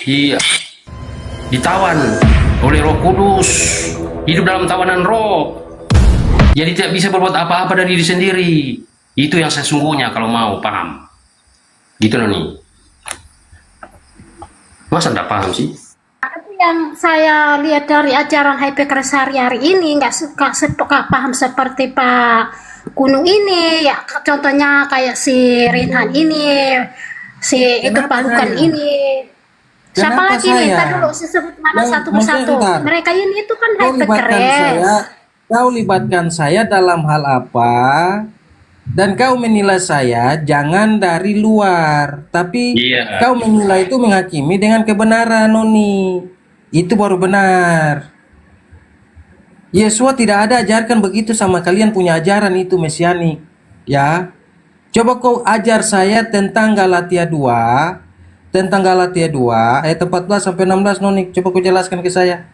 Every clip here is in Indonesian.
Iya, ditawan oleh Roh Kudus, hidup dalam tawanan roh. Jadi tidak bisa berbuat apa-apa dari diri sendiri. Itu yang sesungguhnya kalau mau paham. Gitu Noni. Masa enggak paham sih? Itu yang saya lihat dari ajaran HPK sehari-hari ini nggak suka paham seperti Pak Gunung ini ya, contohnya kayak si Rinhan ini, si itu Pak Lukan ini. Siapa Kenapa lagi nih? saya? Tadi dulu sebut nama Yang satu persatu. maksudnya, Mereka ini itu kan Kau libatkan saya, kau libatkan saya dalam hal apa? Dan kau menilai saya jangan dari luar, tapi Iya. kau menilai itu menghakimi dengan kebenaran, Noni. Itu baru benar. Yesua tidak ada ajarkan begitu sama kalian punya ajaran itu mesianik, ya. Coba kau ajar saya tentang Galatia 2 ayat 14 sampai 16, Noni. Coba kau jelaskan ke saya.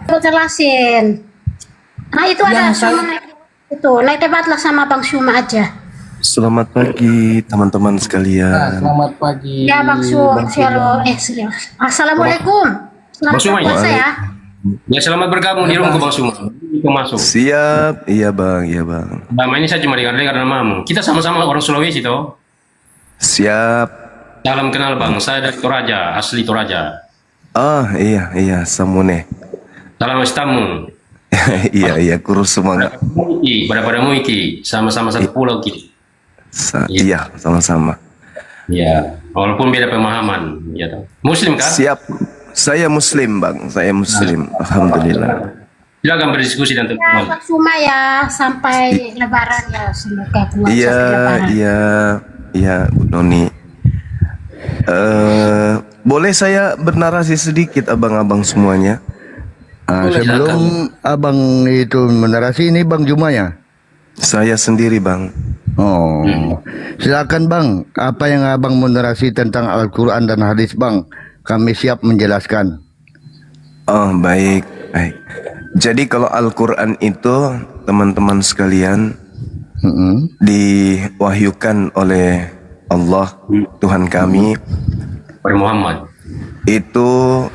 Lu jelasin. Nah itu ada Yang sama saya- itu naik debatlah sama Bang Suma aja. Selamat pagi teman-teman Nah, sekalian. selamat pagi. Ya Bang Sum, Bang Suma. Assalamualaikum. Selamat Bang Suma, puasa ya. Ya selamat bergabung di roomku Bang Suma. Itu masuk. Siap, iya bang, iya bang. Nama ini saya cuma dengar-dengar namamu. Kita sama-sama orang Sulawesi toh. Siap. Salam kenal Bang, saya dari Toraja, asli Toraja. Ah iya, Samune. Salam istamu. iya, kurus semangat. Pada Muiki, sama-sama satu pulau kita. Iya, sama-sama. Ya, walaupun beda pemahaman, ya toh. Muslim kan? Siap. Saya Muslim bang, saya Muslim. Alhamdulillah. Silakan berdiskusi dan Ya teman. Bang Suma ya sampai Lebaran ya, semoga kuat Iya, sampai Lebaran. iya, Bu Noni. Boleh saya bernarasi sedikit abang-abang semuanya? Boleh, Sebelum abang itu menarasi, ini Bang Juma ya? Saya sendiri bang. Oh, silakan Bang. Apa yang abang mau narasi tentang Al-Quran dan hadis Bang? Kami siap menjelaskan. Oh baik. Jadi kalau Al-Quran itu teman-teman sekalian diwahyukan oleh Allah Tuhan kami Pada Muhammad. itu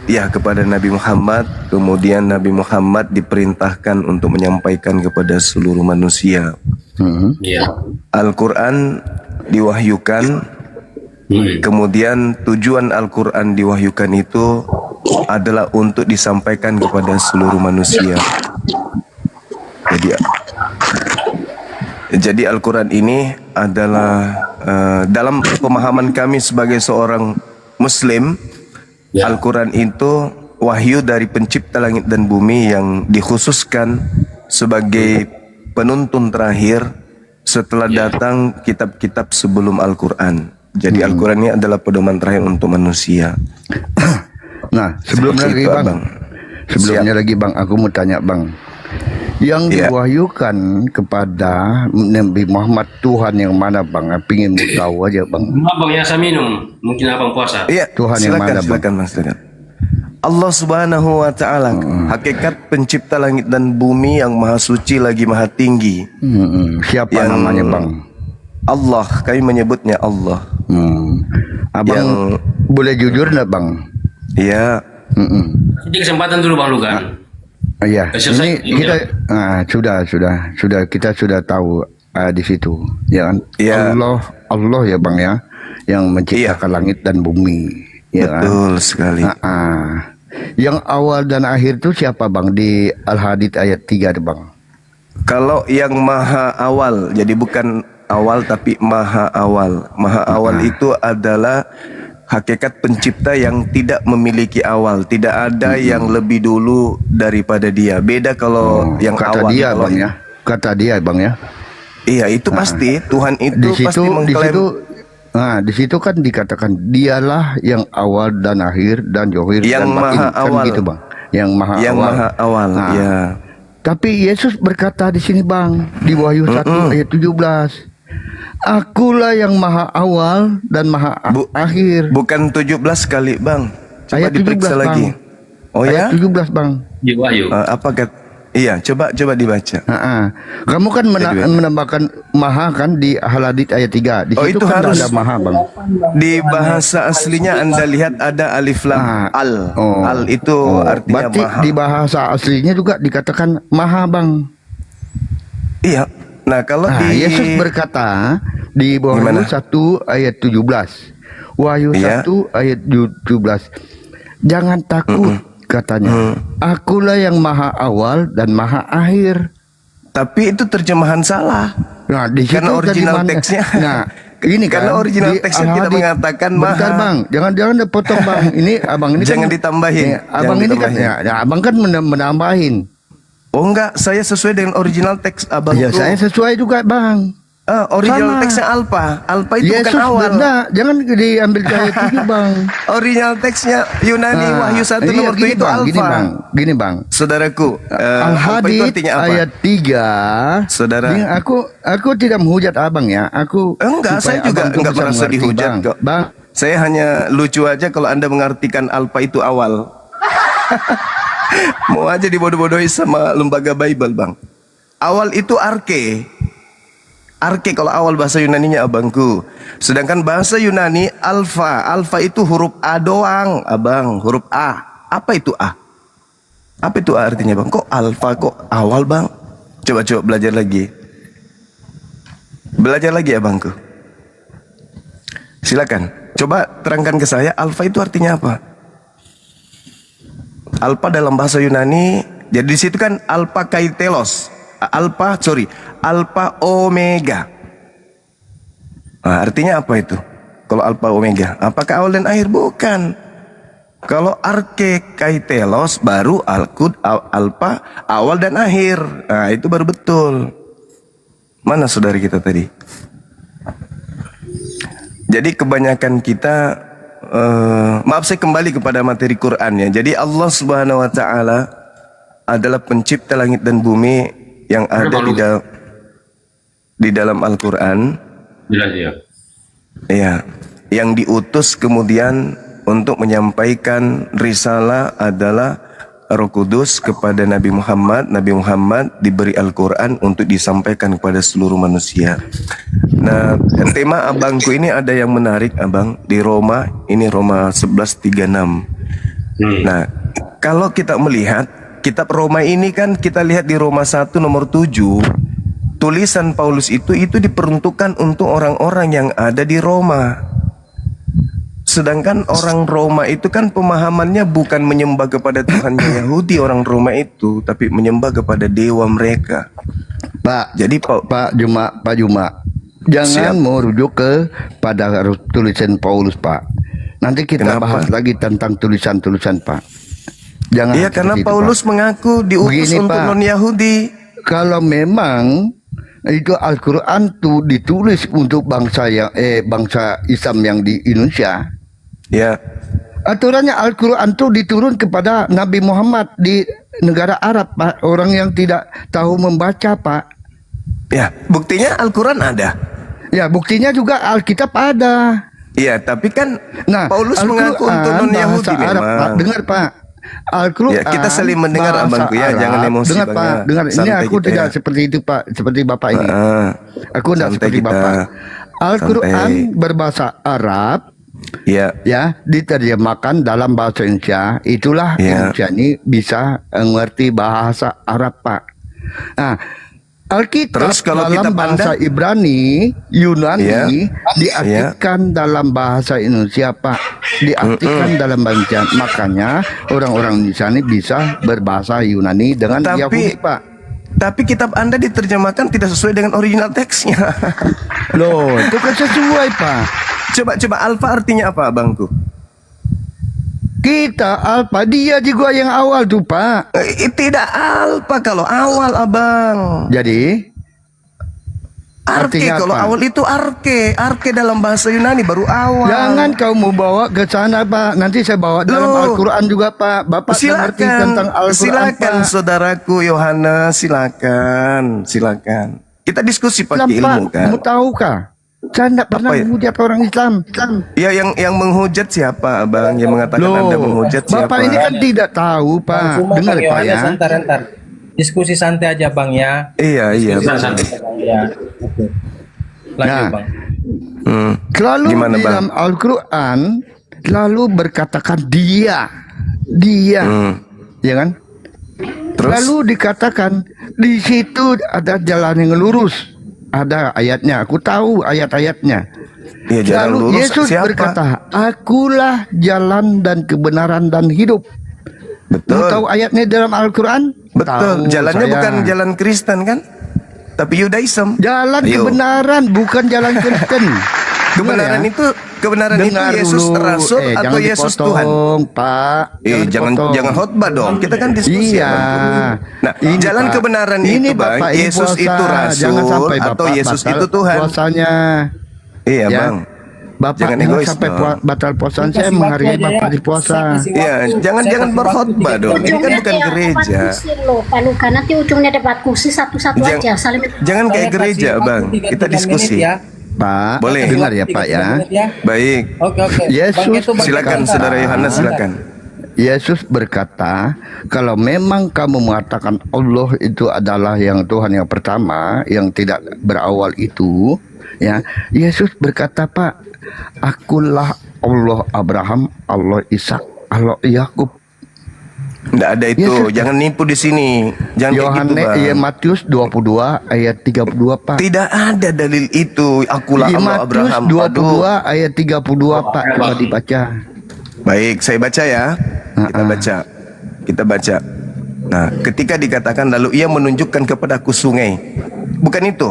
ya kepada Nabi Muhammad, kemudian Nabi Muhammad diperintahkan untuk menyampaikan kepada seluruh manusia. Iya. Al-Quran diwahyukan, kemudian tujuan Al-Quran diwahyukan itu adalah untuk disampaikan kepada seluruh manusia. Jadi Al-Quran ini adalah dalam pemahaman kami sebagai seorang Muslim, Al-Quran itu wahyu dari pencipta langit dan bumi yang dikhususkan sebagai penuntun terakhir setelah datang kitab-kitab sebelum Al-Quran. Jadi Al-Quran ini adalah pedoman terakhir untuk manusia. Nah, sebelumnya Seperti lagi itu, Bang. Abang. Sebelumnya lagi Bang, aku mau tanya Bang. Yang Ya. diwahyukan kepada Nabi Muhammad Tuhan yang mana Bang? Pingin mau tahu aja Bang. Abang yang saya minum, mungkin abang puasa. Iya, Tuhan yang mana, Bang? silakan Bang, silakan. Allah Subhanahu wa taala, hakikat pencipta langit dan bumi yang maha suci lagi maha tinggi. Siapa Yang- namanya Bang? Allah, kami menyebutnya Allah. Abang Yang- boleh jujur enggak Bang? Ya, Jadi kesempatan dulu Bang Lugan. Iya, Selesai. ini kita sudah kita sudah tahu di situ, ya kan? Iya. Allah ya Bang ya, yang menciptakan langit dan bumi, ya kan? betul sekali. Yang awal dan akhir itu siapa Bang di Al-Hadid ayat 3 tuh, Bang? Kalau yang maha awal, jadi bukan awal tapi maha awal. Maha awal itu adalah hakikat pencipta yang tidak memiliki awal, tidak ada yang lebih dulu daripada dia. Beda kalau yang Kata awal. dia Kalau- Bang ya, kata dia Bang ya. Iya, itu pasti Tuhan itu Di pasti situ mengklaim. di situ kan dikatakan dialah yang awal dan akhir dan zohir Yang dan batin, maha kan awal. gitu Bang. Yang maha yang awal. maha awal, Nah, ya. Tapi Yesus berkata di sini Bang, di Wahyu 1 ayat 17. Akulah yang maha awal dan maha akhir. Bukan 17 kali, Bang. Coba Ayat diperiksa 17, lagi. Bang. Oh ya? Ayat 17 Bang. Di Wahyu. Apa kata? Iya, coba dibaca. Kamu kan menambahkan maha kan di Al-Hadid ayat 3. Di Oh, situ itu kan harus ada maha, Bang. di bahasa aslinya Anda lihat ada alif lam al. Al itu artinya berarti maha. di bahasa aslinya juga dikatakan maha, Bang. Iya. Nah, kalau di Yesus berkata di Wahyu 1 ayat 17. Wahyu 1 ayat 17. Jangan takut, katanya. Akulah yang maha awal dan maha akhir. Tapi itu terjemahan salah. Nah, di situ Karena original teksnya. Nah, ini kan Karena original di teksnya tidak Al-Hadid. mengatakan Bentar, maha. Bang. Jangan potong, Bang. Ini abang ini Jangan kan, ditambahin. nih, abang Jangan ini kan ditambahin. ya, abang kan menambahin. Oh enggak, saya sesuai dengan original teks abang. Ya, saya sesuai juga, Bang. Original Sama. teksnya alfa. Alfa itu Yesus bukan awal. benar. Jangan diambil ayat 7, Bang. Original teksnya Yunani Wahyu 1 iya, nomor 7 itu alfa. Gini, Bang. Saudaraku, alfa itu Al-Hadid artinya apa? ayat 3. Saudara. Ini aku tidak menghujat abang ya. Aku Enggak, supaya saya juga abang tuh enggak bisa merasa mengerti, dihujat Bang. kok. Bang, Saya hanya lucu aja kalau Anda mengartikan alfa itu awal. Mau aja dibodoh-bodohi sama lembaga Bible, Bang. Awal itu arke. Arke kalau awal bahasa Yunaninya, abangku. Sedangkan bahasa Yunani alfa. Alfa itu huruf A doang, abang. Huruf A. Apa itu A? Apa itu A artinya, Bang? Kok alfa, kok awal, Bang? Coba belajar lagi. Belajar lagi, abangku. Silakan. Coba terangkan ke saya, alfa itu artinya apa? Alfa dalam bahasa Yunani, jadi di situ kan alfa kaitelos. Alfa omega. Nah, artinya apa itu? Kalau alfa omega, apakah awal dan akhir? Bukan. Kalau arke kaitelos baru alfa awal dan akhir. Nah, itu baru betul. Mana saudari kita tadi? Jadi kebanyakan kita maaf, saya kembali kepada materi Quran ya. Jadi Allah Subhanahu wa taala adalah pencipta langit dan bumi yang ada di dalam Al-Qur'an. Jelas ya. Ya, yang diutus kemudian untuk menyampaikan risalah adalah Roh Kudus kepada Nabi Muhammad. Nabi Muhammad diberi Al-Quran untuk disampaikan kepada seluruh manusia. Nah, tema abangku ini ada yang menarik, abang. Di Roma, ini Roma 11:36. Nah, kalau kita melihat kitab Roma ini kan kita lihat di Roma 1 nomor 7, tulisan Paulus itu diperuntukkan untuk orang-orang yang ada di Roma. Sedangkan orang Roma itu kan pemahamannya bukan menyembah kepada Tuhannya Yahudi orang Roma itu, tapi menyembah kepada dewa mereka. Pak, Jadi Pak Juma, jangan Siap. mau rujuk pada tulisan Paulus, Pak. Nanti kita Kenapa? bahas lagi tentang tulisan-tulisan, Pak. Jangan. Iya, karena seperti itu, Paulus Pak. mengaku diutus Begini, untuk Pak. non-Yahudi. Kalau memang itu Al-Quran tuh ditulis untuk bangsa Islam yang di Indonesia, Ya, aturannya Al-Quran tuh diturun kepada Nabi Muhammad di negara Arab, Pak. Orang yang tidak tahu membaca, Pak. ya, buktinya Al-Quran ada. Ya, buktinya juga Alkitab ada. Iya, tapi kan Nah, Paulus mengaku Al-Quran untuk non-Yahudi bahasa Arab, Pak. memang. Dengar, Pak. Al-Quran Ya, kita saling mendengar, bahasa abangku, ya. Arab. Jangan emosi, Dengar, Bang, Pak. ya. Dengar. Ini Santai aku kita, tidak ya. seperti itu, Pak. Seperti Bapak ini. Aku tidak Santai seperti kita. Bapak. Al-Quran Santai. berbahasa Arab, Ya, ya, diterjemahkan dalam bahasa Indonesia. Itulah Ya. Indonesia ini bisa mengerti bahasa Arab, Pak. Nah, Alkitab Terus kalau dalam kitab bahasa Anda- Ibrani, Yunani Ya. diartikan dalam bahasa Indonesia, Pak. Diartikan dalam bahasa. Makanya orang-orang di sana bisa berbahasa Yunani dengan Tapi- Yahudi, Pak. tapi kitab Anda diterjemahkan tidak sesuai dengan original teksnya. Loh, itu kan sesuai, Pak. Coba alfa artinya apa, abangku? Kita Alfa, dia juga yang awal tuh, Pak. Tidak alfa kalau awal, abang. Jadi Arke, artinya kalau apa? awal itu arke dalam bahasa Yunani baru awal. Jangan kau mau bawa ke sana, Pak. Nanti saya bawa dalam Loh. Al-Quran juga, Pak. Bapak mengerti tentang Al-Quran, silakan Pak. saudaraku Yohanes, silakan. Kita diskusi pakai ilmu Pak, kan. kamu tahu kah? Saya tidak pernah Apa ya? menghujat orang Islam. Ya, yang menghujat siapa, abang? Yang mengatakan Loh, Anda menghujat siapa? Bapak ini kan tidak tahu, Pak. Dengar, Pak, ya. Diskusi santai aja Bang ya. Iya, iya. Santai. Ya. Oke. Lanjut Nah, Bang. Selalu Gimana, di Bang? dalam Al-Quran selalu berkatakan dia, ya kan? Terus? Lalu dikatakan di situ ada jalan yang lurus, ada ayatnya. Aku tahu ayat-ayatnya. Iya, jalan Lalu lurus Yesus siapa? berkata, "Akulah jalan dan kebenaran dan hidup." Betul. Lu tahu ayatnya dalam Al-Quran? Betul. Tahu Jalannya saya. bukan jalan Kristen kan? Tapi Yudaism. Jalan Ayo. kebenaran, bukan jalan Kristen. Kebenaran Dengar ya? itu Dengar Yesus dulu. Rasul atau Jangan Yesus dipotong, Tuhan? Pak. Jangan dipotong. khotbah dong. Kita kan diskusi. Iya. Bang. Nah, Ini, jalan Pak. kebenaran Ini itu, Bang. Bapak ini Yesus puasa. itu Rasul Jangan sampai atau Bapak Yesus batal itu Tuhan? puasanya. Iya, Ya. Bang. Bapak Jangan jangan egois sampai dong. batal puasa. Saya menghargai Bapak di puasa. Iya, jangan berkhotbah dong. Ini kan bukan ada gereja. debat kusir loh, Pak Luka. Nanti ujungnya debat kusir satu-satu Jang- aja. Saling Jangan kayak gereja, Bang. Kita diskusi. Pak, Boleh. dengar ya Pak ya. Baik. Oke. Yesus Silakan berkata- Saudara Yohanes, silakan. Yesus berkata, kalau memang kamu mengatakan Allah itu adalah yang Tuhan yang pertama, yang tidak berawal itu, ya, Yesus berkata, Pak, akulah Allah Abraham, Allah Ishak, Allah Yakub. Nggak ada itu. Yesus. Jangan nipu di sini. Jangan kayak gitu, Yohanes, Bang. Matius 22 ayat 32, Pak. Tidak ada dalil itu. Akulah Di Allah Matius Abraham. 22 ayat 32, Pak, coba dibaca. Baik, saya baca ya. Kita baca. Kita baca. Nah, ketika dikatakan lalu ia menunjukkan kepadaku sungai. Bukan itu.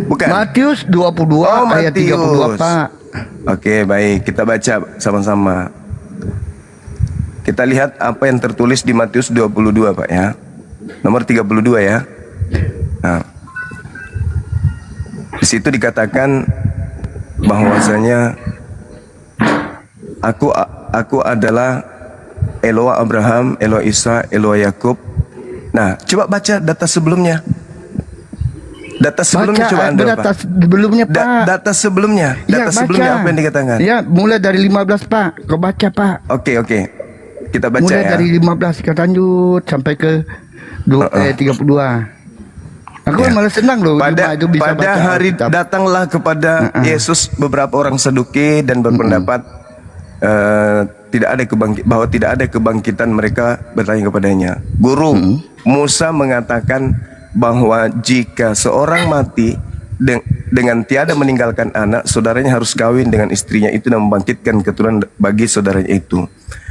Bukan. Matius 22 ayat 32, Matius. Pak. Oke, baik. Kita baca sama-sama. Kita lihat apa yang tertulis di Matius 22, Pak ya. Nomor 32 ya. Nah, di situ dikatakan bahwasanya aku adalah Eloa Abraham, Eloa Isa, Eloa Yakub. Nah, coba baca data sebelumnya. Data sebelumnya coba Anda, data Pak. sebelumnya, Pak. Data sebelumnya. Ya, Data sebelumnya baca. apa yang dikatakan? Ya, mulai dari 15, Pak. Kau baca, Pak. Oke. Kita baca Mulai ya. dari 15 kita lanjut sampai ke 32. Aku Ya. malah senang loh Pada Jumat itu bisa pada baca hari Alkitab. datanglah kepada Yesus beberapa orang Saduki dan berpendapat bahwa tidak ada kebangkitan. Mereka bertanya kepadanya, Guru, Musa mengatakan bahwa jika seorang mati dengan tiada meninggalkan anak, saudaranya harus kawin dengan istrinya itu dan membangkitkan keturunan bagi saudaranya itu.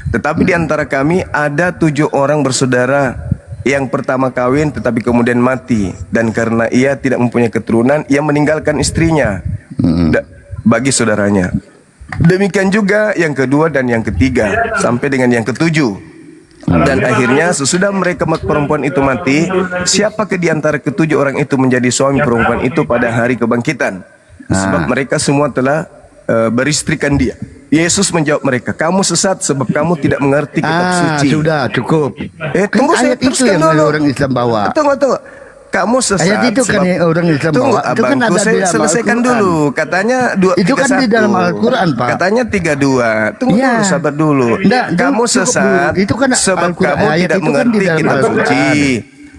Tetapi di antara kami ada 7 orang bersaudara. Yang pertama kawin tetapi kemudian mati, dan karena ia tidak mempunyai keturunan, ia meninggalkan istrinya bagi saudaranya. Demikian juga yang kedua dan yang ketiga sampai dengan yang ketujuh. Dan akhirnya sesudah mereka perempuan itu mati, siapakah di antara ketujuh orang itu menjadi suami perempuan itu pada hari kebangkitan? Sebab mereka semua telah beristrikan dia. Yesus menjawab mereka, kamu sesat sebab kamu tidak mengerti kitab suci. Sudah cukup. Tunggu, Kan saya ayat itu teruskan yang dulu. orang Islam bawa. Tunggu. Kamu sesat. Ayat itu kan sebab- yang orang Islam Tunggu, bawa. Itu kan abangku, ada saya di dalam selesaikan Al-Quran. dulu. Katanya Itu kan di 31. dalam Al-Quran, Pak. Katanya 32. Tunggu Ya. dulu, sabar dulu. Nggak, Kamu cukup sesat dulu. Itu kan sebab Al-Quran. kamu Ayat tidak itu kan di mengerti dalam kitab Al-Quran. suci.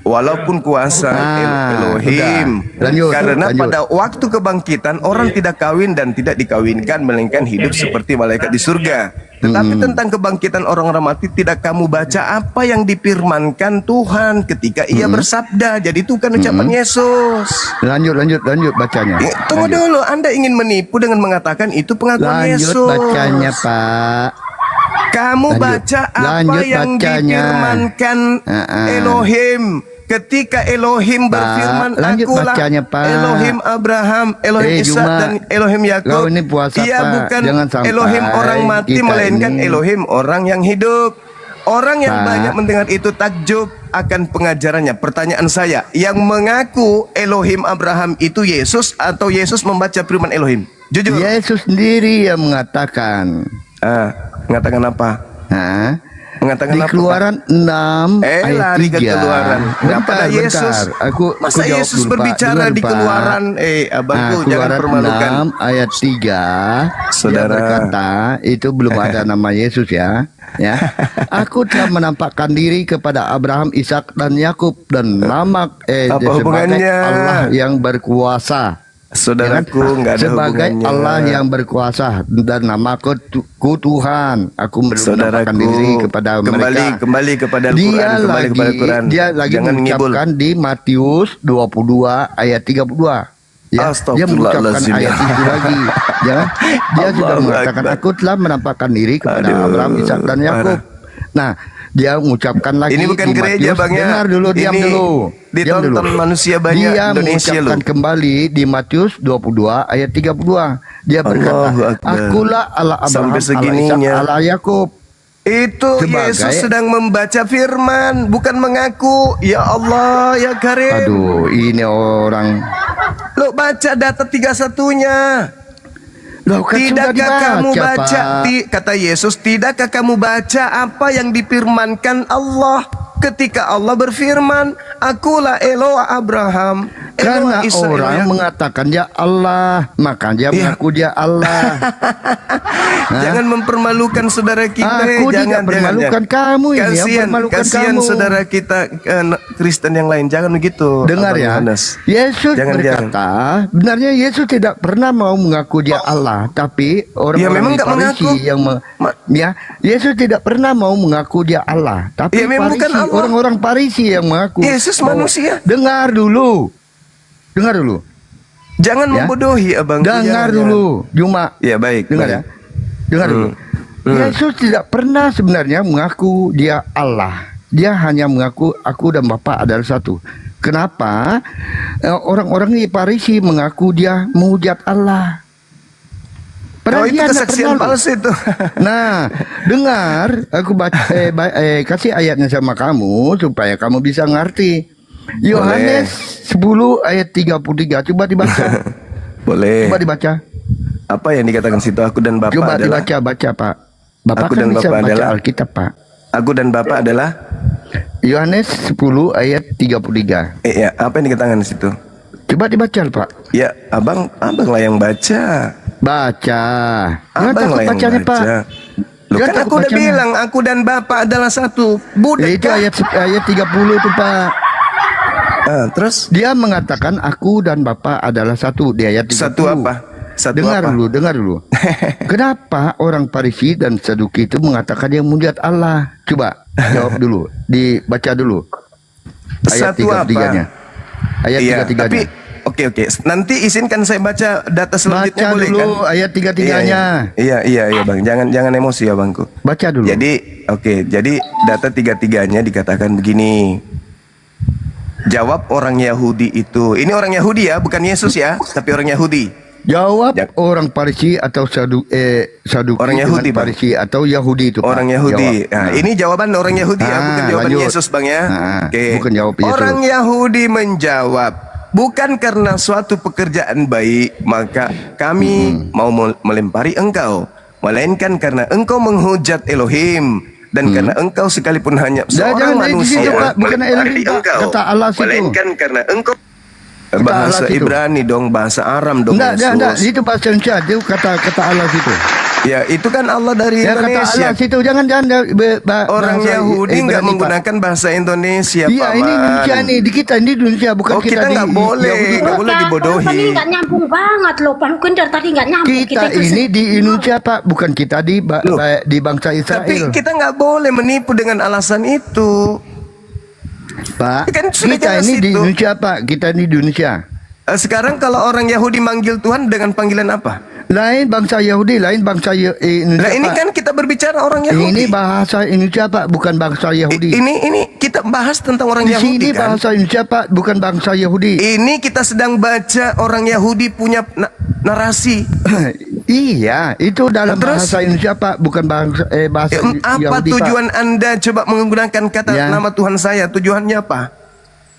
Walaupun kuasa Elohim. sudah. Lanjut, Karena lanjut. pada waktu kebangkitan orang tidak kawin dan tidak dikawinkan, melainkan hidup seperti malaikat di surga. Tetapi tentang kebangkitan orang-orang mati tidak kamu baca apa yang difirmankan Tuhan ketika ia bersabda. Jadi itu kan ucapan Yesus. Lanjut bacanya. Tunggu dulu, Anda ingin menipu dengan mengatakan itu pengakuan Lanjut Yesus. bacanya, Pak. Kamu Lanjut. baca apa Lanjut yang bacanya. difirmankan Elohim. Ketika Elohim berfirman, lanjut akulah bacanya, Pak. Elohim Abraham, Elohim Ishak Juma, dan Elohim Yakub. kau ini puasa, Ia Pak. bukan Jangan sampai Elohim orang mati, kita melainkan ini- Elohim orang yang hidup. Orang yang Pak. banyak mendengar itu takjub akan pengajarannya. Pertanyaan saya, yang mengaku Elohim Abraham itu Yesus atau Yesus membaca firman Elohim? Jujur. Yesus sendiri yang mengatakan. Mengatakan apa? Hah? Mengatakan Di apa, Pak? Keluaran 6 ayat lari ke 3. Keluaran. Nggak pada Yesus. Aku Masa jawab Yesus dulu, Pak. berbicara Dengar, di Pak. Keluaran? Abangku, jangan Keluaran permalukan. 6 ayat 3. Dia Saudara. berkata, itu belum ada nama Yesus ya. Ya. Aku telah menampakkan diri kepada Abraham, Ishak dan Yakub dan nama Apa sebagai hubungannya? Allah yang berkuasa. Saudaraku, Ya kan? nggak ada sebagai hubungannya. Allah yang berkuasa dan namaku Tuhan, aku menampakkan diri kepada mereka. Kembali kepada Al-Quran, kembali kepada Al-Quran. Dia lagi Jangan ngibul. mengucapkan di Matius 22 ayat 32. Ya, dia mengucapkan Astagfirullahaladzim, ayat ya. itu lagi. Ya, dia sudah Allahu mengatakan, Akbar. aku telah menampakkan diri kepada Aduh, Abraham, Ishak dan Yakub. Nah, dia mengucapkan lagi. Ini bukan di gereja, Matius. Bang, ya. Dengar dulu, diam Ini dulu. Diam ditonton dulu. manusia banyak Dia Indonesia, mengucapkan loh. kembali di Matius 22 ayat 32. Dia berkata, Allahu Akbar. akulah Allah Abraham, Sampai Allah Ishak, segininya. Allah Yakub. Itu Sebagai- Yesus sedang membaca firman, bukan mengaku. Ya Allah, ya Karim. Aduh, ini orang. Lo baca data 31-nya. Loh, kan sudah Tidakkah kamu baca, Pak. kata Yesus, tidakkah kamu baca apa yang difirmankan Allah ketika Allah berfirman, akulah Eloah Abraham, Karena Eloah Israel. orang mengatakan dia Allah, maka dia Iya. mengaku dia Allah. Jangan mempermalukan saudara kita. Aku tidak permalukan kamu ini, yang Kasihan, permalukan kasihan kamu. saudara kita Kristen yang lain. Jangan begitu. Dengar Abang ya, Yohanes. Yesus Jangan, berkata, benarnya Yesus tidak pernah mau mengaku dia Allah, tapi Ya, orang-orang memang di nggak Farisi mengaku. yang ya, Yesus tidak pernah mau mengaku dia Allah, tapi Ya, memang bukan Allah. orang-orang Farisi yang mengaku. Yesus bahwa- manusia. Dengar dulu. Dengar dulu. Jangan Ya. membodohi abang. Dengar dulu, Juma. Ya baik. Dengar baik. ya. Dengar dulu. Yesus tidak pernah sebenarnya mengaku dia Allah. Dia hanya mengaku aku dan Bapa adalah satu. Kenapa orang-orang di Farisi mengaku dia menghujat Allah? Oh, itu dia tidak kesaksian pernah loh. palsu itu. Nah, dengar, aku baca, kasih ayatnya sama kamu supaya kamu bisa ngerti. Yohanes 10 ayat 33. Coba dibaca. Boleh. Coba dibaca. Apa yang dikatakan situ? Aku dan Bapa Coba adalah. dibaca, Pak. Bapak Aku kan dan bisa Bapa baca adalah. Alkitab, Pak. Aku dan Bapa adalah. Yohanes 10 ayat 33. Ya, apa yang dikatakan di situ? Coba dibaca, Pak. Ya, abang lah yang baca. Baca. Jangan Abang takut lah yang bacanya, Pak. baca. Loh, Jangan kan takut aku udah bacanya. bilang aku dan Bapa adalah satu. Budak. Itu ayat 30 tuh, Pak. Terus Dia mengatakan aku dan Bapa adalah satu di ayat 30. satu apa? Satu Dengar apa? dengar dulu. Kenapa orang Farisi dan Saduki itu mengatakan dia melihat Allah? Coba jawab dulu, dibaca dulu. Ayat Satu apa? 33-nya. Ayat Iya, 33-nya. tapi oke. Nanti izinkan saya baca data selanjutnya, Baca boleh dulu kan? ayat 33-nya. Iya, Bang. Jangan emosi ya, Bangku. Baca dulu. Jadi data 33-nya dikatakan begini. Jawab orang Yahudi itu. Ini orang Yahudi ya, bukan Yesus ya, tapi orang Yahudi. Jawab Ya. orang Farisi atau Saduki Orang Yahudi, Bang. Farisi atau Yahudi itu, Pak. Orang Yahudi. Jawab. Nah, ini jawaban orang Yahudi ya, bukan jawaban lanjut. Yesus, Bang ya. Oke. Bukan jawab Yesus. Orang Yahudi menjawab, bukan karena suatu pekerjaan baik maka kami mau melempari engkau, melainkan karena engkau menghujat Elohim dan karena engkau sekalipun hanya Jangan seorang di manusia situ, Pak. Bukan melempari Elohim, Pak. engkau, Kata Allah situ. melainkan karena engkau Allah bahasa situ. Ibrani dong, bahasa Aram dong. Enggak, Yesus. itu bahasa Indonesia, itu kata Allah situ. Ya, itu kan Allah dari Ya kata Indonesia. Allah situ, jangan Orang bahasa Yahudi nggak Ibrani, Pak. menggunakan bahasa Indonesia, Iya, ini Paman. Indonesia nih, di kita ini Indonesia, bukan Oh, kita di nggak boleh. Yahudi, Nggak Pak. boleh dibodohi. Pak, ini nggak nyambung banget loh, Pak. Mungkin dari tadi nggak nyambung. Kita itu ini di Indonesia, Pak, bukan kita Loh. di bangsa Israel. Tapi kita nggak boleh menipu dengan alasan itu. Pak, kan sudah kita jelas ini di itu. Indonesia, Pak, kita ini di Indonesia. Sekarang kalau orang Yahudi manggil Tuhan dengan panggilan apa? Lain bangsa Yahudi, lain bangsa Indonesia, Nah, ini Pak. kan kita berbicara orang Yahudi. Ini bahasa Indonesia, Pak, bukan bangsa Yahudi. Ini kita bahas tentang orang Di Yahudi sini kan. bahasa Indonesia, Pak, bukan bangsa Yahudi. Ini kita sedang baca orang Yahudi punya narasi. Iya, itu dalam Terus? bahasa Indonesia, Pak, bukan bahasa Apa Yahudi, tujuan Anda coba menggunakan kata Ya. nama Tuhan saya? Tujuannya apa? Pak.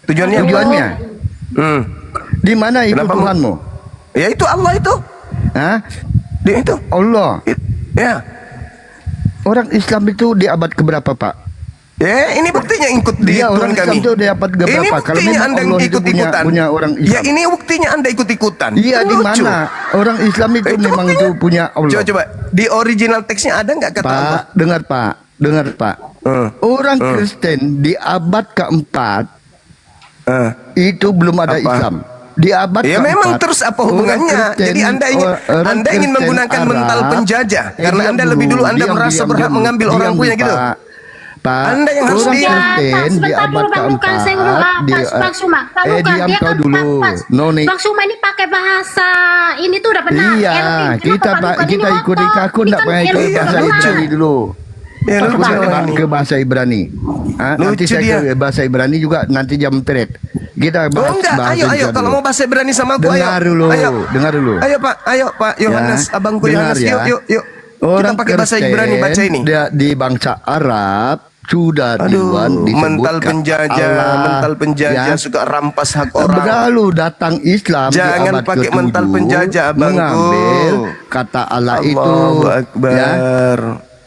Tujuannya apa? Tujuannya Hmm. di mana itu Kenapa, Tuhanmu? Ya itu Allah itu. Hah? Dia itu. Allah. Ya. Orang Islam itu di abad keberapa, Pak? Ya, ini buktinya ikut di Iya, orang Tuhan Islam kami. itu di abad Ini keberapa? Kalau buktinya memang Anda Allah itu ikut-ikutan. punya orang Ya, Islam. ini buktinya Anda ikut-ikutan. Iya, di Lucu. mana? Orang Islam itu Itu memang buktinya. itu punya Allah. Coba di original teksnya ada nggak kata Allah? Pak, dengar Pak. Orang Kristen di abad keempat Eh. itu belum ada Apa? Islam. Di abad Ya keempat, memang terus apa hubungannya? Jadi Anda ingin menggunakan mental penjajah karena Anda lebih dulu Anda merasa berhak mengambil orang punya gitu. Pak, Anda yang harus orang diam. Kristen di Sebentar abad dulu, Bang Lukan, keempat saya dulu, Bang Suma. Bang Lukan, diam dia kau kan dulu, Noni. Bang Suma ini pakai bahasa ini tuh udah benar. Iya, kita kita ikuti aku Ini enggak kan pakai ke Elvin bahasa lucu. Ibrani dulu. Ya, Aku lucu ke, ini. ke bahasa Ibrani. Nanti Lucu saya dia. ke bahasa Ibrani juga nanti jam thread. Kita bahas Oh enggak, bahasa ayo Indonesia kalau dulu. mau bahasa berani sama aku Dengar ayo. dulu, Ayo. dengar dulu. Ayo Pak Yohanes, Ya, abangku dengar Yohanes. ya. Yuk. Kita pakai bahasa Kristen Ibrani baca ini. Di bangsa Arab sudah duluan Aduh, disebut mental penjajah, Allah, mental penjajah ya. suka rampas hak orang. Berlalu datang Islam di Jangan abad pakai ke-7 mental penjajah, abangku. mengambil kata Allah itu Allahu Akbar.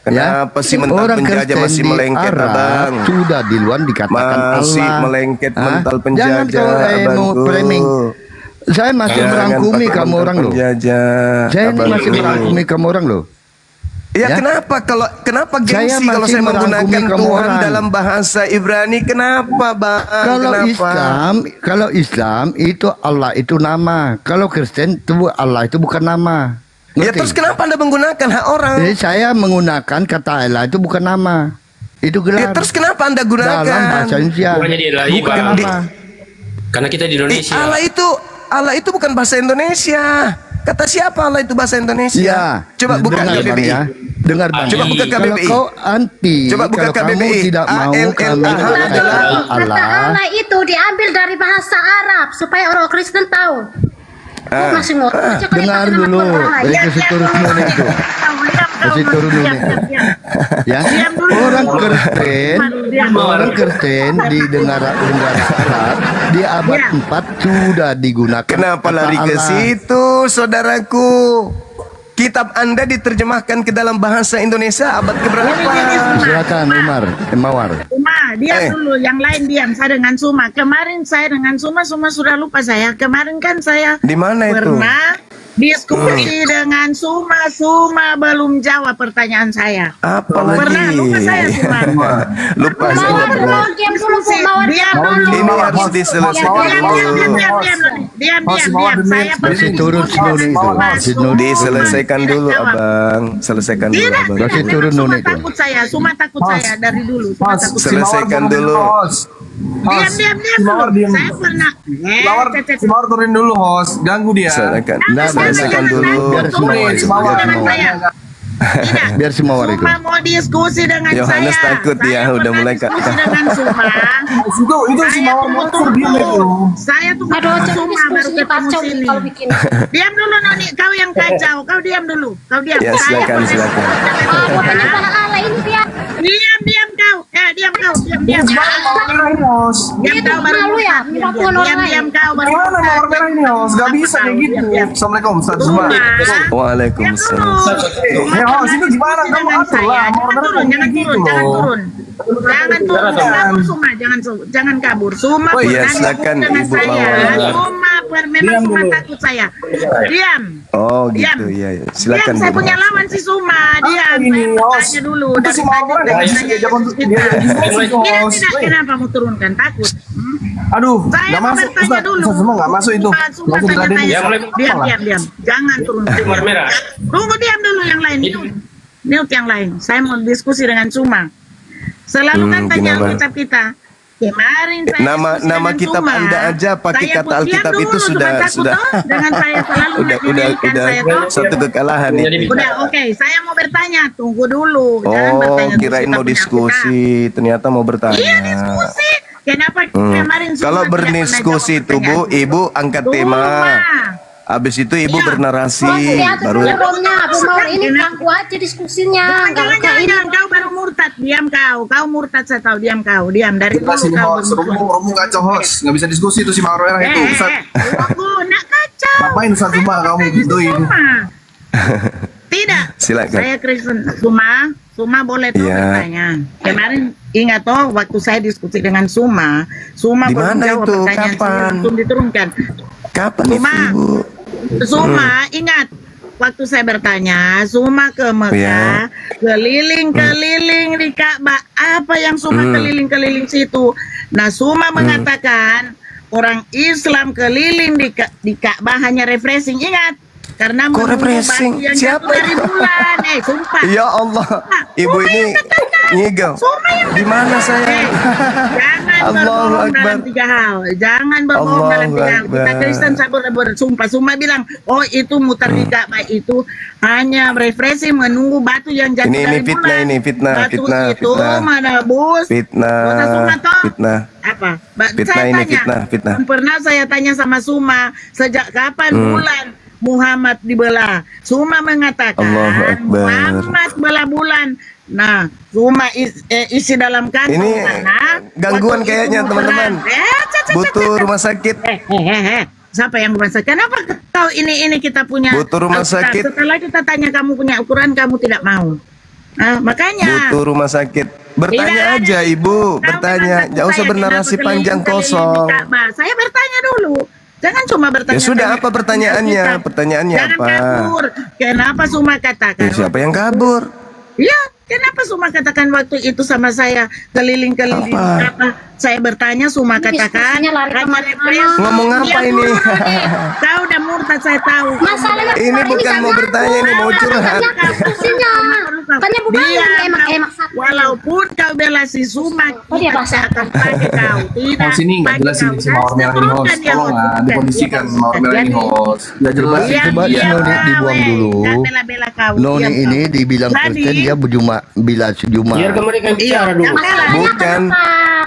Ya. Kenapa sih mental Orang penjajah Kristen masih di melengket, Arab abang? sudah duluan dikatakan Masih Allah. melengket Hah? mental Jangan penjajah, kau mau abangku. framing. Saya masih Jangan merangkumi pakai kamu mental orang loh. penjajah, Saya ini abangku. masih merangkumi kamu orang loh. Ya, Ya. kenapa Saya gengsi kalau masih saya menggunakan merangkumi kamu Tuhan orang. dalam bahasa Ibrani? Kenapa, Bang? Kalau Islam itu Allah itu nama. Kalau Kristen itu Allah itu bukan nama. Ya Ngerti? terus kenapa Anda menggunakan hak orang? Jadi saya menggunakan kata Allah itu bukan nama. Itu Ya gelar. terus kenapa Anda gunakan? Dalam bahasa Indonesia. Bukannya dia adalah Bukan Bang. nama. Karena kita di Indonesia. Allah itu bukan bahasa Indonesia. Kata siapa Allah itu bahasa Indonesia? Iya. Coba buka Dengar, Bang, KBBI. ya. Dengar Bang. Coba buka Kalau KBBI. kau anti, Coba buka kalau kamu KBBI. tidak mau ALLAH kami adalah- kata Kata Allah. Allah itu diambil dari bahasa Arab supaya orang Kristen tahu. Masih mau Dengar dulu. Kasih turun dulu itu. Kasih turun dulu. Ya. Orang Kristen di negara Arab di abad 4 sudah digunakan. Kenapa kata lari ke Allah. situ, saudaraku? Kitab Anda diterjemahkan ke dalam bahasa Indonesia abad keberapa? Silakan Umar, Mawar. Suma, diam dulu, yang lain diam. Saya dengan Suma. Kemarin saya dengan Suma sudah lupa saya. Kemarin kan saya Di mana itu? pernah diskusi dengan Suma belum jawab pertanyaan saya. Apa Pernah lagi? lupa saya Suma. Lupa Mawar saya. dulu, diam dulu Bu, Mawar diam dulu. Ini harus diselesaikan dulu. Diam. Saya pernah Kasih turun diskusi dulu dengan itu. Suma. Kasih turun. Diselesaikan Tidak dulu, jawab. abang. Selesaikan dulu, Tidak, abang. Kasih turun Suma dulu itu. takut saya. Suma takut saya dari dulu. Suma takut saya. Selesaikan dulu. Diam dulu. Saya pernah. Si Mawar turunin dulu, host. Ganggu dia. Selesaikan dulu. Biar semua Turun, Mawar. dengan saya. Tidak. Biar semua Mawar itu. Suma mau diskusi dengan Yohanes saya. takut dia, Saya udah pernah mulai diskusi dengan Suma. Itu si Mawar mau diam itu. Saya tunggu Aduh, jangan Suma baru diskusinya ketemu kacau sini. kalau bikin. Diam dulu Noni, kau yang kacau. Kau diam dulu. Kau diam. Ya, Saya silakan, pernah silakan. diskusi dengan Ah, Suma. pokoknya bahasa Allah ini dia. Diam kau. Diam kau. Diam. Merah ini, host. Diam Dia kau tuh baru malu ya, diam, mirapuan orang diam lain. kau baru Gimana Mawar merah ini, host? Gak bisa kayak gitu. Assalamualaikum, Ustaz Zuma. Waalaikumsalam. Eh, host, ini gimana? Kamu Dengan atur lah. saya. Mawar merah Jangan kayak gitu turun. loh. Jangan kabur Suma, jangan kabur. Suma Oh iya, pernah silakan, dengan Ibu saya. Mawar. Memang Suma takut saya. Diam. Oh Diam. gitu, ya. Silakan. Diam, saya Bu. punya lawan si Suma. Diam. Ini, Saya host. tanya dulu. Itu Dari si Mawar tadi merah. tanya Dia jangan kita. host. Tidak, kenapa mau turunkan? Takut. Aduh, Saya gak mau masuk. bertanya Ustaz, dulu. Ustaz Zuma gak masuk itu. Suma Langsung tanya tadi. saya. Ya, mulai. Diam. Jangan turun. Mawar merah. Tunggu, diam dulu yang lain. Mute yang lain. Saya mau diskusi dengan Suma. Selalu kan tanya gimana? Alkitab kita. Kemarin saya Nama diskusi nama dengan kitab Suma. Anda aja pakai Saya kata pun diam Alkitab dulu, itu cuma sudah takut toh, dengan saya selalu udah menjadikan saya toh. satu kekalahan Jadi ini. Udah oke, saya mau bertanya. Tunggu dulu. Jangan Oh, bertanya terus, kirain kita mau punya diskusi, ternyata mau bertanya. Iya diskusi. Kenapa kemarin Suma Kalau tidak berdiskusi pernah itu jawab Bu, pertanyaan? Ibu angkat Tunggu, tema. Ma. Habis itu Ibu Iya. bernarasi, Lihat baru dulu romnya, Bu Mawar ini ganggu aja diskusinya. Enggak kayak ini. Jangan, kau baru murtad. Diam kau murtad saya tahu. Diam kau. Diam dari dulu Sini kau. host. Romu kacau host. Gak bisa diskusi itu si Mawar merah itu. Ustaz. Tunggu, nak kacau. Ngapain Ustaz Zuma kamu gituin? Suma. Tidak. silakan. Saya Kristen. Suma boleh tuh Iya. bertanya. Kemarin ingat toh waktu saya diskusi dengan Suma Di belum mana jawab itu? pertanyaan saya Kapan? langsung diturunkan. Kapan itu Suma, Ibu? Suma ingat waktu saya bertanya, Suma ke Mekah, keliling-keliling di Ka'bah. Apa yang Suma keliling-keliling situ? Nah, Suma mengatakan orang Islam keliling di Ka'bah hanya refreshing. Ingat, karena Kok menunggu refreshing? batu yang Siapa jatuh dari itu? bulan. Sumpah. Ya Allah, Ibu Suma ini yang katakan. ngigau. Suma yang Di mana saya? Jangan Allahu berbohong Akbar. dalam 3 hal. Jangan berbohong dalam Allahu 3 hal. Kita Akbar. Kristen sabar bersumpah. Suma bilang, oh itu mutar di Ka'bah itu hanya refreshing menunggu batu yang jatuh Ini dari fitnah, bulan. ini fitnah, Batu fitnah, itu fitnah. mana bus? Fitnah, Kota Suma toh? fitnah. Apa? Fitnah Saya ini, tanya, fitnah, fitnah. Pernah saya tanya sama Suma, sejak kapan bulan Muhammad dibelah? Suma mengatakan Allahu Akbar. Muhammad belah bulan. Nah, Suma isi dalam kantong Ini sana. gangguan Waktu itu kayaknya, muteran. teman-teman. Butuh rumah sakit. Siapa yang rumah sakit? Kenapa kau ini kita punya Butuh rumah Alkitab? sakit. Setelah kita tanya kamu punya Al-Quran, kamu tidak mau. Makanya Butuh rumah sakit. Bertanya tidak aja ada. Ibu, Kau bertanya. memang Jangan usah saya bernarasi kenapa panjang keliling-keliling kosong. di Ka'bah? Saya bertanya dulu. Jangan cuma bertanya. Ya sudah, apa pertanyaannya? Pertanyaannya Jangan apa? kabur. Kenapa Suma katakan? Siapa yang kabur? Ya, kenapa Suma katakan waktu itu sama saya keliling-keliling di Apa? Ka'bah? Saya bertanya, Suma katakan diskusinya lari hanya kemana-mana. refresh. Ngomong apa Diam ini? dulu, Roni. Kau udah murtad, saya tahu. Masalahnya Ini Bumar bukan gak mau bertanya, ini mau curhat. Diskusinya. Tanya bukan Diam, emak satu. walaupun kau bela si Suma, Oh, dia kita basah. akan pakai kau. Tidak Host ini nggak pakai jelas ini kau. si Mawar Merah ini host. Turunkan dia, Tolong lah, turunkan. dikondisikan Iya, Mawar Merah ini jadi- host. Nggak jelas. Coba- coba si Noni dibuang dulu. Nggak bela-bela kau. Noni diam ini kau. dibilang Jadi- Kristen dia berjumpa bila sejumpa. Biarkan mereka Iya, bicara dulu. jangan. Bukan,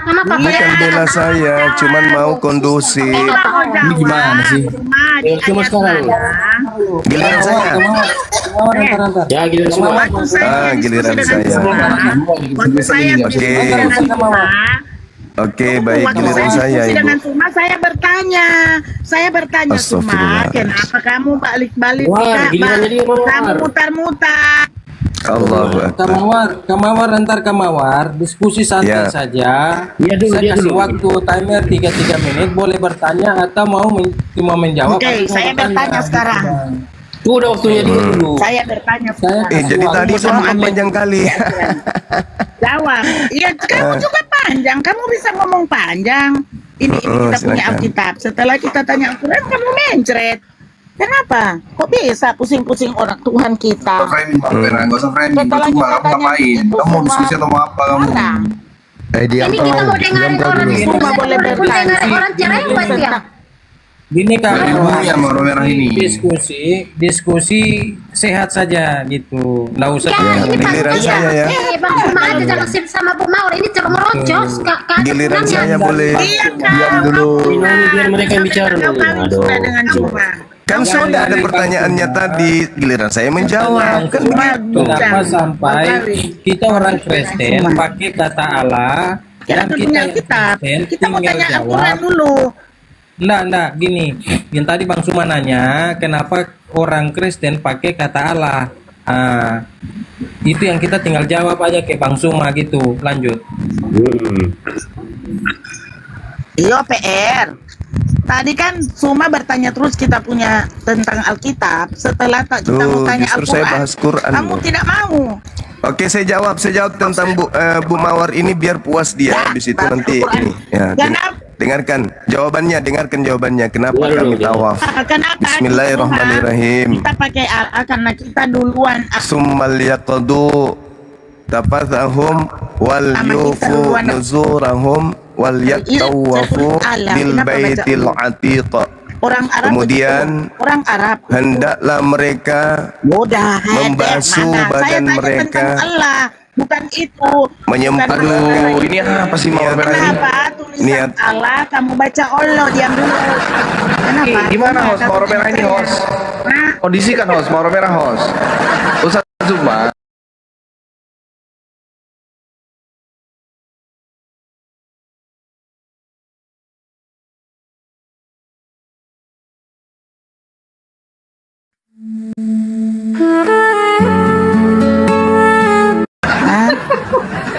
Kenapa? bukan bela saya, cuman mau kondusif. Ini gimana sih? Cuma sekarang. Giliran saya. Ya, giliran semua. Waktu saya giliran diskusi dengan saya. Suma, waktu saya Oke. diskusi dengan Suma, Oke, baik, waktu giliran saya, diskusi Ibu. dengan Suma, saya bertanya Suma, Astagfirullah. kenapa kamu balik-balik Wah, di Ka'bah? gilirannya dia, Mawar. Kamu mutar-mutar. Allahu Akbar. Kamawar, diskusi santai Ya. saja. Dia dulu, Saya dia kasih dulu. waktu timer 3 menit, boleh bertanya atau cuma menjawab. Oke, atau mau saya bertanya sekarang. Tuh udah waktunya dia dulu. Saya bertanya sekarang. Jadi tadi saya ngomong panjang kali. Jawab. Iya, kamu juga panjang. Kamu bisa ngomong panjang. Ini kita punya silakan. Alkitab. Setelah kita tanya Al-Quran, kamu mencret. Kenapa? Kok bisa pusing-pusing orang Tuhan kita? Framing Mawar Merah, nggak usah framing. Setelah Percuma, kita kamu tanya ngapain? itu Kamu mau semua diskusi atau mau apa kamu? orang. Diam Ini kau, kita mau diam dengarin kau orang dulu. Semua boleh bertanya. orang cerewet ya. Gini Kamawar, Iya, Mawar Merah ini. diskusi sehat saja gitu. Nggak usah. Ya, ini giliran pasti saya ya. Bang Suma aja jangan sip sama Bu Mawar. Ini coba merocos. Giliran saya boleh. Iya, Diam dulu. Ini biar mereka yang bicara Kau dulu. kawin Aduh. sudah dengan Suma. Kan sudah ada pertanyaannya tadi, giliran saya menjawab. Kan begitu. Kenapa sampai kita orang Kristen pakai kata Allah Kita dan kita punya yang Alkitab. Kristen Kita mau tinggal tanya jawab. Al-Quran dulu. Enggak, gini. Yang tadi Bang Suma nanya, kenapa orang Kristen pakai kata Allah? Itu yang kita tinggal jawab aja ke Bang Suma gitu. Lanjut. Iya PR. Tadi kan Suma bertanya terus kita punya tentang Alkitab. Setelah kita mau Tuh, tanya justru saya Al-Quran, bahas Quran kamu loh. tidak mau. Oke, saya jawab tentang Bu Mawar ini biar puas dia. Habis itu bahas nanti Al-Quran. ini. Ya, Kenapa? dengarkan jawabannya. Kenapa Dengar kami dulu, dengar. tawaf? Kenapa? Bismillahirrahmanirrahim. Kita pakai akan kita duluan. Summal yaqdu tafathahum wal yufu nuzurahum wal yatawafu bil baitil atiq. Orang Arab. Kemudian betul. Orang Arab. hendaklah mereka Mudah. membasuh badan mereka, Allah. Bukan itu. menyempurnakan. Aduh, ini apa sih Mawar Merah ini? Kenapa tulisan Niat. Allah kamu baca Allah diam dulu. Kenapa? Gimana host Mawar Merah ini host? Nah, Kondisikan host, Mawar Merah host. Ustaz Zuma.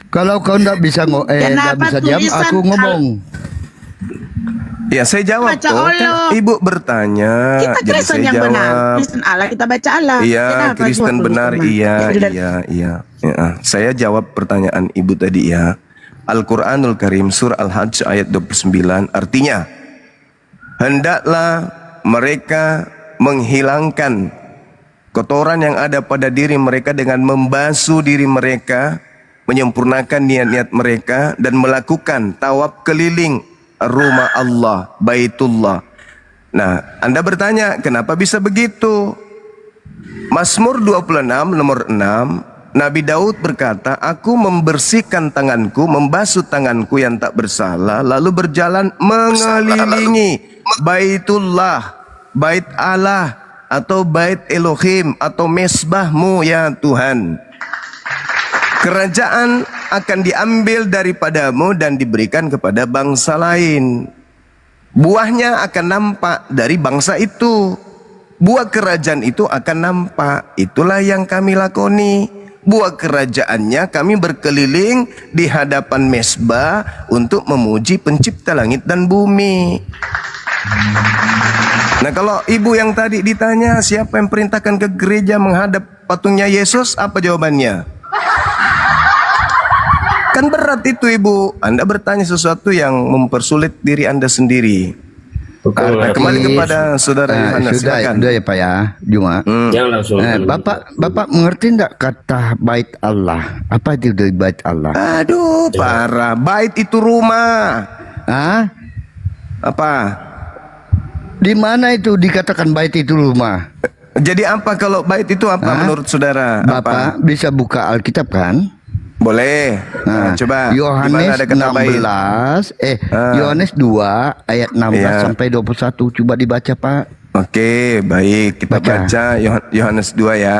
Kalau kau nggak bisa nggak Kenapa bisa diam, tulisan aku ngomong. Ya saya jawab Baca tuh. Kan Allah. ibu bertanya. Kita jadi Kristen saya yang jawab. benar. Kristen Allah, kita baca Allah. Iya, Kenapa Kristen juga benar. tulisan Iya, Allah? iya. Ya, saya jawab pertanyaan ibu tadi ya. Al-Quranul Karim surah Al-Hajj ayat 29 artinya hendaklah mereka menghilangkan kotoran yang ada pada diri mereka dengan membasuh diri mereka, menyempurnakan niat-niat mereka dan melakukan tawaf keliling rumah Allah, Baitullah. Nah, Anda bertanya, kenapa bisa begitu? Mazmur 26 nomor 6, Nabi Daud berkata, aku membersihkan tanganku, membasuh tanganku yang tak bersalah, lalu berjalan mengelilingi Baitullah, Bait Allah, atau Bait Elohim, atau mesbahmu ya Tuhan. Kerajaan akan diambil daripadamu dan diberikan kepada bangsa lain. Buahnya akan nampak dari bangsa itu. Buah kerajaan itu akan nampak. Itulah yang kami lakoni. Buah kerajaannya kami berkeliling di hadapan mesbah untuk memuji pencipta langit dan bumi. Nah, kalau ibu yang tadi ditanya siapa yang perintahkan ke gereja menghadap patungnya Yesus, apa jawabannya? Kan berat itu ibu. Anda bertanya sesuatu yang mempersulit diri Anda sendiri. Nah, kembali kepada saudara Yohanes, silakan. Sudah ya Pak ya, Juma. Jangan langsung. Bapak mengerti enggak kata bait Allah? Apa itu dari bait Allah? Aduh, parah. Bait itu rumah. Hah? Apa? Di mana itu dikatakan bait itu rumah? Jadi apa kalau bait itu apa menurut saudara? Bapak Apa? bisa buka Alkitab kan? Boleh. Nah, coba. Di mana Yohanes ada kata bait? 16 Yohanes 2 ayat 16 Iya. sampai 21 coba dibaca Pak. Oke, baik. Kita baca Yohanes 2 ya.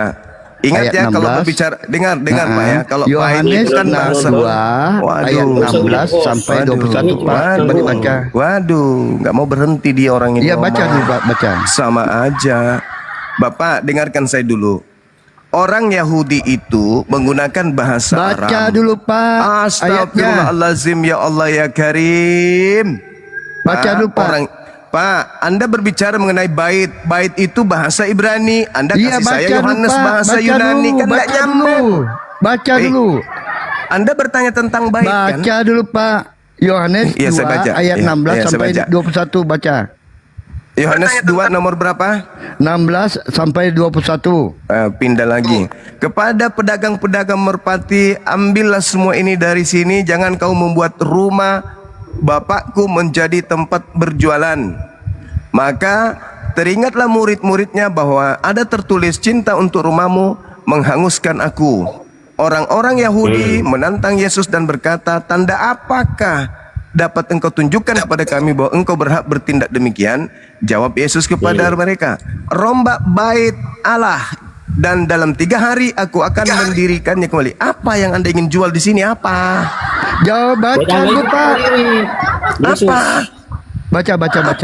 Ingat Ayat ya kalau 16. berbicara dengar Pak ya. Kalau bait Yohanes itu kan bahasa 2 ayat 16 sampai 21 Pak. Coba dibaca. Waduh, nggak mau berhenti dia orang ini. Iya baca ngomong. dulu Pak, baca. Sama aja. Bapak, dengarkan saya dulu. Orang Yahudi itu menggunakan bahasa Baca Aram. dulu Pak ayatnya. Astagfirullahalazim ya Allah ya Karim. Baca dulu Pak. Pak, Anda berbicara mengenai bait. Bait itu bahasa Ibrani. Anda Iya kasih saya baca dulu Yohanes Pak. bahasa Baca Yunani dulu, kan nggak baca dulu. nyambung. Baca Eh, dulu. Anda bertanya tentang bait kan? Baca dulu Pak. Yohanes Iya, 2 saya baca. ayat Iya, 16 iya, saya sampai baca. 21 baca. Yohanes 2 nomor berapa? 16 sampai 21. Pindah lagi. Kepada pedagang-pedagang merpati, ambillah semua ini dari sini. Jangan kau membuat rumah Bapakku menjadi tempat berjualan. Maka teringatlah murid-muridnya bahwa ada tertulis cinta untuk rumahmu menghanguskan aku. Orang-orang Yahudi menantang Yesus dan berkata, tanda apakah dapat engkau tunjukkan kepada kami bahwa engkau berhak bertindak demikian? Jawab Yesus kepada mereka, rombak bait Allah dan dalam 3 hari aku akan mendirikannya kembali. Apa yang Anda ingin jual di sini? Apa? Jawab baca dulu Pak. Apa?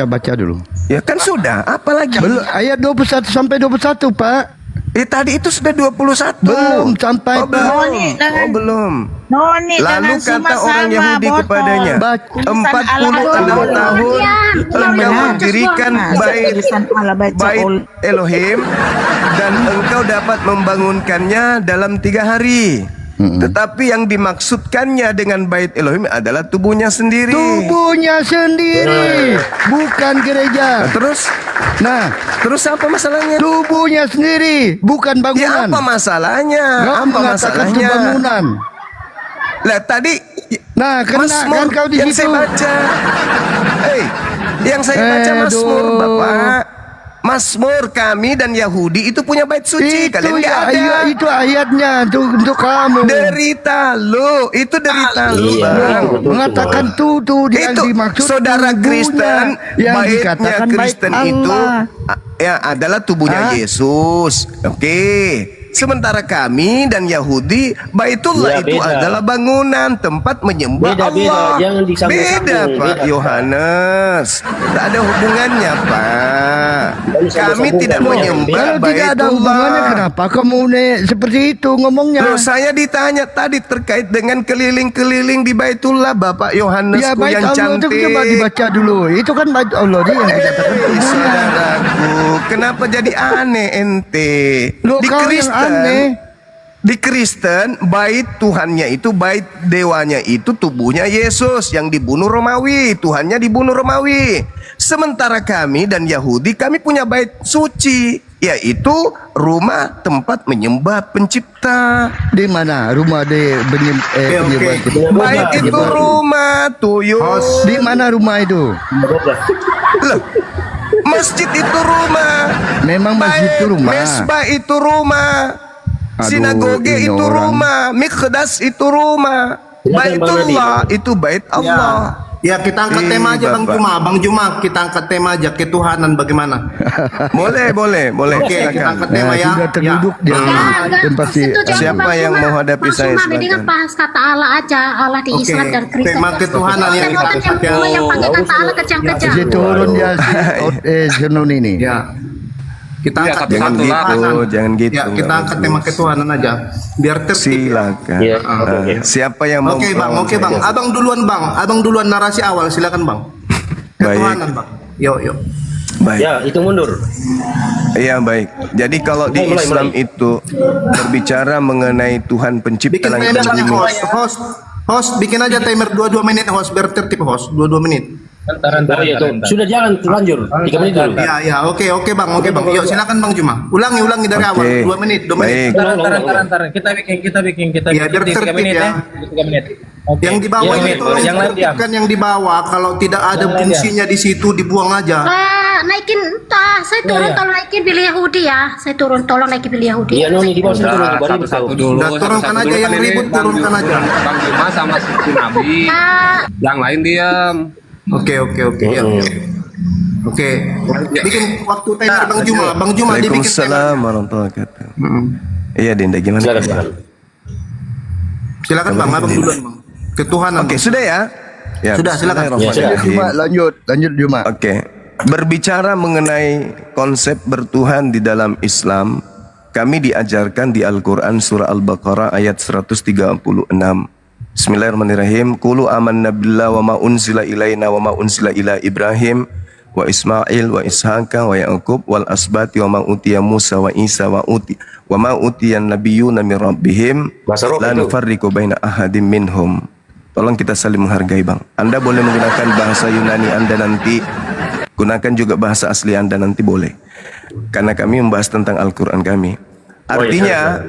Baca dulu. Ya kan sudah, apa lagi? Belum ayat 21 sampai 21 Pak. Tadi itu sudah 21. Belum sampai Oh, Pak. belum. Oh, belum. Noni, Lalu jangan kata orang sama-sama, Yahudi botol. kepadanya, Tulisan 46 Allah, tahun engkau benar. mendirikan bait Tulisan Allah, baca bait ul- Elohim dan engkau dapat membangunkannya dalam 3 hari. Tetapi yang dimaksudkannya dengan bait Elohim adalah tubuhnya sendiri. Tubuhnya sendiri, bukan gereja. Nah, terus apa masalahnya? Tubuhnya sendiri, bukan Ya bangunan. apa masalahnya? Kau Apa mengatakan itu masalahnya? bangunan. Lah tadi Nah, kena Mazmur kan kau di yang situ. saya baca. Yang saya baca Mazmur, Aduh. Bapak. Mazmur kami dan Yahudi itu punya bait suci. Kalian nggak ada. Iya, itu ayatnya untuk kamu. Derita lu, itu derita lu, Bang. Mengatakan yang Itu dimaksud saudara tubuhnya, Kristen, yang baitnya dikatakan bait Kristen itu Allah. ya adalah tubuhnya Hah? Yesus. Oke. Sementara kami dan Yahudi, Baitullah Ya, itu beda. adalah bangunan tempat menyembah Beda, beda. Allah. Jangan disambung-sambung. Beda, Pak Beda, Pak. Yohanes. Tak ada hubungannya, Pak. Kami disambung-sambung. tidak Loh, menyembah Kalau tidak ada hubungannya, Baitullah. kenapa kamu seperti itu ngomongnya? Loh, saya ditanya tadi terkait dengan keliling-keliling di Baitullah, Bapak Yohanesku Ya bait yang Allah itu cantik. coba dibaca dulu. Itu kan bait Allah dia yang dikatakan hubungan. Saudaraku, kenapa jadi aneh ente? Loh, kau yang aneh. Di Kristen, bait Tuhannya itu, bait dewanya itu tubuhnya Yesus yang dibunuh Romawi, Tuhannya dibunuh Romawi. Sementara kami dan Yahudi, kami punya bait suci, yaitu rumah tempat menyembah pencipta. Di mana rumah dia Bait itu rumah tuyul. Di mana rumah itu? Loh, masjid itu rumah. Memang masjid itu rumah. Mesbah itu rumah. Aduh, Sinagoge ini itu orang. rumah. Miqdas itu rumah. Silakan, Bang Baitullah itu bait Allah. Ya kita angkat tema aja Bang Bapak. Juma. Bang Juma kita angkat tema aja ketuhanan bagaimana? Boleh. Oke, kita Silakan. angkat tema ya. Sudah terduduk Ya. dia tempat si setuju Siapa Bang yang Suma. mau hadapi Bang saya, Suma, silakan. mendingan bahas kata Allah aja, Allah di Oke, Islam dan Kristen. tema ketuhanan yang kita angkat ya. yang pakai kata Allah kejam-kejam. si turun dia Senun ini. Ya. Kita angkat Jangan tema gitu, ketuhanan. jangan gitu. Ya, kita nggak angkat bagus. tema ketuhanan aja. Biar tertib. Silakan. Iya, oke. Siapa yang mau? Oke Bang, oke Bang. Abang duluan narasi awal, silakan Bang. Ketuhanan Bang. Yuk. Baik. Ya, itu mundur. Iya baik. Jadi kalau di Mulai. Islam itu berbicara mengenai Tuhan pencipta Bikin langit timer dan aja bumi. host, bikin aja timer 22 menit host, biar tertib host, 22 menit. Oh, iya, tuh. Sudah jalan, lanjut. 3 menit dulu. Ya, oke Bang. Yuk silakan Bang Juma. Ulangi dari awal, 2 menit, 2 menit. Baik. Kita bikin Ya, biar di 3 tertib menit ya. ya. 3 menit. Oke. Yang di bawah Yang itu yang lain diam. kan yang di bawah kalau tidak ada fungsinya di situ dibuang aja. Naikin, saya turun Iya. tolong naikin pilih Yahudi ya. Saya turun tolong naikin pilih Yahudi. Iya, Noni di bawah situ. Udah, satu-satu dulu. Udah, turunkan aja yang ribut, turunkan aja. Bang Juma sama si Nabi. Nah, Yang lain diam. Oke. Ya. Oke. Bikin waktu timer Bang Juma. Bang Juma dibikin timer. Waalaikumsalam warahmatullahi wabarakatuh. Iya Dinda gimana? Silakan Bang, abang duluan Bang. Ketuhanan. Oke sudah ya. Ya, Sudah, silakan. bismillahirrahmanirrahim. Cuma lanjut Juma. Oke. Berbicara mengenai konsep bertuhan di dalam Islam, kami diajarkan di Al-Quran surah Al-Baqarah ayat 136. Bismillahirrahmanirrahim. Qulu amanna billah wa ma unzila ilaina wa ma unzila ila Ibrahim wa Ismail wa Ishaqa wa Yaqub wal asbati wa ma utiya Musa wa Isa wa ma utiyan nabiyyuna min rabbihim Bahasa Arab la itu. nufarriqu baina ahadim minhum. Tolong kita saling menghargai Bang. Anda boleh menggunakan bahasa Yunani Anda nanti, gunakan juga bahasa asli Anda nanti boleh. Karena kami membahas tentang Al-Quran kami. Artinya,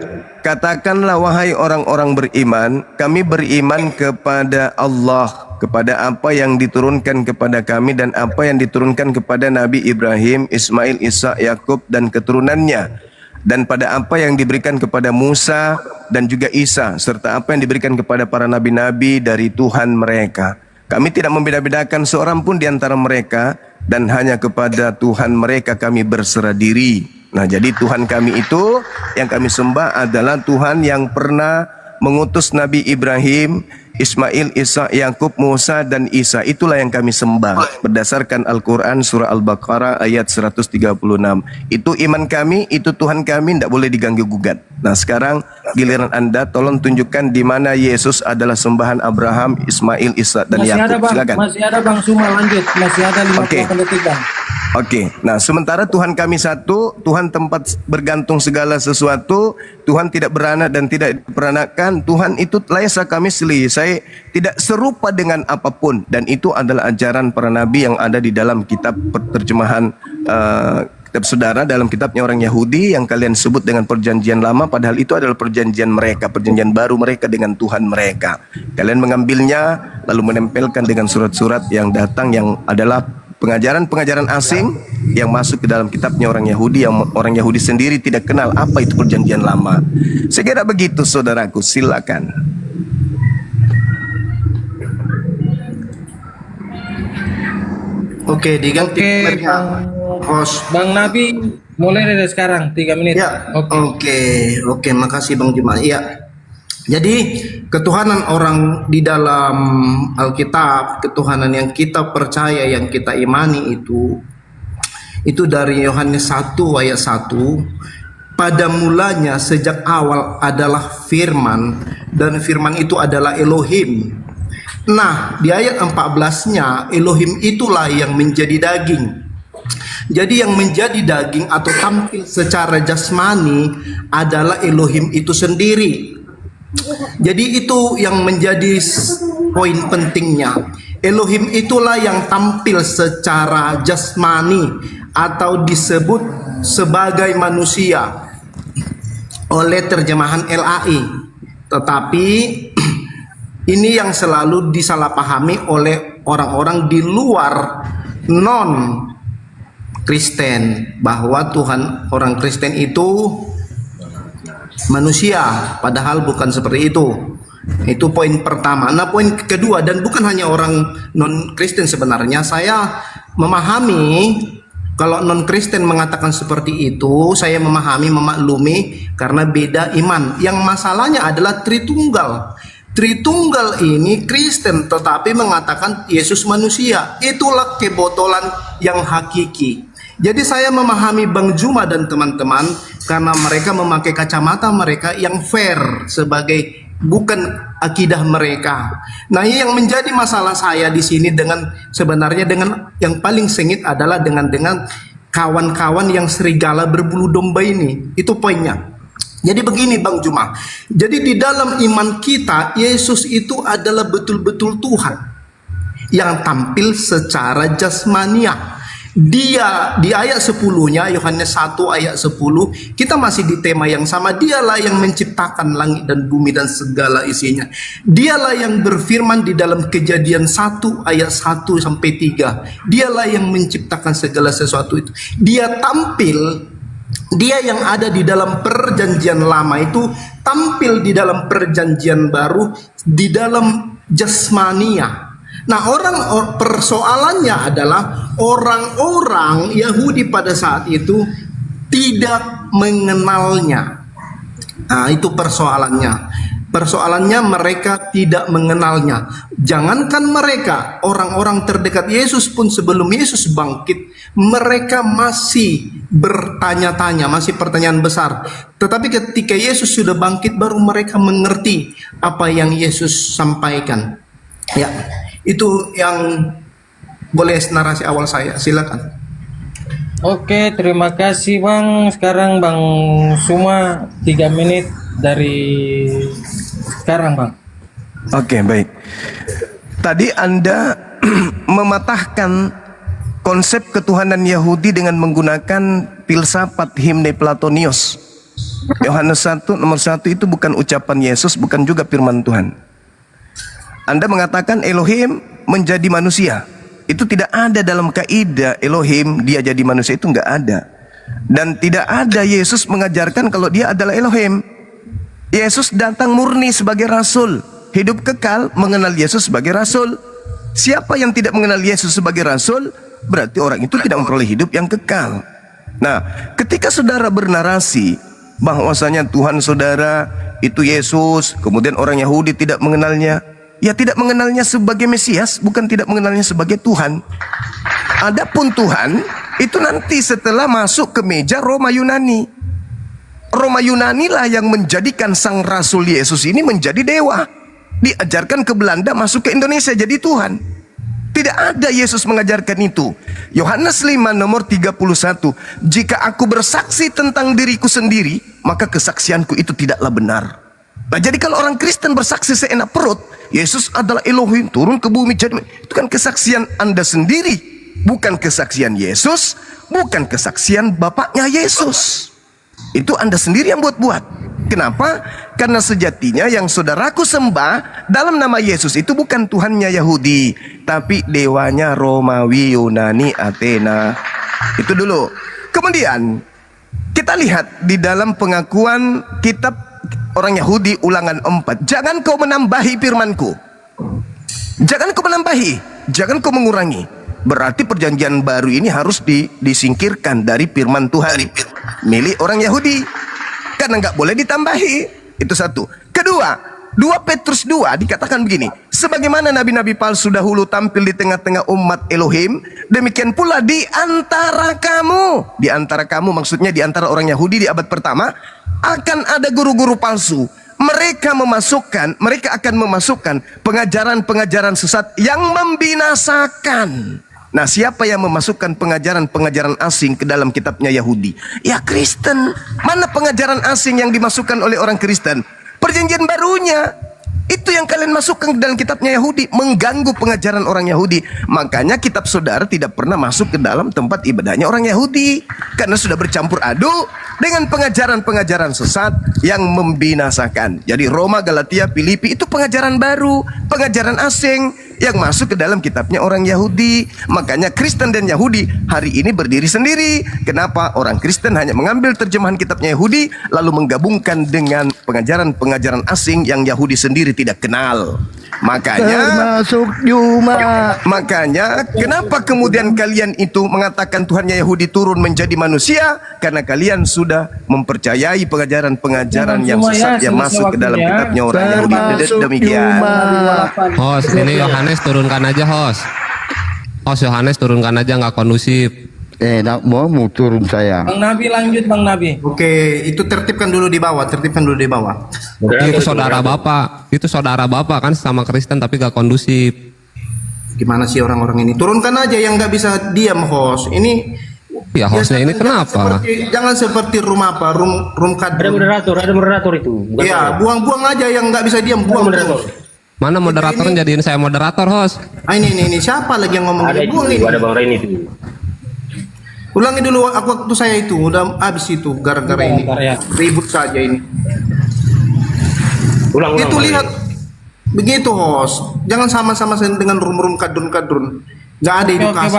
katakanlah wahai orang-orang beriman, kami beriman kepada Allah, kepada apa yang diturunkan kepada kami dan apa yang diturunkan kepada Nabi Ibrahim, Ismail, Ishak, Yakub dan keturunannya, dan pada apa yang diberikan kepada Musa dan juga Isa, serta apa yang diberikan kepada para nabi-nabi dari Tuhan mereka. Kami tidak membeda-bedakan seorang pun di antara mereka, dan hanya kepada Tuhan mereka kami berserah diri. Nah, jadi Tuhan kami itu yang kami sembah adalah Tuhan yang pernah mengutus Nabi Ibrahim, Ismail, Ishak, Yakub, Musa dan Isa. Itulah yang kami sembah berdasarkan Al-Quran surah Al-Baqarah ayat 136. Itu iman kami, itu Tuhan kami, tidak boleh diganggu gugat. Nah, sekarang giliran Anda, tolong tunjukkan di mana Yesus adalah sembahan Abraham, Ismail, Ishak dan Yakub. Silakan. Masih ada Bang Suma lanjut. Masih ada 50 Oke. detik Bang. Oke, nah sementara Tuhan kami satu, Tuhan tempat bergantung segala sesuatu, Tuhan tidak beranak dan tidak diperanakan, Tuhan itu laisa kamislihi, saya tidak serupa dengan apapun, dan itu adalah ajaran para nabi yang ada di dalam kitab terjemahan kitab saudara, dalam kitabnya orang Yahudi yang kalian sebut dengan perjanjian lama, padahal itu adalah perjanjian mereka, perjanjian baru mereka dengan Tuhan mereka. Kalian mengambilnya lalu menempelkan dengan surat-surat yang datang yang adalah pengajaran-pengajaran asing yang masuk ke dalam kitabnya orang Yahudi, yang orang Yahudi sendiri tidak kenal apa itu perjanjian lama. Saya kira begitu saudaraku, silakan. Oke, diganti timernya. Host. Bang Nabi Mulai dari sekarang 3 menit. Ya, oke, makasih Bang Juma. Iya. Jadi ketuhanan orang di dalam Alkitab, ketuhanan yang kita percaya, yang kita imani itu dari Yohanes 1 ayat 1. Pada mulanya sejak awal adalah firman, dan firman itu adalah Elohim. Nah, di ayat 14-nya Elohim itulah yang menjadi daging. Jadi yang menjadi daging atau tampil secara jasmani adalah Elohim itu sendiri. Jadi itu yang menjadi poin pentingnya. Elohim itulah yang tampil secara jasmani atau disebut sebagai manusia oleh terjemahan LAI. Tetapi ini yang selalu disalahpahami oleh orang-orang di luar non Kristen, bahwa Tuhan orang Kristen itu manusia, padahal bukan seperti itu. Itu poin pertama. Nah, poin kedua, dan bukan hanya orang non Kristen, sebenarnya saya memahami kalau non Kristen mengatakan seperti itu, saya memahami, memaklumi, karena beda iman. Yang masalahnya adalah Tritunggal. Tritunggal ini Kristen tetapi mengatakan Yesus manusia. Itulah kebotolan yang hakiki. Jadi saya memahami Bang Juma dan teman-teman karena mereka memakai kacamata mereka yang fair sebagai bukan akidah mereka. Nah, yang menjadi masalah saya di sini sebenarnya dengan yang paling sengit adalah dengan kawan-kawan yang serigala berbulu domba ini. Itu poinnya. Jadi begini Bang Juma. Jadi di dalam iman kita Yesus itu adalah betul-betul Tuhan yang tampil secara jasmania. Dia di ayat 10-nya Yohanes 1 ayat 10 kita masih di tema yang sama. Dialah yang menciptakan langit dan bumi dan segala isinya. Dialah yang berfirman di dalam Kejadian 1 ayat 1 sampai 3. Dialah yang menciptakan segala sesuatu itu. Dia tampil, dia yang ada di dalam perjanjian lama itu tampil di dalam perjanjian baru di dalam jasmania. Nah, persoalannya adalah orang-orang Yahudi pada saat itu tidak mengenalnya. Nah, itu persoalannya. Persoalannya mereka tidak mengenalnya. Jangankan mereka, orang-orang terdekat Yesus pun sebelum Yesus bangkit, mereka masih bertanya-tanya, masih pertanyaan besar. Tetapi ketika Yesus sudah bangkit, baru mereka mengerti apa yang Yesus sampaikan. Ya. Itu yang boleh narasi awal saya, silakan. Oke, terima kasih Bang. Sekarang Bang Suma 3 menit dari sekarang Bang. Oke, baik. Tadi Anda mematahkan konsep ketuhanan Yahudi dengan menggunakan filsafat himne Platonius. Yohanes 1 nomor 1 itu bukan ucapan Yesus, bukan juga firman Tuhan. Anda mengatakan Elohim menjadi manusia. Itu tidak ada dalam kaidah Elohim dia jadi manusia, itu enggak ada. Dan tidak ada Yesus mengajarkan kalau dia adalah Elohim. Yesus datang murni sebagai rasul, hidup kekal, mengenal Yesus sebagai rasul. Siapa yang tidak mengenal Yesus sebagai rasul, berarti orang itu tidak memperoleh hidup yang kekal. Nah, ketika saudara bernarasi bahwasanya Tuhan saudara itu Yesus, kemudian orang Yahudi tidak mengenalnya, ya tidak mengenalnya sebagai Mesias, bukan tidak mengenalnya sebagai Tuhan. Adapun Tuhan itu nanti setelah masuk ke meja Roma Yunani. Roma Yunani lah yang menjadikan sang Rasul Yesus ini menjadi dewa. Diajarkan ke Belanda, masuk ke Indonesia jadi Tuhan. Tidak ada Yesus mengajarkan itu. Yohanes 5 nomor 31. Jika aku bersaksi tentang diriku sendiri, maka kesaksianku itu tidaklah benar. Nah, jadi kalau orang Kristen bersaksi seenak perut, Yesus adalah Elohim turun ke bumi, jadi itu kan kesaksian Anda sendiri, bukan kesaksian Yesus, bukan kesaksian Bapaknya Yesus. Itu Anda sendiri yang buat-buat. Kenapa? Karena sejatinya yang saudaraku sembah dalam nama Yesus itu bukan Tuhannya Yahudi, tapi dewanya Romawi, Yunani, Athena. Itu dulu. Kemudian kita lihat di dalam pengakuan kitab orang Yahudi Ulangan 4. Jangan kau menambahi firmanku. Jangan kau menambahi, jangan kau mengurangi. Berarti perjanjian baru ini harus disingkirkan dari firman Tuhan. milik orang Yahudi. Karena nggak boleh ditambahi. Itu satu. Kedua, 2 Petrus 2 dikatakan begini, sebagaimana nabi-nabi palsu dahulu tampil di tengah-tengah umat Elohim, demikian pula di antara kamu. Di antara kamu maksudnya di antara orang Yahudi di abad pertama akan ada guru-guru palsu. Mereka akan memasukkan pengajaran-pengajaran sesat yang membinasakan. Nah, siapa yang memasukkan pengajaran-pengajaran asing ke dalam kitabnya Yahudi? Ya Kristen. Mana pengajaran asing yang dimasukkan oleh orang Kristen? Perjanjian barunya. Itu yang kalian masukkan ke dalam kitabnya Yahudi, mengganggu pengajaran orang Yahudi. Makanya kitab saudara tidak pernah masuk ke dalam tempat ibadahnya orang Yahudi, karena sudah bercampur aduk dengan pengajaran-pengajaran sesat yang membinasakan. Jadi Roma, Galatia, Filipi itu pengajaran baru, pengajaran asing yang masuk ke dalam kitabnya orang Yahudi. Makanya Kristen dan Yahudi hari ini berdiri sendiri. Kenapa? Orang Kristen hanya mengambil terjemahan kitabnya Yahudi lalu menggabungkan dengan pengajaran-pengajaran asing yang Yahudi sendiri tidak kenal. Makanya kenapa kemudian kalian itu mengatakan Tuhannya Yahudi turun menjadi manusia? Karena kalian sudah mempercayai pengajaran-pengajaran yang sesat yang masuk ke dalam kitabnya orang Yahudi. Demikian. Host, ini Yohanes turunkan aja, host. Host Yohanes turunkan aja, nggak kondusif. Mau turun saya. Bang Nabi lanjut, Bang Nabi. Oke, itu tertibkan dulu di bawah. Itu saudara bapak, kan sama Kristen tapi nggak kondusif. Gimana sih orang-orang ini? Turunkan aja yang nggak bisa diam, host. Ini Ya hostnya ini kenapa? Jangan seperti room kadrun. Ada moderator itu. Iya, buang-buang aja yang nggak bisa diam, buang. Mana moderator jadiin saya moderator, host? Ini siapa lagi yang ngomong? Ada Bang Reni itu. Ulangi dulu waktu saya itu, udah habis itu gara-gara ini. Ribut saja ini. Ulang. Itu lihat begitu, host. Jangan sama-sama dengan room kadrun. Nggak ada edukasi.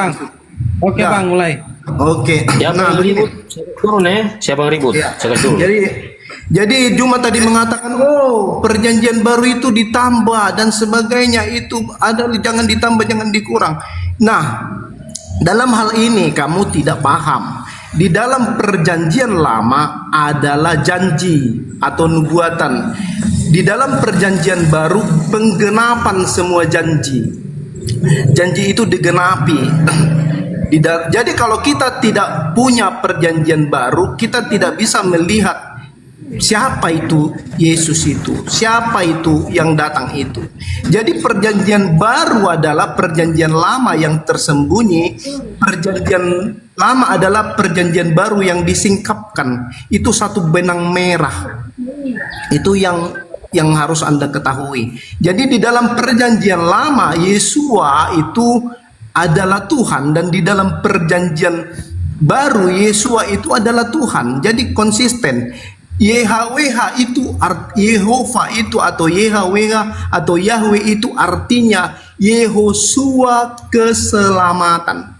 Oke, Bang, mulai. Oke. Siapa yang ribut? Turun ya. Siapa yang ribut? Saya turun. Jadi Juma tadi mengatakan, perjanjian baru itu ditambah dan sebagainya, itu ada, jangan ditambah, jangan dikurang. Nah, dalam hal ini kamu tidak paham. Di dalam perjanjian lama adalah janji atau nubuatan. Di dalam perjanjian baru penggenapan semua janji. Janji itu digenapi. Jadi kalau kita tidak punya perjanjian baru, kita tidak bisa melihat siapa itu Yesus itu, siapa itu yang datang itu. Jadi perjanjian baru adalah perjanjian lama yang tersembunyi. Perjanjian lama adalah perjanjian baru yang disingkapkan. Itu satu benang merah. Itu yang harus Anda ketahui. Jadi di dalam perjanjian lama Yesua itu adalah Tuhan, dan di dalam perjanjian baru Yesua itu adalah Tuhan. Jadi konsisten. YHWH itu Yehova itu atau YHWH atau Yahweh itu artinya Yehosua keselamatan.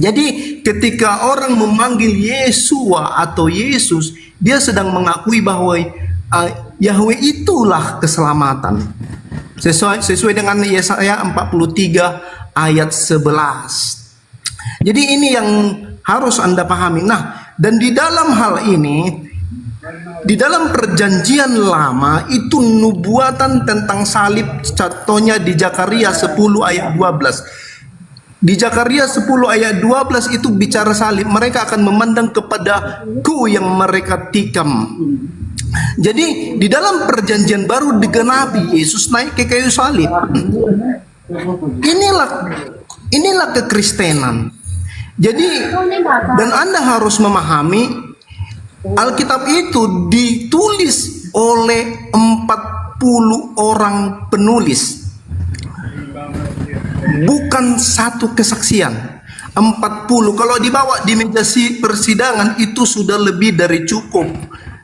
Jadi ketika orang memanggil Yesua atau Yesus, dia sedang mengakui bahwa Yahweh itulah keselamatan. Sesuai dengan Yesaya 43 ayat 11. Jadi ini yang harus Anda pahami. Nah, dan di dalam hal ini, di dalam perjanjian lama itu nubuatan tentang salib, contohnya di Zakaria 10 ayat 12. Di Zakaria 10 ayat 12 itu bicara salib. Mereka akan memandang kepadaku yang mereka tikam. Jadi di dalam perjanjian baru digenapi, Yesus naik ke kayu salib. Inilah kekristenan. Jadi, dan Anda harus memahami Alkitab itu ditulis oleh 40 orang penulis, bukan satu kesaksian. 40, kalau dibawa di meja persidangan itu sudah lebih dari cukup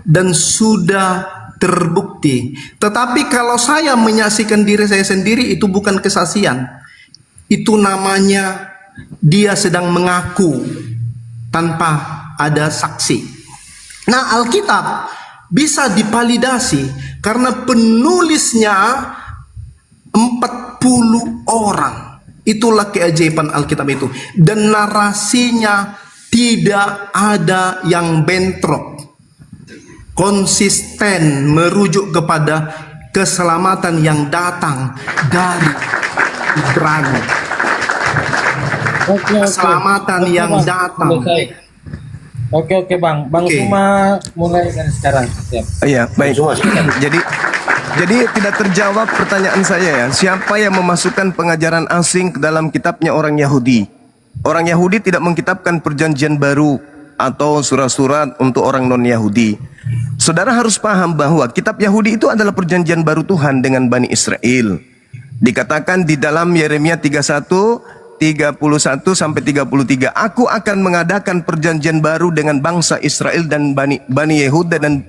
dan sudah terbukti. Tetapi kalau saya menyaksikan diri saya sendiri, itu bukan kesaksian. Itu namanya dia sedang mengaku tanpa ada saksi. Nah, Alkitab bisa dipalidasi karena penulisnya 40 orang. Itulah keajaiban Alkitab itu. Dan narasinya tidak ada yang bentrok, konsisten merujuk kepada keselamatan yang datang dari Ibrani. Keselamatan yang datang. Oke Bang. Bang Oke. Suma mulai dari sekarang. Siap. Iya, baik. Jadi tidak terjawab pertanyaan saya ya. Siapa yang memasukkan pengajaran asing ke dalam kitabnya orang Yahudi? Orang Yahudi tidak mengkitabkan perjanjian baru atau surat-surat untuk orang non-Yahudi. Saudara harus paham bahwa kitab Yahudi itu adalah perjanjian baru Tuhan dengan Bani Israel. Dikatakan di dalam Yeremia 31 sampai 33, aku akan mengadakan perjanjian baru dengan bangsa Israel dan Bani Yehuda dan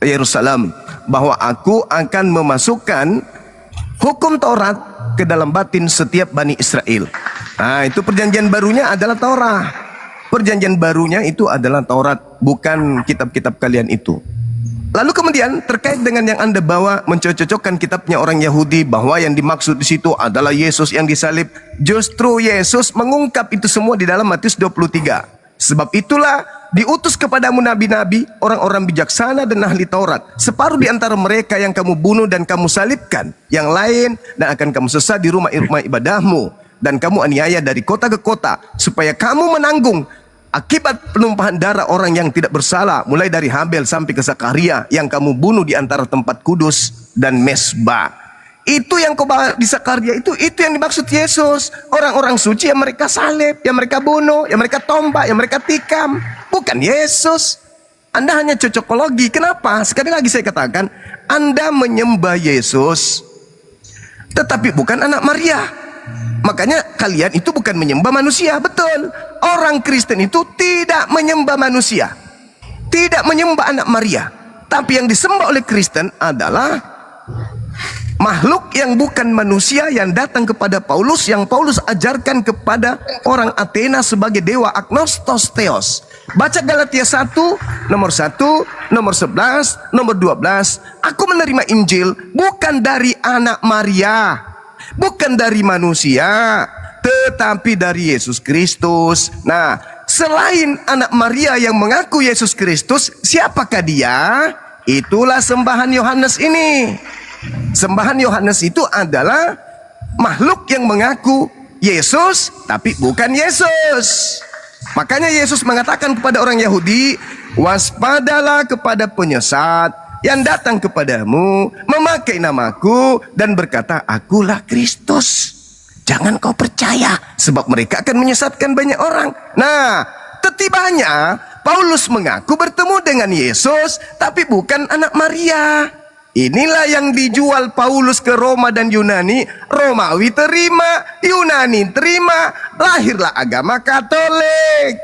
Yerusalem, bahwa aku akan memasukkan hukum Taurat ke dalam batin setiap Bani Israel. Nah, itu perjanjian barunya adalah Taurat. Perjanjian barunya itu adalah Taurat, bukan kitab-kitab kalian itu. Lalu kemudian terkait dengan yang Anda bawa mencocokkan kitabnya orang Yahudi bahwa yang dimaksud di situ adalah Yesus yang disalib. Justru Yesus mengungkap itu semua di dalam Matius 23. Sebab itulah diutus kepadamu nabi-nabi, orang-orang bijaksana dan ahli Taurat. Separuh di antara mereka yang kamu bunuh dan kamu salibkan, yang lain dan akan kamu sesat di rumah-rumah ibadahmu, dan kamu aniaya dari kota ke kota, supaya kamu menanggung akibat penumpahan darah orang yang tidak bersalah, mulai dari Habel sampai ke Zakaria yang kamu bunuh di antara tempat kudus dan mesbah. Itu yang kau bawa di Zakaria, itu yang dimaksud Yesus. Orang-orang suci yang mereka salib, yang mereka bunuh, yang mereka tombak, yang mereka tikam, bukan Yesus. Anda hanya cocokologi. Kenapa? Sekali lagi saya katakan, Anda menyembah Yesus tetapi bukan anak Maria. Makanya kalian itu bukan menyembah manusia. Betul. Orang Kristen itu tidak menyembah manusia, tidak menyembah anak Maria. Tapi yang disembah oleh Kristen adalah makhluk yang bukan manusia yang datang kepada Paulus, yang Paulus ajarkan kepada orang Athena sebagai dewa agnostos theos. Baca Galatia 1, nomor 1, nomor 11, nomor 12. Aku menerima Injil bukan dari anak Maria, bukan dari manusia, tetapi dari Yesus Kristus. Nah, selain anak Maria yang mengaku Yesus Kristus, siapakah dia? Itulah sembahan Yohanes ini. Sembahan Yohanes itu adalah makhluk yang mengaku Yesus tapi bukan Yesus. Makanya Yesus mengatakan kepada orang Yahudi, waspadalah kepada penyesat yang datang kepadamu memakai namaku dan berkata, akulah Kristus. Jangan kau percaya, sebab mereka akan menyesatkan banyak orang. Nah, tetibanya Paulus mengaku bertemu dengan Yesus tapi bukan anak Maria. Inilah yang dijual Paulus ke Roma dan Yunani. Romawi terima, Yunani terima, lahirlah agama Katolik.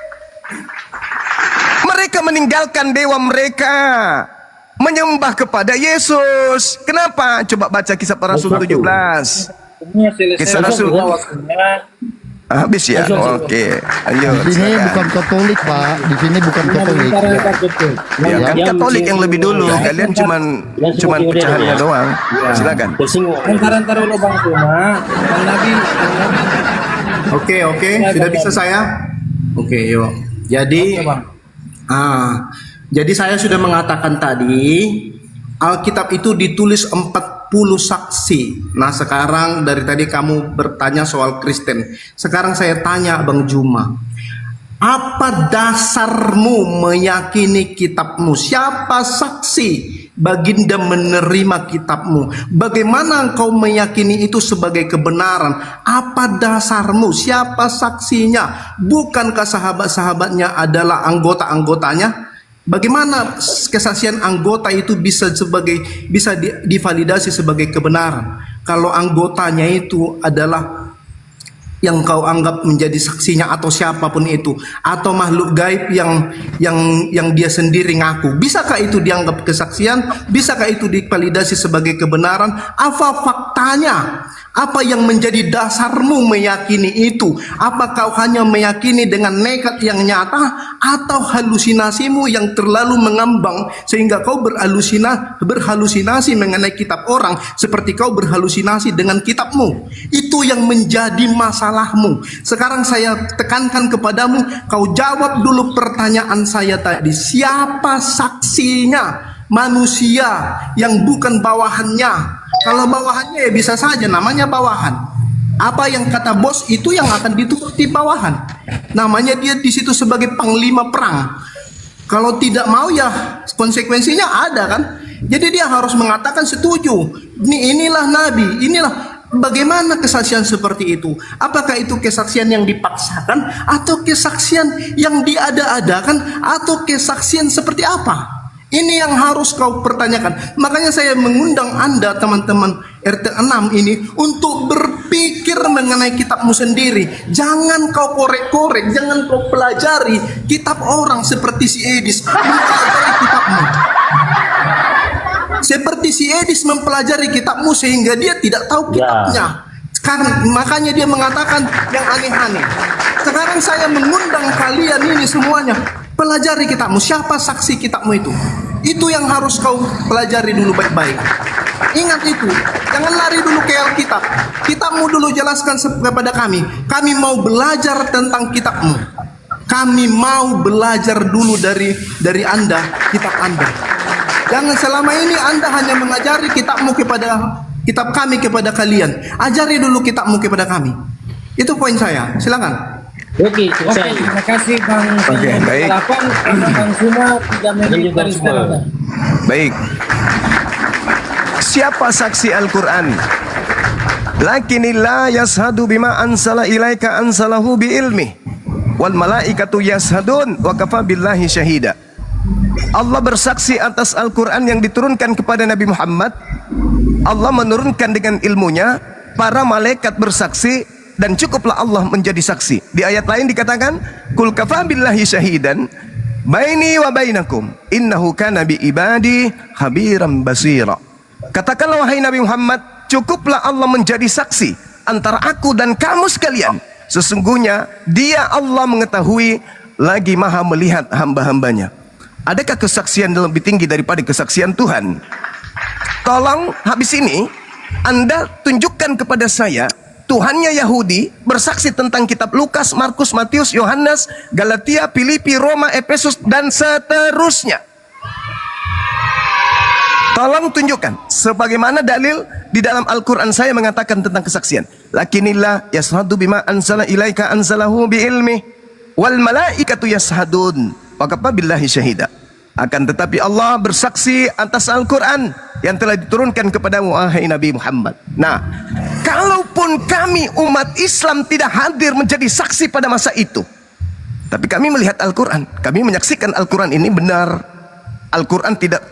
Mereka meninggalkan dewa mereka, menyembah kepada Yesus. Kenapa? Coba baca Kisah Para Rasul 17. Kisah Rasul. Habis ya? Oke. Lanjut. Di sini silakan. bukan Katolik, Pak. Di sini bukan Katolik. Ya, kan Katolik yang lebih dulu. Kalian cuman pecahannya doang. Silakan. Ntar dulu Bang Suma. Bang Nabi. Oke, sudah bisa saya? Oke, yuk. Jadi, jadi saya sudah mengatakan tadi, Alkitab itu ditulis 40 saksi. Nah, sekarang dari tadi kamu bertanya soal Kristen. Sekarang saya tanya Bang Juma, apa dasarmu meyakini kitabmu? Siapa saksi Baginda menerima kitabmu? Bagaimana engkau meyakini itu sebagai kebenaran? Apa dasarmu? Siapa saksinya? Bukankah sahabat-sahabatnya adalah anggota-anggotanya? Bagaimana kesaksian anggota itu bisa divalidasi sebagai kebenaran kalau anggotanya itu adalah yang kau anggap menjadi saksinya atau siapapun itu, atau makhluk gaib yang dia sendiri ngaku? Bisakah itu dianggap kesaksian? Bisakah itu divalidasi sebagai kebenaran? Apa faktanya? Apa yang menjadi dasarmu meyakini itu? Apa kau hanya meyakini dengan nekat yang nyata, atau halusinasimu yang terlalu mengambang sehingga kau berhalusinasi mengenai kitab orang seperti kau berhalusinasi dengan kitabmu? Itu yang menjadi masalahmu. Sekarang saya tekankan kepadamu, kau jawab dulu pertanyaan saya tadi. Siapa saksinya? Manusia yang bukan bawahannya. Kalau bawahannya ya bisa saja namanya bawahan. Apa yang kata bos itu yang akan dituruti bawahan. Namanya dia di situ sebagai panglima perang. Kalau tidak mau ya konsekuensinya ada kan. Jadi dia harus mengatakan setuju. Inilah nabi, inilah. Bagaimana kesaksian seperti itu? Apakah itu kesaksian yang dipaksakan, atau kesaksian yang diada-adakan, atau kesaksian seperti apa? Ini yang harus kau pertanyakan. Makanya saya mengundang Anda teman-teman RT 6 ini untuk berpikir mengenai kitabmu sendiri. Jangan kau korek-korek, jangan kau pelajari kitab orang seperti si Edis mempelajari kitabmu. Seperti si Edis mempelajari kitabmu sehingga dia tidak tahu kitabnya. Sekarang makanya dia mengatakan yang aneh-aneh. Sekarang saya mengundang kalian ini semuanya, pelajari kitabmu. Siapa saksi kitabmu itu? Itu yang harus kau pelajari dulu baik-baik. Ingat itu. Jangan lari dulu ke Alkitab. Kitabmu dulu jelaskan kepada kami. Kami mau belajar tentang kitabmu. Kami mau belajar dulu dari Anda, kitab Anda. Jangan selama ini Anda hanya mengajari kitab kami kepada kalian. Ajari dulu kitabmu kepada kami. Itu poin saya. Silakan. Oke, Terima kasih Bang. Oke, baik. Bang Suma tidak menjadi Baik. Siapa saksi Al-Quran? Lakinillah yashadu bima ansala ilaika ansalahu bi ilmi wal malaikatu yashadun wa kafa billahi syahida. Allah bersaksi atas Al-Quran yang diturunkan kepada Nabi Muhammad. Allah menurunkan dengan ilmunya, para malaikat bersaksi, dan cukuplah Allah menjadi saksi. Di ayat lain dikatakan, Kul kafa billahi syahidan baini wa bainakum innahu kana bi ibadi khabiran basira. Katakanlah wahai Nabi Muhammad, cukuplah Allah menjadi saksi antara aku dan kamu sekalian. Sesungguhnya Dia Allah mengetahui lagi maha melihat hamba-hambanya. Adakah kesaksian yang lebih tinggi daripada kesaksian Tuhan? Tolong habis ini Anda tunjukkan kepada saya Tuhannya Yahudi bersaksi tentang kitab Lukas, Markus, Matius, Yohanes, Galatia, Filipi, Roma, Efesus, dan seterusnya. Tolong tunjukkan sebagaimana dalil di dalam Al-Quran saya mengatakan tentang kesaksian. Lakinillah yashadu bima ansala ilaika ansalahu bi ilmi wal malaikatu yashadun wa kafa billahi syahida. Akan tetapi Allah bersaksi atas Al-Quran yang telah diturunkan kepadamu wahai Nabi Muhammad. Nah, kalaupun kami umat Islam tidak hadir menjadi saksi pada masa itu, tapi kami melihat Al-Quran, kami menyaksikan Al-Quran ini benar. Al-Quran tidak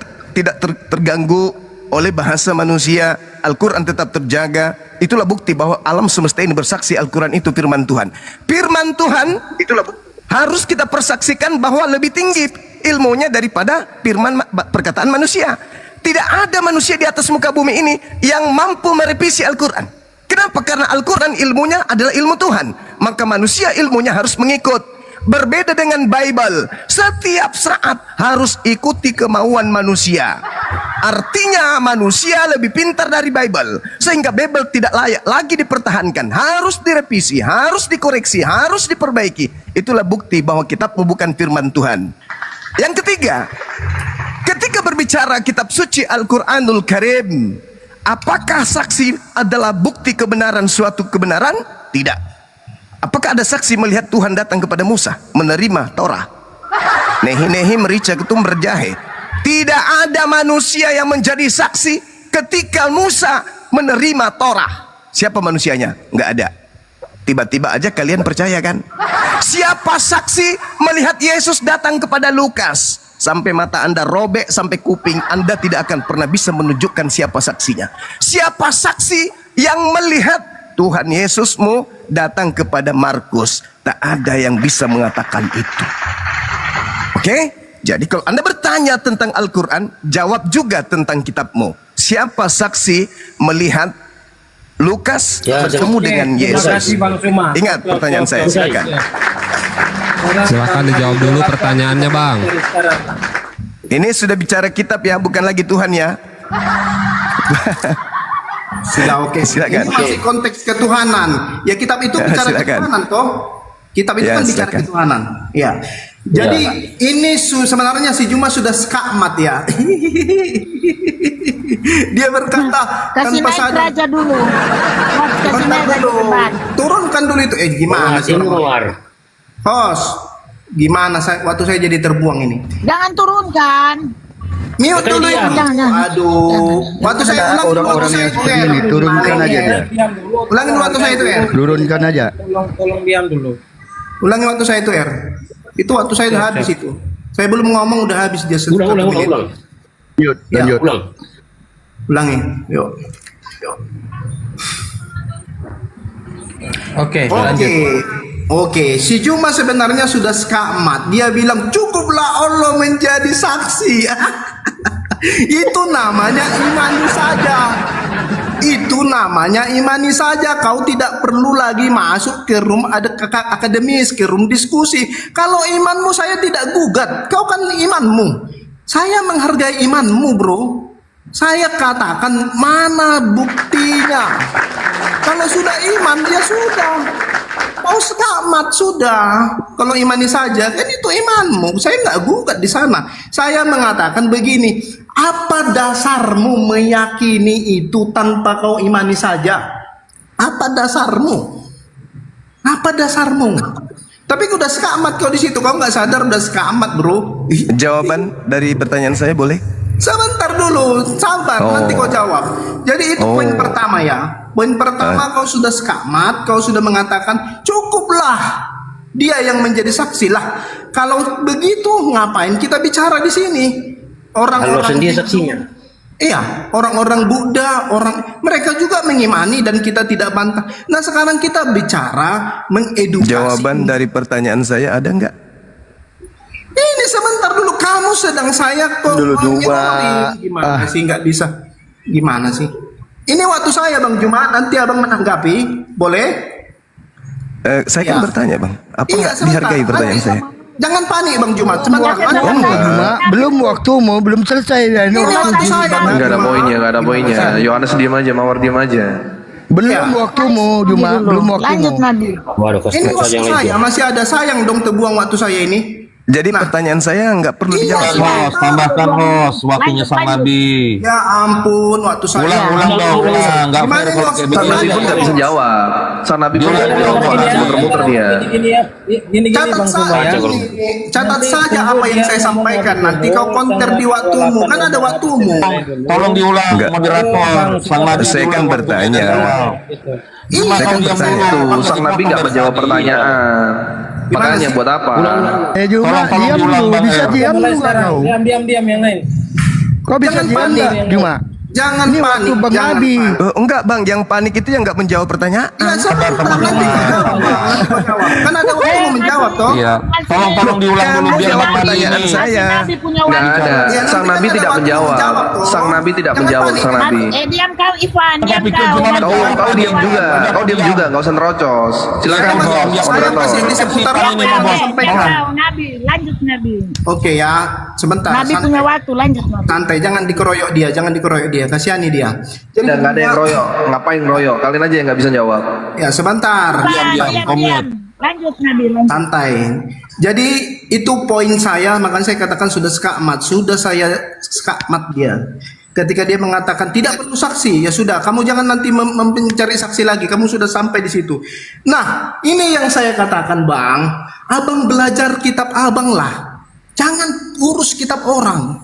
terganggu oleh bahasa manusia. Al-Quran tetap terjaga. Itulah bukti bahwa alam semesta ini bersaksi Al-Quran itu firman Tuhan. Firman Tuhan itulah bukti. Harus kita persaksikan bahwa lebih tinggi ilmunya daripada firman perkataan manusia. Tidak ada manusia di atas muka bumi ini yang mampu merevisi Al-Quran. Kenapa? Karena Al-Quran ilmunya adalah ilmu Tuhan. Maka manusia ilmunya harus mengikut. Berbeda dengan Bible, setiap saat harus ikuti kemauan manusia. Artinya manusia lebih pintar dari Bible, sehingga Bible tidak layak lagi dipertahankan. Harus direvisi, harus dikoreksi, harus diperbaiki. Itulah bukti bahwa kitab bukan firman Tuhan. Yang ketiga, ketika berbicara kitab suci Al-Quranul Karim, apakah saksi adalah bukti kebenaran suatu kebenaran? Tidak. Apakah ada saksi melihat Tuhan datang kepada Musa menerima Torah? Nehi-nehi merica ketum berjahe. Tidak ada manusia yang menjadi saksi ketika Musa menerima Torah. Siapa manusianya? Nggak ada. Tiba-tiba aja kalian percaya kan? Siapa saksi melihat Yesus datang kepada Lukas? Sampai mata Anda robek, sampai kuping Anda tidak akan pernah bisa menunjukkan siapa saksinya. Siapa saksi yang melihat Tuhan Yesusmu datang kepada Markus? Tak ada yang bisa mengatakan itu. Oke? Jadi kalau Anda bertanya tentang Al-Quran, jawab juga tentang kitabmu. Siapa saksi melihat Lukas Ya, bertemu dengan Yesus. Bang Suma. Ingat pertanyaan saya, silakan. Silakan dijawab dulu pertanyaannya, Bang. Ini sudah bicara kitab ya, bukan lagi Tuhan ya. Sudah oke. Silakan. Ini masih konteks ketuhanan. Ya kitab itu bicara Silakan. ketuhanan toh. Kitab itu Ya, kan bicara silakan. ketuhanan. Ya. Jadi ini sebenarnya si Juma sudah skakmat ya. Dia berkata Kasih tanpa naik sadar. raja dulu. Kasih Bentar naik raja dulu. debat. Turunkan dulu itu. Gimana sih? Keluar. Host, gimana waktu saya jadi terbuang ini? Jangan turunkan. Mute dulu itu. Jangan. Aduh. Waktu saya ulang Orang-orang yang seperti ini turunkan aja ya. Ulangin waktu saya itu ya. Turunkan aja. Tolong diam dulu. Ulangi waktu saya itu R. Itu waktu saya udah habis itu. Saya belum ngomong udah habis dia Ulang. Lanjut, Ya. lanjut. Ulang. Ulangi. Yuk. Oke, lanjut. Oke, si Juma sebenarnya sudah skakmat. Dia bilang cukuplah Allah menjadi saksi. Itu namanya imani saja. Itu namanya imani saja. Kau tidak perlu lagi masuk ke room akademis, ke room diskusi. Kalau imanmu saya tidak gugat. Kau kan imanmu. Saya menghargai imanmu, bro. Saya katakan mana buktinya. Kalau sudah iman, ya sudah. Mau sekamat sudah. Kalau imani saja, kan itu imanmu. Saya nggak gugat di sana. Saya mengatakan begini, apa dasarmu meyakini itu tanpa kau imani saja? Apa dasarmu? Apa dasarmu? Tapi udah sekamat kau di situ. Kau nggak sadar udah sekamat, bro. Jawaban dari pertanyaan saya boleh? Sebentar dulu, sabar, nanti kau jawab. Jadi itu poin pertama ya. Poin pertama kau sudah sekamat, kau sudah mengatakan cukuplah dia yang menjadi saksi lah. Kalau begitu ngapain kita bicara di sini? Kalau Orang-orang sendiri itu- saksinya. Iya, orang-orang Buddha, mereka juga mengimani dan kita tidak bantah. Nah sekarang kita bicara mengedukasi. Jawaban dari pertanyaan saya ada nggak? Ini sebentar dulu, kamu sedang saya kok Dulu dua. gimana sih nggak bisa? Gimana sih? Ini waktu saya Bang Juma, nanti abang menanggapi, boleh? Saya kan Ya. bertanya bang, apa Iya, nggak sebentar. dihargai pertanyaan Nanti- saya? Jangan panik Bang Juma, sebentar. Juma, belum waktumu, belum selesai dan Ini waktu saya. Nggak ada poinnya, nggak ada poinnya. Yohanes diam aja, Mawar diam aja. belum Ya. waktumu, Juma, belum waktumu. Lanjut Nabi. Waduh, Ini kosmet saja waktu yang saya, lain. masih ada sayang dong terbuang waktu saya ini. Jadi pertanyaan saya nggak perlu Iya, dijawab. host, tambahkan host waktunya sang Nabi. Ya ampun, waktu saya. Ulang dong, ulang. Nggak Gimana fair ini kalau waktu kayak Sang Nabi begini. pun nggak bisa jawab. Sang Nabi pun nggak bisa jawab. Muter-muter dia. Gini ya, gini Catat Bang Suma ya. catat saja apa yang saya sampaikan. Nanti kau counter di waktumu, kan ada waktumu. Tolong diulang, Nggak. moderator. Sang Nabi Saya kan diulang bertanya. Iya, Saya kan diam bertanya. dulu. Sang Nabi nggak menjawab pertanyaan. Pertanyaannya buat apa? Juma, Tolong diam diulang, dulu, Bang bisa Er. diam Mulai dulu nggak sekarang. kau? Diam yang lain. Kau bisa Jangan diam panik. nggak, Juma? Jangan Ini panik, waktu Bang jangan Nabi. panik. Enggak bang, yang panik itu yang nggak menjawab pertanyaan. Ya, sebentar, nanti kau jawab. Kan ada waktu menjawab toh. Iya, tolong diulang dulu Kamu biar jawab Bang Nabi pertanyaan ini. saya. Nabi punya Nggak wanita. ada. Ya, nanti Sang kan Nabi ada tidak waktu menjawab. menjawab, toh. Sang Nabi tidak Jangan menjawab. panik. Sang Nabi. Diam kau Ivan, diam pikir kau. cuma Lanjut. Kau diam juga. Kau diam juga. Nggak usah nerocos. Silakan Saya host, Saya moderator. masih di seputar Ini apa yang mau mau bos. sampaikan. Kau Nabi, lanjut Nabi. Oke ya, sebentar. Nabi santai. punya waktu, lanjut Nabi. Santai, jangan dikeroyok dia, jangan dikeroyok dia, kasihani dia. Jadi Dan nggak ada yang royok. Ngapain royok? Kalian aja yang nggak bisa jawab. Ya sebentar. Diam. Lanjut Nabi, lanjut. Santai. Jadi itu poin saya, makanya saya katakan sudah skakmat, sudah saya skakmat dia. Ketika dia mengatakan tidak perlu saksi, ya sudah, kamu jangan nanti mencari saksi lagi, kamu sudah sampai di situ. Nah, ini yang saya katakan Bang, abang belajar kitab abang lah, jangan urus kitab orang.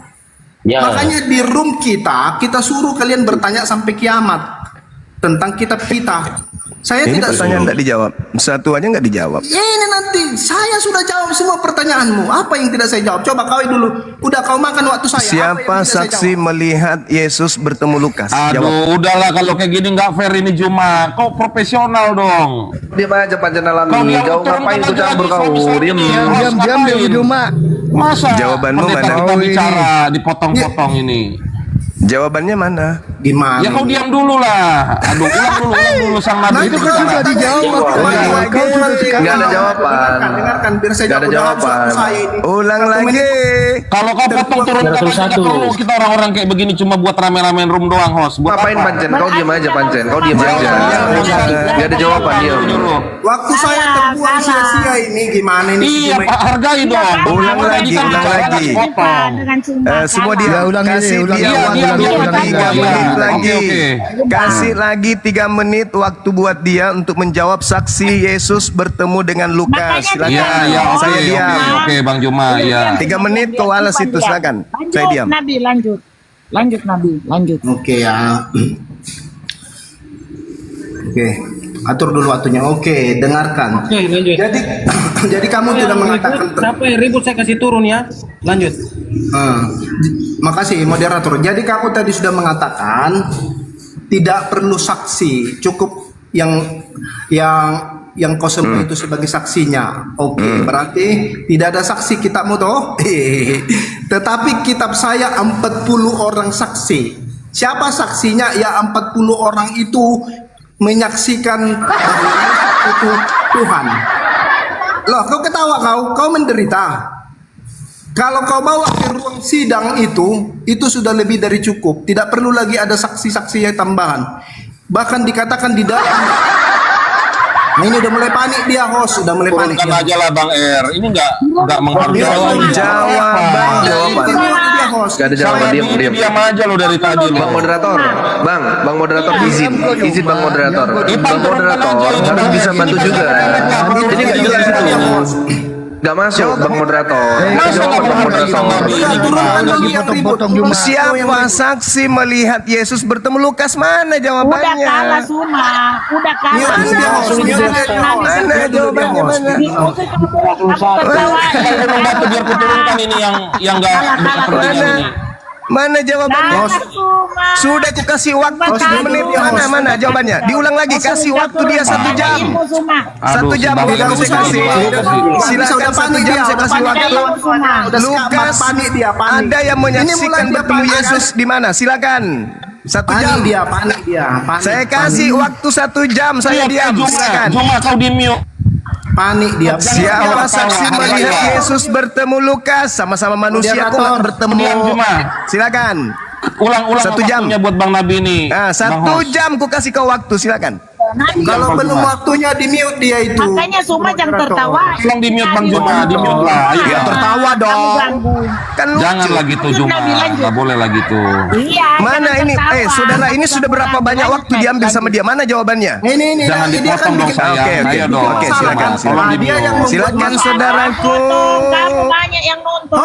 Ya. Makanya di room kita suruh kalian bertanya sampai kiamat tentang kitab kita. Saya Ini tidak pertanyaan suruh. nggak dijawab, satu aja nggak dijawab. Ini nanti saya sudah jawab semua pertanyaanmu. Apa yang tidak saya jawab? Coba kau dulu. Udah kau makan waktu saya. Apa yang Siapa tidak saya saksi jawab? melihat Yesus bertemu Lukas? Jawab. Aduh, udahlah kalau kayak gini nggak fair ini Juma. Kau profesional dong. Diam aja Panjang Alami. Kau diam, Kau turun ngapain aja ikut campur lagi, kau? suami-suami. Diam. Diam dulu, Juma. Masa Jawabanmu pendeta mana? kita Oh, ini. bicara dipotong-potong ini. Jawabannya mana? Gimana? Ya kau diam dulu lah. Aduh, ulang dulu sang Nabi. Itu kan sudah dijawab. Nggak ada jawaban. Dengarkan biar saya Nggak ada jawab jawaban. saya ini. Ulang lagi. Kalau kau potong turunkan aja dulu, kita orang-orang kayak begini cuma buat rame-ramein room doang, host. Buat Ngapain apa? Pancen? Kau diam aja Pancen. Kau diam aja. Nggak ada jawaban dia. Waktu saya terbuang sia-sia ini gimana ini? Iya, Pak, hargai dong. Ulang lagi, ulang lagi. Semua dia kasih dia waktu 3 menit lagi. Kasih lagi 3 menit waktu buat dia untuk menjawab saksi Yesus bertemu dengan Lukas. Silakan. Iya, Saya diam. Oke, Bang Juma, ya. 3 menit kau alas itu, silakan. Saya diam. Nabi, lanjut Nabi, lanjut. Oke ya. Oke, atur dulu waktunya. Oke, dengarkan. Oke, lanjut. Jadi kamu tidak mengatakan Siapa yang ribut saya kasih turun ya. Lanjut. Makasih moderator. Jadi kamu tadi sudah mengatakan tidak perlu saksi, cukup yang kau sebut itu sebagai saksinya. Oke, berarti tidak ada saksi kitabmu toh? Tetapi kitab saya 40 orang saksi. Siapa saksinya? Ya 40 orang itu menyaksikan itu Tuhan. Loh, kau ketawa kau menderita. Kalau kau bawa ke ruang sidang itu sudah lebih dari cukup. Tidak perlu lagi ada saksi-saksi yang tambahan. Bahkan dikatakan di dalam. Nah, ini udah mulai panik dia, host. Udah mulai panik. Turunkan aja lah Bang R. Ini nggak menghargai. Jawaban. Nggak ada jawaban. Diam. Diam aja lo dari tadi lo. Bang moderator, Bang moderator izin Bang moderator. Bang moderator harus bisa bantu juga. Ini nggak jelas itu. Gak masuk Bang moderator. Siapa saksi melihat Yesus bertemu Lukas? Mana jawabannya? Udah kalah Suma, udah kalah. Mana jawabannya? Mana? Biar kuturunkan ini yang nggak berkepentingan ini. Mana jawabannya? Sudah aku kasih waktu 10 menit. Mana jawabannya? Diulang lagi. Kasih waktu dia 1 jam. 1 jam baru saya kasih. Silakan 1 jam saya kasih waktu. Lukas, ada yang menyaksikan bertemu Yesus di mana? Silakan. 1 jam. Panik dia. Saya kasih waktu 1 jam. Saya diam. Silakan. Cuma kau di mute. Panik dia. Siapa saksi melihat Yesus bertemu Lukas? Sama-sama manusia kok nggak bertemu. Silakan. Ulang 1 jam buat Bang Nabi ini. 1 jam ku kasih kau waktu, silakan. Kalau belum waktunya di mute dia itu. Makanya Suma jangan tertawa. Tolong di mute Bang Juma, di mute lah. Ayo. Ya tertawa dong. Kan lucu. Jangan lagi tuh Juma, nggak boleh lagi tuh. Iya. Mana ini? Saudara, ini sudah berapa banyak waktu diambil sama dia? Mana jawabannya? Ini Jangan dipotong dong saya. Oke. Ayo dong. Oke, silakan. Tolong di mute. Silakan saudaraku. Kamu banyak yang nonton.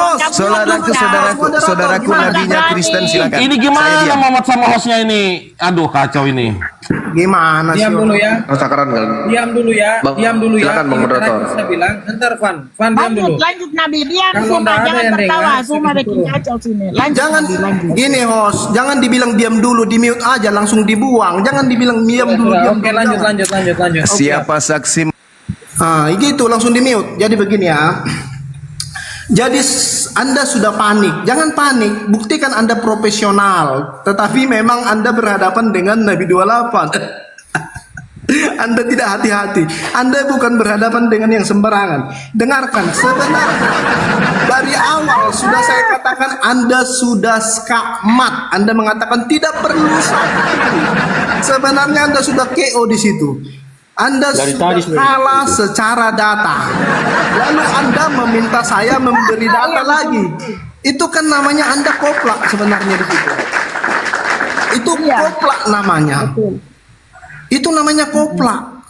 Saudaraku nabinya Kristen, silakan. Ini Saya gimana diam. Muhammad sama hostnya ini? Aduh kacau ini. Gimana sih? Diam dulu ya. Takaran kan? Diam dulu ya. Bang, Diam dulu ya. silakan, Bang Ini moderator. terakhir saya bilang. Ntar Van diam dulu. Lanjut Nabi, diam Kalau Suma, nggak ada jangan yang tertawa. dengar, Suma saya bikin kacau sini. Lanjut. Jangan Nabi, lanjut. gini host, jangan dibilang diam dulu, di mute aja langsung dibuang. Jangan dibilang diam dulu. Sudah, Diam oke, dulu, lanjut. jangan. Siapa saksi? Gitu langsung di mute. Jadi begini ya. Jadi Anda sudah panik. Jangan panik. Buktikan Anda profesional. Tetapi memang Anda berhadapan dengan Nabi 28. Anda tidak hati-hati. Anda bukan berhadapan dengan yang sembarangan. Dengarkan, sebenarnya dari awal sudah saya katakan Anda sudah skakmat. Anda mengatakan tidak perlu saksi. Sebenarnya Anda sudah KO di situ. Anda sudah kalah secara data. Lalu Anda meminta saya memberi data lagi. Itu kan namanya Anda koplak sebenarnya di situ. Itu koplak namanya. Itu namanya koplak.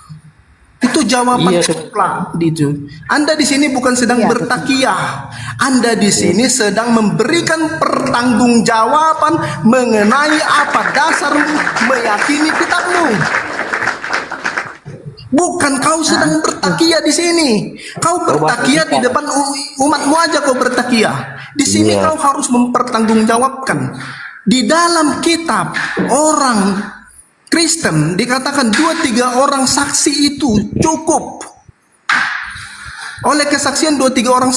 Itu jawaban koplak itu. Anda di sini bukan sedang bertakiyah. Anda di sini sedang memberikan pertanggungjawaban mengenai apa dasarmu meyakini kitabmu. Bukan kau sedang bertakiyah di sini. Kau bertakiyah di depan umatmu aja kau bertakiyah. Di sini kau harus mempertanggungjawabkan. Di dalam kitab orang Kristen dikatakan 2-3 orang saksi itu cukup. Oleh kesaksian 2-3 orang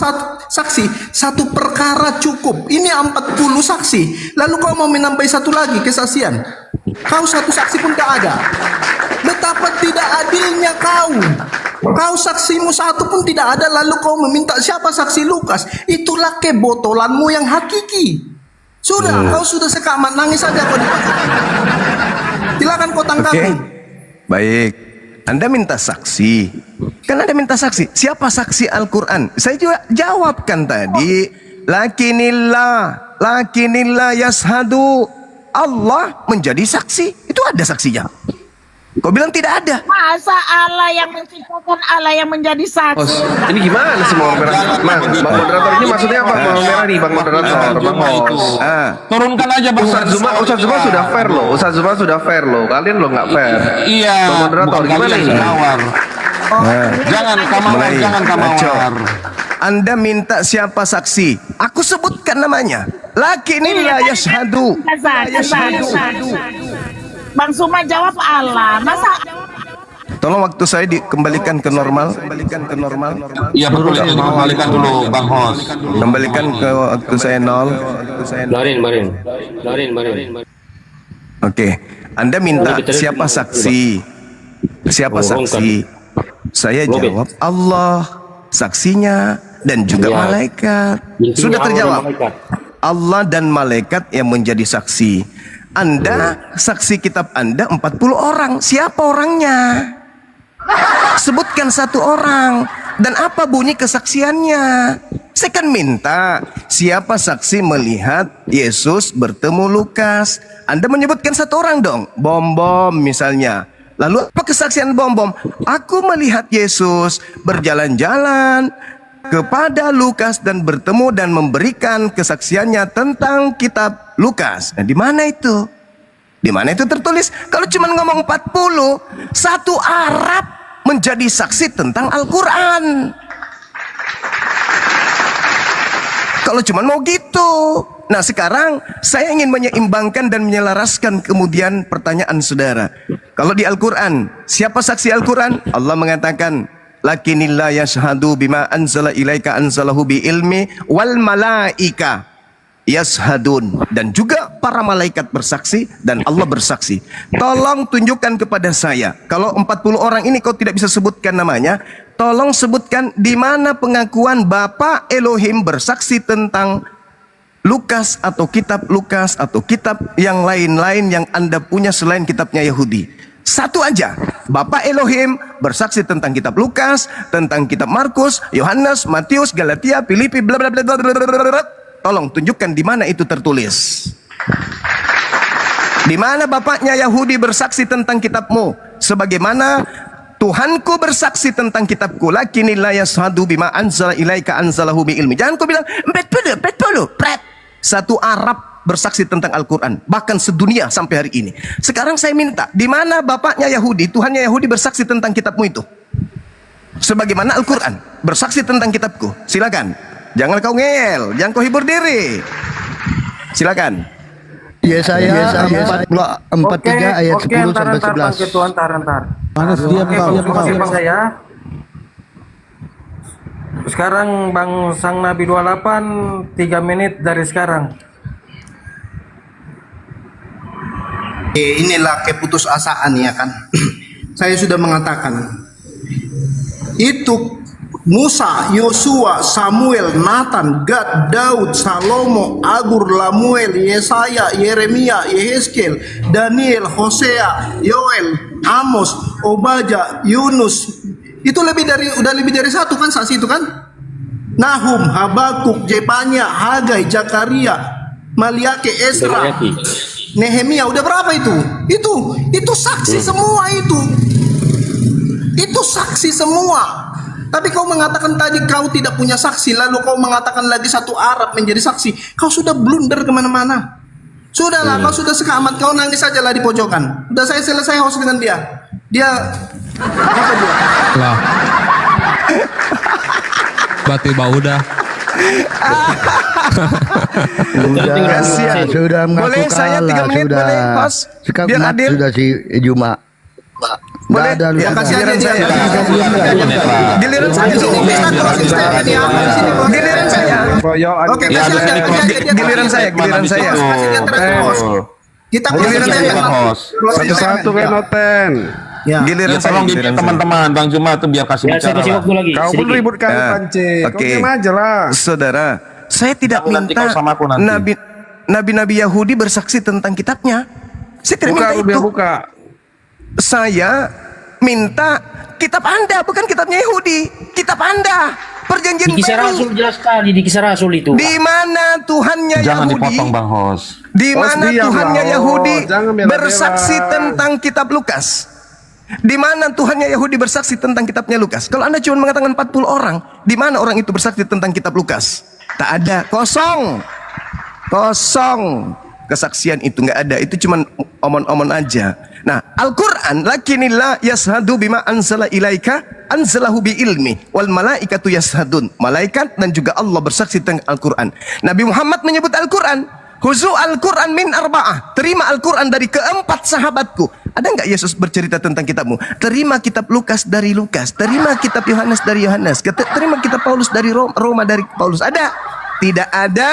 saksi? Satu perkara cukup. Ini 40 saksi. Lalu kau mau menambah satu lagi kesaksian? Kau satu saksi pun tak ada. Betapa tidak adilnya kau. Kau saksimu satu pun tidak ada, lalu kau meminta siapa saksi Lukas? Itulah kebotolanmu yang hakiki. Sudah, kau sudah sekamat, nangis saja kau. Silakan kau tanggapi. Oke. Baik. Anda minta saksi. Kan Anda minta saksi. Siapa saksi Al-Quran? Saya juga jawabkan tadi. Lakinillah yashadu. Allah menjadi saksi. Itu ada saksinya. Kau bilang tidak ada. Masa Allah yang menciptakan, Allah yang menjadi saksi? Ini gimana sih mau merah? Bang moderator ini maksudnya apa? Mau merah nih Bang moderator, Bang Hos. Turunkan aja Bang. Ustaz Zuma sudah fair loh. Ustaz Zuma sudah fair loh. Kalian lo nggak fair. Iya. Bang moderator gimana ini? Jangan kamawar. Anda minta siapa saksi? Aku sebutkan namanya. Lakinillah yashhadu. Bang Suma jawab Allah. Masa Tolong waktu saya dikembalikan ke normal. Iya betul, kembalikan dulu Bang Hos. Kembalikan ke waktu saya nol. Marin. Oke. Anda minta siapa saksi? Siapa saksi? Saya jawab Allah, saksinya, dan juga malaikat. Sudah terjawab. Allah dan malaikat yang menjadi saksi. Anda, saksi kitab Anda 40 orang. Siapa orangnya? Sebutkan satu orang. Dan apa bunyi kesaksiannya? Saya kan minta siapa saksi melihat Yesus bertemu Lukas. Anda menyebutkan satu orang dong. Bom misalnya. Lalu apa kesaksian Bom? Aku melihat Yesus berjalan-jalan kepada Lukas dan bertemu dan memberikan kesaksiannya tentang kitab Lukas. Nah, di mana itu? Di mana itu tertulis? Kalau cuma ngomong 40, satu Arab menjadi saksi tentang Al-Quran. Kalau cuma mau gitu. Nah, sekarang saya ingin menyeimbangkan dan menyelaraskan kemudian pertanyaan saudara. Kalau di Al-Quran, siapa saksi Al-Quran? Allah mengatakan, lakinillah yashhadu bima anzala ilaika anzalahu bi ilmi wal malaika yashhadun, dan juga para malaikat bersaksi dan Allah bersaksi. Tolong tunjukkan kepada saya, kalau 40 orang ini kau tidak bisa sebutkan namanya, tolong sebutkan di mana pengakuan Bapa Elohim bersaksi tentang Lukas atau kitab Lukas atau kitab yang lain-lain yang Anda punya selain kitabnya Yahudi. Satu aja. Bapa Elohim bersaksi tentang kitab Lukas, tentang kitab Markus, Yohanes, Matius, Galatia, Filipi, bla bla bla bla bla bla. Tolong tunjukkan di mana itu tertulis. Di mana bapaknya Yahudi bersaksi tentang kitabmu? Sebagaimana Tuhanku bersaksi tentang kitabku. Lakinillah yashhadu bima anzala ilaika anzalahu bi ilmi. Jangan kau bilang betul, pret. Satu Arab bersaksi tentang Al-Quran, bahkan sedunia sampai hari ini. Sekarang saya minta, di mana bapaknya Yahudi, Tuhannya Yahudi bersaksi tentang kitabmu itu? Sebagaimana Al-Quran bersaksi tentang kitabku. Silakan. Jangan kau ngeyel, jangan kau hibur diri. Silakan. Yesaya 43 ayat 10 sampai 11. Panas diam saya. Sekarang Bang Sang Nabi 28 3 menit dari sekarang. Inilah keputusasaan ya kan. Saya sudah mengatakan itu Musa, Yosua, Samuel, Nathan, Gad, Daud, Salomo, Agur, Lamuel, Yesaya, Yeremia, Yehezkiel, Daniel, Hosea, Yoel, Amos, Obadya, Yunus. Itu udah lebih dari satu kan saksi itu kan? Nahum, Habakuk, Jepanya, Hagai, Zakaria, Maliaki, Esra, Nehemia. Udah berapa itu? Itu saksi semua itu. Itu saksi semua. Tapi kau mengatakan tadi kau tidak punya saksi, lalu kau mengatakan lagi satu Arab menjadi saksi. Kau sudah blunder kemana-mana. Sudahlah, kau sudah sekamat, kau nangis sajalah di pojokan. Udah saya selesai host dengan dia. Dia apa dia? Lah. Tiba-tiba udah. Sudah mengaku Boleh saya 3 menit sudah. boleh, Host? Biar adil. Sudah si Juma. Boleh, ada ya kasih giliran saya. Giliran saya. Giliran saya. Oke, Ya, kasih ada aja, di kasih aja. Giliran saya, giliran Habis saya. itu. Kasih aja terus, bos. Kita Giliran closing saya, statement. host. Closing Satu-satu statement, kayak ya. noten. Ya. Giliran Ya saya, tolong giliran saya. teman-teman, Bang Juma tuh biar kasih Ya, saya bicara kasih lah. waktu lagi. Kau pun sedikit. ribut kali Ya, Pance. Kau oke. diam aja lah. Saudara, saya tidak Kamu nanti minta kau sama aku nanti. nabi-nabi Yahudi bersaksi tentang kitabnya. Saya tidak Buka, minta biar itu. buka. Saya minta kitab Anda, bukan kitabnya Yahudi. Kitab Anda, perjanjian Di Kisah baru. Rasul jelas sekali di Kisah Rasul itu. Di mana Tuhannya Jangan Yahudi? dipotong Bang Host. Di Host, mana diam Tuhannya lah, Yahudi host. Jangan bela-bela. bersaksi tentang kitab Lukas? Di mana Tuhannya Yahudi bersaksi tentang kitabnya Lukas? Kalau Anda cuma mengatakan 40 orang, di mana orang itu bersaksi tentang kitab Lukas? Tak ada, kosong. Kosong. Kesaksian itu nggak ada, itu cuma omon-omon aja. Nah, Al-Quran, lakinillah yashadu bima anzala ilaika anzalahu bi ilmi wal malaikatu yashadun. Malaikat dan juga Allah bersaksi tentang Al-Quran. Nabi Muhammad menyebut Al-Quran, huzu Al-Quran min arba'ah. Terima Al-Quran dari keempat sahabatku. Ada nggak Yesus bercerita tentang kitabmu? Terima kitab Lukas dari Lukas. Terima kitab Yohanes dari Yohanes. Terima kitab Paulus dari Roma dari Paulus. Ada? Tidak ada.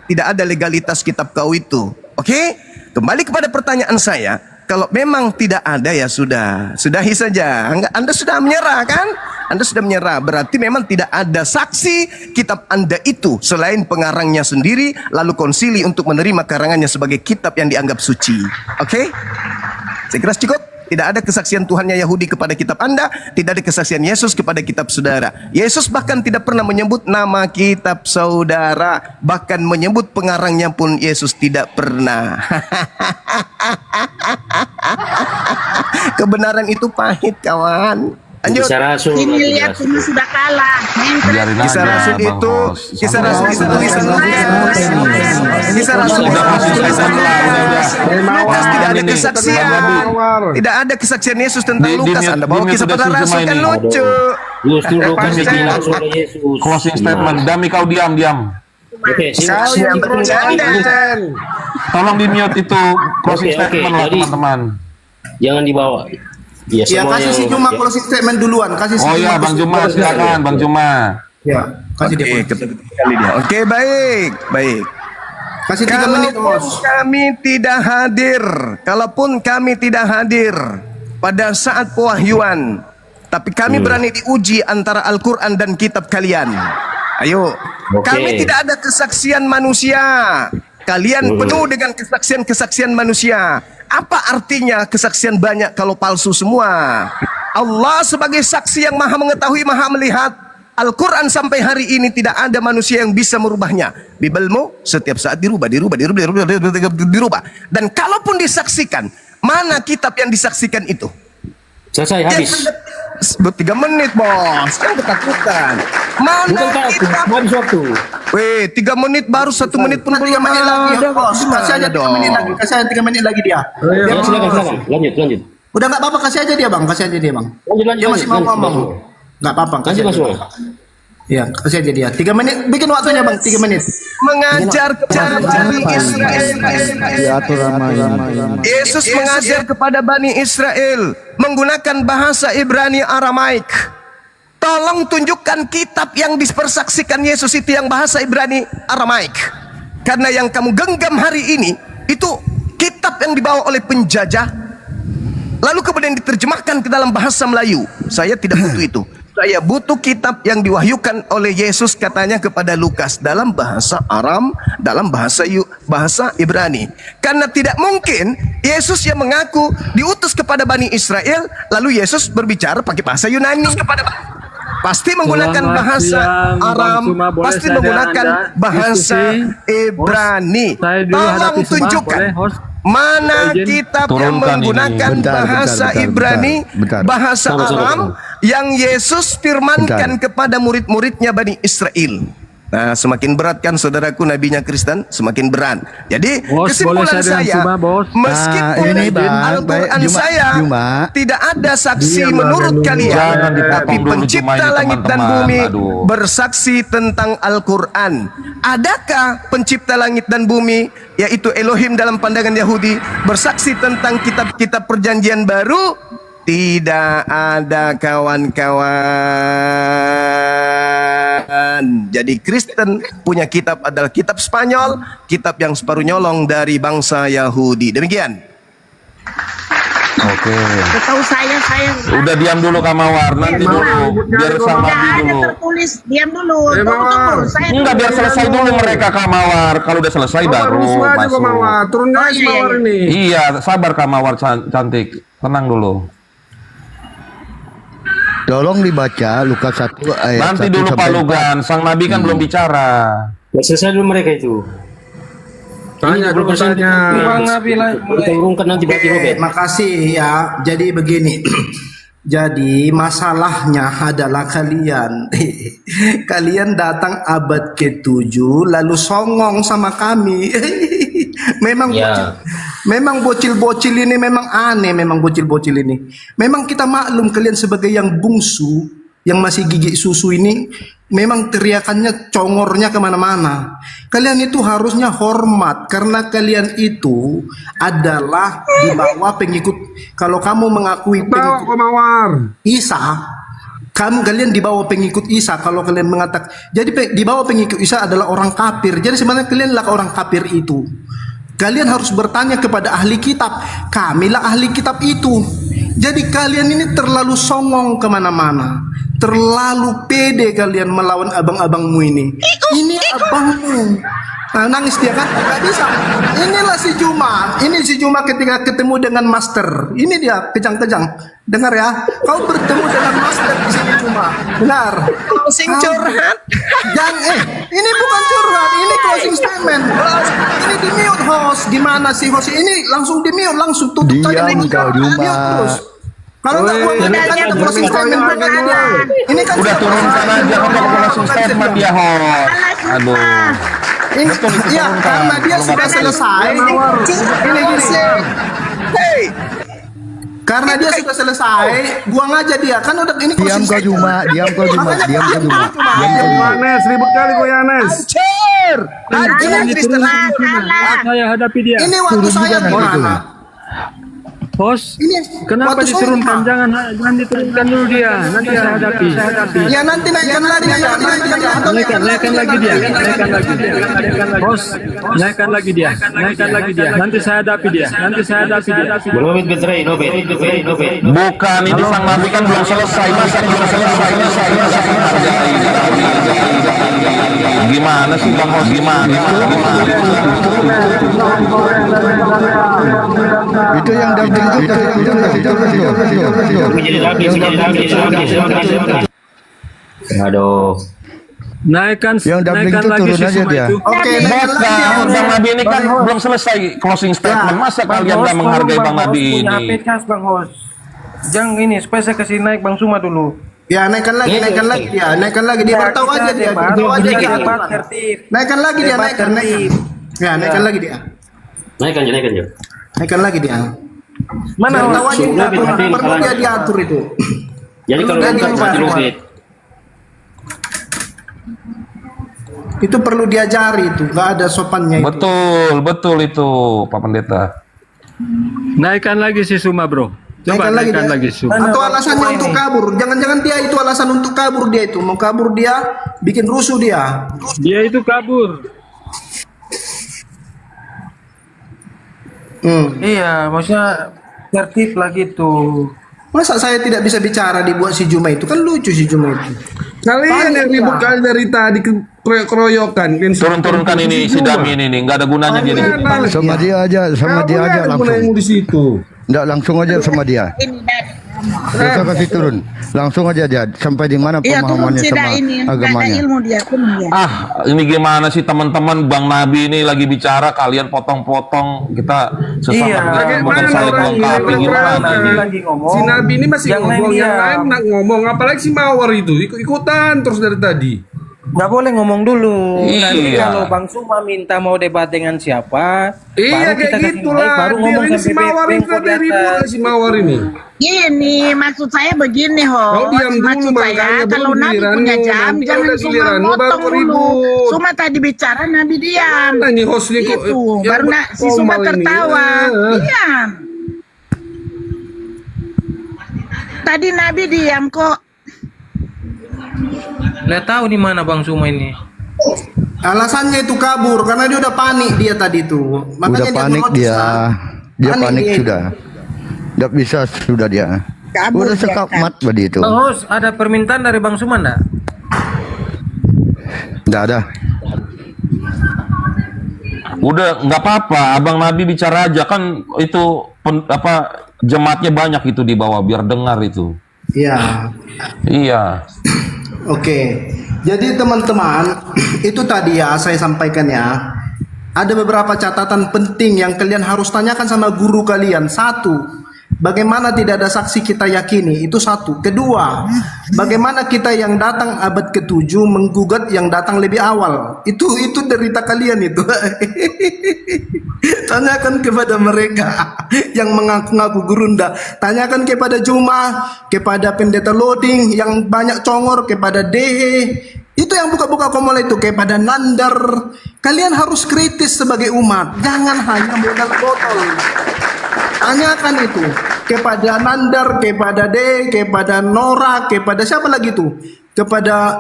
Tidak ada legalitas kitab kau itu. Oke? Kembali kepada pertanyaan saya. Kalau memang tidak ada ya sudah. Sudahi saja. Anda sudah menyerah kan? Anda sudah menyerah. Berarti memang tidak ada saksi kitab Anda itu selain pengarangnya sendiri, lalu konsili untuk menerima karangannya sebagai kitab yang dianggap suci. Oke? Saya kira cukup. Tidak ada kesaksian Tuhannya Yahudi kepada kitab Anda, tidak ada kesaksian Yesus kepada kitab saudara. Yesus bahkan tidak pernah menyebut nama kitab saudara, bahkan menyebut pengarangnya pun Yesus tidak pernah. Kebenaran itu pahit, kawan. Lanjut. Kisah Rasul. Ini lihat semua sudah kalah. Biarin aja, Kisah Rasul Bang itu, Host. kisah Rasul itu tulisan Lukas. Kisah Rasul itu tulisan Lukas. Lukas tidak ada kesaksian. Tidak ada kesaksian Yesus tentang Lukas. Anda bawa kisah pada Rasul kan lucu. Justru Lukas bikin langsung oleh Yesus. Closing statement. Dami kau diam. Oke, Kau yang bercanda, Cen. Tolong di mute itu closing Oke, statement lah jadi- teman-teman. Jangan dibawa. Ya, Ya, semua kasih yang- si Juma closing statement duluan. Kasih si Oh ya, Bang Juma silakan, Bang Juma. Ya, kasih dia. Kali dia. Oke, baik, baik. Kasih 3 menit, Kalaupun bos. kami tidak hadir, kalaupun kami tidak hadir pada saat pewahyuan, tapi kami berani diuji antara Al-Quran dan kitab kalian. Ayo, Oke. kami tidak ada kesaksian manusia. Kalian penuh dengan kesaksian-kesaksian manusia. Apa artinya kesaksian banyak kalau palsu semua? Allah sebagai saksi yang maha mengetahui, maha melihat. Al-Quran sampai hari ini tidak ada manusia yang bisa merubahnya. Bibelmu setiap saat dirubah. Dan kalaupun disaksikan, mana kitab yang disaksikan itu? Selesai, habis. 3 menit, bos. Kan ketakutan. Mana Bukan takut, kitab? habis waktu. Weh, 3 menit baru 1 menit pun 3 belum menit lagi, ada. bos. Kasih aja 3 menit lagi. Kasih aja 3 menit lagi dia. Ya, silakan. Lanjut. Udah nggak apa-apa, kasih aja dia, Bang. Kasih aja dia, Bang. Lanjut. Dia masih mau ngomong. Nggak apa-apa. Kasih aja. langsung. Ya, kasih aja dia. 3 menit. Bikin waktunya, Bang. 3 menit. Mengajar kepada Bani Israel. Yesus mengajar kepada Bani Israel menggunakan bahasa Ibrani Aramaik. Tolong tunjukkan kitab yang dipersaksikan Yesus itu yang bahasa Ibrani Aramaik. Karena yang kamu genggam hari ini itu kitab yang dibawa oleh penjajah, lalu kemudian diterjemahkan ke dalam bahasa Melayu. Saya tidak butuh itu. Saya butuh kitab yang diwahyukan oleh Yesus katanya kepada Lukas dalam bahasa Aram, dalam bahasa Ibrani. Karena tidak mungkin Yesus yang mengaku diutus kepada Bani Israel, lalu Yesus berbicara pakai bahasa Yunani. Pasti menggunakan bahasa Aram, pasti menggunakan bahasa Ibrani. Tolong tunjukkan mana kitab yang Turunkan menggunakan ini. bahasa Ibrani, bahasa Aram yang Yesus firmankan kepada murid-muridnya Bani Israel. Nah, semakin berat kan saudaraku, nabinya Kristen, semakin berat. Jadi kesimpulan saya, meskipun Al-Quran saya tidak ada saksi menurut kalian, tapi pencipta langit dan bumi bersaksi tentang Al-Quran. Adakah pencipta langit dan bumi, yaitu Elohim dalam pandangan Yahudi, bersaksi tentang kitab-kitab perjanjian baru? Tidak ada, kawan-kawan. Jadi Kristen punya kitab adalah kitab Spanyol, kitab yang separuh nyolong dari bangsa Yahudi. Demikian. Oke. Setahu saya Udah diam dulu Kak Mawar, nanti dulu biar sama tidak ada dulu. tertulis. Diam dulu. Tunggu. Saya Enggak, biar selesai dulu mereka Kak Mawar. Kalau udah selesai baru masuk. Turun guys, Mawar ini. Iya, sabar Kak Mawar cantik. Tenang dulu. Tolong dibaca Lukas 1 ayat Nanti 1 dulu Pak sampai Lugan, sang Nabi kan belum bicara. Selesai dulu mereka itu. Tanya dulu tanya. Kita urungkan nanti bagi Robert. Makasih ya. Jadi begini. Jadi masalahnya adalah kalian datang abad ke-7 lalu songong sama kami. Memang bocil-bocil ini memang aneh, memang bocil-bocil ini. Memang kita maklum kalian sebagai yang bungsu, yang masih gigi susu ini, memang teriakannya, congornya kemana-mana. Kalian itu harusnya hormat, karena kalian itu adalah di bawah pengikut. Kalau kamu mengakui pengikut Isa, kalian di bawah pengikut Isa. Kalau kalian mengatakan, jadi di bawah pengikut Isa adalah orang kafir. Jadi sebenarnya kalianlah orang kafir itu. Kalian harus bertanya kepada ahli kitab. Kamilah ahli kitab itu. Jadi kalian ini terlalu songong kemana-mana, terlalu pede kalian melawan abang-abangmu ini. Ini abangmu. Nah, nangis dia kan? Gak bisa. Inilah si Juma. Ini si Juma ketika ketemu dengan master. Ini dia kejang-kejang. Dengar ya. Kau bertemu dengan master di sini Juma. Benar. closing curhat. Ini bukan curhat. Ini closing statement. Ini di mute host. Gimana sih host? Ini langsung di mute, langsung tutup saja. Diam kau Juma. Kalau nggak buat ada closing statement mereka ada. Ini kan udah turunkan aja kalau closing statement dia host. Aduh. Ini ya karena dia sudah selesai. Ini gini. Hey. Karena dia sudah selesai, buang aja dia. Kan udah ini Diam kau Juma, diam kau Juma. Yanes, ribut kali kau Yanes. Anjir. Saya hadapi dia. Ini waktu saya gimana? Host, Ini kenapa waktu diturunkan? saya. Jangan diturunkan dulu dia. Nanti saya hadapi. Ya nanti naikkan lagi. Naikkan lagi dia. Host, naikkan lagi dia. Nanti saya hadapi dia. Bukan, ini sang Nabi kan belum selesai. Masa belum selesai. Gimana sih Bang Host? Gimana? Itu yang daging itu. Aduh. Naikkan lagi si aja dia. Oke, Bukan, Bang Nabi ini kan belum selesai closing statement. Masa kalian nggak menghargai Bang Nabi ini? Jangan ini, supaya saya kasih naik Bang Suma dulu. Ya naikkan lagi dia. Naikkan lagi dia. Beritahu aja dia. Naikkan lagi dia. Ya naikkan lagi dia. Naikkan lagi dia. Mana Beritahu aja dia. Perlu dia diatur itu. Jadi kalau Itu perlu diajari itu. Gak ada sopannya itu. Betul itu Pak Pendeta. naikkan lagi si Suma, bro. Coba naikkan lagi Suma. Atau alasannya untuk kabur. Jangan-jangan dia itu alasan untuk kabur dia itu. Mau kabur dia, bikin rusuh dia. Dia itu kabur. Iya, maksudnya tertib lagi tuh. Masa saya tidak bisa bicara dibuat si Juma itu? Kan lucu si Juma itu. Kalian yang ribut kali dari tadi keroyokan. Turunkan ini si Dami ini nggak ada gunanya dia. Sama dia aja langsung. Di situ. Enggak, langsung aja sama dia. Kita kasih turun. Langsung aja dia sampai di mana pemahamannya sama agamanya. Ini gimana sih teman-teman, Bang Nabi ini lagi bicara kalian potong-potong, kita sesama bukan saling melengkapi gimana ini. Si Nabi ini masih ngomong, yang lain nak ngomong, apalagi si Mawar itu ikutan terus dari tadi. Nggak boleh ngomong dulu. Iya. Nanti kalau Bang Suma minta mau debat dengan siapa, Iya baru kita kayak kasih gitu naik, lah. baru ngomong Biarin si sampai Mawar itu bengkok di ada ribut atas. si Mawar ini. Ini maksud saya begini, Kau diam dulu, maksud saya makanya kalau baru Nabi giliran punya lu. jam Nanti jangan udah Suma giliran lu, baru potong dulu. ribut. Suma tadi bicara Nabi diam. Mana nih hostnya kok? Itu yang baru si Suma formal ini. tertawa. Diam. Tadi Nabi diam kok. Lihat tahu di mana Bang Suma ini. Alasannya itu kabur karena dia udah panik dia tadi tuh. Udah panik dia. Dia panik sudah. Tidak bisa sudah dia. Kabur Udah dia, sekap kan. mat begitu. Bang Hos, ada permintaan dari Bang Suma enggak? Tidak ada. Udah nggak apa-apa, Abang Nabi bicara aja kan itu jemaatnya banyak itu di bawah biar dengar itu. Iya. Iya. Oke. Jadi teman-teman, itu tadi ya saya sampaikan ya. Ada beberapa catatan penting yang kalian harus tanyakan sama guru kalian. Satu, bagaimana tidak ada saksi kita yakini? Itu satu. Kedua, bagaimana kita yang datang abad ke-7 menggugat yang datang lebih awal? Itu derita kalian itu. Tanyakan kepada mereka yang mengaku-ngaku gurunda. Tanyakan kepada Juma, kepada pendeta Loading yang banyak congor, kepada Dehe. Itu yang buka-buka komol itu, kepada Nandar. Kalian harus kritis sebagai umat. Jangan hanya modal botol. Tanyakan itu kepada Nandar, kepada Dehe, kepada Nora, kepada siapa lagi tuh? Kepada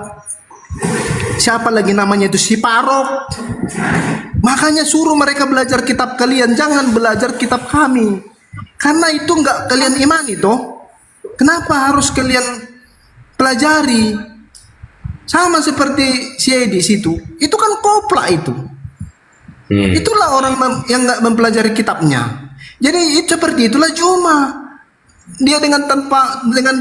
siapa lagi namanya itu, si Parok. Makanya suruh mereka belajar kitab kalian, jangan belajar kitab kami. Karena itu nggak kalian imani toh. Kenapa harus kalian pelajari? Sama seperti si Edi situ. Itu kan kopla itu. Itulah orang yang nggak mempelajari kitabnya. Jadi itu seperti itulah Juma. Dia dengan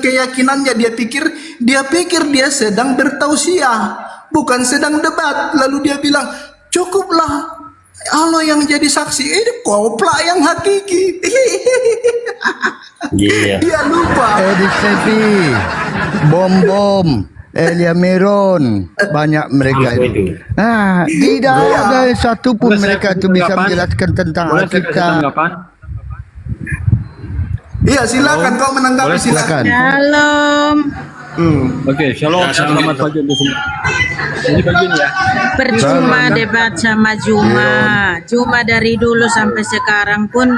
keyakinannya dia pikir dia sedang bertausiah, bukan sedang debat. Lalu dia bilang, cukuplah Allah yang jadi saksi. Ini kopla yang hakiki. Dia lupa. Edi Sepi, Bom, Elia Meron, banyak mereka itu. Tidak ada satu pun mereka itu bisa menjelaskan tentang Alkitab. Iya, silakan kau menanggapi, silakan. Shalom. Oke, shalom. Selamat pagi untuk semua. Ini begini ya. Percuma debat sama Juma dari dulu sampai sekarang pun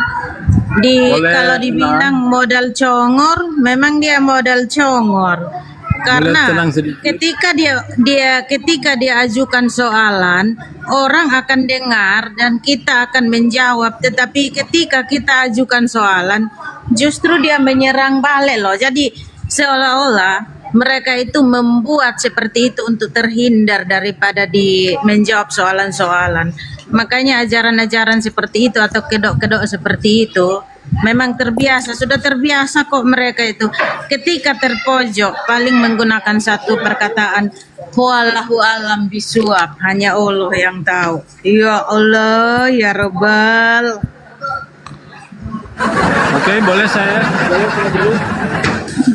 kalau dibilang modal congor, memang dia modal congor. Karena ketika dia ajukan soalan, orang akan dengar dan kita akan menjawab. Tetapi ketika kita ajukan soalan, justru dia menyerang balik loh. Jadi seolah-olah mereka itu membuat seperti itu untuk terhindar daripada menjawab soalan-soalan. Makanya ajaran-ajaran seperti itu atau kedok-kedok seperti itu memang sudah terbiasa kok mereka itu. Ketika terpojok paling menggunakan satu perkataan, wallahu alam bisuap, hanya Allah yang tahu. Ya Allah, ya Rabbal. Oke, boleh saya dulu?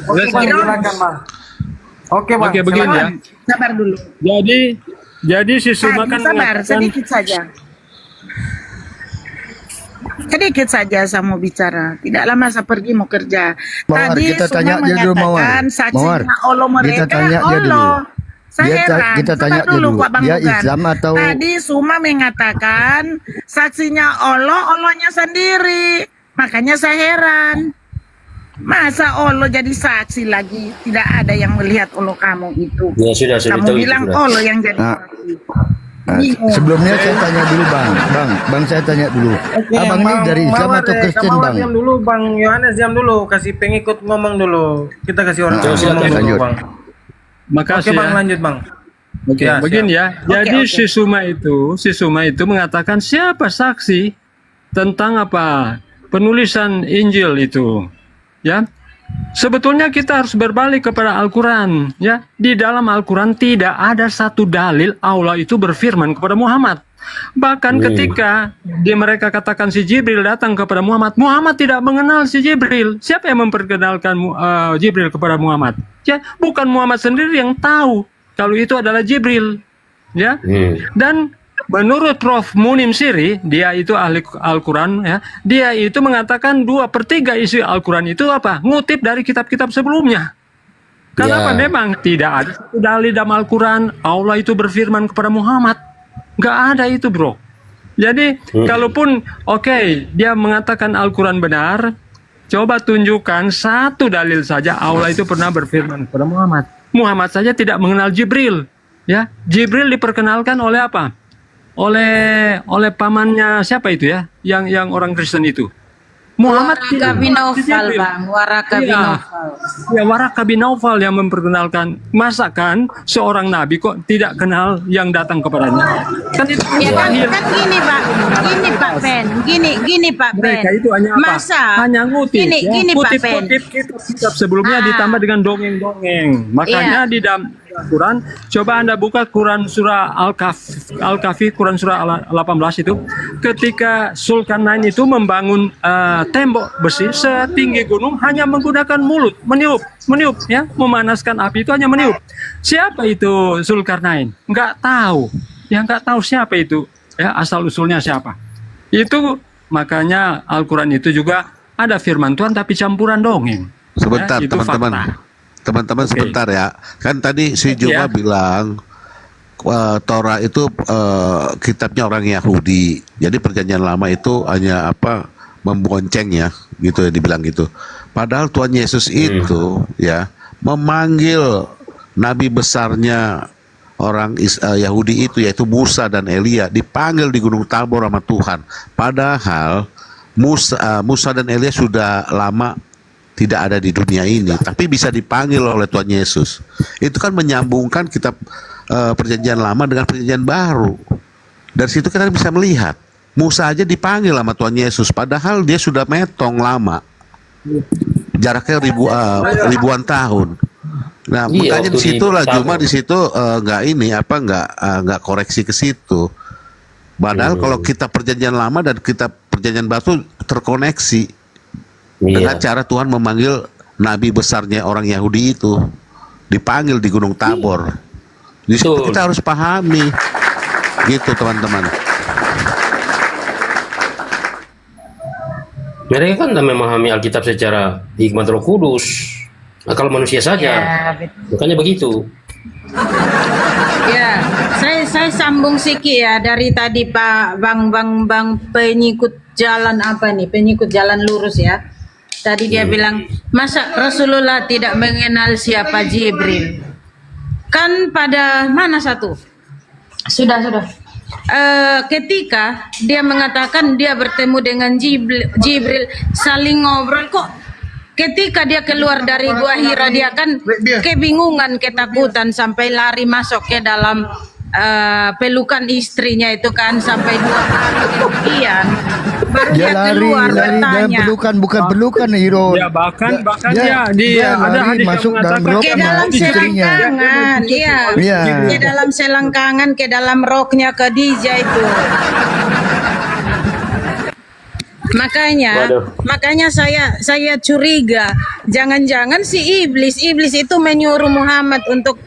Boleh saya silakan, Bang. Oke, Bang. Oke, begini ya. Sabar dulu. Jadi si Suma kan sabar, sedikit saja. Sedikit saja saya mau bicara. Tidak lama saya pergi mau kerja. Mawar, Tadi kita tanya semua dia dulu, mengatakan saksinya Allah mereka. Kita tanya dia dulu. Saya heran. Kita tanya dulu, Pak Bang dia Bukan. Islam atau Tadi Suma mengatakan saksinya Allahnya sendiri. Makanya saya heran. Masa Allah jadi saksi lagi? Tidak ada yang melihat Allah kamu itu. Ya sudah, Kamu bilang Allah yang jadi saksi. Sebelumnya saya tanya dulu Bang saya tanya dulu. Abang ini dari Islam atau Kristen Bang? Diam dulu Bang Yohanes, diam dulu, kasih pengikut ngomong dulu. Kita kasih orang ngomong dulu Bang. Makasih. Oke Bang, lanjut Bang. Oke, begini ya. Jadi si Suma itu mengatakan siapa saksi tentang apa? Penulisan Injil itu. Ya. Sebetulnya kita harus berbalik kepada Al-Quran, ya. Di dalam Al-Quran tidak ada satu dalil Allah itu berfirman kepada Muhammad. Bahkan ketika mereka katakan si Jibril datang kepada Muhammad, Muhammad tidak mengenal si Jibril. Siapa yang memperkenalkan Jibril kepada Muhammad? Ya, bukan Muhammad sendiri yang tahu kalau itu adalah Jibril, ya. Dan menurut Prof. Munim Siri, dia itu ahli Al-Quran, ya, dia itu mengatakan 2/3 isi Al-Quran itu apa? Ngutip dari kitab-kitab sebelumnya. Kenapa? Memang tidak ada dalil dalam Al-Quran Allah itu berfirman kepada Muhammad. Nggak ada itu, bro. Jadi, kalaupun dia mengatakan Al-Quran benar, Coba tunjukkan satu dalil saja Allah itu pernah berfirman kepada Muhammad. Muhammad saja tidak mengenal Jibril. Ya, Jibril diperkenalkan oleh apa? Oleh pamannya siapa itu ya? Yang orang Kristen itu. Muhammad Waraka bin Naufal, Bang. Waraka bin Naufal. Ya, Waraka bin Naufal yang memperkenalkan. Masakan seorang nabi kok tidak kenal yang datang kepadanya? Kan itu Ya kan gini Pak, gini Pak Ben. mereka itu hanya apa? Masa Hanya ngutip, gini Pak Ben. kutip kitab sebelumnya ditambah dengan dongeng-dongeng. Makanya di dalam Quran, coba Anda buka Quran surah Al-Kahfi, Quran surah 18 itu, ketika Zulkarnain itu membangun tembok besi setinggi gunung hanya menggunakan mulut, meniup, ya, memanaskan api itu hanya meniup. Siapa itu Zulkarnain? Nggak tahu. Yang nggak tahu siapa itu, ya, asal usulnya siapa. Itu makanya Al-Quran itu juga ada firman Tuhan tapi campuran dongeng. Sebentar, Ya, itu teman-teman. fakta. Teman-teman Oke. sebentar ya. Kan tadi si Juma Ya. bilang Torah itu kitabnya orang Yahudi. Jadi perjanjian lama itu hanya membonceng ya, gitu ya dibilang gitu. Padahal Tuhan Yesus itu ya memanggil nabi besarnya orang Yahudi itu, yaitu Musa dan Elia, dipanggil di Gunung Tabor sama Tuhan. Padahal Musa dan Elia sudah lama tidak ada di dunia ini, tapi bisa dipanggil oleh Tuhan Yesus. Itu kan menyambungkan kitab perjanjian lama dengan perjanjian baru. Dari situ kita bisa melihat Musa aja dipanggil sama Tuhan Yesus, padahal dia sudah metong lama, jaraknya ribuan tahun. Nah, Iya, makanya waktu di situlah di cuma di situ nggak koreksi ke situ. Padahal kalau kita perjanjian lama dan kita perjanjian baru terkoneksi dengan cara Tuhan memanggil nabi besarnya orang Yahudi itu, dipanggil di Gunung Tabor. Di situ kita harus pahami, gitu teman-teman. Mereka kan tak memahami Alkitab secara hikmat Roh Kudus. Akal manusia saja. Makanya begitu. Ya, saya sambung sikit ya dari tadi Pak Bang pengikut jalan pengikut jalan lurus ya. Tadi dia bilang, masa Rasulullah tidak mengenal siapa Jibril? Kan pada mana satu? Sudah. Ketika dia mengatakan dia bertemu dengan Jibril, saling ngobrol kok. Ketika dia keluar dari Gua Hira, dia kan kebingungan, ketakutan sampai lari masuk ke dalam pelukan istrinya itu kan sampai 2 hari kemudian baru dia keluar lari dalam bertanya pelukan, bukan pelukan Hiro. Ya bahkan dia ada lari hadis yang masuk dalam mengatakan rok ke sama dalam istrinya. selangkangan, Iya. ke dalam selangkangan, ke dalam roknya Khadijah itu. Makanya saya curiga, jangan-jangan si iblis itu menyuruh Muhammad untuk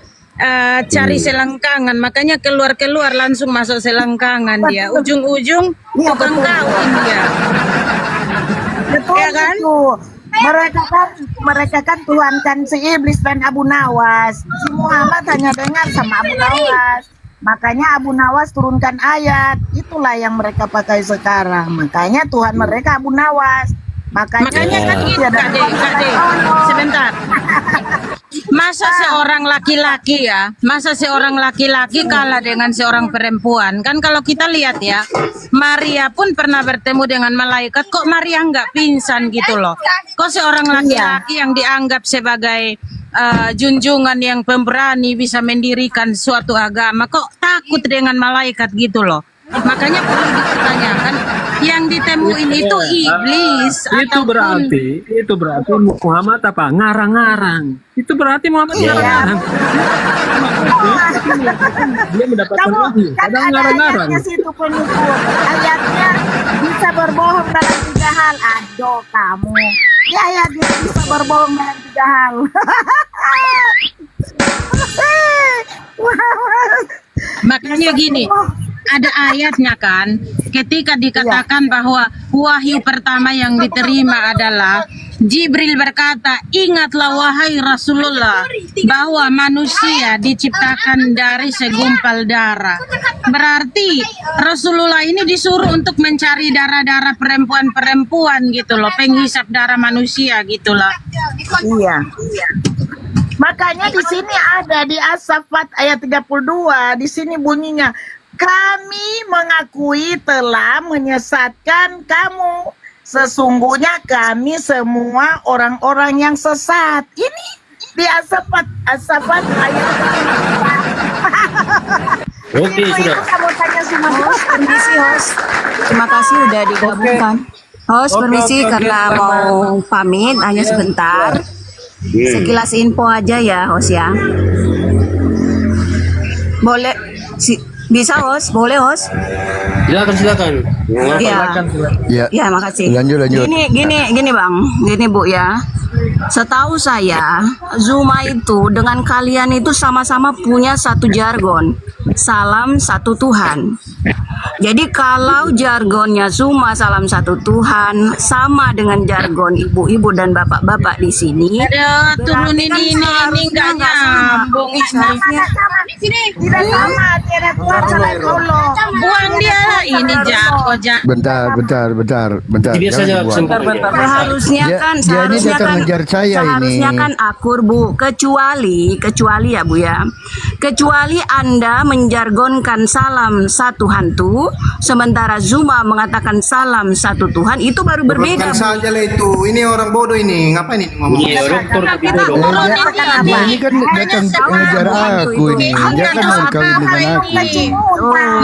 cari selangkangan, makanya keluar langsung masuk selangkangan dia, ujung-ujung tukang kawin dia. Betul Ya kan? itu. Mereka kan tuhankan si iblis dan Abu Nawas. Si Muhammad hanya dengar sama Abu Nawas. Makanya Abu Nawas turunkan ayat. Itulah yang mereka pakai sekarang. Makanya Tuhan mereka Abu Nawas. Makanya kan gitu, Kade. Sebentar. Masa seorang laki-laki kalah dengan seorang perempuan? Kan kalau kita lihat ya, Maria pun pernah bertemu dengan malaikat, kok Maria nggak pingsan gitu loh. Kok seorang laki-laki yang dianggap sebagai junjungan yang pemberani bisa mendirikan suatu agama, kok takut dengan malaikat gitu loh. Makanya perlu dipertanyakan, yang ditemuin itu iblis itu berarti Muhammad apa? Ngarang-ngarang. Itu berarti Muhammad ngarang-ngarang. Dia mendapatkan wahyu, padahal ngarang-ngarang. ayatnya situ penipu. Ayatnya bisa berbohong dalam 3 hal. Aduh kamu. Ya ayatnya bisa berbohong dalam 3 hal. Makanya gini, ada ayatnya kan, ketika dikatakan bahwa wahyu pertama yang diterima adalah Jibril berkata, ingatlah wahai Rasulullah bahwa manusia diciptakan dari segumpal darah. Berarti Rasulullah ini disuruh untuk mencari darah-darah perempuan-perempuan gitu loh, penghisap darah manusia gitu loh. Iya. Makanya di sini ada di As-Saffat ayat 32, di sini bunyinya, kami mengakui telah menyesatkan kamu. Sesungguhnya kami semua orang-orang yang sesat. Ini di As-Saffat ayat. Oke, sudah. Kamu tanya semua. Host, permisi host. Terima kasih udah digabungkan. Host, permisi karena mau pamit hanya sebentar. Sekilas info aja ya host ya. Boleh bisa host? Boleh host? Silakan. Ya, makasih. Lanjut. Gini bang, gini bu ya. Setahu saya, Zuma itu dengan kalian itu sama-sama punya satu jargon. Salam satu Tuhan. Jadi kalau jargonnya Zuma salam satu Tuhan sama dengan jargon ibu-ibu dan bapak-bapak di sini. Ada turun ini nggak nyambung. Tidak sama, tidak kuat selain Allah. Buang dia lah ini Jako. Bentar. Biasa aja, Jangan dibuang. Seharusnya kan Dia ini datang ngejar saya seharusnya ini. kan akur bu, kecuali ya bu ya, kecuali Anda menjargonkan salam satu hantu, sementara Zuma mengatakan salam satu Tuhan, itu baru berbeda. Bukan saja lah itu. Ini orang bodoh ini. Ngapain ini ngomong? Iya, dokter tapi bodoh. Dia ini kan datang ngejar aku ini. Dia kan mau kawin dengan aku.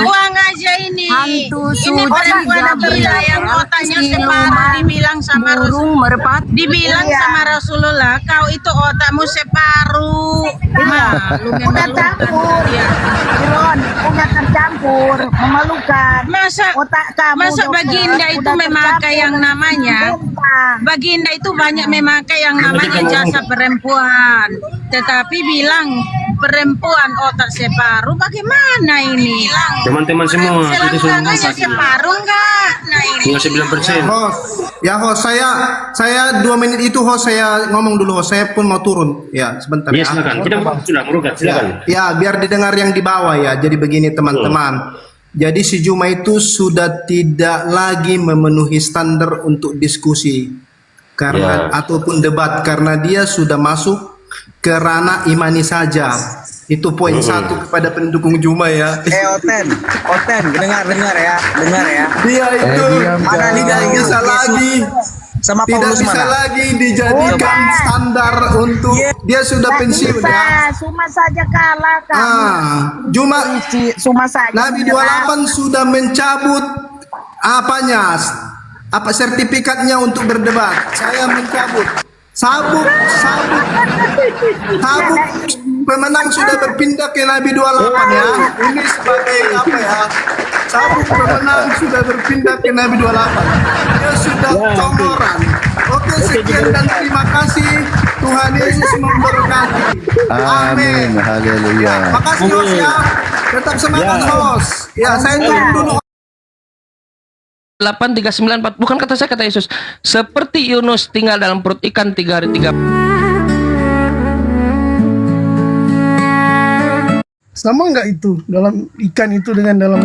Buang aja ini. Hantu Ini suci perempuan gila yang otaknya separuh dibilang sama burung merpati. dibilang sama Rasulullah, kau itu otakmu separuh. Udah campur. Iron, udah tercampur, memalukan. Masa Otak kamu, masa dokter, Baginda itu udah memakai yang tercampur namanya dengan Baginda itu banyak memakai yang namanya jasa perempuan, tetapi bilang perempuan otak separuh, bagaimana ini? Teman-teman semua, itu sudah Selangkangannya masak. separuh enggak? Nah ini. Tinggal 9%. Host, saya 2 menit itu host, saya ngomong dulu host, saya pun mau turun. Ya, sebentar Iya, ya. silakan. Kita sudah merugat, silakan. Ya, biar didengar yang di bawah ya. Jadi begini teman-teman. Jadi si Zuma itu sudah tidak lagi memenuhi standar untuk diskusi karena ataupun debat, karena dia sudah masuk ke ranah imani saja. Itu poin satu kepada pendukung Zuma ya. Oten, dengar ya. Dia itu tidak bisa lagi Sama tidak bisa lagi dijadikan standar untuk dia sudah pensiun ya. Cuma saja kalah kamu. Cuma saja. Nabi 28 sudah mencabut sertifikatnya untuk berdebat. Saya mencabut. Sabuk pemenang sudah berpindah ke Nabi 28 ya. Ini sebagai apa ya? Sabuk pemenang sudah berpindah ke Nabi 28. Dia sudah conggoran. Oke, sekian dan terima kasih. Tuhan Yesus memberkati. Amin. Haleluya. Makasih host ya. Tetap semangat host. Ya, saya turun dulu. 8:394 bukan kata saya, kata Yesus, seperti Yunus tinggal dalam perut ikan 3 hari 3 Sama nggak itu dalam ikan itu dengan dalam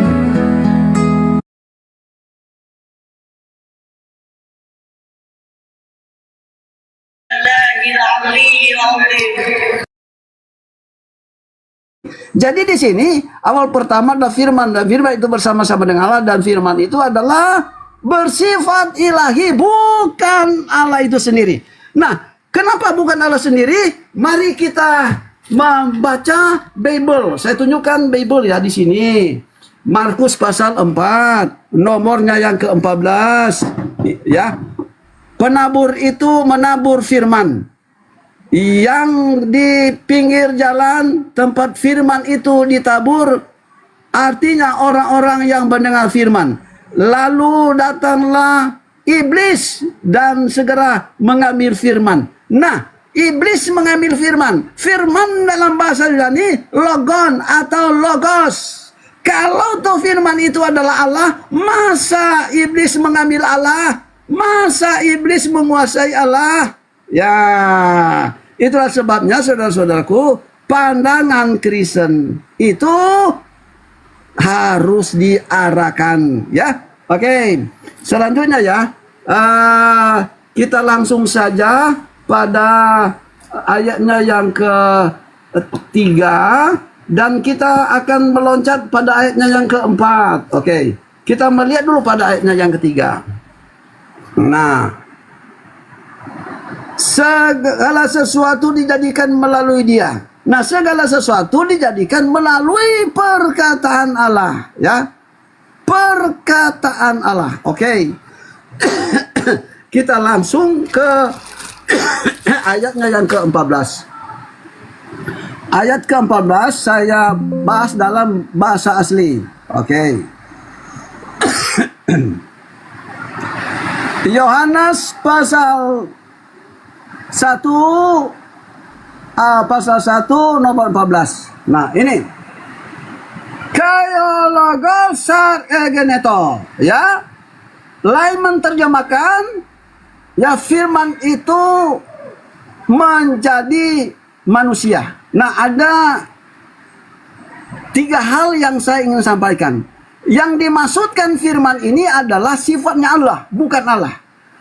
Jadi di sini awal pertama adalah firman, dan firman itu bersama-sama dengan Allah, dan firman itu adalah bersifat ilahi, bukan Allah itu sendiri. Nah, kenapa bukan Allah sendiri? Mari kita membaca Bible. Saya tunjukkan Bible ya di sini. Markus pasal 4, nomornya yang ke-14 ya. Penabur itu menabur firman. Yang di pinggir jalan tempat firman itu ditabur, artinya orang-orang yang mendengar firman. Lalu datanglah iblis dan segera mengambil firman. Nah, iblis mengambil firman. Firman dalam bahasa Yunani logon atau logos. Kalau tuh firman itu adalah Allah, masa iblis mengambil Allah? Masa iblis menguasai Allah? Ya, itulah sebabnya saudara-saudaraku, pandangan Kristen itu harus diarahkan, ya. Oke, selanjutnya ya, kita langsung saja pada ayatnya yang ketiga, dan kita akan meloncat pada ayatnya yang keempat. Oke, kita melihat dulu pada ayatnya yang ketiga. Nah, segala sesuatu dijadikan melalui Dia. Nah, segala sesuatu dijadikan melalui perkataan Allah, ya. Perkataan Allah. Oke. Kita langsung ke ayatnya yang ke-14. Ayat ke-14 saya bahas dalam bahasa asli. Oke. Yohanes pasal 1 pasal 1 nomor 14. Nah, ini Kaiologos sar egeneto, ya. Lain menerjemahkan, ya, firman itu menjadi manusia. Nah, ada 3 hal yang saya ingin sampaikan. Yang dimaksudkan firman ini adalah sifatnya Allah, bukan Allah.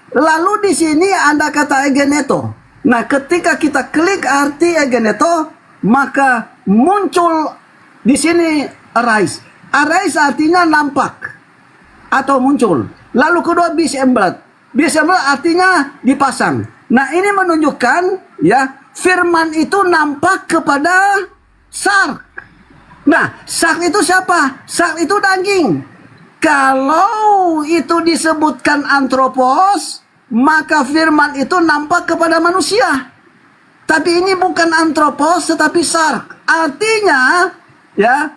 Lalu di sini ada kata egeneto. Nah, ketika kita klik arti egeneto, maka muncul di sini arise. Arise artinya nampak atau muncul. Lalu kedua bisemblat. Bisemblat artinya dipasang. Nah, ini menunjukkan, ya, firman itu nampak kepada sark. Nah, sark itu siapa? Sark itu daging. Kalau itu disebutkan antropos, maka firman itu nampak kepada manusia. Tapi ini bukan antropos tetapi sark. Artinya, ya,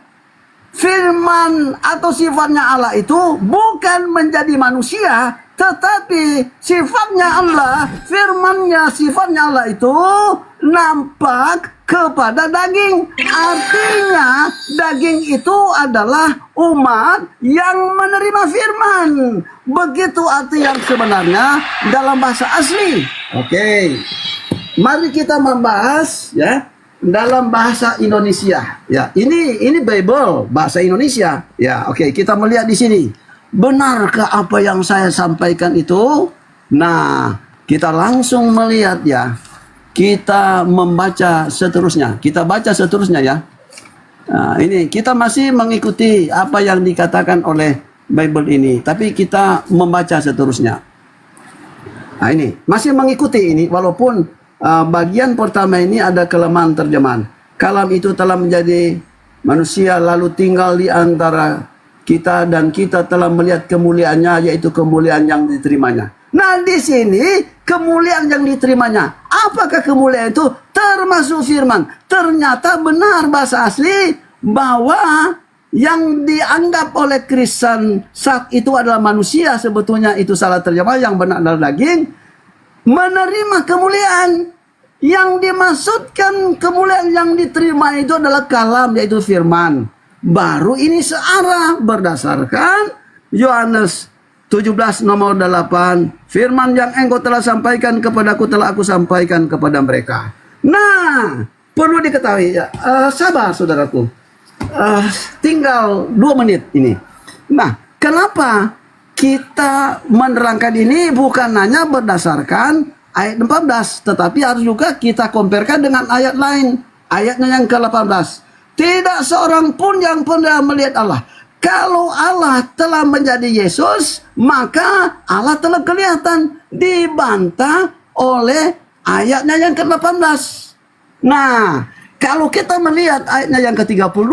firman atau sifatnya Allah itu bukan menjadi manusia, tetapi sifatnya Allah, firmannya, sifatnya Allah itu nampak kepada daging. Artinya daging itu adalah umat yang menerima firman. Begitu arti yang sebenarnya dalam bahasa asli. Oke. Mari kita membahas, ya, dalam bahasa Indonesia. Ya, ini Bible bahasa Indonesia. Ya, oke, kita melihat di sini. Benarkah apa yang saya sampaikan itu? Nah, kita langsung melihat, ya. Kita membaca seterusnya. Kita baca seterusnya, ya. Nah, ini kita masih mengikuti apa yang dikatakan oleh Bible ini, tapi kita membaca seterusnya. Nah, ini masih mengikuti ini, walaupun bagian pertama ini ada kelemahan terjemahan. Kalam itu telah menjadi manusia lalu tinggal di antara kita dan kita telah melihat kemuliaannya, yaitu kemuliaan yang diterimanya. Nah, di sini kemuliaan yang diterimanya. Apakah kemuliaan itu? Termasuk firman. Ternyata benar bahasa asli bahwa yang dianggap oleh Kristen saat itu adalah manusia, sebetulnya itu salah terjemah, yang benar adalah daging, menerima kemuliaan. Yang dimaksudkan kemuliaan yang diterima itu adalah kalam, yaitu firman. Baru ini searah berdasarkan Yohanes 17 nomor 8. Firman yang engkau telah sampaikan kepadaku telah aku sampaikan kepada mereka. Nah, perlu diketahui, ya, sabar saudaraku. Tinggal 2 menit ini. Nah, kenapa kita menerangkan ini? Bukan hanya berdasarkan ayat 14, tetapi harus juga kita comparekan dengan ayat lain. Ayatnya yang ke-18. Tidak seorang pun yang pernah melihat Allah. Kalau Allah telah menjadi Yesus, maka Allah telah kelihatan. Dibantah oleh ayatnya yang ke-18. Nah, kalau kita melihat ayatnya yang ke-32,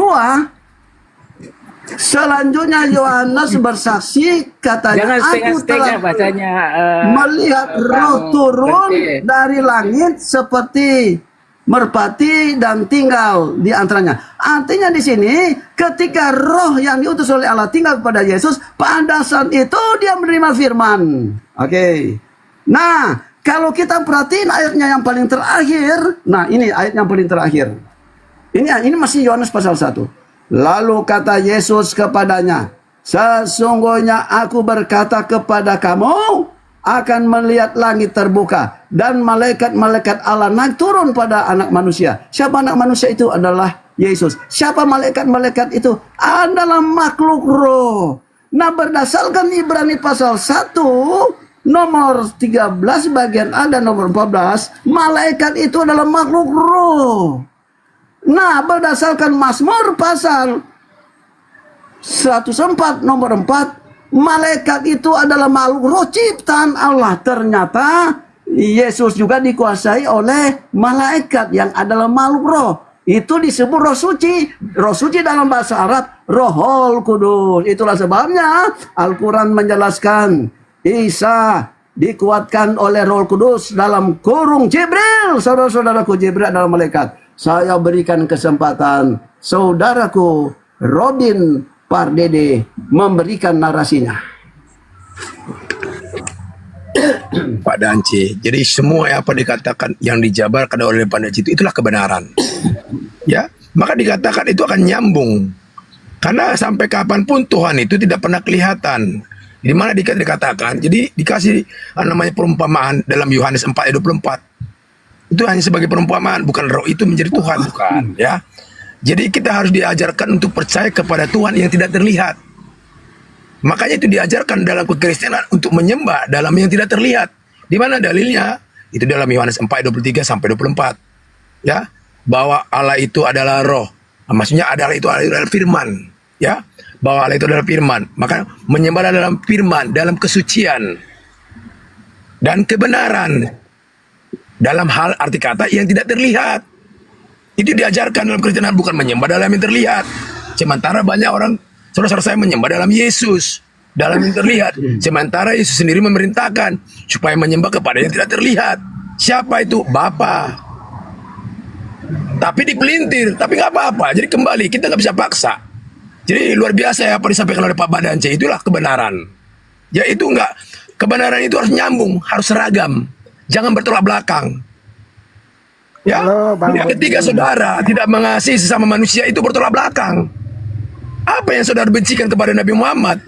selanjutnya Yohanes bersaksi, katanya, aku telah melihat roh turun dari langit seperti merpati dan tinggal di antaranya. Artinya di sini, ketika roh yang diutus oleh Allah tinggal kepada Yesus, pada saat itu dia menerima firman. Oke. Nah, kalau kita perhatiin ayatnya yang paling terakhir, nah ini ayat yang paling terakhir. Ini masih Yohanes pasal 1. Lalu kata Yesus kepadanya, sesungguhnya aku berkata kepada kamu, akan melihat langit terbuka dan malaikat-malaikat Allah naik turun pada anak manusia. Siapa anak manusia itu? Adalah Yesus. Siapa malaikat-malaikat itu? Adalah makhluk roh. Nah, berdasarkan Ibrani pasal 1 nomor 13 bagian A dan nomor 14, malaikat itu adalah makhluk roh. Nah, berdasarkan Mazmur pasal 104 nomor 4, malaikat itu adalah makhluk roh ciptaan Allah. Ternyata Yesus juga dikuasai oleh malaikat yang adalah makhluk roh. Itu disebut roh suci. Roh suci dalam bahasa Arab Rohul Kudus. Itulah sebabnya Al-Quran menjelaskan Isa dikuatkan oleh Roh Kudus dalam kurung Jibril. Saudara-saudaraku, Jibril adalah malaikat. Saya berikan kesempatan saudaraku Robin Pardede memberikan narasinya. Pak Dance, jadi semua apa dikatakan yang dijabarkan oleh Pak Dance itulah kebenaran. Ya, maka dikatakan itu akan nyambung. Karena sampai kapanpun Tuhan itu tidak pernah kelihatan. Di mana dikatakan, jadi dikasih namanya perumpamaan dalam Yohanes 4 ayat 24. Itu hanya sebagai perumpamaan, bukan roh itu menjadi Tuhan, bukan, ya. Jadi kita harus diajarkan untuk percaya kepada Tuhan yang tidak terlihat. Makanya itu diajarkan dalam kekristenan untuk menyembah dalam yang tidak terlihat. Di mana dalilnya? Itu dalam Yohanes 4 ayat 23 sampai 24. Ya, bahwa Allah itu adalah roh. Nah, maksudnya adalah itu adalah firman, ya. Bahwa Allah itu adalah firman. Maka menyembah dalam firman, dalam kesucian dan kebenaran. Dalam hal arti kata yang tidak terlihat. Itu diajarkan dalam Kristenan, bukan menyembah dalam yang terlihat. Sementara banyak orang, saudara-saudara saya, menyembah dalam Yesus, dalam yang terlihat. Sementara Yesus sendiri memerintahkan supaya menyembah kepada yang tidak terlihat. Siapa itu? Bapa. Tapi dipelintir, tapi nggak apa-apa. Jadi kembali, kita nggak bisa paksa. Jadi luar biasa ya apa disampaikan oleh Pak Badance, itulah kebenaran. Ya itu enggak, kebenaran itu harus nyambung, harus seragam. Jangan bertolak belakang. Ya, ketika saudara tidak mengasihi sesama manusia itu bertolak belakang. Apa yang saudara bencikan kepada Nabi Muhammad?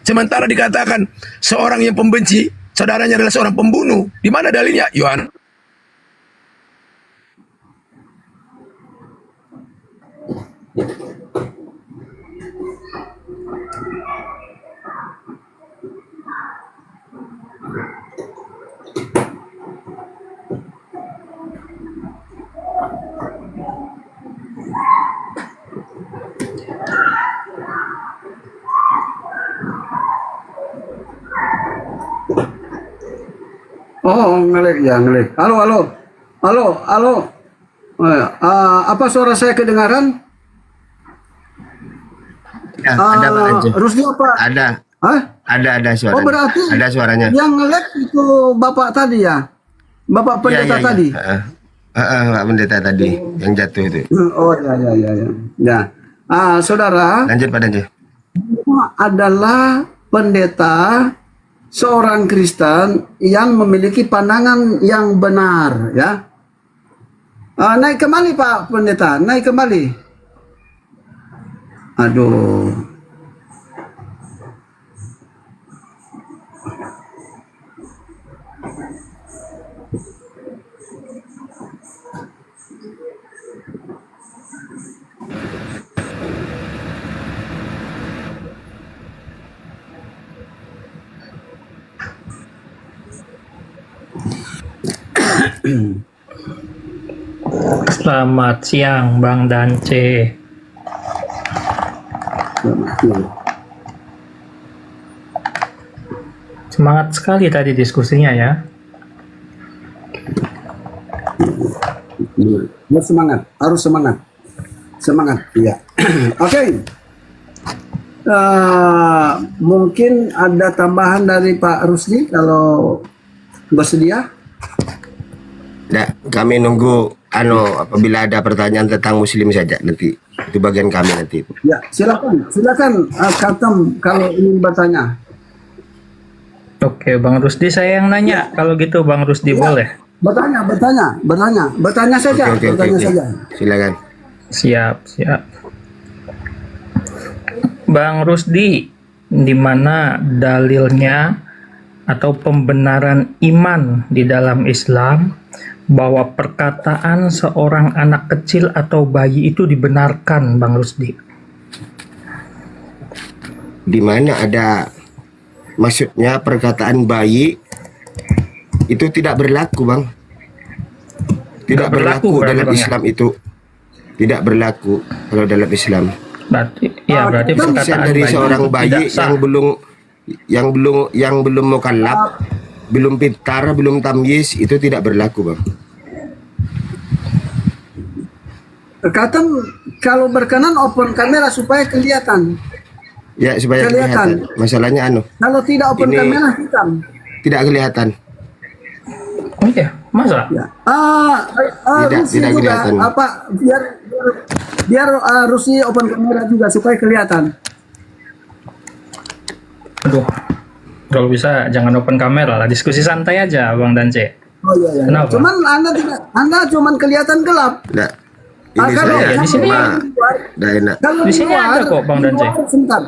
Sementara dikatakan seorang yang pembenci, saudaranya adalah seorang pembunuh. Di mana dalilnya? Yohanes. Oh, ngelik ya, ngelik. Halo. Apa suara saya kedengaran? Ya, ada Pak Anje. Rusdi apa? Ada. Hah? Ada suaranya. Oh, berarti ada suaranya. Yang ngelek itu Bapak tadi ya? Bapak pendeta tadi? Pak pendeta tadi yang jatuh itu. Oh, ya. Saudara. Lanjut Pak Anje. Adalah pendeta seorang Kristen yang memiliki pandangan yang benar, ya. Naik kembali Pak Pendeta, naik kembali. Aduh. Selamat siang Bang Dance. Semangat sekali tadi diskusinya ya. Semangat, harus semangat. Semangat, iya. Oke. Mungkin ada tambahan dari Pak Rusdi kalau bersedia. Nah, kami nunggu apabila ada pertanyaan tentang muslim saja nanti. Itu bagian kami nanti. Ya, silakan Katem kalau ingin bertanya. Oke, Bang Rusdi saya yang nanya. Kalau gitu Bang Rusdi boleh. Bertanya saja. Oke. Saja. Silakan. Siap. Bang Rusdi, di mana dalilnya atau pembenaran iman di dalam Islam bahwa perkataan seorang anak kecil atau bayi itu dibenarkan, Bang Rusdi? Di mana ada maksudnya perkataan bayi itu tidak berlaku, Bang. Tidak berlaku dalam Islam itu. Tidak berlaku kalau dalam Islam. Berarti perkataan dari bayi seorang itu bayi tidak sah. yang belum mukallaf, belum pintar, belum tamyiz, itu tidak berlaku, Bang. Katem kalau berkenan open kamera supaya kelihatan. Ya, supaya kelihatan. Masalahnya Kalau tidak open Ini- kamera hitam. tidak kelihatan. Oh iya, masa? Ya. Tidak- Rusi tidak juga kelihatan. biar Rusi open kamera juga supaya kelihatan. Aduh, kalau bisa jangan open kamera lah, diskusi santai aja, Bang Dance. Oh iya. Kenapa? Cuman Anda cuman kelihatan gelap. Tidak. Kalau di sini Tidak enak. Kalau Di sini ada kok, Bang Dance. Sebentar.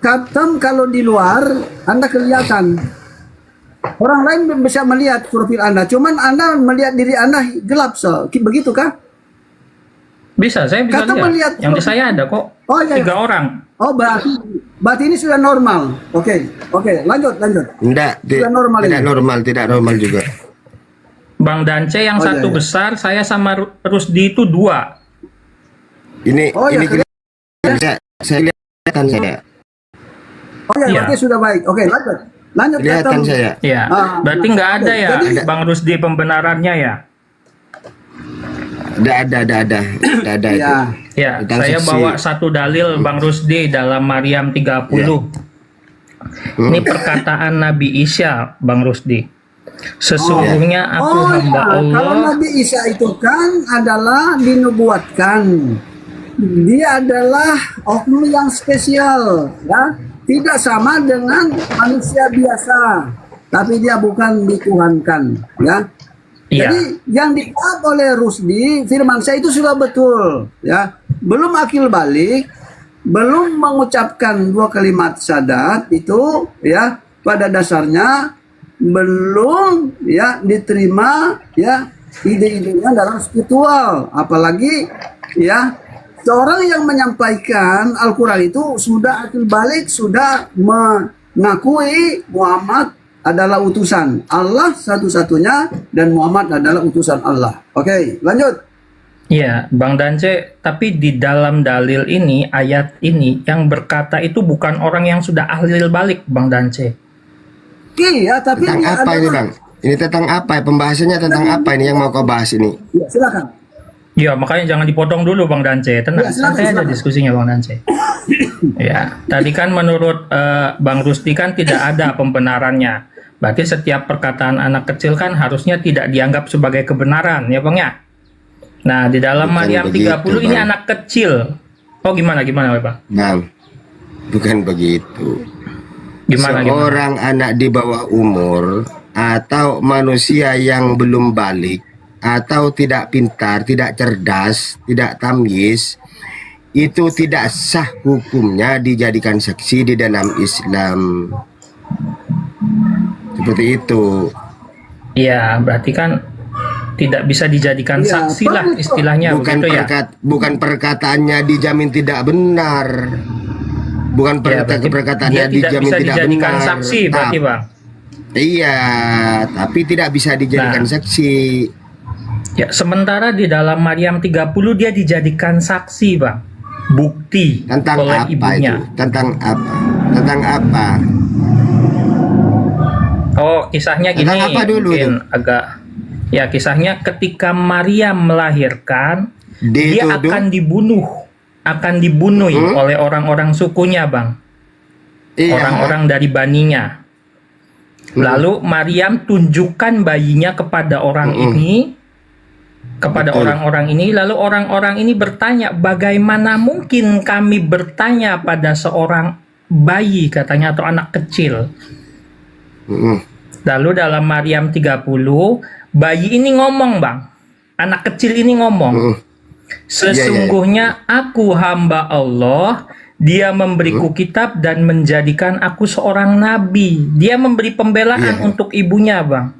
Katem kalau di luar Anda kelihatan. Orang lain bisa melihat profil Anda, cuman Anda melihat diri Anda gelap, begitu kah? Bisa, saya bisa Kata lihat. melihat Yang di saya ada kok. Oh, iya. 3 orang. Oh, berarti ini sudah normal. Oke, lanjut. Sudah normal Tidak ini. tidak normal juga. Bang Dance yang Oh, iya, satu iya. besar, saya sama Rusdi itu 2. Ini Oh, ini iya, saya kelihatan saya. Oh ya, Iya. berarti sudah baik. Oke, lanjut. Kelihatan Katem. saya. Iya. Ah, Berarti nggak ada ya, jadi- Bang Rusdi pembenarannya ya? Tidak ada itu. Ya. Ya, Tentang saya saksi. bawa satu dalil Bang Rusdi dalam Maryam 30. Ini perkataan Nabi Isa, Bang Rusdi. Sesungguhnya aku Oh hamba ya, kalau Allah. Nabi Isa itu kan adalah dinubuatkan. Dia adalah oknum yang spesial, ya. Tidak sama dengan manusia biasa, tapi dia bukan dituhankan, ya. Iya. Jadi yang dikatakan oleh Rusdi, firman saya itu sudah betul, ya. Belum akil balik, belum mengucapkan 2 kalimat syahadat itu, ya, pada dasarnya belum ya diterima ya ide-idenya dalam spiritual, apalagi ya seorang yang menyampaikan Al-Quran itu sudah akil balik, sudah mengakui Muhammad adalah utusan Allah satu-satunya dan Muhammad adalah utusan Allah. Oke, lanjut. Iya, Bang Dance, tapi di dalam dalil ini, ayat ini yang berkata itu bukan orang yang sudah ahli balik, Bang Dance. Iya, tapi Tentang dia apa ini, adalah- Bang? Ini tentang apa? Pembahasannya tentang apa ini yang mau kau bahas ini? Ya, silakan. Ya, makanya jangan dipotong dulu Bang Dance. Tenang, Ya, silakan, santai aja silakan. diskusinya Bang Dance. Ya, tadi kan menurut Bang Rusdi kan tidak ada pembenarannya. Berarti setiap perkataan anak kecil kan harusnya tidak dianggap sebagai kebenaran, ya Bang ya? Nah, di dalam Bukan Maryam begitu, 30 ini Bang. anak kecil. Oh, gimana Bang? Bang, bukan begitu. Gimana? Seorang anak di bawah umur atau manusia yang belum balik atau tidak pintar, tidak cerdas, tidak tamyiz, itu tidak sah hukumnya dijadikan saksi di dalam Islam. Seperti itu. Iya, berarti kan tidak bisa dijadikan Iya, saksi lah betul. istilahnya Bukan begitu ya. bukan perkataannya dijamin tidak benar. Bukan Ya, berarti perkataannya dia tidak dijamin bisa tidak dijadikan benar. saksi berarti Bang. Iya, tapi tidak bisa dijadikan Nah. saksi. Ya, sementara di dalam Maryam 30 dia dijadikan saksi, Bang. Bukti Tentang oleh apa ibunya. itu? Tentang apa? Tentang apa? Oh, kisahnya gini Tentang apa dulu mungkin agak ya kisahnya ketika Maryam melahirkan dia Dituduh? akan dibunuh oleh orang-orang sukunya, Bang. Iya. Orang-orang dari baninya. Lalu Maryam tunjukkan bayinya kepada orang ini, kepada Betul. orang-orang ini. Lalu orang-orang ini bertanya, bagaimana mungkin kami bertanya pada seorang bayi, katanya, atau anak kecil. Lalu dalam Maryam 30, bayi ini ngomong, Bang. Anak kecil ini ngomong. Sesungguhnya aku hamba Allah Dia memberiku kitab dan menjadikan aku seorang nabi. Dia memberi pembelaan untuk ibunya, Bang.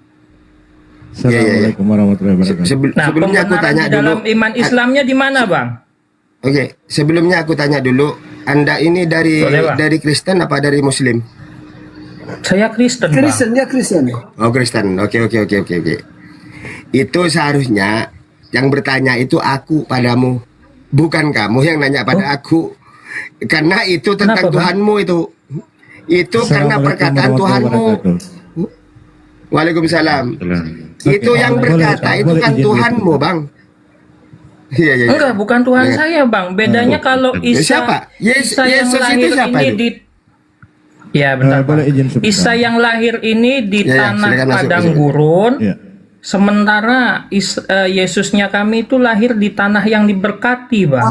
Assalamualaikum warahmatullahi wabarakatuh. Nah, sebelumnya aku pembenaran tanya di dalam dulu. iman Islamnya di mana, Bang? Oke, sebelumnya aku tanya dulu, Anda ini Boleh, Bang. dari Kristen apa dari Muslim? Saya Kristen, Bang. Kristen, dia Kristen. Oh, Kristen. Oke. Itu seharusnya yang bertanya itu aku padamu, bukan kamu yang nanya pada aku. Karena itu tentang Kenapa, Bang? Tuhanmu itu. Itu karena perkataan Tuhanmu. Waalaikumsalam. Itu yang berkata itu kan Tuhanmu, Bang. Iya. Enggak, bukan Tuhan saya, Bang. Bedanya kalau Isa, Siapa? Isa yang Yesus lahir itu siapa ini itu? di Ya, bentar. boleh Bang. izin sebentar. Isa yang lahir ini di Ya, tanah silakan masuk, padang silakan. gurun. Ya. Sementara Yesusnya kami itu lahir di tanah yang diberkati, Bang.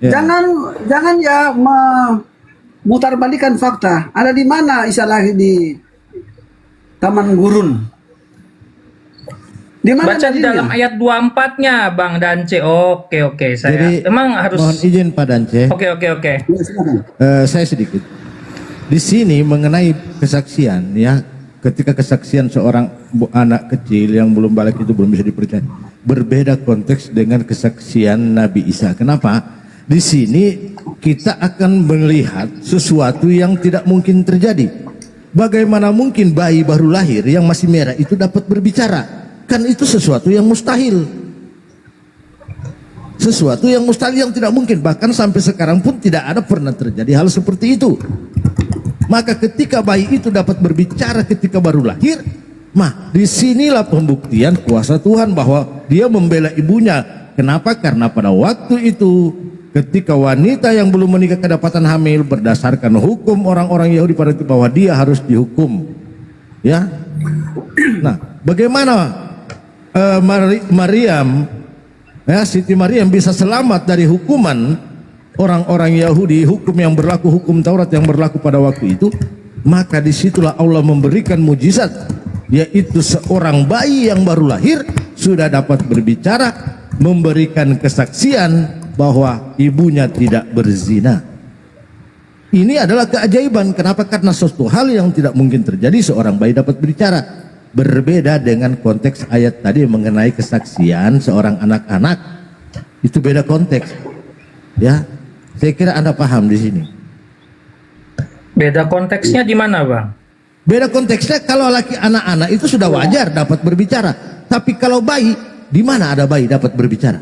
Jangan ya memutar balikan fakta. Ada di mana Isa lahir di Taman Gurun? Di mana Baca di dalilnya? dalam ayat 24-nya, Bang Dance. Oke. Saya Jadi emang harus mohon izin Pak Dance. Oke. Saya sedikit. Di sini mengenai kesaksian ya, ketika kesaksian seorang anak kecil yang belum balik itu belum bisa dipercaya. Berbeda konteks dengan kesaksian Nabi Isa. Kenapa? Di sini kita akan melihat sesuatu yang tidak mungkin terjadi. Bagaimana mungkin bayi baru lahir yang masih merah itu dapat berbicara? Kan itu sesuatu yang mustahil. Sesuatu yang mustahil, yang tidak mungkin. Bahkan sampai sekarang pun tidak ada pernah terjadi hal seperti itu. Maka ketika bayi itu dapat berbicara ketika baru lahir, disinilah pembuktian kuasa Tuhan bahwa dia membela ibunya. Kenapa? Karena pada waktu itu ketika wanita yang belum menikah kedapatan hamil, berdasarkan hukum orang-orang Yahudi pada itu bahwa dia harus dihukum. Ya. Nah, bagaimana Maryam, ya, Siti Maryam bisa selamat dari hukuman orang-orang Yahudi, hukum yang berlaku, hukum Taurat yang berlaku pada waktu itu? Maka disitulah Allah memberikan mujizat, yaitu seorang bayi yang baru lahir sudah dapat berbicara, memberikan kesaksian bahwa ibunya tidak berzina. Ini adalah keajaiban. Kenapa? Karena suatu hal yang tidak mungkin terjadi, seorang bayi dapat berbicara. Berbeda dengan konteks ayat tadi mengenai kesaksian seorang anak-anak. Itu beda konteks. Ya, saya kira Anda paham di sini. Beda konteksnya di mana, Bang? Beda konteksnya kalau laki anak-anak itu sudah wajar dapat berbicara. Tapi kalau bayi, di mana ada bayi dapat berbicara?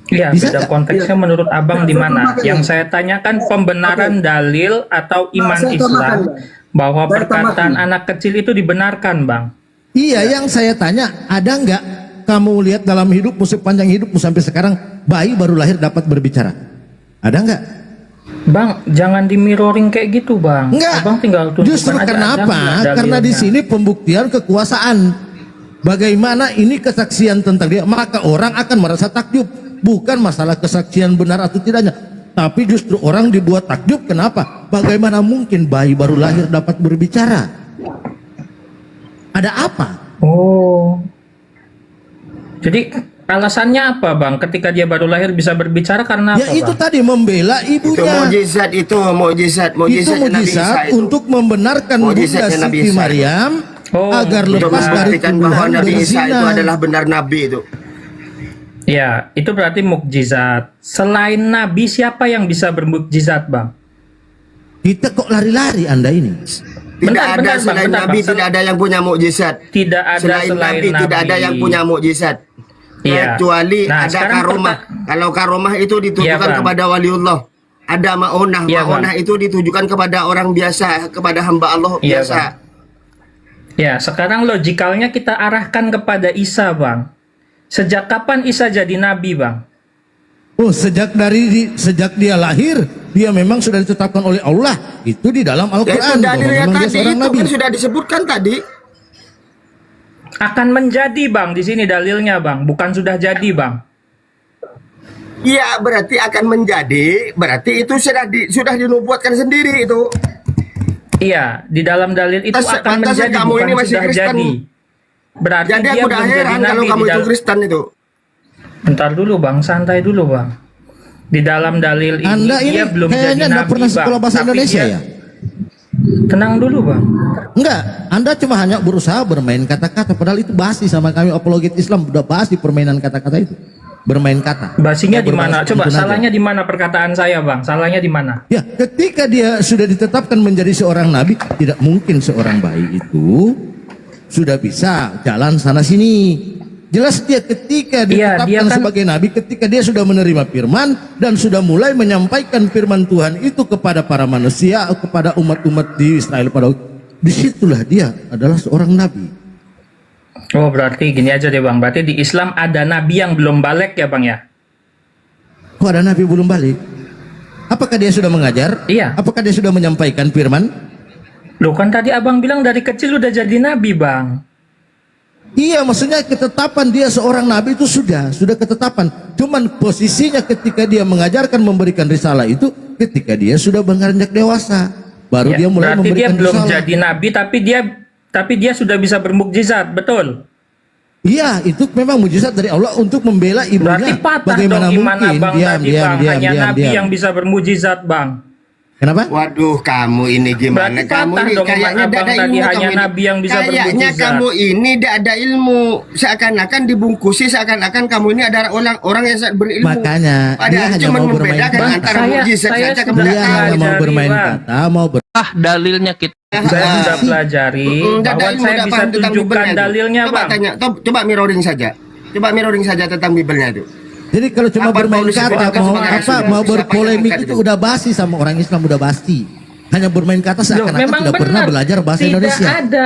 Iya, Bisa beda nggak? konteksnya menurut Abang di mana? Yang saya tanyakan pembenaran dalil atau iman saya Islam tambahkan. bahwa Saya perkataan tambahkan. anak kecil itu dibenarkan, Bang. Iya, yang saya tanya, ada nggak kamu lihat dalam hidupmu sepanjang hidupmu sampai sekarang bayi baru lahir dapat berbicara? Ada nggak? Bang, jangan di mirroring kayak gitu, Bang. Enggak. Abang tinggal tunjukkan Justru aja karena ada apa? nggak Karena di dalilnya. sini pembuktian kekuasaan. Bagaimana ini kesaksian tentang dia, maka orang akan merasa takjub. Bukan masalah kesaksian benar atau tidaknya, tapi justru orang dibuat takjub. Kenapa? Bagaimana mungkin bayi baru lahir dapat berbicara? Ada apa? Oh. Jadi alasannya apa, Bang? Ketika dia baru lahir bisa berbicara karena Ya apa, itu Bang? tadi membela Itu ibunya. mujizat, itu mujizat Itu Nabi Isa mujizat itu. untuk membenarkan Bunda Mujizatnya Nabi Siti Isa itu. Maryam agar Untuk lepas dari membuktikan bahwa tuduhan Nabi Isa itu berzina. adalah benar Nabi itu. Ya, itu berarti mukjizat. Selain Nabi, siapa yang bisa bermukjizat, Bang? Kita kok lari-lari Anda ini? Tidak ada selain Nabi, tidak ada yang punya mukjizat. Tidak ada Selain Nabi, tidak ada yang punya mukjizat. Iya. Kecuali Nah, ada sekarang karomah. Kalau karomah itu ditujukan Iya, Bang. kepada waliullah. Ada ma'unah. Iya, Ma'unah Bang. itu ditujukan kepada orang biasa, kepada hamba Allah Iya, biasa. Bang. Ya, sekarang logikalnya kita arahkan kepada Isa, Bang. Sejak kapan Isa jadi nabi, Bang? Oh, sejak dia lahir, dia memang sudah ditetapkan oleh Allah. Itu di dalam Ya, itu Al-Quran. bahwa dalilnya memang dia tadi seorang itu nabi. kan sudah disebutkan tadi. Akan menjadi, Bang. Di sini dalilnya, Bang. Bukan sudah jadi, Bang. Iya, berarti akan menjadi. Berarti itu sudah dinubuatkan sendiri itu. Iya, di dalam dalil itu Pantas- akan pantas menjadi, kamu bukan ini masih sudah Kristen. jadi. Berarti Jadi dia aku udah belum jadi heran kalau nabi kamu di itu dalam. Kristen itu. Bentar dulu, Bang. Santai dulu, Bang. Di dalam dalil ini Anda ini dia belum jadi kayaknya nggak nabi, pernah Bang. sekolah bahasa Tapi Indonesia dia- ya? Tenang dulu, Bang. Enggak, Anda cuma hanya berusaha bermain kata-kata, padahal itu basi sama kami apologet Islam, udah basi permainan kata-kata itu. Bermain kata. Basinya Ya, di mana? berbahasa Coba tuntun aja. salahnya di mana perkataan saya, Bang? Salahnya di mana? Ya, ketika dia sudah ditetapkan menjadi seorang nabi, tidak mungkin seorang bayi itu sudah bisa jalan sana sini. Jelas dia ketika Iya, ditetapkan dia kan- sebagai nabi, ketika dia sudah menerima firman dan sudah mulai menyampaikan firman Tuhan itu kepada para manusia, kepada umat-umat di Israel pada waktu, disitulah dia adalah seorang nabi. Oh, berarti gini aja deh, Bang. Berarti di Islam ada nabi yang belum balik ya, Bang ya? Kok ada nabi belum balik? Apakah dia sudah mengajar? Iya. Apakah dia sudah menyampaikan firman? Loh, kan tadi Abang bilang dari kecil udah jadi nabi, Bang. Iya, maksudnya ketetapan dia seorang nabi itu sudah ketetapan. Cuman posisinya ketika dia mengajarkan memberikan risalah itu ketika dia sudah beranjak dewasa, baru Ya, dia mulai berarti dia memberikan belum risalah. jadi nabi, tapi dia sudah bisa bermukjizat, betul? Iya, itu memang mujizat dari Allah untuk membela ibunya. Berarti patah Bagaimana dong iman mungkin? Abang tadi, Bang. Hanya nabi yang bisa bermujizat, Bang. Kenapa? Waduh, kamu ini gimana? Berarti Kamu patah ini dong kayaknya iman tidak Abang ada tadi, ilmu. hanya Kamu ini. nabi yang bisa Kayaknya bermujizat. kamu ini tidak ada ilmu. Seakan-akan dibungkusi, seakan-akan kamu ini adalah orang yang sangat berilmu. Makanya dia Padahal hanya cuma mau bermain membedakan kata. antara mujizat saja Dia kebenaran. hanya mau bermain kata, mau Dalilnya kita saya sudah pelajari bahwa saya bisa tunjukkan dalilnya, Coba Bang. tanya, coba mirroring saja. Coba mirroring saja tentang Bibelnya itu. Jadi kalau cuma Kapan bermain Paulus kata, ditetapkan mau sebagai apa, rasul? mau Siapa yang berpolemik angkat itu udah basi sama orang Islam, udah basi. Hanya bermain kata Loh, seakan-akan memang tidak pernah benar. belajar bahasa Tidak Indonesia. ada,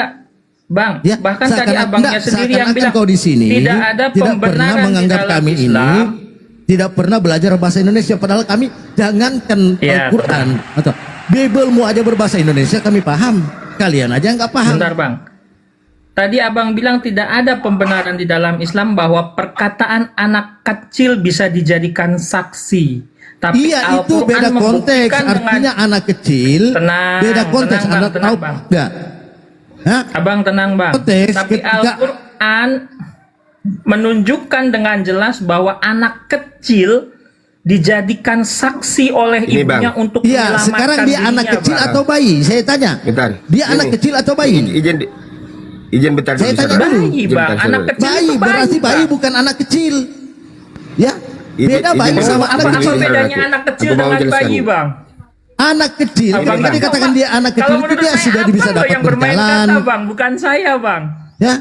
Bang. Ya, Bahkan tadi seakan-akan- abangnya enggak, sendiri yang seakan-akan bilang kau di sini tidak ada tidak pernah pembenaran di menganggap dalam kami Islam. ini tidak pernah belajar bahasa Indonesia, padahal kami jangankan Ya. Al-Quran atau Bibelmu aja berbahasa Indonesia kami paham, kalian aja nggak paham. Bentar, Bang. Tadi abang bilang tidak ada pembenaran di dalam Islam bahwa perkataan anak kecil bisa dijadikan saksi. Tapi Iya, itu Al-Quran beda konteks. membuktikan Artinya anak kecil Tenang, beda konteks. tenang, Anda Bang, tahu tenang, Bang. enggak? Hah? Abang tenang, Bang. Konteks Tapi ketika- Al-Quran menunjukkan dengan jelas bahwa anak kecil dijadikan saksi oleh Ini, ibunya Bang. untuk Iya, menyelamatkan sekarang dia dirinya, anak kecil Bang. atau bayi? Saya tanya. Bentar. Dia anak Ini. kecil atau bayi? Izin bentar Saya dulu, tanya saudara. dulu. Bayi, Izin Bang. bentar, Anak saudara. kecil Bayi itu berarti bayi Bang. bukan anak kecil. Ya, beda Izin bayi dulu. sama anak Apa kecil. bedanya anak kecil Aku mau dengan jelaskan. bayi, Bang? Anak kecil, Abang ketika Bang. dikatakan dia anak kecil Kalau itu menurut dia saya sudah abang bisa loh dapat yang bermain berjalan. kata, Bang, bukan saya, Bang. Ya,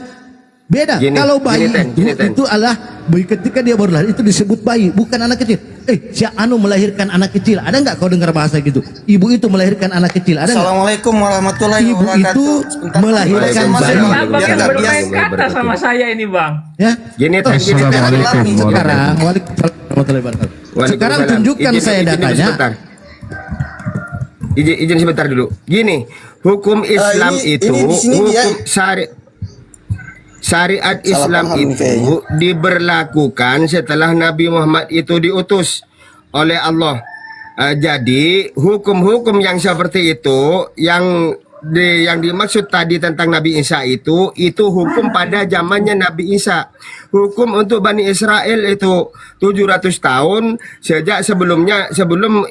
beda. Gini, Kalau bayi gini, Ten, gini, Ten. itu adalah bayi ketika dia baru lahir itu disebut bayi, bukan anak kecil. Si Anu melahirkan anak kecil, ada nggak kau dengar bahasa gitu? Ibu itu melahirkan anak kecil, ada nggak? Assalamualaikum warahmatullahi Ibu itu melahirkan bayi. Abang yang bermain kata sama saya ini, Bang. Ya, Gini, Ten, gini, Ten. sekarang Waalaikumsalam warahmatullahi wabarakatuh. Sekarang Waalaikumsalam. tunjukkan saya izin datanya. sebentar. Izin sebentar dulu. Gini, hukum Islam itu ini di sini hukum syariat Islam paham itu kayaknya. diberlakukan setelah Nabi Muhammad itu diutus oleh Allah. Jadi hukum-hukum yang seperti itu yang dimaksud tadi tentang Nabi Isa itu hukum pada zamannya Nabi Isa. Hukum untuk Bani Israel itu 700 tahun sebelum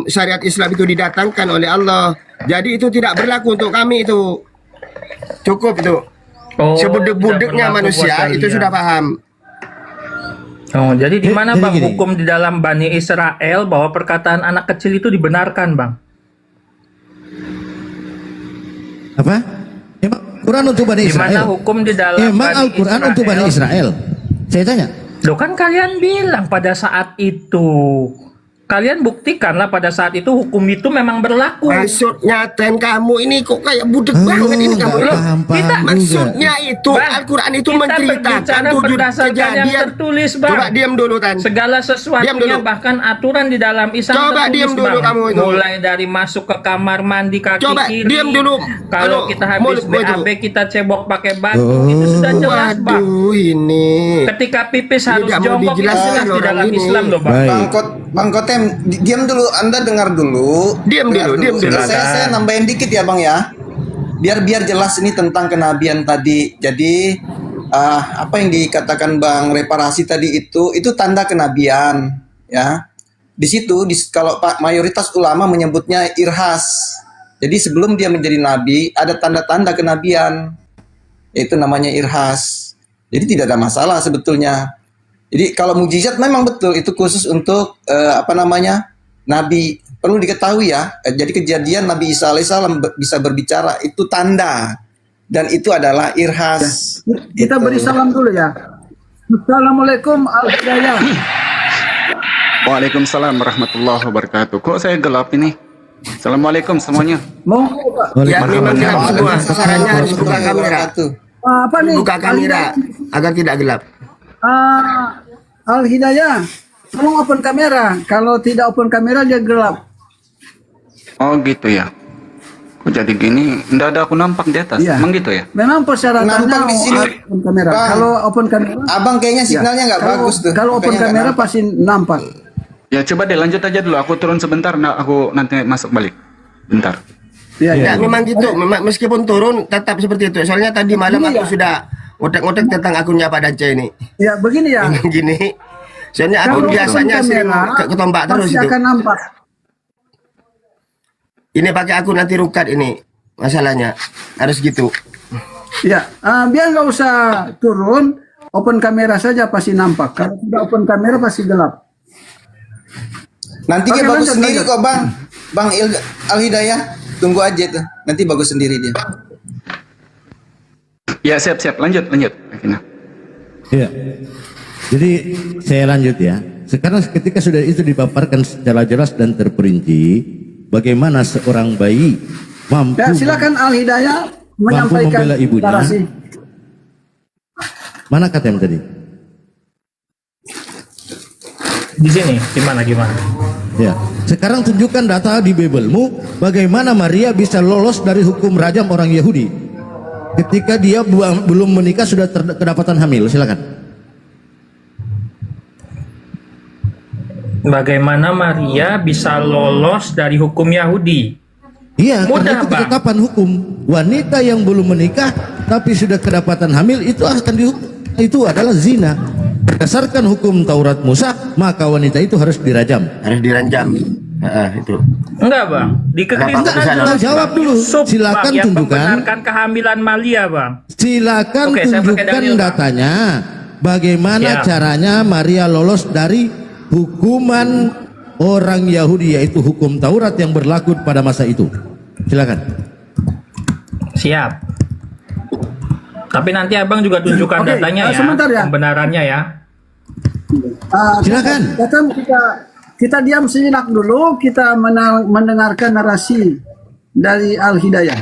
syariat Islam itu didatangkan oleh Allah. Jadi itu tidak berlaku untuk kami itu. Cukup itu. Sebudek-budeknya tidak berlaku manusia buat itu kalian. sudah paham. Oh, jadi di mana, Jadi Bang, gini. hukum di dalam Bani Israel bahwa perkataan anak kecil itu dibenarkan, Bang? Apa? Emang Quran untuk Bani Di mana Israel? hukum di dalam Emang Bani Al-Quran untuk Bani Israel? Saya tanya. Loh, kan kalian bilang pada saat itu. Kalian buktikanlah pada saat itu hukum itu memang berlaku. Maksudnya Ten, kamu ini kok kayak budek Oh, banget ini kamu. nggak Loh, paham maksudnya itu Bang, Al-Quran itu kita menceritakan berbicara 7 berdasarkan yang kejadian. tertulis, Bang. Coba diam dulu, Tan. Segala Diam sesuatunya, dulu. bahkan aturan di dalam Islam Coba tertulis, diam dulu Bang. kamu itu. Mulai dari masuk ke kamar mandi kaki Coba kiri. diam dulu. Kalau Halo, kita habis mulut gua itu. BAB kita cebok pakai batu, itu sudah jelas, Bang. Waduh, ini. Ketika pipis harus nggak mau jongkok itu dijelaskan jelas di orang dalam ini. Islam loh, Bang. Bang Kotem, diam dulu. Anda dengar dulu. Diam dulu. Saya nambahin dikit ya, Bang ya. Biar jelas ini tentang kenabian tadi. Jadi apa yang dikatakan Bang Reparasi tadi itu tanda kenabian, ya. di situ kalau mayoritas ulama menyebutnya irhas. Jadi sebelum dia menjadi nabi ada tanda-tanda kenabian, yaitu namanya irhas. Jadi tidak ada masalah sebetulnya. Jadi kalau mukjizat memang betul itu khusus untuk nabi. Perlu diketahui ya. Jadi kejadian Nabi Isa alaihissalam bisa berbicara itu tanda, dan itu adalah irhas. Kita beri salam dulu ya. Assalamualaikum al-hidayah. Waalaikumsalam warahmatullahi wabarakatuh. Kok saya gelap ini? Assalamualaikum semuanya. Mau Ya, memang gelap semua. Caranya harus buka kamera. apa nih? Buka kamera agar tidak gelap. Al-Hidayah, tolong open kamera. Kalau tidak open kamera dia gelap. Oh gitu ya. Kok jadi gini? Nggak ada aku nampak di atas. Iya. Emang gitu ya? Memang persyaratannya Nampak di sini. open kamera. Bang. Kalau open kamera, Abang kayaknya signalnya nggak bagus tuh. Kalau open Kayaknya nggak kamera nampak. pasti nampak. Ya coba deh lanjut aja dulu. Aku turun sebentar. Nah, aku nanti masuk balik. Bentar. Ya, memang gitu. Meskipun turun tetap seperti itu. Soalnya tadi malam aku sudah ngotek-ngotek tentang akunnya Pak Dance ini. Ya begini ya. Gini. Soalnya akun Kalau biasanya open sering kamera, ketombak terus pasti itu. akan nampak. Ini pakai akun nanti rukat ini. Masalahnya harus gitu. Ya, biar nggak usah turun, open kamera saja pasti nampak. Kalau tidak open kamera pasti gelap. Nanti dia Oke, bagus lanjut, sendiri lanjut. kok Bang. Bang Al-Hidayah, tunggu aja tuh. Nanti bagus sendiri dia. Ya siap-siap. Lanjut. Akhirnya. Ya. Jadi saya lanjut ya. Sekarang ketika sudah itu dipaparkan secara jelas dan terperinci, bagaimana seorang bayi mampu Ya, silakan Al-Hidayah mampu menyampaikan membela ibunya. deklarasi. Mana KTM tadi? Di sini gimana? Ya. Sekarang tunjukkan data di Bibelmu bagaimana Maria bisa lolos dari hukum rajam orang Yahudi ketika dia belum menikah sudah kedapatan hamil. Silakan. Bagaimana Maria bisa lolos dari hukum Yahudi? Iya, Mudah, karena itu Bang. ketetapan hukum. Wanita yang belum menikah tapi sudah kedapatan hamil itu akan dihukum. Itu adalah zina. Berdasarkan hukum Taurat Musa, maka wanita itu harus dirajam. Harus diranjam. Itu. Enggak bang, di Kekristenan Enggak, jawab dulu. Silakan yang tunjukkan. membenarkan kehamilan Maria bang. Silakan Oke, saya pakai tunjukkan dalil, Bang. datanya. Bagaimana Siap. caranya Maria lolos dari hukuman orang Yahudi, yaitu hukum Taurat yang berlaku pada masa itu. Silakan. Siap. Tapi nanti abang juga tunjukkan Oke, datanya ya, sebentar ya. pembenarannya ya. Silakan. Kita diam sejenak dulu, kita mendengarkan narasi dari Al-Hidayah.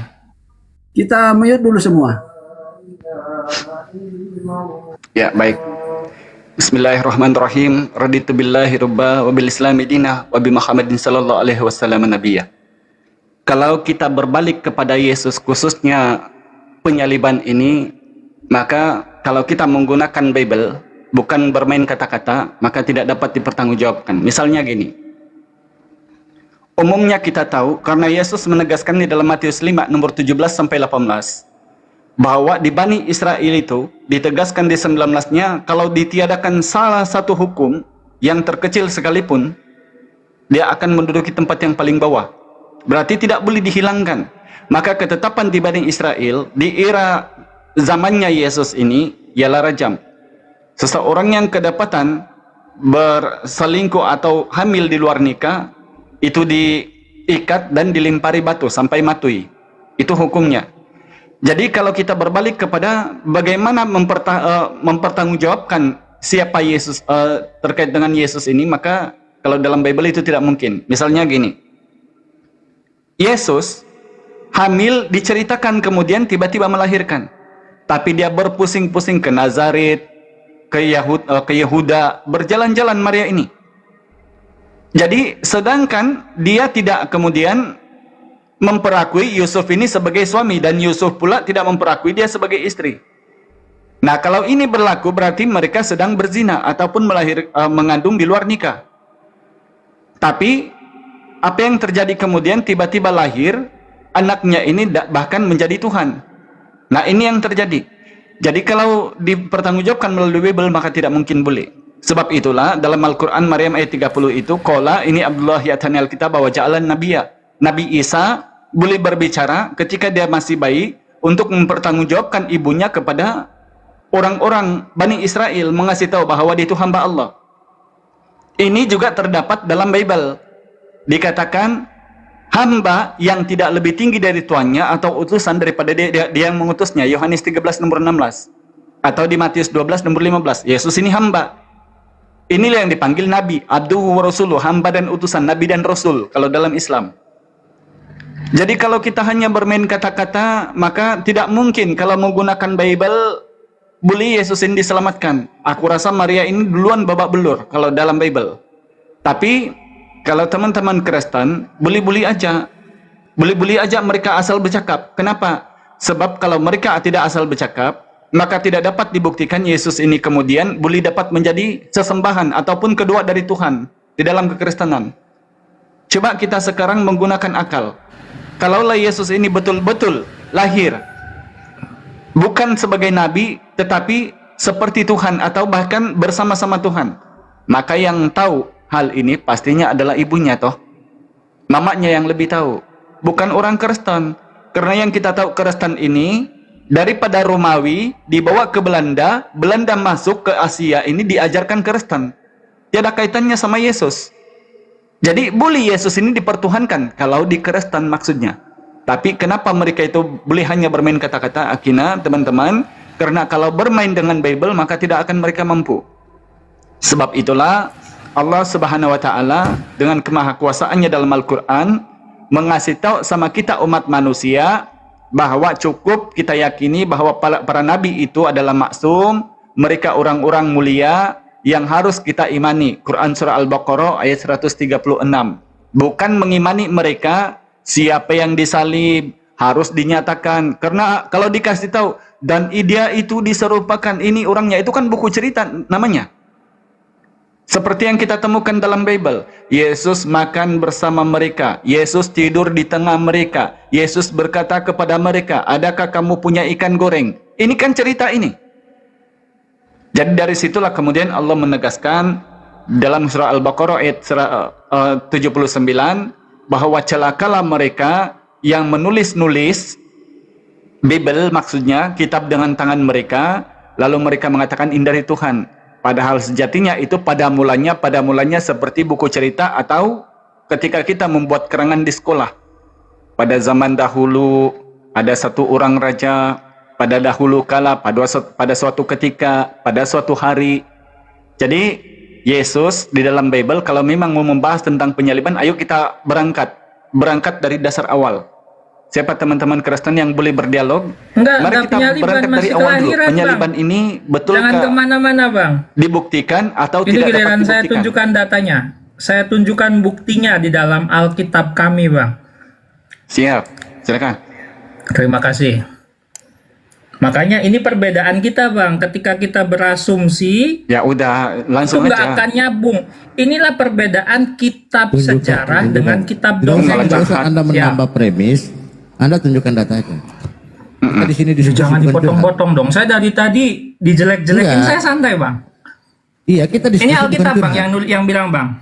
Kita mute dulu semua. Ya baik. Bismillahirrahmanirrahim. Raditu billahi robba wa bil islami dinah wa bi Muhammadin sallallahu alaihi wasallam nabiyya. Kalau kita berbalik kepada Yesus khususnya penyaliban ini, maka kalau kita menggunakan Bible bukan bermain kata-kata, maka tidak dapat dipertanggungjawabkan. Misalnya gini. Umumnya kita tahu karena Yesus menegaskan di dalam Matius 5 nomor 17 sampai 18 bahwa di Bani Israel itu ditegaskan di 19-nya kalau ditiadakan salah satu hukum yang terkecil sekalipun, dia akan menduduki tempat yang paling bawah. Berarti tidak boleh dihilangkan. Maka ketetapan di Bani Israel di era zamannya Yesus ini ialah rajam. Seseorang yang kedapatan berselingkuh atau hamil di luar nikah itu diikat dan dilempari batu sampai mati. Itu hukumnya. Jadi kalau kita berbalik kepada bagaimana mempertanggungjawabkan siapa Yesus terkait dengan Yesus ini, maka kalau dalam Bible itu tidak mungkin. Misalnya gini. Yesus hamil diceritakan kemudian tiba-tiba melahirkan. Tapi dia berpusing-pusing ke Nazaret, ke Yehuda, berjalan-jalan Maria ini. Jadi sedangkan dia tidak kemudian memperakui Yusuf ini sebagai suami dan Yusuf pula tidak memperakui dia sebagai istri. Nah, kalau ini berlaku berarti mereka sedang berzina ataupun mengandung di luar nikah. Tapi apa yang terjadi kemudian tiba-tiba lahir anaknya ini bahkan menjadi Tuhan. Nah, ini yang terjadi. Jadi kalau dipertanggungjawabkan melalui Bible maka tidak mungkin boleh. Sebab itulah dalam Al-Quran Maryam ayat 30 itu qala ini Abdullah ya'tanil kitab wa ja'alan nabiyya. Nabi Isa boleh berbicara ketika dia masih bayi untuk mempertanggungjawabkan ibunya kepada orang-orang Bani Israel, mengasih tahu bahwa dia itu hamba Allah. Ini juga terdapat dalam Bible. Dikatakan hamba yang tidak lebih tinggi dari tuannya atau utusan daripada dia yang mengutusnya. Yohanes 13 nomor 16. Atau di Matius 12 nomor 15. Yesus ini hamba. Inilah yang dipanggil Nabi, Abduhu wa Rasuluh, hamba dan utusan, Nabi dan Rasul kalau dalam Islam. Jadi kalau kita hanya bermain kata-kata, maka tidak mungkin kalau menggunakan Bible, boleh Yesus ini diselamatkan. Aku rasa Maria ini duluan babak belur kalau dalam Bible. Tapi kalau teman-teman Kristen, boleh-boleh aja. Boleh-boleh aja mereka asal bercakap. Kenapa? Sebab kalau mereka tidak asal bercakap, maka tidak dapat dibuktikan Yesus ini kemudian boleh dapat menjadi sesembahan ataupun kedua dari Tuhan di dalam kekristenan. Coba kita sekarang menggunakan akal. Kalaulah Yesus ini betul-betul lahir bukan sebagai nabi tetapi seperti Tuhan atau bahkan bersama-sama Tuhan, maka yang tahu hal ini pastinya adalah ibunya toh. Mamanya yang lebih tahu, bukan orang Kristen. Karena yang kita tahu Kristen ini daripada Romawi dibawa ke Belanda, Belanda masuk ke Asia ini diajarkan Kristen. Tiada kaitannya sama Yesus. Jadi boleh Yesus ini dipertuhankan kalau di Kristen maksudnya. Tapi kenapa mereka itu boleh hanya bermain kata-kata akina teman-teman? Karena kalau bermain dengan Bible maka tidak akan mereka mampu. Sebab itulah Allah Subhanahu wa taala dengan kemahakuasaannya dalam Al-Qur'an mengasih tahu sama kita umat manusia bahwa cukup kita yakini bahwa para nabi itu adalah maksum, mereka orang-orang mulia yang harus kita imani. Quran surah Al-Baqarah ayat 136. Bukan mengimani mereka siapa yang disalib harus dinyatakan, karena kalau dikasih tahu dan dia itu diserupakan ini orangnya, itu kan buku cerita namanya. Seperti yang kita temukan dalam Bible, Yesus makan bersama mereka, Yesus tidur di tengah mereka, Yesus berkata kepada mereka, adakah kamu punya ikan goreng? Ini kan cerita ini. Jadi dari situlah kemudian Allah menegaskan dalam surah Al-Baqarah ayat 79 bahwa celakalah mereka yang menulis-nulis Bible, maksudnya kitab dengan tangan mereka, lalu mereka mengatakan ini dari Tuhan. Padahal sejatinya itu pada mulanya seperti buku cerita atau ketika kita membuat kerangan di sekolah. Pada zaman dahulu ada satu orang raja, pada dahulu kala, pada suatu ketika, pada suatu hari. Jadi Yesus di dalam Bible kalau memang mau membahas tentang penyaliban, ayo kita berangkat dari dasar awal. Siapa teman-teman Kristen yang boleh berdialog? Mari kita berangkat dari awal dulu. Penyaliban bang. Ini betul jangan kemana-mana bang. Dibuktikan atau ini tidak dapat dibuktikan? Saya tunjukkan datanya. Saya tunjukkan buktinya di dalam Alkitab kami bang. Siap, silakan. Terima kasih. Makanya ini perbedaan kita bang. Ketika kita berasumsi, ya udah langsung itu aja. nggak akan nyambung. Inilah perbedaan kitab sejarah dengan kitab dongeng. Kalau Anda menambah premis, Anda tunjukkan datanya. Di sini jangan dipotong-potong dong. Saya dari tadi dijelek-jelekin, saya santai bang. Iya, kita diskusi. Ini Alkitab bang yang bilang bang.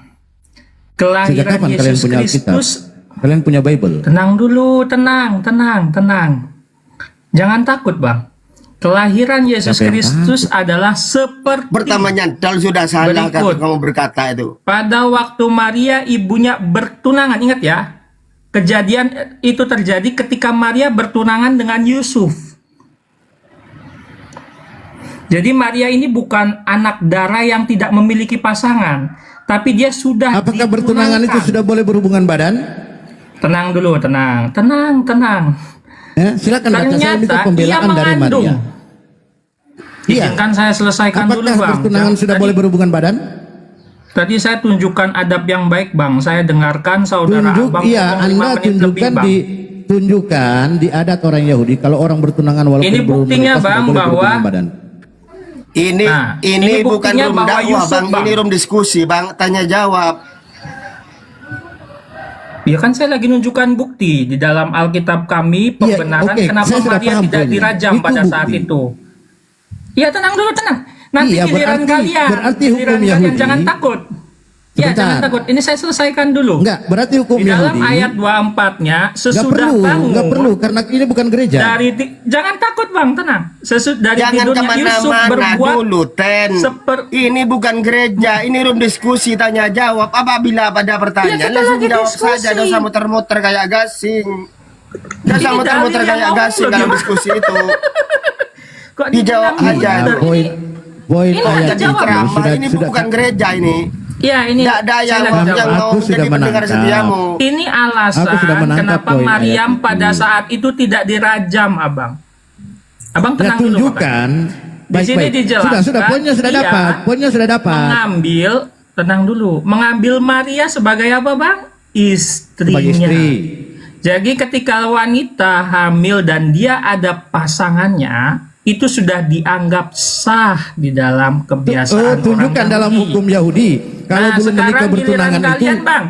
Kelahiran Yesus Kristus. Kalian punya Bible. Tenang dulu, tenang. Jangan takut bang. Kelahiran Yesus Kristus adalah seperti pertamanya dal sudah salah kalau kamu berkata itu. Pada waktu Maria ibunya bertunangan, ingat ya. Kejadian itu terjadi ketika Maria bertunangan dengan Yusuf. Jadi Maria ini bukan anak darah yang tidak memiliki pasangan, tapi dia sudah apakah bertunangan itu sudah boleh berhubungan badan? Tenang dulu, tenang. Ya, silakan. Ternyata dia mengandung. Izinkan saya selesaikan apakah dulu bang. Bertunangan sudah boleh berhubungan badan? Tadi saya tunjukkan adab yang baik bang. Saya dengarkan saudara abang. Iya, Anda tunjukkan di adat orang Yahudi kalau orang bertunangan walaupun ini buktinya bang bahwa ini bukan room dakwah bang, ini room diskusi bang, tanya jawab. Ya kan saya lagi nunjukkan bukti di dalam Alkitab kami pembenaran kenapa Maria tidak dirajam pada saat itu. Ya tenang dulu, tenang. Nanti Iya, giliran kalian. berarti Giliran hukum kalian Yahudi. jangan takut. Ya, Sebentar. jangan takut. Ini saya selesaikan dulu. Enggak, berarti hukum Di dalam Yahudi. ayat 24-nya sesudah bangun. Enggak perlu karena ini bukan gereja. Jangan takut Bang, tenang. Dari Jangan tidurnya Yusuf kemana-mana berbuat dulu, Ten. Ini bukan gereja, ini room diskusi tanya jawab. Apabila pada pertanyaan, kita langsung lagi jawab diskusi. saja. Dosa muter-muter kayak gasing. Dosa Ini muter-muter dalil yang kayak ngomong gasing loh, dalam gimana? diskusi itu. Kok Dijawab dibilang aja. muter? Poin Ini ayat ada itu jawab. Ini bukan gereja ini. Ya, ini Tidak ada saya yang lagi jawab. mau Aku sudah jadi pendengar menangkap. setiamu. Ini alasan Aku sudah menangkap kenapa poin Maryam ayat pada ini. saat itu tidak dirajam, Abang. Abang Ya tenang dulu. tunjukkan. Di sini dijelaskan. Sudah, poinnya sudah dia dapat. Poinnya sudah dapat. tenang dulu. Mengambil Maria sebagai apa, Bang? Istrinya. Sebagai istri. Jadi ketika wanita hamil dan dia ada pasangannya, itu sudah dianggap sah di dalam kebiasaan Tunjukkan orang dalam Yahudi. hukum Yahudi. Kalau Nah, belum menikah sekarang bertunangan giliran itu kalian, Bang.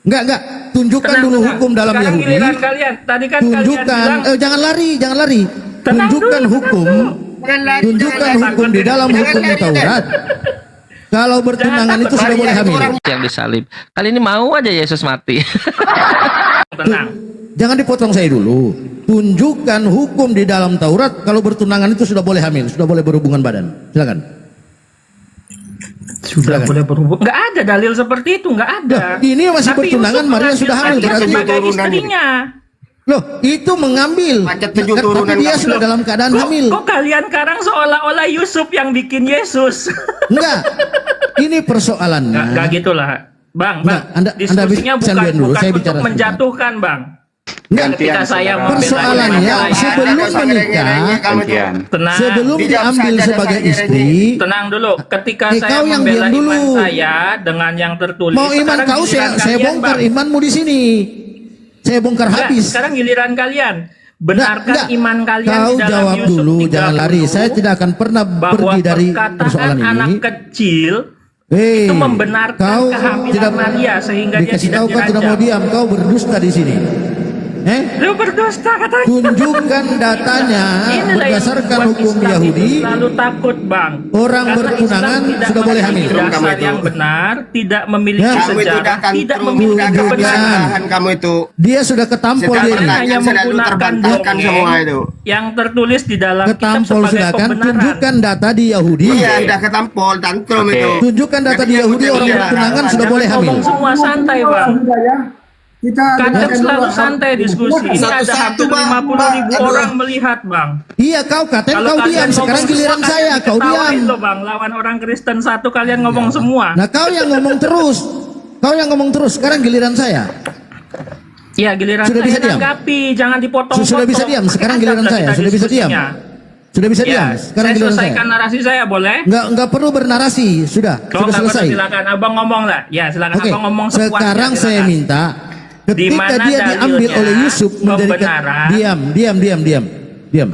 Enggak. Tunjukkan Tenang, dulu tenang. hukum dalam Sekarang Yahudi. giliran kalian. Tadi kan Tunjukkan. kalian bilang, Jangan lari. Tenang Tunjukkan dulu, hukum. tenang Tunjukkan hukum di dalam hukum Taurat. Kalau bertunangan itu sudah boleh hamil. Yang disalib. Kali ini mau aja Yesus mati. Jangan dipotong saya dulu. Tunjukkan hukum di dalam Taurat kalau bertunangan itu sudah boleh hamil, sudah boleh berhubungan badan. Silakan. Sudah boleh berhubung. Nggak ada dalil seperti itu, nggak ada. Ini masih Tapi bertunangan, Yusuf Maria sudah hamil mengambil berarti. sebagai istrinya. Loh, itu mengambil. Tapi dia sudah dalam keadaan hamil. Kok kalian sekarang seolah-olah Yusuf yang bikin Yesus? Enggak. Ini persoalannya. Nggak gitulah. Bang, Anda diskusinya bisa bukan, lihat dulu, bukan saya untuk bicara sebentar. menjatuhkan, Bang. Ketika saya Persoalannya sebelum menikah, tenang. sebelum diambil sebagai istri, Tenang dulu. Ketika saya kau yang membela diam iman dulu. saya dengan yang tertulis. Mau iman sekarang kau giliran saya kalian, bongkar Bang. imanmu di sini. Saya bongkar Enggak, habis. sekarang giliran kalian. Benarkah Enggak. iman kalian Kau di dalam jawab Yusuf dulu, 30 jangan lari. Saya tidak akan pernah bahwa pergi dari perkataan persoalan anak ini. kecil Hei, itu membenarkan kau kehamilan tidak Maria sehingga dia dikasih tidak tahu kau tidak mau dirajam. diam, kau berdusta di sini. Lu berdusta katanya. Tunjukkan datanya Inilah berdasarkan yang membuat hukum Islam Yahudi. itu selalu takut, Bang. Orang Karena bertunangan Islam tidak sudah boleh hamil. memiliki dasar yang benar, tidak memiliki Ya. sejarah, tidak memiliki kebenaran. Kamu itu. Dia sudah ketampol Sekarang ini. Hanya menggunakan terbantahkan semua dongeng itu. yang tertulis di dalam kitab Ketampol sebagai sudah kan? pembenaran. Tunjukkan data di Yahudi. Iya, udah ketampol, tantrum itu. Tunjukkan data di Yahudi orang bertunangan sudah boleh hamil. Ngomong semua santai, Bang. Kita Kadang selalu santai diskusi. Ini ada hampir 50.000 orang melihat, Bang. Iya, kau katen Kalau kau kalian diam. Sekarang ngomong giliran semua, saya, kalian kau diketawain diam. loh, Bang. Lawan orang Kristen satu kalian ngomong semua. Nah, kau yang ngomong terus. Kau yang ngomong terus. Sekarang giliran saya. Ya, giliran Sudah saya bisa diam? nanggapi, jangan dipotong-potong. Sudah bisa diam. Sekarang Ada giliran nggak saya. kita Sudah bisa diam. diskusinya? Sudah bisa Ya, diam. Sekarang saya giliran saya. selesaikan narasi saya, boleh? Enggak perlu bernarasi. Sudah Kalau nggak selesai. perlu, silakan abang ngomong lah. Ya, silakan Oke. abang ngomong sepuasnya. Sekarang saya silakan. minta Di ketika mana dia diambil dalilnya oleh Yusuf menjadikan pembenaran? diam.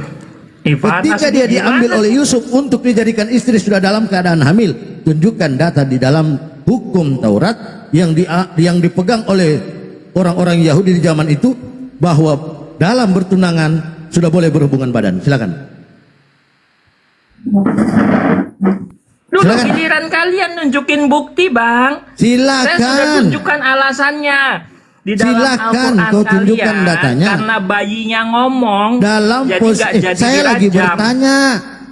Ivana Ketika dia sendiri diambil gimana oleh Yusuf untuk dijadikan istri sudah dalam keadaan hamil, tunjukkan data di dalam hukum Taurat yang dipegang oleh orang-orang Yahudi di zaman itu bahwa dalam bertunangan sudah boleh berhubungan badan. Silakan. Dulu Silakan. giliran kalian nunjukin bukti, Bang. Silakan. Saya sudah tunjukkan alasannya di dalam Silakan, Al-Quran kau tunjukkan kalian, datanya. karena bayinya ngomong Dalam jadi posisi nggak jadi saya lagi dirajam. bertanya,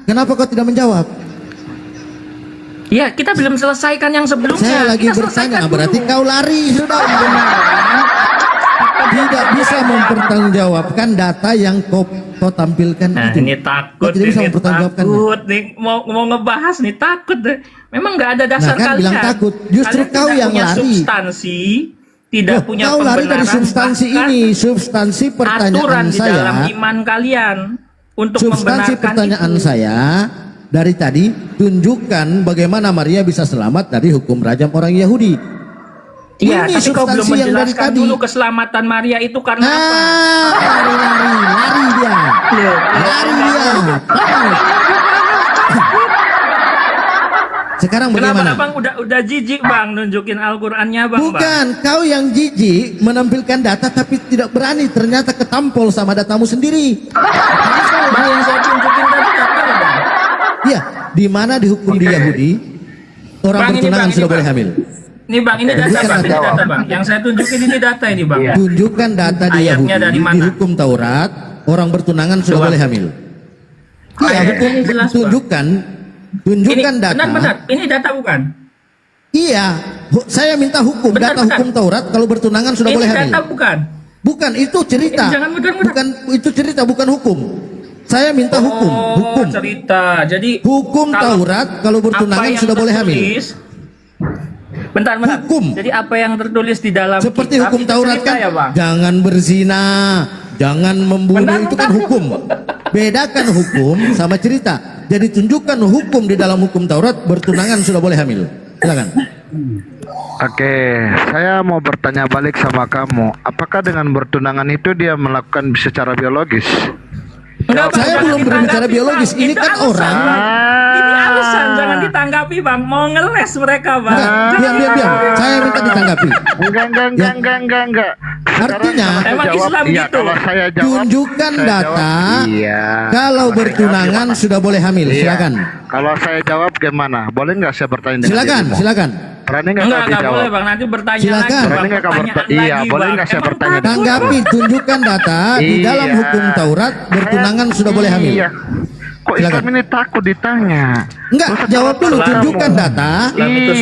kenapa kau tidak menjawab? Ya, kita belum selesaikan yang sebelumnya. Saya lagi Kita selesaikan bertanya, dulu. berarti kau lari sudah. Tidak bisa mempertanggungjawabkan data yang kau tampilkan Nah, itu. ini takut, Kau tidak bisa ini mempertanggungjawabkan. takut nih mau ngebahas nih takut deh. Memang nggak ada dasar Nah, kan kalian. bilang takut. Justru Kalian kau tidak yang punya lari. substansi, tidak Loh, punya kau lari dari pembenaran, substansi bahkan ini. Substansi aturan pertanyaan di dalam saya. iman kalian untuk Substansi membenarkan pertanyaan itu. saya dari tadi tunjukkan bagaimana Maria bisa selamat dari hukum rajam orang Yahudi. Iya, Ini tapi kau belum substansi yang dari menjelaskan tadi. dulu keselamatan Maria itu karena apa? Lari dia. Lari dia. Sekarang Kenapa bagaimana? Bang udah jijik Bang nunjukin Al-Qur'annya Bang? Bukan, kau yang jijik menampilkan data tapi tidak berani, ternyata ketampol sama datamu sendiri. Bang yang saya tunjukin tadi apa Bang? Iya, Di mana di hukum di Yahudi orang Bang, ini, bertunangan Bang, ini, sudah boleh Bang. hamil. Ini Bang, ini data Tunjukkan Bang, ini data. data Bang. Yang saya tunjukin ini data ini Bang. Tunjukkan data di Yahudi, Ayatnya dari di mana? hukum Taurat orang bertunangan sudah Coba. boleh hamil. Iya, Ayatnya hukum ini jelas, Bang. tunjukkan Ini data. benar-benar, ini data bukan? Iya, saya minta hukum, data hukum Taurat kalau bertunangan sudah Ini boleh hamil. data bukan? Bukan, itu cerita. Ini jangan Bukan, itu cerita, bukan hukum. Saya minta hukum, hukum. Cerita. Jadi hukum Taurat kalau bertunangan apa yang sudah boleh hamil. tertulis- Bentar. Jadi apa yang tertulis di dalam Seperti kitab hukum itu Taurat cerita kan, ya, Bang? jangan berzina, jangan membunuh, itu kan hukum. Bedakan hukum sama cerita. Jadi tunjukkan hukum di dalam hukum Taurat bertunangan sudah boleh hamil. Silakan. Oke, saya mau bertanya balik sama kamu. Apakah dengan bertunangan itu dia melakukan secara biologis? Saya belum berbicara biologis. Ini kan orang. Ini alasan, jangan ditanggapi Bang. Mau ngeles mereka Bang. Diam. Saya minta ditanggapi. Enggak. Artinya, Emang Islam iya, gitu. kalau saya jawab, tunjukkan saya data. jawab, iya. Kalau bertunangan sudah boleh hamil. Iya. Silakan. Kalau saya jawab gimana? Boleh nggak saya bertanya dengan dirimu? Silakan. Berani nggak Enggak kau dijawab? boleh Bang. Nanti bertanya Silakan. lagi. Berani Bang. nggak kau Pertanyaan Iya, lagi, boleh Bang. nggak saya Emang bertanya? Tanggapi, tunjukkan data di Iya. dalam hukum Taurat bertunangan sudah boleh hamil. Iya. Kok Islam ini takut ditanya? Enggak, jawab dulu, tunjukkan data.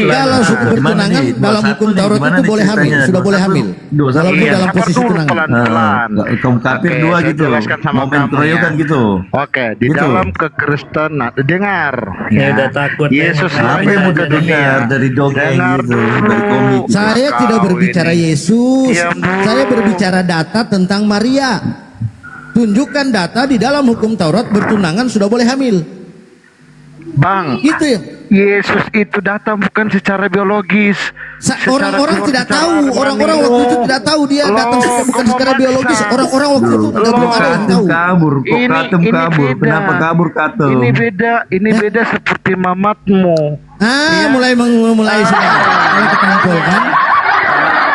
Kalau suku bertunangan dalam hukum Taurat itu boleh hamil, sudah boleh hamil. Walaupun dalam posisi tunangan. Kaum kafir dua gitu. Momen keroyokan gitu. Oke, di dalam kekristenan dengar. Ya, udah takut. Yesus lahir ke dunia dari dongeng gitu, dari komik. Saya tidak berbicara Yesus, saya berbicara data tentang Maria. Tunjukkan data di dalam hukum Taurat bertunangan sudah boleh hamil. Bang, itu ya. Yesus itu datang bukan secara biologis. Orang-orang tidak tahu, orang-orang waktu itu tidak tahu dia datang bukan secara biologis. Orang-orang waktu itu belum ada yang tahu. Kabur, kok katem kabur? Kenapa kabur katem? Ini beda seperti mamatmu. Mulai sudah. Kalau ketampol kan?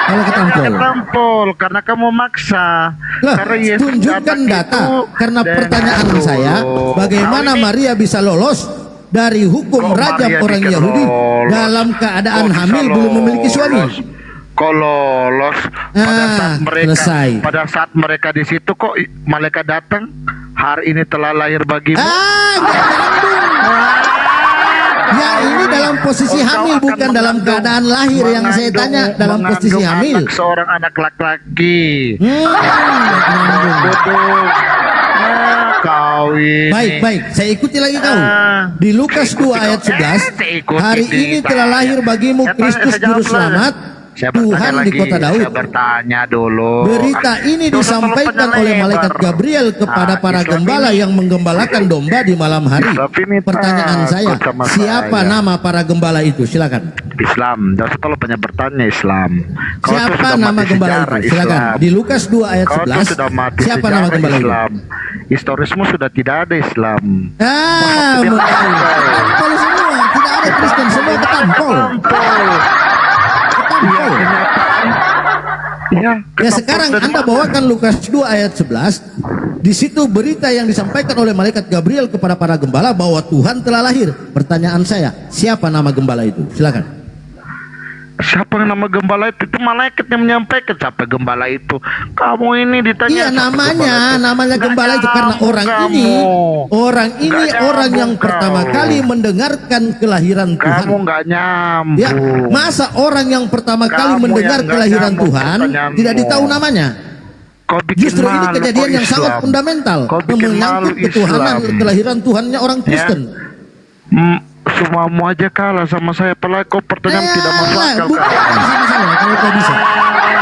Kalau ketampol karena kamu maksa. Karena Yesus tunjukkan data. Karena pertanyaan saya, bagaimana Maria bisa lolos dari hukum rajam orang Yahudi dalam keadaan hamil belum memiliki suami? Kok lolos pada saat mereka di situ kok malaikat datang, hari ini telah lahir bagimu. Yang ini dalam posisi hamil, bukan dalam keadaan lahir. Yang saya tanya dalam posisi hamil. Seorang anak laki-laki. Baik, saya ikuti lagi kau. Di Lukas 2 ayat 11, hari ini telah lahir bagimu Kristus Juru Selamat, Tuhan di kota Daud. Saya bertanya dulu. Berita ini disampaikan oleh malaikat Gabriel kepada para gembala yang menggembalakan domba di malam hari. Pertanyaan saya, siapa nama para gembala itu? Silakan. Islam. Jangan terlalu banyak bertanya Islam. Siapa nama gembala itu? Silakan. Di Lukas 2 ayat 11, siapa nama gembala itu? Historismu sudah tidak ada Islam. Tampol semua, tidak ada Kristen, semua ketampol. Ya sekarang Anda bawakan Lukas 2 ayat 11. Di situ berita yang disampaikan oleh malaikat Gabriel kepada para gembala bahwa Tuhan telah lahir. Pertanyaan saya, siapa nama gembala itu? Silakan. Siapa yang nama gembala itu? Itu malaikat yang menyampaikan. Siapa gembala itu? Kamu ini ditanya. Iya, namanya gembala itu karena orang ini orang yang pertama kali mendengarkan kelahiran Tuhan. Kamu nggak nyambung. Ya, masa orang yang pertama kali mendengar kelahiran Tuhan tidak ditahu namanya? Justru ini kejadian yang sangat fundamental, menyangkut ketuhanan, kelahiran Tuhannya orang Kristen. Semuamu aja kalah sama saya, apalagi kau pertanyaan tidak masuk akal. Kalau kau bisa.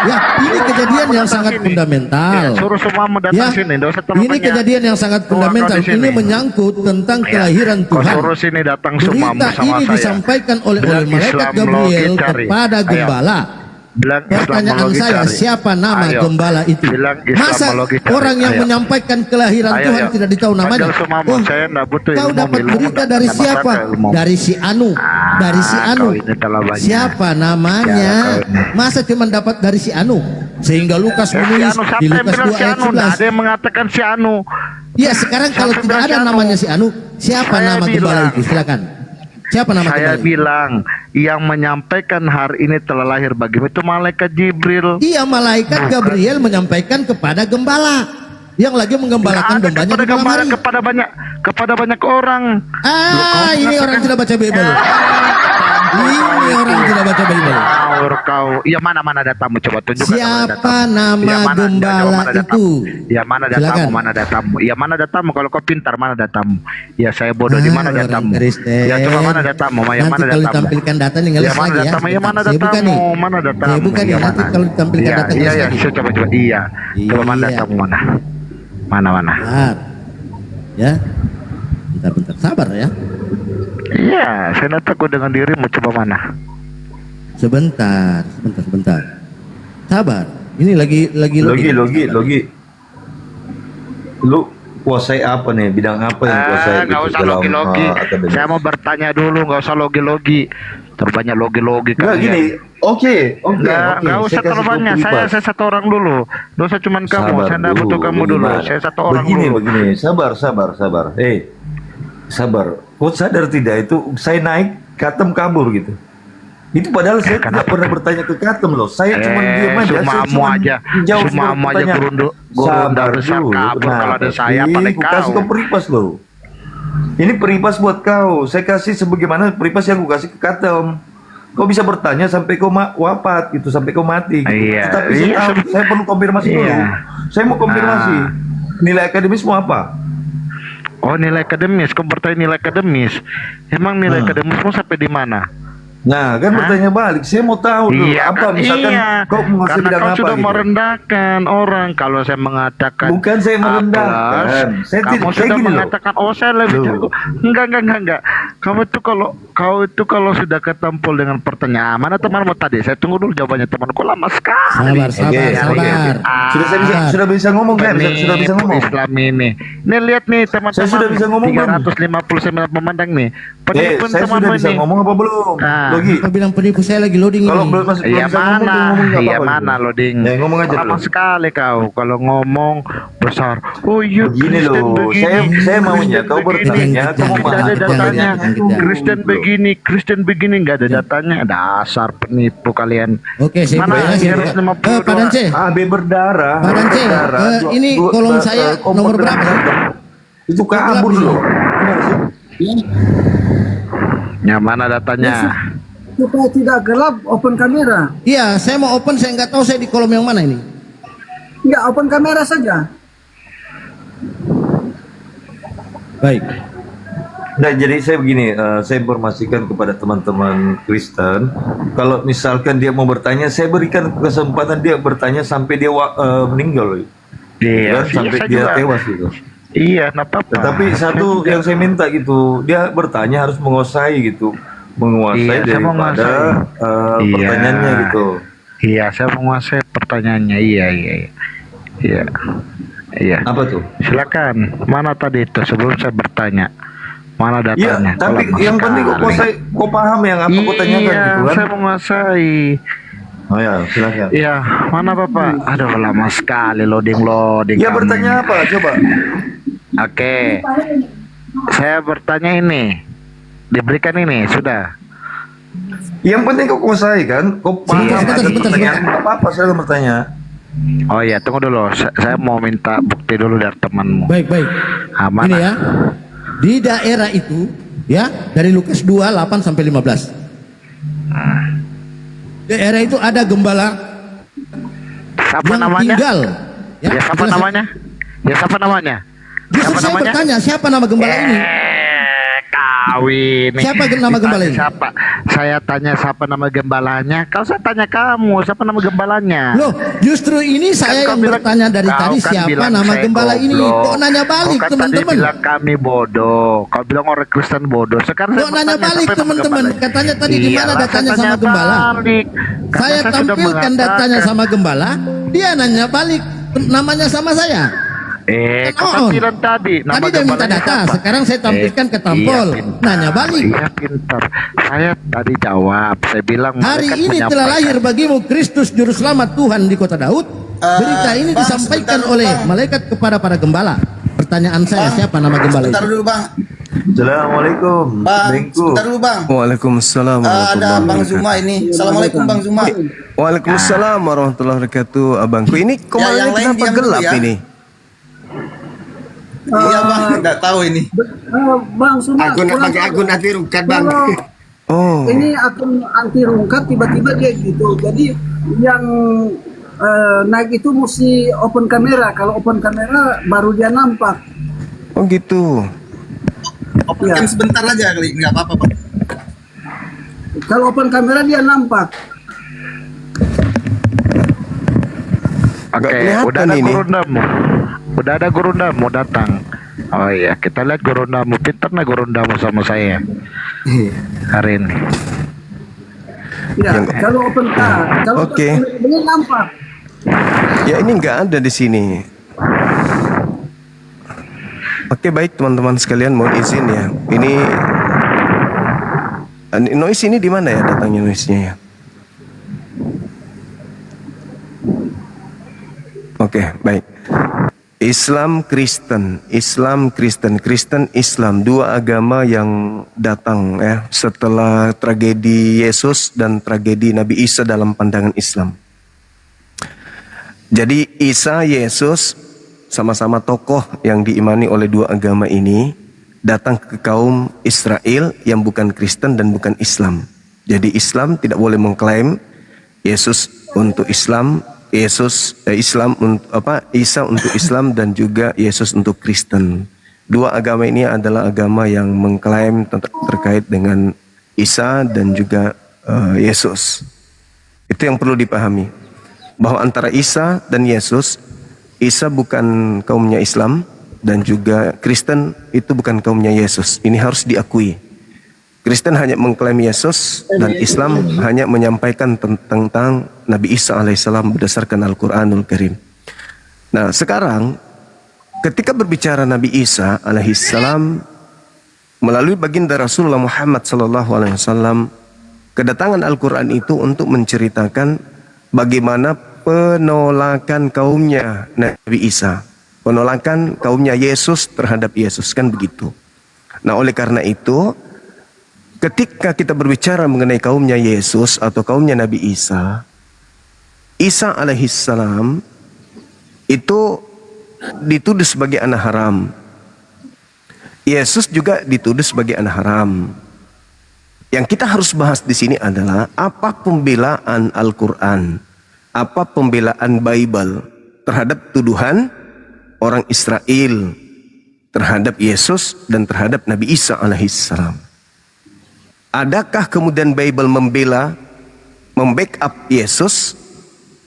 Ya, ini kejadian yang sangat fundamental. Suruh semuamu datang sini, enggak usah terlalu ini banyak. kejadian yang sangat fundamental. Ini menyangkut tentang kelahiran Tuhan. Suruh sini datang semuamu Berita sama ini saya. disampaikan oleh malaikat Gabriel kepada gembala. Pertanyaan saya, siapa nama gembala itu? Masa orang yang menyampaikan kelahiran Tuhan tidak ditahu namanya? Oh, kau dapat berita dari siapa? Dari si Anu. Dari si Anu. Siapa namanya? Masa cuma dapat dari si Anu? Sehingga Lukas menulis di Lukas 2 ayat 11. Ada yang mengatakan si Anu. Iya, sekarang kalau tidak ada namanya si Anu, siapa Saya nama gembala bilang. itu? Silakan. Siapa nama Saya gembala itu? bilang yang menyampaikan hari ini telah lahir bagimu itu malaikat Jibril. Iya, malaikat Gabriel menyampaikan kepada gembala yang lagi menggembalakan Nggak ada dombanya di kepada malam hari. kepada banyak orang. Ini orang tidak baca Bible. Ini orang tidak baca Bible. Ngawur kau. Ya mana datamu, coba tunjukkan. Siapa nama gembala itu? Ya mana datamu? Silakan. Mana datamu? Ya mana datamu? Kalau kau pintar, mana datamu? Ya saya bodoh, di mana orang datamu? Kristen. Ya coba mana datamu? Ya Nanti mana kalau datamu? ditampilkan data nih Ya ngeles mana lagi ya. datamu? Ya mana Saya buka datamu? nih. Mana datamu? Saya buka nih. Ya Nanti mana? kalau ditampilkan Iya, data iya, ngeles iya. lagi. Saya coba. Iya. Coba mana Iya. datamu mana? Mana? Bentar. Ya. Bentar. Sabar ya. Iya, saya nak takut dengan dirimu. Coba mana? Sebentar. Sabar. Ini lagi Logi. Lu kuasai apa nih? Bidang apa yang kuasai? Nggak usah logi-logi. Saya mau bertanya dulu, nggak usah logi-logi. Terbanyak logi-logi Nggak gini. Oke. Nggak usah terlalu banyak. Saya satu orang dulu. Nggak usah cuman kamu. Saya nggak butuh kamu dulu. Saya satu orang dulu. Begini. Sabar. Sabar. Kau sadar tidak itu saya naik, Katem kabur gitu. Itu padahal saya tidak pernah bertanya ke Katem loh. Saya cuma diam aja. Sumamu aja gurunda besar kabur. Kalau ada saya paling kasih kau peripas loh. Ini peripas buat kau. Saya kasih sebagaimana peripas yang aku kasih ke Katem. Kau bisa bertanya sampai kau wafat gitu, sampai kau mati gitu. Iya. Tetapi saya perlu konfirmasi dulu. Saya mau konfirmasi. Nilai akademismu apa? Oh, nilai akademis. Kau bertanya nilai akademis. Emang nilai akademismu sampai di mana? Nah, kan bertanya balik. Saya mau tahu dulu apa misalkan kau menguasai karena bidang kau apa sudah gitu. merendahkan orang. Kalau saya mengatakan Bukan saya merendahkan. Kamu sudah mengatakan saya lebih jago. Enggak. Kau itu kalau sudah ketempul dengan pertanyaan, mana temanmu tadi? Saya tunggu dulu jawabannya temanku, lama sekali. Sabar. Sudah bisa ngomong kan? Sudah bisa ngomong. Islam ini. Nih lihat nih teman-teman. Saya sudah bisa ngomong 359 pemandang nih. Penipu saya temanmu sudah bisa ini. ngomong apa belum? Logi. Kau bilang penipu, saya lagi loading Kalau ini. belum masih belum bisa ngomong, ngomong nggak apa-apa. Mana loading? Ya, ngomong aja lama dulu. sekali kau kalau ngomong besar. Oh iya, Begini Kristen loh, begini, saya maunya Kristen kau bertanya, begini. kamu Tidak ada datanya. Kristen Kristen begini nggak ada datanya. Dasar penipu kalian. Oke, saya Mana buka. 152? Pak Dance. AB berdarah. Pak Dance, ini kolom saya nomor berapa? Itu kabur loh. Ya, mana datanya? Supaya tidak gelap, open kamera. Iya, saya mau open, saya nggak tahu saya di kolom yang mana ini. Enggak, open kamera saja. Baik. Nah, jadi saya begini, saya informasikan kepada teman-teman Kristen, kalau misalkan dia mau bertanya, saya berikan kesempatan dia bertanya sampai dia meninggal, Iya, sampai saya dia juga. tewas gitu. Iya, nggak apa-apa. Tetapi satu yang saya minta gitu, dia bertanya harus menguasai gitu, menguasai Iya, saya mau daripada menguasai. pertanyaannya gitu. Iya, saya menguasai pertanyaannya. Iya. Apa tuh? Silakan. Mana tadi itu sebelum saya bertanya? Mana Iya, datanya? tapi Lama yang penting kok sekali. kau paham yang apa kau tanyakan Iya, gitu kan? saya menguasai. Oh ya, silakan. Iya, mana Bapak? Aduh, lama sekali loading. Ya kamu. bertanya apa? Coba. Oke. Saya bertanya ini. Diberikan ini, sudah. Yang penting kau kuasai kan? Kau paham ada pertanyaan apa-apa, silakan bertanya. Oh iya, tunggu dulu. Saya mau minta bukti dulu dari temanmu. Baik. Aman. Ini ya. Di daerah itu, ya, dari Lukas 2, 8 sampai 15. Daerah itu ada gembala Siapa yang namanya? tinggal. Ya, siapa namanya? Ya, siapa namanya? Justru saya bertanya, siapa nama gembala ini? Kawin. Siapa nama gembala ini? Siapa? Saya tanya siapa nama gembalanya. Kalau saya tanya kamu, siapa nama gembalanya? Loh, justru ini saya yang bertanya dari tadi, siapa nama gembala ini? Kok nanya balik, teman-teman? Kau bilang kami bodoh. Kau bilang orang Kristen bodoh. Sekarang Kok nanya balik, teman-teman? Katanya tadi di mana datanya sama gembala? Saya tampilkan datanya sama gembala, dia nanya balik namanya sama saya. Kau kan bilang tadi. Tadi dia minta data, sekarang saya tampilkan ke tampol. Nanya balik. Iya, pintar. Saya tadi jawab. Saya bilang Hari mereka ini telah lahir bagimu Kristus Juru Selamat Tuhan di kota Daud. Berita ini disampaikan oleh malaikat kepada para gembala. pertanyaan saya, siapa nama gembala Sebentar itu? dulu Bang. Assalamualaikum. Bang, Bengku. sebentar dulu Bang. Waalaikumsalam Ada warahmatullahi Bang wabarakatuh. Zuma ini. Assalamualaikum Bang Zuma. Waalaikumsalam warahmatullahi wabarakatuh, abangku. Ini Ya, komandannya yang lain kenapa diam dulu gelap ya. ini? Iya Bang, enggak tahu ini. Bang Zuma, Akun pakai akun anti rungkat bang. Oh. ini akun anti rungkat tiba-tiba dia gitu. Jadi yang naik itu mesti open kamera. Kalau open kamera baru dia nampak. Oh gitu. Open cam sebentar aja kali, enggak apa-apa Bang. Kalau open kamera dia nampak. Oke, kelihatan udah ada ini. gurundamu. Udah ada gurundamu datang. Oh iya, kita lihat gurundamu. Pintar nah gurundamu sama saya hari ini. Ya, kalau open kalau Oke. open kamera dia nampak. Ya ini nggak ada di sini. Oke baik teman-teman sekalian, mohon izin ya. Ini noise ini di mana ya datangnya noise-nya ya? Oke baik. Islam Kristen, Kristen Islam, dua agama yang datang ya setelah tragedi Yesus dan tragedi Nabi Isa dalam pandangan Islam. Jadi Isa, Yesus sama-sama tokoh yang diimani oleh dua agama ini datang ke kaum Israel yang bukan Kristen dan bukan Islam. Jadi Islam tidak boleh mengklaim Yesus untuk Islam, Isa untuk Islam dan juga Yesus untuk Kristen. Dua agama ini adalah agama yang mengklaim terkait dengan Isa dan juga Yesus. Itu yang perlu dipahami. Bahwa antara Isa dan Yesus, Isa bukan kaumnya Islam dan juga Kristen itu bukan kaumnya Yesus. Ini harus diakui. Kristen hanya mengklaim Yesus dan Islam hanya menyampaikan tentang Nabi Isa alaihissalam berdasarkan Al-Quranul Karim. Nah sekarang ketika berbicara Nabi Isa alaihissalam melalui baginda Rasulullah Muhammad sallallahu alaihi wasallam, kedatangan Al-Quran itu untuk menceritakan bagaimana penolakan kaumnya Nabi Isa, penolakan kaumnya Yesus terhadap Yesus, kan begitu. Nah oleh karena itu ketika kita berbicara mengenai kaumnya Yesus atau kaumnya Nabi Isa, Isa alaihissalam itu dituduh sebagai anak haram. Yesus juga dituduh sebagai anak haram. Yang kita harus bahas di sini adalah apa pembelaan Al-Quran, apa pembelaan Bible terhadap tuduhan orang Israel terhadap Yesus dan terhadap Nabi Isa alaihissalam. Adakah kemudian Bible membackup Yesus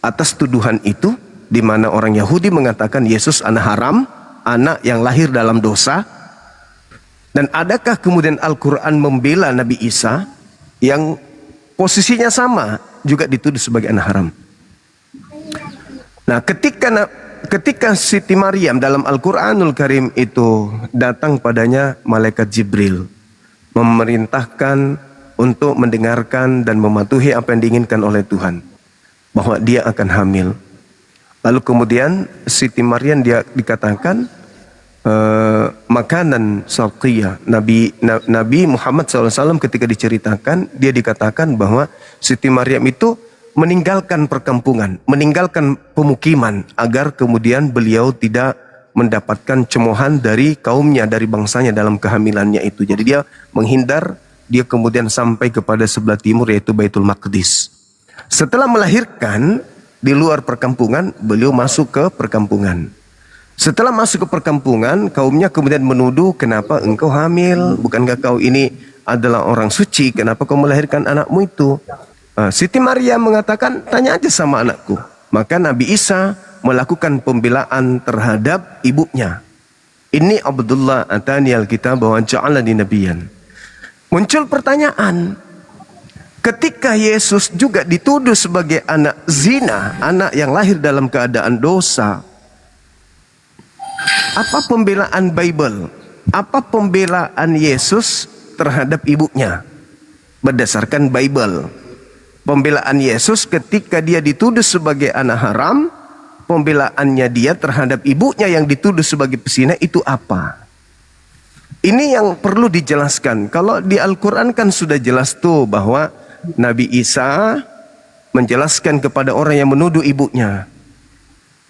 atas tuduhan itu, di mana orang Yahudi mengatakan Yesus anak haram, anak yang lahir dalam dosa? Dan adakah kemudian Al-Quran membela Nabi Isa yang posisinya sama juga dituduh sebagai anak haram? Nah ketika Siti Maryam dalam Al-Quranul Karim itu datang padanya malaikat Jibril memerintahkan untuk mendengarkan dan mematuhi apa yang diinginkan oleh Tuhan, bahwa dia akan hamil. Lalu kemudian Siti Maryam dia dikatakan makanan syarqiyah. Nabi Muhammad SAW ketika diceritakan, dia dikatakan bahwa Siti Maryam itu meninggalkan perkampungan, meninggalkan pemukiman agar kemudian beliau tidak mendapatkan cemoohan dari kaumnya, dari bangsanya dalam kehamilannya itu. Jadi dia menghindar, dia kemudian sampai kepada sebelah timur yaitu Baitul Maqdis. Setelah melahirkan di luar perkampungan, beliau masuk ke perkampungan. Setelah masuk ke perkampungan, kaumnya kemudian menuduh, kenapa engkau hamil? Bukankah kau ini adalah orang suci? Kenapa kau melahirkan anakmu itu? Siti Maryam mengatakan, tanya aja sama anakku. Maka Nabi Isa melakukan pembelaan terhadap ibunya. Ini Abdullah atani al-kitab wa ja'alani nabiyyan. Muncul pertanyaan, ketika Yesus juga dituduh sebagai anak zina, anak yang lahir dalam keadaan dosa, apa pembelaan Bible? Apa pembelaan Yesus terhadap ibunya? Berdasarkan Bible, pembelaan Yesus ketika dia dituduh sebagai anak haram, pembelaannya dia terhadap ibunya yang dituduh sebagai pesina itu apa? Ini yang perlu dijelaskan. Kalau di Al-Quran kan sudah jelas tuh bahwa Nabi Isa menjelaskan kepada orang yang menuduh ibunya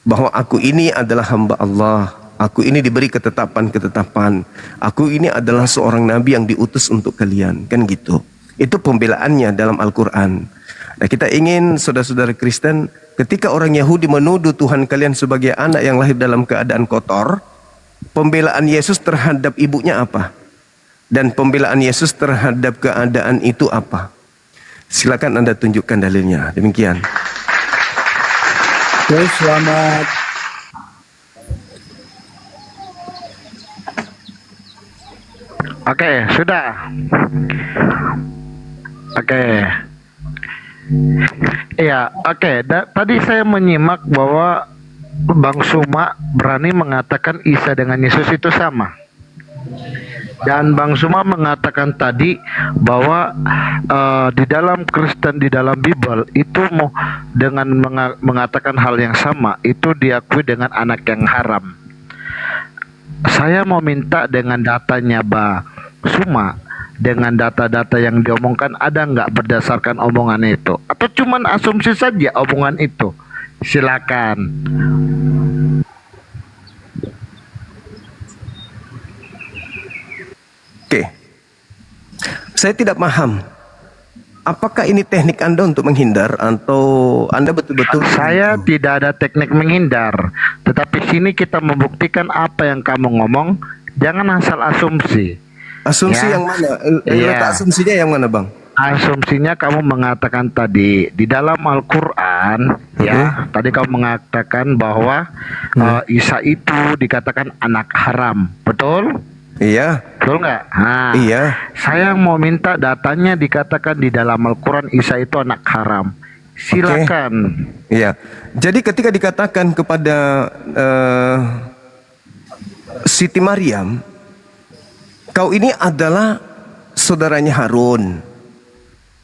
bahwa aku ini adalah hamba Allah, aku ini diberi ketetapan-ketetapan, aku ini adalah seorang nabi yang diutus untuk kalian, kan gitu. Itu pembelaannya dalam Al-Quran. Nah, kita ingin saudara-saudara Kristen, ketika orang Yahudi menuduh Tuhan kalian sebagai anak yang lahir dalam keadaan kotor, pembelaan Yesus terhadap ibunya apa? Dan pembelaan Yesus terhadap keadaan itu apa? Silakan Anda tunjukkan dalilnya. Demikian. Oke, selamat. Oke, sudah. Oke. Iya, oke. Tadi saya menyimak bahwa Bang Suma berani mengatakan Isa dengan Yesus itu sama. Dan Bang Suma mengatakan tadi bahwa di dalam Kristen, di dalam Bible itu mau dengan mengatakan hal yang sama itu diakui dengan anak yang haram. Saya mau minta dengan datanya Bang Suma, dengan data-data yang diomongkan ada nggak berdasarkan omongan itu? Atau cuman asumsi saja omongan itu? Silakan. Oke, saya tidak paham. Apakah ini teknik Anda untuk menghindar atau Anda betul-betul? Saya tidak ada teknik menghindar, tetapi sini kita membuktikan apa yang kamu ngomong. Jangan asal asumsi. Asumsi Ya. yang mana? Iya. Letak asumsinya yang mana, Bang? Asumsinya kamu mengatakan tadi di dalam Al-Quran, ya, tadi kamu mengatakan bahwa Isa itu dikatakan anak haram, betul? Iya. Betul nggak? Nah, Iya. saya mau minta datanya dikatakan di dalam Al-Quran Isa itu anak haram. Silakan. Iya. Jadi ketika dikatakan kepada Siti Maryam, kau ini adalah saudaranya Harun,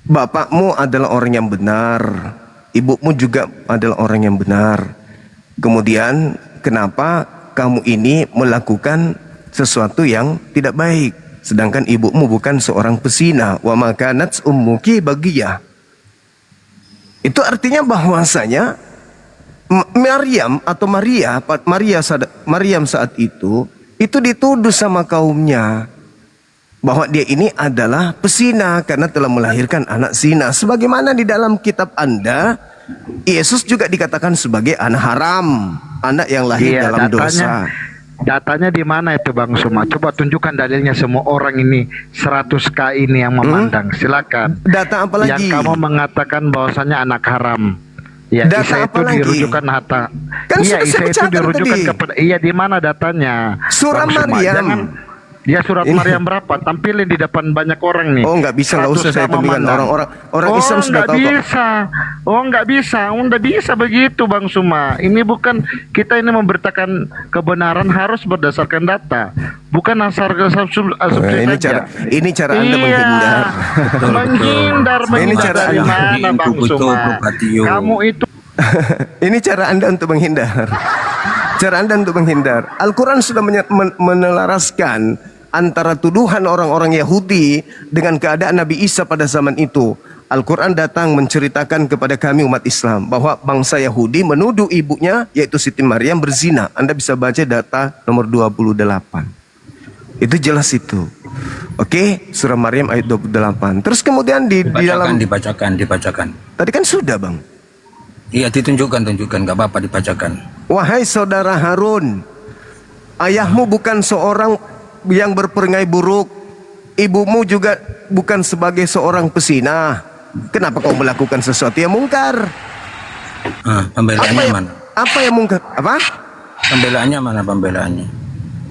bapakmu adalah orang yang benar, ibumu juga adalah orang yang benar. Kemudian kenapa kamu ini melakukan sesuatu yang tidak baik, sedangkan ibumu bukan seorang pesina? Wa makanat ummuki bagiyah. Itu artinya bahwasanya Maryam atau Maryam saat itu dituduh sama kaumnya bahwa dia ini adalah pesina karena telah melahirkan anak zina. Sebagaimana di dalam kitab Anda, Yesus juga dikatakan sebagai anak haram, anak yang lahir dalam dosa. Datanya di mana itu Bang Suma? Coba tunjukkan dalilnya, semua orang ini 100K ini yang memandang. Silakan. Data apa lagi? Yang kamu mengatakan bahwasanya anak haram. Ya, Data Isa apa itu lagi? dirujukan harta. Kan Iya, sudah Isa saya itu bacakan dirujukan tadi. kepada. Iya, di mana datanya? Surah Bang Suma, Maryam. jangan. Dia surat Ini. Maryam berapa? Tampilin di depan banyak orang nih. Oh, nggak bisa, nggak usah saya 100K tunjukkan. memandang. Orang Islam sudah nggak tahu kok. bisa. Oh, nggak bisa. Oh, nggak bisa begitu Bang Suma. Ini bukan, kita ini memberitakan kebenaran harus berdasarkan data, bukan asal asumsi ini saja. ini cara Anda menghindar. Menghindar Ini cara dari Anda. mana Bang Suma? Kamu itu Ini cara Anda untuk menghindar. Cara Anda untuk menghindar. Al-Quran sudah menelaraskan antara tuduhan orang-orang Yahudi dengan keadaan Nabi Isa pada zaman itu. Al-Quran datang menceritakan kepada kami umat Islam bahwa bangsa Yahudi menuduh ibunya yaitu Siti Maryam berzina. Anda bisa baca data nomor 28. Itu jelas itu. Oke, surah Maryam ayat 28. Terus kemudian di dalam dibacakan. tadi kan sudah, Bang. Iya, tunjukkan, nggak apa-apa dibacakan. Wahai saudara Harun, ayahmu bukan seorang yang berperangai buruk, ibumu juga bukan sebagai seorang pesina. Kenapa kau melakukan sesuatu yang mungkar? Pembelaannya mana? Apa yang mungkar? Apa? Pembelaannya mana pembelaannya?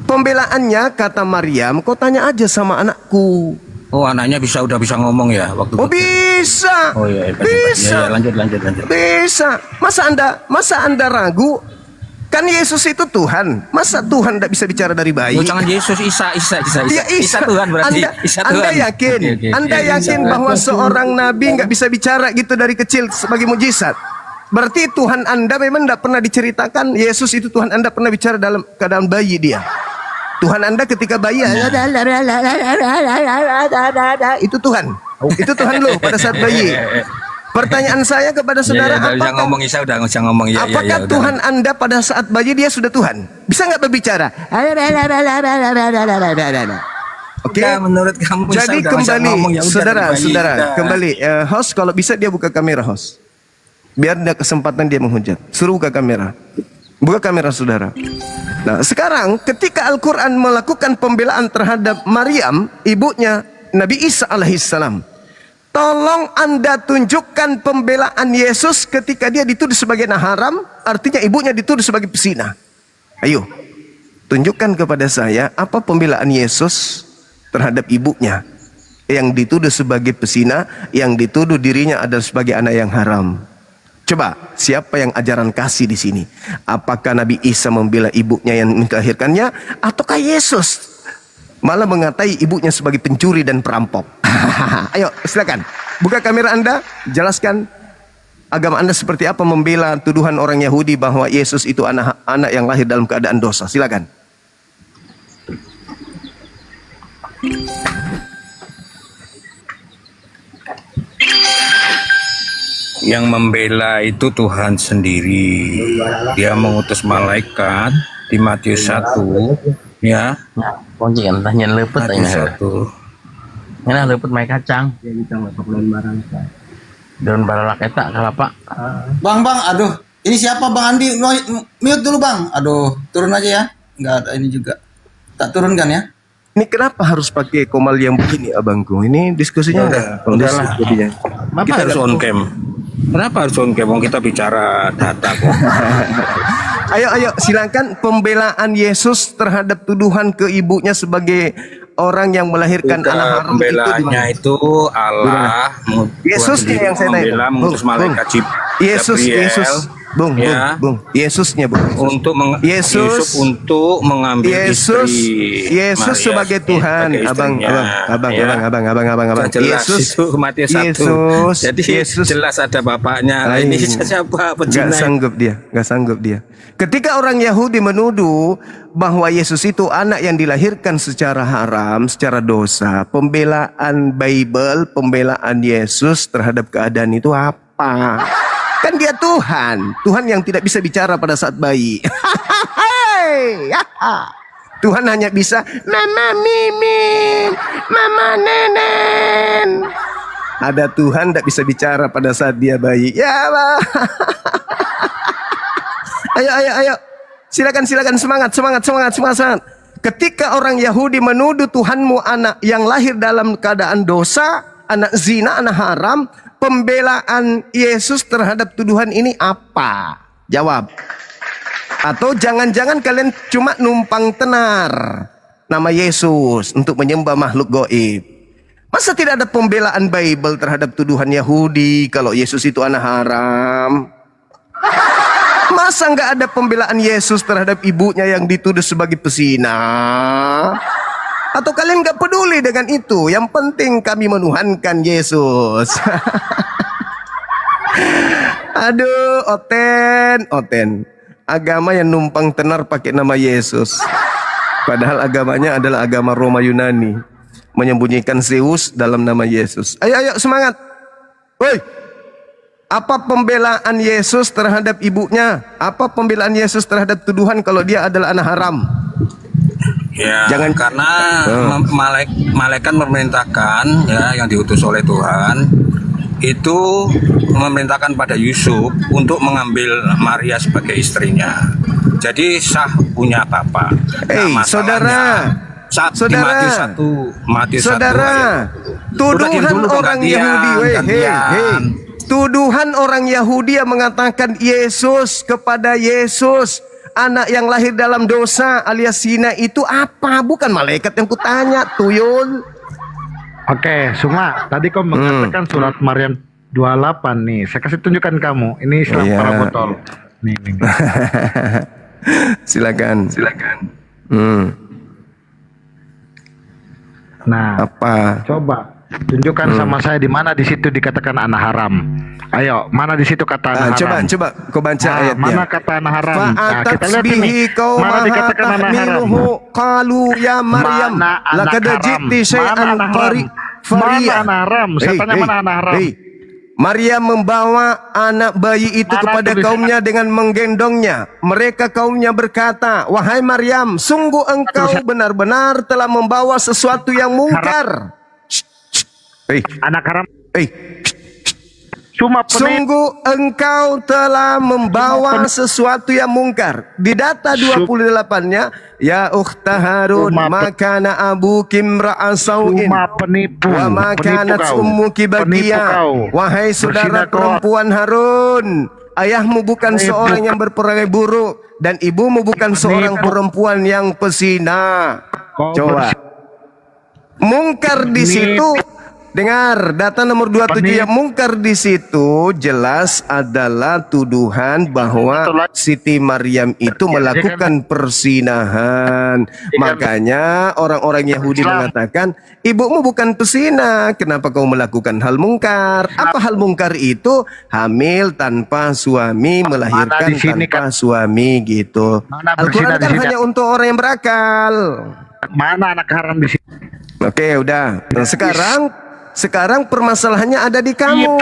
Pembelaannya kata Maryam, kau tanya aja sama anakku. Oh, anaknya udah bisa ngomong ya waktu Oh kecil? bisa. Oh iya, Bisa. Ya, lanjut. Bisa. Masa anda ragu? Kan Yesus itu Tuhan. Masa Tuhan tidak bisa bicara dari bayi? Oh, jangan Yesus, Isa. Ya, Isa Tuhan berarti. Isa Tuhan. Anda yakin? Oke. Anda yakin bahwa seorang nabi nggak bisa bicara gitu dari kecil sebagai mujizat? Berarti Tuhan Anda memang tidak pernah diceritakan Yesus itu Tuhan Anda pernah bicara dalam keadaan bayi dia. Tuhan Anda ketika bayi itu Tuhan. Itu Tuhan lo pada saat bayi. Pertanyaan saya kepada saudara, apakah Tuhan Anda pada saat bayi dia sudah Tuhan? Bisa nggak berbicara? Oke. Menurut kamu Jadi kembali, saudara, kembali. Host kalau bisa dia buka kamera, host. Biar ada kesempatan dia menghujat. Suruh buka kamera. Buka kamera saudara. Nah sekarang ketika Al-Quran melakukan pembelaan terhadap Maryam, ibunya Nabi Isa alaihissalam, tolong Anda tunjukkan pembelaan Yesus ketika dia dituduh sebagai anak haram, artinya ibunya dituduh sebagai pesina. Ayo, tunjukkan kepada saya apa pembelaan Yesus terhadap ibunya yang dituduh sebagai pesina, yang dituduh dirinya adalah sebagai anak yang haram. Coba, siapa yang ajaran kasih di sini? Apakah Nabi Isa membela ibunya yang melahirkannya, ataukah Yesus malah mengatai ibunya sebagai pencuri dan perampok? Ayo, silakan. Buka kamera Anda, jelaskan agama Anda seperti apa membela tuduhan orang Yahudi bahwa Yesus itu anak yang lahir dalam keadaan dosa. Silakan. Yang membela itu Tuhan sendiri. Dia mengutus malaikat di Matius 1, ya. Matius 1. Ini lepet mai kacang. Daun baralak eta kalapa. Bang, aduh. Ini siapa Bang Andi? Mute dulu Bang. Aduh, turun aja ya. Enggak ada ini juga. Tak turunkan ya. Ini kenapa harus pakai komal yang begini abangku? Ini diskusinya udahlah. Kita harus on cam. Kenapa harus on cam? Kita bicara data kok. Ayo silakan pembelaan Yesus terhadap tuduhan ke ibunya sebagai orang yang melahirkan anak haram pembelaannya itu Allah. Yesusnya yang saya tanya. Mengutus malaikat Yesus. Bung. Yesusnya, Bung. Untuk Yesus untuk mengambil istri. Yesus sebagai Tuhan, abang. Yesus itu Matius 1. Jadi Yesus jelas ada bapaknya. Ini siapa pejina? Gak sanggup dia. Ketika orang Yahudi menuduh bahwa Yesus itu anak yang dilahirkan secara haram, secara dosa, pembelaan Bible, pembelaan Yesus terhadap keadaan itu apa? Kan dia Tuhan yang tidak bisa bicara pada saat bayi. Tuhan hanya bisa mama mimin, mama nenen. Ada Tuhan tidak bisa bicara pada saat dia bayi. Ya Allah. Ayo. Silakan semangat. Ketika orang Yahudi menuduh Tuhanmu anak yang lahir dalam keadaan dosa, anak zina, anak haram, pembelaan Yesus terhadap tuduhan ini apa? Jawab. Atau jangan-jangan kalian cuma numpang tenar nama Yesus untuk menyembah makhluk goib. Masa tidak ada pembelaan Bible terhadap tuduhan Yahudi kalau Yesus itu anak haram? Masa nggak ada pembelaan Yesus terhadap ibunya yang dituduh sebagai pesina? Atau kalian gak peduli dengan itu? Yang penting kami menuhankan Yesus. Aduh, Oten. Agama yang numpang tenar pakai nama Yesus. Padahal agamanya adalah agama Roma Yunani. Menyembunyikan Zeus dalam nama Yesus. Ayo semangat. Woi. Apa pembelaan Yesus terhadap ibunya? Apa pembelaan Yesus terhadap tuduhan kalau dia adalah anak haram? Ya, karena malaikat memerintahkan ya yang diutus oleh Tuhan itu memerintahkan pada Yusuf untuk mengambil Maria sebagai istrinya. Jadi sah punya bapak. Saudara, Matius 1 tuduhan orang Yahudi, tuduhan orang Yahudi yang mengatakan Yesus kepada Yesus anak yang lahir dalam dosa alias zina itu apa? Bukan malaikat yang kutanya, tuyul. Oke, Suma, tadi kau mengatakan surat Maryam 28 nih. Saya kasih tunjukkan kamu. Ini Islam para botol. Nih. Silakan. Nah, apa? Coba Tunjukkan sama saya di mana di situ dikatakan anak haram. Ayo, mana di situ kata anak haram? Coba kau baca ayatnya. Mana kata anak haram? Nah, kita lihat ini. kau Mana dikatakan anak haram? Qalu ya Maryam laqad ji'ti syai'an faria. Mana anak haram? Saya tanya mana anak haram? Maryam membawa anak bayi itu kepada kaumnya dengan menggendongnya. Mereka kaumnya berkata, wahai Maryam, sungguh engkau benar-benar telah membawa sesuatu yang mungkar. Anak haram. Sungguh engkau telah membawa sesuatu yang mungkar. Di data 28-nya, ya ukhta Harun, makana abuki imra'a sau'in wa makanat ummuki bagiya. Wahai saudara perempuan Harun, ayahmu bukan seorang yang berperangai buruk dan ibumu bukan seorang perempuan yang pesina. Coba. Mungkar di situ. Dengar, data nomor 27 yang mungkar di situ jelas adalah tuduhan bahwa Siti Maryam itu melakukan persinahan. Makanya orang-orang Yahudi mengatakan, ibumu bukan pesina, kenapa kau melakukan hal mungkar? Apa hal mungkar itu? Hamil tanpa suami, melahirkan tanpa suami gitu. Al-Quran kan hanya untuk orang yang berakal. Mana anak haram di sini? Oke, udah. Nah, sekarang permasalahannya ada di kamu.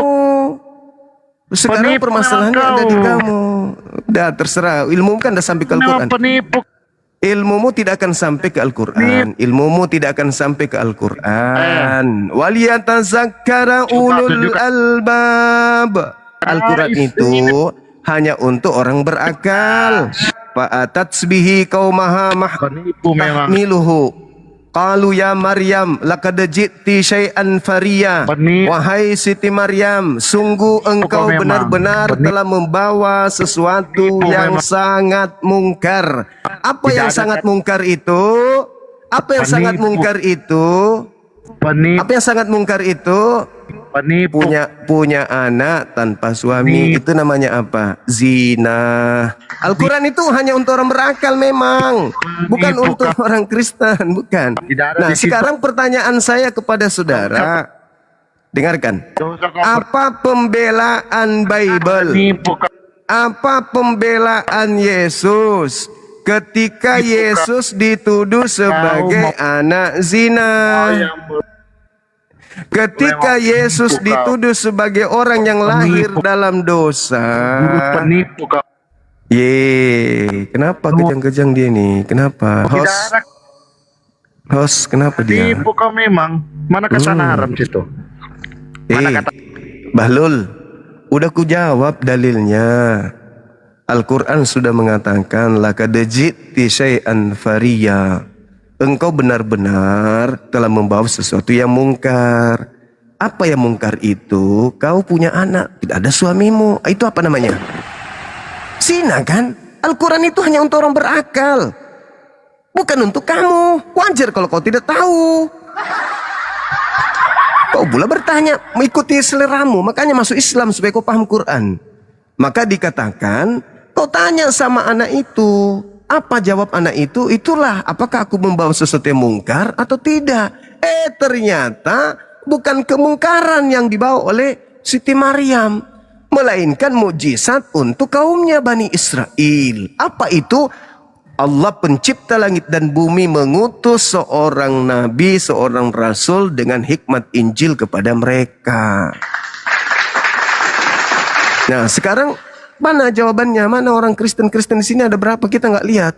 Sekarang permasalahannya ada di kamu. Udah terserah. Ilmu kan udah sampai ke Al-Quran. Ilmumu tidak akan sampai ke Al-Quran. Ilmumu tidak akan sampai ke Al-Quran. Waliyatazakkara ulul albab. Al-Quran itu hanya untuk orang berakal. Fa'atatsbihi qaumaha mahmiluhu. Qalu ya Maryam laqad ji'ti syai'an faria. Wahai Siti Maryam, sungguh engkau benar-benar telah membawa sesuatu yang sangat mungkar. Apa yang sangat mungkar itu? Apa yang sangat mungkar itu? Apa yang sangat mungkar itu? Punya anak tanpa suami. Itu namanya apa? Zina. Al-Quran itu hanya untuk orang berakal memang, bukan untuk orang Kristen, bukan. Nah, sekarang pertanyaan saya kepada saudara, dengarkan. Apa pembelaan Bible? Apa pembelaan Yesus ketika Yesus dituduh sebagai anak zina? Ketika Yesus dituduh sebagai orang yang lahir dalam dosa. Kenapa kejang-kejang dia nih? Kenapa? Host, kenapa dia? Tipu kau memang. Mana kata anak haram situ? Bahlul, udah ku jawab dalilnya. Al-Quran sudah mengatakan laqad ji'ti syai'an faria. Engkau benar-benar telah membawa sesuatu yang mungkar. Apa yang mungkar itu? Kau punya anak, tidak ada suamimu. Itu apa namanya? Zina kan? Al-Quran itu hanya untuk orang berakal, bukan untuk kamu. Wajar kalau kau tidak tahu. Kau pula bertanya, mengikuti seleramu, makanya masuk Islam supaya kau paham Quran. Maka dikatakan, kau tanya sama anak itu. Apa jawab anak itu? Itulah, apakah aku membawa sesuatu yang mungkar atau tidak? Ternyata bukan kemungkaran yang dibawa oleh Siti Maryam, melainkan mukjizat untuk kaumnya Bani Israel. Apa itu? Allah pencipta langit dan bumi mengutus seorang nabi, seorang rasul dengan hikmat Injil kepada mereka. Nah, sekarang mana jawabannya? Mana orang Kristen-Kristen di sini ada berapa? Kita nggak lihat.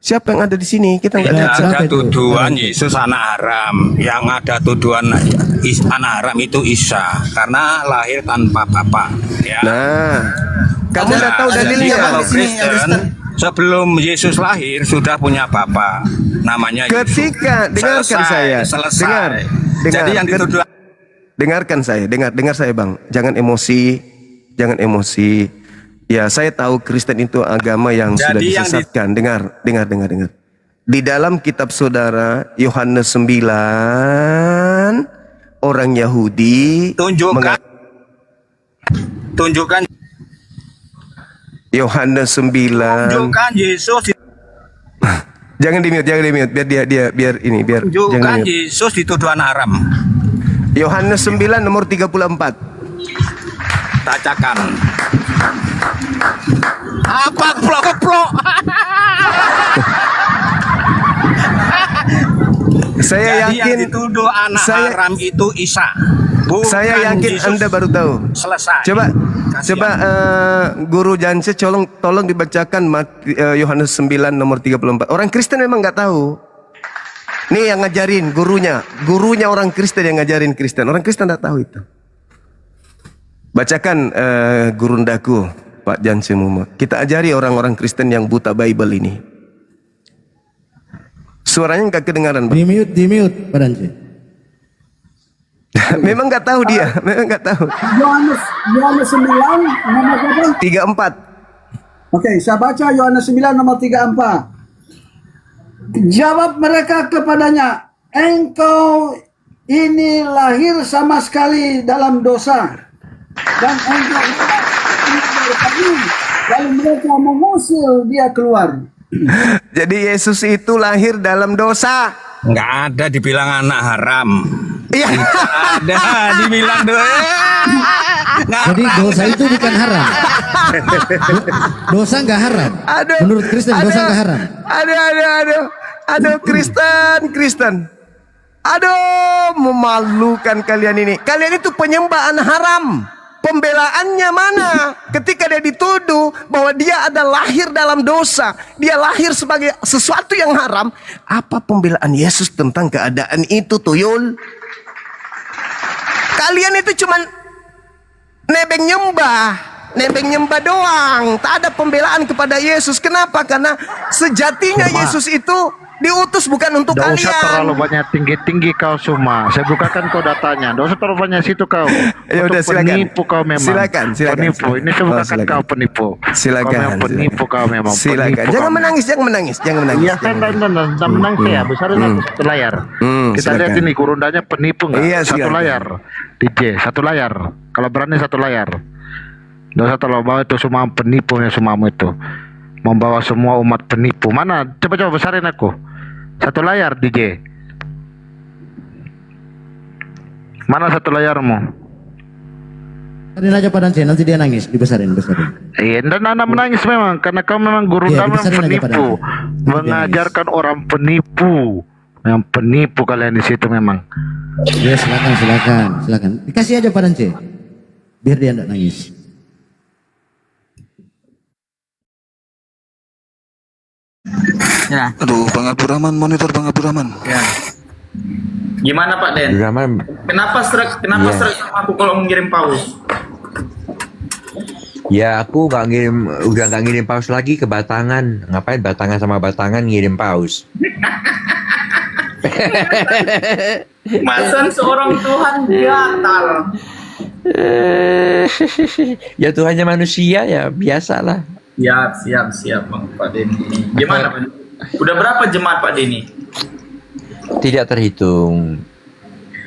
Siapa yang ada di sini? Kita nggak lihat. Ada tuduhan Yesus anak haram. Yang ada tuduhan anak haram itu Isa karena lahir tanpa bapak. Ya. Nah, kamu udah tahu dalilnya. Kalau Kristen sebelum Yesus lahir sudah punya bapak. Namanya Yesus. Ketika dengarkan saya. Selesai. Dengar. Jadi yang dituduh. Dengarkan saya. Dengar saya bang. Jangan emosi. Jangan emosi. Ya, saya tahu Kristen itu agama yang sudah disesatkan. Dengar. Di dalam kitab saudara Yohanes 9, orang Yahudi tunjukkan Yohanes 9. Tunjukkan Yesus. Jangan di mute biar ini biar tunjukkan Yesus dituduh anak haram. Yohanes 9 nomor 34. Tacakan. Apa keplok-keplok? Saya Jadi yakin yang dituduh anak haram itu Isa. Saya yakin Yesus. Anda baru tahu. Selesai. Coba Guru Janse tolong dibacakan Yohanes 9 nomor 34. Orang Kristen memang nggak tahu. Nih yang ngajarin gurunya orang Kristen yang ngajarin Kristen. Orang Kristen nggak tahu itu. Bacakan Guru Ndaku Pak Janse Mumo. Kita ajari orang-orang Kristen yang buta Bible ini. Suaranya nggak kedengaran, Pak. Di mute, Pak Dance. Memang nggak tahu dia, memang nggak tahu. Yohanes 9 nomor berapa? 34. Oke, saya baca Yohanes 9 nomor 34. Jawab mereka kepadanya, engkau ini lahir sama sekali dalam dosa, dan engkau dari kami. Lalu mereka mengusir dia keluar. Jadi Yesus itu lahir dalam dosa. Nggak ada dibilang anak haram. Iya. Ada dibilang Jadi dosa itu bukan haram. Dosa nggak haram. Menurut Kristen dosa nggak haram. Aduh Kristen. Aduh, memalukan kalian ini. Kalian itu penyembahan haram. Pembelaannya mana? Ketika dia dituduh bahwa dia ada lahir dalam dosa, dia lahir sebagai sesuatu yang haram. Apa pembelaan Yesus tentang keadaan itu, tuyul? Kalian itu cuman nebeng nyembah doang. Tak ada pembelaan kepada Yesus. Kenapa? Karena sejatinya Yesus itu diutus bukan untuk Nggak kalian. usah terlalu banyak tinggi-tinggi kau Suma. Saya bukakan kau datanya. Nggak usah terlalu banyak situ kau. Ya udah, silakan. Penipu kau memang. Silakan. Penipu. Ini saya bukakan kau penipu. Silakan. Kau memang penipu kau memang. Silakan. Penipu Jangan kau. menangis. Iya kan, dan menangis ya. Besarin aku satu layar. Kita lihat ini gurundanya penipu nggak? Iya, Satu silakan. layar. DJ satu layar. Kalau berani satu layar. Nggak usah terlalu bawah itu semua penipunya semuamu itu. Membawa semua umat penipu. Mana? Coba besarin aku. Satu layar DJ. Mana satu layarmu? Besarin aja Pak Dance, nanti dia nangis, dibesarin. Iya, dan anak menangis memang karena kau memang guru Iya, memang dibesarin aja, Pak penipu, Dante. mengajarkan orang penipu, yang penipu kalian di situ memang. Ya silakan. Dikasih aja Pak Dance, biar dia tidak nangis. Ya. Aduh, Bang Abdurrahman, monitor Bang Abdurrahman. Ya. Gimana Pak Den? Kenapa serak sama aku kalau mengirim paus? Ya aku udah nggak ngirim paus lagi ke Batangan. Ngapain Batangan sama Batangan ngirim paus? Masan seorang Tuhan gatal. Ya Tuhannya manusia ya biasalah. Siap Bang Pak Denny. Gimana Pak? Udah berapa jemaat Pak Denny? Tidak terhitung.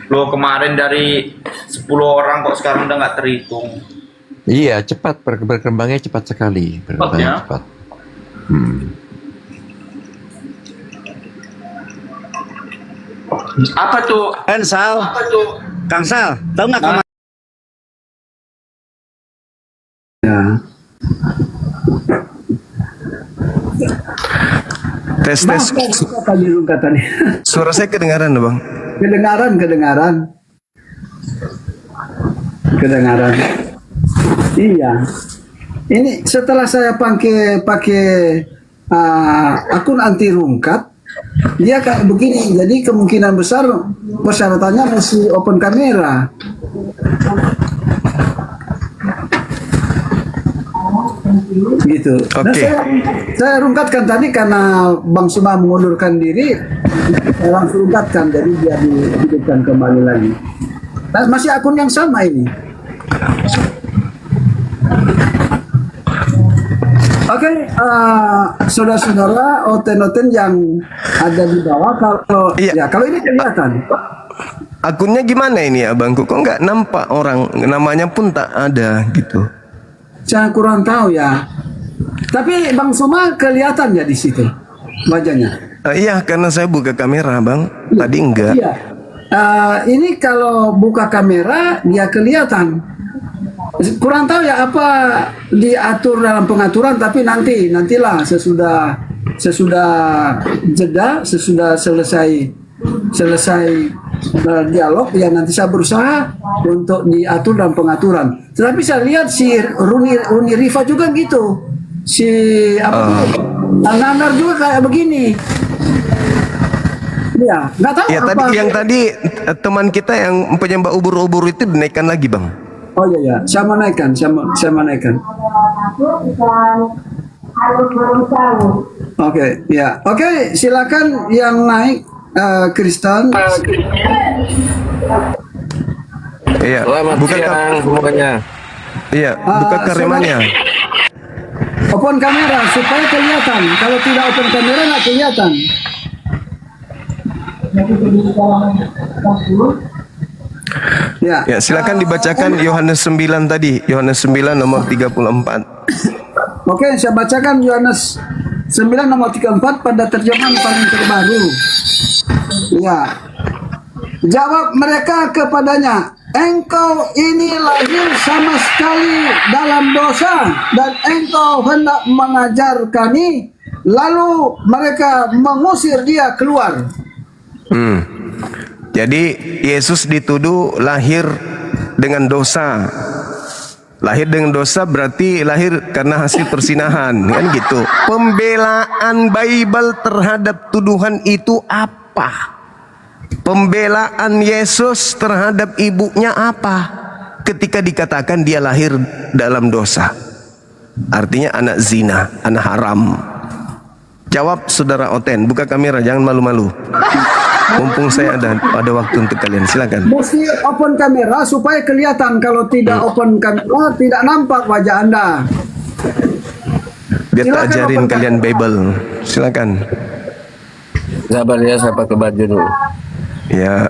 Loh kemarin dari 10 orang kok sekarang udah nggak terhitung. Iya cepat berkembangnya cepat sekali. Berkembangnya cepat. Apa tuh? Sal. Apa tuh? Kang Sal, tahu nggak kemana? Ya. Tes. Katanya. Suara saya kedengaran, Bang. Kedengaran. Iya. Ini setelah saya pakai akun anti rungkat, dia kayak begini. Jadi kemungkinan besar persyaratannya masih open kamera. Gitu. Nah, saya rungkatkan tadi karena Bang Suma mengundurkan diri, saya langsung rungkatkan, jadi dia dihidupkan kembali lagi. Nah, masih akun yang sama ini. Oke, saudara-saudara, oten-oten yang ada di bawah, kalau ini kelihatan. Akunnya gimana ini ya Bangku? Kok nggak nampak orang, namanya pun tak ada gitu. Saya kurang tahu ya. Tapi Bang Suma kelihatan ya di situ wajahnya. Iya, karena saya buka kamera, Bang. Tadi enggak. Iya. Ini kalau buka kamera dia kelihatan. Kurang tahu ya apa diatur dalam pengaturan, tapi nantilah sesudah jeda, sesudah selesai dialog ya, nanti saya berusaha untuk diatur dalam pengaturan. Tetapi saya lihat si Runi Rifa juga gitu, si Al-Nanar juga kayak begini. Ya, nggak tahu Ya apa. tadi yang tadi teman kita yang penyembah ubur-ubur itu dinaikkan lagi, Bang. Oh iya, saya mau naikkan. Oke, ya. Oke, silakan yang naik Kristen. Iya, buka semuanya. Iya, buka kameranya. Open kamera supaya kelihatan. Kalau tidak open kamera nggak kelihatan. Ya, silakan dibacakan Yohanes 9 tadi, Yohanes 9 nomor 34. Oke, saya bacakan Yohanes 9 nomor 34 pada terjemahan paling terbaru. Ya. Jawab mereka kepadanya, engkau ini lahir sama sekali dalam dosa dan engkau hendak mengajar kami. Lalu mereka mengusir dia keluar. Jadi Yesus dituduh lahir dengan dosa. Lahir dengan dosa berarti lahir karena hasil persinahan, kan gitu. Pembelaan Bible terhadap tuduhan itu apa? Pembelaan Yesus terhadap ibunya apa? Ketika dikatakan dia lahir dalam dosa. Artinya anak zina, anak haram. Jawab saudara Oten, buka kamera, jangan malu-malu. Mumpung saya ada waktu untuk kalian, silakan. Mesti open kamera supaya kelihatan. Kalau tidak open kamera tidak nampak wajah Anda. Biar tak ajarin kalian Bible. Silakan. Sabar ya, saya pakai baju dulu. Ya.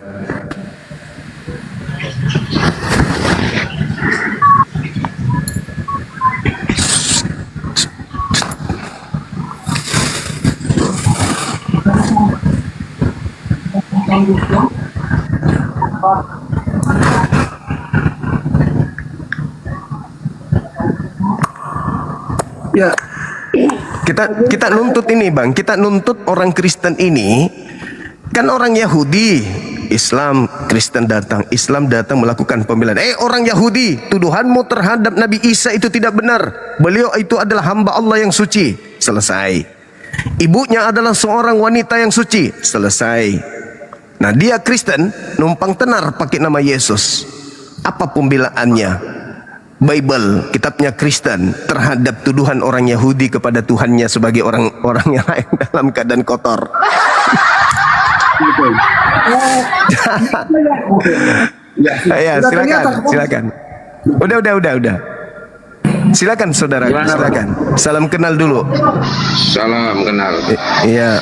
Ya. Kita nuntut ini, Bang. Kita nuntut orang Kristen ini kan orang Yahudi, Islam, Kristen datang, Islam datang melakukan pembelaan. Orang Yahudi, tuduhanmu terhadap Nabi Isa itu tidak benar. Beliau itu adalah hamba Allah yang suci. Selesai. Ibunya adalah seorang wanita yang suci. Selesai. Nah, dia Kristen numpang tenar pakai nama Yesus. Apa pembelaannya? Bible, kitabnya Kristen terhadap tuduhan orang Yahudi kepada Tuhannya sebagai orang-orang yang lain dalam keadaan kotor. Ya, silakan. Udah. Silakan saudara, silakan. Salam kenal dulu. Salam kenal. Iya.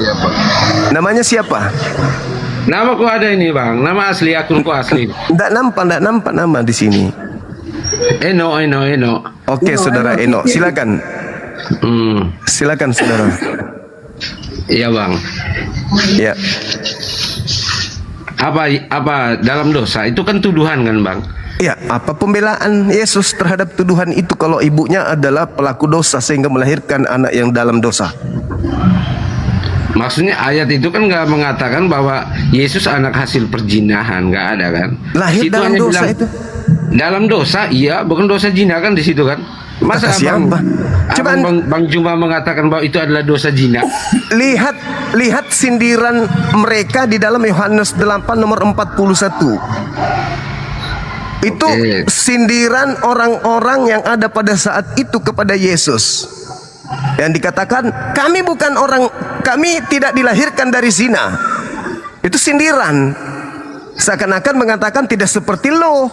Namanya siapa? Nama ku ada ini, Bang. Nama asli akunku asli. Enggak nampak nama di sini. Eno. Oke, saudara Eno, silakan. Silakan saudara. Iya, Bang. Ya. Apa dalam dosa itu kan tuduhan kan, Bang? Ya, apa pembelaan Yesus terhadap tuduhan itu kalau ibunya adalah pelaku dosa sehingga melahirkan anak yang dalam dosa? Maksudnya ayat itu kan nggak mengatakan bahwa Yesus anak hasil perjinahan, nggak ada kan? Lahir Situ dalam hanya dosa bilang, itu? Dalam dosa, iya, bukan dosa zina kan di situ kan? Masa Bang Juma mengatakan bahwa itu adalah dosa zina? Lihat sindiran mereka di dalam Yohanes 8 nomor 41. Itu sindiran orang-orang yang ada pada saat itu kepada Yesus. Yang dikatakan, kami tidak dilahirkan dari zina. Itu sindiran. Seakan-akan mengatakan tidak seperti lo.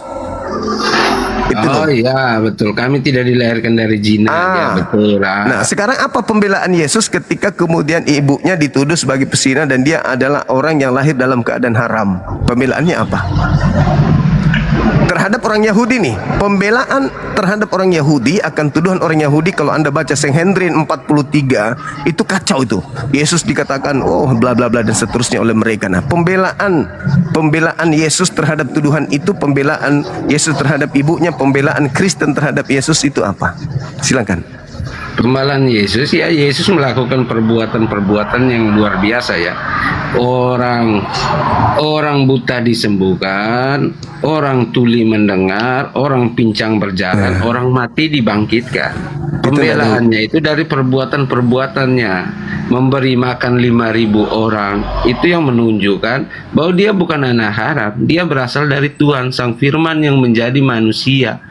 Iya, betul. Kami tidak dilahirkan dari zina. Ya, betul. Nah, sekarang apa pembelaan Yesus ketika kemudian ibunya dituduh sebagai pesina dan dia adalah orang yang lahir dalam keadaan haram? Pembelaannya apa? terhadap orang Yahudi nih, pembelaan terhadap orang Yahudi akan tuduhan orang Yahudi. Kalau Anda baca Sanhedrin 43 itu kacau itu. Yesus dikatakan oh bla bla bla dan seterusnya oleh mereka. Nah, pembelaan Yesus terhadap tuduhan itu, pembelaan Yesus terhadap ibunya, pembelaan Kristen terhadap Yesus itu apa? Silakan. Pembelaan Yesus, ya Yesus melakukan perbuatan-perbuatan yang luar biasa ya. Orang buta disembuhkan, orang tuli mendengar, orang pincang berjalan, orang mati dibangkitkan. Pembelaannya itu dari perbuatan-perbuatannya, memberi makan 5.000 orang. Itu yang menunjukkan bahwa dia bukan anak haram, dia berasal dari Tuhan Sang Firman yang menjadi manusia.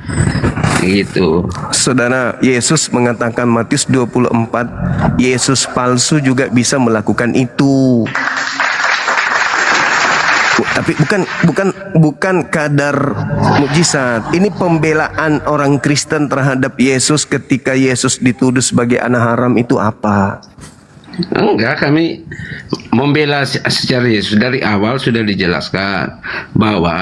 Gitu. Saudara, Yesus mengatakan Matius 24, Yesus palsu juga bisa melakukan itu. Tapi bukan kadar mukjizat. Ini pembelaan orang Kristen terhadap Yesus ketika Yesus dituduh sebagai anak haram itu apa? Enggak, kami membela secara Yesus. Dari awal sudah dijelaskan bahwa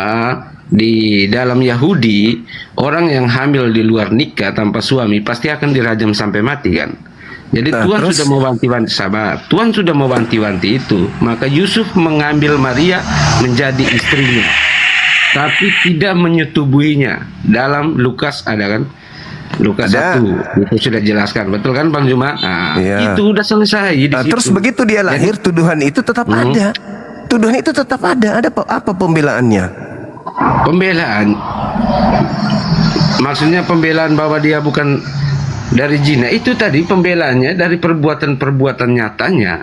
di dalam Yahudi, orang yang hamil di luar nikah tanpa suami pasti akan dirajam sampai mati kan. Jadi Tuhan sudah mewanti-wanti, sabar. Tuhan sudah mewanti-wanti itu. Maka Yusuf mengambil Maria menjadi istrinya, tapi tidak menyetubuhinya. Dalam Lukas ada kan? Lukas 1 itu sudah jelaskan, betul kan Bang Juma? Nah, itu udah selesai di situ. Terus begitu dia lahir, tuduhan itu tetap ada. Tuduhan itu tetap ada. Ada apa pembelaannya? Pembelaan, maksudnya pembelaan bahwa dia bukan dari zina. Itu tadi pembelaannya dari perbuatan-perbuatan nyatanya,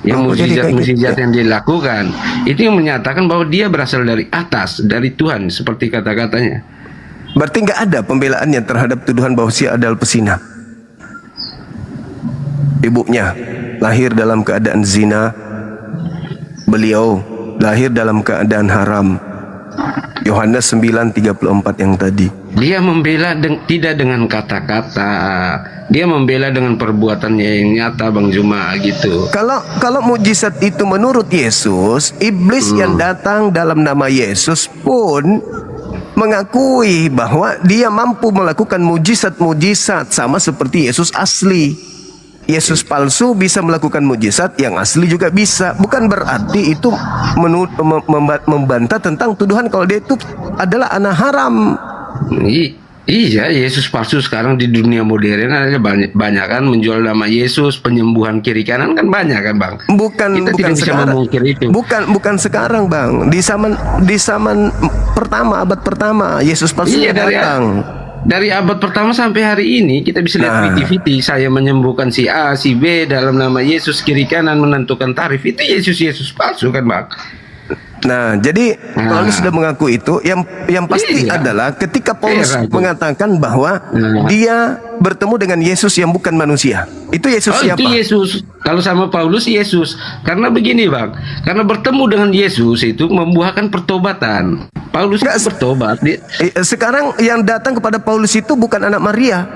yang mukjizat-mukjizat yang dilakukan. Itu yang menyatakan bahwa dia berasal dari atas, dari Tuhan, seperti kata-katanya. Berarti nggak ada pembelaannya terhadap tuduhan bahwa si adalah pesina. Ibunya lahir dalam keadaan zina, beliau lahir dalam keadaan haram. Yohanes 9:34 yang tadi. Dia membela tidak dengan kata-kata, dia membela dengan perbuatannya yang nyata, Bang Juma, gitu. Kalau mukjizat itu menurut Yesus, iblis yang datang dalam nama Yesus pun mengakui bahwa dia mampu melakukan mukjizat-mukjizat sama seperti Yesus asli. Yesus palsu bisa melakukan mukjizat, yang asli juga bisa. Bukan berarti itu membantah tentang tuduhan kalau dia itu adalah anak haram. Iya, Yesus palsu sekarang di dunia modern ada banyak kan menjual nama Yesus, penyembuhan kiri kanan kan banyak kan Bang. Bukan sekarang. Itu. Bukan sekarang Bang. Di zaman pertama, abad pertama Yesus palsu datang. Dari abad pertama sampai hari ini kita bisa lihat viti-viti, saya menyembuhkan si A, si B dalam nama Yesus, kiri kanan menentukan tarif. Itu Yesus palsu kan Bang. Nah, jadi Paulus sudah mengaku itu. Yang pasti adalah ketika Paulus mengatakan bahwa dia bertemu dengan Yesus yang bukan manusia. Itu Yesus siapa? Itu Yesus. Kalau sama Paulus Yesus. Karena begini Bang, karena bertemu dengan Yesus itu membuahkan pertobatan. Paulus bertobat. Sekarang yang datang kepada Paulus itu bukan anak Maria.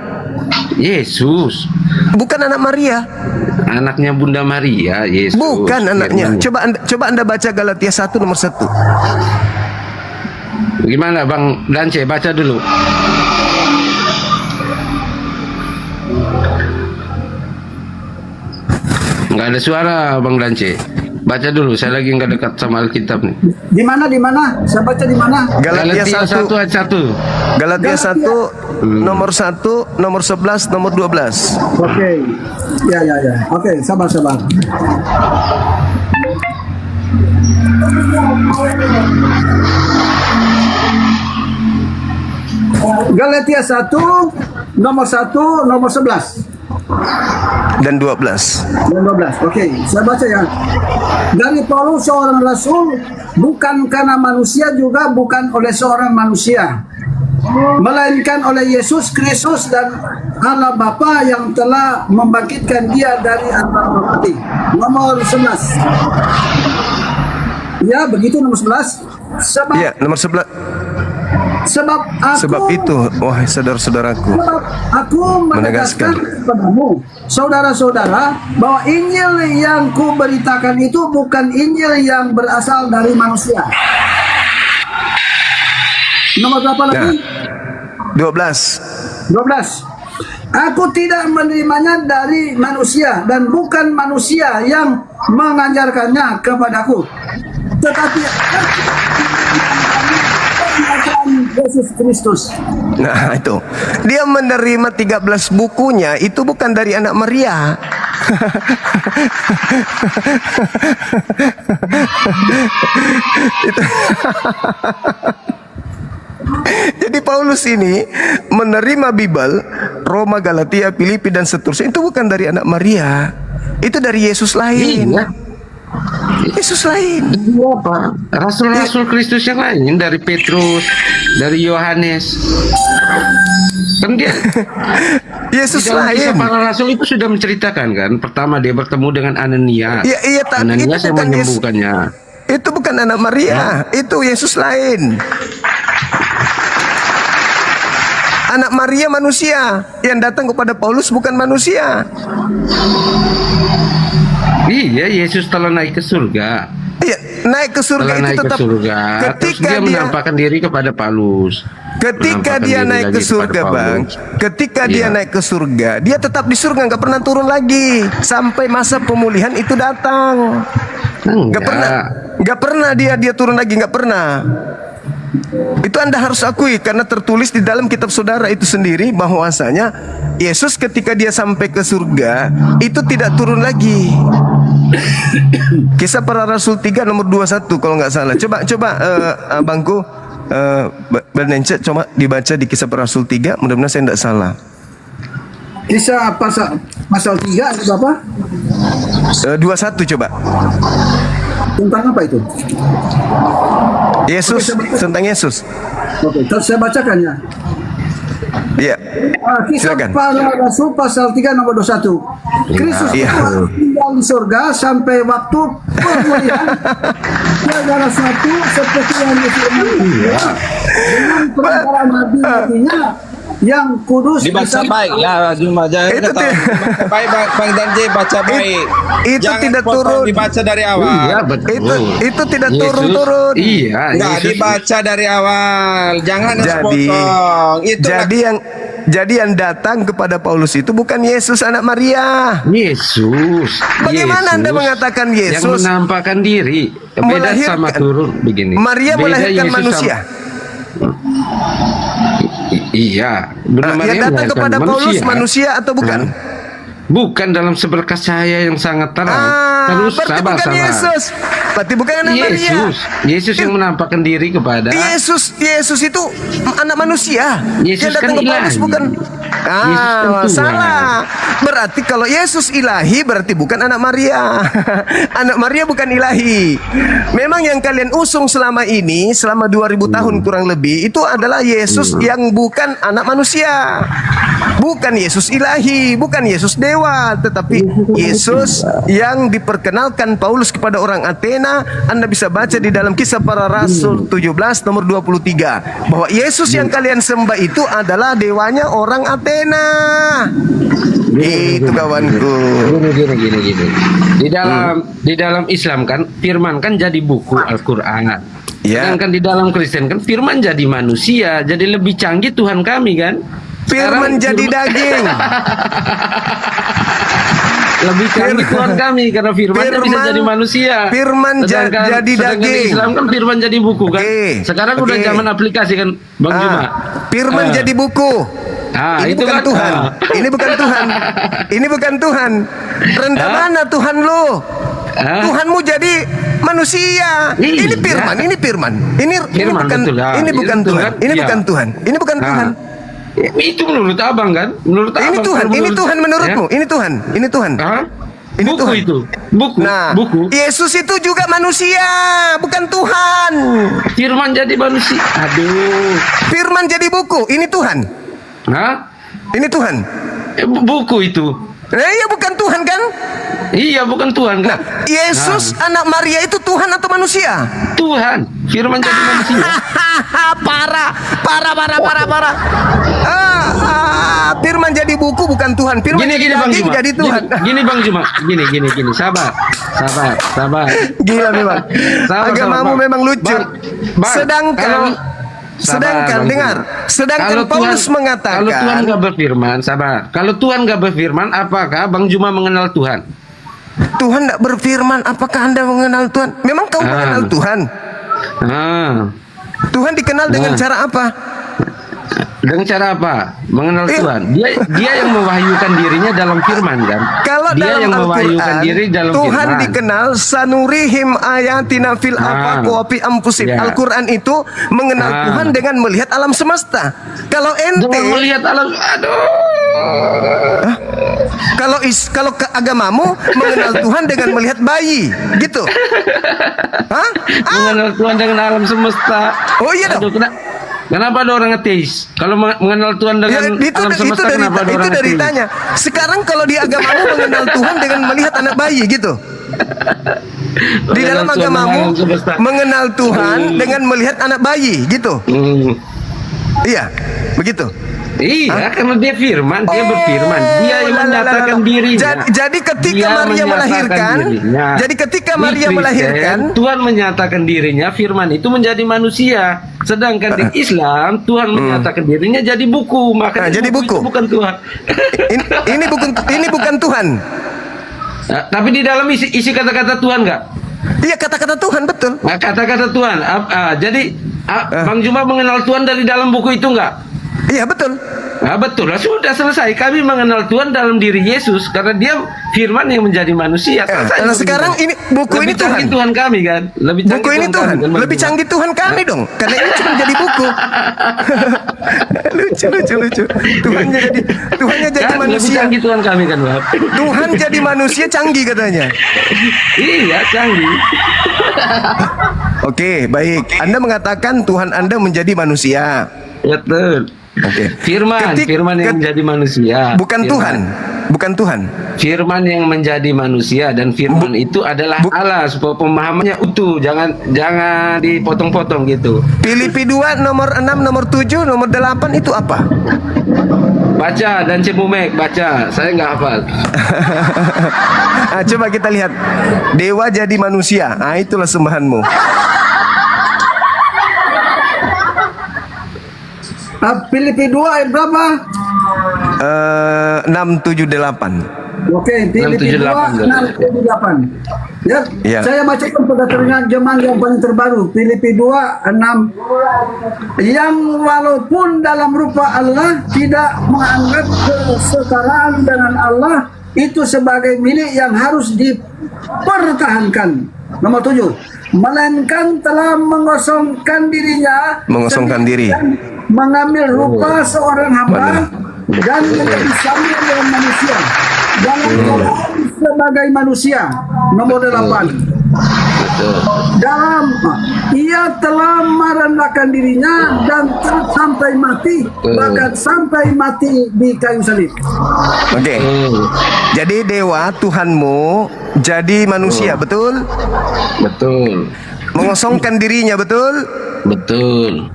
Yesus. Bukan anak Maria. Anaknya Bunda Maria, Yesus. Bukan anaknya. Coba anda baca Galatia 1 nomor 1. Gimana Bang Dance, baca dulu. Nggak ada suara Bang Dance. Baca dulu, saya lagi nggak dekat sama Alkitab nih. Di mana? Saya baca di mana? Galatia 1 ayat 1. Galatia 1 nomor 1, nomor 11, nomor 12. Oke. Ya. Oke, sabar. Galatia 1 nomor 1, nomor 11. Dan 12. Oke, saya baca ya. Dari Paulus seorang rasul, bukan karena manusia, juga bukan oleh seorang manusia, melainkan oleh Yesus Kristus dan Allah Bapa yang telah membangkitkan dia dari antara mati. Nomor 11. Ya, begitu nomor 11. Iya, nomor 11. Sebab itu, wahai saudara-saudaraku, aku menegaskan kepadamu, saudara-saudara, bahwa Injil yang kuberitakan itu bukan Injil yang berasal dari manusia. Nomor berapa lagi? 12. 12. Aku tidak menerimanya dari manusia dan bukan manusia yang mengajarkannya kepadaku, tetapi Yesus Kristus. Nah itu, dia menerima 13 bukunya itu bukan dari anak Maria. Itu. Jadi Paulus ini menerima Bible, Roma, Galatia, Filipi dan seterusnya itu bukan dari anak Maria, itu dari Yesus lain. Iya. Yesus lain. Iya, Pak. Rasul-rasul Kristus yang lain, dari Petrus, dari Yohanes. Kan dia Yesus di dalam kisah lain. para rasul itu sudah menceritakan kan. Pertama dia bertemu dengan Ananias. Iya, Ananias yang menyembuhkannya. Itu bukan anak Maria, itu Yesus lain. Anak Maria manusia, yang datang kepada Paulus bukan manusia. Iya, Yesus telah naik ke surga. Iya, naik ke surga Setelah itu naik tetap ke surga, terus dia menampakkan diri kepada Paulus. Ketika Menampakkan dia diri naik ke lagi kepada surga, Bang, Paulus. ketika dia Iya. naik ke surga, dia tetap di surga, nggak pernah turun lagi sampai masa pemulihan itu datang. Nggak pernah dia turun lagi, nggak pernah. Itu Anda harus akui karena tertulis di dalam kitab saudara itu sendiri bahwasanya Yesus ketika dia sampai ke surga itu tidak turun lagi. Kisah Para Rasul 3 nomor 21 kalau nggak salah. Coba abangku Bernence coba dibaca di Kisah Para Rasul 3, mudah-mudahan saya tidak salah. Kisah pasal 3 itu apa? 21 coba. Tentang apa itu? Yesus, tentang Yesus. Oke, saya bacakan ya. Iya. Kisah Silakan. Para Rasul pasal 3 nomor 21. Kristus Iya. tinggal di surga sampai waktu pemulihan. Segala sesuatu seperti yang difirmankan dengan perantaraan nabi-nabinya yang kudus Dibaca baik ya, Juma jangan Itu kata dibaca baik Bang Danji, baca baik. Itu Jangan tidak potong, turun. dibaca dari awal. Iya, betul. Itu tidak Yesus, turun-turun. Iya, Enggak, Yesus. dibaca dari awal. Jangan Jadi, potong. Itu jadi yang datang kepada Paulus itu bukan Yesus anak Maria. Yesus. Bagaimana Yesus Anda mengatakan yang Yesus menampakkan diri? Beda sama turun begini. Maria Beda melahirkan Yesus manusia. Iya, benar Maria yang datang melahirkan kepada Paulus manusia atau bukan? Bukan dalam seberkas cahaya yang sangat terang. Terus berarti sabar. bukan Yesus. Berarti bukan anak Maria. Yesus yang menampakkan diri kepada Yesus itu anak manusia. Yesus yang datang kan ke Paulus ilahi. bukan. Yesus kan Tuhan. Salah. Berarti kalau Yesus ilahi berarti bukan anak Maria. Anak Maria bukan ilahi. Memang yang kalian usung selama ini, selama 2000 tahun kurang lebih, itu adalah Yesus yang bukan anak manusia. Bukan Yesus ilahi, bukan Yesus dewa, tetapi Yesus yang diperkenalkan Paulus kepada orang Athena. Anda bisa baca di dalam Kisah Para Rasul 17 nomor 23 bahwa Yesus yang kalian sembah itu adalah dewanya orang Athena. Itu kawanku. Gini. Di dalam Islam kan firman kan jadi buku Al-Qur'an. Sedangkan di dalam Kristen kan firman jadi manusia, jadi lebih canggih Tuhan kami kan. Firman jadi daging. Lebih canggih Tuhan kami karena firman bisa jadi manusia. Firman jadi Sedangkan daging. di Islam kan firman jadi buku kan. Sekarang udah zaman aplikasi kan, Bang Juma. Firman jadi buku. Ini itu bukan kan, Tuhan. Ini bukan Tuhan. Ini bukan Tuhan. Rendah mana Tuhan lo? Tuhanmu jadi manusia. Ini firman, ini firman. Ini Firman, bukan betul, ya. ini bukan Betul, Tuhan. kan? Ini Iya. bukan Tuhan. Ini bukan Tuhan. Itu menurut Abang kan? Menurut Ini Abang, Tuhan, kalau ini menurut- Tuhan menurutmu. ya? Ini Tuhan. Ini Tuhan. Ini Buku Tuhan. itu. Buku. Nah, buku. Yesus itu juga manusia, bukan Tuhan. Firman jadi manusia. Aduh. Firman jadi buku. Ini Tuhan. Hah? Ini Tuhan. Buku itu. Iya bukan Tuhan kan? Iya bukan Tuhan kan? Yesus anak Maria itu Tuhan atau manusia? Tuhan. Firman jadi manusia. Parah. Firman jadi buku bukan Tuhan. Firman Gini jadi Bang daging Juma. jadi Tuhan. Gini Bang Juma. Gini. Sabar. Gila memang. Sabar, Agamamu Bang. memang lucu. Bang, Sedangkan kalau Sedangkan Bang dengar, Juma. sedangkan Kalau Paulus Tuhan- mengatakan, kalau Tuhan nggak berfirman, sabar. Kalau Tuhan nggak berfirman, apakah Bang Juma mengenal Tuhan? Tuhan tidak berfirman, apakah Anda mengenal Tuhan? Memang kau mengenal Tuhan? Tuhan dikenal dengan Nah. cara apa? Dengan cara apa? Mengenal Tuhan. Dia yang mewahyukan dirinya dalam firman kan? Kalau dia dalam yang mewahyukan Al-Quran, diri dalam Tuhan firman. dikenal sanurihim ayatina fil afaq wa fi anfusihim. Ya. Al-Quran itu mengenal Tuhan dengan melihat alam semesta. Kalau ente Dengan melihat alam, aduh. Kalau ke agamamu mengenal Tuhan dengan melihat bayi, gitu. Hah? Mengenal Tuhan dengan alam semesta. Oh iya dong. Kenapa ada orang ateis? Kalau mengenal Tuhan dengan alam semesta, kenapa ada orang ateis? ditanya. Sekarang kalau di agamamu mengenal Tuhan dengan melihat anak bayi, gitu. Di dalam Mengenal Tuhan dengan agamamu alam semesta. mengenal Tuhan dengan melihat anak bayi, gitu. Iya, begitu. Iya, karena dia firman, dia berfirman, dia yang menyatakan dirinya. Jadi ketika Dia Maria menyatakan melahirkan, dirinya. jadi ketika Di Maria Kristen, melahirkan, Tuhan menyatakan dirinya, firman itu menjadi manusia. Sedangkan di Islam, Tuhan menyatakan dirinya jadi buku. Makanya jadi buku. itu bukan Tuhan. ini bukan Tuhan. Nah, tapi di dalam isi kata-kata Tuhan nggak? Iya, kata-kata Tuhan, betul. Nah, kata-kata Tuhan. Jadi Bang Juma mengenal Tuhan dari dalam buku itu nggak? Iya, betul. Nah, betul. Nah, sudah selesai. Kami mengenal Tuhan dalam diri Yesus karena Dia firman yang menjadi manusia. Selesai. Nah, sekarang ini buku Lebih ini canggih Tuhan. Tuhan kami kan. Lebih canggih Buku ini Tuhan, kami, kan, Bang lebih Juma. canggih Tuhan kami dong. Karena ini cuma jadi buku. lucu. Tuhannya jadi Kan, lebih manusia. canggih Tuhan kami kan, Bang. Tuhan jadi manusia canggih katanya. Iya, canggih. Oke, baik. Anda mengatakan Tuhan Anda menjadi manusia. Betul. Oke. Firman yang menjadi manusia. Bukan Tuhan. Bukan Tuhan. Firman yang menjadi manusia dan firman itu adalah Allah supaya pemahamannya utuh, jangan dipotong-potong gitu. Filipi 2 nomor 6, nomor 7, nomor 8 itu apa? Baca dan Cemumek, baca. Saya nggak hafal. Coba kita lihat. Dewa jadi manusia. Itulah sembahanmu. Filipi 2 ayat berapa? 678. Oke, Filipi 2 678. Ya, Ya. saya bacakan pada terjemahan yang paling terbaru, Filipi 2 6. Yang walaupun dalam rupa Allah tidak menganggap kesetaraan dengan Allah itu sebagai milik yang harus dipertahankan. Nomor 7. Melainkan telah mengosongkan dirinya, Diri. mengambil rupa seorang hamba dan menjadi sama dengan manusia. Dalam keadaan sebagai manusia. Nomor 8. Ia telah merendahkan dirinya dan sampai mati, bahkan sampai mati di kayu salib. Oke. Jadi dewa Tuhanmu jadi manusia, betul? Betul. Mengosongkan dirinya, betul? Betul.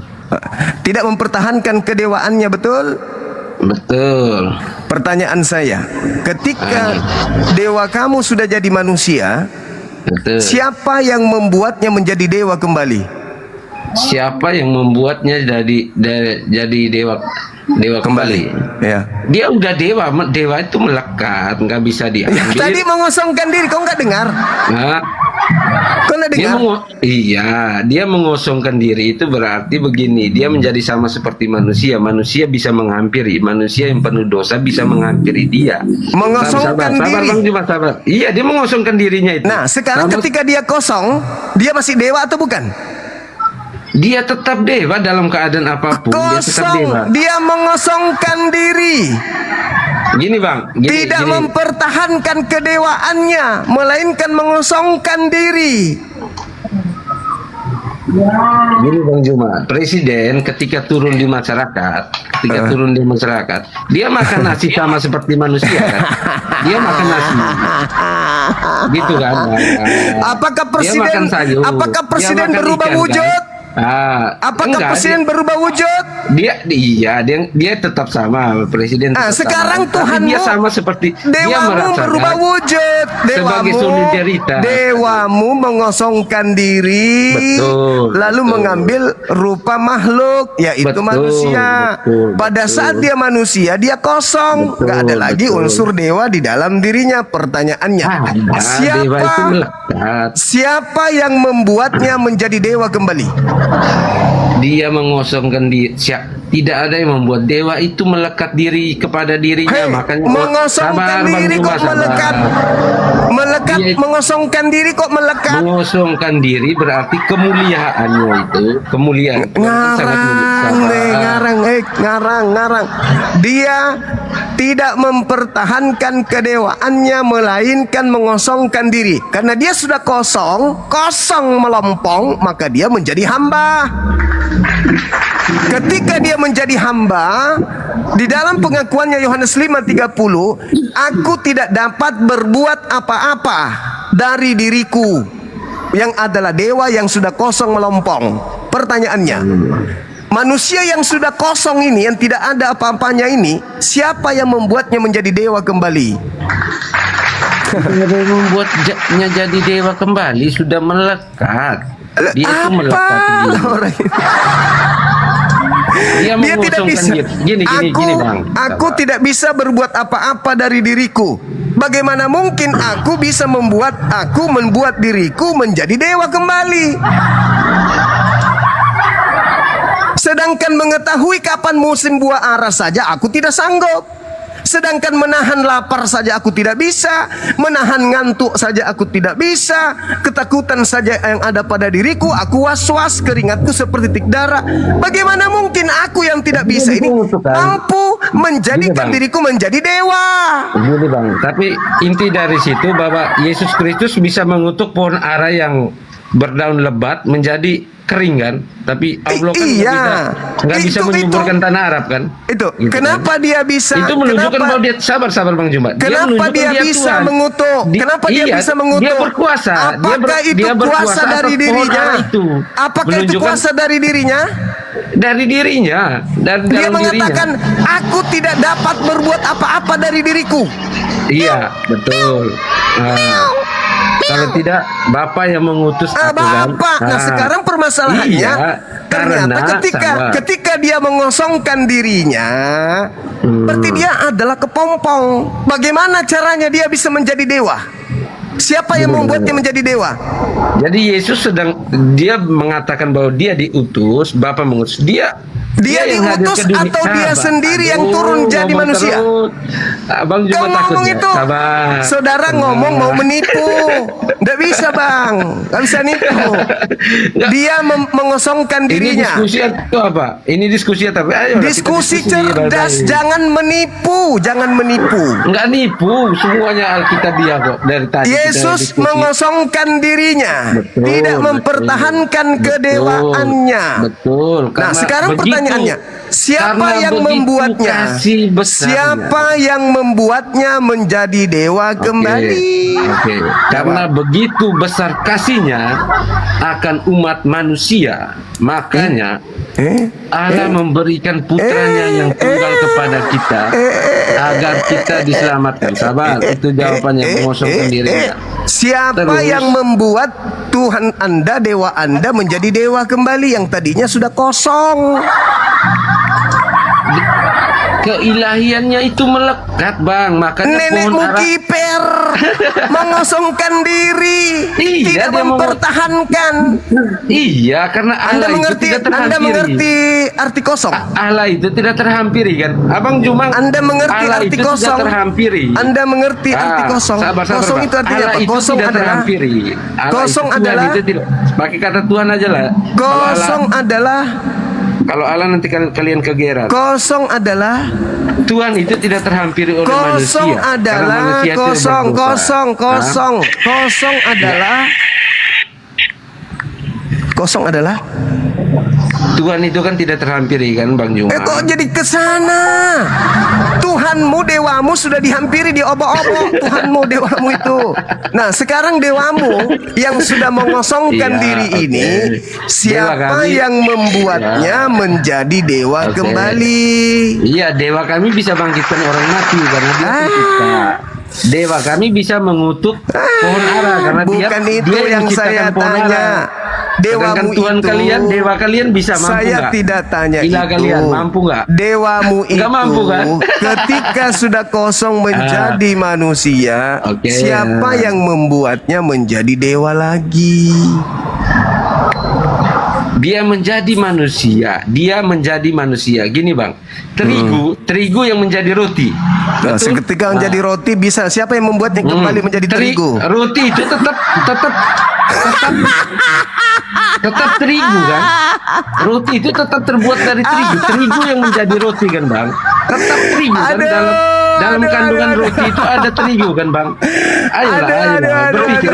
Tidak mempertahankan kedewaannya, betul? Betul. Pertanyaan saya, ketika dewa kamu sudah jadi manusia, siapa yang membuatnya menjadi dewa kembali? Siapa yang membuatnya jadi dewa kembali? Ya. Dia udah dewa itu melekat, nggak bisa diambil. Ya, tadi mengosongkan diri, kau nggak dengar? Nah, kau nggak dengar? Dia mengosongkan diri itu berarti begini, dia menjadi sama seperti manusia. Manusia bisa menghampiri, manusia yang penuh dosa bisa menghampiri dia. Mengosongkan sabar, diri. Bang Juma, sabar. Iya, dia mengosongkan dirinya itu. Nah, sekarang ketika dia kosong, dia masih dewa atau bukan? Dia tetap dewa dalam keadaan apapun. Dia tetap dewa. Dia mengosongkan diri. Gini Bang, Tidak mempertahankan kedewaannya, melainkan mengosongkan diri. Gini Bang Juma, presiden ketika turun di masyarakat, dia makan nasi sama seperti manusia kan? Dia makan nasi, gitu kan? Apakah Dia makan sayur. Apakah presiden Dia makan berubah ikan, wujud? kan? Apakah presiden berubah wujud? Dia tetap sama presiden. Sekarang Tuhan dia sama seperti dewamu berubah wujud. Sebagai solidaritas. Dewamu mengosongkan diri, lalu mengambil rupa makhluk, yaitu manusia. Pada saat dia manusia, dia kosong, nggak ada lagi unsur dewa di dalam dirinya. Pertanyaannya, siapa yang membuatnya menjadi dewa kembali? Dia mengosongkan diri. Tidak ada yang membuat dewa itu melekat diri kepada dirinya. Makanya mengosongkan diri kok melekat. Mengosongkan diri kok melekat. Mengosongkan diri berarti kemuliaannya itu kemuliaan. Ngarang. Dia tidak mempertahankan kedewaannya, melainkan mengosongkan diri. Karena dia sudah kosong melompong, maka dia menjadi hamba. Ketika dia menjadi hamba, di dalam pengakuannya Yohanes 5:30, aku tidak dapat berbuat apa-apa dari diriku, yang adalah dewa yang sudah kosong melompong. Pertanyaannya, manusia yang sudah kosong ini, yang tidak ada apa-apanya ini, siapa yang membuatnya menjadi dewa kembali? Yang membuatnya jadi dewa kembali sudah melekat. Dia itu melekat dia tidak bisa. Gini Bang. Aku tidak bisa berbuat apa-apa dari diriku. Bagaimana mungkin aku bisa membuat diriku menjadi dewa kembali? Sedangkan mengetahui kapan musim buah ara saja aku tidak sanggup. Sedangkan menahan lapar saja aku tidak bisa, menahan ngantuk saja aku tidak bisa, ketakutan saja yang ada pada diriku, aku was-was, keringatku seperti titik darah. Bagaimana mungkin aku yang tidak bisa ini mampu menjadikan diriku menjadi dewa? Begini Bang, tapi inti dari situ bahwa Yesus Kristus bisa mengutuk pohon ara yang berdaun lebat menjadi kering kan, tapi Allah kan nggak bisa menyuburkan tanah Arab kan? Kenapa dia bisa? Itu menunjukkan bahwa dia sabar Bang Juma. Kenapa dia bisa mengutuk? Kenapa dia bisa mengutuk? Dia berkuasa. Apakah itu kuasa dari dirinya? Apakah itu kuasa dari dirinya? Dari dirinya. Dia mengatakan, aku tidak dapat berbuat apa-apa dari diriku. Iya, betul. Kalau tidak, Bapak yang mengutus aku kan? Nah, sekarang permasalahannya, ternyata ketika dia mengosongkan dirinya, berarti dia adalah kepompong. Bagaimana caranya dia bisa menjadi dewa? Siapa yang membuatnya menjadi dewa? Jadi Yesus dia mengatakan bahwa dia diutus, Bapa mengutus dia. Dia diutus atau dia sendiri yang turun jadi manusia? Abang juga takut ya? Itu. Saudara ngomong mau menipu. Nggak bisa Bang, nggak bisa nipu. Dia mengosongkan dirinya. Ini diskusi atau apa? Ini diskusi atau apa? Ayo, diskusi cerdas, jangan menipu. Nggak nipu, semuanya Alkitabiah kok dari tadi. Yesus mengosongkan dirinya, tidak mempertahankan kedewaannya. Betul. Nah, sekarang pertanyaannya, siapa yang membuatnya? Siapa yang membuatnya menjadi dewa kembali? Karena begitu besar kasihnya akan umat manusia, makanya Allah memberikan putranya yang tunggal kepada kita agar kita diselamatkan. Sabar, itu jawabannya, mengosongkan dirinya. Siapa yang membuat Tuhan Anda, dewa Anda menjadi dewa kembali yang tadinya sudah kosong? Keilahiannya itu melekat Bang, makanya nenekmu kiper mengosongkan diri, tidak mempertahankan. Iya, karena Anda mengerti arti kosong? Allah itu tidak terhampiri kan, Abang Jumang? Anda mengerti Allah arti itu kosong? tidak terhampiri. Anda mengerti arti kosong? Kosong itu artinya apa? Kosong adalah kosong adalah pakai kata Tuhan aja lah. Kosong adalah, kalau Allah nanti kalian kegeran. Kosong adalah Tuhan itu tidak terhampiri oleh manusia. Kosong adalah kosong adalah Tuhan itu kan tidak terhampiri kan Bang Juma. Kok jadi ke sana? Tuhanmu, dewamu sudah dihampiri, diobok-obok Tuhanmu, dewamu itu. Nah, sekarang dewamu yang sudah mengosongkan Iya, diri oke. ini, siapa Dewa kami- yang membuatnya menjadi dewa Oke. kembali? Iya, dewa kami bisa bangkitkan orang mati karena dia pencipta. Dewa kami bisa mengutuk pohon ara karena Bukan itu dia yang menciptakan saya pohon ara. tanya. Sedangkan Dewamu Tuhan itu, kalian, dewa kalian bisa mampu saya nggak? tidak tanya Ilah itu. kalian mampu nggak? Dewamu Nggak itu mampu, kan? ketika sudah kosong menjadi manusia, Oke. siapa yang membuatnya menjadi dewa lagi? Dia menjadi manusia, Gini bang, terigu yang menjadi roti. Nah, seketika menjadi roti bisa, siapa yang membuatnya kembali menjadi terigu? Roti itu tetap terigu kan? Roti itu tetap terbuat dari terigu. Terigu yang menjadi roti kan bang? Tetap terigu kan? Dalam kandungan roti itu ada terigu kan bang? Ayolah, berpikir.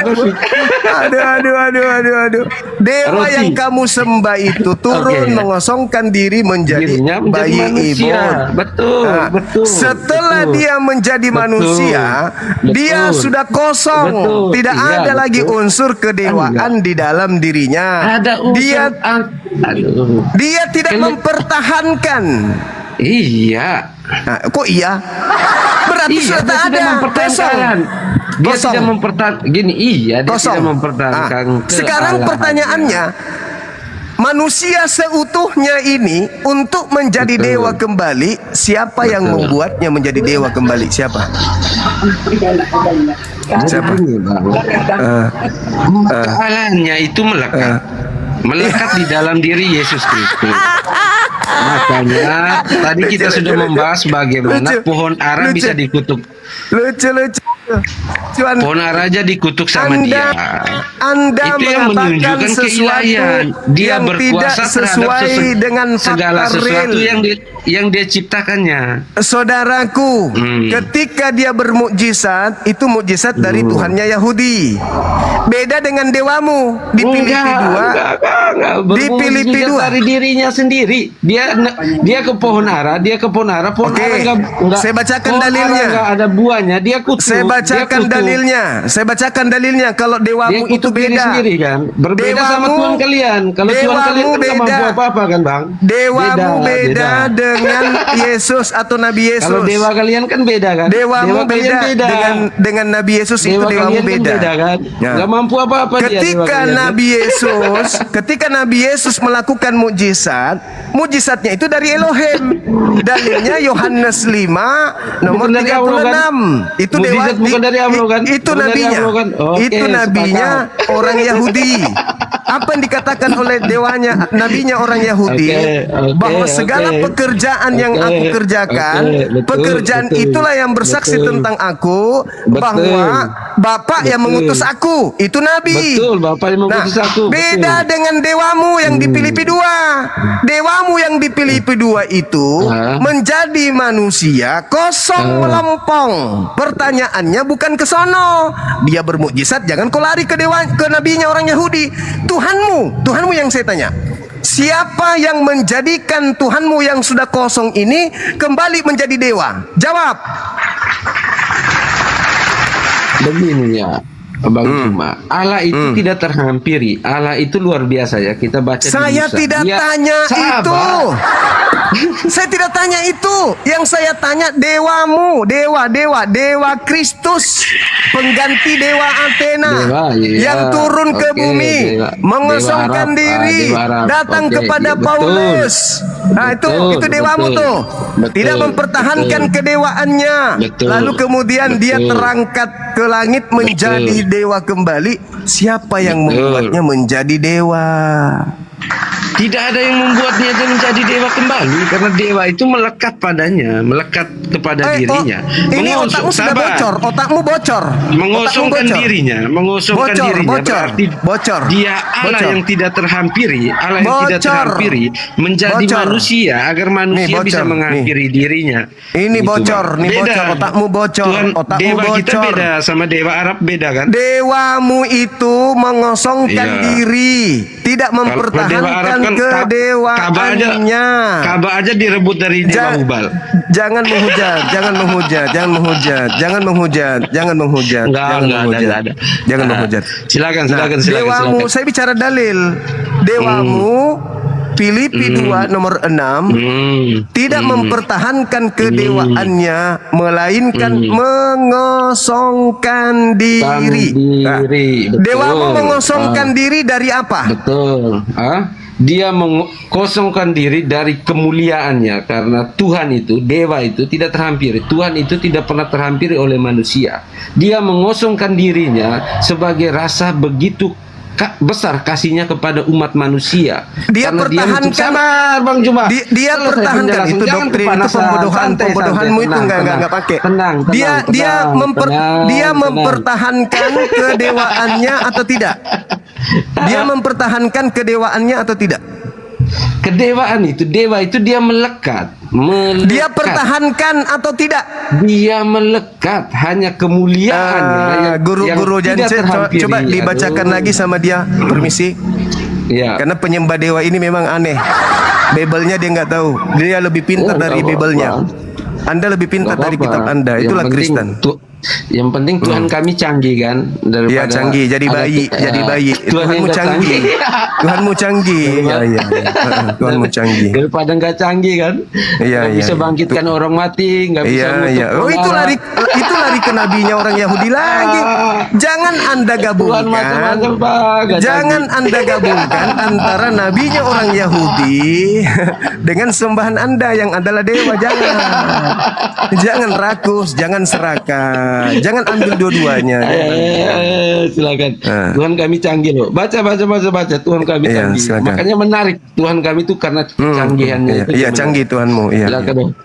Aduh. Dewa Roti. yang kamu sembah itu turun Oke. mengosongkan diri menjadi Dirinya menjadi bayi manusia. ibon. Betul. Setelah betul. dia menjadi Betul. manusia, dia Betul. sudah kosong. Betul. Tidak Iya, ada lagi betul. unsur kedewaan di dalam dirinya. Ada unsur. Dia tidak mempertahankan. Iya. Nah, kok iya? Berarti Iya, sudah dia tak tidak ada. mempertahankan. Dia Kosong. tidak mempertahankan. Gini, iya, dia Kosong. tidak mempertahankan. Sekarang kealahannya. pertanyaannya, manusia seutuhnya ini untuk menjadi Betul. dewa kembali, siapa yang membuatnya menjadi dewa kembali? Siapa? Siapa? Kealahannya itu melekat di dalam diri Yesus Kristus. Makanya tadi kita sudah membahas bagaimana pohon ara bisa dikutuk. Lucu. Pohon ara aja dikutuk sama dia. Anda Itu yang mengatakan menunjukkan sesuatu keilahian. Dia yang tidak berkuasa sesuai terhadap dengan segala fakta sesuatu real. yang dia ciptakannya. Saudaraku, ketika dia bermukjizat, itu mukjizat dari Tuhannya Yahudi. Beda dengan dewamu di Filipi 2. Di Filipi 2 dari dirinya sendiri. Dia ke pohon ara, pohon ara enggak. Saya bacakan pohon ara dalilnya. enggak ada buahnya, dia kutu. Saya bacakan dalilnya. Kalau dewamu Dia itu kutuk diri beda. sendiri kan. Berbeda sama Tuhan kalian. Kalau Tuhan kalian kan enggak mampu apa-apa kan, Bang? Dewamu beda dengan Yesus atau Nabi Yesus. Kalau dewa kalian kan beda kan? Dewamu Dewa kalian beda dengan Nabi Yesus, itu Dewa dewamu kalian kan beda. beda kan? Ya. Nggak mampu apa-apa dia, dewa Ketika kalian, kan? ketika Nabi Yesus melakukan mujizatnya itu dari Elohim. Dalilnya Yohanes 5 nomor Bukan dari 36. Allah, kan? Itu Mujizat bukan dari Allah, kan? Itu Bukan dari nabinya. Allah, kan? Oke, Itu nabinya orang Yahudi. Apa yang dikatakan oleh nabinya orang Yahudi, bahwa segala pekerjaan yang aku kerjakan, pekerjaan itulah yang bersaksi tentang aku, bahwa Bapa yang mengutus aku, itu nabi. Betul, Bapak yang mengutus aku. Beda dengan dewamu yang di Filipi 2. Dewamu yang di Filipi 2 itu menjadi manusia kosong melempong. Pertanyaannya bukan ke sono. Dia bermukjizat, jangan kau lari ke nabinya orang Yahudi. Tuhanmu yang saya tanya. Siapa yang menjadikan Tuhanmu yang sudah kosong ini kembali menjadi dewa? Jawab. Begini ya, Bang Cuma, Allah itu tidak terhampiri. Allah itu luar biasa ya. Kita baca di Saya Musa. tidak tanya itu. Saya tidak tanya itu. Yang saya tanya dewamu, dewa Kristus, pengganti dewa Athena, Dewa, iya. yang turun ke Oke, bumi, mengosongkan Dewa Arab. diri, Dewa Arab. datang Oke, kepada iya, Paulus. Nah, itu dewamu betul. tuh. Betul, Tidak mempertahankan betul. kedewaannya. Betul, Lalu kemudian dia betul. terangkat ke langit menjadi dewa kembali. Siapa yang membuatnya menjadi dewa? Tidak ada yang membuatnya itu menjadi dewa kembali, karena dewa itu melekat padanya, melekat kepada dirinya. Ini otakmu sudah bocor, otakmu bocor. Mengosongkan Otakmu bocor. dirinya, berarti dia Allah yang tidak terhampiri, Allah yang tidak terhampiri menjadi manusia agar manusia bisa menghampiri dirinya. Ini Gitu, bocor, Bang. nih Beda. bocor, otakmu bocor, Tuhan, otakmu dewa kita bocor. beda sama dewa Arab, beda kan? Dewamu itu mengosongkan Iya. diri, tidak Kalau dewa Arab mempertahankan Kan kedewaannya. Ka'bah aja direbut dari Dewa Hubal. Jangan menghujat, jangan menghujat, jangan menghujat, jangan menghujat, jangan menghujat, jangan menghujat, jangan menghujat. Silakan. Dewamu, saya bicara dalil. Dewamu Filipi 2 nomor 6 tidak mempertahankan kedewaannya, melainkan mengosongkan diri. Betul. Dewamu mengosongkan diri dari apa? Betul. Dia mengkosongkan diri dari kemuliaannya, karena Tuhan itu, dewa itu tidak terhampiri. Tuhan itu tidak pernah terhampiri oleh manusia. Dia mengosongkan dirinya sebagai rasa begitu besar kasihnya kepada umat manusia. Dia pertahankan, sabar Bang Juma. Dia pertahankan itu doktrin, itu pembodohanmu itu enggak pakai. Dia mempertahankan kedewaannya atau tidak? Dia mempertahankan kedewaannya atau tidak? Kedewaan itu, dewa itu dia melekat. Dia pertahankan atau tidak? Dia melekat, hanya kemuliaannya. Guru-guru Jance, coba dibacakan lagi sama dia. Permisi. Ya. Karena penyembah dewa ini memang aneh. Bible-nya dia nggak tahu. Dia lebih pintar dari Bible-nya. Anda lebih pintar dari kitab Anda. Itulah Kristen. Yang penting Tuhan kami canggih kan, daripada ya canggih, jadi bayi. Tuhanmu canggih. Tuhanmu canggih. Iya. Tuhanmu canggih. Daripada nggak canggih kan? Nggak bisa bangkitkan orang mati, nggak bisa. Iya. Oh, itu lari ke nabinya orang Yahudi lagi. Jangan Anda gabungkan. Jangan Anda gabungkan antara nabinya orang Yahudi dengan sembahan Anda yang adalah dewa. Jangan rakus, jangan serakah. Jangan ambil dua-duanya. Silakan. Tuhan kami canggih loh. Baca. Tuhan kami canggih. Silakan. Makanya menarik Tuhan kami itu karena canggihannya. Iya, canggih Tuhanmu. Iya. Silakan dong.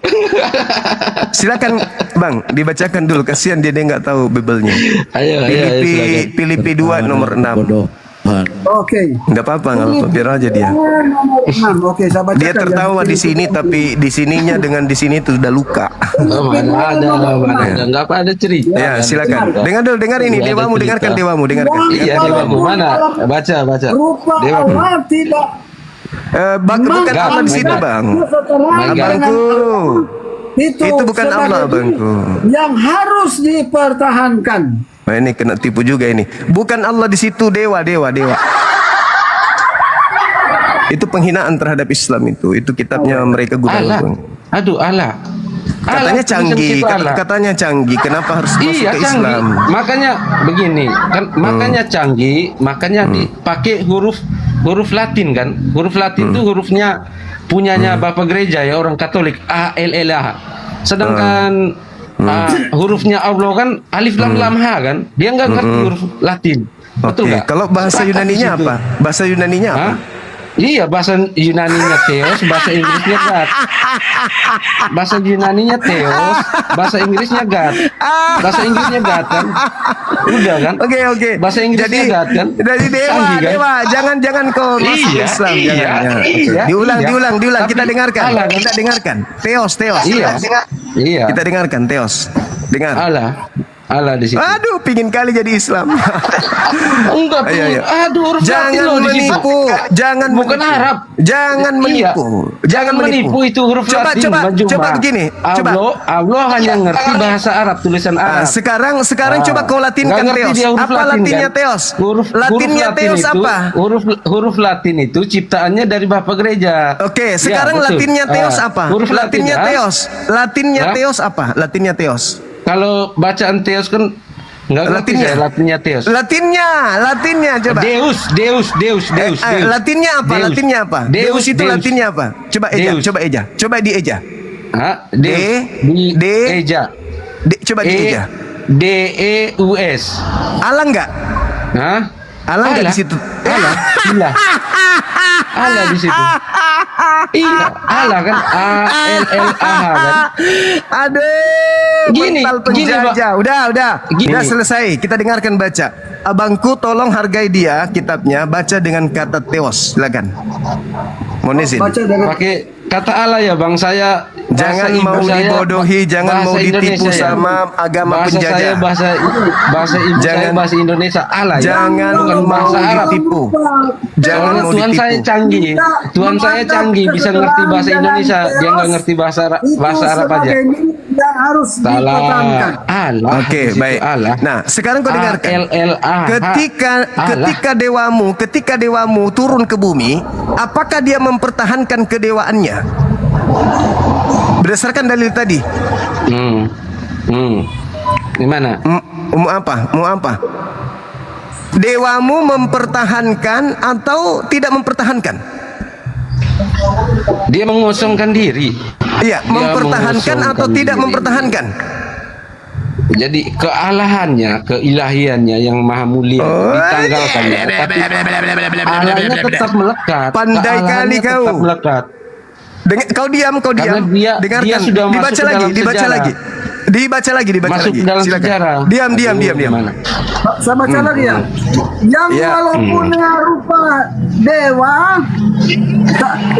Silakan Bang, dibacakan dulu. Kasihan dia nggak tahu Bible-nya. Filipi 2 nomor 6. Oke. Nggak apa-apa, biar aja dia. Oke, saya bacakan. Dia tertawa di sini, tapi di sininya dengan di sini itu sudah luka. Mana ada, nggak apa ada cerita. Ya, silakan. Dengar ini, dewamu, dengarkan dewamu, dengarkan. Iya, dewamu mana? Baca. Rupa Allah tidak. Bukan Allah di situ, Bang. Abangku. Itu bukan Allah, Bangku. Yang harus dipertahankan. Nah, ini kena tipu juga ini. Bukan Allah di situ, dewa. Itu penghinaan terhadap Islam itu. Itu kitabnya mereka gunakan. Aduh, Allah. Katanya canggih, katanya canggih. Kenapa harus masuk ke Islam? Makanya begini, kan makanya canggih, makanya dipakai huruf Latin kan. Huruf Latin itu hurufnya punyanya Bapak Gereja ya, orang Katolik, ALLH. Sedangkan hurufnya Allah kan alif lam lam ha kan. Dia nggak ngerti huruf Latin. Betul nggak? Kalau bahasa Yunaninya apa? Bahasa Yunaninya apa? Iya, bahasa Yunaninya Theos, bahasa Inggrisnya God. Bahasa Yunaninya Theos, bahasa Inggrisnya God. Bahasa Inggrisnya God kan? Udah kan? Oke. Bahasa Inggrisnya God kan? Dari dewa. Jangan kau masuk Islam. Diulang. Kita dengarkan. Theos. Iya. Kita dengarkan Theos. Dengar. Allah di situ. Aduh, pingin kali jadi Islam. Enggak, aduh, huruf Latin loh di situ. Bukan Arab. Jangan menipu. Jangan menipu itu huruf Latin. Coba begini. Allah hanya ngerti bahasa Arab, tulisan Arab. Sekarang coba kau latinkan Theos. Apa latinnya Theos? Latinnya Theos apa? Huruf Latin itu ciptaannya dari Bapak Gereja. Oke, sekarang latinnya Theos apa? Latinnya Theos. Latinnya Theos apa? Latinnya Theos. Kalau bacaan Theos kan nggak ngerti saya latinnya Theos. Latinnya coba. Deus. Latinnya apa? Deus itu latinnya apa? Coba eja. Coba dieja. Eja. Coba dieja. DEUS. Allah enggak? Allah enggak di situ. Allah di situ. Iya, Allah kan ALLAH kan. Aduh, mental penjajah. Udah selesai. Kita dengarkan baca. Abangku tolong hargai dia kitabnya, baca dengan kata Theos. Silakan. Mohon izin. Pakai kata Allah ya bang, saya Jangan bahasa ibu mau saya, dibodohi, jangan bahasa mau ditipu Indonesia ya. sama agama bahasa penjajah. Saya bahasa ibu saya bahasa Indonesia Allah ya. Jangan Bukan mau bahasa Arab. ditipu. Jangan Soalnya mau Tuhan ditipu. saya canggih, Tuhan saya canggih bisa ngerti bahasa Indonesia, dia nggak ngerti bahasa Arab aja. Yang harus dipertahankan. Allah. Oke, baik. Allah. Nah, sekarang kau dengarkan. ALLAH. Ketika dewamu turun ke bumi, apakah dia mempertahankan kedewaannya? Berdasarkan dalil tadi. Gimana? Mau apa? Dewamu mempertahankan atau tidak mempertahankan? Dia mengosongkan diri. Iya, mempertahankan atau tidak mempertahankan? Jadi kealahannya, keilahiannya yang maha mulia ditanggalkannya, tapi Allahnya tetap melekat. Pandai kali kau. Tetap melekat. Kau diam. Karena dia Dengarkan. sudah Dibaca masuk lagi, dalam dibaca sejarah. lagi. Dibaca lagi. Masuk dalam Silakan. sejarah. Diam. Saya baca lagi ya. Yang walaupun dengan rupa dewa,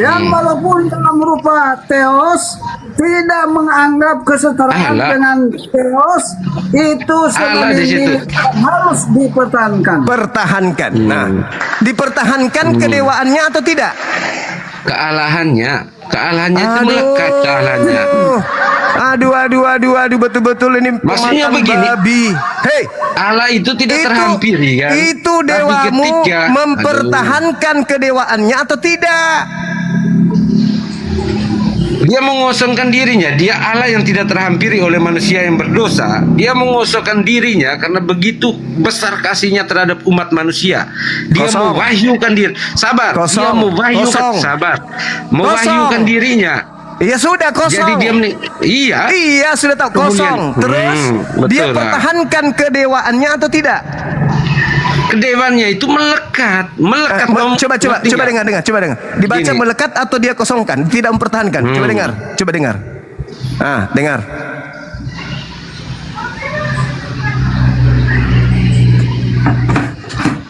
yang walaupun dalam rupa teos, tidak menganggap kesetaraan Allah. dengan teos, itu sebenarnya harus dipertahankan. Pertahankan. Nah, dipertahankan kedewaannya atau tidak? Kealahannya itu melekat kealahannya. Aduh, betul-betul ini Maksudnya pemakan begini. babi. Hei, Allah itu tidak terhampiri kan? Itu Tapi dewamu ketika- mempertahankan kedewaannya atau tidak? Dia mengosongkan dirinya. Dia Allah yang tidak terhampiri oleh manusia yang berdosa. Dia mengosongkan dirinya karena begitu besar kasihnya terhadap umat manusia. Dia Kosong. mewahyukan diri. Sabar. Dia Kosong. mewahyukan. Kosong. Sabar. Mewahyukan dirinya. Iya sudah kosong. Jadi dia Iya sudah tahu kosong. Kemudian- Terus betul dia lah. pertahankan kedewaannya atau tidak? Kedewaannya itu melekat. Coba dengar. Dibaca Gini. melekat atau dia kosongkan, tidak mempertahankan. Coba dengar. Dengar.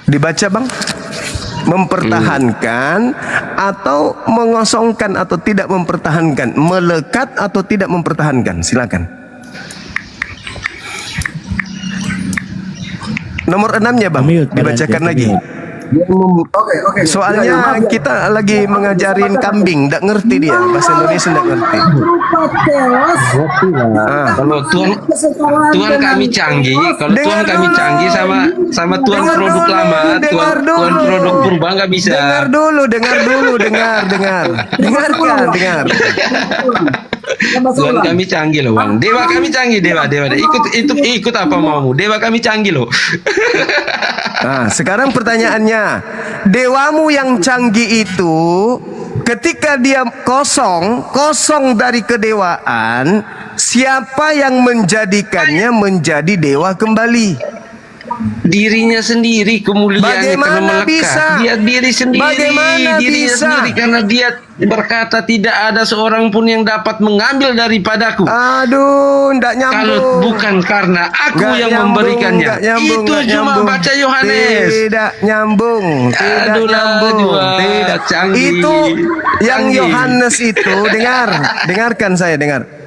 Dibaca bang. Mempertahankan atau mengosongkan atau tidak mempertahankan, melekat atau tidak mempertahankan. Silakan. Nomor 6-nya bang, dibacakan lagi. Oke. Soalnya kita lagi mengajarin kambing, tidak ngerti dia bahasa Indonesia, tidak ngerti. Rupa teos, Kalau Tuhan kami canggih, Tuhan kami canggih sama Tuhan produk lama, Tuhan produk purba nggak bisa. Dengar dulu, dengar. Tuhan kami canggih loh bang, dewa kami canggih, dewa. Ikut apa maumu, dewa kami canggih loh. Nah, sekarang pertanyaannya, dewamu yang canggih itu ketika dia kosong dari kedewaan, siapa yang menjadikannya menjadi dewa kembali? Dirinya sendiri, kemuliaannya karena Bagaimana melekat. bisa? Dia diri sendiri, Bagaimana dirinya bisa? sendiri karena dia berkata tidak ada seorang pun yang dapat mengambil daripadaku. Aduh, ndak nyambung. Kalau bukan karena aku Nggak yang nyambung, memberikannya. nggak nyambung, Itu nggak cuma nyambung. baca Yohanes. Tidak nyambung. Tidak. Canggih. Itu yang Canggih. Yohanes itu, dengarkan saya.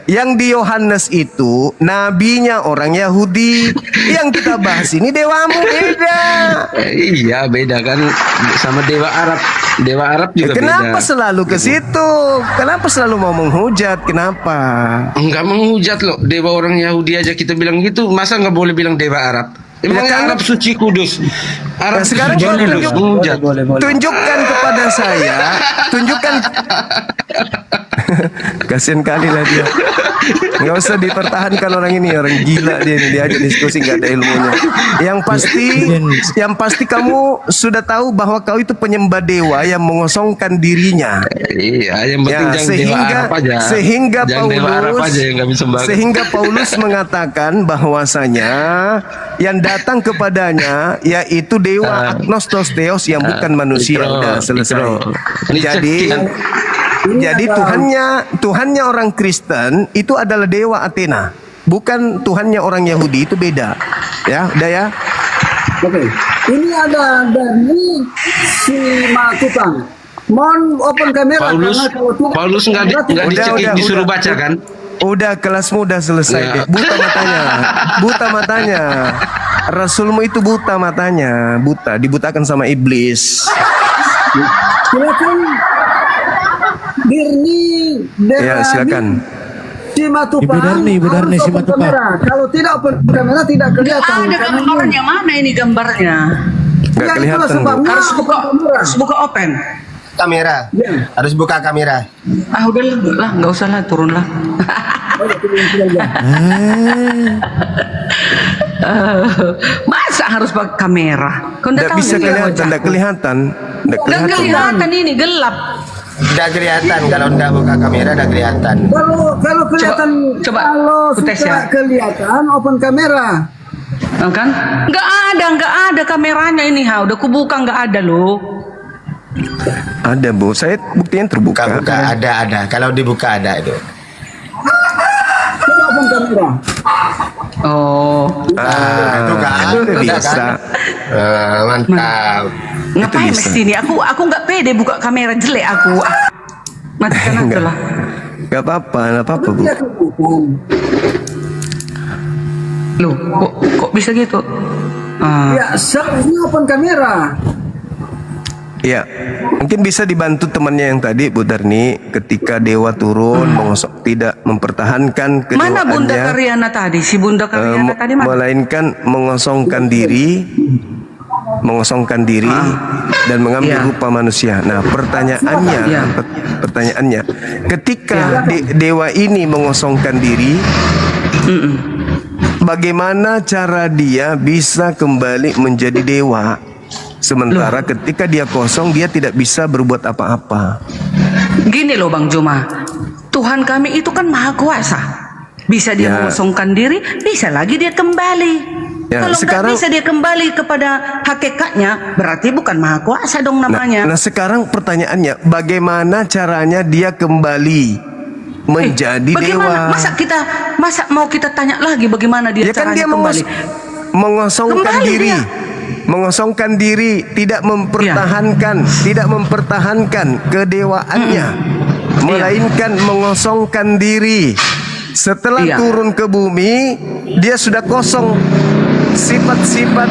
Yang di Yohanes itu nabinya orang Yahudi. Yang kita bahas ini dewamu beda. Iya beda kan sama dewa Arab. Dewa Arab juga Kenapa beda. selalu ke situ? Kenapa selalu mau menghujat? Kenapa? Enggak menghujat loh. Dewa orang Yahudi aja kita bilang gitu. Masa nggak boleh bilang dewa Arab? Emang Ya kan? Arab suci kudus. Arab Nah, sekarang suci kau kudus. Menghujat. tunjukkan kepada saya. Kasian kali lah dia. Nggak usah dipertahankan orang ini, orang gila dia ini, diajak diskusi nggak ada ilmunya. Yang pasti kamu sudah tahu bahwa kau itu penyembah dewa yang mengosongkan dirinya. Iya, yang penting jangan dewa Arab aja. Jangan dewa Arab aja yang nggak bisa sembah. Sehingga Paulus mengatakan bahwasanya yang datang kepadanya yaitu dewa agnostos theos yang bukan manusia. Udah selesai. Jadi Tuhannya orang Kristen itu adalah dewa Athena, bukan Tuhannya orang Yahudi, itu beda. Ya, udah ya. Oke. Ini ada dari si Matukang. Mohon open kamera Paulus, karena kalau tidak Paulus nggak disuruh baca kan? Udah kelasmu udah selesai. Ya. Dek. Buta matanya. Buta matanya. Rasulmu itu buta matanya, buta, dibutakan sama iblis. Silakan Dirni Ya, silakan. Simatupang Ibu Darni harus open Simatupang. kamera. Kalau tidak open kamera tidak kelihatan. Ada gambarnya, mana ini gambarnya? Nggak Ya, kelihatan. itulah sebabnya Harus buka, kamera. harus buka open. Kamera. Harus buka kamera. Ah udah lah, nggak usah lah, turun lah. Masa harus pakai kamera? Kau Nggak bisa kelihatan, nggak kelihatan. Nggak Nggak kelihatan ini gelap. Udah kelihatan kalau udah buka kamera udah kelihatan. Kalau kelihatan, coba, kalau aku tes sudah ya. kelihatan open kamera. Kan? Nggak ada kameranya ini, ha. Udah kubuka nggak ada loh. Ada Bu, saya buktinya terbuka. Buka, ada. Kalau dibuka ada itu. Coba open kamera. Oh. Itu kan bisa. Mantap. Ngapain mesti ini? Aku nggak pede buka kamera, jelek aku. Matikan aja lah. Gak apa-apa, Bu. Loh, kok bisa gitu? Ya, seharusnya open kamera. Ya, mungkin bisa dibantu temannya yang tadi Bu Darni ketika dewa turun tidak mempertahankan kedewaannya. Mana Bunda Karyana tadi? Si Bunda Karyana tadi mana? Melainkan mengosongkan diri dan mengambil rupa manusia. Nah, pertanyaannya, ketika dewa ini mengosongkan diri, bagaimana cara dia bisa kembali menjadi dewa? Sementara ketika dia kosong, dia tidak bisa berbuat apa-apa. Gini loh Bang Juma, Tuhan kami itu kan maha kuasa. Bisa dia mengosongkan diri, bisa lagi dia kembali. Kalau nggak bisa dia kembali kepada hakikatnya, berarti bukan maha kuasa dong namanya. Nah sekarang pertanyaannya, bagaimana caranya dia kembali menjadi dewa? Masa mau kita tanya lagi bagaimana dia caranya dia kembali? Mengosongkan Kembali diri. dia. Mengosongkan diri, tidak mempertahankan kedewaannya, melainkan mengosongkan diri. Setelah turun ke bumi, dia sudah kosong sifat-sifat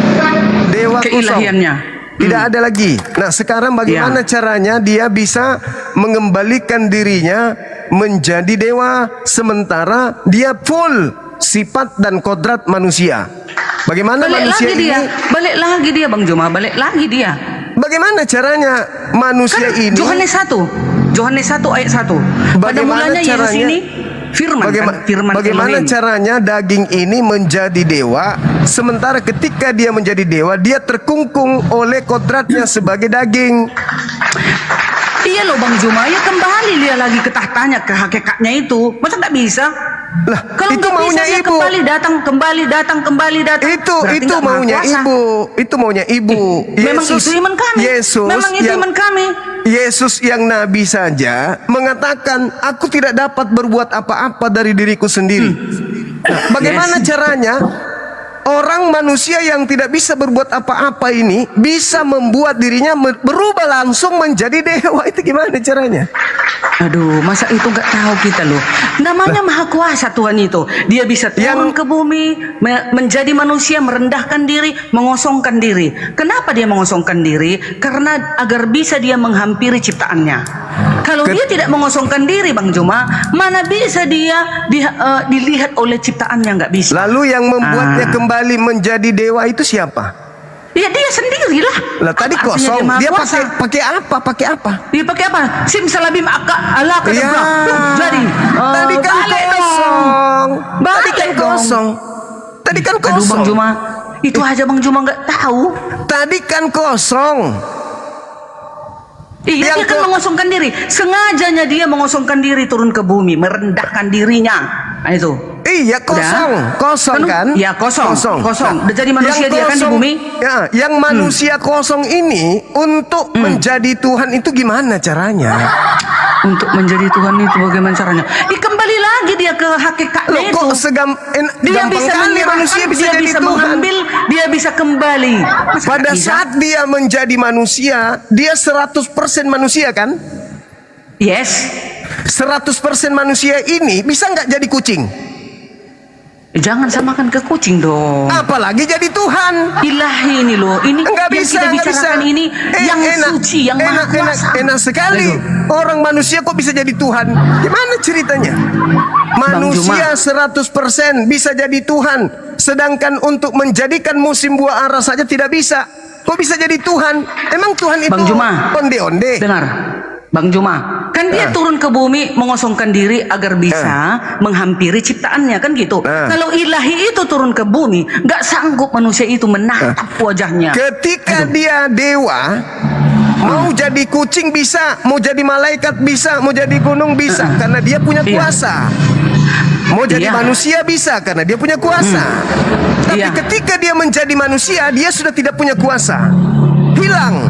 dewa keilahiannya. Tidak ada lagi. Nah, sekarang bagaimana caranya dia bisa mengembalikan dirinya menjadi dewa sementara dia full sifat dan kodrat manusia? Bagaimana manusia ini? Balik lagi dia Bang Juma, balik lagi dia. Bagaimana caranya manusia ini? Yohanes 1 ayat 1. Pada mulanya Yesus ini firman, bagaimana caranya daging ini menjadi dewa, sementara ketika dia menjadi dewa, dia terkungkung oleh kodratnya sebagai daging. Iya loh Bang Juma, ya kembali dia lagi ke tahtanya, ke hakikatnya itu. Masa nggak bisa? Lah, kalau itu nggak maunya bisa dia ibu. kembali datang. Itu maunya ibu. Itu maunya ibu. Memang itu iman kami. Memang itu iman kami. Yesus yang nabi saja mengatakan, aku tidak dapat berbuat apa-apa dari diriku sendiri. Nah, bagaimana caranya orang manusia yang tidak bisa berbuat apa-apa ini bisa membuat dirinya berubah langsung menjadi dewa? Itu gimana caranya? Aduh, masa itu nggak tahu kita loh. Namanya maha kuasa Tuhan itu. Dia bisa turun ke bumi, menjadi manusia, merendahkan diri, mengosongkan diri. Kenapa dia mengosongkan diri? Karena agar bisa dia menghampiri ciptaannya. Kalau dia tidak mengosongkan diri Bang Juma, mana bisa dia dilihat oleh ciptaannya? Nggak bisa. Lalu yang membuatnya kembali menjadi dewa itu siapa? Ya dia sendirilah. Lah tadi kosong. Dia pakai apa? Dia pakai apa? Simsalabim ala ya. Jadi tadi kan kosong. Tadi kan kosong. Aduh Bang Juma, itu aja Bang Juma nggak tahu. Tadi kan kosong. Iya, dia kan mengosongkan diri. Sengajanya dia mengosongkan diri, turun ke bumi, merendahkan dirinya. Nah itu. Iya, kosong kan? Ya kosong. Udah jadi manusia dia kan di bumi. Ya, yang manusia kosong ini untuk menjadi Tuhan itu gimana caranya? Untuk menjadi Tuhan itu bagaimana caranya? Kembali lagi dia ke hakikatnya itu. Kok Dia bisa kali menyerahkan, manusia bisa dia jadi bisa Tuhan. mengambil, dia bisa kembali. Masa Pada bisa? saat dia menjadi manusia, dia 100% manusia kan? Yes. 100% manusia ini bisa nggak jadi kucing? Jangan samakan ke kucing dong. Apalagi jadi Tuhan. Ilahi ini loh. Ini Enggak yang bisa, kita enggak bicarakan bisa. ini yang suci, yang maha kuasa. Enak sekali. Orang manusia kok bisa jadi Tuhan? Gimana ceritanya? Manusia 100% bisa jadi Tuhan. Sedangkan untuk menjadikan musim buah ara saja tidak bisa. Kok bisa jadi Tuhan? Emang Tuhan itu Bang Juma, onde-onde? dengar, Bang Juma, kan dia turun ke bumi mengosongkan diri agar bisa menghampiri ciptaannya, kan gitu. Kalau ilahi itu turun ke bumi, nggak sanggup manusia itu menatap wajahnya. Ketika dia dewa, mau jadi kucing bisa, mau jadi malaikat bisa, mau jadi gunung bisa, karena dia punya kuasa. Mau jadi manusia bisa karena dia punya kuasa. Tapi ketika dia menjadi manusia, dia sudah tidak punya kuasa. Hilang,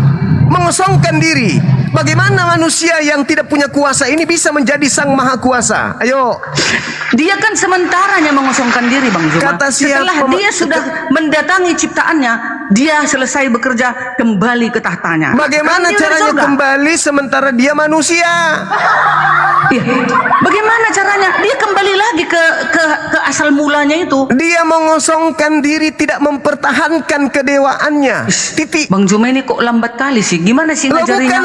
mengosongkan diri. Bagaimana manusia yang tidak punya kuasa ini bisa menjadi sang maha kuasa? Ayo. Dia kan sementaranya mengosongkan diri, Bang Juma. Setelah dia sudah mendatangi ciptaannya, dia selesai bekerja kembali ke tahtanya. Bagaimana Kan dia caranya surga. kembali sementara dia manusia? Iya. Bagaimana caranya? Dia kembali lagi ke asal mulanya itu. Dia mengosongkan diri, tidak mempertahankan kedewaannya. Titik. Bang Juma ini kok lambat kali sih? Gimana sih ngajarinya?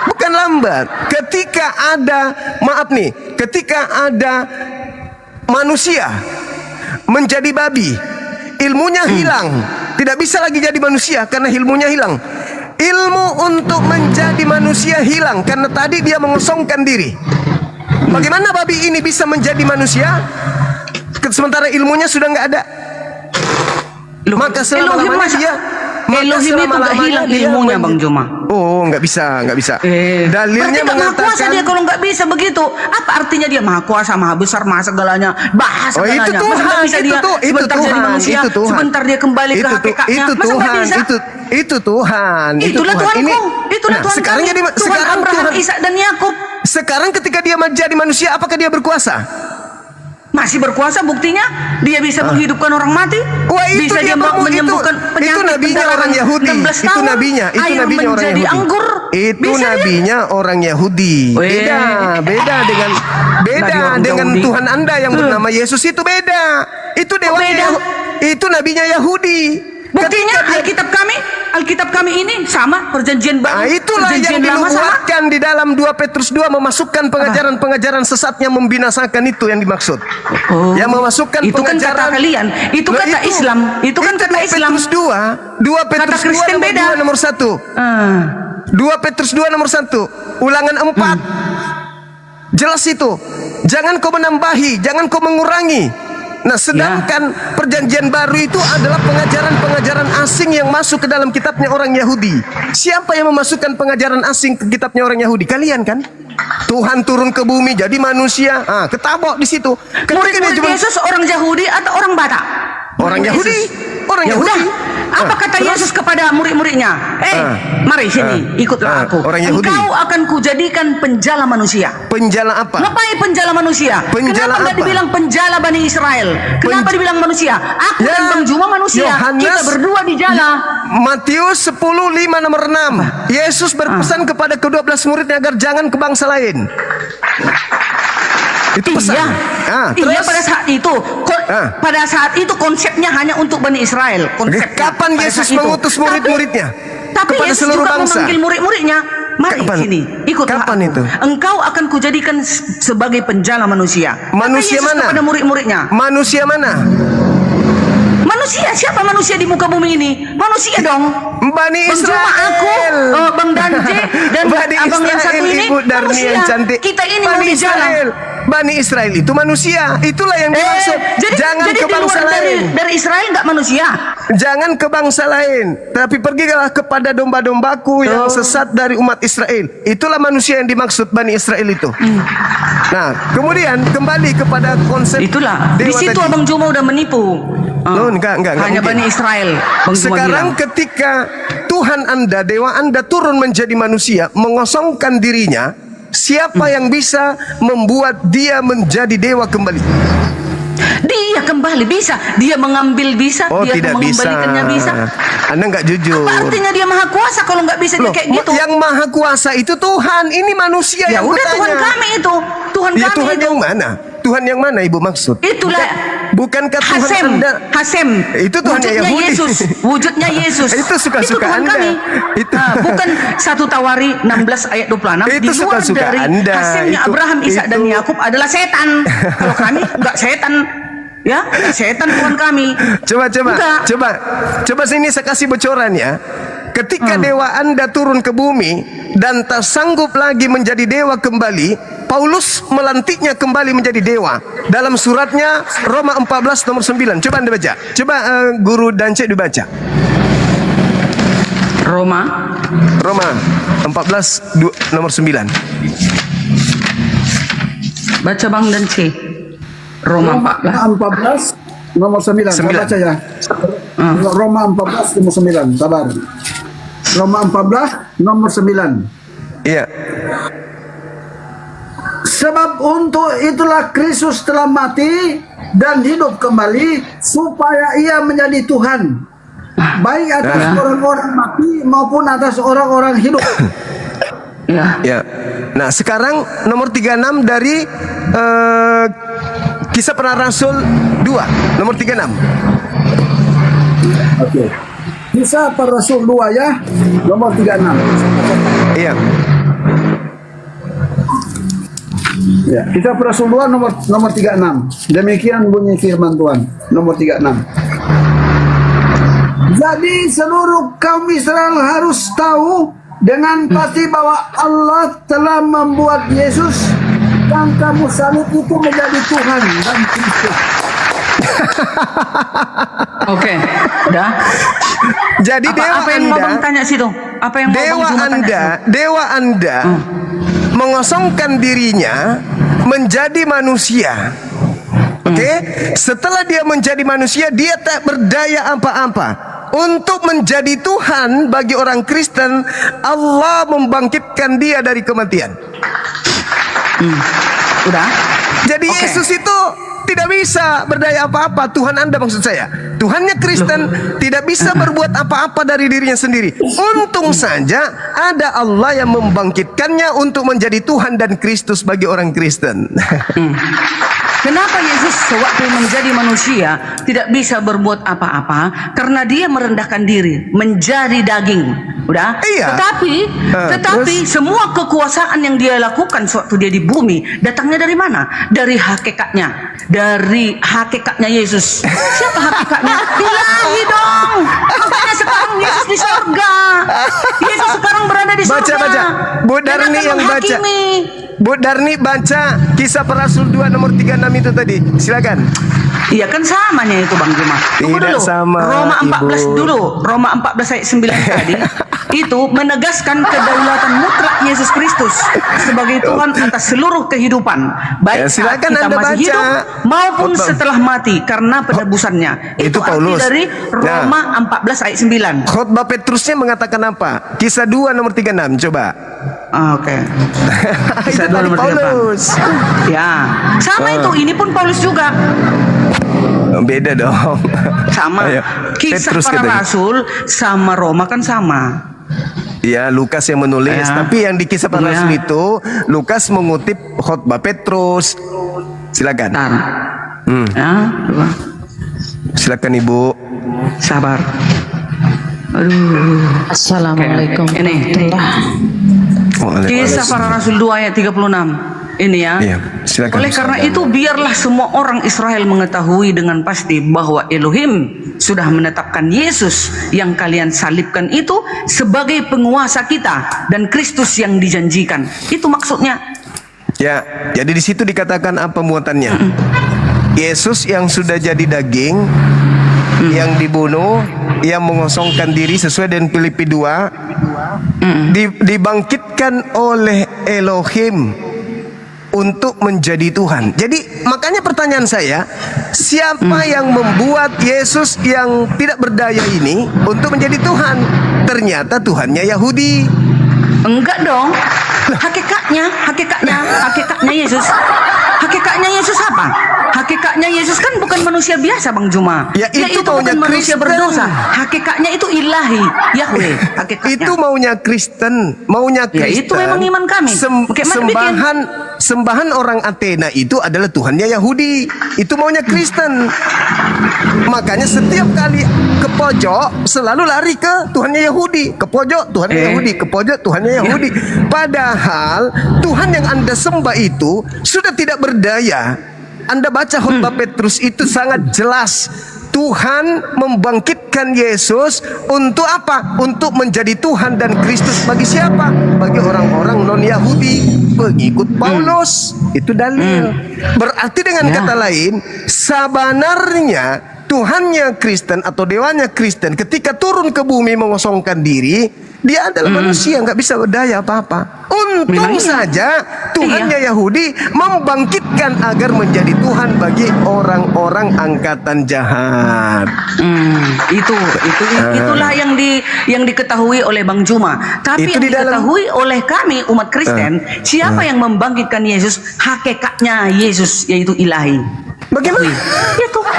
Bukan lambat. Ketika ada, maaf nih, ketika ada manusia menjadi babi, ilmunya hilang, tidak bisa lagi jadi manusia karena ilmunya hilang. Ilmu untuk menjadi manusia hilang karena tadi dia mengosongkan diri. Bagaimana babi ini bisa menjadi manusia sementara ilmunya sudah nggak ada? Maka selama-lamanya dia Elohim itu gak hilang ilmunya, Bang Juma. Oh, nggak bisa. Dalilnya Berarti gak maha kuasa mengatakan dia kalau nggak bisa begitu. Apa artinya dia maha kuasa, maha besar, maha segalanya, bahas segalanya. itu Masa nggak bisa dia sebentar jadi manusia, sebentar dia kembali ke hakikatnya. Masa nggak bisa? Itu Tuhan. Itulah Tuhanku. Itulah Tuhan sekarang kami. jadi Tuhan sekarang Abraham, Tuhan. Ishak dan Yakub. Sekarang ketika dia menjadi manusia, apakah dia berkuasa? Masih berkuasa, buktinya dia bisa menghidupkan orang mati. Wah, itu bisa dia menyembuhkan penyakit itu nabinya pendarahan orang Yahudi. 16 Itu tahun. nabinya Ayam orang menjadi Yahudi. anggur. Itu Bisa nabinya orang Yahudi. Beda dengan Yahudi. Tuhan Anda yang bernama Yesus itu beda. Itu dewanya itu nabinya Yahudi. Buktinya Alkitab kami ini sama, perjanjian baru. Itulah yang perjanjian lama sama. dinubuatkan di dalam 2 Petrus 2 memasukkan pengajaran-pengajaran sesat yang membinasakan, itu yang dimaksud. Yang memasukkan Itu kan pengajaran. kata kalian, itu kata Islam, itu kan kata Islam. Petrus 2 Petrus 2 Kristen beda. nomor 1. 2 Petrus 2 nomor 1. Ulangan 4. Jelas itu. Jangan kau menambahi, jangan kau mengurangi. Nah, sedangkan perjanjian baru itu adalah pengajaran-pengajaran asing yang masuk ke dalam kitabnya orang Yahudi. Siapa yang memasukkan pengajaran asing ke kitabnya orang Yahudi? Kalian kan? Tuhan turun ke bumi jadi manusia. Ketabok di situ. Murid-murid Yesus orang Yahudi atau orang Batak? Orang Yahudi. Orang Ya Yahudi. udah. Apa kata Yesus kepada murid-muridnya? Mari sini, ikutlah aku. Orang Yahudi. Engkau akan kujadikan penjala manusia. Penjala apa? Ngapain penjala manusia? Penjala Kenapa nggak apa? dibilang penjala Bani Israel? Kenapa dibilang manusia? Aku dan Bang Juma manusia. Kita berdua di jala. Matius 10:5 nomor 6. Yesus berpesan kepada ke-12 muridnya agar jangan ke bangsa lain. Itu pesan. Iya, pada saat itu konsepnya hanya untuk Bani Israel. Konsepnya. Kapan Pada Yesus saat itu. mengutus murid-muridnya? Tapi kepada Yesus seluruh juga bangsa? memanggil murid-muridnya. Mari sini, ikutlah Kapan aku. itu? Engkau akan kujadikan sebagai penjala manusia. Manusia Kata Yesus mana? kepada murid-muridnya. Manusia mana? Manusia, siapa manusia di muka bumi ini? Manusia dong. Bani Bang Juma, Israel. aku, Bang Danje, dan Bani abang yang Israel, satu ini Ibu Darni manusia. yang cantik. Kita ini Bani mau di jalan. Israel. Bani Israel itu manusia. Itulah yang dimaksud. Jangan jadi ke di bangsa luar lain. dari Israel nggak manusia. Jangan ke bangsa lain, tapi pergilah kepada domba-dombaku yang sesat dari umat Israel. Itulah manusia yang dimaksud Bani Israel itu. Nah, kemudian kembali kepada konsep. Itulah. Di situ tadi. Abang Juma udah menipu. Enggak Hanya mungkin. Bani Israel. Bang Juma Sekarang bilang. ketika Tuhan Anda, dewa Anda turun menjadi manusia, mengosongkan dirinya, Siapa yang bisa membuat dia menjadi dewa kembali? Dia kembali bisa, dia mengambil bisa, Oh, dia tidak bisa. mengembalikannya bisa. Anda nggak jujur. Apa artinya dia maha kuasa kalau nggak bisa dia Loh, kayak gitu? yang maha kuasa itu Tuhan. Ini manusia Ya yang udah bertanya. Tuhan kami itu, Tuhan Ya, kami Tuhan itu. yang mana? Tuhan yang mana Ibu maksud? Itulah Bukankah Tuhan Hasem, Anda? Hasem. Itu Tuhan wujudnya Yahudi. Yesus, wujudnya Yesus. Itu suka-suka Tuhan Anda. kami. Itu. Bukan 1 Tawari 16 ayat 26. Itu Di luar suka-suka dari Anda. Hasemnya Itu- Abraham, Ishak dan itu- Yakub adalah setan. Kalau kami enggak setan. Ya, setan Tuhan kami. Coba sini saya kasih bocoran ya. Ketika dewa Anda turun ke bumi dan tak sanggup lagi menjadi dewa kembali, Paulus melantiknya kembali menjadi dewa. Dalam suratnya Roma 14 nomor 9. Coba Anda baca. Coba Guru Dance dibaca. Roma 14 nomor 9. Baca Bang dan C. Roma 14 nomor 9. Saya baca ya. Roma 14 nomor 9. Sabar. Roma 14 nomor 9. Iya. Sebab untuk itulah Kristus telah mati dan hidup kembali supaya ia menjadi Tuhan, baik atas orang-orang mati maupun atas orang-orang hidup. Ya. Nah, sekarang nomor 36 dari Kisah Para Rasul 2, nomor 36. Oke. Kisah Para Rasul 2 ya, nomor 36. Iya. Ya, Kisah Para Rasul 2 nomor 36. Demikian bunyi firman Tuhan, nomor 36. Jadi seluruh kaum Israel harus tahu dengan pasti bahwa Allah telah membuat Yesus yang kamu salib itu menjadi Tuhan dan Kristus. Oke, dah. Jadi apa yang mau Bang tanya situ? Apa yang mau Bang Juma tanya? Dewa Anda mengosongkan dirinya menjadi manusia. Oke? Setelah dia menjadi manusia, dia tak berdaya apa-apa. Untuk menjadi Tuhan bagi orang Kristen, Allah membangkitkan dia dari kematian. Udah. Jadi Yesus itu tidak bisa berdaya apa-apa. Tuhan Anda maksud saya. Tuhannya Kristen tidak bisa berbuat apa-apa dari dirinya sendiri. Untung saja ada Allah yang membangkitkannya untuk menjadi Tuhan dan Kristus bagi orang Kristen. Kenapa Yesus sewaktu menjadi manusia tidak bisa berbuat apa-apa? Karena dia merendahkan diri, menjadi daging. Udah? Iya. Tetapi semua kekuasaan yang dia lakukan sewaktu dia di bumi datangnya dari mana? Dari hakikatnya. Dari hakikatnya Yesus. Siapa hakikatnya? Ilahi dong. Makanya sekarang Yesus di surga. Yesus sekarang berada di surga. Baca. Bu Darni yang baca. Bu Darni baca Kisah Para Rasul 2 nomor 36 itu tadi. Silakan. Iya kan samanya itu Bang Juma. Tunggu Tidak dulu. sama, Roma 14 Ibu. dulu. Roma 14 ayat 9 tadi itu menegaskan kedaulatan mutlak Yesus Kristus sebagai Tuhan atas seluruh kehidupan, baik saat silakan kita Anda masih baca. hidup maupun Khotbah. setelah mati karena penebusannya. Itu arti Paulus. dari Roma 14 ayat 9. Khotbah Petrusnya mengatakan apa? Kisah 2 nomor 36. Coba. Oke. Kisah 2 nomor 36. Ya, sama itu. Ini pun Paulus juga. Beda dong. Sama. Ayo, Kisah Petrus Para katanya. Rasul sama Roma kan sama. Ya, Lukas yang menulis, Ya. tapi yang di Kisah Para Ya. Rasul itu Lukas mengutip khotbah Petrus. Silakan. Ya, coba. Silakan Ibu. Sabar. Aduh. Assalamualaikum. Ini. Kisah Para Rasul 2 ayat 36. Ini ya. Iya, silakan. Oleh karena itu biarlah semua orang Israel mengetahui dengan pasti bahwa Elohim sudah menetapkan Yesus yang kalian salibkan itu sebagai penguasa kita dan Kristus yang dijanjikan. Itu maksudnya. Ya, jadi di situ dikatakan apa muatannya? Yesus yang sudah jadi daging, yang dibunuh, yang mengosongkan diri sesuai dengan Filipi 2, dibangkitkan oleh Elohim untuk menjadi Tuhan. Jadi makanya pertanyaan saya, siapa yang membuat Yesus yang tidak berdaya ini untuk menjadi Tuhan? Ternyata Tuhannya Yahudi. Enggak dong. Hakikatnya Hakikatnya Yesus. Hakikatnya Yesus apa? Hakikatnya Yesus kan bukan manusia biasa, Bang Juma. Ya, itu bukan maunya manusia Kristen. berdosa. Hakikatnya itu ilahi, Yahweh. Hakikatnya. Itu maunya Kristen, Ya, itu memang iman kami. Sembahan orang Athena itu adalah Tuhannya Yahudi. Itu maunya Kristen. Makanya setiap kali ke pojok selalu lari ke Tuhannya Yahudi, ke pojok Tuhannya Yahudi, ke pojok Tuhannya Yahudi. Padahal Tuhan yang Anda sembah itu sudah tidak berdaya. Anda baca khotbah Petrus itu sangat jelas. Tuhan membangkitkan Yesus untuk apa? Untuk menjadi Tuhan dan Kristus bagi siapa? Bagi orang-orang non-Yahudi, pengikut Paulus. Itu dalil. Berarti dengan kata lain, sebenarnya Tuhannya Kristen atau dewanya Kristen ketika turun ke bumi mengosongkan diri, dia adalah manusia, nggak bisa berdaya apa-apa. Untung saja Tuhannya Yahudi membangkitkan agar menjadi Tuhan bagi orang-orang angkatan jahat. Itulah yang diketahui oleh Bang Juma. Tapi Itu yang di dalam- diketahui oleh kami umat Kristen, siapa yang membangkitkan Yesus? Hakikatnya Yesus yaitu ilahi. Bagaimana? Itu kan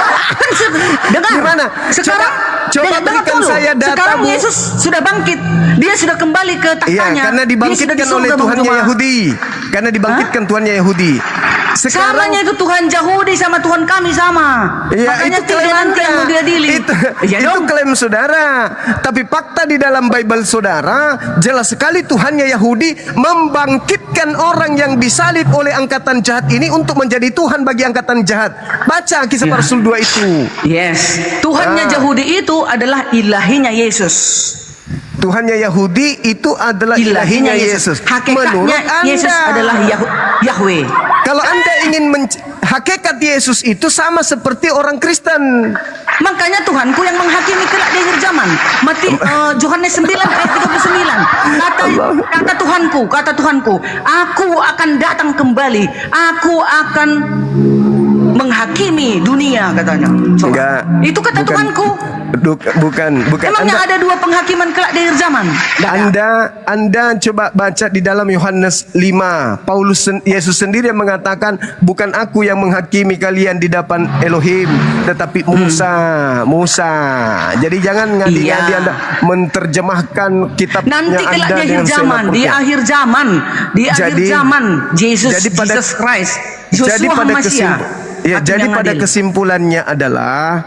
dengar. Gimana? Coba dengar berikan dulu. saya data, Sekarang Bu. Yesus sudah bangkit. Dia sudah kembali ke Iya, tahtanya. karena dibangkitkan oleh Tuhannya Yahudi. Karena dibangkitkan Tuhannya Yahudi. Sekarang Samanya itu Tuhan Yahudi sama Tuhan kami sama. Ya, Makanya itu tidak klaim nanti Anda. yang mau diadili. Itu klaim saudara. Tapi fakta di dalam Bible saudara jelas sekali Tuhannya Yahudi membangkitkan orang yang disalib oleh angkatan jahat ini untuk menjadi Tuhan bagi angkatan jahat. Baca Kisah Para Rasul 2 itu. Yes. Tuhannya Yahudi itu adalah ilahinya Yesus. Tuhannya Yahudi itu adalah ilahinya Yesus. Menurut Hakikatnya Anda. Yesus adalah Yahweh. Kalau Anda ingin hakikat Yesus itu sama seperti orang Kristen. Makanya Tuhanku yang menghakimi kelak di akhir zaman. Yohanes 9 ayat 39. Kata Tuhanku, aku akan datang kembali. Aku akan menghakimi dunia, katanya. Enggak. Itu kata Tuhanku. Bukan. Emangnya ada dua penghakiman kelak di akhir zaman? Anda coba baca di dalam Yohanes 5. Yesus sendiri yang mengatakan, bukan aku yang menghakimi kalian di depan Elohim, tetapi Musa. Jadi jangan ngadi-ngadi Anda menerjemahkan kitabnya Nanti kelak Anda di akhir dengan zaman, di seenaknya. akhir zaman, Jesus Christ, Jadi pada Hakim yang adil. kesimpulannya adalah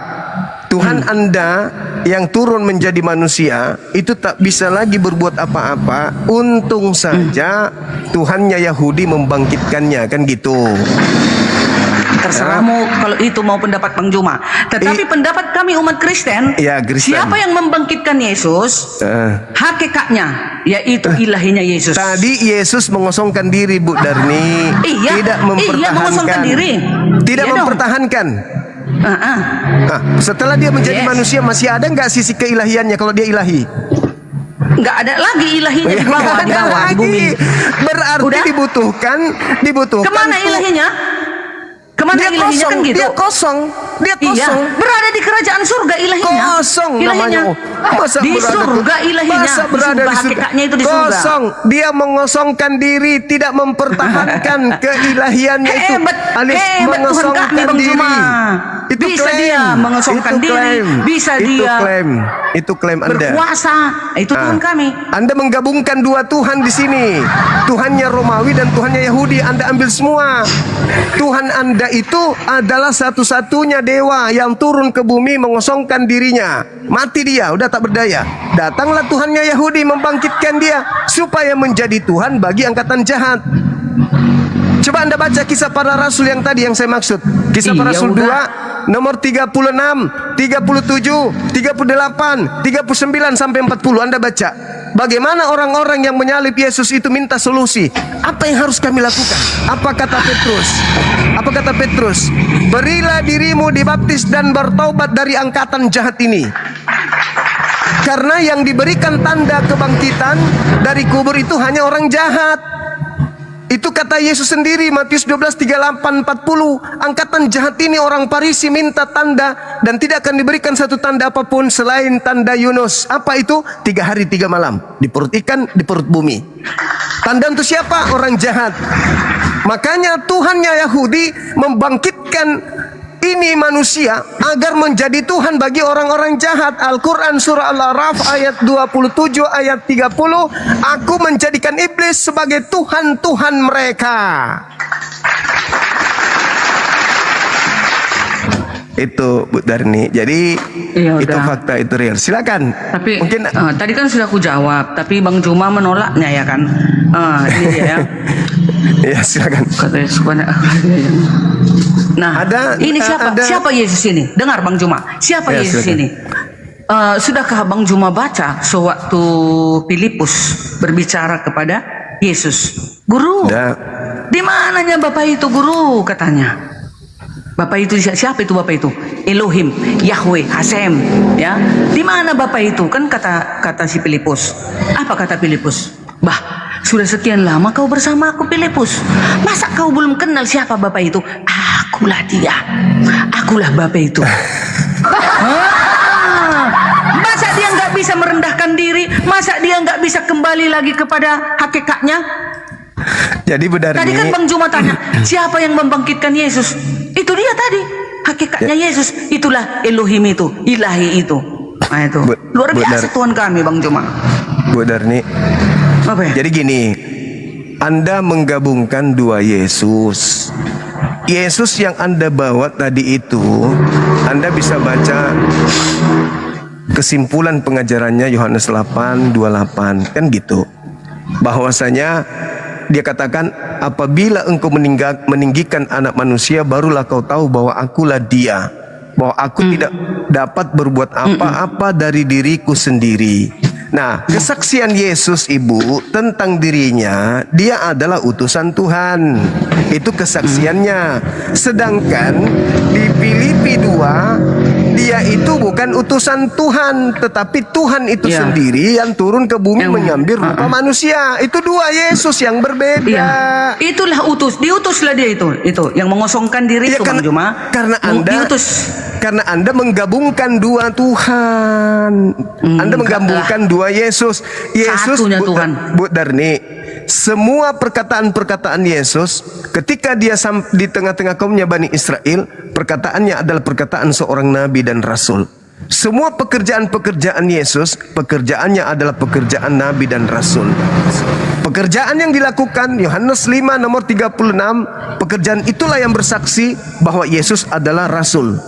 Tuhan Anda yang turun menjadi manusia itu tak bisa lagi berbuat apa-apa. Untung saja Tuhannya Yahudi membangkitkannya, kan gitu. Terserahmu kalau itu mau pendapat Bang Juma. Tetapi pendapat kami umat Kristen, siapa yang membangkitkan Yesus? Hakikatnya yaitu ilahinya Yesus. Tadi Yesus mengosongkan diri, Bu Darni. Tidak mempertahankan. Iya, mengosongkan diri. Tidak mempertahankan. Nah, setelah dia menjadi manusia masih ada nggak sisi keilahiannya kalau dia ilahi? Nggak ada lagi ilahinya di bawah, di bumi. Berarti dibutuhkan. Kemana ilahinya? Kemana dia ilahinya kosong, kan gitu? Dia kosong. Iya, berada di kerajaan surga ilahinya. Kosong ilahinya. namanya. Masa di surga ilahinya. Masa berada di surga. Hakikatnya itu di surga. Kosong. Dia mengosongkan diri, tidak mempertahankan keilahiannya itu. Alias mengosongkan diri. Itu bisa klaim. dia mengosongkan Itu diri. klaim. Bisa itu dia klaim. Itu klaim Anda. berkuasa. Itu Tuhan kami. Anda menggabungkan dua Tuhan di sini. Tuhannya Romawi dan Tuhannya Yahudi. Anda ambil semua. Tuhan Anda itu adalah satu-satunya dewa yang turun ke bumi mengosongkan dirinya. Mati dia, udah tak berdaya. Datanglah Tuhannya Yahudi membangkitkan dia supaya menjadi Tuhan bagi angkatan jahat. Coba Anda baca Kisah Para Rasul yang tadi yang saya maksud. Kisah Para Rasul 2 nomor 36, 37, 38, 39 sampai 40. Anda baca. Bagaimana orang-orang yang menyalib Yesus itu minta solusi. Apa yang harus kami lakukan? Apa kata Petrus? Apa kata Petrus? Berilah dirimu dibaptis dan bertaubat dari angkatan jahat ini. Karena yang diberikan tanda kebangkitan dari kubur itu hanya orang jahat. Itu Itu kata Yesus sendiri, Matius 12, 38, 40. Angkatan jahat ini orang Farisi minta tanda, dan tidak akan diberikan satu tanda apapun selain tanda Yunus. Apa itu? 3 hari 3 malam di perut ikan, di perut bumi. Tanda untuk siapa? Orang jahat. Makanya Tuhannya Yahudi membangkitkan ini manusia agar menjadi Tuhan bagi orang-orang jahat. Al-Quran surah Al-Araf ayat 27 ayat 30. Aku menjadikan iblis sebagai Tuhan-Tuhan mereka. Itu Bu Darni. Jadi Iya, itu udah. fakta, itu real. Silakan. Tapi mungkin tadi kan sudah aku jawab, tapi Bang Juma menolaknya ya kan. Ini dia ya. Ya silakan. Katanya supaya nah, ini siapa? Siapa Yesus ini? Dengar Bang Juma. Siapa Ya, Yesus silakan. ini? Sudahkah Bang Juma baca sewaktu Filipus berbicara kepada Yesus? Guru, di mananya Bapak itu guru? Katanya. Bapak itu siapa itu Bapak itu? Elohim, Yahweh, Hasem, ya. Di mana Bapak itu? Kan kata si Filipus. Apa kata Filipus? Bah, sudah sekian lama kau bersama aku Filipus. Masa kau belum kenal siapa Bapak itu? Akulah dia. Akulah Bapak itu. Masa dia nggak bisa merendahkan diri? Masa dia nggak bisa kembali lagi kepada hakikatnya? Jadi benar Tadi kan Bang Juma tanya, siapa yang membangkitkan Yesus? Itu dia tadi. Hakikatnya Yesus, itulah Elohim itu, ilahi itu. Nah itu. Luar biasa Tuhan kami Bang Juma. Bu Darni. Apa ya? Jadi gini, Anda menggabungkan dua Yesus. Yesus yang Anda bawa tadi itu, Anda bisa baca kesimpulan pengajarannya Yohanes 8:28 kan gitu. Bahwasanya dia katakan, apabila engkau meninggikan anak manusia, barulah kau tahu bahwa akulah dia, bahwa aku tidak dapat berbuat apa-apa dari diriku sendiri. Nah, kesaksian Yesus Ibu tentang dirinya, dia adalah utusan Tuhan. Itu kesaksiannya. Sedangkan di Filipi 2, dia itu bukan utusan Tuhan, tetapi Tuhan itu sendiri yang turun ke bumi mengambil rupa manusia. Itu dua Yesus yang berbeda. Iya. Itulah diutuslah dia itu yang mengosongkan diri itu Bang Juma. Karena Anda menggabungkan dua Tuhan. Anda menggabungkan dua Yesus. Satunya Tuhan. Bu Darni, semua perkataan-perkataan Yesus ketika dia di tengah-tengah kaumnya Bani Israel, perkataannya adalah perkataan seorang nabi dan rasul. Semua pekerjaan-pekerjaan Yesus, pekerjaannya adalah pekerjaan nabi dan rasul. Pekerjaan yang dilakukan Yohanes 5 nomor 36, pekerjaan itulah yang bersaksi bahwa Yesus adalah rasul.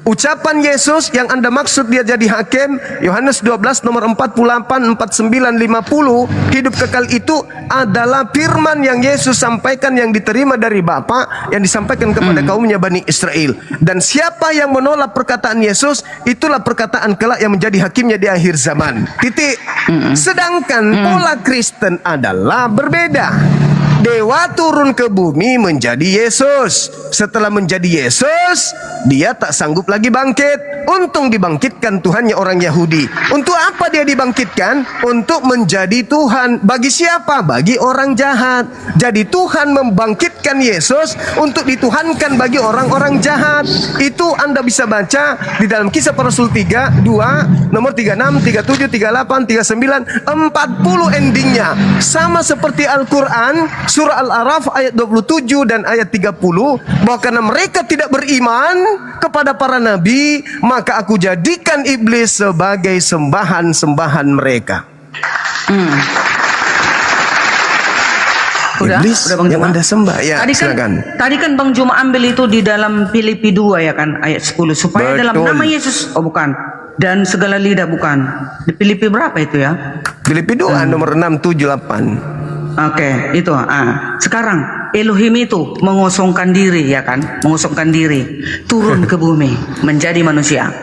Ucapan Yesus yang Anda maksud dia jadi hakim, Yohanes 12 nomor 48, 49, 50, hidup kekal itu adalah firman yang Yesus sampaikan yang diterima dari Bapa, yang disampaikan kepada kaumnya Bani Israel. Dan siapa yang menolak perkataan Yesus, itulah perkataan kelak yang menjadi hakimnya di akhir zaman. Titik. Sedangkan pola Kristen adalah berbeda. Dewa turun ke bumi menjadi Yesus. Setelah menjadi Yesus, dia tak sanggup lagi bangkit. Untung dibangkitkan Tuhannya orang Yahudi. Untuk apa dia dibangkitkan? Untuk menjadi Tuhan. Bagi siapa? Bagi orang jahat. Jadi Tuhan membangkitkan Yesus untuk dituhankan bagi orang-orang jahat. Itu Anda bisa baca di dalam Kisah Para Rasul 3:2, nomor 36, 37, 38, 39, 40 endingnya. Sama seperti Al-Quran surah Al-Araf ayat 27 dan ayat 30, bahwa karena mereka tidak beriman kepada para nabi, maka aku jadikan iblis sebagai sembahan-sembahan mereka. Iblis udah Bang yang Juma. Anda sembah ya. Tadi kan Bang Juma ambil itu di dalam Filipi 2 ya kan, ayat 10, supaya dalam nama Yesus, oh bukan, dan segala lidah, bukan. Di Filipi berapa itu ya? Filipi 2 nomor 6, 7, 8. Oke, itu. Sekarang Elohim itu mengosongkan diri ya kan, mengosongkan diri, turun ke bumi menjadi manusia.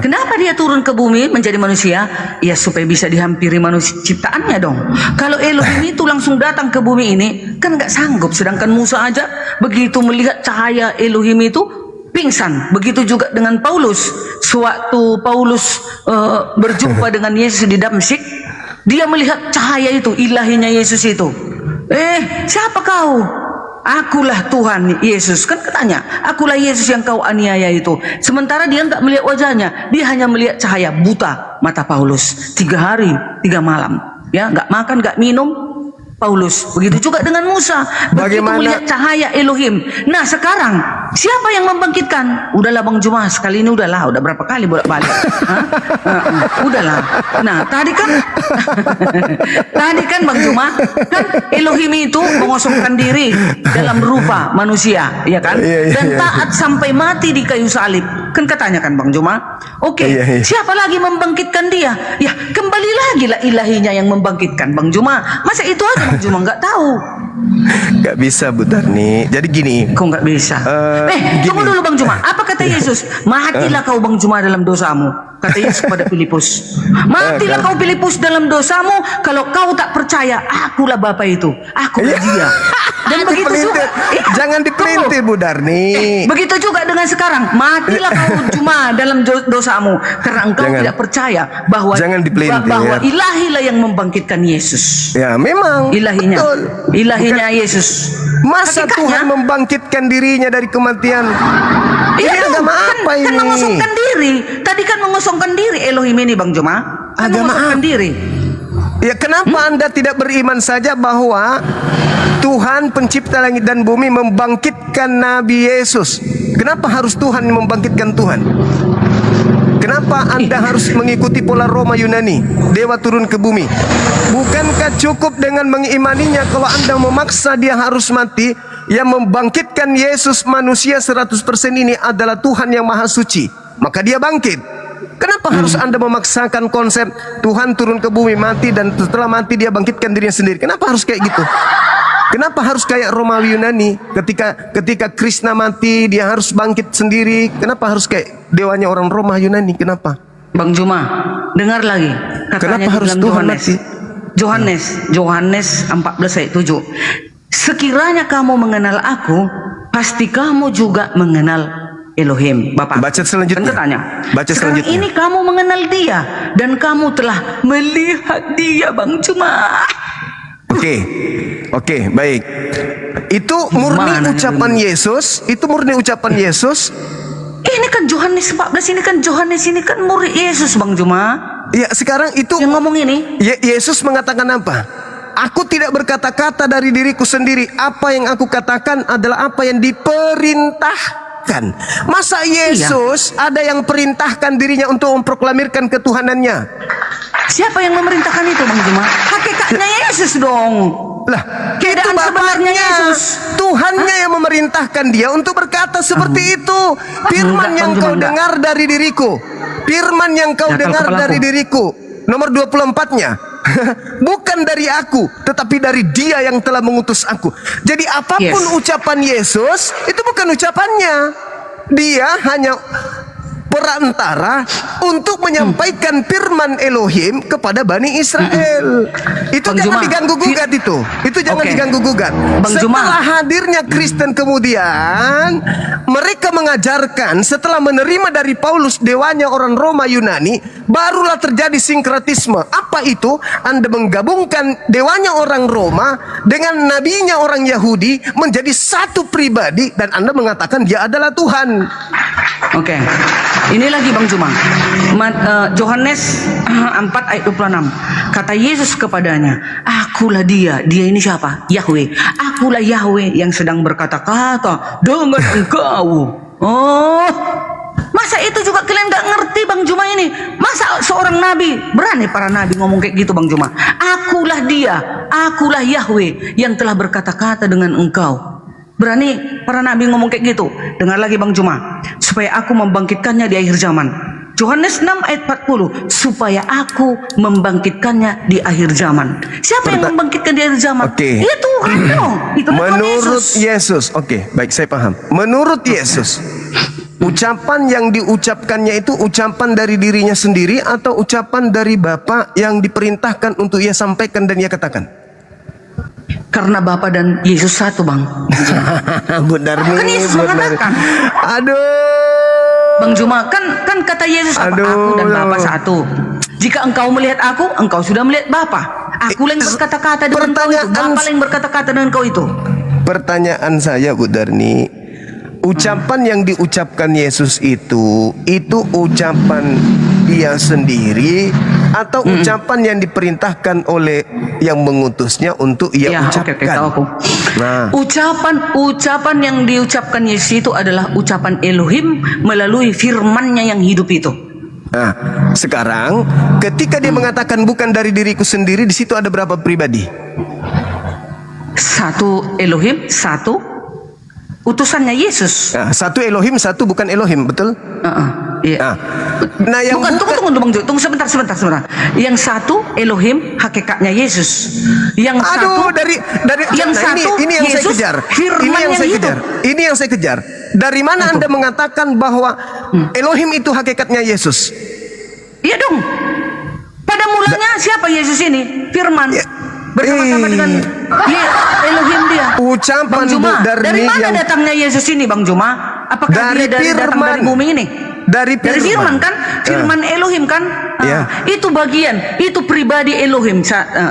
Kenapa dia turun ke bumi menjadi manusia? Ya supaya bisa dihampiri manusia ciptaannya dong. Kalau Elohim itu langsung datang ke bumi ini, kan nggak sanggup. Sedangkan Musa aja begitu melihat cahaya Elohim itu pingsan. Begitu juga dengan Paulus. Sewaktu Paulus berjumpa dengan Yesus di Damsyik, dia melihat cahaya itu, ilahinya Yesus itu. Siapa kau? Akulah Tuhan Yesus. Kan katanya, akulah Yesus yang kau aniaya itu. Sementara dia nggak melihat wajahnya, dia hanya melihat cahaya. Buta mata Paulus 3 hari 3 malam, ya, nggak makan nggak minum Paulus. Begitu juga dengan Musa. Begitu melihat cahaya Elohim. Nah sekarang siapa yang membangkitkan? Udahlah Bang Juma, sekali ini udahlah. Udah berapa kali bolak-balik? Udahlah. Nah tadi kan Bang Juma, kan Elohim itu mengosongkan diri dalam rupa manusia, ya kan? Dan taat sampai mati di kayu salib. Kan katanya kan Bang Juma. Oke, siapa lagi membangkitkan dia? Ya kembali lagi lah ilahinya yang membangkitkan Bang Juma. Masa itu aja Bang Juma nggak tahu? Nggak bisa Bu Darni. Jadi gini. Kok nggak bisa? Tunggu dulu Bang Juma. Apa kata Yesus? Matilah kau Bang Juma dalam dosamu. Kata Yesus kepada Filipus. Matilah kau Filipus dalam dosamu. Kalau kau tak percaya, akulah Bapa itu. Akulah dia. Dan begitu juga. Jangan dipelintir Bu Darni. Begitu juga dengan sekarang. Matilah kau Juma dalam dosamu. Karena engkau tidak percaya bahwa ilahilah yang membangkitkan Yesus. Ya memang. Ilahinya. Betul. Ilahinya Yesus. Masa Tuhan membangkitkan dirinya dari kematian? Ini agama apa ini? Kan mengosongkan diri. Tadi kan mengosongkan diri Elohim ini Bang Juma. Agama mengosongkan diri. Ya kenapa Anda tidak beriman saja bahwa Tuhan pencipta langit dan bumi membangkitkan Nabi Yesus? Kenapa harus Tuhan membangkitkan Tuhan? Kenapa Anda harus mengikuti pola Roma Yunani? Dewa turun ke bumi. Bukankah cukup dengan mengimaninya? Kalau Anda memaksa dia harus mati, yang membangkitkan Yesus manusia 100% ini adalah Tuhan yang Maha Suci, maka dia bangkit. Kenapa harus Anda memaksakan konsep Tuhan turun ke bumi, mati, dan setelah mati dia bangkitkan dirinya sendiri? Kenapa harus kayak gitu? Kenapa harus kayak Romawi Yunani? Ketika Krishna mati dia harus bangkit sendiri. Kenapa harus kayak dewanya orang Roma Yunani? Kenapa? Bang Juma, dengar lagi. Kenapa harus Tuhan mati? Yohanes 14 ayat 7. Sekiranya kamu mengenal aku, pasti kamu juga mengenal Elohim, Bapak. Baca selanjutnya. Baca sekarang selanjutnya. ini kamu mengenal dia dan kamu telah melihat dia, Bang Juma. Oke, baik. Itu murni ucapan Yesus. Itu murni ucapan Yesus. Ini kan Yohanes 14, ini kan Yohanes, ini kan murid Yesus, Bang Juma. Ya, sekarang itu yang ngomong ini. Yesus mengatakan apa? Aku tidak berkata-kata dari diriku sendiri. Apa yang aku katakan adalah apa yang diperintahkan. Masa Yesus ada yang perintahkan dirinya untuk memproklamirkan ketuhanannya? Siapa yang memerintahkan itu, Bang Juma? Hakikatnya Yesus dong. Lah, itu sebenarnya Yesus. Tuhannya yang memerintahkan dia untuk berkata seperti itu. Firman yang kau dengar dari diriku. Firman yang kau dengar dari diriku. Nomor 24-nya. Bukan dari aku, tetapi dari dia yang telah mengutus aku. Jadi apapun ucapan Yesus, itu bukan ucapannya. Dia hanya perantara untuk menyampaikan firman Elohim kepada Bani Israel. Itu jangan diganggu-gugat itu. Itu jangan diganggu-gugat. Setelah hadirnya Kristen kemudian mereka mengajarkan setelah menerima dari Paulus dewanya orang Roma Yunani, barulah terjadi sinkretisme. Apa itu? Anda menggabungkan dewanya orang Roma dengan nabinya orang Yahudi menjadi satu pribadi dan Anda mengatakan dia adalah Tuhan. Oke. Ini lagi Bang Juma. Yohanes 4 ayat 26. Kata Yesus kepadanya, akulah dia. Dia ini siapa? Yahweh. Akulah Yahweh yang sedang berkata-kata dengan engkau. Oh, masa itu juga kalian gak ngerti Bang Juma ini? Masa seorang nabi, berani para nabi ngomong kayak gitu Bang Juma? Akulah dia. Akulah Yahweh yang telah berkata-kata dengan engkau. Berani para nabi ngomong kayak gitu. Dengar lagi Bang Juma. Supaya aku membangkitkannya di akhir zaman. Yohanes 6 ayat 40. Supaya aku membangkitkannya di akhir zaman. Siapa yang membangkitkan di akhir zaman? Ya Tuhan dong. Itu menurut Yesus. Oke, baik, saya paham. Menurut Yesus, ucapan yang diucapkannya itu ucapan dari dirinya sendiri atau ucapan dari Bapa yang diperintahkan untuk ia sampaikan dan ia katakan? Karena Bapa dan Yesus satu, Bang. Bu Darmi, kan Yesus mengatakan. Aduh. Bang Juma, kan kata Yesus apa? Aku dan Bapa satu. Jika engkau melihat aku, engkau sudah melihat Bapa. Aku yang berkata-kata dengan kau itu. Bapak yang berkata-kata dengan kau itu. Pertanyaan saya, Bu Darni, ucapan yang diucapkan Yesus itu ucapan dia sendiri atau ucapan yang diperintahkan oleh yang mengutusnya untuk ia ucapkan? Oke, tahu aku. Nah, Ucapan yang diucapkan Yesus itu adalah ucapan Elohim melalui firman-Nya yang hidup itu. nah, sekarang ketika dia mengatakan bukan dari diriku sendiri, di situ ada berapa pribadi? Satu Elohim, satu utusannya Yesus. Nah, satu Elohim, satu bukan Elohim, betul? Iya. Nah, yang tunggu Bang Jo, tunggu sebentar. Yang satu Elohim, hakikatnya Yesus. Yang satu ini yang saya kejar. Ini yang saya kejar. Dari mana Anda mengatakan bahwa Elohim itu hakikatnya Yesus? Iya dong. Pada mulanya siapa Yesus ini? Firman. Bersama-sama dengan Elohim dia. Ucapan Bang Juma, dari mana datangnya Yesus ini, Bang Juma? Apakah dia datang dari bumi ini? Dari firman kan? Firman Elohim kan? Itu bagian, itu pribadi Elohim.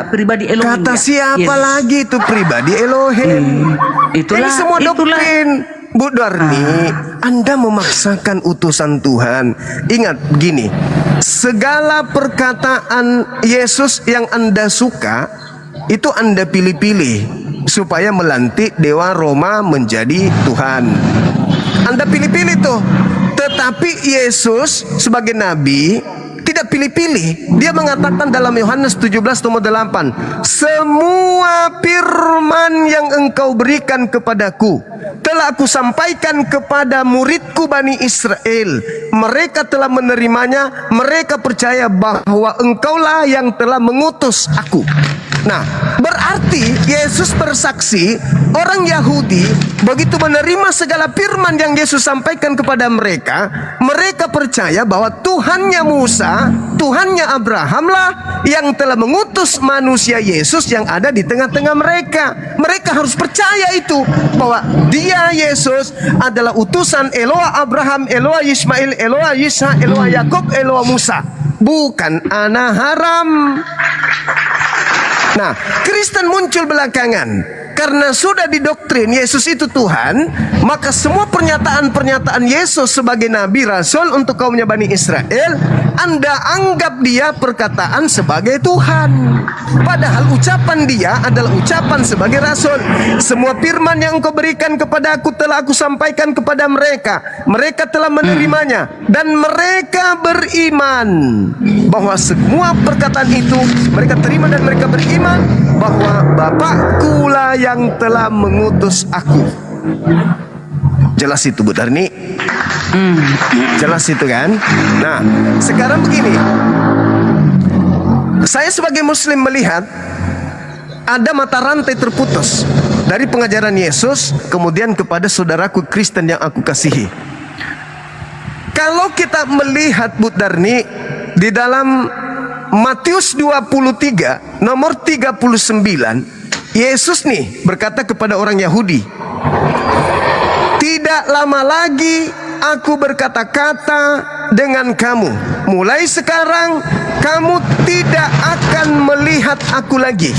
Pribadi Elohim. Kata siapa lagi itu pribadi Elohim? Ini semua doktrin. Bu Darni, Anda memaksakan utusan Tuhan. Ingat gini, segala perkataan Yesus yang Anda suka itu Anda pilih-pilih supaya melantik Dewa Roma menjadi Tuhan. Anda pilih-pilih tuh. Tetapi Yesus sebagai Nabi tidak pilih-pilih. Dia mengatakan dalam Yohanes 17:8, semua firman yang engkau berikan kepadaku telah aku sampaikan kepada muridku Bani Israel. Mereka telah menerimanya. Mereka percaya bahwa engkaulah yang telah mengutus aku. Nah, berarti Yesus bersaksi orang Yahudi begitu menerima segala firman yang Yesus sampaikan kepada mereka, mereka percaya bahwa Tuhannya Musa, Tuhannya Abraham lah yang telah mengutus manusia Yesus yang ada di tengah-tengah mereka. Mereka harus percaya itu, bahwa dia Yesus adalah utusan Eloa Abraham, Eloa Ismail, Eloa Isa, Eloa Yakub, Eloa Musa, bukan anak haram. Nah, Kristen muncul belakangan karena sudah didoktrin Yesus itu Tuhan, maka semua pernyataan-pernyataan Yesus sebagai Nabi Rasul untuk kaumnya Bani Israel, Anda anggap dia perkataan sebagai Tuhan. Padahal ucapan dia adalah ucapan sebagai Rasul. Semua firman yang engkau berikan kepada aku telah aku sampaikan kepada mereka. Mereka telah menerimanya dan mereka beriman bahwa semua perkataan itu mereka terima dan mereka beriman bahwa Bapakku lah yang telah mengutus aku. Jelas itu, Bu Darni? Jelas itu kan? Nah, sekarang begini. Saya sebagai Muslim melihat ada mata rantai terputus dari pengajaran Yesus kemudian kepada saudaraku Kristen yang aku kasihi. Kalau kita melihat, Bu Darni, di dalam Matius 23 nomor 39, Yesus nih berkata kepada orang Yahudi, tidak lama lagi aku berkata-kata dengan kamu. Mulai sekarang kamu tidak akan melihat aku lagi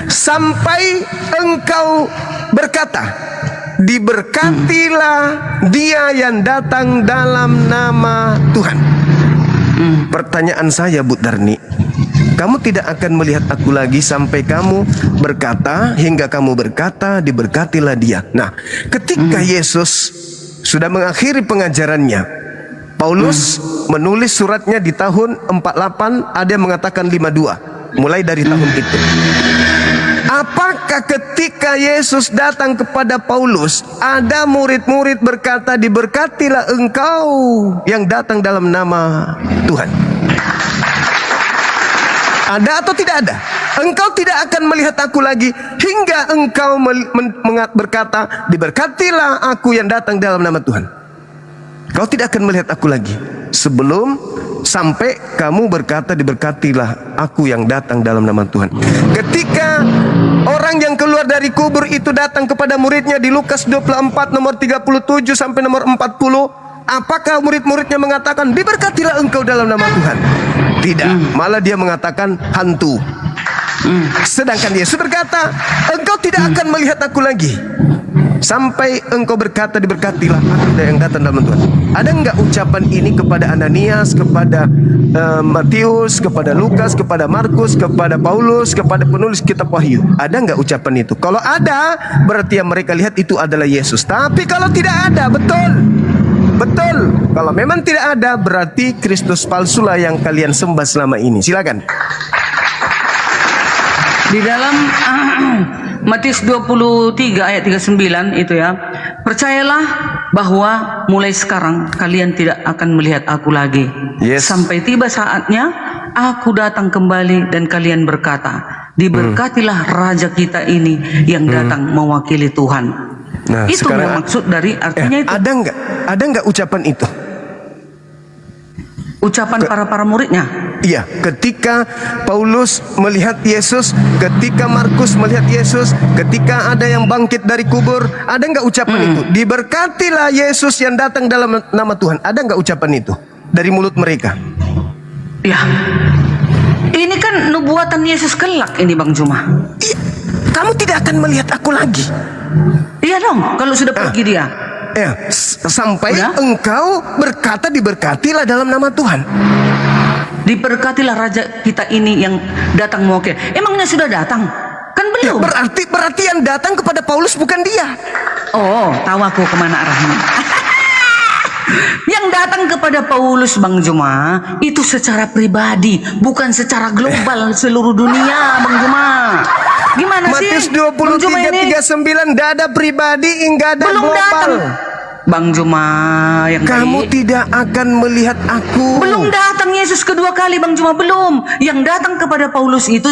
sampai engkau berkata, diberkatilah dia yang datang dalam nama Tuhan. Pertanyaan saya, Bu Darni, kamu tidak akan melihat aku lagi sampai kamu berkata, hingga kamu berkata, diberkatilah dia. Nah, ketika Yesus sudah mengakhiri pengajarannya, Paulus menulis suratnya di tahun 48, ada yang mengatakan 52, mulai dari tahun itu. Apakah ketika Yesus datang kepada Paulus, ada murid-murid berkata, diberkatilah engkau yang datang dalam nama Tuhan? Ada atau tidak ada? Engkau tidak akan melihat aku lagi hingga engkau berkata, diberkatilah aku yang datang dalam nama Tuhan. Kau tidak akan melihat aku lagi sebelum sampai kamu berkata, diberkatilah aku yang datang dalam nama Tuhan. Ketika orang yang keluar dari kubur itu datang kepada muridnya di Lukas 24 nomor 37 sampai nomor 40, apakah murid-muridnya mengatakan, diberkatilah engkau dalam nama Tuhan? Tidak, malah dia mengatakan hantu. Sedangkan Yesus berkata, engkau tidak akan melihat aku lagi sampai engkau berkata diberkatilah aku yang datang dalam Tuhan. Ada enggak ucapan ini kepada Ananias, kepada Matius, kepada Lukas, kepada Markus, kepada Paulus, kepada penulis kitab Wahyu? Ada enggak ucapan itu? Kalau ada, berarti yang mereka lihat itu adalah Yesus. Tapi kalau tidak ada, betul. Kalau memang tidak ada, berarti Kristus palsulah yang kalian sembah selama ini. Silakan. Di dalam Matius 23 ayat 39 itu ya, percayalah bahwa mulai sekarang kalian tidak akan melihat aku lagi. Sampai tiba saatnya aku datang kembali dan kalian berkata, diberkatilah Raja kita ini yang datang mewakili Tuhan. Nah, itu sekarang, maksud dari artinya itu. Ada enggak ucapan itu? Ucapan para muridnya. Iya, ketika Paulus melihat Yesus, ketika Markus melihat Yesus, ketika ada yang bangkit dari kubur, ada enggak ucapan itu? Diberkatilah Yesus yang datang dalam nama Tuhan. Ada enggak ucapan itu dari mulut mereka? Ya, ini kan nubuatan Yesus kelak ini Bang Juma. Kamu tidak akan melihat aku lagi. Iya dong, kalau sudah pergi dia. Ya, sampai engkau berkata diberkatilah dalam nama Tuhan. Diberkatilah Raja kita ini yang datang mewakili. Emangnya sudah datang? Kan belum. Ya, berarti yang datang kepada Paulus bukan dia. Oh, tahu aku kemana arahnya. Yang datang kepada Paulus Bang Juma itu secara pribadi, bukan secara global seluruh dunia Bang Juma. Gimana Matius sih? 23:39 enggak ada pribadi, enggak ada belum global. Datang. Bang Juma yang kamu baik. Tidak akan melihat aku. Belum datang Yesus kedua kali Bang Juma, belum. Yang datang kepada Paulus itu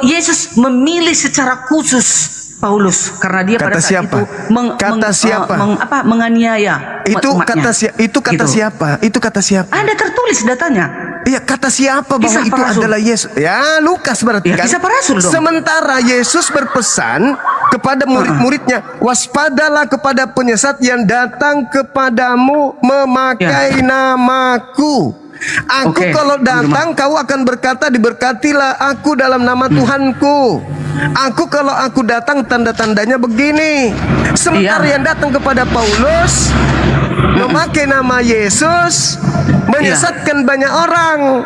Yesus memilih secara khusus Paulus karena dia kata pada saat siapa? itu menganiaya itu umatnya. Kata siapa? Itu kata siapa? Ada tertulis datanya. Iya, kata siapa bahwa Kisah itu para Rasul. adalah Yesus? Ya, Lukas berarti Ya, kan. Kisah para Rasul dong. Sementara Yesus berpesan kepada murid-muridnya, waspadalah kepada penyesat yang datang kepadamu memakai namaku. Aku kalau datang kau akan berkata diberkatilah aku dalam nama Tuhanku. Aku kalau aku datang tanda-tandanya begini. Sementara yang datang kepada Paulus memakai nama Yesus menyesatkan banyak orang.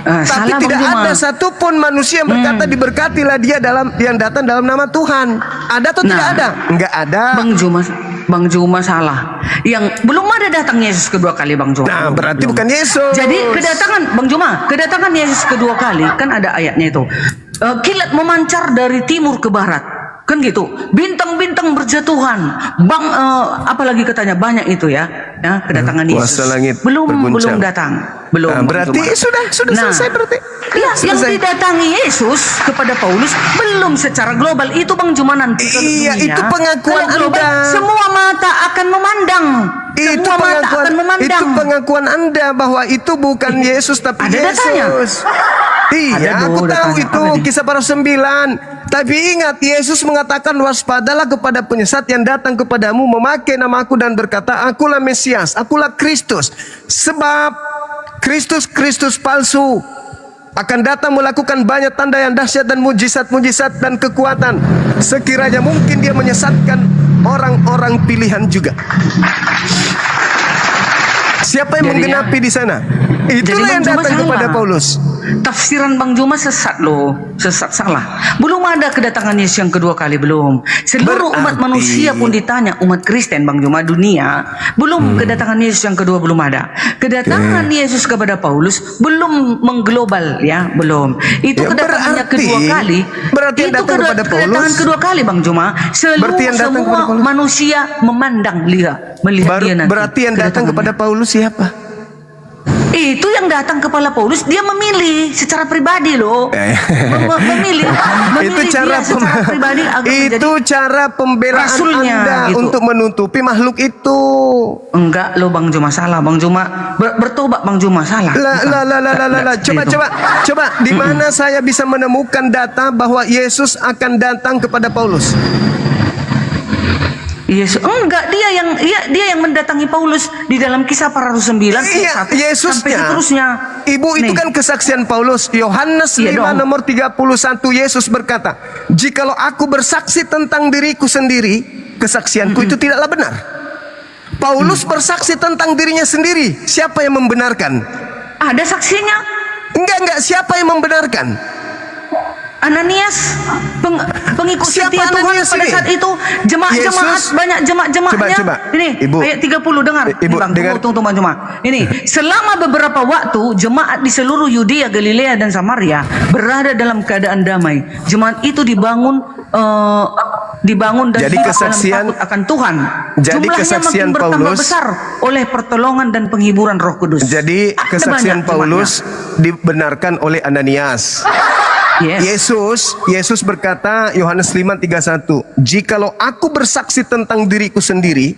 Tapi tidak ada satupun manusia yang berkata diberkatilah dia yang datang dalam nama Tuhan. Ada atau tidak ada? Enggak ada. Bang Juma salah. Yang belum ada datang Yesus kedua kali Bang Juma. Nah, berarti bukan Yesus. Jadi kedatangan Bang Juma, kedatangan Yesus kedua kali kan ada ayatnya itu. Kilat memancar dari timur ke barat. Kan gitu. Bintang-bintang berjatuhan. Apalagi katanya banyak itu ya. Kedatangan Yesus. Kuasa langit belum datang. Belum. Berarti sudah selesai berarti. Ya, yang didatangi Yesus kepada Paulus belum secara global itu Bang Juma nanti. Iya, itu pengakuan global, Anda. semua mata akan memandang. Itu pengakuan Anda bahwa itu bukan Yesus tapi ada datanya. Yesus. Iya, aku tahu itu Kisah Para 9. Tapi ingat, Yesus mengatakan waspadalah kepada penyesat yang datang kepadamu memakai namaku dan berkata, akulah Mesias, akulah Kristus. Sebab Kristus palsu akan datang melakukan banyak tanda yang dahsyat dan mujizat-mujizat dan kekuatan. Sekiranya mungkin dia menyesatkan orang-orang pilihan juga. Siapa yang menggenapi di sana? Itulah yang datang kepada Paulus. Tafsiran Bang Juma sesat loh, sesat salah. Belum ada kedatangan Yesus yang kedua kali, belum. Seluruh umat manusia pun ditanya, umat Kristen Bang Juma dunia, belum kedatangan Yesus yang kedua belum ada. Kedatangan Yesus kepada Paulus belum mengglobal ya, belum. Itu kedatangannya kedua kali. Berarti yang datang kepada Paulus. Kedatangan kedua kali Bang Juma, semua manusia memandang melihat dia nanti. Berarti yang datang kepada Paulus siapa? Itu yang datang kepala Paulus, dia memilih secara pribadi loh. memilih itu cara secara pribadi itu cara pembelaan Anda gitu. Untuk menutupi makhluk itu. Enggak loh Bang Juma, salah Bang Juma. Bertobat Bang Juma, salah. Coba di mana saya bisa menemukan data bahwa Yesus akan datang kepada Paulus? Yesus enggak, dia yang mendatangi Paulus di dalam Kisah para Rasul 9 Iya, sampai Yesusnya. seterusnya. Ibu, itu Nih. kan kesaksian Paulus. Yohanes Iya 5 dong. nomor 31, Yesus berkata, "Jikalau aku bersaksi tentang diriku sendiri, kesaksianku itu tidaklah benar." Paulus bersaksi tentang dirinya sendiri. Siapa yang membenarkan? Ada saksinya. Enggak, siapa yang membenarkan? Ananias, pengikut Siapa setia Tuhan Ananias pada ini? saat itu, jemaat-jemaat, Yesus. banyak jemaat-jemaatnya. Coba, Ini Ibu. ayat 30, dengar. Ibu, Ini, Bang, dengar. tunggu Bang Juma. Ini, selama beberapa waktu jemaat di seluruh Yudea, Galilea dan Samaria berada dalam keadaan damai. Jemaat itu dibangun dan Jadi hidup kesaksian- dalam takut akan Tuhan. Jadi Jumlahnya kesaksian makin bertambah Paulus- besar oleh pertolongan dan penghiburan Roh Kudus. Jadi Ada kesaksian banyak Paulus dibenarkan oleh Ananias. Yes. Yesus berkata, Yohanes 5:31, "Jikalau aku bersaksi tentang diriku sendiri,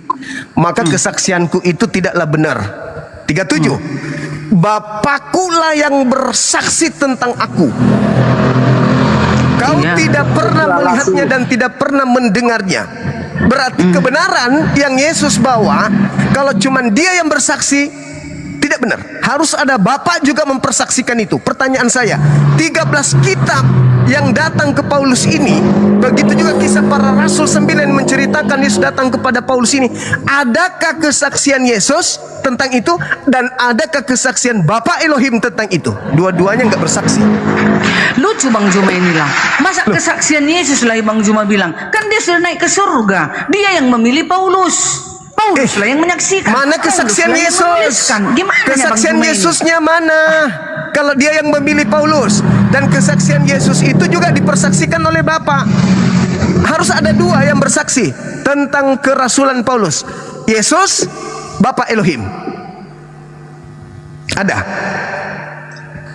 maka kesaksianku itu tidaklah benar." 37, "Bapakkulah yang bersaksi tentang aku. Kau tidak pernah melihatnya dan tidak pernah mendengarnya." Berarti kebenaran yang Yesus bawa, kalau cuman dia yang bersaksi, tidak benar. Harus ada Bapak juga mempersaksikan itu. Pertanyaan saya, 13 kitab yang datang ke Paulus ini, begitu juga Kisah para Rasul 9 menceritakan Yesus datang kepada Paulus ini. Adakah kesaksian Yesus tentang itu? Dan adakah kesaksian Bapak Elohim tentang itu? Dua-duanya nggak bersaksi. Lucu Bang Juma inilah. Masa kesaksian Yesus lah Bang Juma bilang, kan dia sudah naik ke surga. Dia yang memilih Paulus. Paulus lah yang menyaksikan. Mana kesaksian Paulus lah yang Yesus? menuliskan. Gimana Kesaksian Bang Juma ini? Yesusnya mana? Kalau dia yang memilih Paulus, dan kesaksian Yesus itu juga dipersaksikan oleh Bapa. Harus ada dua yang bersaksi tentang kerasulan Paulus. Yesus, Bapa Elohim. Ada.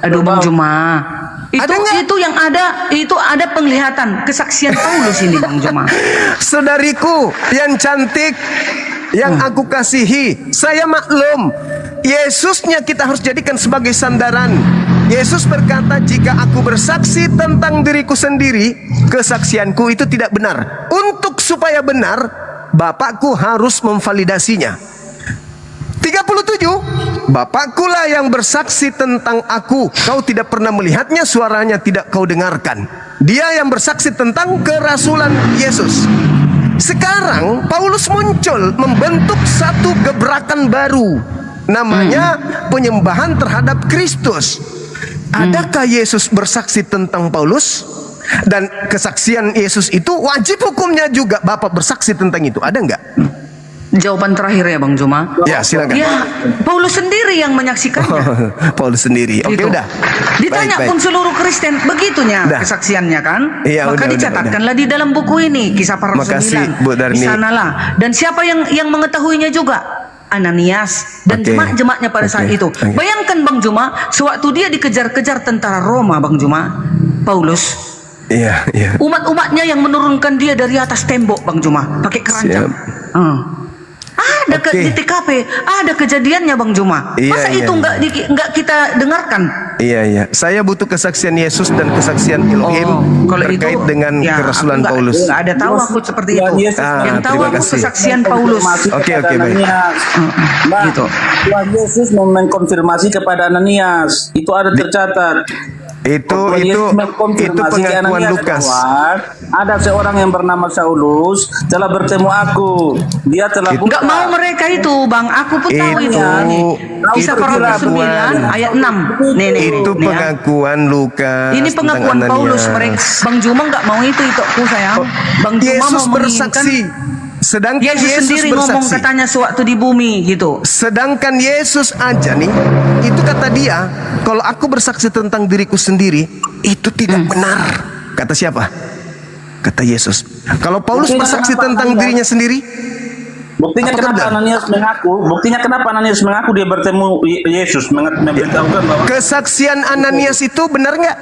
Aduh Bang Juma. Itu yang ada penglihatan kesaksian Paulus ini Bang Juma. Saudariku yang cantik, yang aku kasihi, saya maklum, Yesusnya kita harus jadikan sebagai sandaran. Yesus berkata, "Jika aku bersaksi tentang diriku sendiri, kesaksianku itu tidak benar. Untuk supaya benar, Bapakku harus memvalidasinya." 37, "Bapakkulah yang bersaksi tentang aku. Kau tidak pernah melihatnya, suaranya tidak kau dengarkan." Dia yang bersaksi tentang kerasulan Yesus. Sekarang Paulus muncul membentuk satu gebrakan baru, namanya penyembahan terhadap Kristus. Adakah Yesus bersaksi tentang Paulus? Dan kesaksian Yesus itu wajib hukumnya juga Bapak bersaksi tentang itu. Ada enggak? Jawaban terakhir ya Bang Juma. Ya, silakan. Ya, Paulus sendiri yang menyaksikannya. Paulus sendiri. Oke, Gitu. udah. Ditanya Baik, pun seluruh Kristen begitunya Udah. kesaksiannya kan. Iya, Maka udah, dicatatkanlah di dalam buku ini Kisah para Rasul Makasih, 9. Bu Darni. Di sanalah. Dan siapa yang mengetahuinya juga? Ananias dan Oke. jemaat-jemaatnya pada saat itu. Oke. Bayangkan Bang Juma, sewaktu dia dikejar-kejar tentara Roma Bang Juma, Paulus, Iya. umat-umatnya yang menurunkan dia dari atas tembok Bang Juma pakai keranjang. Ada di TKP, ada kejadiannya Bang Juma. Iya, Masa iya, itu nggak kita dengarkan? Iya. Saya butuh kesaksian Yesus dan kesaksian Elohim kalau terkait itu, dengan ya, kerasulan aku Paulus. nggak ada tahu aku seperti itu. Yang tahu terima aku kasih. kesaksian Paulus. Oke, baik. Mbak, Gitu. Tuhan Yesus mengkonfirmasi kepada Ananias. Itu ada tercatat. Itu Mengkonfirmasi ke pengakuan Ananias Lukas. bahwa ada seorang yang bernama Saulus telah bertemu aku. Dia telah Nggak mau mereka itu Bang, aku pun tahu itu. Kisah para Rasul 9 ayat 6. Nih, Itu nih, ya. pengakuan Lukas. Ini tentang pengakuan Paulus. Ananias. Bang Juma nggak mau itu aku sayang. Bang Juma Yesus mau bersaksi. Sedangkan Yesus sendiri ngomong bersaksi. katanya sewaktu di bumi gitu. Sedangkan Yesus aja nih, itu kata dia, kalau aku bersaksi tentang diriku sendiri, itu tidak benar. Kata siapa? Kata Yesus. Kalau Paulus Buktinya bersaksi kenapa tentang Ananias? dirinya sendiri, Buktinya apakah kenapa benar? Ananias mengaku? Buktinya kenapa Ananias mengaku dia bertemu Yesus memberitahukan bahwa Kesaksian Ananias itu benar nggak?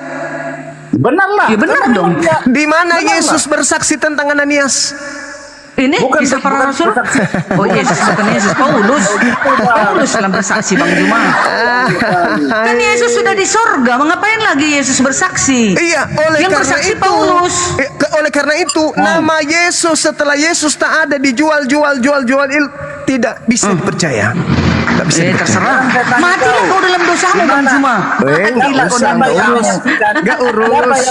benar lah. Ya benar dong. Di mana Benar Yesus bersaksi tentang Ananias? Ini kisah para rasul. Oh Yesus bukan Yesus, Paulus. Paulus dalam bersaksi Bang Juma. Kan Yesus sudah di sorga, mengapain lagi Yesus bersaksi? Iya, oleh yang karena bersaksi itu, Paulus. Oleh karena itu, nama Yesus setelah Yesus tak ada dijual, tidak bisa dipercaya. Tak bisa dipercaya. Terserah. Matilah kau dalam dosamu Bang Juma. Matilah kau dalam dosamu. Gak urus.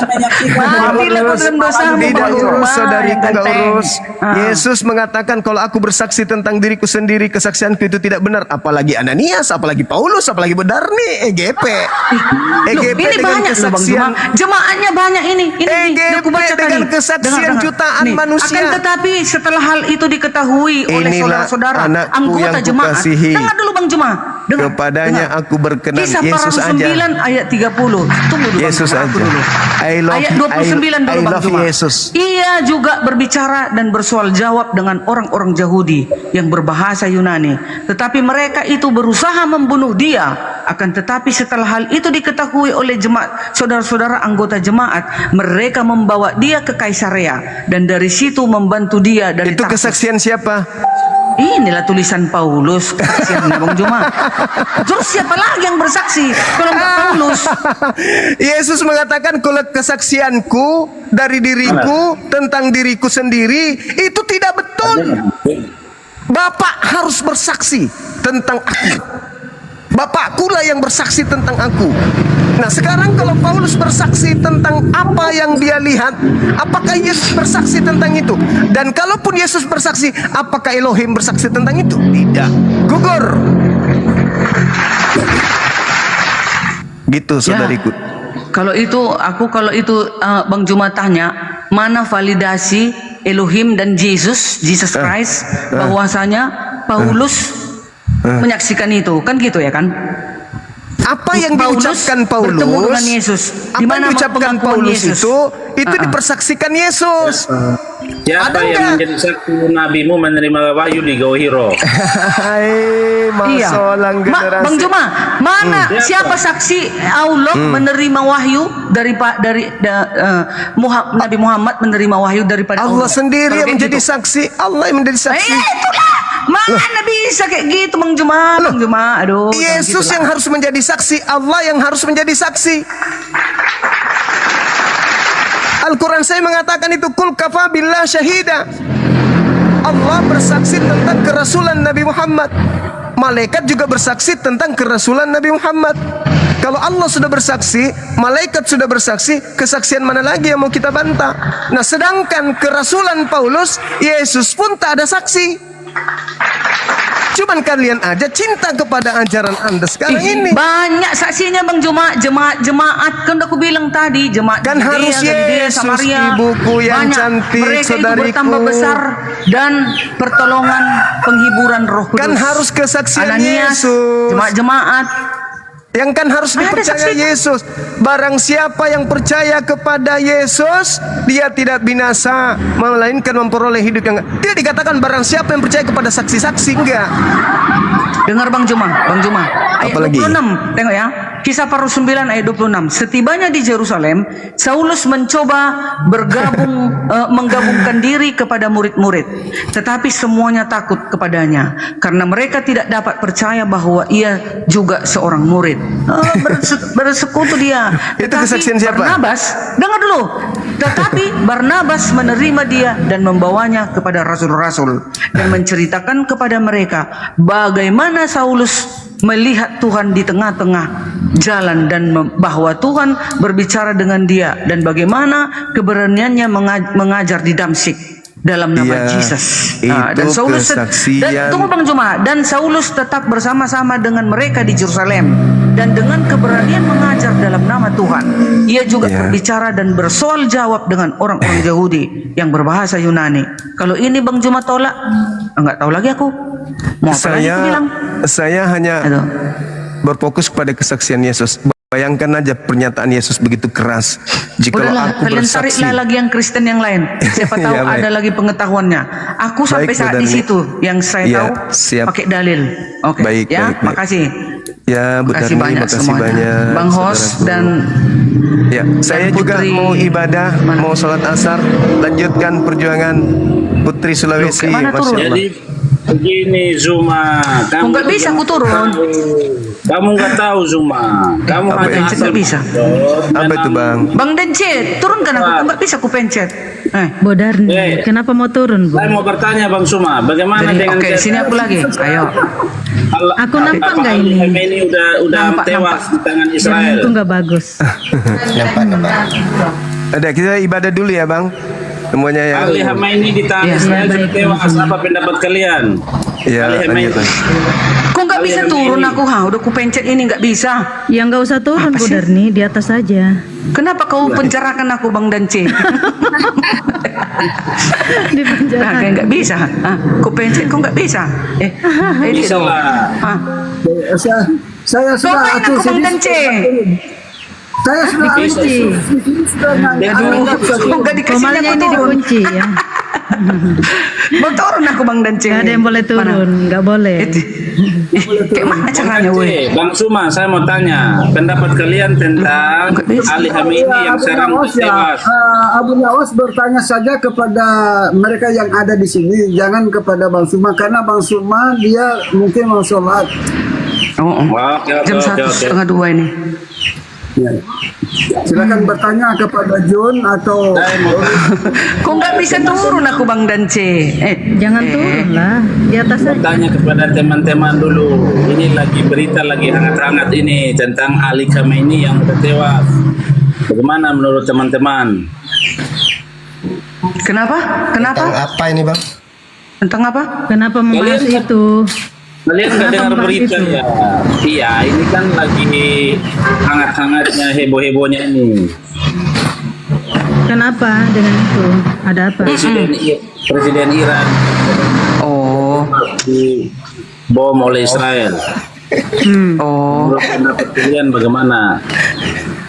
Matilah kau dalam dosamu. Tidak urus, saudariku, gak urus. Ah. Yesus mengatakan kalau aku bersaksi tentang diriku sendiri, kesaksianku itu tidak benar. Apalagi Ananias, apalagi Paulus, apalagi Bedarni, EGP. EGP Ini dengan banyak loh Bang Juma. Jemaatnya banyak ini. EGP aku baca dengan tadi. kesaksian jutaan manusia. Akan tetapi setelah hal itu diketahui oleh Inilah saudara-saudara anakku anggota yang jemaat. kukasihi. Dengar dulu Bang Juma. Dengar. Kepadanya aku berkenan. Kisah Yesus para aja. 9 ayat 30. Tunggu dulu. Yesus Bang, aja. dulu. Ayat 29 dulu Bang Juma. Yesus. Ia juga berbicara dan bersoal jawab dengan orang-orang Yahudi yang berbahasa Yunani. Tetapi mereka itu berusaha membunuh dia. Akan tetapi setelah hal itu diketahui oleh jemaat, saudara-saudara anggota jemaat, mereka membawa dia ke Kaisarea dan dari situ membantu dia dari Itu kesaksian siapa? Inilah tulisan Paulus, kesaksiannya Bang Juma. Terus siapa lagi yang bersaksi kalau nggak Paulus? Yesus mengatakan kalau kesaksianku dari diriku tentang diriku sendiri itu tidak betul. Bapak harus bersaksi tentang aku. Bapakkulah yang bersaksi tentang aku. Nah sekarang kalau Paulus bersaksi tentang apa yang dia lihat, apakah Yesus bersaksi tentang itu? Dan kalaupun Yesus bersaksi, apakah Elohim bersaksi tentang itu? Tidak. Gugur. Gitu saudariku. Kalau itu Bang Juma tanya, mana validasi Elohim dan Jesus Christ bahwasanya Paulus menyaksikan itu, kan gitu ya kan? Apa yang diucapkan Paulus bertemu dengan Yesus. Apa yang diucapkan Paulus itu dipersaksikan Yesus. Siapa yang menjadi saksi nabimu menerima wahyu di Gauhiro? Hai, Bang Juma, mana siapa saksi Allah menerima wahyu dari Nabi Muhammad menerima wahyu daripada Allah sendiri yang menjadi saksi. Allah yang menjadi saksi. Itulah. Mana bisa kayak gitu Bang Juma? Bang Juma, aduh. Yesus yang harus menjadi saksi, Allah yang harus menjadi saksi. Al-Quran saya mengatakan itu kul kafa billah syahida. Allah bersaksi tentang kerasulan Nabi Muhammad. Malaikat juga bersaksi tentang kerasulan Nabi Muhammad. Kalau Allah sudah bersaksi, malaikat sudah bersaksi, kesaksian mana lagi yang mau kita bantah? Nah sedangkan kerasulan Paulus, Yesus pun tak ada saksi. Cuman kalian aja cinta kepada ajaran Anda sekarang ini. Banyak saksinya Bang Juma, jemaat kan udah aku bilang tadi, jemaat kan harus Yesus, Samaria, ibuku yang banyak. cantik, Mereka saudariku. itu bertambah besar dan pertolongan penghiburan Roh Kudus. Kan harus kesaksian Ananias, Yesus. Jemaat-jemaat yang kan harus dipercaya Yesus. Barang siapa yang percaya kepada Yesus, dia tidak binasa, melainkan memperoleh hidup yang tidak dikatakan barang siapa yang percaya kepada saksi-saksi, enggak. Dengar Bang Juma, ayat Apalagi? 26, tengok ya. Kisah para 9 ayat 26. Setibanya di Yerusalem, Saulus mencoba menggabungkan diri kepada murid-murid, tetapi semuanya takut kepadanya karena mereka tidak dapat percaya bahwa ia juga seorang murid. Bersekutu dia. Itu kesaksian siapa? Barnabas, dengar dulu. Tetapi Barnabas menerima dia dan membawanya kepada rasul-rasul dan menceritakan kepada mereka bagaimana Saulus melihat Tuhan di tengah-tengah jalan dan bahwa Tuhan berbicara dengan dia dan bagaimana keberaniannya mengajar di Damsyik dalam nama Yesus. Dan Saulus dan tunggu Bang Juma, dan Saulus tetap bersama-sama dengan mereka di Yerusalem dan dengan keberanian mengajar dalam nama Tuhan. Ia juga berbicara dan bersoal jawab dengan orang-orang Yahudi yang berbahasa Yunani. Kalau ini Bang Juma tolak, enggak tahu lagi aku. Mau apa lagi aku bilang? Saya hanya berfokus pada kesaksian Yesus. Bayangkan aja pernyataan Yesus begitu keras. Jikalau aku kalian bersaksi, tariklah lagi yang Kristen yang lain. Siapa tahu Ya, baik. ada lagi pengetahuannya. Aku sampai Baik, saat Bu di Darmi. situ yang saya Ya, tahu siap. pakai dalil. Oke, Baik, ya, baik, baik. makasih. Ya, Bu Makasih Darmi, banyak makasih semuanya. banyak. Bang Hos saudaraku. dan Ya, saya juga Putri. mau ibadah, mau sholat asar, lanjutkan perjuangan Putri Sulawesi. Loh, kemana Masya turun? Allah. Jadi begini Zuma, Kok nggak bisa aku turun? Kamu nggak tahu Zuma, kamu Apa hanya itu? asal Nggak bisa. Apa itu bang? Bang Dance, turunkan aku. Kok nggak bisa aku pencet? Bodarni, kenapa mau turun, Bu? Saya mau bertanya Bang Suma, bagaimana Jadi, dengan oke, sini aku lagi. Ayo. Aku nampak nggak ini? Khamenei udah tewas di tangan Israel. Itu nggak bagus. Ada, kita ibadah dulu ya bang. Semuanya ya. Ali Khamenei di tangan Ya, Israel baik. sudah tewas. Apa pendapat kalian? Ya, Ali Khamenei. lanjut. Kok nggak bisa turun aku? Udah ku pencet ini nggak bisa. Ya nggak usah turun, Apa Bu sih? Darni, di atas saja. Kenapa kau pencerahkan aku Bang Dance? Di penjara. Nah, kayak nggak bisa. Ku pencet kok nggak bisa. Ini Bisa dong. lah. Saya sudah Doain atur aku Bang sini. Dance. Saya sudah Dikunci. Kok nggak dikasih Formalnya aku ini turun? dikunci ya. Mau turun aku Bang Dance. Nggak ada yang boleh turun, nggak boleh. Kayak mana caranya weh? Bang Suma, saya mau tanya pendapat kalian tentang Ali Khamenei yang sekarang tewas. Abu Nawas bertanya saja kepada mereka yang ada di sini, jangan kepada Bang Suma karena Bang Suma dia mungkin mau sholat. Jam 1:30 ini. Ya. Silakan bertanya kepada John atau Kok nggak bisa turun aku Bang Dance? Jangan turun lah, di atas saja. Tanya kepada teman-teman dulu. Ini lagi berita lagi hangat-hangat ini tentang Ali Khamenei yang sudah tewas. Bagaimana menurut teman-teman? Kenapa? Kenapa? Apa ini bang? Tentang apa? Kenapa membahas itu? Kalian nggak dengar Kenapa berita membahas ya? Iya, ini kan lagi hangat-hangatnya, heboh-hebohnya ini. Kenapa dengan itu? Ada apa? Presiden Iran di bom oleh Israel. Menurut pendapat kalian bagaimana?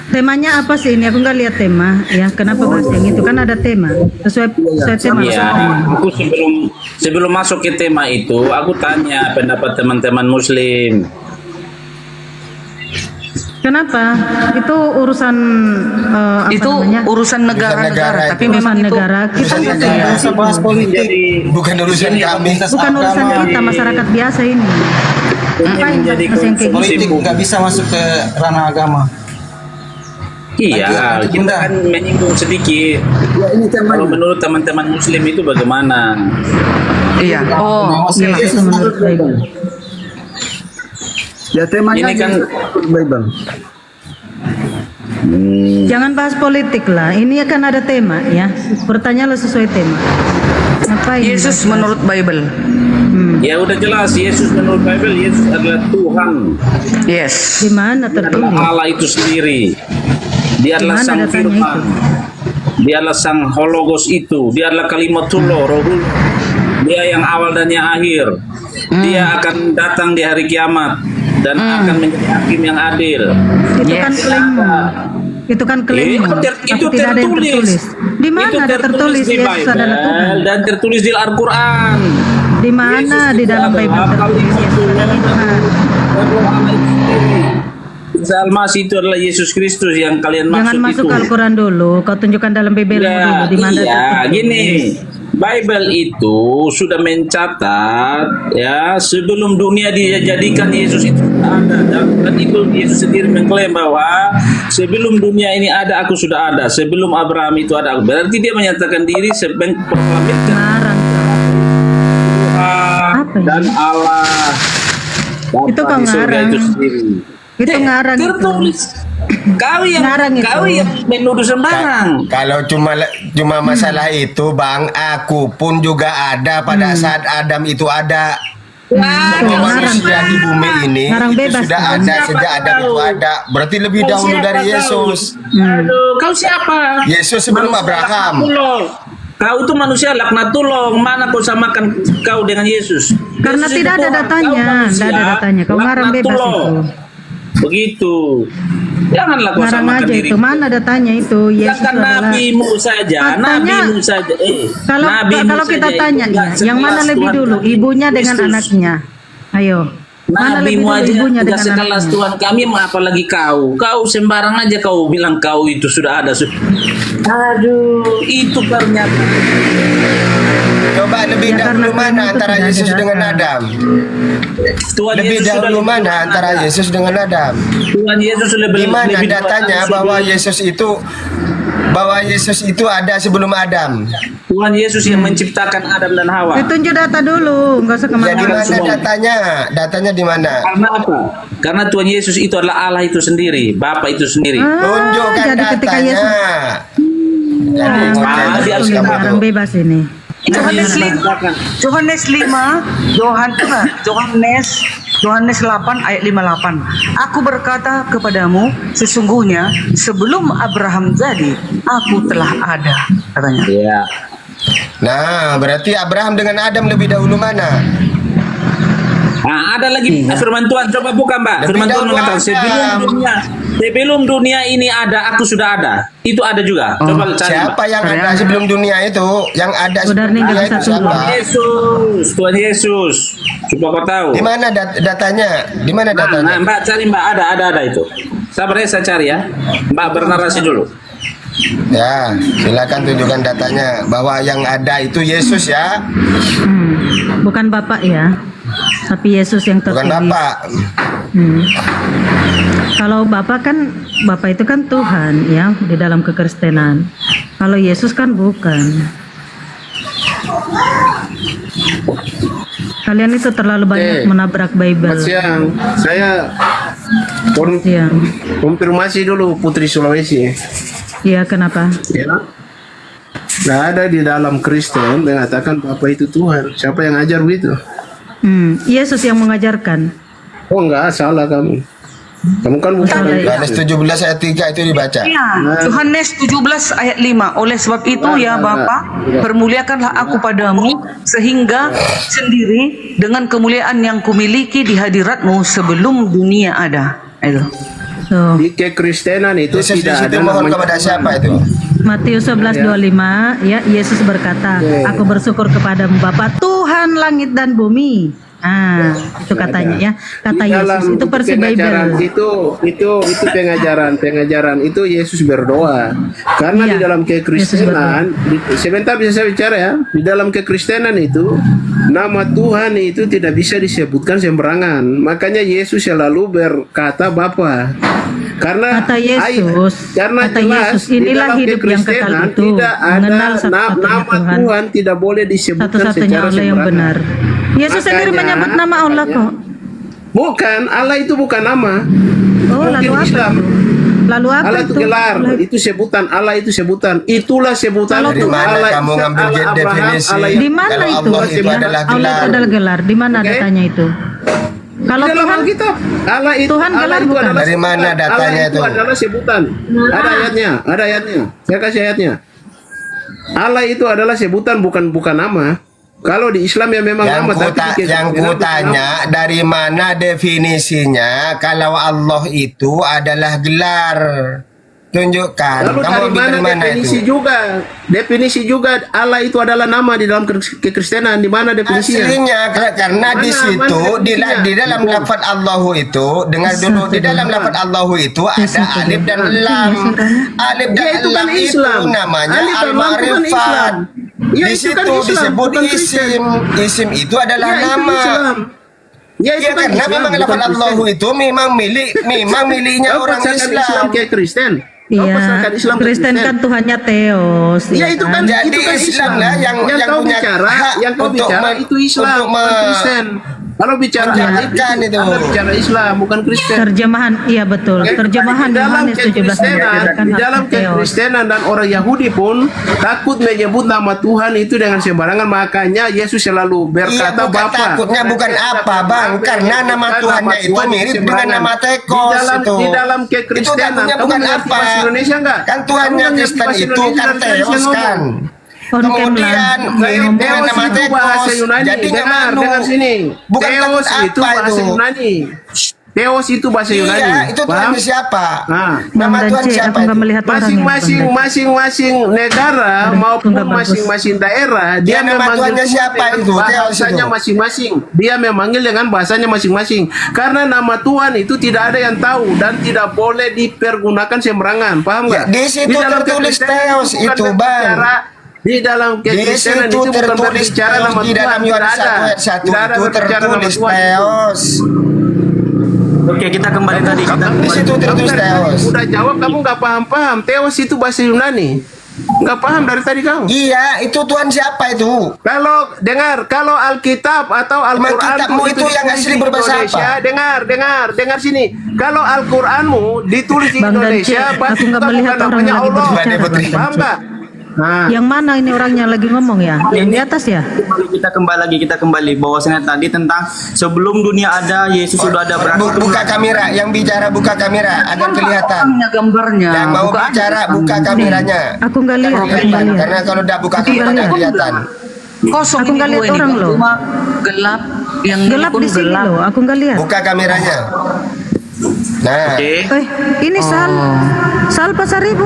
Temanya apa sih ini? Aku nggak lihat tema. Ya, kenapa bahas yang itu? Kan ada tema. Sesuai tema. Iya, aku sebelum masuk ke tema itu, aku tanya pendapat teman-teman Muslim. Kenapa? Itu urusan apa Itu namanya? urusan negara-negara, tapi Urusan memang itu negara. Kita nggak bisa bahas politik. Bukan urusan kami. Bukan urusan kita, masyarakat biasa ini. Ngapain bahas yang kayak Politik gitu? nggak bisa masuk ke ranah agama. Iya, kita kan menyinggung sedikit. Kalau menurut teman-teman Muslim itu bagaimana? Iya. Oh, Iya, itu menurut Bible. ya temanya Ini kan Bible. Jangan bahas politik lah. Ini akan ada tema ya. Bertanyalah sesuai tema. Ngapain? Yesus menurut Bible. Ya udah jelas, Yesus menurut Bible, Yesus adalah Tuhan. Yes. Di mana tertulis? Allah itu sendiri. Dia adalah Di mana sang datanya firman. Dia adalah sang hologos itu. Dia adalah kalimatullah, rohul. Dia yang awal dan yang akhir. Dia akan datang di hari kiamat dan akan menjadi hakim yang adil. Itu kan klaimmu. Itu kan klaimmu. Itu Tapi tidak ada yang tertulis. Di mana Itu ada tertulis di Yesus adalah Tuhan? Bible dan tertulis di Al-Quran. Di mana di dalam Bible tertulis Yesus adalah Tuhan? Isa Al-Masih itu adalah Yesus Kristus yang kalian Jangan maksud masuk itu. ke Al-Quran dulu. Kau tunjukkan dalam Bible dulu di mana Iya, tertulis. gini. Bible itu sudah mencatat ya sebelum dunia dijadikan Yesus itu ada, dan itu Yesus sendiri mengklaim bahwa sebelum dunia ini ada aku sudah ada, sebelum Abraham itu ada aku. Berarti dia menyatakan diri sebagai Ngarang. Tuhan dan Allah. Itu kau Di surga ngarang. itu sendiri. Itu ngarang itu. Tertulis. Kau yang menuduh sembarang. Kalau cuma masalah itu bang, aku pun juga ada pada saat Adam itu ada. Semua manusia di bumi ini Ngarang itu bebas, sudah kan? ada sejak Adam itu ada. Berarti lebih Kau dahulu siapa dari kau? Yesus. Aduh, kau siapa? Yesus sebelum Manusia Abraham. laknatullah. Kau itu manusia laknatullah. Mana kau samakan kau dengan Yesus? Karena Yesus tidak itu ada Tuhan. datanya. Kau manusia, Tidak ada datanya. Kau ngarang bebas laknatullah. itu. Begitu. Janganlah kau Ngarang samakan aja diri. itu. Mana datanya itu? Yesus Kan adalah. nabimu saja, Katanya, nabimu saja. Kalau nabimu kalau kita saja tanya itu ya, enggak yang mana sekelas lebih Tuhan dulu, ibunya dengan Kristus. anaknya? Ayo. Nabimu aja ibunya tidak dengan sekelas anaknya? Tuhan kami, apalagi kau. Kau sembarang aja kau bilang kau itu sudah ada. Aduh, itu pernyataan. Coba lebih Ya, dahulu karena mana Tuhan itu antara tidak Yesus ada dengan data. Adam? Tuhan Lebih Yesus sudah dahulu lebih mana dahulu antara ada. Yesus dengan Adam? Tuhan Yesus lebih Di mana lebih datanya dulu bahwa sebelum- Yesus itu ada sebelum Adam? Tuhan Yesus yang menciptakan Adam dan Hawa. Tunjuk data dulu, nggak usah Ya di kemana-mana. mana semua. datanya? Datanya di mana? Karena apa? Karena Tuhan Yesus itu adalah Allah itu sendiri, Bapa itu sendiri. Tunjukkan jadi ketika datanya. Yesus- Jadi Nah, ngoceh dia terus harus kamu orang tuh. bebas ini. Yohanes 5, Yohanes 8 ayat 58. Aku berkata kepadamu, sesungguhnya sebelum Abraham jadi, aku telah ada, katanya. Iya. Nah, berarti Abraham dengan Adam lebih dahulu mana? Nah, ada lagi firman Tuhan, coba buka Mbak. Lebih Firman Tuhan dahulu mengatakan sebelum dunia ini ada, aku sudah ada. Itu ada juga. Coba cari. Siapa Mbak. yang ada sebelum dunia itu? Yang ada sebelum nih, nggak dunia bisa itu siapa? Tuhan Yesus, Tuhan Yesus. Coba kau tahu. Di mana datanya? Di mana datanya? Nah, Mbak cari Mbak, ada itu. Sabar ya, saya cari ya. Mbak bernarasi dulu. Ya, silakan tunjukkan datanya bahwa yang ada itu Yesus ya, Bukan Bapak ya, tapi Yesus yang terpilih. bukan Bapak. Kalau Bapak itu kan Tuhan ya di dalam kekristenan. Kalau Yesus kan bukan. Kalian itu terlalu banyak menabrak Bible. Siang, saya konfirmasi dulu Putri Sulawesi. Iya, kenapa? Ya. Nggak ada di dalam Kristen mengatakan Bapa itu Tuhan. Siapa yang ajar begitu? Yesus yang mengajarkan. Oh enggak, salah kamu. Kamu kan bukan Yohanes 17 ayat 3 itu dibaca. Ya, Yohanes 17 ayat 5. Oleh sebab itu ya Bapa, permuliakanlah aku padamu sehingga sendiri dengan kemuliaan yang kumiliki di hadiratmu sebelum dunia ada. Itu. Di kekristenan itu Yesus di tidak situ ada mohon namanya kepada siapa itu? Matius 11:25 ya, Yesus berkata, aku bersyukur kepadamu Bapa Tuhan langit dan bumi. Ah, itu katanya ya. Kata Di dalam Yesus itu versi pengajaran Bible. itu pengajaran itu Yesus berdoa. Karena Iya, di dalam Yesus kekristenan, sebentar bisa saya bicara ya. Di dalam kekristenan itu nama Tuhan itu tidak bisa disebutkan sembarangan. Makanya Yesus selalu berkata Bapa. Karena Kata Yesus, karena kata jelas Yesus, di inilah dalam hidup yang kekal kekristenan itu, tidak ada mengenal satu-satunya nama Tuhan. Tuhan tidak boleh disebutkan Satu-satunya secara Allah yang sembarangan. benar. Yesus sendiri Makanya- menyebut nama Allah kok. Bukan, Allah itu bukan nama. Oh, Mungkin lalu apa? Islam. Lalu apa Allah itu itu? gelar, itu sebutan, Allah itu sebutan. Itulah sebutan. Dari mana Allah, kamu Ishak, ngambil Allah, Abraham, definisi? Allah Di mana Kalau itu? Allah itu adalah Allah gelar. itu adalah gelar. Di mana Oke. datanya itu? Kalau Di dalam Tuhan, Alkitab, Allah itu, Tuhan Allah gelar itu bukan? adalah Dari sebutan. mana datanya Allah itu itu? adalah sebutan. Ada ayatnya. Saya kasih ayatnya. Allah itu adalah sebutan, bukan nama. Kalau di Islam ya memang nama, tapi di Yang Kristen bukan kutanya dari mana definisinya kalau Allah itu adalah gelar? Tunjukkan. Lalu Kamu dari ambil mana dari mana definisi itu? juga? Definisi juga Allah itu adalah nama di dalam kekristenan. Di mana definisinya? Aslinya karena di situ di dalam lafaz Allahu itu dengar dulu di dalam lafaz Allahu itu ada alif dan lam. Alif dan Ya, itu kan lam itu Islam. namanya Alif dan lam itu kan al-ma'rifat. Islam. Ya, Di itu situ kan Islam, disebut bukan Kristen. isim. Isim itu adalah Ya, itu nama. Islam. Ya, itu Ya kan karena Islam, memang bukan lafaz Kristen. Allahu itu memang miliknya Kau orang pasangkan Islam. kayak Kristen. Kau iya, pasangkan Islam ke Kristen kan Tuhannya Theos. Ya itu kan Jadi itu kan Islam lah yang kau punya bicara, hak yang kau untuk bicara itu Islam, untuk bukan Kristen. Kalau bicara menjalankan itu. Anda bicara Islam, bukan Kristen. Terjemahan, iya betul. Oke, Terjemahan di dalam Yohanes 17 kekristenan, menjelaskan di hak dalam Theos. kekristenan dan orang Yahudi pun takut menyebut nama Tuhan itu dengan sembarangan, makanya Yesus selalu Iya, berkata bukan Bapa. takutnya bukan apa bang, karena nama Tuhannya itu mirip dengan nama Tekos itu. Di dalam Itu kekristenan, takutnya kamu bukan mengerti apa? bahasa Indonesia enggak? Kan Tuhannya Kamu mengerti Kristen bahasa itu Indonesia kan dan saya Theos ngomong. kan. Kemudian Kemudian mirip dengan Theos nama itu bahasa Tekos. Yunani. Jadi nggak dengar malu. sini. Bukan Theos takut itu apa bahasa itu? Yunani. Theos itu bahasa Yunani. Iya, itu paham? Tuhan siapa? Nah, Nama Tuhan siapa itu? Masing-masing negara maupun masing-masing daerah dia nama memanggil Tuhannya Tuhan siapa dengan itu? Theos bahasanya itu. masing-masing. Dia memanggil dengan bahasanya masing-masing. Karena nama Tuhan itu tidak ada yang tahu dan tidak boleh dipergunakan sembarangan. Paham Ya, nggak? di situ dalam tertulis kekristenan Theos bukan itu, berbicara, Bang. di dalam Di kekristenan situ itu bukan tertulis berbicara Theos, nama di Tuhan. dalam Tidak Yohanes ada. 1 ayat 1 Tidak ada itu berbicara nama tertulis Tuhan. Theos. Oke, kita kembali tadi. Di situ tertulis Theos. Udah jawab, kamu nggak paham-paham. Theos itu bahasa Yunani. Nggak paham dari tadi kamu. Iya, itu Tuhan siapa itu? Kalau dengar, kalau Alkitab atau Al-Quran kitabmu itu yang ditulis asli di berbahasa Indonesia, apa? dengar sini. Kalau Al-Quranmu ditulis di Bang Indonesia, Dance, pasti aku nggak bukan melihat orang namanya lagi Allah. berbicara. Paham nggak? Nah. Yang mana ini orangnya lagi ngomong ya? Yang di atas ya? Kita kembali bahwasanya tadi tentang sebelum dunia ada Yesus sudah ada berarti. Buka kamera, yang bicara buka kamera agar kelihatan. Gambarnya. Yang mau Buka bicara aja. buka kameranya. Aku nggak lihat. Aku nggak lihat. Karena kalau tidak buka kamera tidak kelihatan. Kosong Aku nggak ini lihat gua ini, orang Bang. loh. Cuma gelap. Yang Gelap pun di sini gelap. loh. Aku nggak lihat. Buka kameranya. Nah, Ini Sal Pasaribu.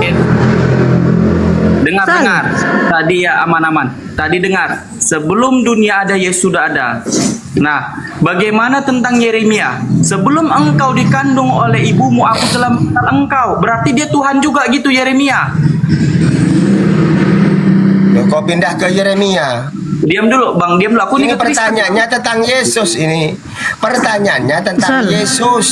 Dengar. Tadi ya aman-aman. Tadi dengar. Sebelum dunia ada Yesus sudah ada. Nah, bagaimana tentang Yeremia? Sebelum engkau dikandung oleh ibumu, aku telah mengenal engkau. Berarti dia Tuhan juga gitu Yeremia. loh, kau pindah ke Yeremia. Diam dulu, Bang. Diam dulu. Aku Ini ke Kristen. pertanyaannya tentang Yesus ini. Pertanyaannya tentang Yesus.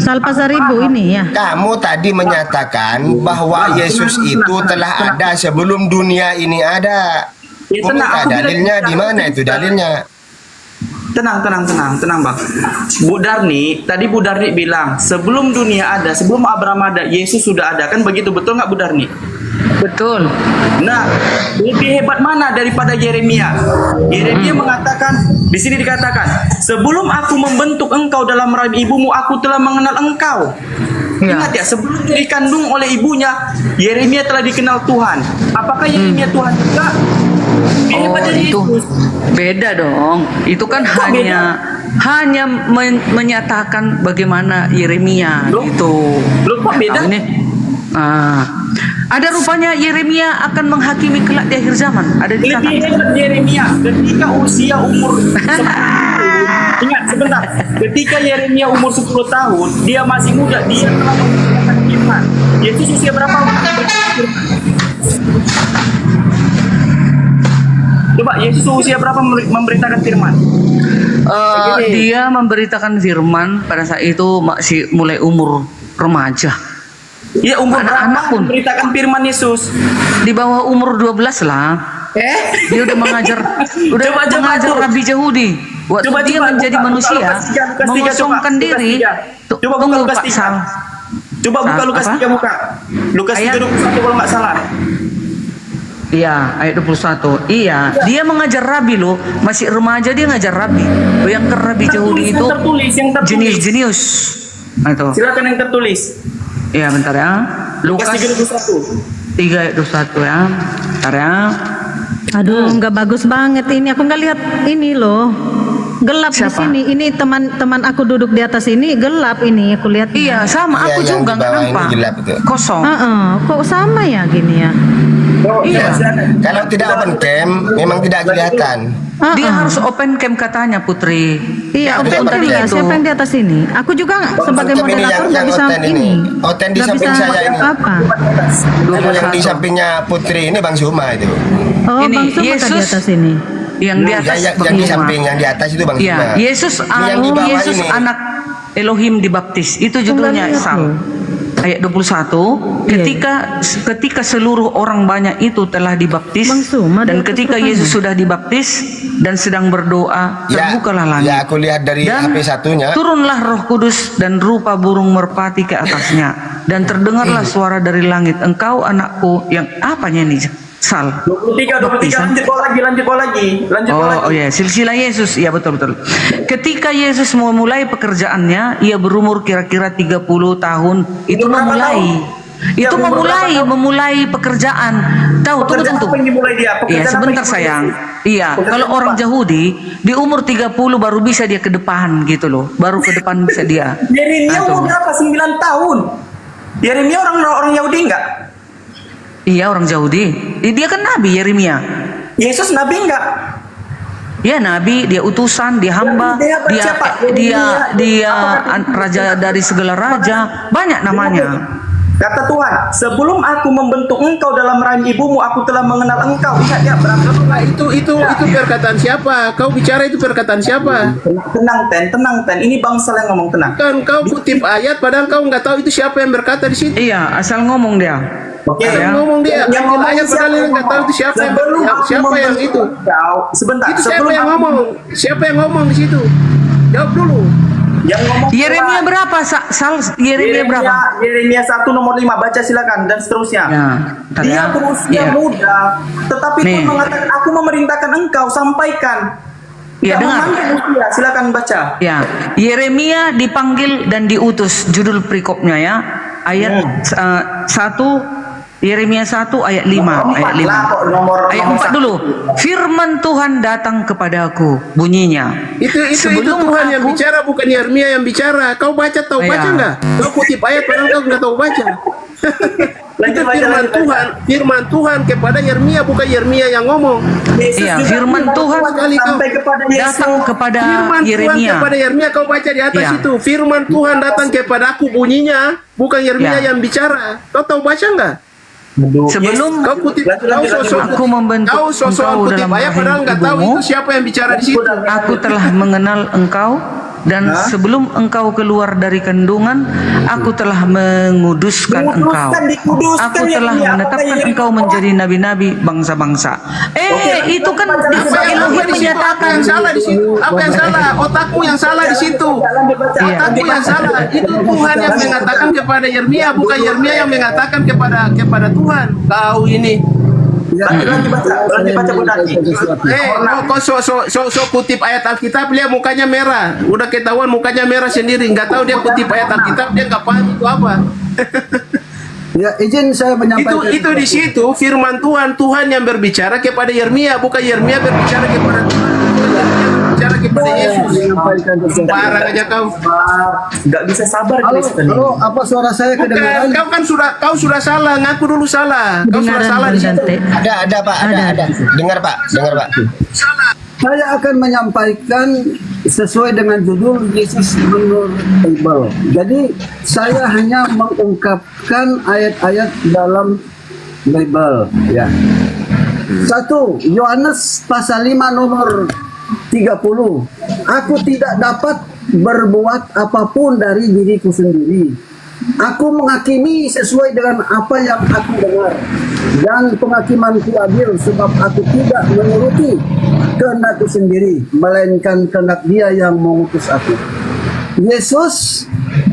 Sal Pasaribu ini ya. Kamu tadi menyatakan bahwa Yesus itu telah ada sebelum dunia ini ada. Ya, tenang, Bukankah aku bilang dalilnya tidak. di mana itu dalilnya? Tenang, Bang. Bu Darni, tadi Bu Darni bilang sebelum dunia ada, sebelum Abraham ada, Yesus sudah ada, kan begitu, betul nggak Bu Darni? Betul. Nah, lebih hebat mana daripada Yeremia? Yeremia mengatakan, di sini dikatakan, sebelum aku membentuk engkau dalam rahim ibumu, aku telah mengenal engkau. Ingat ya, sebelum dikandung oleh ibunya, Yeremia telah dikenal Tuhan. Apakah Yeremia Tuhan juga? Itu beda dong. Itu kan hanya menyatakan bagaimana Yeremia gitu. Kok beda? Ini, ada rupanya Yeremia akan menghakimi kelak di akhir zaman. Ada di sana. Lebih hebat Yeremia ketika usia umur 10 Ingat sebentar. Ketika Yeremia umur 10 tahun, dia masih muda, dia telah memberitakan firman. Yesus usia berapa? Coba Yesus usia berapa memberitakan firman? Dia memberitakan firman pada saat itu masih mulai umur remaja. Iya, umur anak-anak pun memberitakan firman Yesus. Di bawah umur 12 lah. Dia udah mengajar mengajar Rabi Yahudi. Waktu dia menjadi manusia, mengosongkan diri. Coba buka Lukas 3. Coba buka Lukas 3 buka. Lukas 3 kalau nggak salah. Iya, ayat 21. Iya, dia mengajar rabi loh, masih remaja dia ngajar rabi. Bayangkan Rabi Yahudi itu jenius. Itu. Silakan yang tertulis. Iya, bentar ya. Lukas 3 ayat 21 ya. Bentar ya. Aduh, nggak bagus banget ini. Aku nggak lihat ini loh. Gelap di sini. Ini teman-teman aku duduk di atas ini gelap ini. Aku lihat. Iya, sama aku juga nggak nampak. Kosong. Kok sama ya gini ya? Iya. Kalau tidak open cam, memang tidak kelihatan. Dia harus open cam katanya, Putri. Iya, Aku open pun cam tadi ya. itu. Siapa yang di atas ini? Aku juga sebagai Open cam ini moderator nggak bisa oten ini. Oten di Nggak samping bisa saya ini. apa? Kalau yang di sampingnya Putri ini Bang Zuma itu. Oh, Ini Bang Suma Yesus di atas ini. Yang di atas yang di samping, yang di atas itu Bang Zuma. Iya, Yesus Yang di bawah Yesus ini. anak Elohim dibaptis. Itu judulnya Sal. Ayat 21, ketika seluruh orang banyak itu telah dibaptis dan ketika Yesus sudah dibaptis dan sedang berdoa, terbukalah langit. Ya, aku lihat dari Dan HP satunya. turunlah Roh Kudus dan rupa burung merpati ke atasnya dan terdengarlah suara dari langit, engkau anakku yang apanya nih? Sal 23 lanjut lagi. Oh ya, silsilah Yesus. Iya betul. Ketika Yesus memulai pekerjaannya, ia berumur kira-kira 30 tahun. Itu memulai Itu memulai pekerjaan. Tahu, Pekerjaan tunggu. apa yang dimulai dia? Iya, Pekerjaan apa sebentar yang dimulai sayang. dia? Iya, Pekerjaan kalau orang apa? Yahudi di umur 30 baru bisa dia ke depan gitu loh. Baru ke depan bisa dia. Yeremia Nah, tuh. umur berapa? 9 tahun. Yeremia orang Yahudi enggak? Iya, orang Yahudi. Dia kan nabi Yeremia. Yesus nabi enggak? Dia nabi, dia utusan, dia hamba, dia raja dari segala raja, banyak namanya. Kata Tuhan, sebelum aku membentuk engkau dalam rahim ibumu, aku telah mengenal engkau. Ingat ya, berapa? Itu perkataan siapa? Kau bicara itu perkataan siapa? Tenang Ten. Ini bangsa yang ngomong, tenang. Kan kau kutip ayat, padahal kau nggak tahu itu siapa yang berkata di situ. Iya, asal ngomong dia. Yang ngomong dia, Yang ngomong ayat padahal dia nggak tahu itu siapa yang itu. Sebentar. Itu siapa yang ngomong? Siapa yang ngomong di situ? Jawab dulu. Yang ngomong Yeremia berapa? Yeremia berapa? Yeremia 1 nomor 5, baca silakan dan seterusnya. Ya, bentar Dia ya. berusia Ya. muda, tetapi Nih. Tuhan mengatakan, aku memerintahkan engkau, sampaikan. Ya, Tidak dengar. memandang usia. Silakan baca. Ya, Yeremia dipanggil dan diutus, judul perikopnya ya. Ayat 1 Yeremia 1 ayat 5, ayat 5. Ayat 4 dulu. Firman Tuhan datang kepadaku, bunyinya. Itu Tuhan yang bicara, bukan Yeremia yang bicara. Kau baca tahu Iya. baca nggak? Kau kutip ayat padahal kau nggak tahu baca. Itu firman Tuhan kepada Yeremia, bukan Yeremia yang ngomong. Iya, firman Tuhan datang kepada Firman Tuhan Yeremia. kepada Yeremia, kau baca di atas Iya. itu. Firman Tuhan datang kepadaku, bunyinya, bukan Yeremia Ya. yang bicara. Kau tahu baca nggak? Sebelum kau kutip, aku membentuk kau engkau sosok kutip dalam ayat rahim padahal nggak tahu ibumu, itu siapa yang bicara di situ. aku telah mengenal engkau, dan sebelum engkau keluar dari kandungan, aku telah menguduskan engkau. Aku telah menetapkan engkau menjadi nabi-nabi bangsa-bangsa. Itu kan Elohim menyatakan. Apa yang salah di situ? Apa yang salah? Otakmu yang salah di situ. Otakmu yang salah. Itu Tuhan yang mengatakan kepada Yeremia, bukan Yeremia yang mengatakan kepada Tuhan. Kau ini. Lanjut baca Bundaki. Kok so kutip ayat Alkitab, dia mukanya merah. Udah ketahuan mukanya merah sendiri. Nggak tahu dia kutip ayat Alkitab, dia nggak paham itu apa. Ya, izin saya menyampaikan. Itu di situ firman Tuhan yang berbicara kepada Yeremia, bukan Yeremia berbicara kepada Tuhan. Bicara kepada Yesus. Parah aja kau. Nggak bisa sabar. Halo, apa suara saya kedengaran? Bukan, kau sudah salah. Ngaku dulu salah. Kau sudah salah di situ. Ada Pak, ada. Dengar Pak. Saya akan menyampaikan sesuai dengan judul Yesus menurut Bible. Jadi saya hanya mengungkapkan ayat-ayat dalam Bible. Ya. 1 Yohanes pasal 5 nomor 30. Aku tidak dapat berbuat apapun dari diriku sendiri. Aku menghakimi sesuai dengan apa yang aku dengar, dan penghakimanku adil sebab aku tidak menuruti kehendakku sendiri, melainkan kehendak Dia yang mengutus aku. Yesus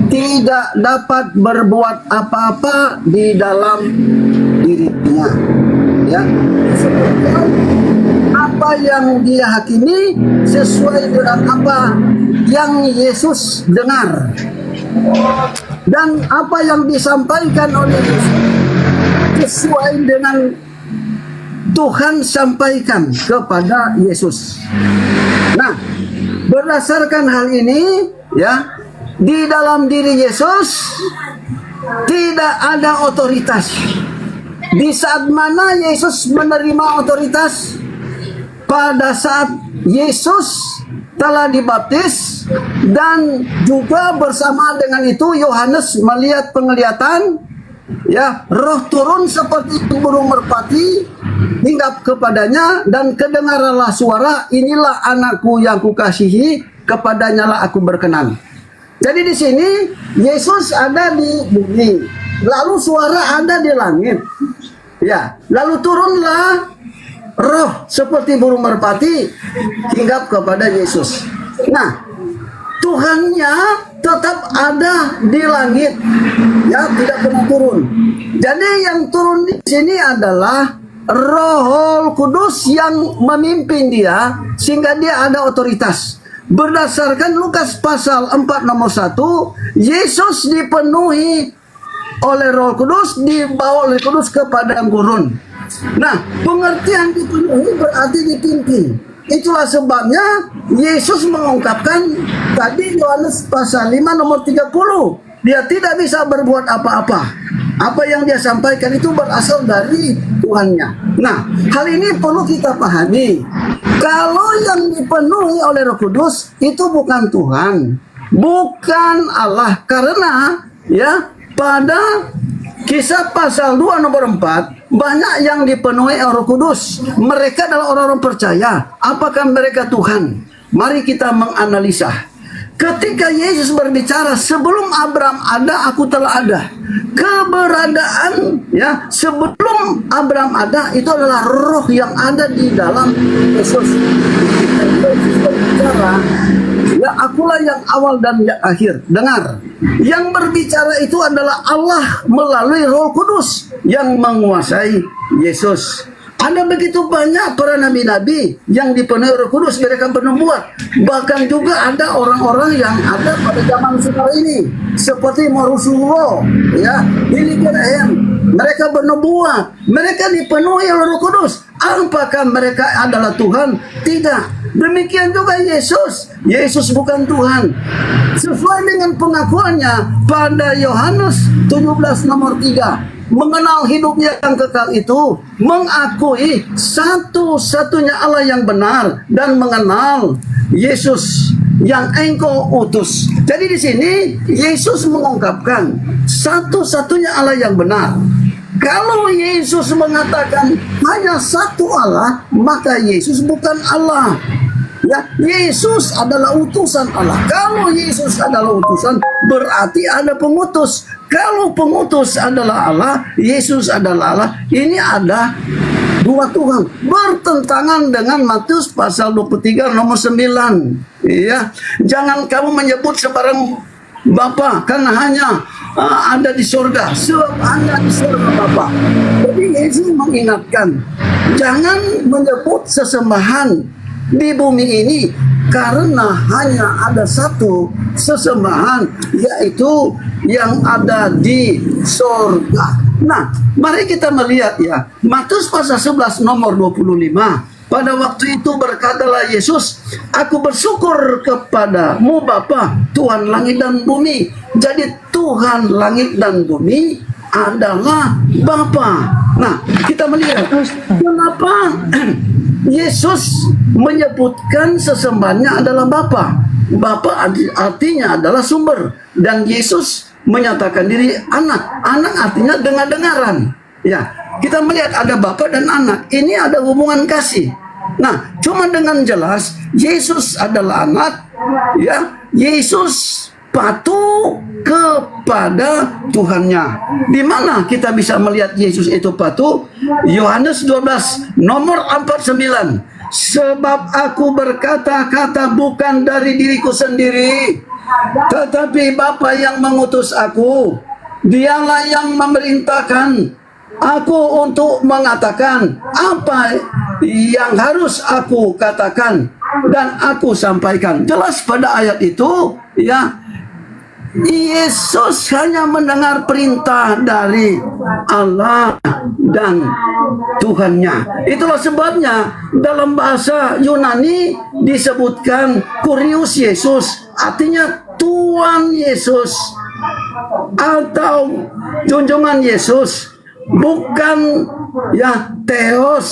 tidak dapat berbuat apa-apa di dalam dirinya. Ya, apa yang Dia hakimi sesuai dengan apa yang Yesus dengar, dan apa yang disampaikan oleh Yesus sesuai dengan Tuhan sampaikan kepada Yesus. Nah, berdasarkan hal ini, ya, di dalam diri Yesus tidak ada otoritas. Di saat mana Yesus menerima otoritas? Pada saat Yesus telah dibaptis, dan juga bersama dengan itu Yohanes melihat penglihatan, ya, roh turun seperti burung merpati hinggap kepadanya, dan kedengaranlah suara, inilah anakku yang kukasihi, kepadanya lah aku berkenan. Jadi di sini Yesus ada di bumi, lalu suara ada di langit, ya, lalu turunlah roh seperti burung merpati hinggap kepada Yesus. Nah, Tuhannya tetap ada di langit, ya, tidak pernah turun. Jadi yang turun di sini adalah Roh Kudus yang memimpin dia, sehingga dia ada otoritas. Berdasarkan Lukas pasal 4 nomor 1, Yesus dipenuhi oleh Roh Kudus, dibawa oleh Kudus ke padang gurun. Nah, pengertian dipenuhi berarti dipimpin. Itulah sebabnya Yesus mengungkapkan tadi Yohanes pasal 5 nomor 30. Dia tidak bisa berbuat apa-apa. Apa yang dia sampaikan itu berasal dari Tuhannya. Nah, hal ini perlu kita pahami. Kalau yang dipenuhi oleh Roh Kudus itu bukan Tuhan, bukan Allah. Karena ya pada Kisah pasal 2 nomor 4, banyak yang dipenuhi Roh Kudus. Mereka adalah orang-orang percaya. Apakah mereka Tuhan? Mari kita menganalisa. Ketika Yesus berbicara, sebelum Abraham ada, aku telah ada. Keberadaan ya sebelum Abraham ada itu adalah roh yang ada di dalam Yesus. Yesus berbicara, ya akulah yang awal dan yang akhir. Dengar, yang berbicara itu adalah Allah melalui Roh Kudus yang menguasai Yesus. Ada begitu banyak para nabi-nabi yang dipenuhi Roh Kudus, mereka bernubuat. Bahkan juga ada orang-orang yang ada pada zaman sekarang ini, seperti Rasulullah, ya, Billy Graham. Mereka bernubuat, mereka dipenuhi oleh Roh Kudus. Apakah mereka adalah Tuhan? Tidak. Demikian juga Yesus. Yesus bukan Tuhan. Sesuai dengan pengakuannya pada Yohanes 17 nomor 3. Mengenal hidupnya yang kekal itu mengakui satu-satunya Allah yang benar dan mengenal Yesus yang engkau utus. Jadi di sini Yesus mengungkapkan satu-satunya Allah yang benar. Kalau Yesus mengatakan hanya satu Allah, maka Yesus bukan Allah. Ya, Yesus adalah utusan Allah. Kalau Yesus adalah utusan, berarti ada pengutus. Kalau pengutus adalah Allah, Yesus adalah Allah. Ini ada dua Tuhan. Bertentangan dengan Matius pasal 23 nomor 9. Ya, jangan kamu menyebut sebarang Bapa karena hanya ada di surga. Sebab hanya di surga Bapa. Jadi Yesus mengingatkan, jangan menyebut sesembahan di bumi ini karena hanya ada satu sesembahan, yaitu yang ada di surga. Nah, mari kita melihat ya, Matius pasal 11 nomor 25. Pada waktu itu berkatalah Yesus, aku bersyukur kepadamu Bapa, Tuhan langit dan bumi. Jadi Tuhan langit dan bumi adalah Bapa. Nah, kita melihat kenapa Yesus menyebutkan sesembahannya adalah Bapa. Bapa artinya adalah sumber. Dan Yesus menyatakan diri anak. Anak artinya dengar-dengaran. Ya, kita melihat ada Bapa dan anak. Ini ada hubungan kasih. Nah, cuma dengan jelas Yesus adalah anak. Ya, Yesus patuh kepada Tuhannya. Di mana kita bisa melihat Yesus itu patuh? Yohanes 12 nomor 49. Sebab aku berkata-kata bukan dari diriku sendiri, tetapi Bapa yang mengutus aku. Dialah yang memerintahkan aku untuk mengatakan apa yang harus aku katakan dan aku sampaikan. Jelas pada ayat itu, ya, Yesus hanya mendengar perintah dari Allah dan Tuhannya. Itulah sebabnya dalam bahasa Yunani disebutkan Kurios Yesus, artinya Tuhan Yesus atau junjungan Yesus, bukan ya Theos,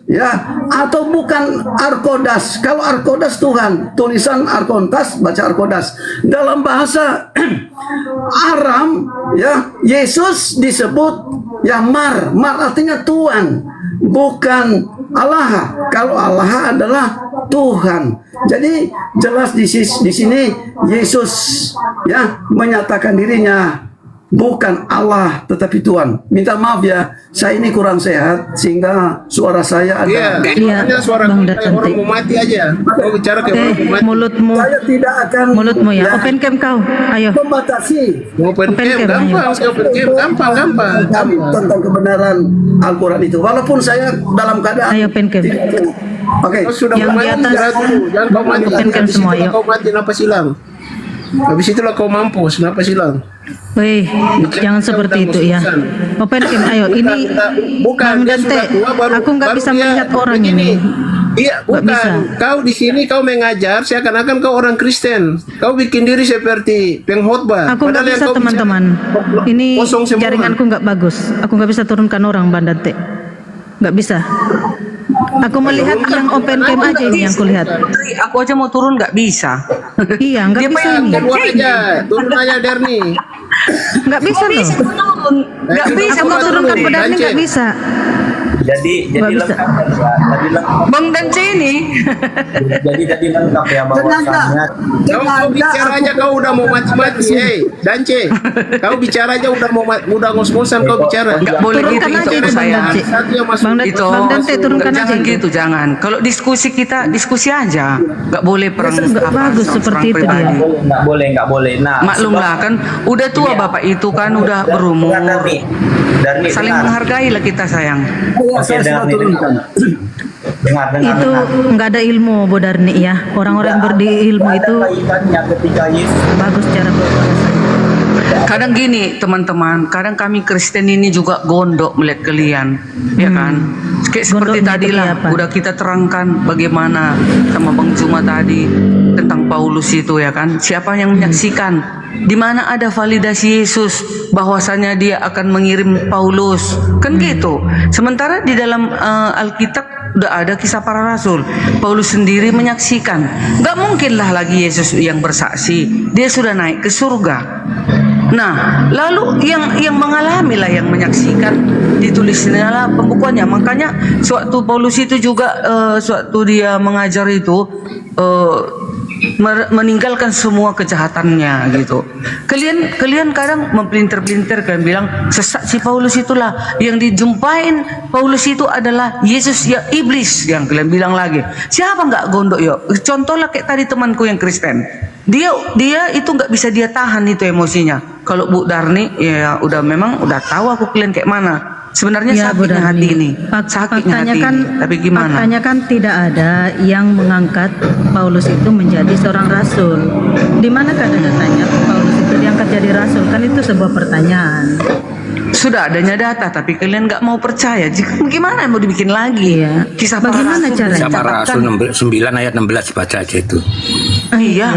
ya, atau bukan Arkodas. Kalau Arkodas Tuhan, tulisan Arkontas, baca Arkodas. Dalam bahasa Aram, ya, Yesus disebut ya Mar. Mar artinya Tuhan, bukan Allah. Kalau Allah adalah Tuhan. Jadi jelas di sini Yesus ya menyatakan dirinya bukan Allah tetapi Tuhan. Minta maaf ya, saya ini kurang sehat sehingga suara saya ada. Iya, suara kayak orang mau mati aja. Kau bicara kayak orang mau mati. Mulutmu. Saya tidak akan Mulutmu ya. Open cam kau. Ayo. membatasi. Open cam gampang, gampang. Tentang kebenaran Al-Quran itu. Walaupun saya dalam keadaan Ayo open cam. Oke. Sudah Yang mau di mati, atas. istirahat dulu. Jangan kau mati. Open cam semua, yuk. Kau mati, napas hilang. Habis itulah kau mampus, napas hilang. Weh, jangan seperti itu ya. Open cam, ayo. Ini Bukan, Bang dia Dante, sudah tua, aku nggak baru bisa dia melihat orang begini. ini. Iya, Nggak bisa. bukan. Kau di sini kau mengajar seakan-akan kau orang Kristen. Kau bikin diri seperti pengkhotbah. Aku nggak Padahal yang bisa kau teman-teman. Ini kosong semua. jaringanku nggak bagus. Aku nggak bisa turunkan orang, Bang Dante. Nggak bisa. Aku melihat yang open cam aja ini yang kulihat. Aku aja mau turun nggak bisa. Iya, nggak bisa ini. Keluar aja, turun aja Derni. Nggak bisa loh. Nggak bisa Aku mau turunkan pedangnya nggak bisa. Jadi Nggak bisa. lengkap ya, jadi lengkap. Bang Dance ini. Jadi lengkap ya bahwasannya. Kau bicara aja kau udah mau mati-mati, Dance. Kau bicara aja udah mau udah ngos-ngosan kau bicara. Nggak boleh gitu Turunkan aja itu itu, Bang saya. Dance. Itu Bang Dante turunkan aja jangan itu. gitu, jangan. Kalau diskusi kita diskusi aja, nggak boleh perang. Nggak bagus seperti itu dia. Nggak boleh. Nah, Maklumlah kan, udah tua bapak itu kan, udah berumur. Darni, Saling menghargai lah kita sayang. Oke, dengar. Dengar. Itu nggak ada ilmu, Bodarni ya. Orang-orang yang berilmu itu ketika Yesus bagus cara berpuasa. Kadang gini teman-teman, kadang kami Kristen ini juga gondok melihat kalian, ya kan? Kayak seperti Gondok tadi lah, apa? udah kita terangkan bagaimana sama Bang Juma tadi tentang Paulus itu, ya kan? Siapa yang menyaksikan? Di mana ada validasi Yesus bahwasanya dia akan mengirim Paulus, kan gitu. Sementara di dalam Alkitab udah ada kisah para rasul. Paulus sendiri menyaksikan. Gak mungkinlah lagi Yesus yang bersaksi. Dia sudah naik ke surga. Nah, lalu yang mengalami lah yang menyaksikan, ditulisnya pembukuannya. Makanya suatu Paulus itu juga suatu dia mengajar itu meninggalkan semua kejahatannya gitu. Kalian kadang mempelintir-pelintir, kalian bilang sesat si Paulus itulah yang dijumpain. Paulus itu adalah Yesus ya iblis yang kalian bilang lagi. Siapa nggak gondok yo? Contohlah kayak tadi temanku yang Kristen. Dia itu nggak bisa dia tahan itu emosinya. Kalau Bu Darni ya memang udah tahu aku kalian kayak mana. Sebenarnya Ya, Bu sakitnya hati Darni. ini. Sakitnya Faktanya hati kan, ini. Tapi gimana? faktanya kan tidak ada yang mengangkat Paulus itu menjadi seorang rasul. Di mana datanya Paulus itu diangkat jadi rasul? Kan itu sebuah pertanyaan. Sudah adanya data, tapi kalian nggak mau percaya. Gimana mau dibikin lagi? Kisah para Bagaimana rasul caranya? Kisah para dicatatkan. Rasul 9 ayat 16 baca aja itu. Iya,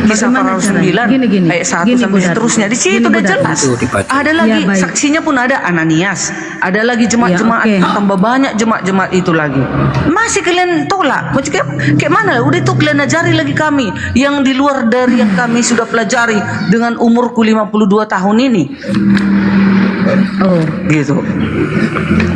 kisah para Bagaimana rasul caranya? 9 Gini, ayat 1 gini, sampai Bu Darni. seterusnya. Di situ Gini, udah Bu Darni. jelas. Itu dibaca. Ada lagi Ya, baik. saksinya pun ada Ananias. Ada lagi jemaat-jemaat, Ya, oke. tambah banyak jemaat-jemaat itu lagi. Masih kalian tolak. Macam kayak mana? Udah itu kalian ajari lagi kami yang di luar dari yang kami sudah pelajari dengan umurku 52 tahun ini. Oh, Gitu.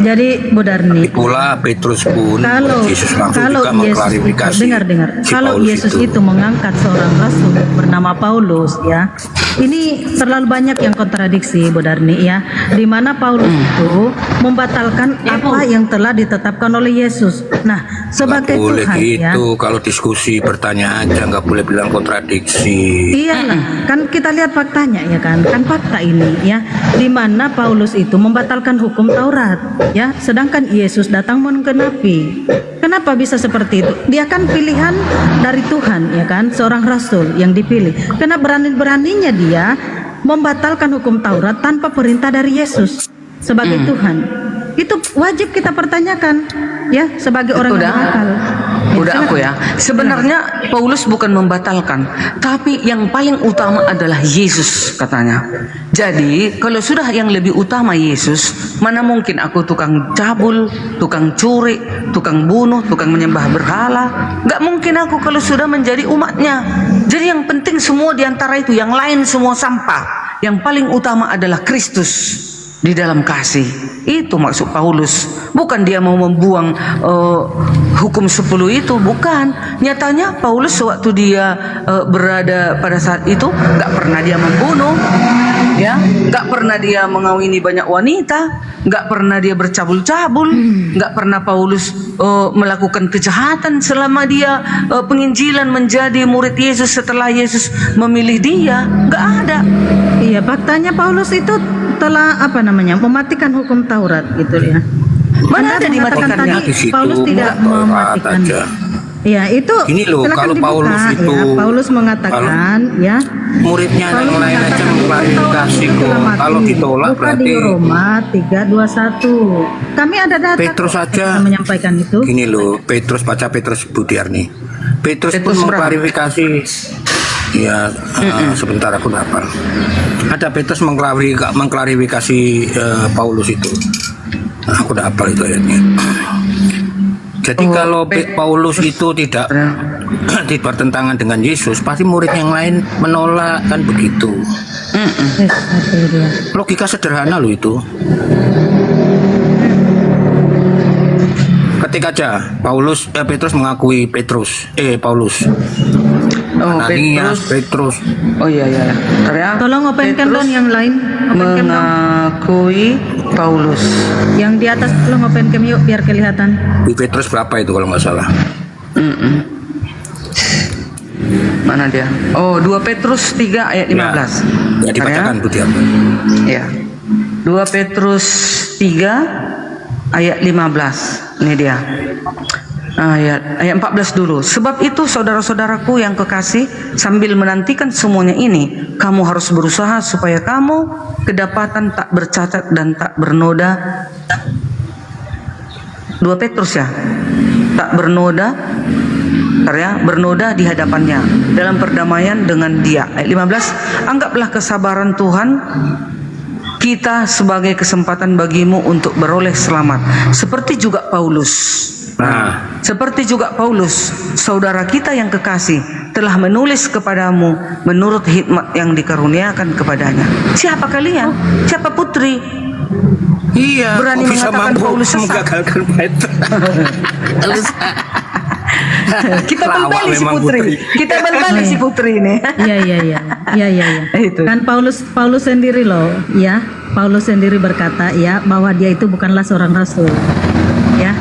jadi Bu Darni, Pula Petrus pun kalau Yesus langsung kalau juga Yesus mengklarifikasi. dengar si kalau Paulus Yesus itu mengangkat seorang rasul bernama Paulus ya, ini terlalu banyak yang kontradiksi, Bu Darni ya, di mana Paulus itu membatalkan apa yang telah ditetapkan oleh Yesus. Nah, sebagai Nggak boleh Tuhan ya, gitu, kalau diskusi bertanya aja, nggak boleh bilang kontradiksi. iyalah, kan kita lihat faktanya ya kan fakta ini ya, di mana Paulus itu membatalkan hukum Taurat ya, sedangkan Yesus datang menggenapi. Kenapa bisa seperti itu? Dia kan pilihan dari Tuhan ya kan, seorang rasul yang dipilih. Karena berani-beraninya dia membatalkan hukum Taurat tanpa perintah dari Yesus sebagai Tuhan. Itu wajib kita pertanyakan ya, sebagai orang yang Udah. berakal. Udah aku ya. Sebenarnya Paulus bukan membatalkan, tapi yang paling utama adalah Yesus katanya. Jadi kalau sudah yang lebih utama Yesus, mana mungkin aku tukang cabul, tukang curi, tukang bunuh, tukang menyembah berhala? Gak mungkin aku kalau sudah menjadi umatnya. Jadi yang penting semua diantara itu, yang lain semua sampah. Yang paling utama adalah Kristus di dalam kasih. Itu maksud Paulus. Bukan dia mau membuang hukum 10 itu, bukan. Nyatanya Paulus waktu dia berada pada saat itu gak pernah dia membunuh, ya, gak pernah dia mengawini banyak wanita, gak pernah dia bercabul-cabul, gak pernah Paulus melakukan kejahatan selama dia penginjilan menjadi murid Yesus setelah Yesus memilih dia. Gak ada. Iya, faktanya Paulus itu telah mematikan hukum Taurat gitu ya. Mana ada dimatikannya? Paulus tidak mematikan. Ya, itu Gini loh, silakan kalau dibuka, Paulus ya. itu Paulus mengatakan ya muridnya yang lain aja mengklarifikasi kok. Kalau ditolak buka di berarti Roma 3:21. Kami ada data Petrus kok saja kita menyampaikan itu. Gini loh, Petrus, baca Petrus Budiarni. Petrus pun mengklarifikasi. Ya, sebentar aku hafal. Ada Petrus mengklarifikasi Paulus itu. Nah, aku udah hafal itu ayatnya. Jadi kalau Paulus itu tidak bertentangan dengan Yesus, pasti murid yang lain menolak, kan begitu. Logika sederhana loh itu. Ketik aja Petrus mengakui Paulus. Petrus. Oh iya. Tolong openkan dong yang lain. Openkan dong. Mengakui Paulus. Yang di atas tolong openkan yuk biar kelihatan. Di Petrus berapa itu kalau nggak salah? Mana dia? Oh, 2 Petrus 3 ayat 15. Ya dibacakan Bu Dian. Ya. 2 Petrus 3 ayat 15. Ini dia. Ayat 14 dulu. Sebab itu saudara-saudaraku yang kekasih, sambil menantikan semuanya ini, kamu harus berusaha supaya kamu kedapatan tak bercacat dan tak bernoda. 2 Petrus ya. Tak bernoda, bernoda di hadapannya dalam perdamaian dengan Dia. Ayat 15, anggaplah kesabaran Tuhan kita sebagai kesempatan bagimu untuk beroleh selamat, seperti juga Paulus. Seperti juga Paulus, saudara kita yang kekasih, telah menulis kepadamu menurut hikmat yang dikaruniakan kepadanya. Siapa kalian? Siapa Putri? Iya, berani bisa mengatakan mampu Paulus sesat. menggagalkan Petrus. Kita balik si Putri. Kita balik si Putri ini. Iya. Kan Paulus sendiri loh, ya. Paulus sendiri berkata ya bahwa dia itu bukanlah seorang rasul. Ya.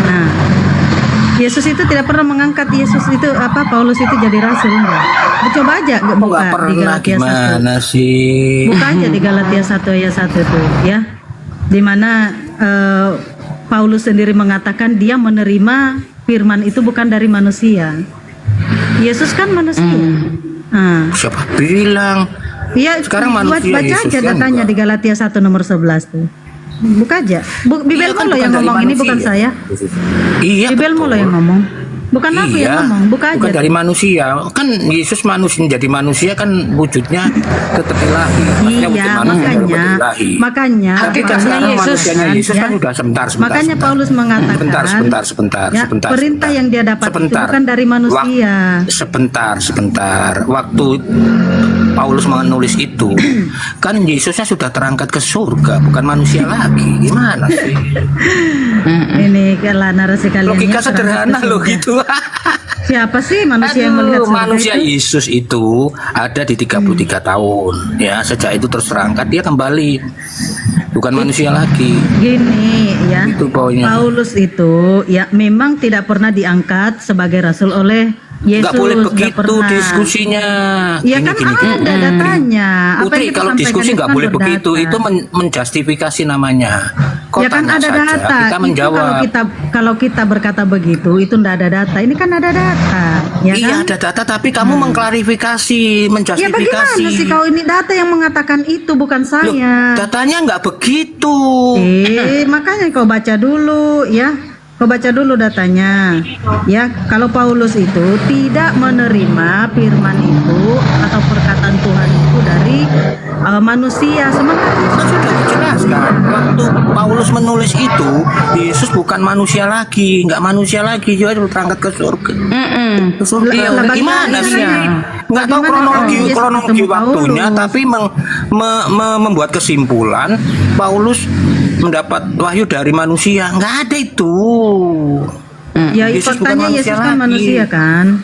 Nah, Yesus itu tidak pernah mengangkat Paulus itu jadi rasul enggak. Coba aja buka di Galatia 1. Buka aja di Galatia 1 ayat 1 tuh, ya. Di mana Paulus sendiri mengatakan dia menerima firman itu bukan dari manusia. Yesus kan manusia. Siapa bilang? Iya, sekarang manusia baca Yesus aja datanya di Galatia 1 nomor 11 tuh. Buka aja. Bibelmu loh yang ngomong, ini bukan saya. Iya, Bibelmu loh yang ngomong. Bukan aku yang ngomong, buka aja. Bukan dari manusia. Kan Yesus menjadi manusia kan wujudnya tetap ilahi. Iya, makanya tapi kan sekarang manusianya Yesus kan sudah sebentar. Makanya Paulus mengatakan sebentar. perintah yang dia dapat itu bukan dari manusia. Sebentar. Waktu Paulus menulis itu kan Yesusnya sudah terangkat ke surga, bukan manusia lagi. Gimana sih? Ini kalau narasi kalian logika sederhana loh gitu. Siapa sih manusia yang melihat surga manusia itu? Yesus itu ada di 33 tahun ya, sejak itu terus terangkat dia kembali, bukan manusia lagi. Gini ya, itu Paulus itu ya memang tidak pernah diangkat sebagai rasul oleh Yesus. Gak boleh begitu diskusinya. Ya kan ada datanya. Putri, kalau diskusi nggak boleh begitu, itu menjustifikasi namanya. Kok ya kan ada saja, data. Kita menjawab. Kalau kita berkata begitu, itu tidak ada data. Ini kan ada data. Ya iya kan? ada data, tapi kamu mengklarifikasi, menjustifikasi. Ya bagaimana sih kau ini data yang mengatakan itu bukan saya. Loh, datanya nggak begitu. Makanya kau baca dulu ya. Kau baca dulu datanya. Ya, kalau Paulus itu tidak menerima firman itu atau perkataan Tuhan itu dari manusia. Sementara sudah dijelaskan waktu Paulus menulis itu, Yesus bukan manusia lagi, nggak manusia lagi, dia terangkat ke surga. Ke surga. Gimana sih? Nggak tahu kronologi waktunya, tapi membuat kesimpulan Paulus mendapat wahyu dari manusia. Nggak ada itu. Ya faktanya Yesus kan manusia kan.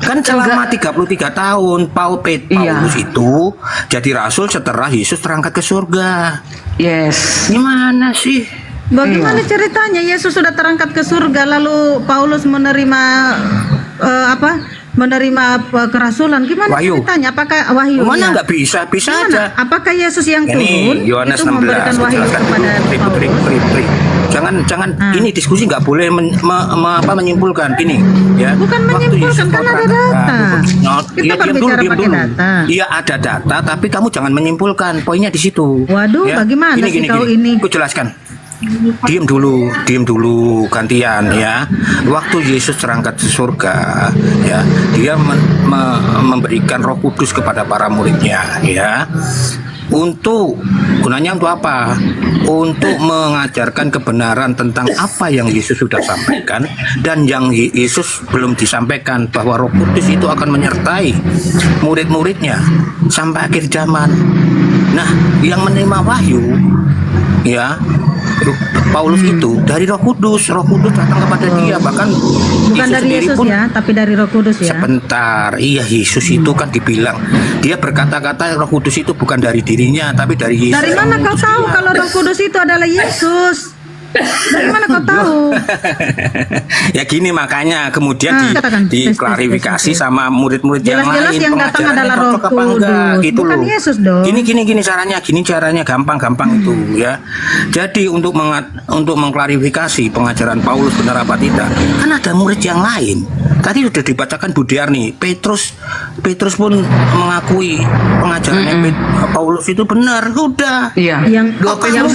Kan selama 33 tahun Paulus itu jadi rasul setelah Yesus terangkat ke surga. Yes. Gimana sih? Bagaimana ceritanya Yesus sudah terangkat ke surga lalu Paulus menerima menerima kerasulan? Gimana wahyu. ceritanya? Apakah wahyu? Mana nggak bisa aja. Apakah Yesus yang ini turun Yohanes itu 16 memberikan wahyu kepada Paulus? Jangan ini diskusi nggak boleh menyimpulkan gini ya. Bukan Waktu menyimpulkan, Yesus kan ada berkata, data. Kita ya, berbicara pakai data. Iya ada data, tapi kamu jangan menyimpulkan. Poinnya di situ. Waduh, Ya. bagaimana sih kau ini? Aku jelaskan. Diam dulu, gantian ya. Waktu Yesus terangkat ke surga, ya, dia memberikan Roh Kudus kepada para muridnya, ya. Gunanya untuk apa? Untuk mengajarkan kebenaran tentang apa yang Yesus sudah sampaikan dan yang Yesus belum disampaikan, bahwa Roh Kudus itu akan menyertai murid-muridnya sampai akhir zaman. Nah, yang menerima wahyu, ya, Paulus itu dari Roh Kudus datang kepada dia, bahkan Bukan dari Yesus pun, ya, tapi dari Roh Kudus ya. sebentar, iya, Yesus itu kan dibilang, dia berkata-kata Roh Kudus itu bukan dari dirinya, tapi dari Yesus. Dari mana kau tahu kalau Roh Kudus itu adalah Yesus? Dari mana kau tahu? Ya gini, makanya kemudian katakan. diklarifikasi sama murid-murid yang Jelas-jelas lain, yang datang pengajarannya adalah Roh cocok apa enggak, Kudus, gitu bukan loh. Yesus dong. Gini caranya gampang itu ya. Jadi untuk mengklarifikasi pengajaran Paulus benar apa tidak, kan ada murid yang lain. Tadi sudah dibacakan Bu Diarni, Petrus pun mengakui pengajarannya Paulus itu benar, udah. Iya. Yang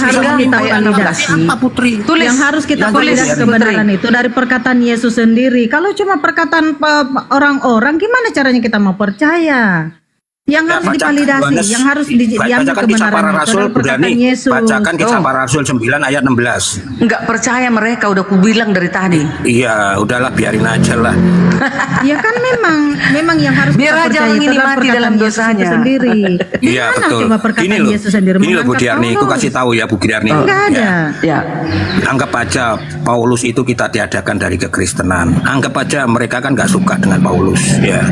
harus kita validasi. Apa Putri? Yang harus kita validasi kebenaran itu dari perkataan Yesus sendiri. Kalau cuma perkataan orang-orang, gimana caranya kita mau percaya? Yang harus divalidasi, yang harus diambil bacakan kisah para kebenaran itu rasul, adalah perkataan berani Yesus. bacakan kisah para rasul 9 ayat 16. Nggak percaya mereka, udah kubilang dari tadi. Iya, udahlah, biarin aja lah. Ya kan memang yang harus Biar kita aja percaya orang itu ini adalah mati perkataan dalam Yesus dosanya. itu sendiri. Iya, Gimana betul. coba perkataan Gini loh, Yesus sendiri Bu mengangkat Diarni, aku Paulus? kasih tahu ya Bu Diarni. Enggak ada. Ya. Anggap aja Paulus itu kita tiadakan dari kekristenan. Anggap aja mereka kan nggak suka dengan Paulus, ya.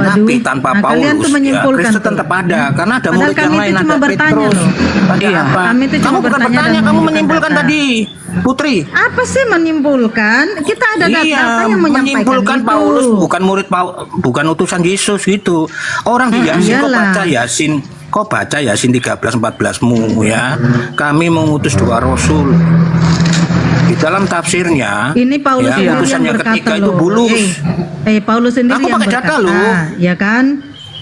Tapi tanpa Nah, kalian Paulus, tuh ya, menyimpulkan Kristen tuh. tetap ada. Karena ada Padahal murid yang kami lain, itu ada cuma bertanya Petrus. loh. Ada Iya. apa? Kami itu cuma Kamu bukan bertanya bertanya, dan kamu menunjukkan menyimpulkan data. tadi, Putri. Apa sih menyimpulkan? Kita ada data Iya, yang menyampaikan menyimpulkan itu. Paulus bukan bukan utusan Yesus gitu. Orang di Yasin, kau baca Yasin 13-14mu ya. Kami mengutus 2 rasul. Di dalam tafsirnya, Ini Paulus ya, sendiri yang utusannya berkata ketiga itu loh. bulus. Paulus sendiri Aku yang pakai data berkata, loh. ya kan?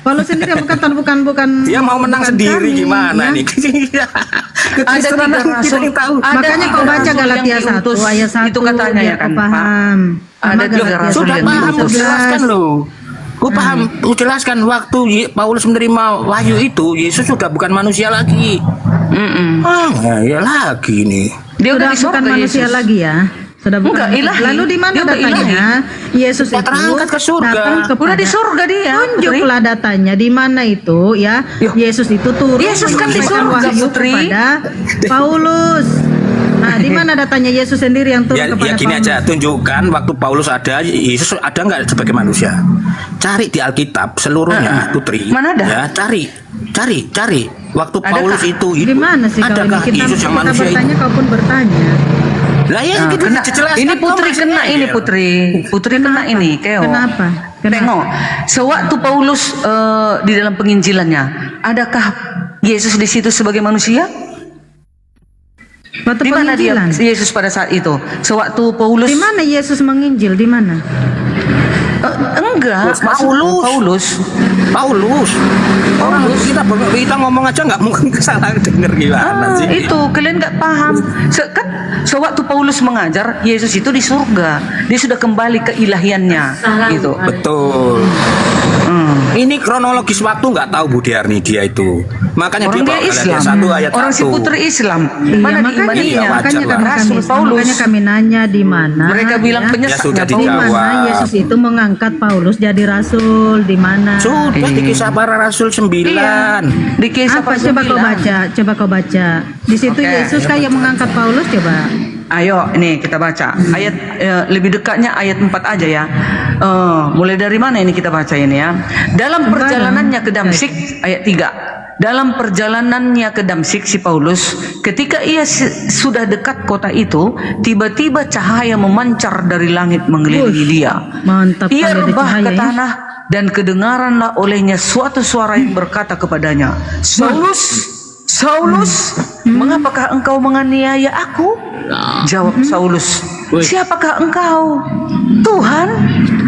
Paulus sendiri yang berkata bukan. Dia mau menang bukan sendiri kami, gimana ya. nih? Ada 3 rasul yang tahu. Makanya kau baca Galatia 1 ayat 1 itu katanya ya biar kan, kau paham. Ada Sama 3 Galatia rasul Sudah yang paham, diutus. jelaskan loh. Ku paham, ku jelaskan waktu Paulus menerima wahyu itu, Yesus sudah bukan manusia lagi. Ya lagi nih. Dia Sudah udah di bukan surga, manusia Yesus. lagi ya. Sudah bukan. Enggak, ilahi. Lalu di mana Dia udah datanya? Yesus Sudah itu terangkat ke surga. datang kepada, Udah di surga dia. Tunjuklah datanya di mana itu ya. Yesus itu turun Yesus kan di menyampaikan surga, wahyu Putri. kepada Paulus. Nah, di mana datanya Yesus sendiri yang turun Ya kepada gini Paulus? aja, tunjukkan waktu Paulus ada, Yesus ada nggak sebagai manusia? Cari di Alkitab seluruhnya, Putri. Mana ada? Ya, cari. Waktu Adakah? Paulus itu Di mana sih kau ini? adakah Kita Yesus yang manusia itu? bertanya, kau pun bertanya. Lah ya, Nah, gitu kena. dijelaskan. Ini Putri kok kena masih ini aja. Putri kena ini Keo. Kenapa? Tengok, sewaktu Paulus di dalam penginjilannya, adakah Yesus di situ sebagai manusia? Waktu Di mana dia penginjilan? Yesus pada saat itu? Sewaktu Paulus Di mana Yesus menginjil? Di mana? enggak, Paulus. Orang kita ngomong aja nggak mungkin salah denger gimana sih? Itu kalian nggak paham. Kan sewaktu Paulus mengajar, Yesus itu di surga. Dia sudah kembali ke ilahiannya. Gitu. Betul. Ini kronologis waktu nggak tahu Bu Diarni dia itu. Makanya Orang dia dia bawa Islam. Galatia 1 ayat 1. Orang si putri Islam. Iya, Mana makanya diimaninya? makanya Paulus. kami nanya di mana. Mereka bilang ya. penyesatnya sudah Di dijawab. mana Yesus itu mengangkat Paulus jadi rasul? Di mana? Sudah di Kisah Para Rasul 9. Iya. Di kisah Apa coba kau baca? Coba kau baca. Di situ Oke. Yesus kayak mengangkat Paulus coba. Ayo, ini kita baca ayat lebih dekatnya ayat 4 aja ya. Mulai dari mana ini kita baca ini ya? Dalam perjalanannya ke Damsyik ayat 3. Dalam perjalanannya ke Damsyik si Paulus, ketika ia sudah dekat kota itu, tiba-tiba cahaya memancar dari langit mengelilingi dia. Mantap Ia kali ada rebah cahaya ke ya. tanah dan kedengaranlah olehnya suatu suara yang berkata kepadanya, Saulus, mengapakah engkau menganiaya aku? Jawab Saulus, siapakah engkau? Tuhan,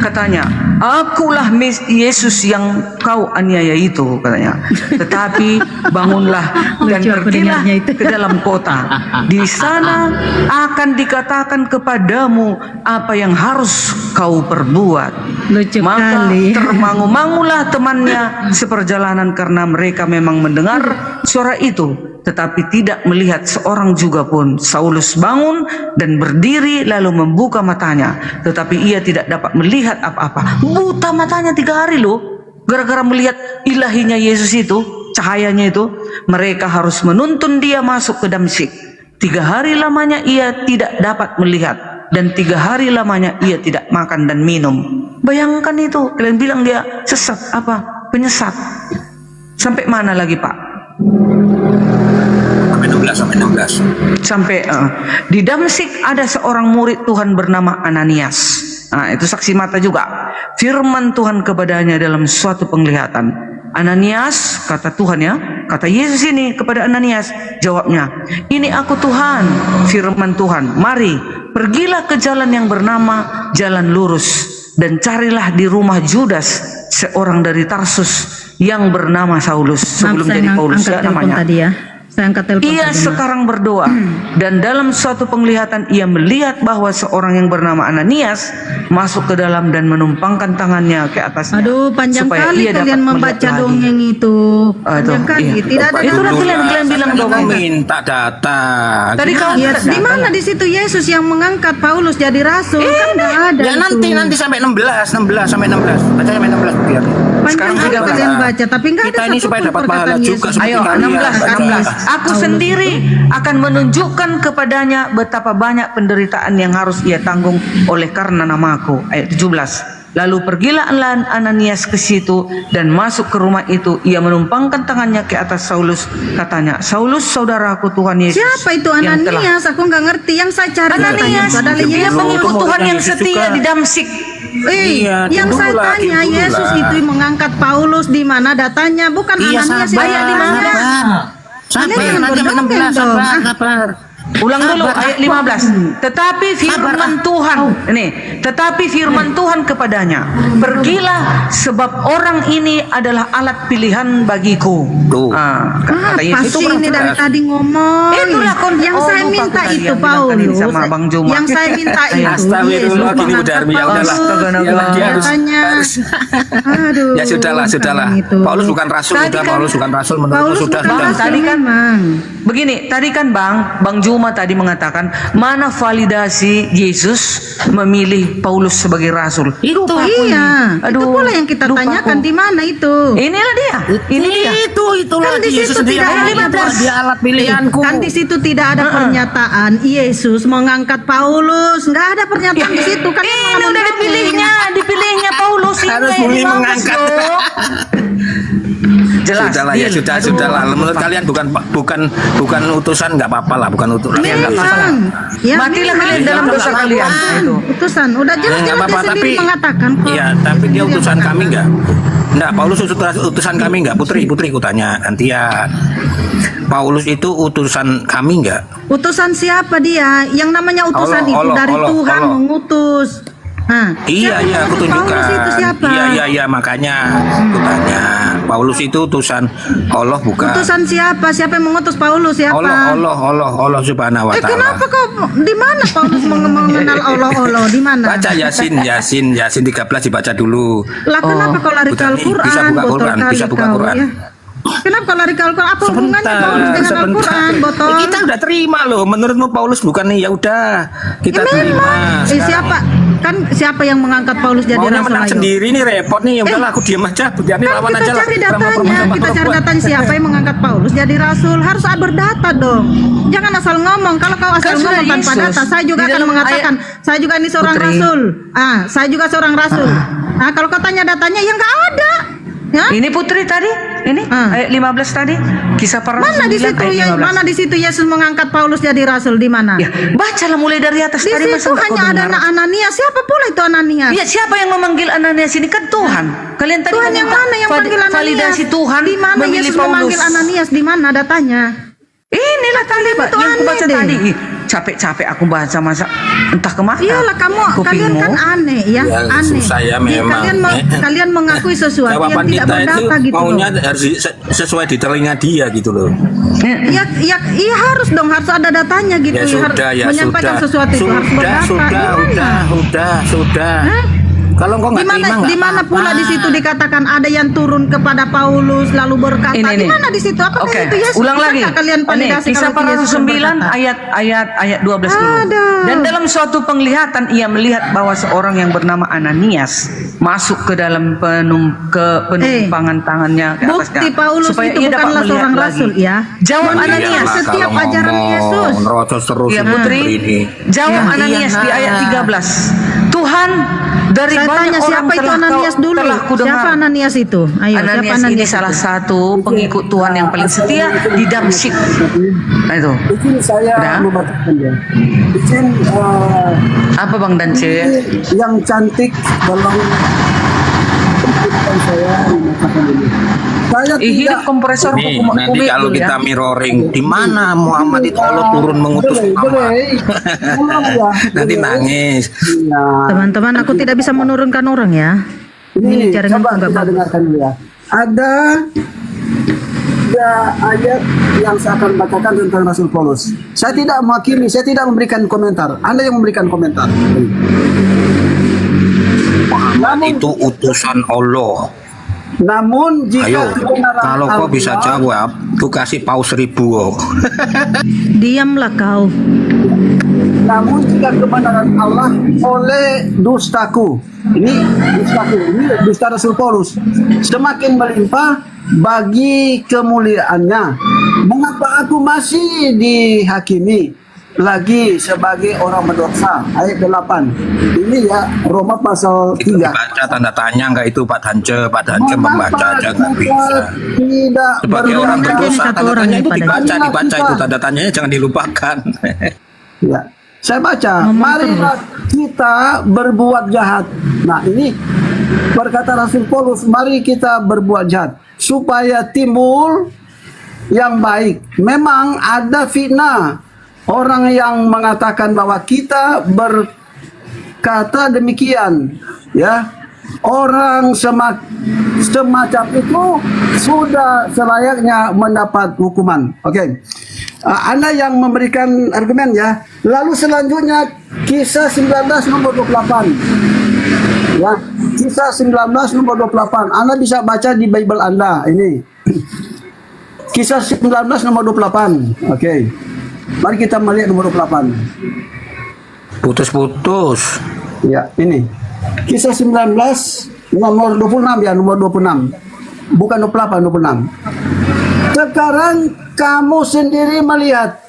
katanya, akulah Yesus yang kau aniaya itu, katanya. Tetapi bangunlah dan pergilah ke dalam kota. Di sana akan dikatakan kepadamu apa yang harus kau perbuat. Maka termangu-mangulah temannya seperjalanan karena mereka memang mendengar suara itu, tetapi tidak melihat seorang juga pun. Saulus bangun dan berdiri lalu membuka matanya, tetapi ia tidak dapat melihat apa-apa. Buta matanya 3 hari loh, gara-gara melihat ilahinya Yesus itu, cahayanya itu. Mereka harus menuntun dia masuk ke Damsyik. 3 hari lamanya ia tidak dapat melihat, dan 3 hari lamanya ia tidak makan dan minum. Bayangkan itu, kalian bilang dia sesat apa? Penyesat. Sampai mana lagi Pak? Sampai 16. Sampai di Damsyik ada seorang murid Tuhan bernama Ananias. Nah, itu saksi mata juga. Firman Tuhan kepadanya dalam suatu penglihatan. Ananias, kata Tuhan ya, kata Yesus ini kepada Ananias, jawabnya, ini aku Tuhan. Firman Tuhan, mari pergilah ke jalan yang bernama Jalan Lurus dan carilah di rumah Judas seorang dari Tarsus yang bernama Saulus. Sebelum jadi Paulus ya namanya. Tadi ya. Saya angkat telepon Ia tadi, sekarang berdoa dan dalam suatu penglihatan ia melihat bahwa seorang yang bernama Ananias masuk ke dalam dan menumpangkan tangannya ke atasnya. Aduh, panjang supaya kali ia dapat kalian membaca melihat lagi. dongeng itu. Panjang kali, iya. tidak ada. Itulah kalian bilang dongeng. Minta data. Tadi kau Ya, di mana di situ Yesus yang mengangkat Paulus jadi rasul? Kan nggak ada. Ya nanti sampai 16 sampai 16. Baca sampai 16 biar. Panjang kali kalian baca, tapi nggak ada Kita ini satupun supaya dapat pahala perkataan juga. Yesus. Ayo 16. Aku sendiri akan menunjukkan kepadanya betapa banyak penderitaan yang harus ia tanggung oleh karena namaku. Ayat 17. Lalu pergilah Ananias ke situ dan masuk ke rumah itu. Ia menumpangkan tangannya ke atas Saulus. Katanya, Saulus saudaraku Tuhan Yesus. Siapa itu yang telah- Ananias? Aku nggak ngerti. Yang saya cari Ananias, adalah dia Yesus. pengikut Tuhan yang setia di Damsyik. Yang saya tanya Yesus itu mengangkat Paulus di mana datanya? Bukan Ananias. Ayat di mana? Sampai nanti 16 sabar. Ulang dulu ayat 15. Tetapi firman Tuhan, tetapi firman Tuhan kepadanya, pergilah sebab orang ini adalah alat pilihan bagiku. Kata Yesus Pasti ini dari tadi ngomong. Itulah yang saya lupa minta aku tadi itu yang bilang tadi Paulus. sama Bang Juma. Yang saya minta itu. Astagfirullah, gini Bu Darmi, ya udahlah. Dia harus. Aduh. Ya sudahlah. Paulus bukan rasul, Paulus bukan rasul menurutku sudah. Tadi kan begini, tadi kan Bang Juma tadi mengatakan mana validasi Yesus memilih Paulus sebagai rasul. Itu iya. Itu pula yang kita tanyakan di mana itu. Inilah dia. Ini dia. Itulah kan di situ tidak ada dia alat pilihanku. Kan di situ tidak ada pernyataan Yesus mengangkat Paulus. Nggak ada pernyataan di situ kan. Ini udah dipilihnya Paulus ini. Harus mulai mengangkat. Jelas. Sudahlah. Menurut kalian bukan utusan nggak apa-apa lah, bukan utusan. Matilah kalian dalam dosa kalian. Itu. Utusan udah jelas-jelas dia sendiri mengatakan kok. Iya, tapi dia utusan kami nggak? Enggak, Paulus utusan kami nggak? Putri ku tanya gantian. Paulus itu utusan kami nggak? Utusan siapa dia? Yang namanya utusan itu dari Tuhan mengutus. Iya, aku tunjukkan. Paulus itu siapa? Iya, makanya aku tanya. Paulus itu utusan Allah bukan? Utusan siapa? Siapa yang mengutus Paulus? Siapa? Allah Subhanahu wa taala. Kenapa kok di mana Paulus mengenal Allah? Di mana? Baca Yasin 13 dibaca dulu. Lah kenapa kau lari ke Al-Qur'an? Bisa buka Quran. Kenapa kau lari ke Al-Qur'an? Apa hubungannya Paulus dengan Al-Qur'an, botol? Kita udah terima loh. Menurutmu Paulus bukan nih? Ya udah, kita terima. Siapa yang mengangkat Paulus jadi rasul? Menang sendiri nih repot nih. Ya udahlah aku diam aja. Biar lawan aja lah. Kita cari datanya siapa yang mengangkat Paulus jadi rasul. Harus berdata dong. Jangan asal ngomong. Kalau kau asal ngomong tanpa data, saya juga akan mengatakan saya juga ini seorang rasul. Saya juga seorang rasul. Kalau kau tanya datanya, ya nggak ada. Ya? Ini Putri tadi, ini ayat 15 tadi, kisah para Mana di rasul 9 situ ayat ya? 15. Mana di situ Yesus mengangkat Paulus jadi rasul di mana? Ya, bacalah mulai dari atas Di tadi. situ masa enggak kau hanya ada dengar? Ananias. Siapa pula itu Ananias? Ya, siapa yang memanggil Ananias ini? Kan Tuhan. Kalian tadi Tuhan yang meminta mana yang panggil Ananias? validasi Tuhan Di mana memilih Yesus Paulus. memanggil Ananias? Di mana datanya? Inilah tadi Pak, itu yang aku aneh baca deh. tadi. Ih, capek-capek aku baca masa entah kemana. Iyalah kalian kan aneh ya, Ya, aneh. susah ya Jadi memang. kalian mengakui sesuatu yang Jawaban tidak kita itu berdata gitu maunya loh. harus sesuai di telinga dia gitu loh. Ya harus dong, harus ada datanya gitu. Ya sudah, ya menyampaikan sudah. sesuatu itu harus berdata. Sudah. Kalau kau nggak terima nggak Di mana pula di situ dikatakan ada yang turun kepada Paulus lalu berkata, di mana di situ? Apakah Oke, itu Yesus? ulang lagi. Bisakah kalian validasi Kisah kalau para itu rasul Yesus 9 berkata? ayat 12 dulu. Dan dalam suatu penglihatan ia melihat bahwa seorang yang bernama Ananias masuk ke dalam penumpangan tangannya ke atasnya. Bukti Paulus supaya itu ia dapat bukanlah melihat seorang lagi. rasul ya. Jawab Ananias. Setiap ajaran Yesus. Nerocos terus Ya ini Putri, ini. jawab Ya, Ananias iya. di ayat 13. Tuhan, dari Saya banyak tanya orang siapa itu telah Ananias kau- dulu? telah kudengar. Siapa Ananias itu? Ayo, siapa Ananias Ananias ini itu? salah satu pengikut Tuhan yang paling setia di Damsyik. Nah itu. Izin saya Udah? membacakan ya. Izin Apa Bang Dance? yang cantik dalam kehidupan saya membacakan ini. Saya hidup kompresor Nih, nanti kalau ya. kita mirroring, di mana Muhammad itu Allah turun mengutus Muhammad? Nanti nangis. Teman-teman, aku tidak bisa menurunkan orang ya. Ini jaringan coba aku nggak kita bagus. dengarkan dulu ya. Ada ayat yang saya akan bacakan tentang Rasul Paulus. Saya tidak mewakili, saya tidak memberikan komentar. Anda yang memberikan komentar. Muhammad itu utusan Allah. Namun jika Ayo, kebenaran kalau kau bisa Allah- jawab, ku kasih paus 1000. Oh. Diamlah kau. Namun jika kebenaran Allah oleh dustaku, ini dusta Rasul Paulus, semakin melimpah bagi kemuliaannya, mengapa aku masih dihakimi lagi sebagai orang berdosa? Ayat 8. Ini ya Roma pasal 3. Baca tanda tanya nggak itu Pak Dance membaca aja nggak bisa. Tidak Sebagai orang berdosa, tanda tanya itu dibaca kita. itu tanda tanyanya jangan dilupakan. Ya, saya baca. Marilah kita berbuat jahat. Nah, ini berkata Rasul Paulus, mari kita berbuat jahat supaya timbul yang baik. Memang ada fitnah orang yang mengatakan bahwa kita berkata demikian, ya. Orang semacam itu sudah selayaknya mendapat hukuman. Oke. Anda yang memberikan argumen ya. Lalu selanjutnya kisah 19 nomor 28. Ya, kisah 19 nomor 28. Anda bisa baca di Bible Anda ini. Kisah 19 nomor 28. Oke. Mari kita melihat nomor 28. Putus-putus. Ya, ini. Kisah 19 nomor 26 ya, nomor 26. Bukan 28, 26. Sekarang kamu sendiri melihat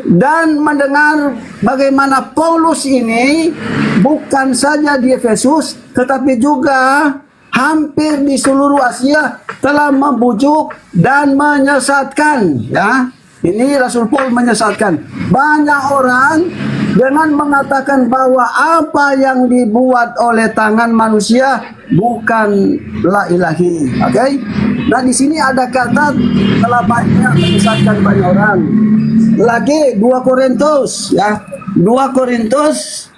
dan mendengar bagaimana Paulus ini bukan saja di Efesus tetapi juga hampir di seluruh Asia telah membujuk dan menyesatkan, ya. Ini Rasul Paul menyesatkan banyak orang dengan mengatakan bahwa apa yang dibuat oleh tangan manusia bukanlah ilahi. Oke? Nah, di sini ada kata telah banyak menyesatkan banyak orang. Lagi 2 Korintus, ya. 2 Korintus.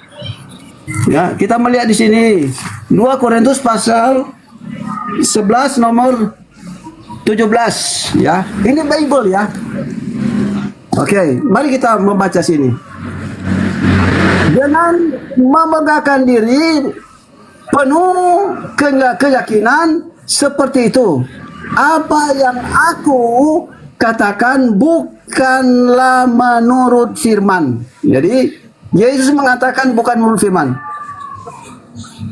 Ya, kita melihat di sini 2 Korintus pasal 11 nomor 17, ya. Ini Bible ya. Oke, mari kita membaca sini. Dengan memegahkan diri penuh keyakinan seperti itu, apa yang aku katakan bukanlah menurut firman. Jadi Yesus mengatakan bukan menurut firman,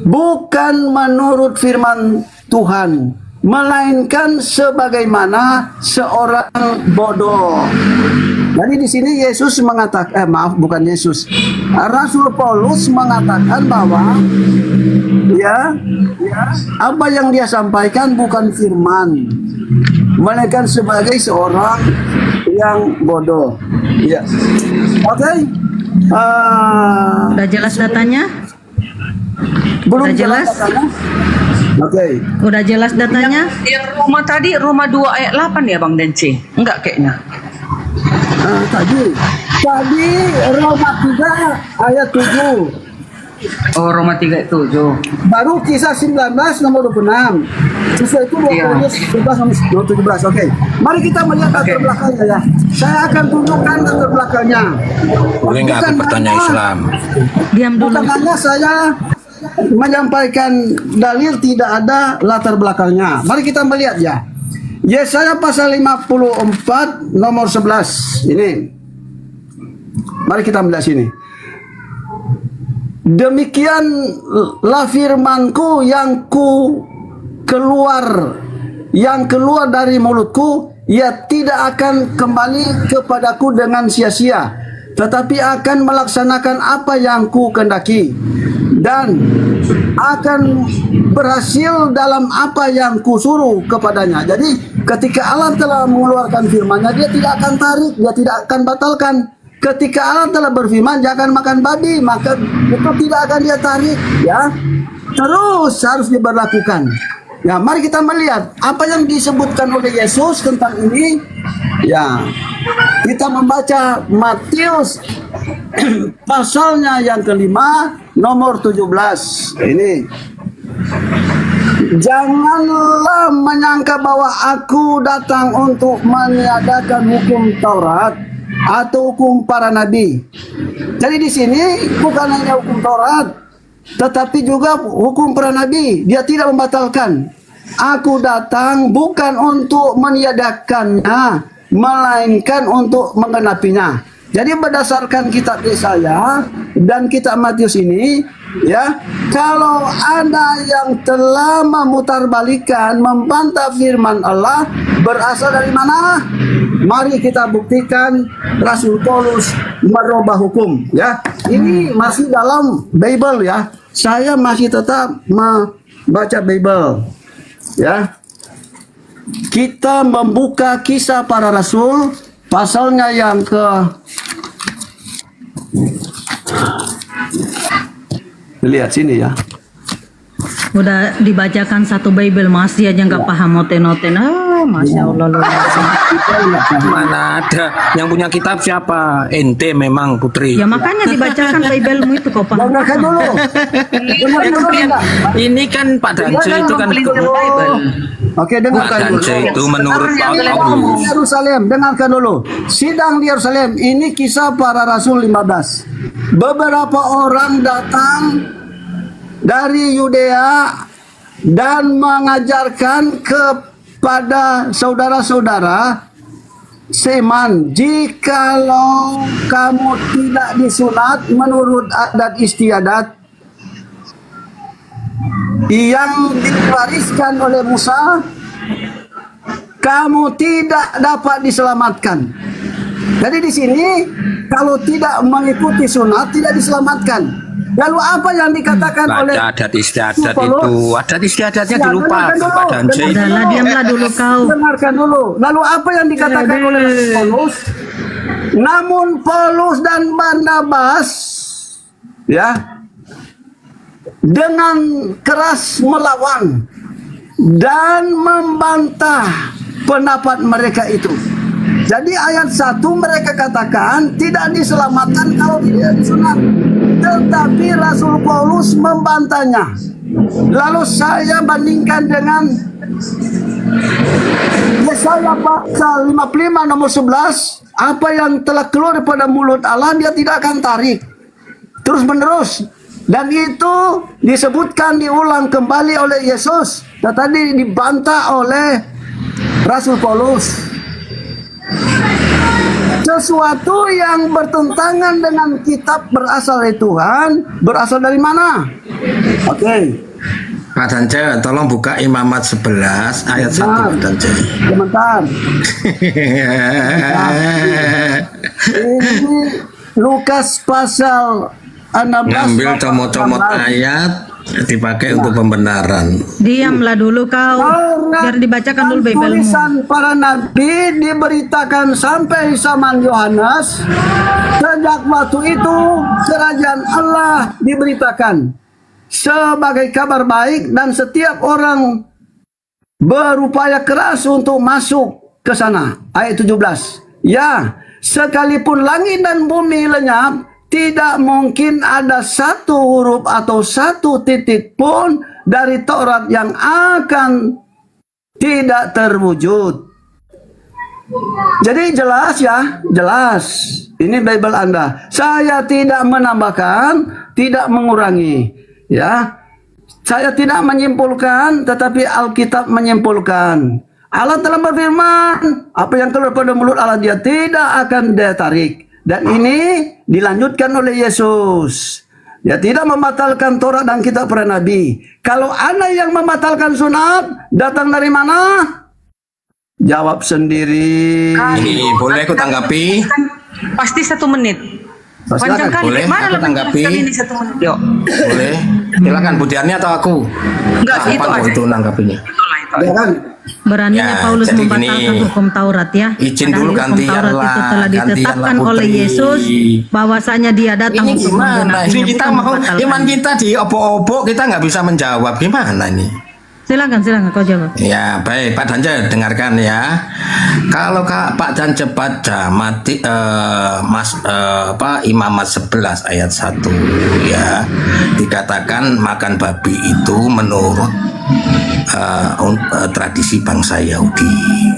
bukan menurut firman Tuhan, melainkan sebagaimana seorang bodoh. Jadi di sini Yesus mengatakan, bukan Yesus, Rasul Paulus mengatakan bahwa ya apa yang dia sampaikan bukan firman, melainkan sebagai seorang yang bodoh. Ya, oke. Udah jelas datanya? Belum Udah jelas? Oke. Udah jelas datanya? Yang Roma tadi, Roma 2 ayat 8 ya Bang Denci? Enggak kayaknya. Tadi Roma 3 ayat 7. Oh, Roma 3 ayat 7. Baru Kisah 19 nomor 26. Sesuai itu 12 nomor 17. Oke. Mari kita melihat latar belakangnya ya. Saya akan tunjukkan latar belakangnya. Boleh nggak aku bertanya Islam? Diam dulu. Bukan hanya saya menyampaikan dalil, tidak ada latar belakangnya. Mari kita melihat ya. Yesaya pasal 54 nomor 11. Ini. Mari kita melihat sini. Demikianlah firmanku yang keluar dari mulutku, ia tidak akan kembali kepadaku dengan sia-sia, tetapi akan melaksanakan apa yang ku kehendaki dan akan berhasil dalam apa yang kusuruh kepadanya. Jadi ketika Allah telah mengeluarkan firman-Nya, dia tidak akan tarik, dia tidak akan batalkan. Ketika Allah telah berfirman jangan makan babi, maka itu tidak akan dia tarik, ya. Terus harus diberlakukan. Ya, mari kita melihat apa yang disebutkan oleh Yesus tentang ini. Ya, kita membaca Matius pasalnya yang kelima nomor 17. Ini. Janganlah menyangka bahwa aku datang untuk meniadakan hukum Taurat atau hukum para nabi. Jadi di sini bukan hanya hukum Taurat, tetapi juga hukum para nabi. Dia tidak membatalkan. Aku datang bukan untuk meniadakannya, melainkan untuk menggenapinya. Jadi berdasarkan kitab Yesaya dan kitab Matius ini, ya, kalau ada yang telah memutarbalikkan, membantah firman Allah, berasal dari mana? Mari kita buktikan Rasul Paulus merubah hukum, ya. Ini masih dalam Bible, ya. Saya masih tetap membaca Bible, ya. Kita membuka Kisah Para Rasul pasalnya yang lihat sini ya. Udah dibacakan satu Bible masih aja nggak paham noten-noten. Masya Allah luar biasa. Mana ada yang punya kitab siapa? Ente memang Putri. Ya makanya dibacakan Biblemu itu kau paham. Dengarkan dulu. Ini kan Pak Dance itu kan Bible. Oke, dengarkan dulu. Dance itu menurut Pak Paulus. Yerusalem, dengarkan dulu. Sidang di Yerusalem, ini Kisah Para Rasul 15. Beberapa orang datang dari Yudea dan mengajarkan kepada saudara-saudara Seman, jikalau kamu tidak disunat menurut adat istiadat yang diwariskan oleh Musa, kamu tidak dapat diselamatkan. Jadi di sini kalau tidak mengikuti sunat tidak diselamatkan. Lalu apa yang dikatakan oleh adat istiadat itu? Adat istiadatnya dilupakan Pak Dance. Udahlah, diamlah dulu kau. Dengarkan dulu. Lalu apa yang dikatakan oleh Paulus? Namun Paulus dan Barnabas, ya, dengan keras melawan dan membantah pendapat mereka itu. Jadi ayat 1 mereka katakan tidak diselamatkan kalau tidak disunat. Tetapi Rasul Paulus membantahnya. Lalu saya bandingkan dengan Yesaya pasal 55 nomor 11. Apa yang telah keluar daripada mulut Allah dia tidak akan tarik terus menerus. Dan itu disebutkan diulang kembali oleh Yesus. Dan tadi dibantah oleh Rasul Paulus. Sesuatu yang bertentangan dengan kitab berasal dari Tuhan, berasal dari mana? Oke. Pak Dance, tolong buka Imamat 11 ayat 1 Pak Dance. Sebentar. Ini Lukas pasal 16. Ngambil comot-comot ayat dipakai untuk pembenaran. Diamlah dulu kau, biar dibacakan dulu Bibelmu. Tulisan para nabi diberitakan sampai zaman Yohanes. Sejak waktu itu kerajaan Allah diberitakan sebagai kabar baik, dan setiap orang berupaya keras untuk masuk ke sana. Ayat 17. Ya, sekalipun langit dan bumi lenyap, tidak mungkin ada satu huruf atau satu titik pun dari Taurat yang akan tidak terwujud. Jadi jelas ya, jelas. Ini Bible Anda. Saya tidak menambahkan, tidak mengurangi. Ya, saya tidak menyimpulkan, tetapi Alkitab menyimpulkan. Allah telah berfirman, apa yang keluar pada mulut Allah dia tidak akan dia tarik. Dan ini dilanjutkan oleh Yesus. Dia tidak membatalkan Taurat dan kitab para nabi. Kalau Anda yang membatalkan sunat, datang dari mana? Jawab sendiri. Ini boleh aku tanggapi? Pasti 1 menit. Panjang kali. Boleh Mana aku lebih tanggapi? kali ini 1 menit? Yuk. Boleh. Silakan Budiarnya atau aku? Enggak, itu Kapan aja. itu nanggapinya? Beraninya Ya, Paulus jadi membatalkan gini, hukum Taurat ya. izin Padahal dulu hukum gantian Taurat lah, itu telah gantian ditetapkan lah, oleh Putri. Yesus bahwasanya dia datang Ini untuk gimana? menggenapinya, Ini kita bukan mau membatalkan. iman kita di opo-opo, kita nggak bisa menjawab. Gimana ini? Silakan kau jawab. Ya baik Pak Dance, dengarkan ya. Kalau Pak Dance baca Imamat 11 ayat 1 ya, dikatakan makan babi itu menurut tradisi bangsa Yahudi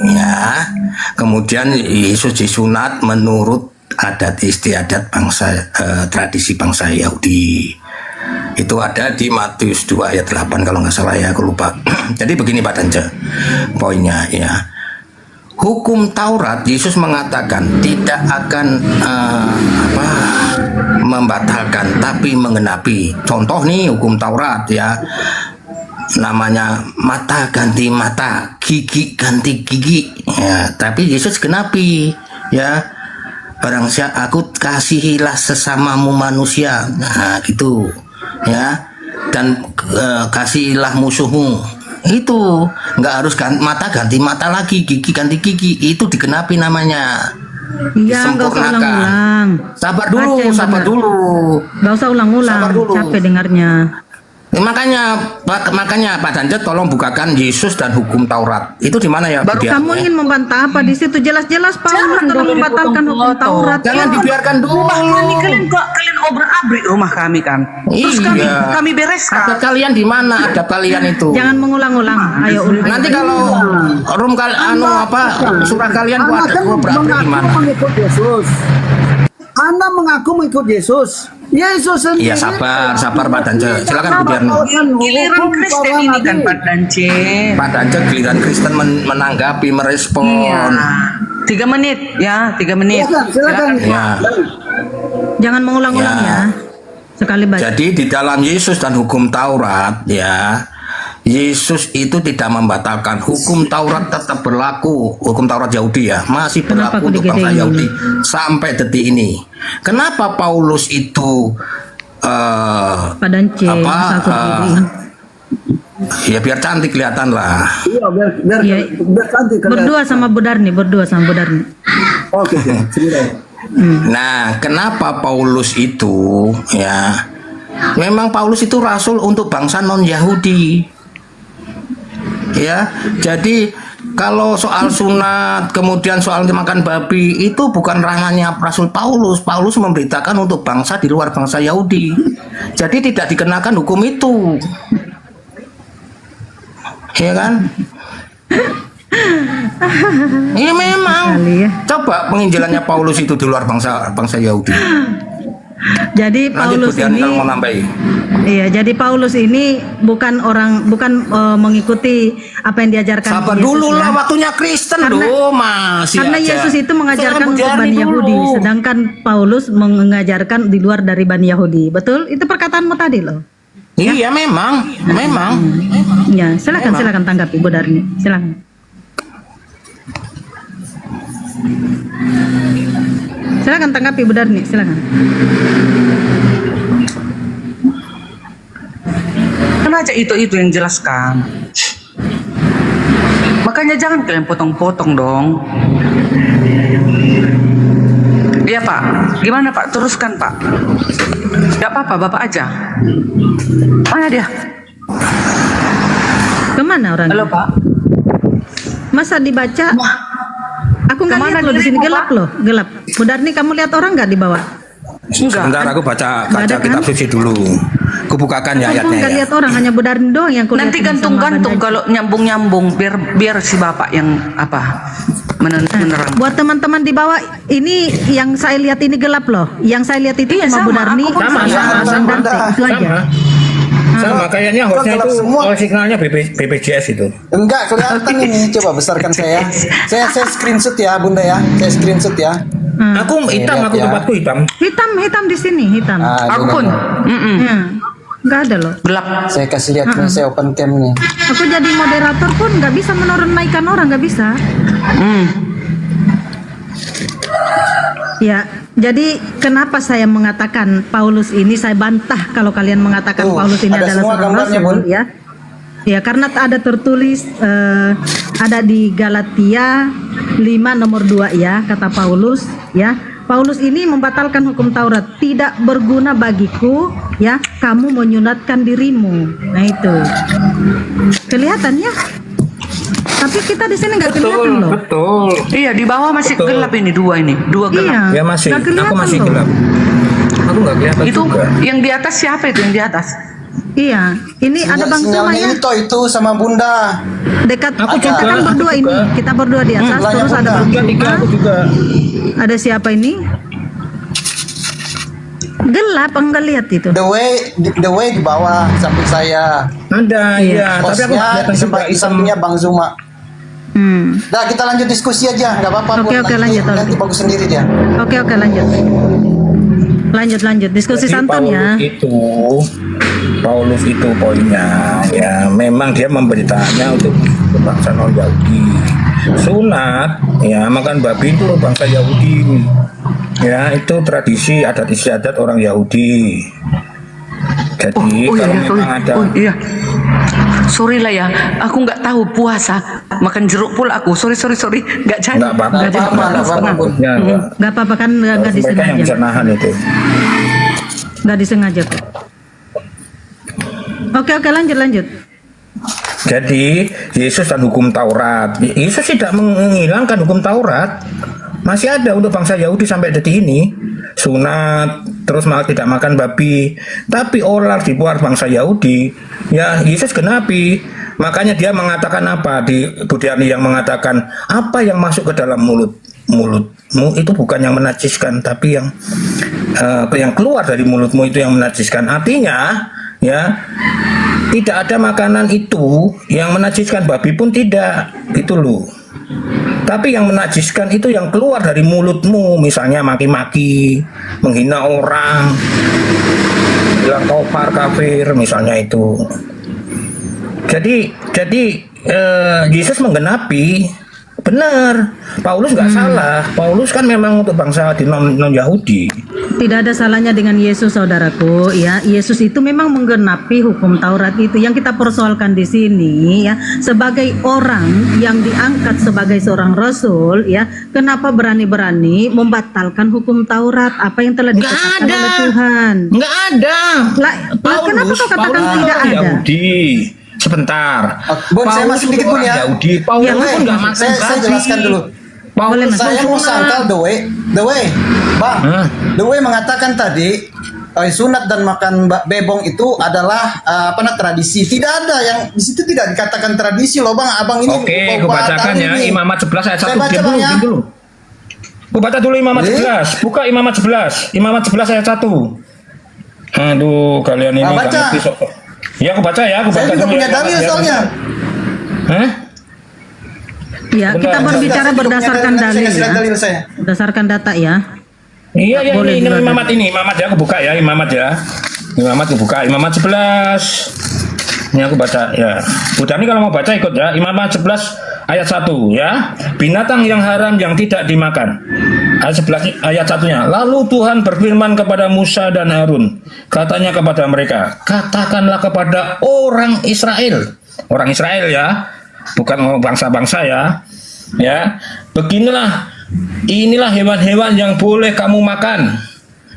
ya. Kemudian Yesus disunat menurut adat istiadat bangsa tradisi bangsa Yahudi. Itu ada di Matius 2 ayat 8 kalau nggak salah ya, aku lupa. Jadi begini Pak Dance, poinnya ya. Hukum Taurat, Yesus mengatakan tidak akan membatalkan, tapi mengenapi. Contoh nih hukum Taurat ya, namanya mata ganti mata, gigi ganti gigi. Ya, tapi Yesus genapi ya. Barang siapa aku kasihilah sesamamu manusia. Nah, gitu. Ya, dan kasihilah musuhmu. Itu nggak harus mata ganti mata lagi, gigi ganti gigi, itu digenapi namanya. Iya, nggak usah ulang-ulang. Sabar dulu, sabar dulu. Nggak usah ulang-ulang, capek dengarnya. Makanya Pak Dance tolong bukakan Yesus dan hukum Taurat. Itu di mana ya? Baru kamu ingin membantah apa di situ? Jelas-jelas Paulus telah membatalkan hukum Taurat. Jangan dibiarkan dulu. Kalian obrak-abrik rumah kami kan. Terus kami bereskan. Ada kalian di mana? Ada kalian itu. Jangan mengulang-ulang. Ayo ulang. Nanti kalau surah kalian gua ada obrak-abrik di mana? Anda mengaku mengikut Yesus. Yesus sendiri. Iya sabar Pak Dance. Silakan Budiarno. Giliran Kristen ini kan Pak Dance. Pak Dance giliran Kristen menanggapi, merespon. Iya. 3 menit ya, 3 menit. Silakan. Ya. Jangan mengulang-ulang ya. Sekali baca. Jadi di dalam Yesus dan hukum Taurat ya, Yesus itu tidak membatalkan. Hukum Taurat tetap berlaku. Hukum Taurat Yahudi ya, masih berlaku untuk bangsa Yahudi sampai detik ini. Kenapa Paulus itu Pak Dance, ya biar cantik kelihatan lah. Iya, biar cantik. Berdua sama Budarni. Oke. Nah, kenapa Paulus itu ya? Memang Paulus itu rasul untuk bangsa non-Yahudi. Ya, jadi kalau soal sunat, kemudian soal makan babi, itu bukan ranahnya Rasul Paulus. Paulus memberitakan untuk bangsa di luar bangsa Yahudi. Jadi tidak dikenakan hukum itu. Ya kan? Iya memang. Coba penginjilannya Paulus itu di luar bangsa Yahudi. Jadi Paulus ini, iya, jadi Paulus ini bukan mengikuti apa yang diajarkan Sabar Yesus, dulu ya. lah, waktunya Kristen loh, masih Karena aja. Yesus itu mengajarkan Jangan untuk Budiarni Bani Yahudi, dulu. sedangkan Paulus mengajarkan di luar dari Bani Yahudi. Betul? Itu perkataanmu tadi loh. Iya, memang. Ya, silakan tanggapi Bu Darni. Silakan. Silakan tanggapi Bu Darni, silakan. Kan aja itu yang jelaskan. Makanya jangan kalian potong-potong dong. Iya Pak, gimana Pak? Teruskan Pak. Gak apa-apa, Bapak aja. Mana dia? Kemana orang? Halo Pak. Masa dibaca? Aku nggak lihat loh di sini, gelap loh, gelap. Bu Darni, kamu lihat orang nggak di bawah? Sebentar, aku baca kitab suci dulu. Kubukakan ya Aku ayatnya nggak ya. lihat orang, hanya Bu Darni doang yang kulihat. Nanti gantung-gantung kalau nyambung-nyambung biar si Bapak yang menerang. Buat teman-teman di bawah, ini yang saya lihat ini gelap loh. Yang saya lihat itu cuma Bu Darni, Sama. itu aja. Sama, kayaknya harusnya itu signalnya BPJS itu. Enggak kelihatan ini. Coba besarkan saya. Saya screenshot ya, Bunda ya. Saya screenshot ya. Aku hitam, aku tempatku hitam. Hitam di sini, hitam. Aku pun. Nggak ada loh. Gelap. Saya kasih lihat nih, saya open cam nih. Aku jadi moderator pun nggak bisa menurunkan orang, nggak bisa. Ya, jadi kenapa saya mengatakan Paulus ini, saya bantah kalau kalian mengatakan Paulus ini adalah seorang rasul, ya. Ya, karena ada tertulis ada di Galatia 5 nomor 2 ya, kata Paulus, ya. Paulus ini membatalkan hukum Taurat, tidak berguna bagiku, ya, kamu menyunatkan dirimu. Nah itu kelihatan ya. Tapi kita di sini nggak kelihatan loh. Betul. Iya, di bawah masih gelap ini, dua gelap. Ya masih. Aku masih loh. gelap. Aku nggak kelihatan Itu juga. yang di atas siapa itu yang di atas? Iya, ini ada Bang Suma ya. Itu sama Bunda. Dekat Aku kita juga, kan berdua aku ini. juga. Kita berdua di atas, terus ada Bang Suma. Aku juga. Ada siapa ini? Gelap, enggak lihat itu. The way di bawah samping saya. Ada, iya. Tapi aku nggak kelihatan juga. Di sampingnya Bang Zuma. Nah, kita lanjut diskusi aja, nggak apa-apa. Oke, lanjut. Nanti bagus sendiri dia. Oke, lanjut. Lanjut. Diskusi Jadi santun ya. Paulus itu poinnya, ya memang dia memberitanya untuk bangsa non Yahudi. Sunat, ya makan babi itu bangsa Yahudi. Ya itu tradisi adat istiadat orang Yahudi. Jadi kalau memang ada. Sorry lah ya, aku nggak tahu puasa makan jeruk pula aku. Sorry, nggak jadi. Nggak apa-apa. Nggak apa-apa kan nggak Mereka yang disengaja. bisa nahan itu. Nggak disengaja kok. Oke, lanjut. Jadi Yesus dan hukum Taurat. Yesus tidak menghilangkan hukum Taurat. Masih ada untuk bangsa Yahudi sampai detik ini. Sunat, terus tidak makan babi. Tapi olar dibuat bangsa Yahudi, ya Yesus genapi. Makanya dia mengatakan apa di Budiani yang mengatakan apa yang masuk ke dalam mulutmu itu bukan yang menajiskan, tapi yang keluar dari mulutmu itu yang menajiskan. Artinya, ya tidak ada makanan itu yang menajiskan, babi pun tidak, itu loh. Tapi yang menajiskan itu yang keluar dari mulutmu, misalnya maki-maki, menghina orang, bilang kafir, kafir, misalnya itu. Jadi Yesus menggenapi, benar. Paulus nggak salah. Paulus kan memang untuk bangsa non Yahudi. Tidak ada salahnya dengan Yesus, saudaraku. Ya, Yesus itu memang menggenapi hukum Taurat itu. Yang kita persoalkan di sini, ya, sebagai orang yang diangkat sebagai seorang rasul, ya, kenapa berani-berani membatalkan hukum Taurat? Apa yang telah ditetapkan oleh Tuhan? Nggak ada. Kenapa kau katakan tidak ada? Yahudi. Sebentar. Bun, saya masuk dikit Bun ya. Yahudi. Paulus pun nggak makan saya jelaskan dulu. Boleh, Mas. Saya mau sangkal the way, Bang. The way mengatakan tadi sunat dan makan bebong itu adalah tradisi. Tidak ada yang di situ tidak dikatakan tradisi loh, Bang. Abang ini. Oke, aku bacakan ya Imamat 11 ayat 1. Baca, Bang, ya. Dulu. Aku baca dulu Imamat 11. Buka Imamat 11. Imamat 11 ayat 1. Aduh, kalian ini nggak ngerti sok. Ya, aku baca ya. Saya juga punya dalil soalnya. Hah? Ya, kita berbicara berdasarkan dalil ya. Berdasarkan data ya. Iya, Boleh ini juga. Imamat ya, aku buka ya, Imamat ya. Imamat buka, Imamat 11. Ini aku baca ya. Udah nih kalau mau baca ikut ya. Imamat 11 ayat 1 ya. Binatang yang haram yang tidak dimakan. Ayat 11 ayat 1-nya. Lalu Tuhan berfirman kepada Musa dan Harun, katanya kepada mereka, katakanlah kepada orang Israel. Orang Israel ya, bukan bangsa-bangsa ya. Ya. Inilah hewan-hewan yang boleh kamu makan.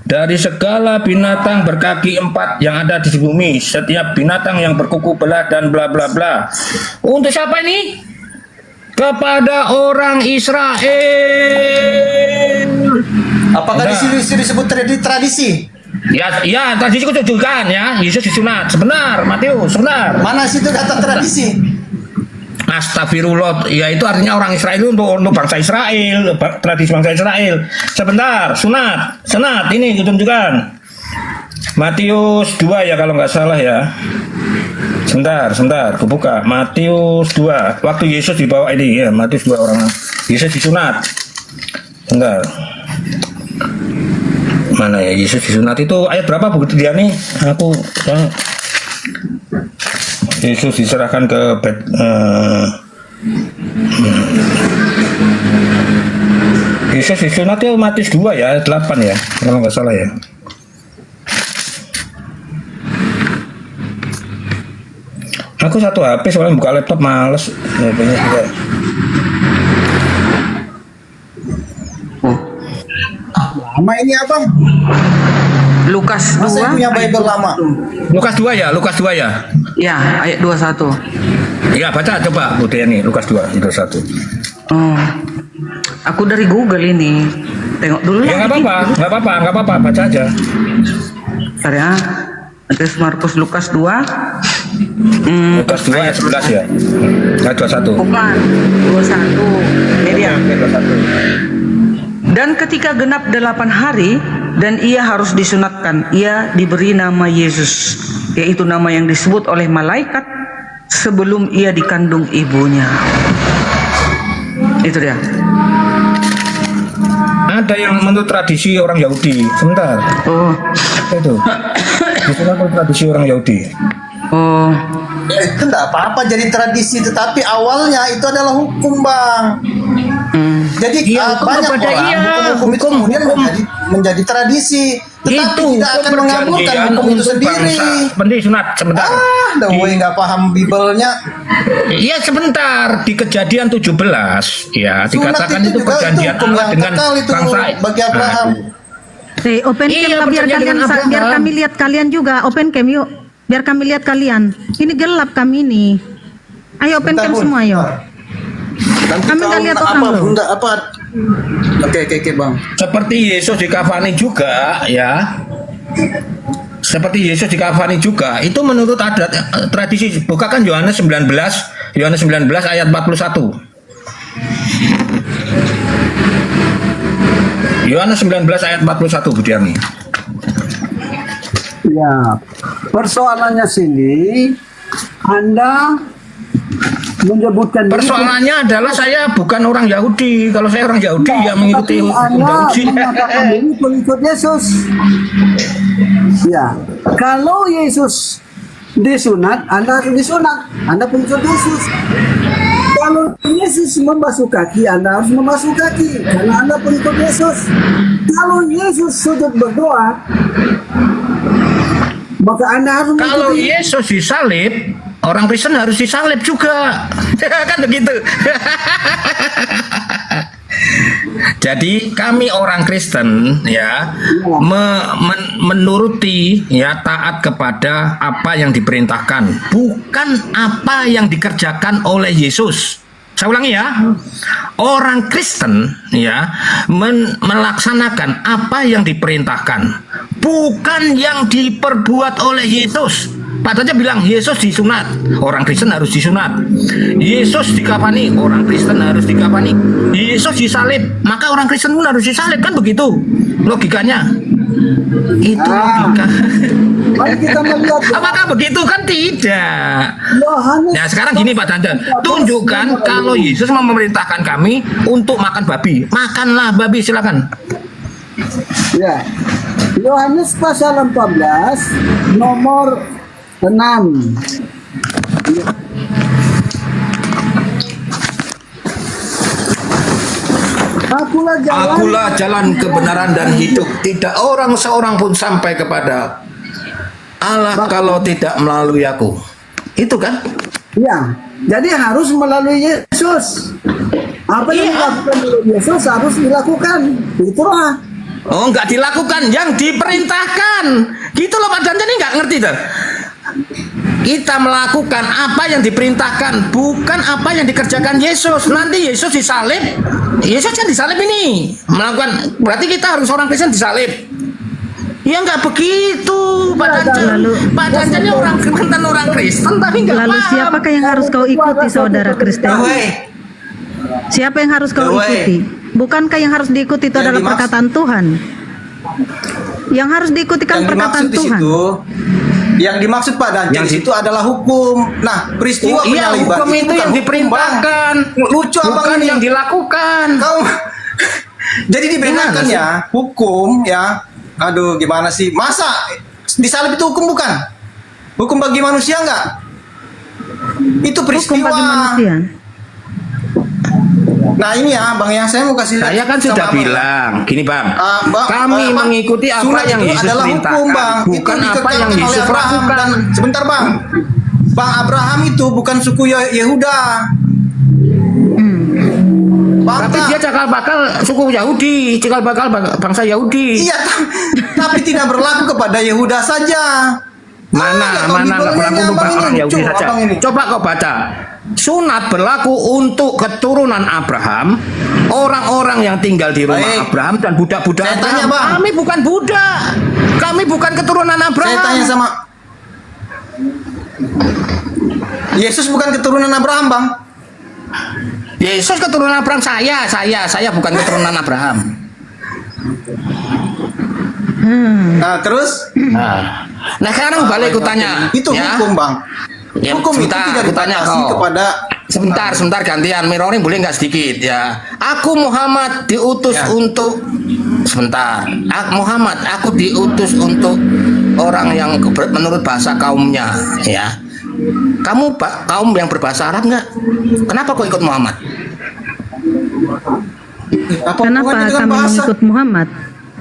Dari segala binatang berkaki 4 yang ada di bumi, setiap binatang yang berkuku belah dan bla bla bla. Untuk siapa ini? Kepada orang Israel. Apakah di sini disebut tradisi? Ya, tradisi kutujukan ya. Yesus disunat. Sebenar, Matius, sebenar. Mana situ kata tradisi? Astagfirullah, ya itu artinya orang Israel untuk bangsa Israel, tradisi bangsa Israel. Sebentar, sunat ini kutunjukkan. Matius 2 ya kalau nggak salah ya. Sebentar, kubuka. Matius 2, waktu Yesus dibawa ini ya, Matius 2 orang Yesus disunat. Sebentar. Mana ya Yesus disunat itu ayat berapa begitu dia nih? Yesus diserahkan ke Yesus disunat itu Matius 2 ya, 8 ya, kalau nggak salah ya. Aku satu HP soalnya buka laptop males. Ya, banyak juga. Lama ini abang. Lukas 2. Masa punya Bible lama? Lukas 2 ya, Lukas 2 ya. Ya, ayat 21. Ya, baca coba Bu nih, Lukas 2 ayat 21. Oh. Aku dari Google ini. Tengok dulu ya. Nggak apa-apa, baca aja. Bentar ya. Terus Markus Lukas 2. Lukas 2 ayat 11 ya. Ayat 21. Bukan, 21. Ini dia. Dan ketika genap 8 hari dan ia harus disunatkan, ia diberi nama Yesus, yaitu nama yang disebut oleh malaikat sebelum ia dikandung ibunya. Itu dia. Ada yang menurut tradisi orang Yahudi. Sebentar. Oh. Itu. Itu menurut tradisi orang Yahudi. Oh. Itu enggak apa-apa jadi tradisi, tetapi awalnya itu adalah hukum, Bang. Jadi banyak orang hukum itu kemudian menjadi tradisi, tetapi itu, tidak akan mengabulkan hukum itu sendiri. Penting sunat sebentar. Nggak paham Bible-nya. Iya sebentar, di Kejadian 17 ya dikatakan itu perjanjian Allah dengan bangsa bagi Abraham. Open cam lah, biar kami lihat kalian juga. Open cam yuk, biar kami lihat kalian. Ini gelap kami ini. Ayo open cam semua yuk. Kami nggak lihat orang loh. Oke, Bang. Seperti Yesus dikafani juga ya. Seperti Yesus dikafani juga, itu menurut adat tradisi. Bukakan Yohanes 19 ayat 41. Yohanes 19 ayat 41 Bu Diani. Ya, persoalannya sini Anda menyebutkan persoalannya adalah saya bukan orang Yahudi. Kalau saya orang Yahudi yang mengikuti hukum Yahudi. Ini pengikut Yesus. Ya, kalau Yesus disunat, Anda harus disunat. Anda pengikut Yesus. Kalau Yesus membasuh kaki, Anda harus membasuh kaki karena Anda pengikut Yesus. Kalau Yesus sujud berdoa, maka Anda harus mengikuti. Kalau Yesus disalib, orang Kristen harus disalib juga. Kan begitu. Jadi kami orang Kristen ya menuruti ya, taat kepada apa yang diperintahkan, bukan apa yang dikerjakan oleh Yesus. Saya ulangi ya, orang Kristen ya melaksanakan apa yang diperintahkan, bukan yang diperbuat oleh Yesus. Padahal bilang Yesus disunat, orang Kristen harus disunat. Yesus dikafani, orang Kristen harus dikafani. Yesus disalib, maka orang Kristen pun harus disalib, kan begitu logikanya. Itu logika. Mari kita melihat. Apakah begitu? Kan tidak. Nah sekarang gini Pak Dandan, tunjukkan kalau Yesus memerintahkan kami untuk makan babi, makanlah babi, silakan. Ya. Yohanes pasal 14 nomor 6. Akulah jalan kebenaran dan hidup. Tidak orang seorang pun sampai kepada Allah kalau tidak melalui aku. Itu kan? Ya. Jadi harus melalui Yesus. Apa yang dilakukan oleh Yesus harus dilakukan. Itulah. Oh, enggak dilakukan, yang diperintahkan. Gitu loh Pak Danjen, ini enggak ngerti tuh. Kita melakukan apa yang diperintahkan, bukan apa yang dikerjakan Yesus. Nanti Yesus disalib, Yesus yang disalib ini melakukan, berarti kita harus orang Kristen disalib. Ya enggak begitu, Pak Danjen. Pak Danjen ini orang Kristen, orang Kristen, tapi enggak Lalu paham. siapakah yang harus kau ikuti, saudara Kristen? Siapa yang harus kau ikuti? Bukankah yang harus diikuti itu adalah perkataan Tuhan? Yang harus diikuti kan perkataan Tuhan. Yang dimaksud Pak Danjen itu adalah hukum. Nah, peristiwa Iya, penyaliban hukum itu yang diperintahkan, lucu bukan abang ini yang dilakukan. Kau jadi dibedakan ya, hukum ya. Aduh, gimana sih? Masa disalib itu hukum bukan? Hukum bagi manusia enggak? Itu peristiwa. Hukum bagi manusia. Nah ini ya Bang, yang saya mau kasih lihat. Saya kan sudah sama bilang, gini Bang, kami Bang, mengikuti apa sunat yang itu Yesus adalah perintahkan, hukum, Bang. bukan Itu apa yang dikerjakan oleh Yesus Abraham lakukan. dan sebentar Bang, Bang Abraham itu bukan suku Yehuda. Tapi dia cakal bakal suku Yahudi, cakal bakal bangsa Yahudi. Iya, tapi tidak berlaku kepada Yehuda saja. Mana nggak berlaku untuk orang Yahudi saja. Coba kau baca. Sunat berlaku untuk keturunan Abraham, orang-orang yang tinggal di rumah Abraham dan budak-budak Saya tanya, Abraham. Bang. Kami bukan budak, kami bukan keturunan Abraham. Saya tanya sama Yesus bukan keturunan Abraham, Bang. Yesus keturunan Abraham, saya bukan keturunan Abraham. Nah, terus? Nah sekarang balik kutanya. Itu hukum, Bang. Ya, Hukum sebentar, itu tidak kutanya dibatasi kau. kepada Sebentar gantian, mirroring boleh nggak sedikit ya. Aku Muhammad diutus untuk Muhammad, aku diutus untuk orang yang menurut bahasa kaumnya ya. Kamu kaum yang berbahasa Arab nggak? Kenapa kau ikut Muhammad? Kenapa kami mengikut Muhammad?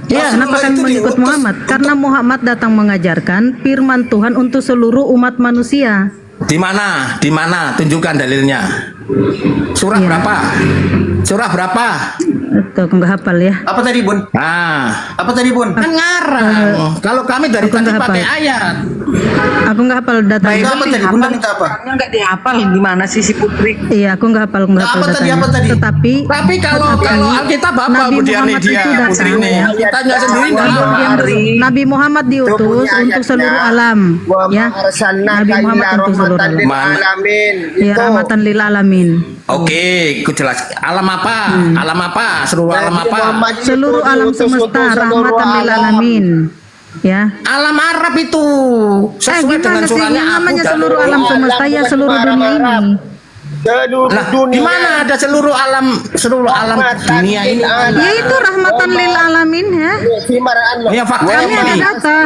Ya, Kenapa kami mengikut Muhammad? Karena Muhammad datang mengajarkan firman Tuhan untuk seluruh umat manusia. Di mana? Tunjukkan dalilnya. Surah berapa? Surah berapa? Itu aku nggak hafal ya. Apa tadi, Bun? Apa tadi, Bun? Kan ngarang. Kalau kami dari tadi pakai ayat. Aku nggak hafal data. Apa tadi? Bunda minta apa? Nggak dihafal gimana sih si Putri? Iya, aku nggak hafal datanya. Tetapi kalau Alkitab apa Nabi Bu Diani Muhammad dia itu datang, Putri ini? ya. Tanya sendiri nggak apa? Nabi Muhammad diutus untuk seluruh alam, ya. Nabi Muhammad untuk seluruh alam. Ya, rahmatan lil alamin. Oke, aku jelas. Alam apa? Alam apa? Seluruh alam apa? Seluruh alam semesta rahmatan lil alamin. Ya. Alam Arab itu sesuai dengan gimana sih surahnya yang namanya Abu seluruh Dawud. alam semesta ya seluruh dunia ini. Lah, di mana ada seluruh alam dunia ini? Ya itu rahmatan lil alamin ya. Ya faktanya Kami ada gini. data.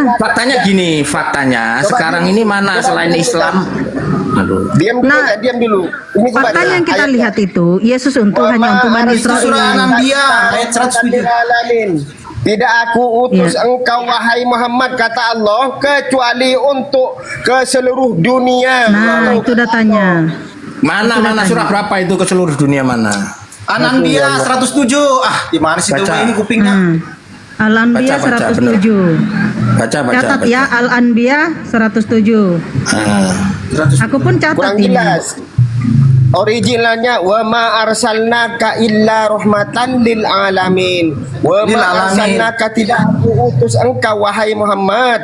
Faktanya sekarang ini mana selain Islam? Aduh. Diam dulu. Ini Faktanya yang kita lihat itu Yesus hanya untuk Bani Israel. Surah Al-Anbiya ayat 107. Tidak aku utus engkau wahai Muhammad, kata Allah, kecuali untuk ke seluruh dunia. Nah, itu datanya. Mana surah berapa itu ke seluruh dunia mana? Al-Anbiya 107. Di mana sih tuh ini kupingnya? Al-Anbiya Baca, 107. Baca. Catat ya, Al-Anbiya 107. Aku pun catat Kurang ini. jelas. Originalnya wa ma arsalnaka illa rahmatan lil alamin. Wa ma arsalnaka, tidak aku utus engkau wahai Muhammad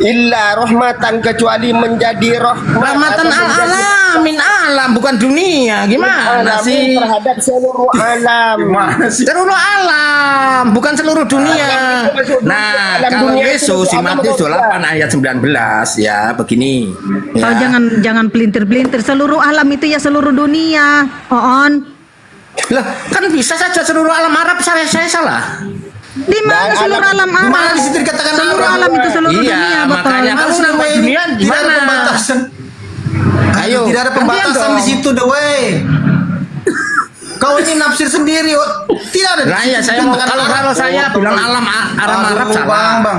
illa rahmatan, kecuali menjadi rahmatan alamin, alam bukan dunia. Gimana sih? Terhadap seluruh alam. Seluruh alam, bukan seluruh dunia. Nah, kalau Yesus di Matius 28 ayat 19 ya begini. Oh, jangan pelintir-pelintir. Seluruh alam itu ya seluruh dunia. Oon. Lah, kan bisa saja seluruh alam Arab saya salah. Di mana seluruh alam Arab? Di mana di situ dikatakan seluruh Arab? alam itu seluruh Iya, dunia, Bapak. makanya kalau sampai dunia Tidak ada gimana? pembatasan. Ayo, Tidak ada pembatasan di situ, The Way. Kau ini nafsir sendiri. Tidak ada. di Lah situ ya saya mau dikatakan kalau Arab. saya bilang alam Arab Aduh, salah. Bang.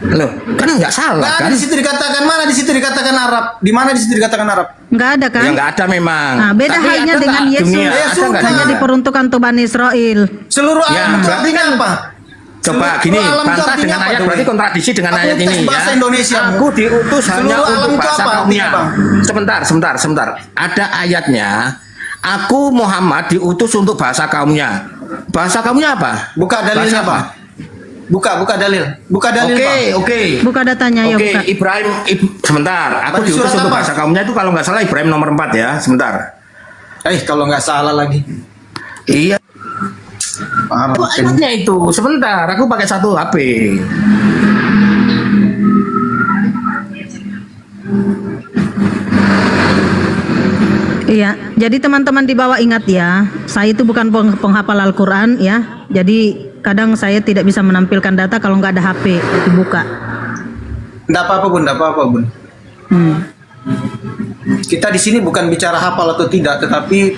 Loh, kan nggak salah Nggak ada kan? di situ dikatakan, mana di situ dikatakan Arab? Di mana di situ dikatakan Arab? Nggak ada kan? Ya nggak ada memang. Nah, beda Tapi halnya ada dengan nggak Yesus. dunia? Ada nggak Hanya dunia? diperuntukkan untuk Bani Israel. Seluruh Ya, alam itu berarti artinya kan- apa? Coba Seluruh gini, alam itu bantah artinya dengan apa, ayat The berarti Way? kontradiksi dengan Aku ayat ini teks bahasa ya. Indonesia. Aku diutus hanya Seluruh alam untuk itu bahasa apa kaumnya. artinya, Bang? Sebentar. Ada ayatnya. Aku Muhammad diutus untuk bahasa kaumnya. Bahasa kaumnya apa? Buka dalilnya, Bahasa Pak. Buka dalil. Buka dalil, Pak. Oke. Buka datanya ya, Oke, buka. Ibrahim, sebentar. Aku Bagi diutus surat untuk apa? bahasa kaumnya itu kalau nggak salah Ibrahim nomor 4 ya. Sebentar. Kalau nggak salah lagi. Iya. Itu ayatnya itu. Sebentar, aku pakai satu HP. Iya, jadi teman-teman di bawah ingat ya, saya itu bukan penghafal Al-Quran ya, jadi kadang saya tidak bisa menampilkan data kalau nggak ada HP dibuka. Nggak apa-apa, Bun. Kita di sini bukan bicara hafal atau tidak, tetapi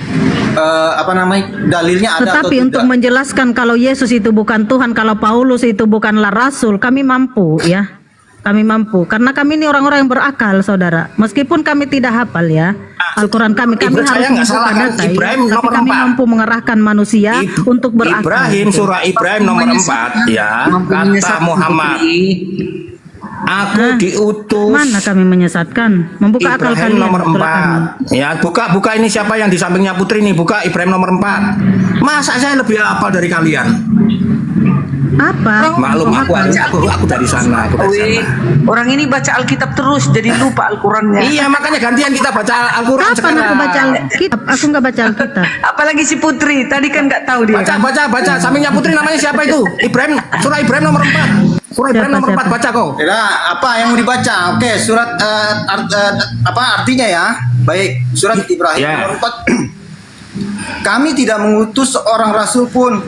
dalilnya ada atau Tetapi tidak. untuk menjelaskan kalau Yesus itu bukan Tuhan, kalau Paulus itu bukanlah Rasul, kami mampu ya. Kami mampu, karena kami ini orang-orang yang berakal, saudara. Meskipun kami tidak hafal ya Al-Quran kami Ibrahim, harus saya nggak membuka salah kan? data ya. Ibrahim Tapi nomor kami 4. mampu mengerahkan manusia untuk berakal. Ibrahim, surah Ibrahim nomor 4 ya. Kata Muhammad, aku diutus. Mana kami menyesatkan? Membuka akal Ibrahim kalian. nomor betul kami. 4. Ya, buka ini siapa yang di sampingnya Putri nih? Buka Ibrahim nomor 4. Masa saya lebih hafal dari kalian? Apa? Maklum aku dari sana, Orang ini baca Alkitab terus jadi lupa Al-Qurannya. Iya, makanya gantian kita baca Al-Quran Kapan sekarang. aku baca Alkitab? Aku nggak baca Alkitab. Apalagi si Putri, tadi kan nggak tahu dia. Baca. Sampingnya Putri namanya siapa itu? Ibrahim, surah Ibrahim nomor 4. Surah Ibrahim nomor 4 baca kau. Ya, apa yang mau dibaca? Oke, surat artinya ya? Baik, surat Ibrahim nomor 4. Kami tidak mengutus seorang rasul pun,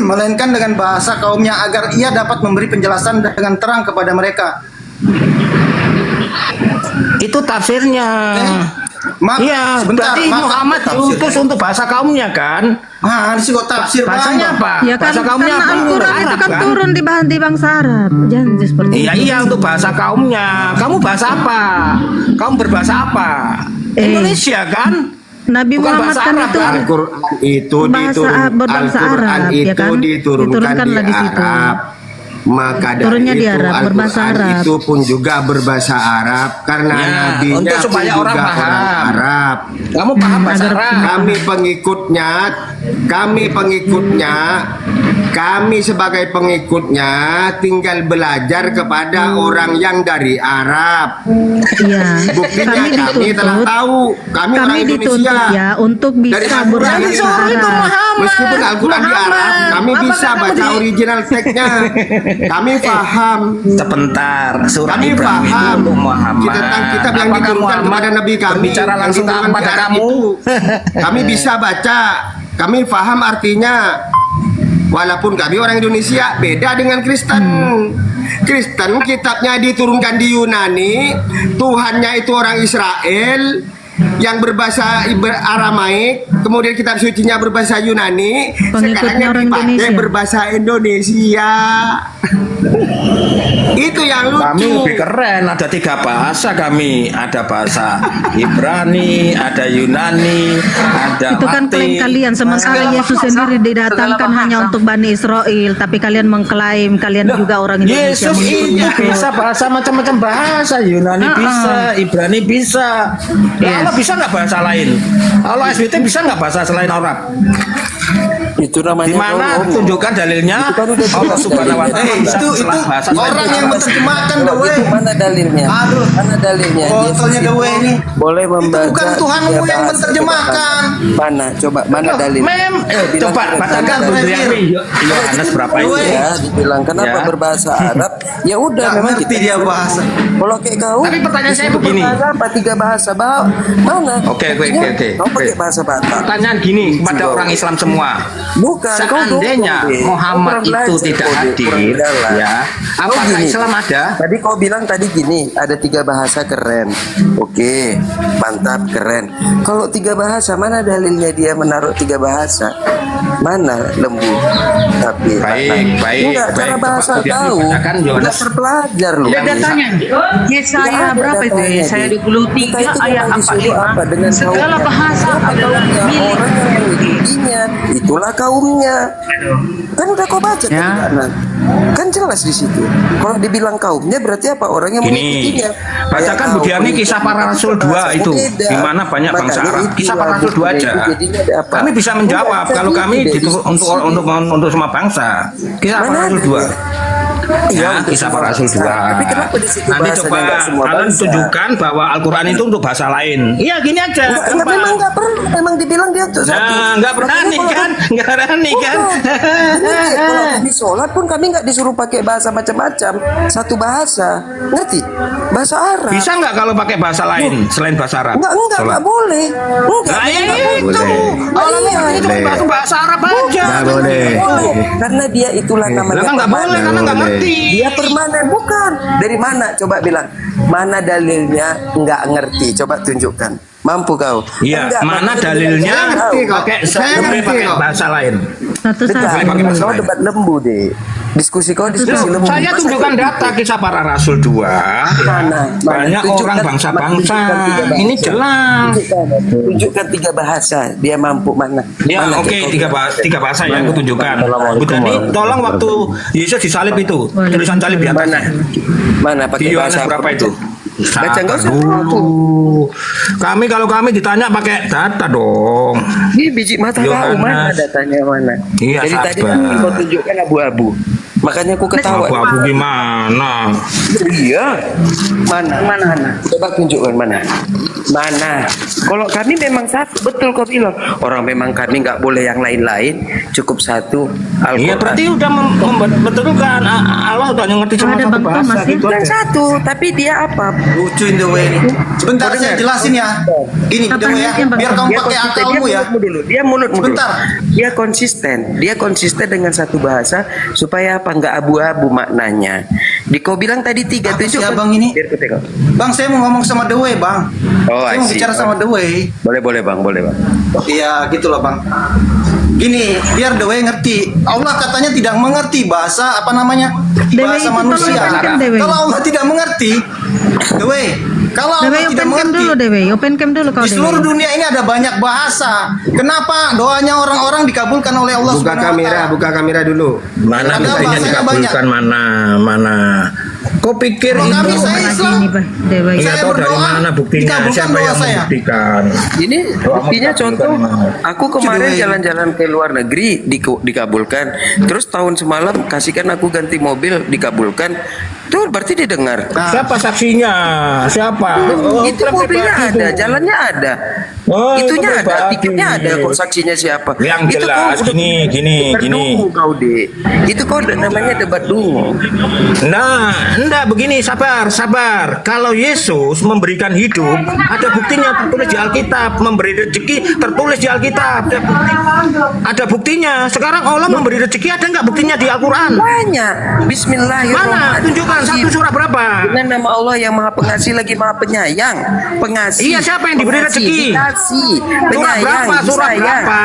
melainkan dengan bahasa kaumnya agar ia dapat memberi penjelasan dengan terang kepada mereka. Itu tafsirnya. Iya, sebentar, berarti Muhammad diutus untuk bahasa kaumnya kan? Nah, di sini kok tafsir bahasanya apa? Ya kan, Bahasa kaumnya karena apa? Al-Quran itu kan Kan? turun di bangsa Arab. Jangan seperti itu. Iya, untuk bahasa kaumnya. Kamu bahasa apa? Kamu berbahasa apa? Indonesia kan? Nabi Bukan Muhammad bahasa kan Arab, itu kan? Al-Quran itu berbahasa Arab, ya kan? diturunkan di Diturunkanlah di situ. Arab. Maka dari Turunnya di itu Arab, berbahasa Al-Quran Arab. itu pun juga berbahasa Arab karena Ya, nabinya untuk pun supaya juga orang paham. orang Arab. Kamu paham bahasa Arab? Kami sebagai pengikutnya tinggal belajar kepada orang yang dari Arab. Iya. Buktinya kami telah tahu, kami orang dituntut Indonesia. ya untuk Dari bisa Al-Quran berbahasa Arab. Meskipun Al-Quran di Arab, kami Apakah bisa kamu baca original text-nya. Kami paham. Sebentar, surah Kami Ibrahim itu paham. untuk Muhammad. Tentang kitab yang Apakah diturunkan Muhammad kepada Nabi kami. berbicara yang langsung diturunkan kepada di Arab kamu? itu. Kami bisa baca. Kami paham artinya. Walaupun kami orang Indonesia beda dengan Kristen. Kristen kitabnya diturunkan di Yunani, Tuhannya itu orang Israel yang berbahasa Aramaik, kemudian kitab sucinya berbahasa Yunani, sekarang yang dipakai berbahasa Indonesia. Itu yang lucu. Kami lebih keren, ada 3 bahasa kami. Ada bahasa Ibrani, ada Yunani, ada Itu kan klaim kalian, sementara Yesus sendiri didatangkan hanya untuk Bani Israel, tapi kalian mengklaim kalian juga orang Indonesia. Yesus iya bisa bahasa macam-macam bahasa, Yunani bisa, Ibrani bisa. Ya Allah bisa nggak bahasa lain? Allah SWT bisa nggak bahasa selain Arab? Itu namanya di mana tunjukkan dalilnya? Allah Subhanahu wa taala itu bahasa orang yang menerjemahkan the way. Itu mana dalilnya? Aduh, mana dalilnya? Botolnya the way ini. Boleh membaca. Itu bukan Tuhanmu yang menerjemahkan. Mana? Coba mana dalilnya? Coba bacakan Yohanes berapa itu? Ya, dibilang kenapa berbahasa Arab? Ya udah, memang kita dia bahasa. Kalau kayak kau. Tapi pertanyaan saya begini. Bahasa apa 3 bahasa? Mana? Oke. Kau pakai bahasa Batak. Pertanyaan gini kepada orang Islam semua. Bukan, kau seandainya dukung, Dek. Muhammad Kau kurang itu belajar, tidak kau, Dek, hadir, kurang dalam. ya, Kau apakah gini, Islam ada? Tadi kau bilang tadi gini, ada 3 bahasa keren. Oke, mantap, keren. Kalau 3 bahasa, mana dalilnya dia menaruh 3 bahasa? Mana lembu? Tapi enggak, cara bahasa tahu. Enggak terpelajar loh. Dia datanya Yesaya berapa itu? Yesaya 23 ayat 45. Segala bahasa adalah milik orang yang mengikutinya, itulah kaumnya. Kan udah kau baca tadi kanan. Kan jelas di situ. Kalau dibilang kaumnya berarti apa? Orang yang mengikutinya. Bacakan Budiani kisah para rasul 2 itu, di mana banyak bangsa Arab. Kisah para rasul 2 aja. Kami bisa menjawab kalau kami untuk semua bangsa. Kisah para rasul 2. Ya, kisah para rasul 2. Nanti coba kalian tunjukkan bahwa Al-Quran itu untuk bahasa lain. Iya, gini aja. Memang nggak perlu, memang dibilang dia untuk satu. Nah, nggak berani kan? Nggak berani kan? Kalau kami sholat pun kami nggak disuruh pakai bahasa macam-macam, satu bahasa, ngerti? Bahasa Arab. Bisa nggak kalau pakai bahasa lain selain bahasa Arab? Nggak boleh. Nah, itu. Kalau ini cuma bahasa Arab aja. Nggak boleh. Karena dia itulah namanya. Nggak boleh karena nggak ngerti. Dia permanen, bukan. Dari mana? Coba bilang. Mana dalilnya nggak ngerti? Coba tunjukkan. Mampu kau? Iya. Mana dalilnya pakai bahasa lain? Kau debat lembu deh. Diskusi kau diskusi lembu. Saya tunjukkan data kisah para rasul 2. Banyak orang bangsa-bangsa. Ini jelas. Tunjukkan 3 bahasa. Dia mampu mana? Ya, oke, 3 bahasa yang aku tunjukkan. Jadi tolong waktu Yesus disalib itu tulisan salib di atasnya. Mana pakai bahasa berapa itu? Baca enggak usah dulu. Kalau kami ditanya pakai data dong. Ini biji mata tahu mana datanya mana. Iya, jadi tadi kau tunjukkan abu-abu. Makanya aku ketawa. Abu-abu gimana? Iya. Mana? Coba tunjukkan mana. Kalau kami memang satu, betul kau bilang. Orang memang kami nggak boleh yang lain-lain, cukup satu Al-Quran. Iya, berarti udah membetulkan Allah udah ngerti cuma satu bahasa gitu. Bukan satu, tapi dia apa? Lucuin the way ini. Sebentar saya jelasin ya. Gini the way ya, biar kamu pakai akalmu ya. Dia mulut. Sebentar. Dia konsisten dengan satu bahasa supaya apa? Nggak abu-abu maknanya. Kau bilang tadi 3 tunjuk. Bang ini. Bang, saya mau ngomong sama the way, Bang. Saya mau bicara sama the way. Boleh bang. Iya, gitu loh, Bang. Gini, biar the way ngerti. Allah katanya tidak mengerti bahasa bahasa manusia. Kalau Allah tidak mengerti, the way. Kalau Allah tidak mengerti, open cam dulu kau. Di seluruh dunia ini ada banyak bahasa. Kenapa doanya orang-orang dikabulkan oleh Allah Subhanahu wa Ta'ala? Buka kamera dulu. Mana buktinya dikabulkan? Mana? Kau pikir itu? Saya Islam. Saya tahu dari mana buktinya? Siapa yang membuktikan? Ini buktinya contoh. Aku kemarin jalan-jalan ke luar negeri dikabulkan. Terus tahun semalam kasihkan aku ganti mobil dikabulkan. Tuh berarti didengar. Siapa saksinya? Siapa? Itu mobilnya ada, jalannya ada. Itunya ada, tiketnya ada. Kok saksinya siapa? Yang jelas gini. Kau deh. Itu kau namanya debat dungu. Nah, enggak begini, sabar. Kalau Yesus memberikan hidup, ada buktinya tertulis di Alkitab. Memberi rezeki tertulis di Alkitab. Ada buktinya. Sekarang Allah memberi rezeki, ada nggak buktinya di Al-Quran? Banyak. Bismillahirrahmanirrahim. Mana? Tunjukkan satu surah berapa? Dengan nama Allah yang Maha Pengasih lagi Maha Penyayang. Pengasih. Iya, siapa yang diberi rezeki? Penyayang. Surah berapa?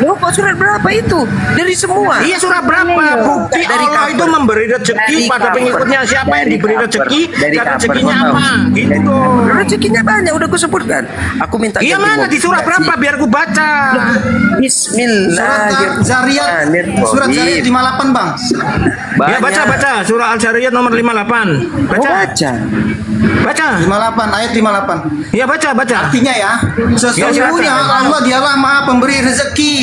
Loh, kok surat berapa itu? Dari semua. Iya, surah berapa? Bukti dari Allah itu memberi rezeki pada pengikutnya. Siapa yang diberi rezeki? Dan rezekinya apa? Gitu. Rezekinya banyak, udah aku sebutkan. Aku minta. Iya, mana di surah berapa? Biar aku baca. Bismillahirrahmanirrahim. Surat Zariyat 58, Bang. Ya, baca. Surah Al-Zariyat nomor 58. Baca. 58 ayat 58. Ya, baca. Artinya ya, sesungguhnya Allah dialah Maha Pemberi rezeki.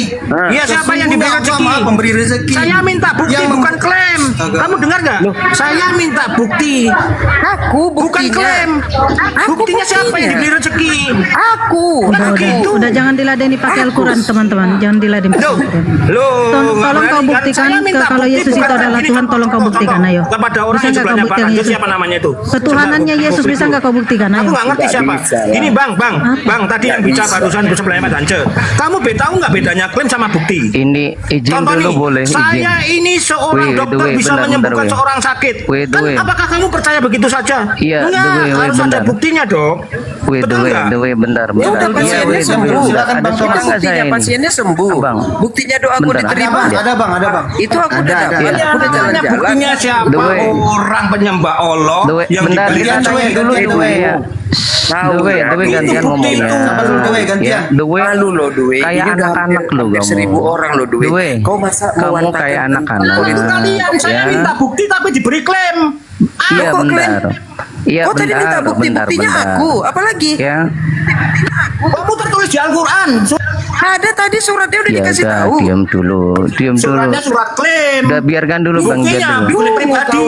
Iya, siapa yang diberi rezeki? Maha Pemberi rezeki. Saya minta bukti, bukan klaim. Kamu dengar nggak? Saya minta bukti. Aku bukan klaim. Buktinya siapa yang diberi rezeki? Aku. Udah jangan diladeni pakai Al-Quran, teman-teman. Jangan diladeni pakai Al-Quran. Tolong kau buktikan kalau Yesus itu adalah Tuhan. Tolong kau buktikan, ayo. Kepada orang yang sebelahnya Pak Raja, siapa namanya itu? Ketuhanannya Yesus bisa nggak kau buktikan? Ayo. Aku nggak ngerti siapa. Ini Bang, tadi yang bicara barusan itu sebelah Mas Hance. Kamu tahu nggak bedanya klaim sama bukti? Ini izin Contoh dulu nih, boleh saya ini seorang dokter bisa menyembuhkan seorang sakit. Kan apakah kamu percaya begitu saja? Iya, Enggak, harus ada buktinya dong. Betul nggak? Bentar. Ya udah pasiennya sembuh. Silakan Bang Ada Thomas. saya Buktinya ini. pasiennya sembuh. Bang. Buktinya doaku Bentar. diterima. Ada bang. Itu aku udah dapat. Ini Aku udah namanya jalan-jalan. buktinya siapa? Dewe. Orang penyembah Allah yang Bentar, diberikan ditanya dulu Dewe ya. Dewe gantian ngomongnya. Dewe gantian. Dewe, Malu lo Dewe. kayak Ini udah anak-anak lo hampir kamu. 1000 orang lo Dewe. Dewe, Kau masa kamu mewartakan kayak tentang anak-anak. Itu kalian, saya Ya. minta bukti tapi diberi klaim. Iya kok klaim? bentar. Iya Kau tadi minta bukti-buktinya aku. Apalagi? Ya. Kamu tertulis di Al-Quran. Ada tadi suratnya udah Ya dikasih udah, tahu. diam dulu. Suratnya surat klaim. Udah biarkan dulu Bang Buktinya, Jad dulu. bukti pribadi.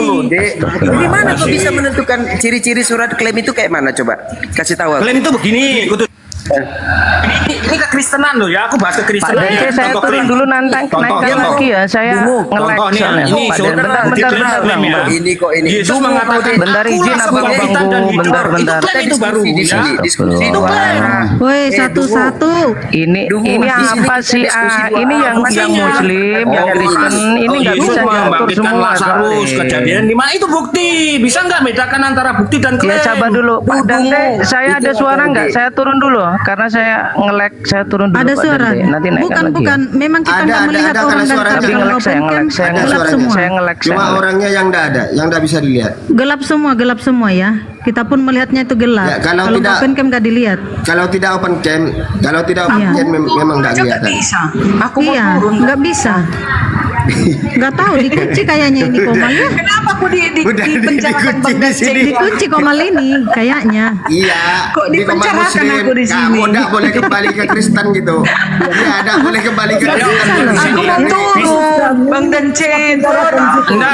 Dari mana kau bisa menentukan ciri-ciri surat klaim itu kayak mana coba? Kasih tahu aku. Klaim itu begini, ini kekristenan loh ya, aku bahas Pak kekristenan. Dente, saya Contoh turun klaim. dulu naikkan lagi ya. Saya nge-lag Contoh nih, soalnya. ini Pak surat Dente, bentar klaim ya. Ini kok ini. Yesus mengatakan, Bentar izin "Akulah Abang sebagai Bangku, hitam dan hijau." bentar. Itu klaim itu baru ya. Diskusi Itu klaim. Woi, satu-satu. Ini apa sih? Ini yang Muslim, yang Kristen, ini nggak Yesus bisa diatur membangkitkan semua. Lazarus, soalnya. kejadian 5 itu bukti. Bisa nggak bedakan antara bukti dan klaim? Ya coba dulu Pak Dante, saya ada suara nggak? Saya turun dulu karena saya nge-lag, saya turun dulu Ada Pak suara. Dante. Nanti naikkan lagi. Bukan. Memang kita Ada, nggak ada, melihat ada, orang karena dan suara- Tapi kalau nge-lag, saya open nge-lag, cam saya Ada gelap suaranya. semua. Saya nge-lag. Cuma orangnya yang enggak ada, yang enggak bisa dilihat. Gelap semua ya. Kita pun melihatnya itu gelap. Ya, kalau tidak- open cam nggak dilihat. Kalau tidak open cam, Iya. memang enggak kelihatan. Aku mau Iya, turun. nggak bisa. Nggak tahu dikunci kayaknya ini Komal ya. Kenapa aku Udah dipenjarakan dikunci Bang di sini. Dikunci Komal ini kayaknya. Iya. Kok di Komal dipenjarakan Muslim, aku di sini? Kamu enggak boleh kembali ke Kristen gitu. Iya, enggak boleh kembali ke Kristen. Aku mau turun, Bang Dancen. Enggak,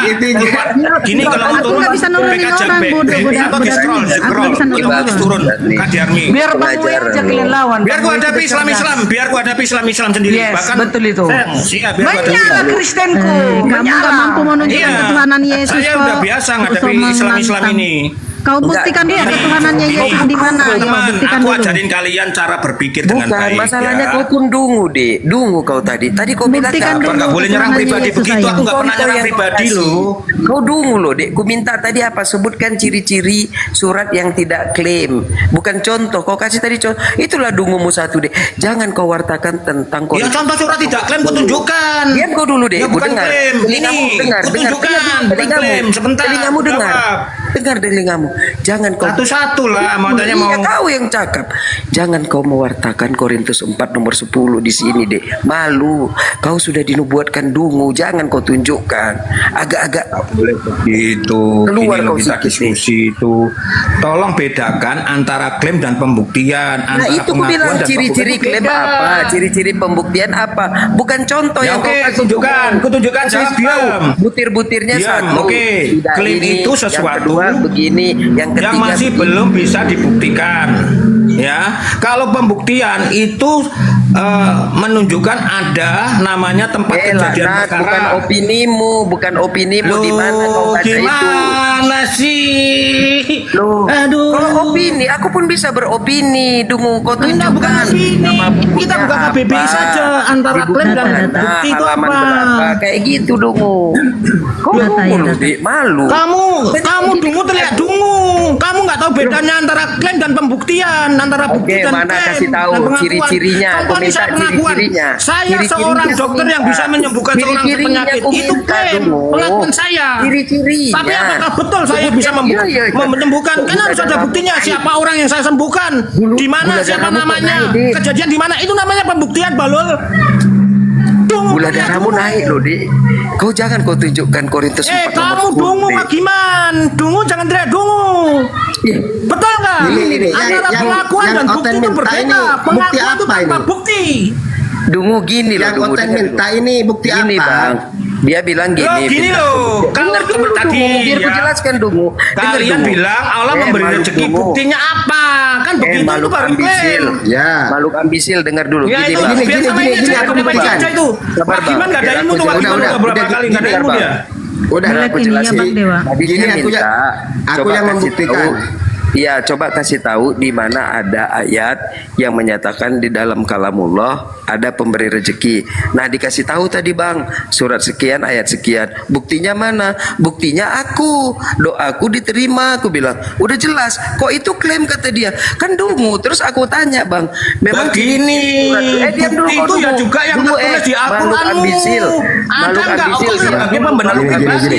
gini kalau mau Aku turun nggak bisa nurunin pekat orang, jack bodoh, back. bodoh, Atau bodoh. di-scroll, Aku nggak bisa nurunin Harus orang. turun Kak Diarmi. Biar Bang Wei aja kalian lawan. Biar gua hadapi Islam, biar gua hadapi Islam sendiri. Yes, Bahkan betul itu. Siap, biar gua hadapi. Banyak Kristenku. Kamu nggak mampu menunjukkan Iya. ketuhanan Yesus. Saya kok. udah biasa Usah ngadapi Islam menantang. ini. Kau buktikan dia ketuhanannya Yesus di mana? Coba Teman, buktikan aku dulu. ajarin kalian cara berpikir dengan Bukan, baik. masalahnya ya. kau pun dungu deh. Dungu kau tadi. Tadi kau bilang Buktikan Apa dulu nggak boleh nyerang ketuhanan pribadi Yesus, begitu? sayang. Aku nggak pernah nyerang pribadi loh. Kau dungu loh dek. Ku minta tadi apa? Sebutkan ciri-ciri surat yang tidak klaim. Bukan contoh. Kau kasih tadi contoh. Itulah dungumu satu dek. Jangan kau wartakan tentang Ya contoh surat tidak klaim kutunjukkan. Diam kau dulu deh. Ya Ku bukan dengar. klaim. Telingamu Ini dengar. kutunjukkan, bukan klaim. Sebentar. Telingamu aku dengar. jawab. Dengar telingamu. Jangan kau Satu-satu lah, makanya Iya, mau. kau yang cakap. Jangan kau mewartakan Korintus 4 nomor 10 di sini deh. Malu. Kau sudah dinubuatkan dungu. Jangan kau tunjukkan. Agak-agak Boleh begitu. Keluar Ini kau kita sedikit. diskusi itu. Tolong bedakan antara klaim dan pembuktian. Nah Antara itu ku pengakuan bilang dan ciri-ciri pembuktian. klaim apa, ciri-ciri pembuktian apa, bukan contoh Ya yang oke, kau kasih tunjukkan, dulu. kutunjukkan, Kasih jawab, tahu. diam. Butir-butirnya Diam, satu. oke. Tidak Klaim ini, itu yang sesuatu kedua begini, yang ketiga yang masih begini. belum bisa dibuktikan. Ya, kalau pembuktian itu menunjukkan ada namanya tempat kejadian Lanat, perkara. bukan opinimu Loh, di mana kau baca itu. gimana sih? Loh, Aduh. kalau opini, aku pun bisa beropini. Dungu, kau tunjukkan nama bukunya Kita buka KBBI apa. saja antara klaim dan Mana, bukti itu halaman apa? berapa? Kayak gitu dungu. Kau dungu loh, Dik. Malu. Kamu dungu terlihat dungu. Kamu nggak tahu bedanya antara klaim dan pembuktian, antara bukti Oke, dan mana klaim. kasih tahu dan pengakuan. ciri-cirinya. Contoh Aku nih, minta saya pengakuan. ciri-cirinya. Saya Ciri-cirinya seorang aku dokter yang minta. bisa menyembuhkan seorang Ciri-cirinya penyakit. aku Itu minta, klaim, Dungu. pengakuan saya. Ciri-cirinya. Tapi apakah betul saya bisa Iya, iya. menyembuhkan? Kan harus ada buktinya. Siapa orang yang saya sembuhkan? Di mana? gula Siapa darahmu namanya? kok naik, Dik. Kejadian di mana? Itu namanya pembuktian, Balul. Gula darahmu naik loh, Dik. Kau jangan kau tunjukkan Korintus 4 Kamu nomor 10, dungu Dik. Pak Giman. Dungu jangan teriak dungu. Betul nggak? Ini, Antara pengakuan dan bukti itu minta berbeda. ini bukti Pengakuan itu apa tanpa ini? bukti. Dungu gini loh, Yang Dungu. konten dengar minta dulu. ini bukti Gini, apa? Bang. Dia bilang gini. Loh, gini bilang, loh. Kalau dengar dulu tadi, Dungu, biar ku ya. jelaskan Dungu. Dengar, Kalian Dungu. bilang Allah memberi makhluk rezeki, Dungu. buktinya apa? Kan begitu itu makhluk baru ambisil. klaim. Ya. Makhluk ambisil, dengar dulu. Ya Gini, itu Bang. biar sama ini aja, aku udah baca buktikan. aja itu. Sabar, Pak Giman Bang. nggak ada Biar ilmu aku tuh, Pak jelaskan. Giman udah berapa kali nggak ada Biar, ilmu Bang. dia. Udah Melek aku ini ya, jelasin. Bang Dewa. Tadi Gini dia aku minta, aku coba yang kasih membuktikan. tahu. Ya, coba kasih tahu di mana ada ayat yang menyatakan di dalam kalamullah ada pemberi rezeki. Nah, dikasih tahu tadi Bang, surat sekian ayat sekian. Buktinya mana? Buktinya aku, doaku diterima. Aku bilang, udah jelas. Kok itu klaim kata dia? Kan dungu. Terus aku tanya Bang, memang begini. diam dulu, Itu ya juga yang tertulis di Al-Quranmu. Ada nggak? Kau sebagai pembenar pribadi.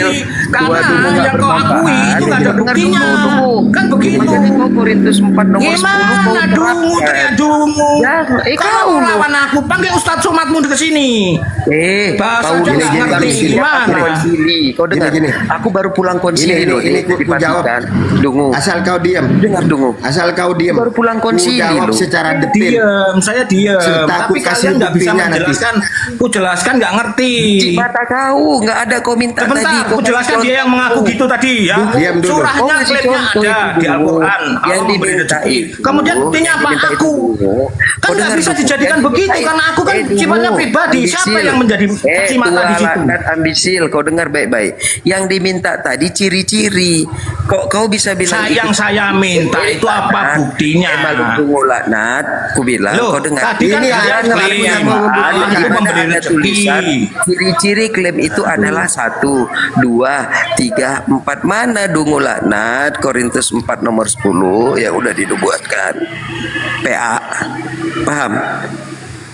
Karena yang kau akui itu nggak ada buktinya. Kan begitu. Korintus 4 nomor 10 gimana dungu teriak dungu? Kau lawan aku, panggil Ustadz Somatmu ke sini. Bahasa aja nggak ngerti gimana? Kau dengar? Aku baru pulang konsili loh. Ini ku jawab. Dungu. Asal kau diam. Dengar dungu. Asal kau diam. Baru pulang konsili jawab loh. secara detail. Diam, saya diam. Tapi kalian nggak bisa menjelaskan. Ku jelaskan nggak ngerti. Di mata kau nggak ada kau minta tadi. Sebentar, ku jelaskan dia yang mengaku gitu tadi ya. Diam dulu. Surahnya klaimnya ada di Al-Quran. Yang diminta Kemudian buktinya apa? Aku. Kan nggak bisa dijadikan begitu karena aku kan sifatnya pribadi. Siapa yang menjadi saksi mata di situ? Ambisil, kau dengar baik-baik. Yang diminta tadi ciri-ciri. Kok kau bisa bilang yang saya minta itu apa buktinya? Tunggu laknat, ku bilang. Loh, Kau dengar. tadi kan kalian klaim itu memberi rezeki. Ciri-ciri klaim itu adalah 1, 2, 3, 4. Mana dungu laknat? Korintus 4 nomor 10 yang udah dibuatkan. PA. Paham?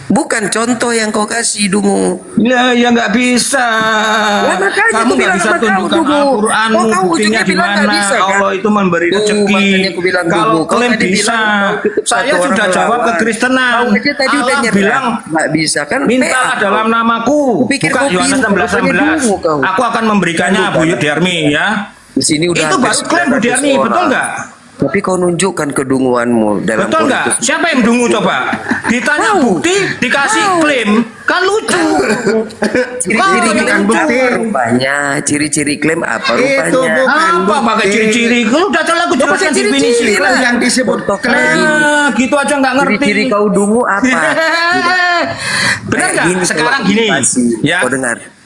Bukan contoh yang kau kasih dungu. Ya nggak bisa. Kamu nggak bisa tunjukkan Al-Quran buktinya di mana Allah itu memberi rezeki. Kalau klaim bisa, saya sudah jawab ke Kristenan. Allah bilang nggak bisa kan? Mintalah dalam namaku. Buka Yohanes 16:16. Aku akan memberikannya Bu Yudiarmi ya. Di sini udah itu baru klaim Bu Yudiarmi, betul nggak? Tapi kau nunjukkan kedunguanmu dalam betul nggak? Siapa yang dungu coba? Ditanya bukti, dikasih klaim, kan lucu. Ciri-ciri klaim apa rupanya? Ciri-ciri klaim apa rupanya? Apa pakai ciri-ciri? Kalau udah telah aku jelaskan definisi yang disebut klaim. Gitu aja nggak ngerti. Ciri-ciri kau dungu apa? Benar nggak? Sekarang gini, ya. Kau dengar.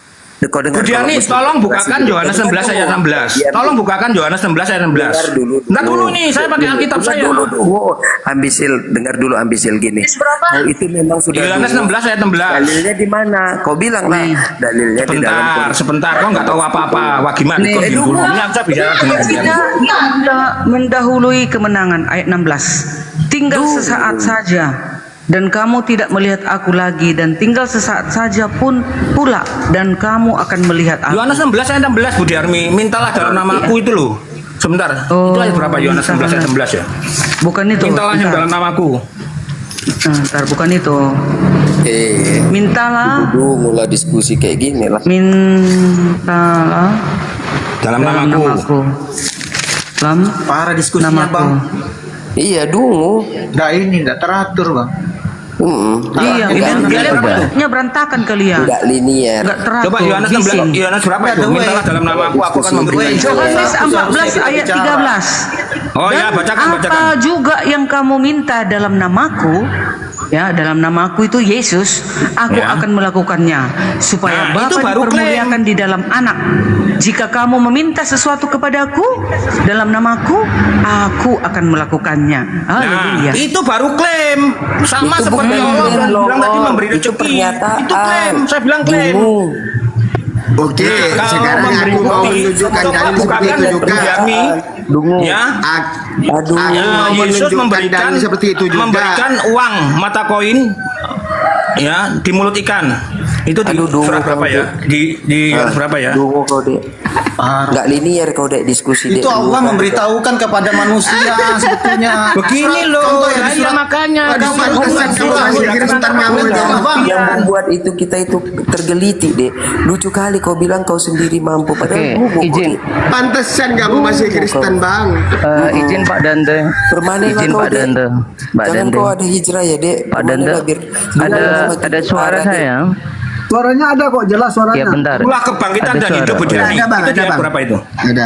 Bu Diani, tolong bukakan Yohanes 16 ayat 16. Tolong bukakan Yohanes 16 ayat 16. Dengar dulu nih, saya pakai Alkitab saya. Dulu. Ambisil, dengar dulu ambisil gini. Oh, itu memang sudah. Yohanes 16 ayat 16. Dalilnya di mana? Kau bilang lah. Dalilnya di dalam. Sebentar. Kau nggak tahu apa-apa. Wah gimana? Kau dulu. Ini aku bicara dengan mendahului kemenangan ayat 16. Tinggal sesaat saja. Dan kamu tidak melihat aku lagi, dan tinggal sesaat saja pun pula dan kamu akan melihat aku. Yohanes 16 ayat 16 Bu Diarmi, mintalah dalam namaku itu loh. Sebentar. Itu ayat berapa Yohanes 16 ayat 16 ya? Bukan itu. Mintalah yang dalam namaku. Ntar bukan itu. Mintalah. Mulai diskusi kayak gini lah. Mintalah dalam namaku. Dalam para diskusinya namaku. Bang. Iya dungu. Nggak teratur Bang. Iya, bentuknya berantakan kalian. Enggak linear. Enggak teratur. Coba Yohanes 16, Yohanes berapa itu? Mintalah dalam namaku, aku akan memberikan. Yohanes 14 ayat 13. Oh ya, bacakan. Apa juga yang kamu minta dalam namaku, ya dalam namaku itu Yesus, aku akan melakukannya supaya Bapa dipermuliakan di dalam Anak. Jika kamu meminta sesuatu kepadaku dalam namaku, aku akan melakukannya. Haleluya. Itu baru klaim. Sama itu seperti Allah bilang tadi memberi rezeki. Itu klaim. Saya bilang klaim. Oke, sekarang aku mau menunjukkan dalil seperti itu juga. Ya, Yesus memberikan uang mata koin ya di mulut ikan. Itu di surat berapa ya? Di berapa ya? Nggak linear kau dek diskusi. Itu Allah memberitahukan kepada manusia sebetulnya. Begini loh, ya makanya. Yang membuat itu kita itu tergelitik deh. Lucu kali kau bilang kau sendiri mampu. Padahal izin. Pantesan kamu masih Kristen Bang. Izin Pak Dante. Izin Pak Dante. Jangan kau ada hijrah ya dek. Pak Dante. Ada suara saya. Suaranya ada kok, jelas suaranya. Ya bentar. Ulah kebangkitan dan hidup Bu Diarmi. Itu dia berapa itu? Ada.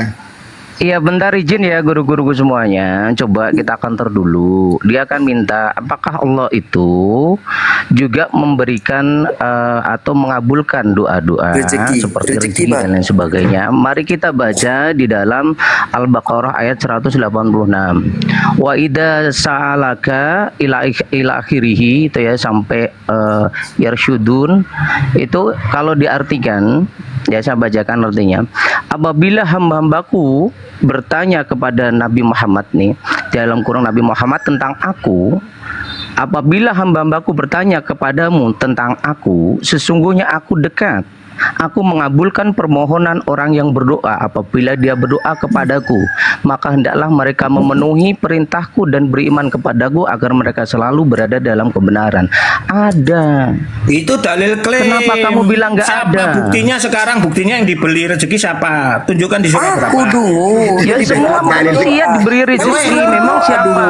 Iya bentar izin ya guru-guruku semuanya. Coba kita kantor dulu. Dia akan minta apakah Allah itu juga memberikan atau mengabulkan doa-doa seperti rezeki dan lain sebagainya. Mari kita baca di dalam Al-Baqarah ayat 186. Wa idza sa'alaka ila akhirih itu ya sampai yarsyudun itu kalau diartikan ya saya bacakan artinya. Apabila hamba-hambaku bertanya kepada Nabi Muhammad nih dalam kurung Nabi Muhammad tentang aku, apabila hamba-hambaku bertanya kepadamu tentang aku, sesungguhnya aku dekat. Aku mengabulkan permohonan orang yang berdoa apabila dia berdoa kepadaku, maka hendaklah mereka memenuhi perintahku dan beriman kepadaku agar mereka selalu berada dalam kebenaran. Ada. Itu dalil klaim. Kenapa kamu bilang nggak Siapa ada? buktinya sekarang? Buktinya yang dibeli rezeki siapa? Tunjukkan di surat berapa? Ya semua manusia diberi rezeki. Memang siapa?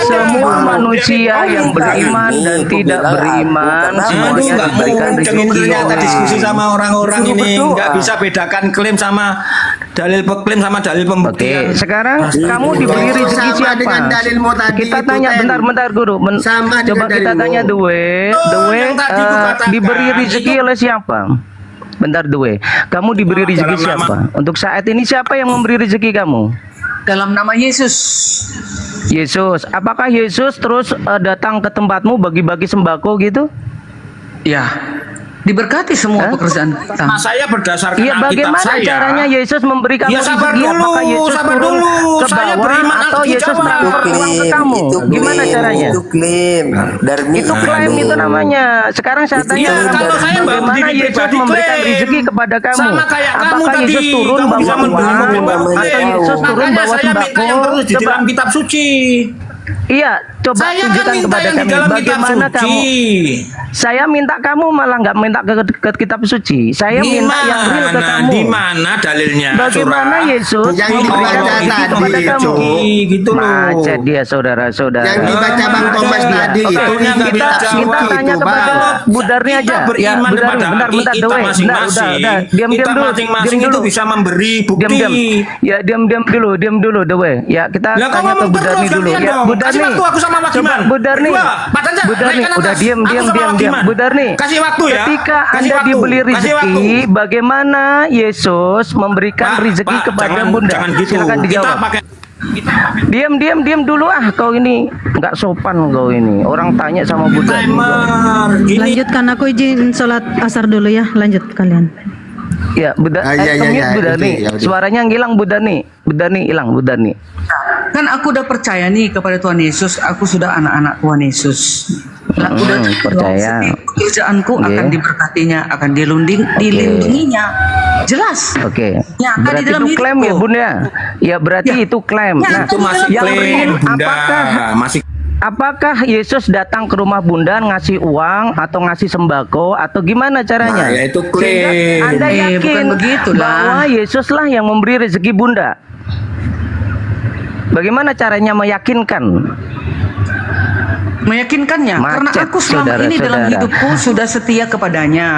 Semua manusia yang beriman dan tidak beriman semuanya diberikan rezeki. Ternyata diskusi sama orang-orang ini nggak bisa bedakan klaim sama dalil peklaim sama dalil pembuktian. Oke, sekarang kamu diberi rezeki siapa? Kita tanya bentar guru. Coba kita tanya Dewe. Diberi rezeki oleh siapa? Bentar Dewe. Kamu diberi rezeki siapa? Untuk saat ini siapa yang memberi rezeki kamu? Dalam nama Yesus. Yesus. Apakah Yesus terus datang ke tempatmu bagi-bagi sembako gitu? Ya. Diberkati semua pekerjaan kita. Nah, saya berdasarkan Iya, Alkitab bagaimana saya. caranya Yesus memberi kamu Ya sabar rezeki? dulu, Apakah Yesus sabar turun dulu. ke Saya bawah beriman, atau aku Yesus jawab. transfer uang ke kamu? Gimana caranya? Itu klaim. Itu klaim itu namanya. Sekarang saya tanya, kalau saya bagaimana diri Yesus pribadi memberikan klaim. rezeki kepada kamu? Sama kayak kamu Apakah tadi, Yesus turun kamu bisa bawa membeli uang mobil atau Yesus turun Makanya bawa saya minta sembako? yang terus di Coba. dalam kitab suci. Iya, coba Saya kan tunjukkan minta kepada yang di kami dalam kitab bagaimana suci. kamu. Saya minta kamu malah nggak minta ke kitab suci. Saya minta yang real ke kamu. Di mana dalilnya? Bagaimana Surat? Yesus Yang memberikan dibaca rezeki tadi kepada kamu? gitu loh. Macet dia saudara-saudara. Yang dibaca Bang Thomas tadi Oke, itu kita tanya kepada Budarni Kita aja. beriman Budarni, kepada bentar, kita Dewe. masing-masing. Diam Kita dulu. masing-masing Diam itu dulu. bisa memberi bukti. Diam. Ya, diam dulu, Dewe. Ya, kita Lah, tanya kamu ke Budarni terus dulu. gantian Ya, dong. Budarni. Kasih waktu aku sama Mas Coba Diman. Budarni. Berdua. Pak Tanja, Budarni, naikkan udah atas. diam. Aku sama Mas Diman. Budarni. Kasih waktu ya. Ketika Kasih Anda waktu. dibeli Kasih waktu. rezeki, bagaimana Yesus memberikan rezeki kepada Bunda? Jangan gitu. Silakan Kita dijawab. pakai Diam dulu kau ini nggak sopan kau ini. Orang tanya sama Buddha. Lanjutkan, aku izin sholat asar dulu ya. Lanjut kalian. Ya, Buddha. Buddha nih. Suaranya ngilang Buddha nih. Buddha nih hilang Buddha nih. Kan aku udah percaya nih kepada Tuhan Yesus. Aku sudah anak-anak Tuhan Yesus. Nah, udah percaya. Pekerjaanku akan diberkatinya, akan dilindunginya. Jelas. Oke. Nyata Berarti di dalam itu klaim ya hidupku. Bunda. Ya berarti itu klaim. Ya, Nah, itu masih yang klaim, real, Bunda. Apakah Yesus datang ke rumah Bunda ngasih uang atau ngasih sembako atau gimana caranya? Nah, ya itu klaim. Sehingga Anda yakin bukan begitu lah. bahwa Yesuslah yang memberi rezeki Bunda. Bagaimana caranya meyakinkan? Meyakinkannya karena Macet, aku selama ini dalam saudara-saudara. hidupku sudah setia kepadanya.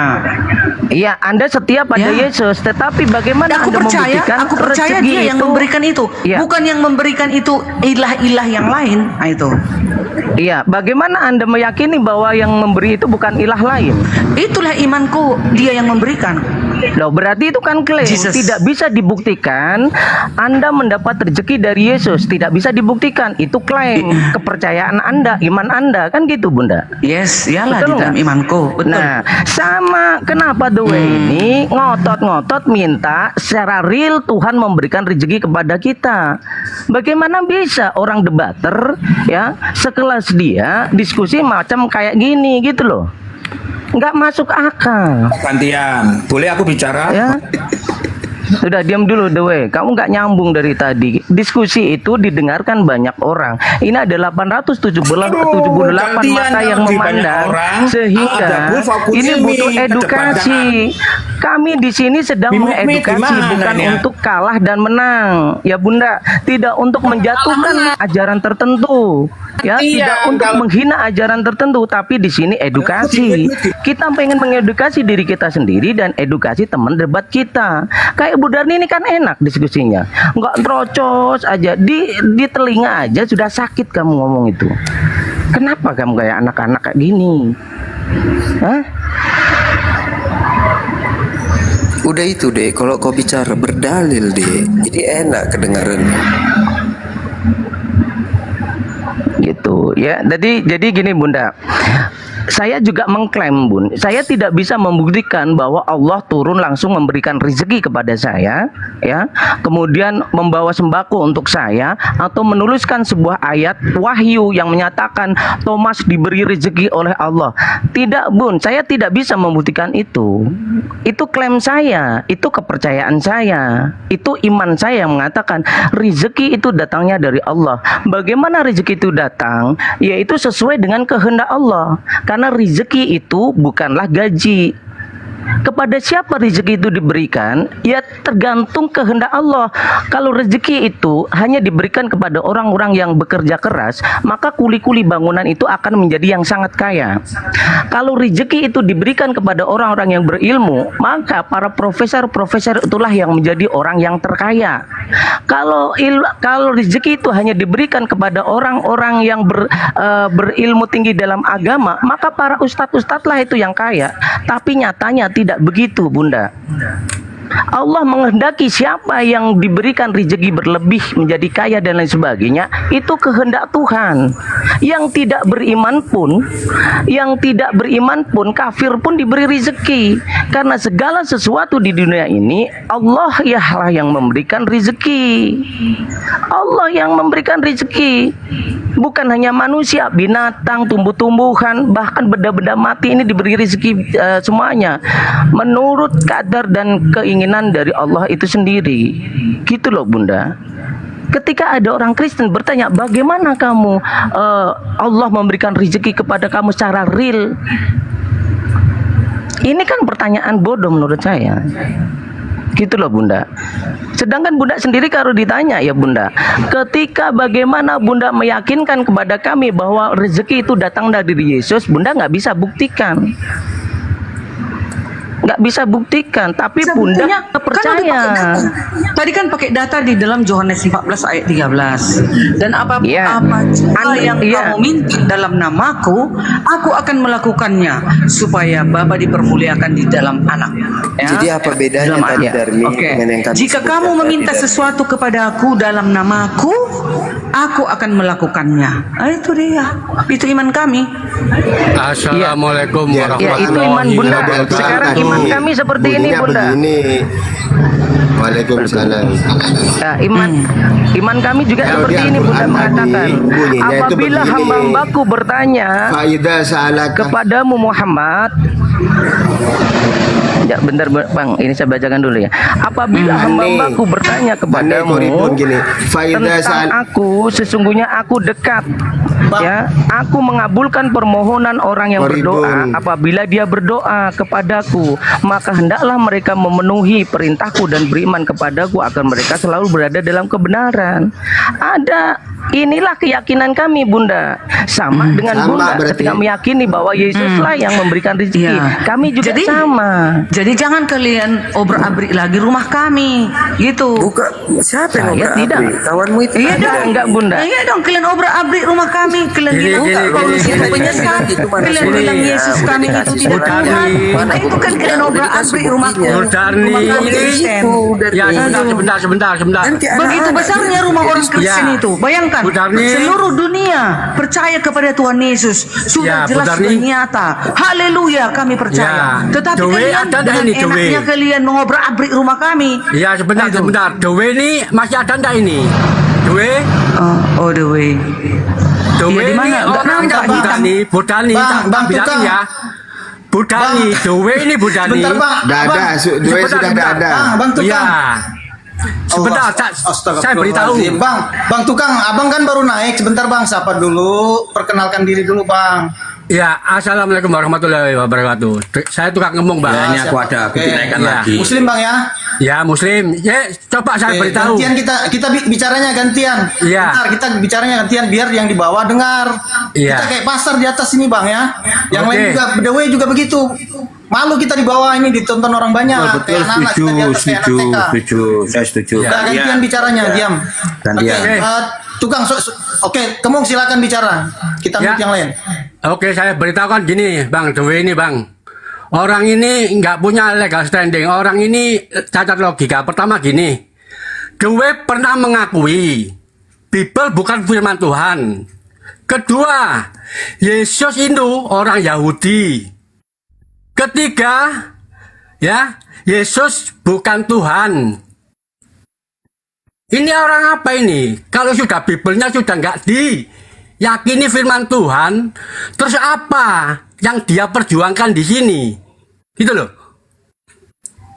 Iya, Anda setia pada Yesus, tetapi bagaimana Aku Anda percaya, membuktikan aku percaya rezeki dia yang itu? memberikan itu, Iya. bukan yang memberikan itu ilah-ilah yang lain. Nah, itu. Iya, bagaimana Anda meyakini bahwa yang memberi itu bukan ilah lain? Itulah imanku, dia yang memberikan. Loh, berarti itu kan klaim. Jesus. Tidak bisa dibuktikan Anda mendapat rezeki dari Yesus. Tidak bisa dibuktikan. Itu klaim. Kepercayaan Anda, iman Anda. Kan gitu, Bunda? Yes, iyalah Betul di dalam nggak? imanku. Betul. Nah, sama kenapa Dewe ini ngotot-ngotot minta secara real Tuhan memberikan rezeki kepada kita. Bagaimana bisa orang debater ya sekelas dia diskusi macam kayak gini gitu loh. Nggak masuk akal. gantian. Boleh aku bicara? Ya. Udah diam dulu Dewe, kamu nggak nyambung dari tadi. Diskusi itu didengarkan banyak orang. Ini ada 878 mata yang memandang, sehingga ini butuh edukasi. Kami di sini sedang mengedukasi, bukan untuk kalah dan menang, ya Bunda. Tidak untuk menjatuhkan ajaran tertentu, ya. Tidak untuk menghina ajaran tertentu, tapi di sini edukasi. Kita pengen mengedukasi diri kita sendiri dan edukasi teman debat kita. Kayak Bu Darni ini kan enak diskusinya, nggak terocos aja di telinga aja sudah sakit kamu ngomong itu. Kenapa kamu kayak anak-anak kayak gini? Hah? Udah itu deh, kalau kau bicara berdalil deh, jadi enak kedengarannya. Gitu ya. Jadi gini Bunda. Saya juga mengklaim Bun, saya tidak bisa membuktikan bahwa Allah turun langsung memberikan rezeki kepada saya, ya, kemudian membawa sembako untuk saya, atau menuliskan sebuah ayat wahyu yang menyatakan Thomas diberi rezeki oleh Allah. Tidak Bun, saya tidak bisa membuktikan itu. Itu klaim saya, itu kepercayaan saya, itu iman saya yang mengatakan rezeki itu datangnya dari Allah. Bagaimana rezeki itu datang? Yaitu sesuai dengan kehendak Allah. Karena rezeki itu bukanlah gaji. Kepada siapa rezeki itu diberikan? Ya tergantung kehendak Allah. Kalau rezeki itu hanya diberikan kepada orang-orang yang bekerja keras, maka kuli-kuli bangunan itu akan menjadi yang sangat kaya. Kalau rezeki itu diberikan kepada orang-orang yang berilmu, maka para profesor-profesor itulah yang menjadi orang yang terkaya. Kalau rezeki itu hanya diberikan kepada orang-orang yang berilmu tinggi dalam agama, maka para ustadz-ustadz lah itu yang kaya. Tapi nyatanya tidak begitu Bunda. Allah menghendaki siapa yang diberikan rezeki berlebih menjadi kaya dan lain sebagainya, itu kehendak Tuhan. Yang tidak beriman pun, kafir pun diberi rezeki. Karena segala sesuatu di dunia ini Allah lah yang memberikan rezeki. Allah yang memberikan rezeki. Bukan hanya manusia, binatang, tumbuh-tumbuhan, bahkan benda-benda mati ini diberi rezeki semuanya menurut kadar dan keinginan dari Allah itu sendiri. Gitu loh Bunda. Ketika ada orang Kristen bertanya, bagaimana kamu Allah memberikan rezeki kepada kamu secara real? Ini kan pertanyaan bodoh menurut saya. Gitu loh Bunda. Sedangkan Bunda sendiri kalau ditanya ya Bunda, ketika bagaimana Bunda meyakinkan kepada kami bahwa rezeki itu datang dari Yesus, Bunda nggak bisa buktikan. Nggak bisa buktikan, tapi Bunda percaya. Tadi kan pakai data di dalam Yohanes 14 ayat 13. Dan apa yang kamu minta dalam namaku, aku akan melakukannya supaya Bapa dipermuliakan di dalam anak. Ya? Jadi apa bedanya tadi Darmi dengan yang kami jika kamu meminta sesuatu kepada aku dalam namaku, aku akan melakukannya. Itu dia. Itu iman kami. Assalamualaikum warahmatullahi wabarakatuh. Itu iman Bunda. Sekarang iman kami seperti ini Bunda. Waalaikumsalam. Nah, iman kami juga seperti ini Bunda, mengatakan apabila hamba-hambaku bertanya kepadamu Muhammad. Ya, bentar Bang, ini saya bacakan dulu ya. Apabila hamba-hambaku bertanya kepadamu tentang aku, sesungguhnya aku dekat. Ya, aku mengabulkan permohonan orang yang berdoa. Apabila dia berdoa kepadaku, maka hendaklah mereka memenuhi perintahku dan beriman kepadaku, agar mereka selalu berada dalam kebenaran. Inilah keyakinan kami Bunda. Sama dengan Bunda ketika meyakini bahwa Yesuslah yang memberikan rezeki. Kami juga sama. Jadi jangan kalian obrak-abrik lagi rumah kami, gitu. Siapa yang obrak-abrik? Tidak. Kawanmu itu. Iya dong, enggak Bunda. Iya dong, kalian obrak-abrik rumah kami. Kalian bilang Paulus itu penyesat. Kalian bilang Yesus kami itu tidak Tuhan. Itu kan kalian obrak-abrik rumahku. Rumah kami Kristen. Ya, sebentar. Begitu besarnya rumah orang Kristen itu. Bayangkan, seluruh dunia percaya kepada Tuhan Yesus. Sudah jelas ternyata. Haleluya, kami percaya. Tetapi kalian dengan enaknya kalian mengobrak-abrik rumah kami. Ya, sebentar. The Way ini masih ada enggak ini? The Way? Oh, The Way. The Way ini orang enggak Budani. Bang, bilang ya. Budani, The Way ini Budani. The Way sudah ada. Bang Tukang. Ya. Sebentar, saya beritahu. Bang Tukang, abang kan baru naik. Sebentar Bang, sapa dulu. Perkenalkan diri dulu Bang. Ya, assalamualaikum warahmatullahi wabarakatuh. Saya tukang ngomong, Bang. Ya, ini aku ada kebinekaan lagi. Muslim Bang ya? Ya, Muslim. Ya, coba saya beritahu. Gantian kita bicaranya gantian. Iya. Bentar, kita bicaranya gantian biar yang di bawah dengar. Iya. Kita kayak pasar di atas ini Bang ya. Yang Oke. lain juga the way juga begitu. Malu kita di bawah ini ditonton orang banyak. Betul, Kayak anak-anak kita di atas kayak anak TK. saya setuju. Udah gantian bicaranya, diam. Gantian. Oke, tukang oke, kamu silakan bicara. Kita mute yang lain. Oke, saya beritahukan gini, Bang Dewi ini, Bang. Orang ini nggak punya legal standing. Orang ini cacat logika. Pertama gini, Dewi pernah mengakui Bible bukan firman Tuhan. Kedua, Yesus itu orang Yahudi. Ketiga, ya, Yesus bukan Tuhan. Ini orang apa ini? Kalau sudah Biblenya sudah nggak diyakini firman Tuhan, terus apa yang dia perjuangkan di sini? Gitu loh.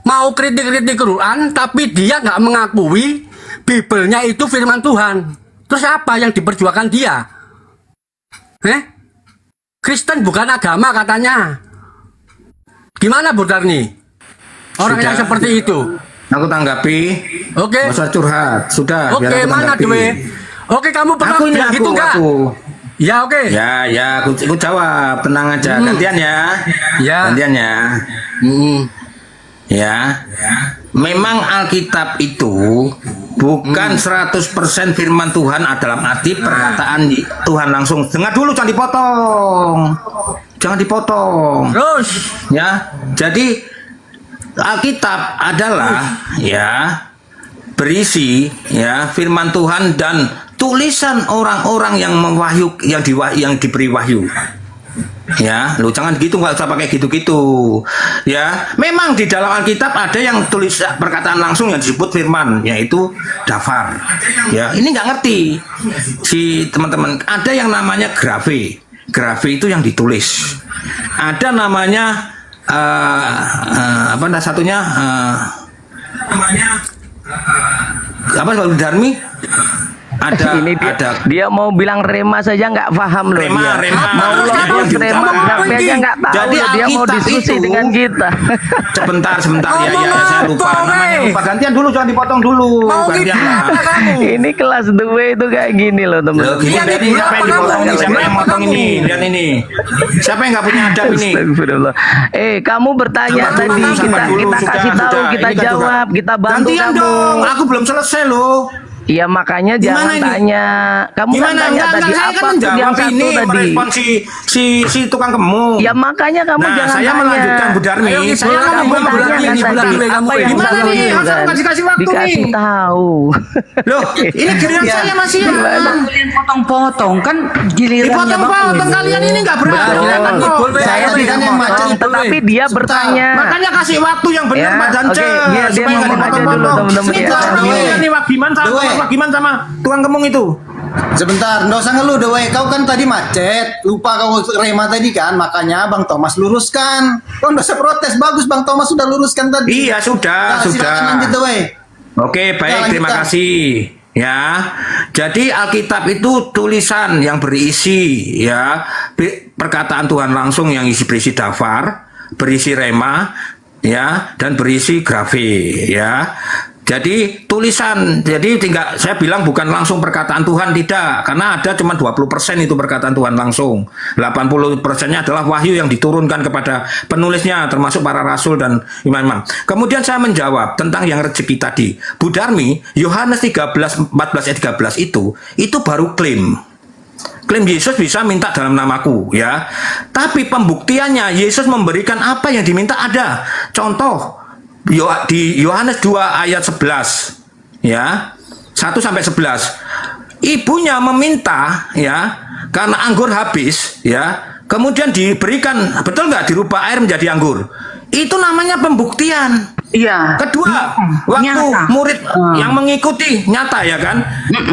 Mau kritik-kritik Quran, tapi dia nggak mengakui Biblenya itu firman Tuhan. Terus apa yang diperjuangkan dia? Kristen bukan agama katanya. Gimana Bu Darni? Orang yang seperti itu. Aku tanggapi. Oke. Masa curhat. Sudah. Oke, biar aku mana tanggapi. Dewe? Oke, kamu pernah Aku ini bilang aku, gitu nggak? aku. Ya oke. Ya, aku jawab. Tenang aja. Gantian ya. Ya. Gantian ya. Ya. Memang Alkitab itu bukan 100% firman Tuhan dalam arti perkataan Tuhan langsung. Dengar dulu, jangan dipotong. Jangan dipotong. Terus. Ya. Jadi Alkitab adalah ya berisi ya firman Tuhan dan tulisan orang-orang yang yang diberi wahyu. Ya, lu jangan gitu, nggak usah pakai gitu-gitu. Ya, memang di dalam Alkitab ada yang tulis perkataan langsung yang disebut firman, yaitu dafar. Ya, ini nggak ngerti si teman-teman. Ada yang namanya grafe. Grafe itu yang ditulis. Ada namanya apa satunya apa kalau Darmi ada dia mau bilang rema saja nggak paham loh. Rema. Mau logos rema grafe aja nggak tahu. Jadi Dia mau Alkitab diskusi itu- dengan kita. Sebentar ya saya lupa namanya, lupa. Gantian dulu, jangan dipotong dulu. Gantian lah. Ini kelas 2 itu kayak gini loh teman. Loh, gini, lihat ini siapa yang dipotong ini, siapa yang motong ini, lihat ini. Siapa yang nggak punya adab ini? Astagfirullah. Kamu bertanya Coba tadi, dulu, kita sabar dulu, kasih sudah, tahu, sudah. kita Ini kan jawab, juga. kita bantu Gantian kamu. dong, aku belum selesai loh. Iya makanya jangan Gimana ini? tanya. Kamu kan Gimana? tanya Enggak, tadi saya kan apa menjawab yang satu ini, tadi. merespon si tukang kemung. Ya makanya kamu Nah, jangan saya tanya. melanjutkan Bu Darmi. Ayo, Saya kamu kan bulan bulan ini, ini, bulan bulan ini, ini. kamu yang Gimana satu nih? itu Harus kan? kasih waktu Dikasih nih. tahu. Loh, ini giliran Ya. saya masih Iya. Kalian potong-potong kan gilirannya dipotong-potong, kalian ini nggak berani. Saya tadi kan yang macam Tetapi dia bertanya. Makanya kasih waktu yang benar Ya, Pak Dance, oke, biar dia supaya nggak ngomong aja dulu, dipotong-potong. teman-teman. Ini Ya, ini Wagiman sama tukang kemung itu. Sebentar, nggak usah ngeluh Dewe. Kau kan tadi macet, lupa kau rema tadi kan, makanya Bang Thomas luruskan. Kau nggak usah protes, bagus Bang Thomas sudah luruskan tadi. Iya, sudah, Nah, silakan sudah. lanjut Dewe. Oke, baik, terima lanjutkan. kasih. Ya, jadi Alkitab itu tulisan yang berisi ya perkataan Tuhan langsung yang berisi dafar, berisi rema, ya, dan berisi grafe, ya. Jadi tulisan, jadi tinggal saya bilang bukan langsung perkataan Tuhan, tidak, karena ada cuma 20% itu perkataan Tuhan langsung. 80%-nya adalah wahyu yang diturunkan kepada penulisnya, termasuk para rasul dan imam-imam. Kemudian saya menjawab tentang yang rezeki tadi. Bu Darmi, Yohanes 14 ayat 13 itu baru klaim. Klaim Yesus bisa minta dalam namaku, ya. Tapi pembuktiannya Yesus memberikan apa yang diminta ada. Contoh di Yohanes 2 ayat 11, ya, 1 sampai 11. Ibunya meminta, ya, karena anggur habis, ya, kemudian diberikan, betul nggak, dirubah air menjadi anggur. Itu namanya pembuktian. Iya. Kedua, waktu murid yang mengikuti nyata, ya kan.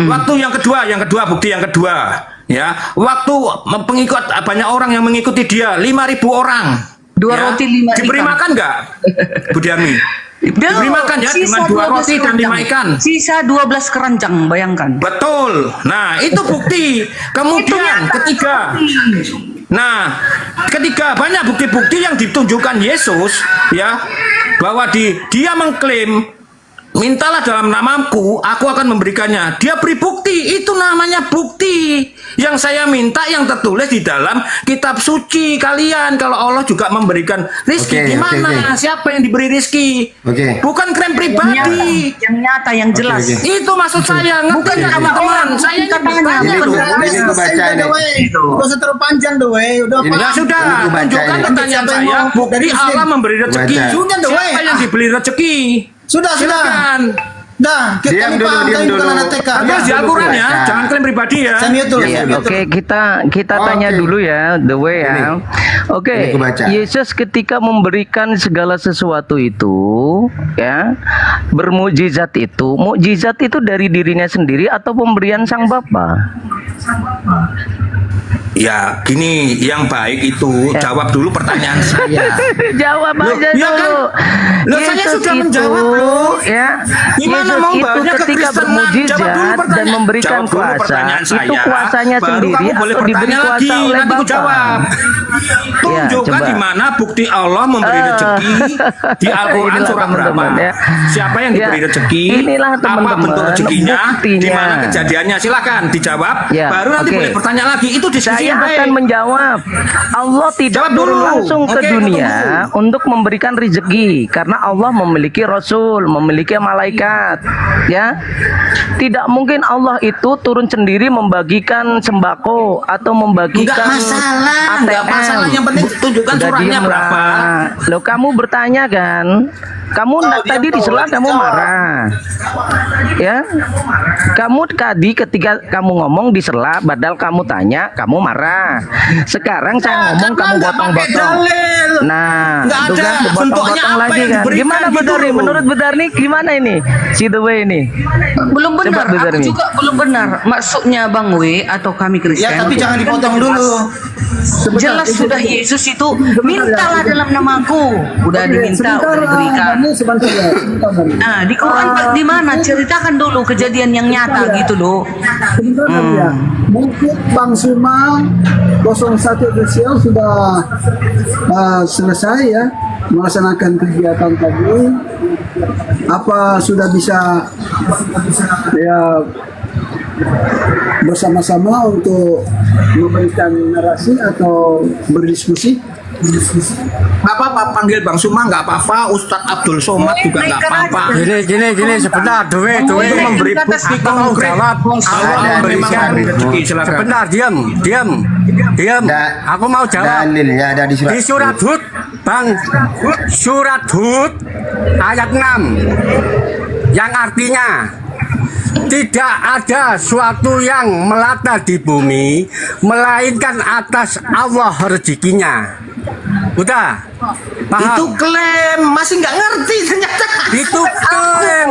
Waktu yang kedua, bukti yang kedua, ya, waktu pengikut banyak orang yang mengikuti dia, 5.000 orang. 2 roti 5 ikan. Diberi makan nggak, Bu Darmi? Diberi makan ya dengan 2 roti dan 5 ikan. Sisa 12 keranjang, bayangkan. Betul. Nah, itu bukti. Kemudian ketiga. Nah, ketika banyak bukti-bukti yang ditunjukkan Yesus, ya, bahwa dia mengklaim, mintalah dalam namaku, aku akan memberikannya. Dia beri bukti, itu namanya bukti. Yang saya minta yang tertulis di dalam kitab suci kalian. Kalau Allah juga memberikan rizki, gimana? Siapa yang diberi rizki? Bukan klaim pribadi. Yang nyata, yang jelas. Itu maksud saya, ngerti nggak teman-teman? Saya ini bertanya loh. Gak usah terlalu panjang dong, udah. Ya sudah, tunjukkan pertanyaan saya. Bukti Allah memberi rezeki. Sudah, Siapa yang diberi rezeki? Sudah. Dah, Diam dulu. Harus di Al-Quran ya, jangan klaim pribadi ya. Oke, kita tanya dulu ya, the way ya. Oke, Yesus ketika memberikan segala sesuatu itu, ya, bermukjizat itu, mukjizat itu dari dirinya sendiri atau pemberian Sang Bapa? Ya, gini, yang baik itu jawab dulu pertanyaan saya. Jawab aja ya dulu. Kan? Saya sudah menjawab loh. Ya, Gimana Yesus mau itu bahasnya ketika bermujizat dan memberikan kuasa, itu kuasanya sendiri atau diberi kuasa oleh Bapa? Jawab. Tunjukkan di mana bukti Allah memberi rezeki di Al-Quran surah berapa? Siapa yang diberi rezeki? Inilah apa bentuk rezekinya? Di mana kejadiannya? Silakan dijawab. Baru nanti boleh bertanya lagi. Itu diskusi saya akan menjawab. Allah tidak turun langsung ke dunia untuk memberikan rezeki karena Allah memiliki rasul, memiliki malaikat, ya. Tidak mungkin Allah itu turun sendiri membagikan sembako atau membagikan enggak masalah, yang penting tunjukkan surahnya berapa. Loh, kamu bertanya kan? Kamu tadi disela kamu marah, ya. Kamu tadi ketika kamu ngomong disela, padahal kamu tanya, kamu marah. Sekarang saya ngomong kamu gotong-gotong. Nah, itu kan gotong-gotong lagi kan. Gimana Bedarni? Menurut Bedarni gimana ini? Si The Way ini? Belum benar. Aku juga belum benar. Maksudnya Bang W atau kami Kristen. Ya, tapi jangan dipotong dulu. Jelas sudah Yesus itu mintalah dalam namaku. Udah diminta, udah diberikan. Nah, di Quran di mana? Ceritakan dulu kejadian yang nyata gitu loh. Ya. Mungkin Bang Suma 01 official sudah selesai ya melaksanakan kegiatan tadi. Apa sudah bisa ya bersama-sama untuk memberikan narasi atau berdiskusi? Apa panggil Bang Suma nggak apa-apa, Ustadz Abdul Somad juga nggak apa-apa. Gini sebentar, Dewe memberi bukti konkret. Allah memberikan rezeki, silakan. Sebentar, diam. Aku mau jawab. Dalilnya ada di Di surat Hud, Bang. Surat Hud ayat 6. Yang artinya tidak ada suatu yang melata di bumi melainkan atas Allah rezekinya. Udah paham? Itu klaim, masih nggak ngerti ternyata. Itu klaim.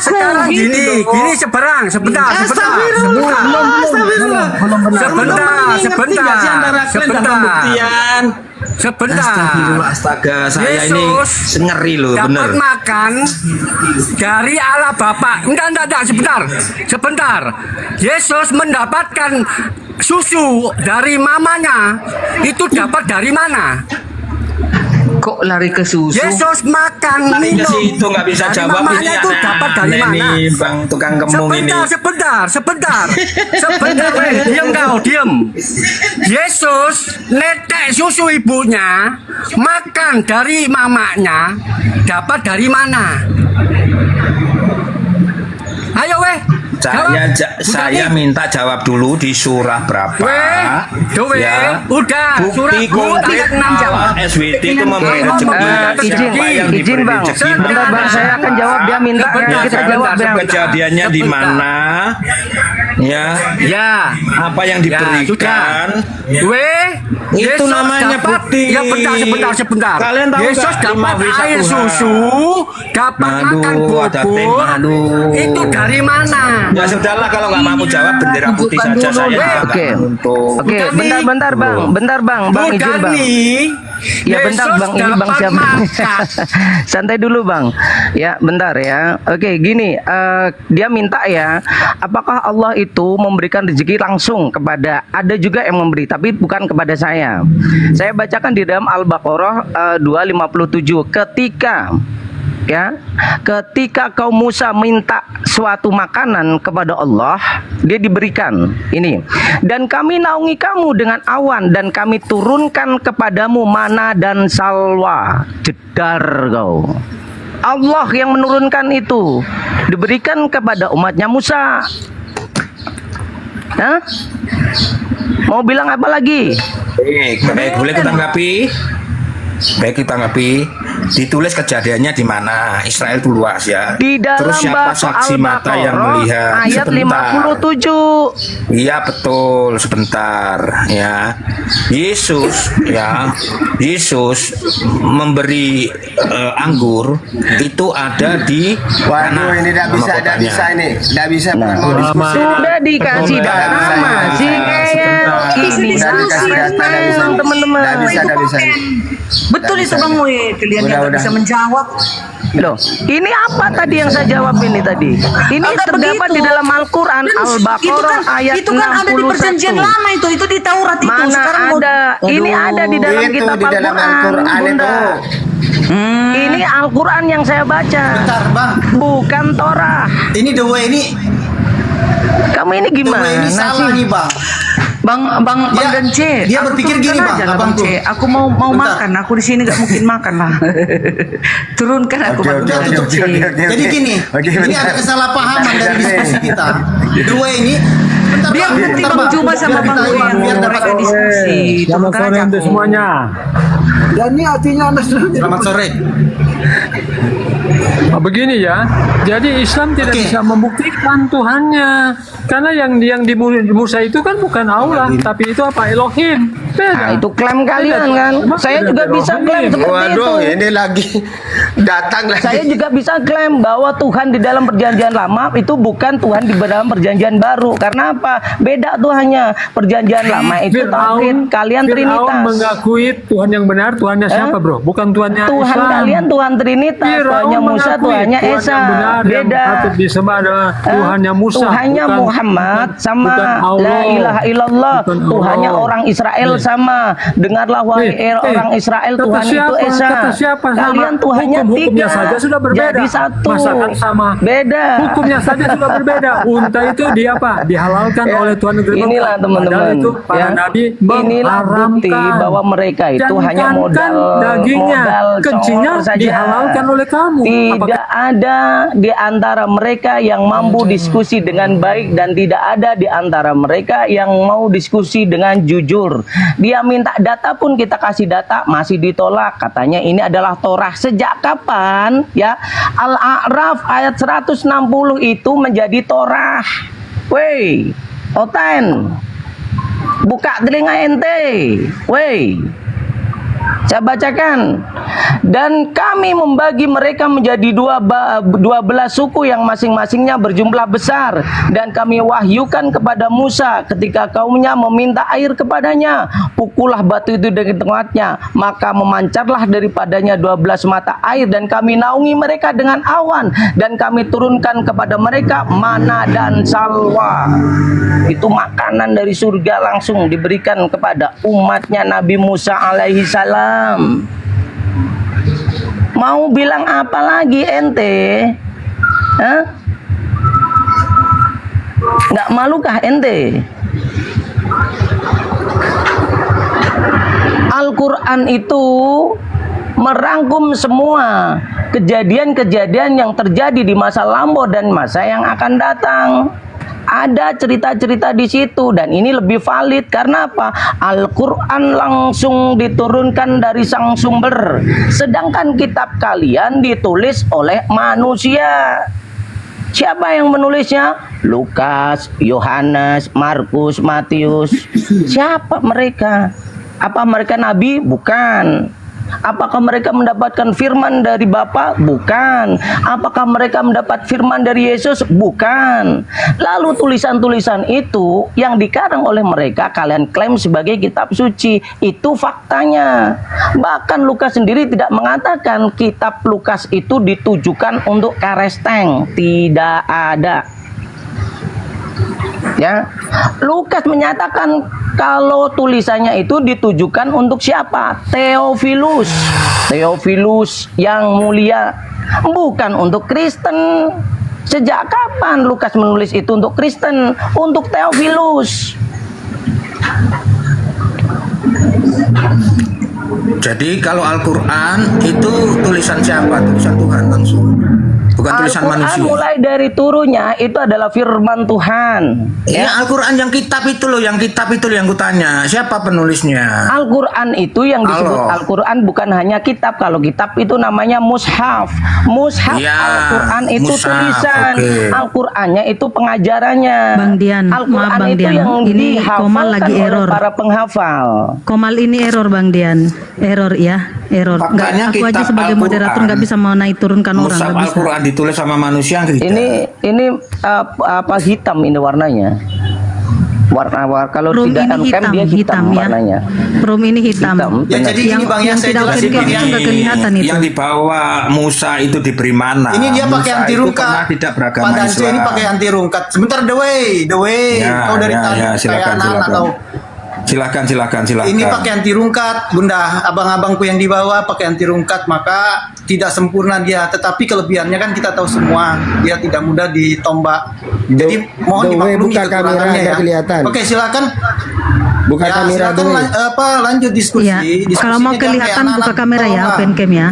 Sekarang gini sebentar. Sebentar. Astaga, saya ini ngeri loh, bener. Dapat makan dari Allah Bapa. Enggak, sebentar. Yesus mendapatkan susu dari mamanya. Itu dapat dari mana? Kok lari ke susu? Yesus makan minum. Itu nggak bisa jawab ini. Itu dapat dari mana? Ini Bang tukang kemung ini. Sebentar. Diam. Yesus netek susu ibunya, makan dari mamanya, dapat dari mana? Ayo Saya minta jawab dulu di surah berapa. Ya. Udah. Bukti konkret Allah SWT itu memberi rezeki. Izin Bang. Bentar Bang, saya akan jawab, dia minta kita jawab Bang. Kejadiannya di mana? Ya. Apa yang diberikan? Itu namanya bukti. Ya sebentar. Kalian tahu Yesus dapat air susu, dapat makan bubur. Itu dari mana? Ya sudahlah, kalau nggak mau jawab bendera putih saja saya. Oke, bentar Bang. Bang izin Bang. Ya bentar Bang, ini Bang siapa? Santai dulu Bang. Ya bentar ya. Oke gini, dia minta ya, apakah Allah itu memberikan rezeki langsung kepada, ada juga yang memberi, tapi bukan kepada saya. Saya bacakan di dalam Al-Baqarah 257, ketika kaum Musa minta suatu makanan kepada Allah, dia diberikan ini. Dan kami naungi kamu dengan awan, dan kami turunkan kepadamu mana dan salwa. Jedar kau. Allah yang menurunkan itu, diberikan kepada umatnya Musa. Hah? Mau bilang apa lagi? Baik, boleh kita tanggapi? Baik, kita tanggapi. Ditulis kejadiannya di mana? Israel itu luas ya. Di dalam Terus siapa saksi mata yang melihat? ayat Sebentar. 57. Iya betul, sebentar ya. Yesus memberi anggur itu ada di Waduh, ini tidak bisa ini. Tidak bisa mau diskusi. Sudah dikasih data masih kayak ini teman-teman. Tidak bisa. Betul itu Bang Wei, kalian yang nggak bisa menjawab. Loh, ini apa tadi yang saya jawab ini tadi? Ini terdapat di dalam Al-Quran Al-Baqarah ayat 61. Itu kan ada di perjanjian lama itu di Taurat itu. Mana Sekarang ada? Ini ada di dalam kitab Al-Quran, Bunda. Ini Al-Quran yang saya baca. Bentar, Bang. Bukan Torah. Ini the way ini. Kamu ini gimana? The way ini salah nih, Bang. Bang Dance, dia berpikir gini, Bang. Abang C, aku mau makan, aku di sini nggak mungkin makan lah. Turunkan aku Bang Dance. Jadi gini, ini ada kesalahpahaman dari diskusi kita. Dua ini biar nanti Bang Juma sama Bang Wei yang mereka diskusi. Selamat sore untuk semuanya. Dan ini artinya Selamat sore. Begini ya, jadi Islam tidak bisa membuktikan Tuhannya, karena yang di Musa itu kan bukan Allah, tapi itu apa? Elohim. Nah, itu klaim kalian kan. Saya juga bisa klaim seperti itu. Ini lagi datang lagi. Saya juga bisa klaim bahwa Tuhan di dalam perjanjian lama itu bukan Tuhan di dalam perjanjian baru. Karena apa? Beda Tuhannya. Perjanjian lama itu tauhid, kalian Trinitas. Fir'aun mengakui Tuhan yang benar, Tuhannya siapa bro? Bukan Tuhannya Tuhan Islam. kalian Tuhan Trinitas. Tuhannya Musa, Tuhannya Esa. Beda. Patut disembah adalah Tuhannya Musa. Tuhannya Muhammad sama La ilaha illallah. Tuhannya orang Israel sama. Dengarlah wahai orang Israel, Tuhan itu Esa. Kalian Tuhannya tiga. Saja sudah berbeda. Jadi satu. Masakan sama. Beda. Hukumnya saja sudah berbeda. Unta itu dihalalkan oleh Tuhan negeri Mekah. Inilah teman-teman. Itu para nabi inilah bukti bahwa mereka itu hanya modal dagingnya, kencingnya saja. Dihalalkan oleh kamu. Tidak ada di antara mereka yang mampu diskusi dengan baik, dan tidak ada di antara mereka yang mau diskusi dengan jujur. Dia minta data pun kita kasih data masih ditolak, katanya ini adalah Torah. Sejak kapan ya Al-A'raf ayat 160 itu menjadi Torah? Woi, Oten, buka telinga ente. Woi, saya bacakan. Dan kami membagi mereka menjadi 12 suku yang masing-masingnya berjumlah besar. Dan kami wahyukan kepada Musa ketika kaumnya meminta air kepadanya, pukullah batu itu dari tengahnya, maka memancarlah daripadanya 12 mata air. Dan kami naungi mereka dengan awan, dan kami turunkan kepada mereka mana dan salwa. Itu makanan dari surga langsung diberikan kepada umatnya Nabi Musa alaihi salam. Mau bilang apa lagi ente? Hah? Nggak malukah ente? Al-Quran itu merangkum semua kejadian-kejadian yang terjadi di masa lampau dan masa yang akan datang. Ada cerita-cerita di situ, dan ini lebih valid karena apa? Al-Quran langsung diturunkan dari sang sumber, sedangkan kitab kalian ditulis oleh manusia. Siapa yang menulisnya? Lukas, Yohanes, Markus, Matius. Siapa mereka? Apa mereka nabi? Bukan. Apakah mereka mendapatkan firman dari Bapa? Bukan. Apakah mereka mendapat firman dari Yesus? Bukan. Lalu tulisan-tulisan itu yang dikarang oleh mereka kalian klaim sebagai kitab suci. Itu faktanya. Bahkan Lukas sendiri tidak mengatakan kitab Lukas itu ditujukan untuk Karesteng. Tidak ada. Ya, Lukas menyatakan kalau tulisannya itu ditujukan untuk siapa? Theophilus. Theophilus yang mulia, bukan untuk Kristen. Sejak kapan Lukas menulis itu untuk Kristen? Untuk Theophilus. Jadi kalau Al-Quran itu tulisan siapa? Tulisan Tuhan langsung, bukan tulisan manusia. Mulai dari turunnya itu adalah firman Tuhan. Ya, Al-Quran yang kitab itu loh, yang kitab itu yang kutanya. Siapa penulisnya? Al-Quran itu yang disebut Al-Quran bukan hanya kitab. Kalau kitab itu namanya mushaf. Mushaf Ya, Al-Quran itu mushaf, tulisan. oke. Al-Qurannya itu pengajarannya. Bang Dian, Al-Quran maaf Bang itu Dian, yang ini Komal dihafalkan lagi oleh error. para penghafal. Komal ini error Bang Dian, error ya, error. Faktanya Aku aja kitab sebagai Al-Quran, moderator nggak bisa mau naik turunkan orang, Mushaf nggak bisa. Al-Quran ditulis sama manusia gitu. Ini apa hitam ini warnanya? Warna kalau Room tidak ini M-Cam dia hitam ya. warnanya. Room ini hitam. Ya, jadi yang, ini Bang, ya, yang saya tidak jelasin oke Bang, itu nggak kelihatan itu. Yang dibawa Musa itu diberi mana? Ini dia pakai Musa anti itu rungkat. pernah tidak beragama Pak Dance Islam. ini pakai anti rungkat. Sebentar, the way. Ya, Kau dari ya, tadi ya, kayak silakan, anak-anak silakan. kau. Silakan. Ini pakai anti rungkat, Bunda. Abang-abangku yang di bawah pakai anti rungkat, maka tidak sempurna dia. Tetapi kelebihannya kan kita tahu semua. Dia tidak mudah ditombak. Jadi mohon dimaklumi buka kamera kekurangannya nggak ya. kelihatan. Oke, silakan. Buka Ya, kamera silakan dulu. lanjut diskusi. Iya, kalau mau kelihatan buka kamera ya, open cam ya.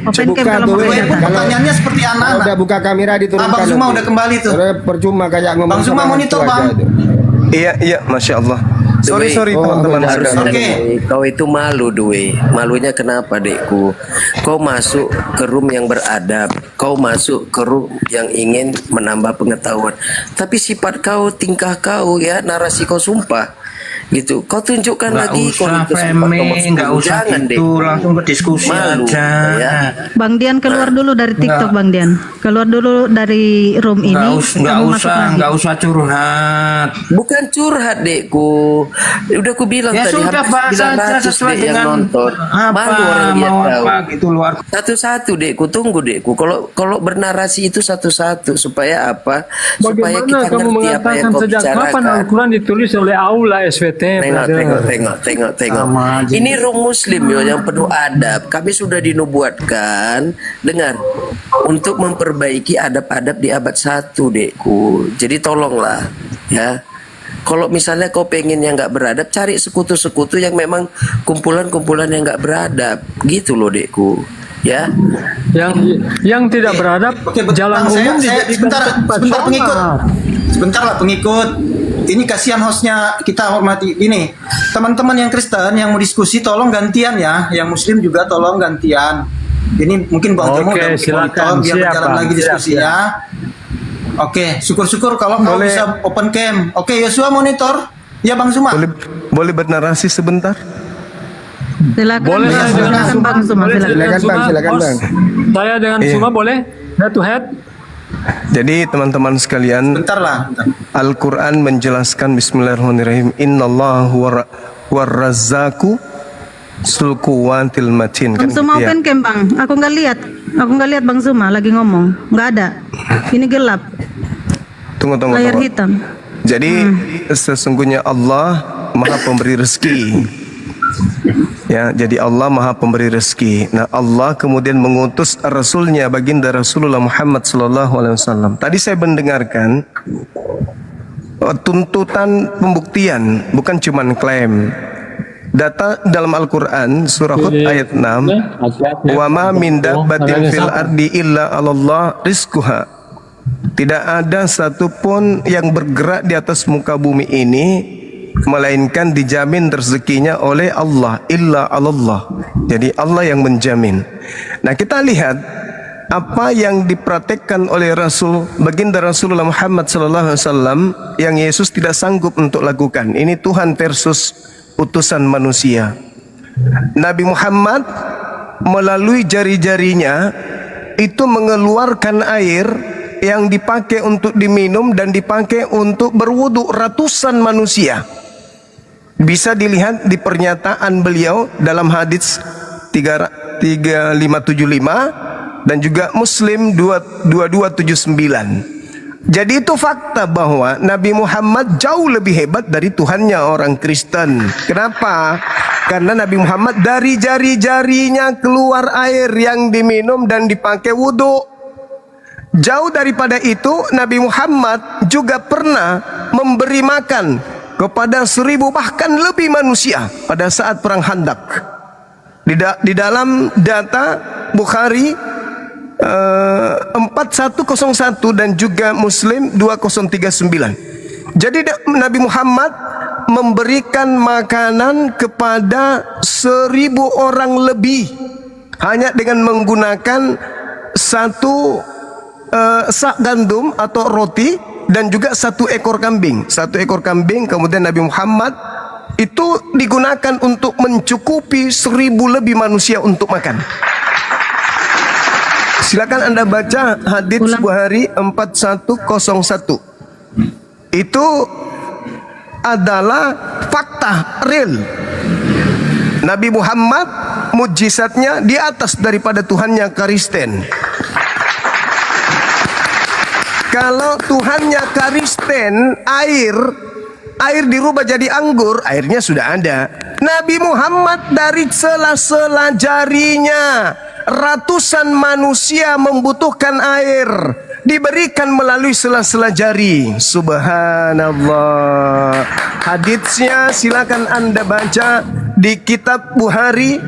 Open cam kalau mau kelihatan. Pertanyaannya seperti anak-anak. Udah buka kamera diturunkan. Bang Zuma nanti. udah kembali tuh. Percuma kayak ngomong. Bang Zuma sama monitor, hantu Bang. aja itu. Iya, Masya Allah. Sorry teman-teman. Harus Oke. Kau itu malu, Dwi. Malunya kenapa, dekku? Kau masuk ke room yang beradab. Kau masuk ke room yang ingin menambah pengetahuan. Tapi sifat kau, tingkah kau, ya, narasi kau sumpah. Gitu. Kau tunjukkan Nggak lagi usah, kualitas Femi, nggak usah jangan, gitu, dekku. langsung berdiskusi Malu, aja. ya. Bang Dian keluar dulu dari TikTok Bang Dian. Keluar dulu dari room ini. kamu masuk lagi. Nggak usah curhat. Bukan curhat, dekku. Udah aku bilang Ya tadi sudah, hampir bahas aja 900 sesuai dek yang dengan nonton. apa, Malu orang dia mau tahu. apa gitu luar. Satu-satu, dekku. Tunggu, dekku. Kalau bernarasi itu satu-satu supaya apa? Supaya Bagaimana kita kamu ngerti apa yang mengatakan kau sejak kapan bicarakan. Al-Quran ditulis oleh Aula SVT? Tengok. Ini room muslim yo yang penuh adab. Kami sudah dinubuatkan, dengar, untuk memperbaiki adab-adab di abad 1, dekku. Jadi tolonglah, ya. Kalau misalnya kau pengen yang nggak beradab, cari sekutu-sekutu yang memang kumpulan-kumpulan yang nggak beradab, gitu loh, dekku. Ya. Yang tidak beradab, jalan Bang, umum saya sebentar pengikut. Sebentar lah pengikut. Ini kasihan hostnya, kita hormati. Ini teman-teman yang Kristen yang mau diskusi tolong gantian ya. Yang Muslim juga tolong gantian. Ini mungkin Bang Timo udah silakan. monitor biar berjalan lagi diskusinya. Oke, syukur-syukur kalau kau bisa open cam. Oke, Yosua monitor. Ya Bang Zuma. Boleh bernarasi sebentar? Silakan. Boleh Bang, saya dengan silakan Bang Zuma. Silakan Bang. Saya dengan Iya. Zuma boleh head to head. Jadi teman-teman sekalian, Al-Quran menjelaskan Bismillahirrahmanirrahim, Innallaha war-razzaku sulkuwatil matin. Bang Zuma open cam Bang. Aku nggak lihat Bang Zuma lagi ngomong. Nggak ada. Ini gelap. Tunggu. Layar hitam. Jadi sesungguhnya Allah Maha Pemberi rezeki. Ya, jadi Allah Maha Pemberi rezeki. Nah, Allah kemudian mengutus Rasulnya baginda Rasulullah Muhammad SAW. Tadi saya mendengarkan tuntutan pembuktian, bukan cuma klaim. Data dalam Al-Quran surah Hud ayat 6, wa ma min dabbatin fil ardi illa 'alallah rizquha. Tidak ada satupun yang bergerak di atas muka bumi ini melainkan dijamin rezekinya oleh Allah, illa Allah. Jadi Allah yang menjamin. Nah, kita lihat apa yang dipraktekkan oleh Rasul baginda Rasulullah Muhammad SAW yang Yesus tidak sanggup untuk lakukan. Ini Tuhan versus utusan manusia. Nabi Muhammad melalui jari-jarinya itu mengeluarkan air yang dipakai untuk diminum dan dipakai untuk berwudu ratusan manusia. Bisa dilihat di pernyataan beliau dalam hadis 3575 dan juga Muslim 2279. Jadi itu fakta bahwa Nabi Muhammad jauh lebih hebat dari Tuhannya orang Kristen. Kenapa? Karena Nabi Muhammad dari jari-jarinya keluar air yang diminum dan dipakai wudhu. Jauh daripada itu, Nabi Muhammad juga pernah memberi makan kepada 1000 bahkan lebih manusia pada saat perang Khandaq. Di dalam data Bukhari 4101 dan juga Muslim 2039. Jadi Nabi Muhammad memberikan makanan kepada 1000 orang lebih hanya dengan menggunakan satu sak gandum atau roti dan juga 1 ekor kambing. 1 ekor kambing kemudian Nabi Muhammad itu digunakan untuk mencukupi 1000 lebih manusia untuk makan. Silakan Anda baca hadits Bukhari 4101. Itu adalah fakta real. Nabi Muhammad mujizatnya di atas daripada Tuhannya Kristen. Kalau Tuhannya Kristen, air dirubah jadi anggur, airnya sudah ada. Nabi Muhammad dari sela-sela jarinya, ratusan manusia membutuhkan air, diberikan melalui sela-sela jari. Subhanallah. Haditsnya silakan Anda baca di kitab Bukhari,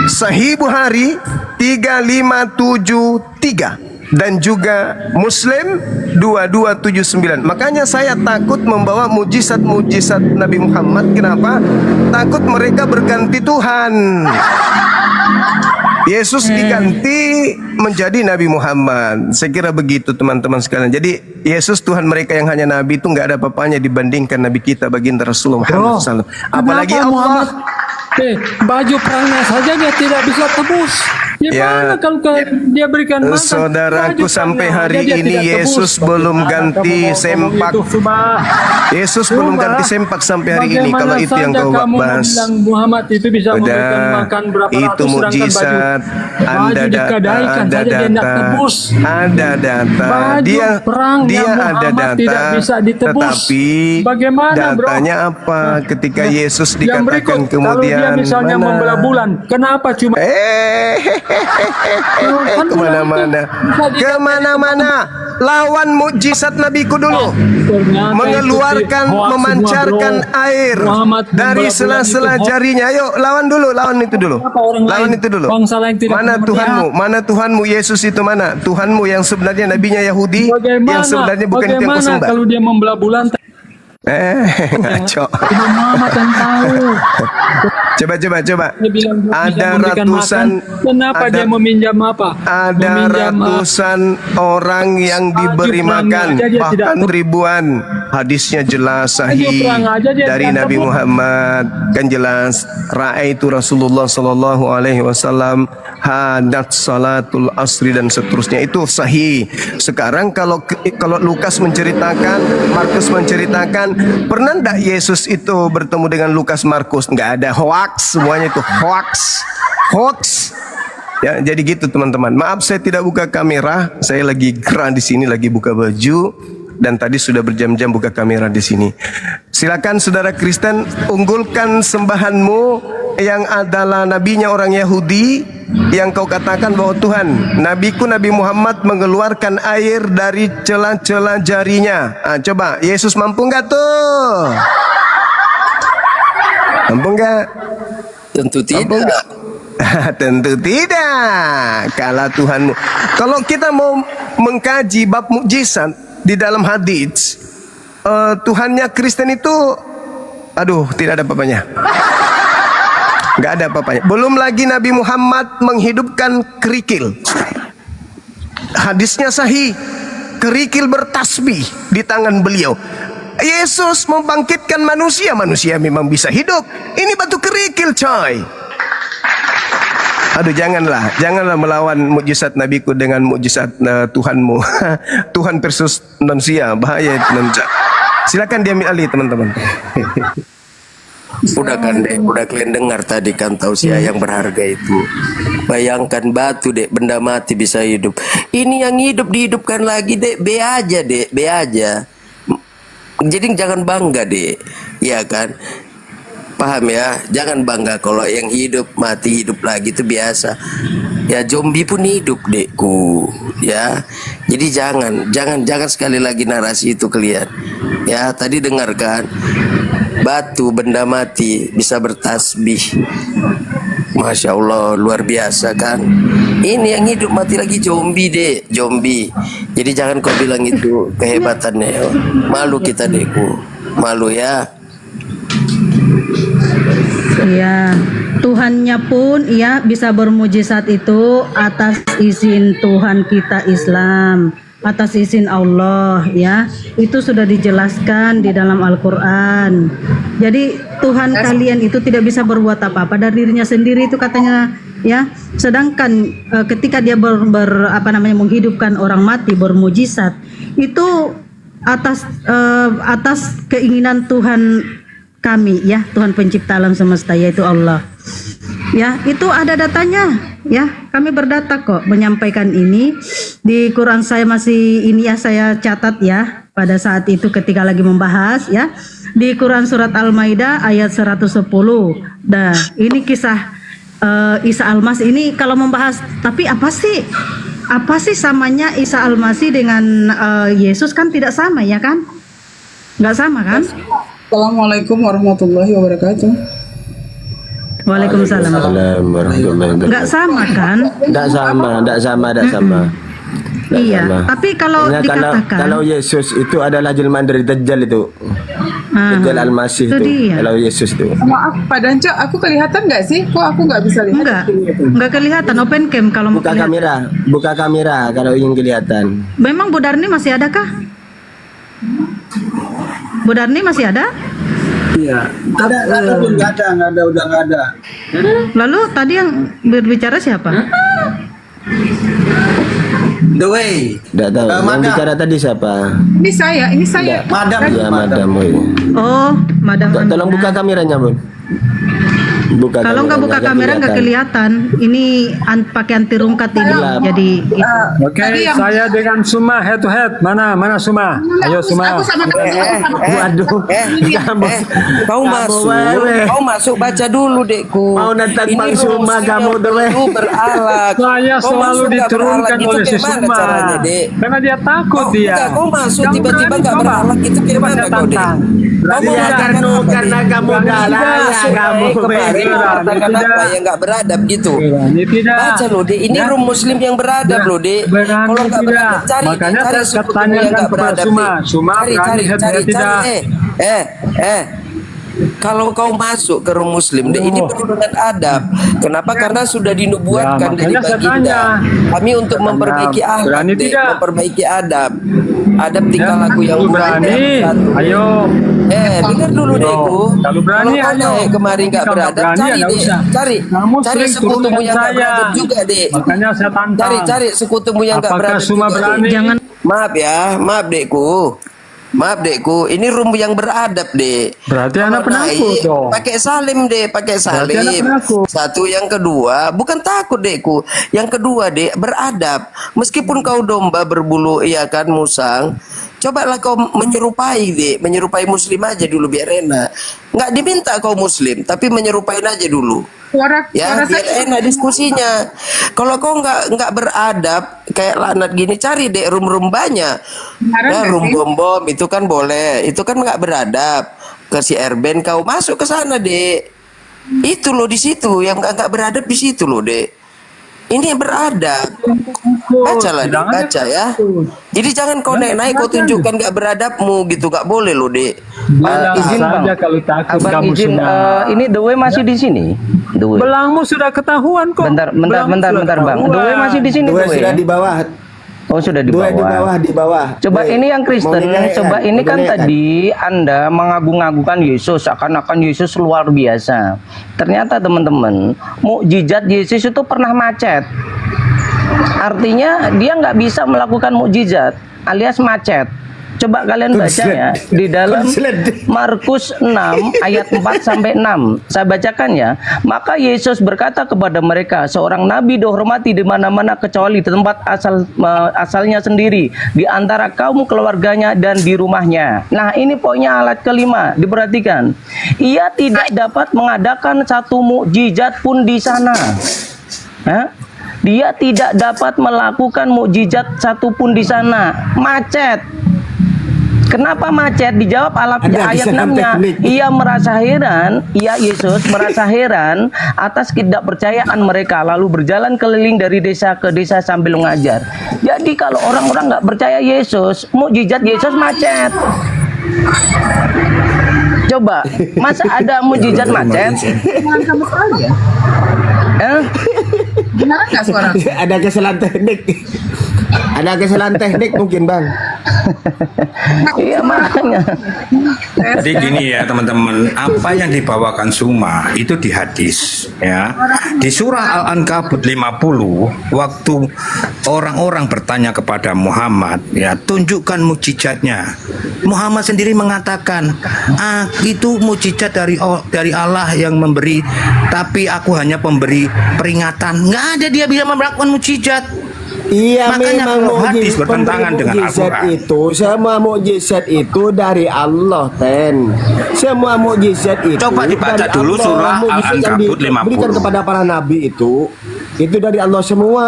Sahih Bukhari 3573 dan juga Muslim 2279. Makanya saya takut membawa mujizat-mujizat Nabi Muhammad. Kenapa? Takut mereka berganti Tuhan. Yesus diganti menjadi Nabi Muhammad. Saya kira begitu teman-teman sekalian. Jadi Yesus Tuhan mereka yang hanya Nabi itu nggak ada apa-apanya dibandingkan Nabi kita baginda Rasulullah Muhammad SAW. Apalagi Allah. Baju perangnya saja dia tidak bisa tebus. Gimana kalau dia berikan makan? Saudaraku, sampai hari ini Yesus belum ganti sempak. Yesus belum ganti sempak sampai hari ini. Kalau itu yang kau bahas, Muhammad itu bisa memberikan makan berapa itu ratus mujizat. Ada data, dia ada data, tetapi datanya apa? Ketika Yesus dikatakan kemudian misalnya membelah bulan, kenapa cuma kemana-mana lawan mukjizat Nabiku dulu, mengeluarkan memancarkan air dari sela-sela jarinya. Ayo lawan dulu, lawan itu dulu. Mana Tuhanmu? Mana Tuhanmu? Yesus itu mana? Tuhanmu yang sebenarnya nabinya Yahudi, yang sebenarnya bukan itu yang kau sembah. Kalau dia membelah bulan ngaco. Muhammad yang tahu. Coba. Ada ratusan. Kenapa dia meminjam apa? Ada ratusan orang yang diberi makan, bahkan ribuan. Hadisnya jelas sahih dari Nabi Muhammad, kan jelas. Ra'aitu Rasulullah sallallahu alaihi wasallam hadat salatul asri dan seterusnya, itu sahih. Sekarang kalau Lukas menceritakan, Markus menceritakan, pernah enggak Yesus itu bertemu dengan Lukas, Markus? Enggak ada, hoax semuanya itu, hoax. Ya, jadi gitu teman-teman. Maaf saya tidak buka kamera, saya lagi gerah di sini, lagi buka baju, dan tadi sudah berjam-jam buka kamera di sini. Silakan saudara Kristen, unggulkan sembahanmu yang adalah nabinya orang Yahudi, yang kau katakan bahwa Tuhan, nabiku Nabi Muhammad mengeluarkan air dari celah-celah jarinya. Coba, Yesus mampu nggak tuh? Mampu nggak? Tentu tidak. Tentu tidak. Kalau kita mau mengkaji bab mukjizat di dalam hadits, Tuhannya Kristen itu, aduh, tidak ada apa-apanya. Nggak ada apa-apanya. Belum lagi Nabi Muhammad menghidupkan kerikil. Hadisnya sahih. Kerikil bertasbih di tangan beliau. Yesus membangkitkan manusia. Manusia memang bisa hidup. Ini batu kerikil, coy. Aduh, janganlah melawan mukjizat nabiku dengan mukjizat Tuhanmu. Tuhan versus manusia, bahaya itu nanti. Silakan diambil alih teman-teman. Udah kan dek, udah kalian dengar tadi kan tausiah yang berharga itu. Bayangkan batu dek, benda mati bisa hidup. Ini yang hidup dihidupkan lagi dek, be aja dek, be aja. Jadi jangan bangga dek, ya kan? Paham ya? Jangan bangga kalau yang hidup mati hidup lagi itu biasa. Ya zombie pun hidup dekku, ya. Jadi jangan sekali lagi narasi itu kalian. Ya tadi dengarkan. Batu benda mati bisa bertasbih. Masya Allah, luar biasa kan. Ini yang hidup mati lagi zombie dek, zombie. Jadi jangan kau bilang itu kehebatannya. Malu kita dekku, malu ya. Iya, Tuhannya pun ya bisa bermujizat itu atas izin Tuhan kita Islam, atas izin Allah ya. Itu sudah dijelaskan di dalam Al-Qur'an. Jadi Tuhan kalian itu tidak bisa berbuat apa-apa dari dirinya sendiri itu katanya ya. Sedangkan ketika dia menghidupkan orang mati, bermujizat itu atas keinginan Tuhan kami ya, Tuhan pencipta alam semesta yaitu Allah. Ya, itu ada datanya ya. Kami berdata kok menyampaikan ini di Quran. Saya masih ini ya, saya catat ya pada saat itu ketika lagi membahas ya di Quran surat Al-Maidah ayat 110. Nah, ini kisah Isa Al-Masih ini kalau membahas, tapi apa sih samanya Isa Al-Masih dengan Yesus? Kan tidak sama ya kan? Nggak sama kan? Assalamualaikum warahmatullahi wabarakatuh. Waalaikumsalam. Nggak sama kan? Nggak sama. Iya, tapi kalau dikatakan kalau Yesus itu adalah jelmaan dari Dajjal itu. Dajjal Al-Masih itu. Kalau Yesus itu. Maaf Pak Danco, aku kelihatan nggak sih? Kok aku nggak bisa lihat? Enggak kelihatan, open cam kalau mau kelihatan. Buka kamera kalau ingin kelihatan. Memang Bu Darni masih adakah? Bu Darni masih ada? Iya. Nggak ada. Lalu tadi yang berbicara siapa? The Way. Tidak tahu. Yang bicara tadi siapa? Ini saya. Madam. Ya, Madam. Oh, Madam. Tolong buka kameranya, Bun. Kalau nggak buka kamera nggak kelihatan. Ini pakai anti rungkat ini. Jadi Oke, saya dengan Suma head to head. Mana Suma? Ayo Suma. Waduh. Kau masuk baca dulu dekku. Mau nantang Bang Suma kamu tuh beralat. Saya selalu diturunkan oleh si Suma. Karena dia takut dia. Kau masuk tiba-tiba nggak beralat itu gimana kau dek? Karena kamu dalam kamu mengatakan apa yang nggak beradab gitu. Baca loh dek, ini room muslim yang beradab loh dek. Kalau nggak beradab cari sekutumu yang nggak beradab. Cari. Kalau kau masuk ke room muslim deh, ini penuh dengan adab. Kenapa? Karena sudah dinubuatkan dari baginda kami untuk memperbaiki akhlak, memperbaiki adab tingkah laku yang berani. Ayo. Dengar dulu dekku. Kalau berani ayo. Kemarin nggak beradab, cari sekutumu yang nggak beradab juga dek. Makanya saya tantang. Cari sekutumu yang nggak beradab juga. Jangan. Maaf dekku, ini room yang beradab dek. Berarti anak penakut dong. Pakai salim dek, pakai salim. Satu, yang kedua bukan takut dekku. Yang kedua dek, beradab. Meskipun kau domba berbulu iya kan musang, cobalah kau menyerupai muslim aja dulu biar enak. Nggak diminta kau muslim, tapi menyerupai aja dulu. Biar enak diskusinya. Kalau kau nggak beradab kayak laknat gini, cari dek room banyak. Room bom itu kan boleh, itu kan nggak beradab. Ke si Erben kau masuk ke sana dek. Itu loh di situ yang nggak beradab di situ loh dek. Ini beradab. Bacalah dek, baca ya. Jadi jangan kau naik kau tunjukkan nggak beradabmu gitu, nggak boleh loh dek. Izin saja kalau takut kamu semua. Ini The Way masih di sini. Belangmu sudah ketahuan kok. Bentar Bang. The Way masih di sini. The Way sudah di bawah. Oh, sudah di Dua bawah. di bawah. Coba Baik. ini yang Kristen, Mau dinaikkan, coba ini mau kan dinaikkan. tadi Anda mengagung-agungkan Yesus, seakan-akan Yesus luar biasa. Ternyata teman-teman, mukjizat Yesus itu pernah macet. Artinya dia nggak bisa melakukan mukjizat, alias macet. Coba kalian baca ya di dalam Markus 6 ayat 4 sampai 6. Saya bacakan ya. Maka Yesus berkata kepada mereka, seorang nabi dihormati di mana-mana kecuali di tempat asalnya sendiri, di antara kaum keluarganya dan di rumahnya. Nah, ini poinnya alat kelima, diperhatikan. Ia tidak dapat mengadakan satu mukjizat pun di sana. Hah? Dia tidak dapat melakukan mukjizat satupun di sana. Macet. Kenapa macet? Dijawab ayat 6-nya. Ia merasa heran, Yesus merasa heran atas ketidakpercayaan mereka, lalu berjalan keliling dari desa ke desa sambil mengajar. Jadi kalau orang-orang nggak percaya Yesus, mukjizat Yesus macet. Coba, masa ada mukjizat macet? Kamu aja. Gimana nggak suara? Ada kesalahan teknik. Ada kesalahan teknik mungkin, Bang. Iya, makanya. Jadi gini ya teman-teman, apa yang dibawakan Suma itu di hadis ya. Di surah Al-Ankabut 50, waktu orang-orang bertanya kepada Muhammad, ya, tunjukkan mukjizatnya. Muhammad sendiri mengatakan, itu mukjizat dari Allah yang memberi, tapi aku hanya pemberi peringatan. Nggak ada dia bisa melakukan mukjizat. Iya, makanya memang kalau hadis bertentangan dengan Al-Quran. Itu semua mukjizat itu dari Allah, semua mukjizat itu. Coba dibaca dari dulu Allah. surah Mukjizat yang Al-Ankabut 50. diberikan kepada para nabi itu dari Allah semua.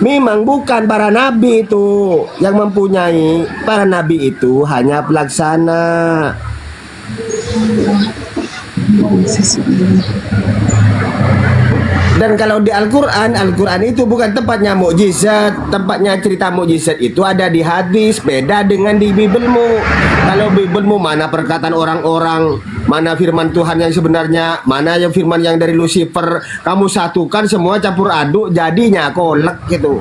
Memang bukan para nabi itu yang mempunyai, para nabi itu hanya pelaksana. Dan kalau di Al-Quran itu bukan tempatnya mukjizat. Tempatnya cerita mukjizat itu ada di hadis, beda dengan di Bibelmu. Kalau Bibelmu mana perkataan orang-orang, mana firman Tuhan yang sebenarnya, mana yang firman yang dari Lucifer. Kamu satukan semua campur aduk, jadinya kolek gitu.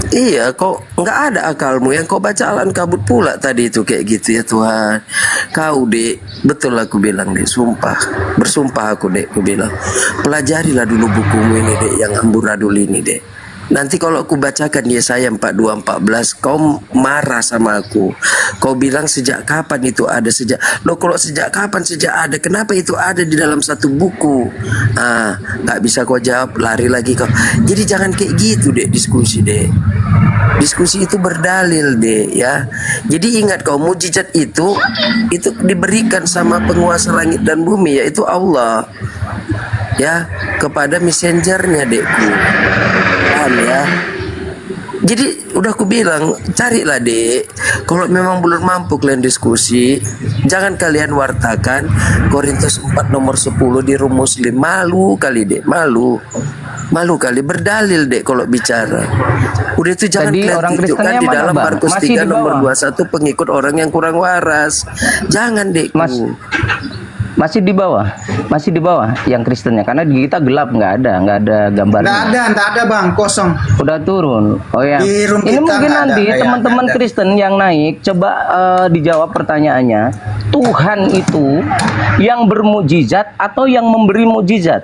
Iya, kok nggak ada akalmu yang kau baca Al-Ankabut pula tadi itu kayak gitu ya Tuhan. Kau dek, betul aku bilang dek, bersumpah aku dek, aku bilang pelajarilah dulu bukumu ini dek, yang amburadul ini dek. Nanti kalau aku bacakan Yesaya 42:14, kau marah sama aku. Kau bilang sejak kapan itu ada, loh kalau sejak kapan sejak ada, kenapa itu ada di dalam satu buku? Nggak bisa kau jawab, lari lagi kau. Jadi jangan kayak gitu dek, diskusi dek. Diskusi itu berdalil dek ya. Jadi ingat kau, mujizat itu diberikan sama penguasa langit dan bumi, yaitu Allah ya, kepada messengernya dekku. Ya. Jadi udah aku bilang, carilah dek. Kalau memang belum mampu kalian diskusi, jangan kalian wartakan Korintus 4 nomor 10 di Rum Muslim. Malu kali dek, malu kali berdalil dek kalau bicara. Udah itu jangan Tadi kalian orang tunjukkan Kristennya di mana, dalam Bang? Markus Masih 3 di nomor bawah. 21 pengikut orang yang kurang waras. Jangan dek. Masih di bawah yang Kristennya, karena di kita gelap, nggak ada gambarnya. Nggak ada Bang, kosong. Udah turun. Oh ya. Di room Ini kita mungkin nggak nanti ada, teman-teman nggak ada. Kristen yang naik coba dijawab pertanyaannya. Tuhan itu yang bermujizat atau yang memberi mujizat?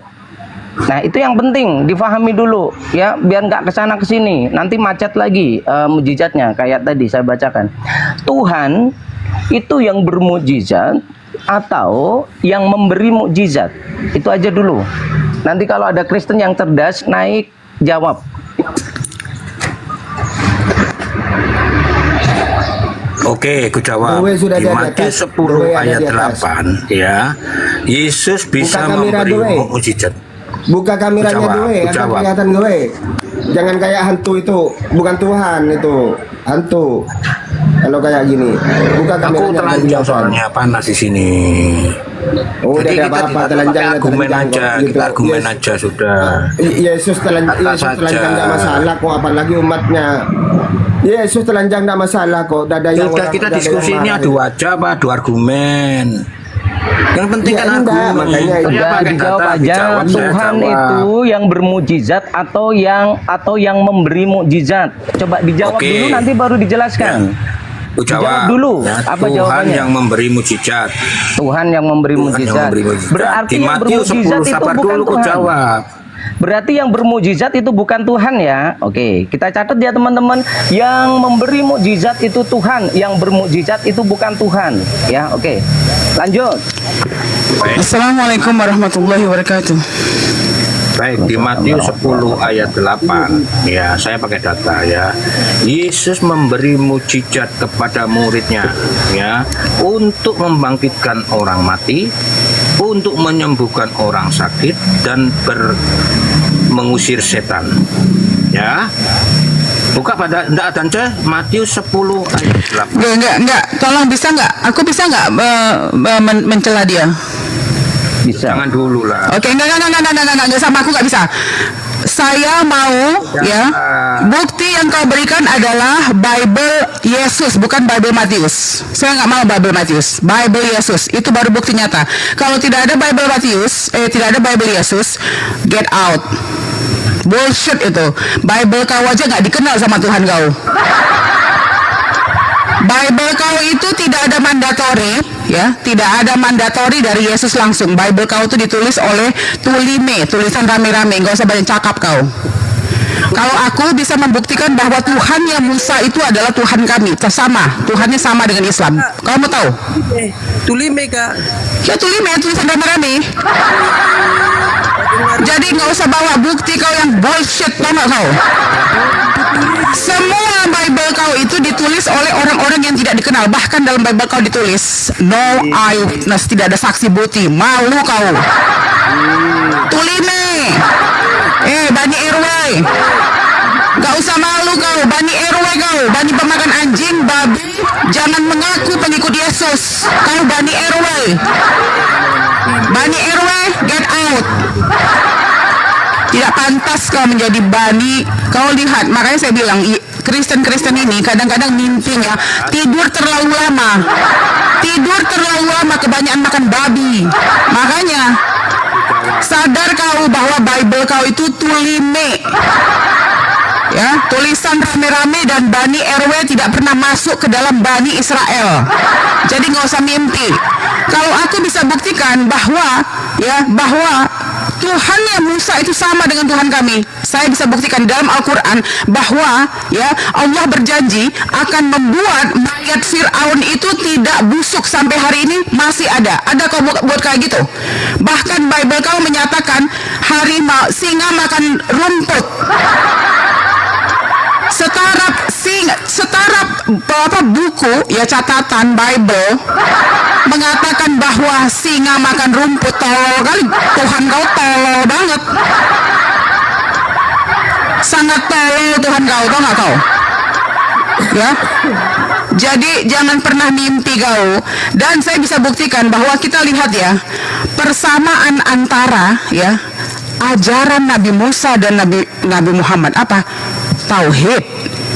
Nah, itu yang penting difahami dulu ya, biar nggak kesana kesini. Nanti macet lagi mujizatnya, kayak tadi saya bacakan. Tuhan itu yang bermujizat atau yang memberi mukjizat? Itu aja dulu. Nanti kalau ada Kristen yang cerdas naik jawab. Oke, aku jawab. Doe sudah Di ada di Matius atas. 10 Doe ada ayat di atas. 8 ya. Yesus bisa Buka kamera memberi Doe. mukjizat. Buka kameranya Jawab, gue, akan jawab. kelihatan gue. Jangan kayak hantu itu, bukan Tuhan itu, hantu. Kalau kayak gini, buka Aku kameranya. telanjang soalnya, panas di sini. Oh, Jadi udah kita apa-apa, tidak telanjang, pakai argumen telanjang aja, kok, gitu. kita argumen Yes. aja sudah. Yesus telanjang nggak masalah kok, apalagi umatnya. Yesus telanjang nggak masalah kok. Dada yang Sudah kita diskusi ini adu wajah apa adu argumen. Yang penting kan aku. Makanya Udah dijawab aja. Tuhan itu yang bermujizat atau yang memberi mukjizat. Coba dijawab Oke. dulu nanti baru dijelaskan. Aku Dijawab jawab dulu. ya, Apa Tuhan jawabannya? yang memberi mukjizat. Tuhan yang memberi Tuhan yang mukjizat. memberi mukjizat. Berarti Di yang Matius bermukjizat 10, itu sabar bukan dulu, ku Tuhan. jawab. Berarti yang bermukjizat itu bukan Tuhan ya. Oke, kita catat ya teman-teman. Yang memberi mukjizat itu Tuhan, yang bermukjizat itu bukan Tuhan. Ya, oke. Lanjut. Assalamualaikum warahmatullahi wabarakatuh. Baik, di Matius 10 ayat 8 ya, saya pakai data ya. Yesus memberi mukjizat kepada muridnya ya, untuk membangkitkan orang mati, untuk menyembuhkan orang sakit, dan mengusir setan ya. Buka pada Anda Matius 10 ayat 8. Enggak. Tolong bisa enggak? Aku bisa enggak mencela dia? Bisa. Jangan dulu lah. Oke, enggak sama aku enggak bisa. Saya mau ya, bukti yang kau berikan adalah Bible Yesus, bukan Bible Matius. Saya nggak mau Bible Matius, Bible Yesus itu baru bukti nyata. Kalau tidak ada Bible Matius, tidak ada Bible Yesus, get out. Bullshit itu. Bible kau aja nggak dikenal sama Tuhan kau. Bible kau itu tidak ada mandatori, ya, tidak ada mandatori dari Yesus langsung. Bible kau itu ditulis oleh Tulime, tulisan rame-rame, nggak usah banyak cakap kau. Kalau aku bisa membuktikan bahwa Tuhan yang Musa itu adalah Tuhan kami, sama, Tuhannya sama dengan Islam. Kau mau tahu? Tulime kak. Ya Tulime, tulisan rame-rame. Jadi nggak usah bawa bukti kau yang bullshit, tau nggak kau? Semua Bible kau itu ditulis oleh orang-orang yang tidak dikenal. Bahkan dalam Bible kau ditulis no eyewitness, tidak ada saksi bukti. Malu kau. Tulime. Bani Erwai. Gak usah malu kau, Bani Erwai kau, Bani pemakan anjing, babi. Jangan mengaku pengikut Yesus. Kau Bani Erwai. Bani Erwai, get out. Tidak pantas kau menjadi bani. Kau lihat, makanya saya bilang Kristen-Kristen ini kadang-kadang mimpinya tidur terlalu lama. Tidur terlalu lama, kebanyakan makan babi. Makanya sadar kau bahwa Bible kau itu Tulime. Ya, tulisan rame-rame dan Bani RW tidak pernah masuk ke dalam Bani Israel. Jadi nggak usah mimpi. Kalau aku bisa buktikan bahwa Tuhan yang Musa itu sama dengan Tuhan kami. Saya bisa buktikan dalam Al-Quran bahwa Allah berjanji akan membuat mayat Fir'aun itu tidak busuk sampai hari ini masih ada. Ada kau buat kayak gitu? Bahkan Bible kau menyatakan harimau, singa makan rumput. Setarap buku catatan Bible mengatakan bahwa singa makan rumput. Tolol kali, Tuhan kau tolol banget, sangat tolol Tuhan kau, tau nggak kau? Ya, jadi jangan pernah mimpi kau. Dan saya bisa buktikan bahwa kita lihat ya, persamaan antara ajaran Nabi Musa dan Nabi Muhammad apa? Tauhid.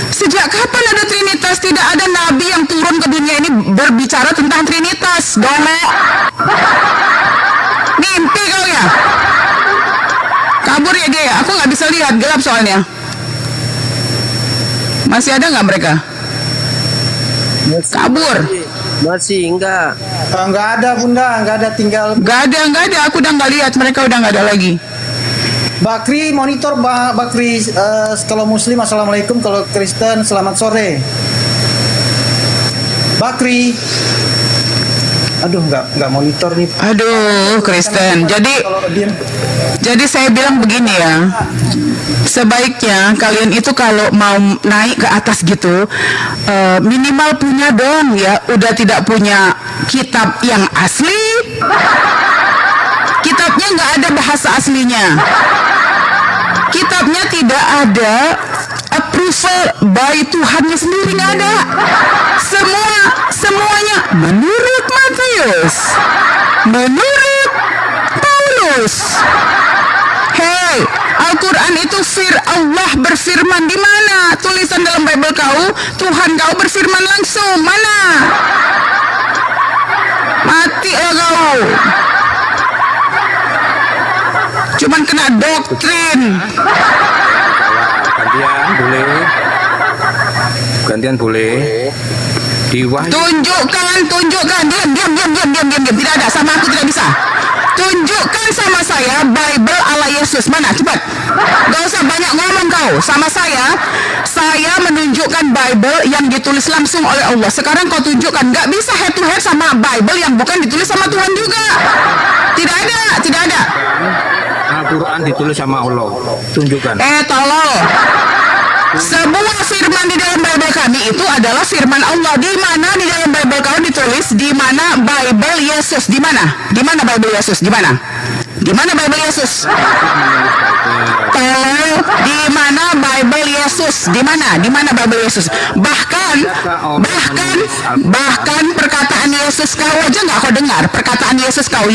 Sejak kapan ada Trinitas? Tidak ada nabi yang turun ke dunia ini berbicara tentang Trinitas. Dolek. Mimpi kau ya? Kabur ya dia ya? Aku nggak bisa lihat, gelap soalnya. Masih ada nggak mereka? Kabur. Masih enggak. Enggak ada bunda, enggak ada, tinggal. Nggak ada. Aku udah nggak lihat, mereka udah nggak ada lagi. Bakri monitor Bakri, kalau Muslim assalamualaikum, kalau Kristen selamat sore. Bakri, aduh nggak monitor nih. Aduh Kristen. Jadi saya bilang begini ya, sebaiknya kalian itu kalau mau naik ke atas gitu, minimal punya dong ya. Udah tidak punya kitab yang asli, kitabnya nggak ada bahasa aslinya, kitabnya tidak ada approval by Tuhannya sendiri, nggak ada. Semuanya menurut Matius, menurut Paulus. Hey, Al-Quran itu Allah berfirman di mana? Tulisan dalam Bible kau, Tuhan kau berfirman langsung mana? mati lah kau. Cuman kena doktrin. Gantian boleh. Tunjukkan. Diam. Tidak ada, sama aku tidak bisa. Tunjukkan sama saya Bible ala Yesus. Mana? Cepat. Gak usah banyak ngomong kau. Sama saya menunjukkan Bible yang ditulis langsung oleh Allah. Sekarang kau tunjukkan. Gak bisa head to head sama Bible yang bukan ditulis sama Tuhan juga. Tidak ada. Al-Quran ditulis sama Allah. Tunjukkan. Tolol. Sebuah firman di dalam Bible kami itu adalah firman Allah. Di mana di dalam Bible kau ditulis? Di mana Bible Yesus? Di mana? Di mana Bible Yesus? Di mana? Di mana Bible Yesus? Tolong, di mana Bible Yesus? Di mana? Di mana Bible Yesus? Bahkan perkataan Yesus kau aja nggak kau dengar. Perkataan Yesus kau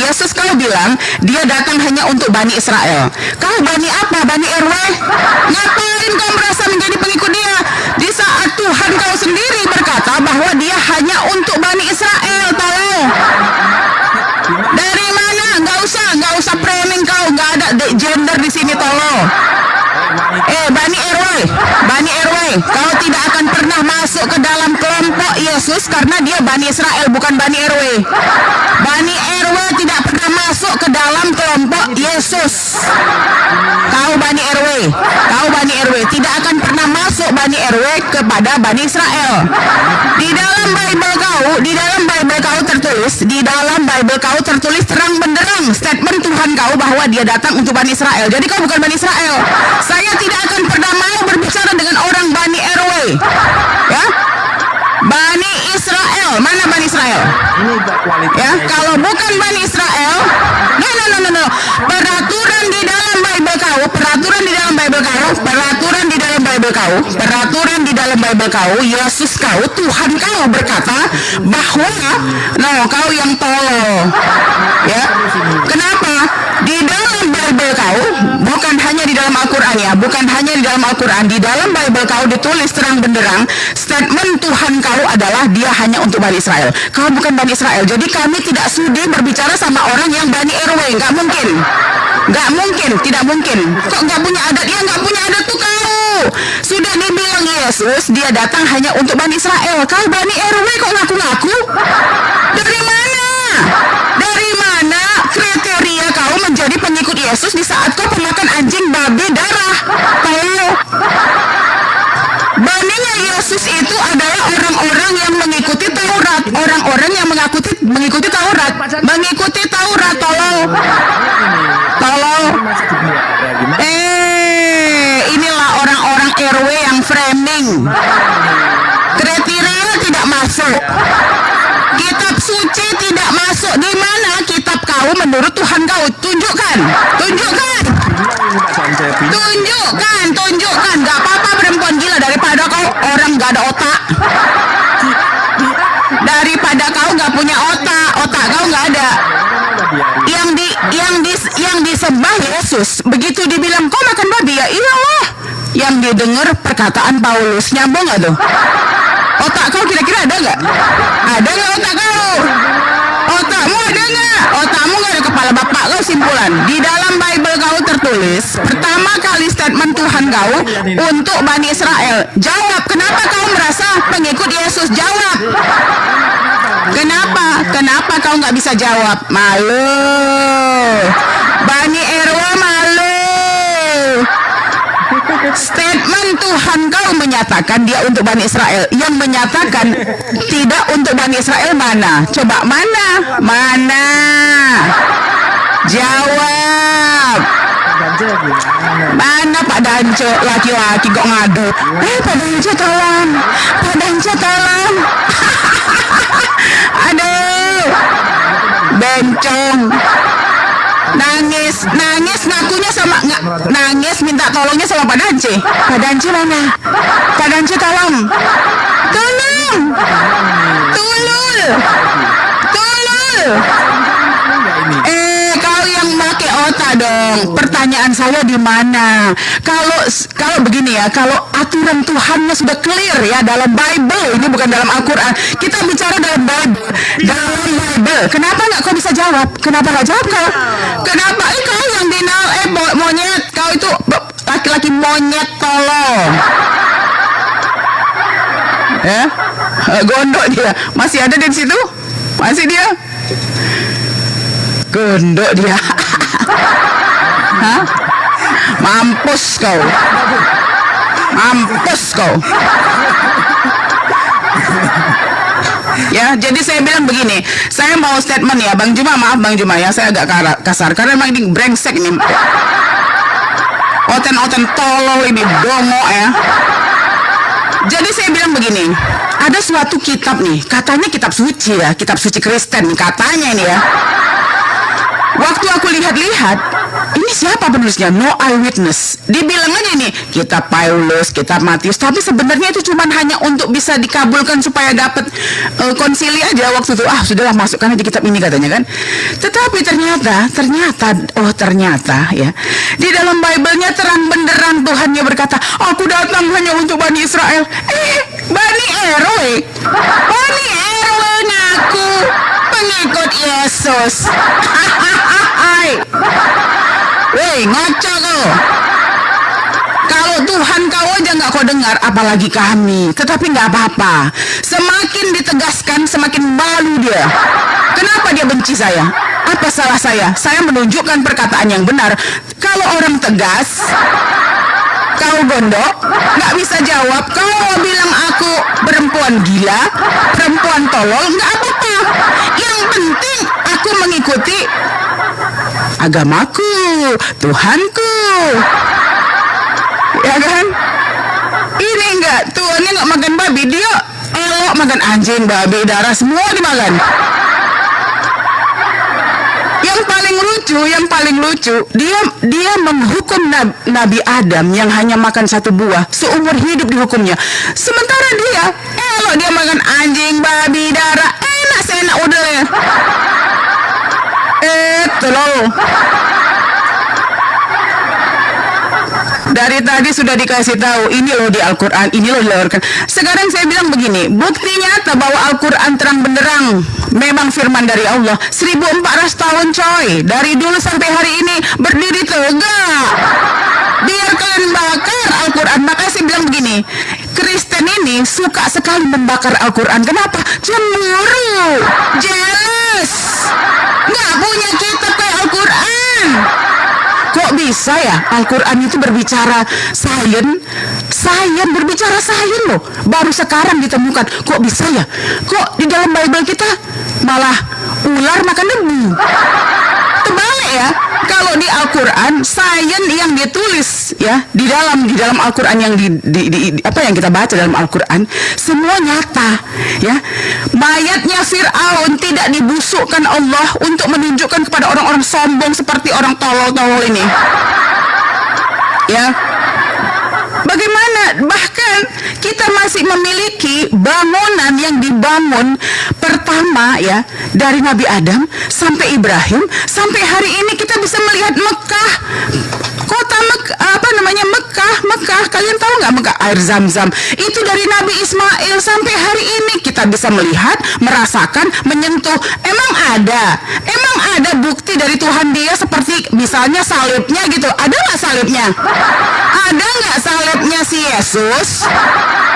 bilang dia datang hanya untuk Bani Israel. Kau Bani apa? Bani RW? Ngapain kau merasa menjadi pengikut dia? Di saat Tuhan kau sendiri berkata bahwa dia hanya untuk Bani Israel. Tolong. Dari mana? Nggak usah framing kau. Nggak ada gender di sini, tolong. Bani RW, kau tidak akan pernah masuk ke dalam kelompok Yesus karena dia Bani Israel, bukan Bani RW. Bani RW tidak pernah masuk ke dalam kelompok Yesus. Kau Bani RW tidak akan pernah masuk Bani RW kepada Bani Israel. Di dalam Bible kau tertulis terang benderang statement Tuhan kau bahwa dia datang untuk Bani Israel. Jadi kau bukan Bani Israel. Saya tidak akan pernah mau berbicara dengan orang Bani RW. Ya? Bani Israel, mana Bani Israel? Ya, kalau bukan Bani Israel, no. Peraturan di dalam Bible kau, Yesus kau, Tuhan kau berkata bahwa kau yang tolol. Ya. Kenapa? Di dalam Bible kau, bukan hanya di dalam Al-Quran ya, di dalam Bible kau ditulis terang benderang statement Tuhan kau adalah dia hanya untuk Bani Israel. Kau bukan Bani Israel, jadi kami tidak sudi berbicara sama orang yang Bani RW. Nggak mungkin, tidak mungkin. Kok nggak punya adat? Ya nggak punya adat tuh kau. Sudah dibilang Yesus dia datang hanya untuk Bani Israel. Kau Bani RW kok ngaku-ngaku? Dari mana kriteria kau menjadi pengikut Yesus di saat kau pemakan anjing, babi, darah? Kau Baninya Yesus itu adalah orang-orang yang mengikuti Taurat, orang-orang yang mengikuti Taurat, tolong. Inilah orang-orang RW yang framing. Kriteria tidak masuk. Kitab suci tidak masuk. Di mana kitab kau menurut Tuhan kau? Tunjukkan. Gak apa-apa perempuan gila daripada kau orang gak ada otak. Daripada kau gak punya otak kau gak ada. Yang disembah Yesus, begitu dibilang kau makan babi, ya iyalah. Yang didengar perkataan Paulus, nyambung gak tuh? Otak kau kira-kira ada gak? Ada gak otak kau? Otakmu ada gak? Otakmu gak ada kepala bapak kau simpulan. Di dalam Bible kau tertulis pertama kali statement Tuhan kau untuk Bani Israel. Jawab, kenapa kau merasa pengikut Yesus? Jawab. Kenapa kau nggak bisa jawab? Malu. Bani RW malu. Statement Tuhan kau menyatakan dia untuk Bani Israel. Yang menyatakan tidak untuk Bani Israel mana? Coba mana? Jawab. Mana Pak Danco? Laki-laki kok ngadu? Pak Danco tolong. Aduh, bencong. Nangis ngakunya sama nangis minta tolongnya sama Pak Danci. Pak Danci mana? Pak Danci tolong. Tulul. Kau yang pakai otak dong. Pertanyaan saya di mana? Kalau begini ya, kalau aturan Tuhannya sudah clear ya dalam Bible, ini bukan dalam Al-Quran. Kita bicara dalam Bible. Dalam Bible. Kenapa nggak kau bisa jawab? Kenapa nggak jawab kau? Kenapa? Kau yang binal, monyet. Kau itu laki-laki monyet, tolong. Ya, gondok dia. Masih ada di situ? Masih dia? Gondok dia. Hah? Mampus kau. Mampus kau. Ya, jadi saya bilang begini, saya mau statement ya, Bang Juma, maaf Bang Juma ya, saya agak kasar karena memang ini brengsek ini. Oten-oten tolol ini, dongo ya. Jadi saya bilang begini, ada suatu kitab nih, katanya kitab suci ya, kitab suci Kristen katanya ini ya. Waktu aku lihat-lihat, ini siapa penulisnya? No Eyewitness. Dibilang aja ini kitab Paulus, kitab Matius, tapi sebenarnya itu cuma hanya untuk bisa dikabulkan supaya dapat konsili aja waktu itu. Sudahlah, masukkan aja kitab ini katanya kan. Tetapi ternyata ya, di dalam Bible-nya terang benderang Tuhannya berkata, aku datang hanya untuk Bani Israel. Bani Eroi ngaku pengikut Yesus. Woi, ngaco kau. Kalau Tuhan kau aja nggak kau dengar, apalagi kami. Tetapi nggak apa-apa. Semakin ditegaskan, semakin malu dia. Kenapa dia benci saya? Apa salah saya? Saya menunjukkan perkataan yang benar. Kalau orang tegas, kau gondok, nggak bisa jawab. Kau mau bilang aku perempuan gila, perempuan tolol, nggak apa-apa. Yang penting aku mengikuti agamaku, Tuhanku, ya kan? Ini enggak, Tuhannya nggak makan babi, dia elok makan anjing, babi, darah, semua dimakan. Yang paling lucu, dia menghukum Nabi Adam yang hanya makan satu buah, seumur hidup dihukumnya. Sementara dia elok, dia makan anjing, babi, darah, enak seenak udaranya. Tolol. Dari tadi sudah dikasih tahu, ini loh di Al-Quran, ini loh di Al-Quran. Sekarang saya bilang begini, bukti nyata bahwa Al-Quran terang benderang memang firman dari Allah. 1400 tahun coy, dari dulu sampai hari ini berdiri tegak. Biar kalian bakar Al-Quran. Maka saya bilang begini, Kristen ini suka sekali membakar Al-Quran. Kenapa? Cemburu, jealous, nggak punya kitab kayak Al-Quran. Kok bisa ya Al-Quran itu berbicara sains berbicara sains loh. Baru sekarang ditemukan. Kok bisa ya? Kok di dalam Bible kita malah ular makan debu? Terbalik ya. Kalau di Al-Quran sains yang ditulis ya di dalam Al-Quran yang apa yang kita baca dalam Al-Quran semua nyata ya. Mayatnya Fir'aun tidak dibusukkan Allah untuk menunjukkan kepada orang-orang sombong seperti orang tolol-tolol ini ya. Bagaimana bahkan kita masih memiliki bangunan yang dibangun pertama ya dari Nabi Adam sampai Ibrahim, sampai hari ini kita bisa melihat Mekah, kota Mekah, kalian tahu nggak Mekah, air Zam-Zam itu dari Nabi Ismail sampai hari ini kita bisa melihat, merasakan, menyentuh. Emang ada bukti dari Tuhan dia seperti misalnya salibnya gitu, ada nggak salibnya? Ada nggak salibnya si Yesus?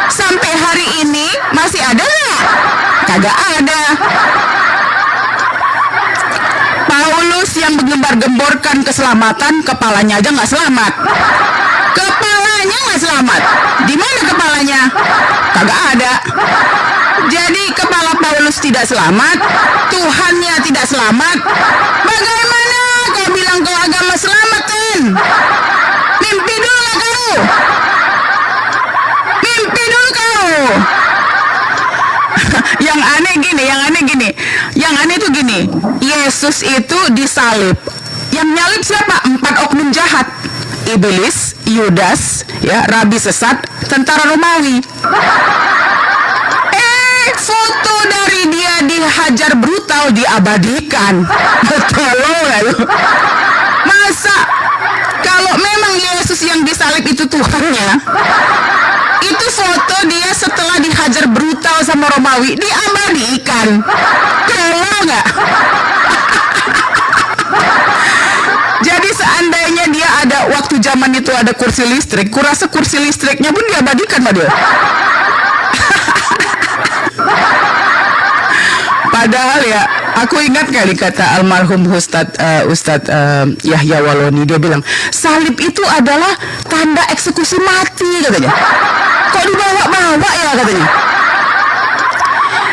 Sampai hari ini masih ada nggak? Kagak ada. Paulus yang menggembar-gemborkan keselamatan, kepalanya aja nggak selamat. Kepalanya nggak selamat. Di mana kepalanya? Kagak ada. Jadi kepala Paulus tidak selamat, Tuhannya tidak selamat. Bagaimana kau bilang kau agama selamat kan? Mimpi dulu lah kau. Mimpi dulu kau. Yang aneh itu gini, Yesus itu disalib. Yang nyalib siapa? 4 oknum jahat. Iblis, Yudas, ya, rabi sesat, tentara Romawi. Foto dari dia dihajar brutal diabadikan. Betul loh. Masa agama Romawi diabadikan. Kalau nggak? Jadi seandainya dia ada waktu zaman itu ada kursi listrik, kurasa kursi listriknya pun diabadikan sama dia. Padahal ya, aku ingat kali kata almarhum Ustadz Yahya Waloni, dia bilang salib itu adalah tanda eksekusi mati katanya. Kok dibawa-bawa ya katanya.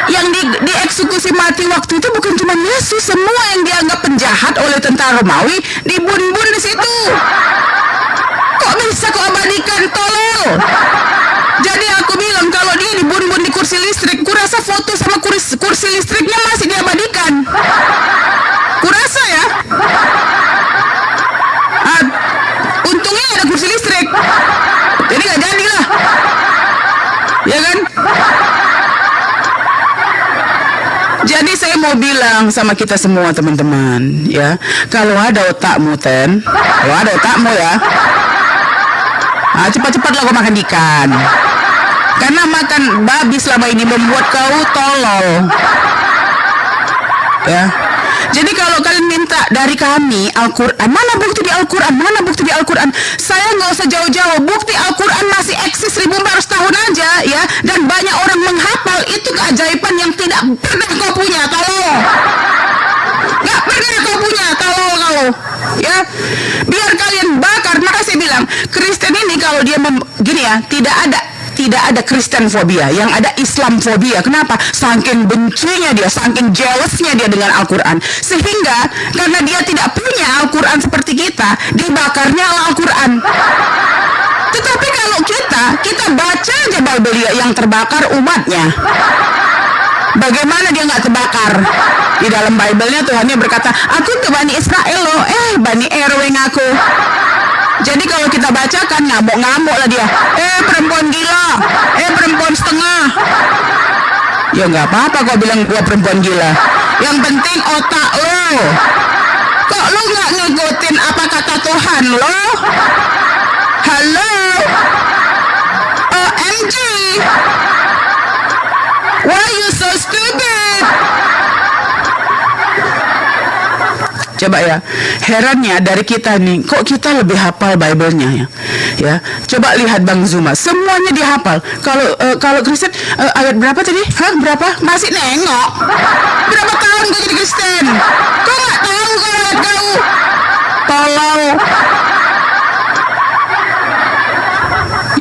Yang dieksekusi mati waktu itu bukan cuma Yesus, semua yang dianggap penjahat oleh tentara Romawi dibun-bun di situ. Kok bisa kok abadikan, tolol? Jadi aku bilang kalau dia dibun-bun di kursi listrik, kurasa foto sama kursi listriknya masih diabadikan. Kurasa ya. Untungnya ada kursi listrik, jadi nggak jadilah, ya kan? Jadi saya mau bilang sama kita semua teman-teman, ya, kalau ada otakmu kalau ada otakmu ya, cepat-cepatlah kau makan ikan. Karena makan babi selama ini membuat kau tolol. Ya. Jadi kalau kalian minta dari kami Al-Quran, mana bukti di Al-Quran? Mana bukti di Al-Quran? Saya nggak usah jauh-jauh, bukti Al-Quran masih eksis 1400 tahun aja ya, dan banyak orang menghafal. Itu keajaiban yang tidak pernah kau punya, tolong. Nggak pernah kau punya, tolong kau. Ya, biar kalian bakar. Maka saya bilang Kristen ini kalau dia gini ya, tidak ada Kristen fobia, yang ada Islam fobia. Kenapa? Saking bencinya dia, saking jealousnya dia dengan Al-Quran, sehingga karena dia tidak punya Al-Quran seperti kita, dibakarnya Al-Quran. Tetapi kalau kita baca aja Bible dia, yang terbakar umatnya. Bagaimana dia nggak terbakar? Di dalam Bible-nya Tuhannya berkata, aku tuh Bani Israel loh, Bani RW ngaku. Jadi kalau kita bacakan ngamuk-ngamuk lah dia. Perempuan gila, perempuan setengah. Ya nggak apa-apa kau bilang gua perempuan gila. Yang penting otak lo. Kok lo nggak ngikutin apa kata Tuhan lo? Halo, OMG, why you so stupid? Coba ya, herannya dari kita nih, kok kita lebih hafal Bible-nya ya. Coba lihat Bang Zuma, semuanya dihafal. Kalau Kristen ayat berapa tadi? Berapa? Masih nengok. Berapa tahun gue jadi Kristen? Kok nggak tahu kalau ayat kau? Tolong.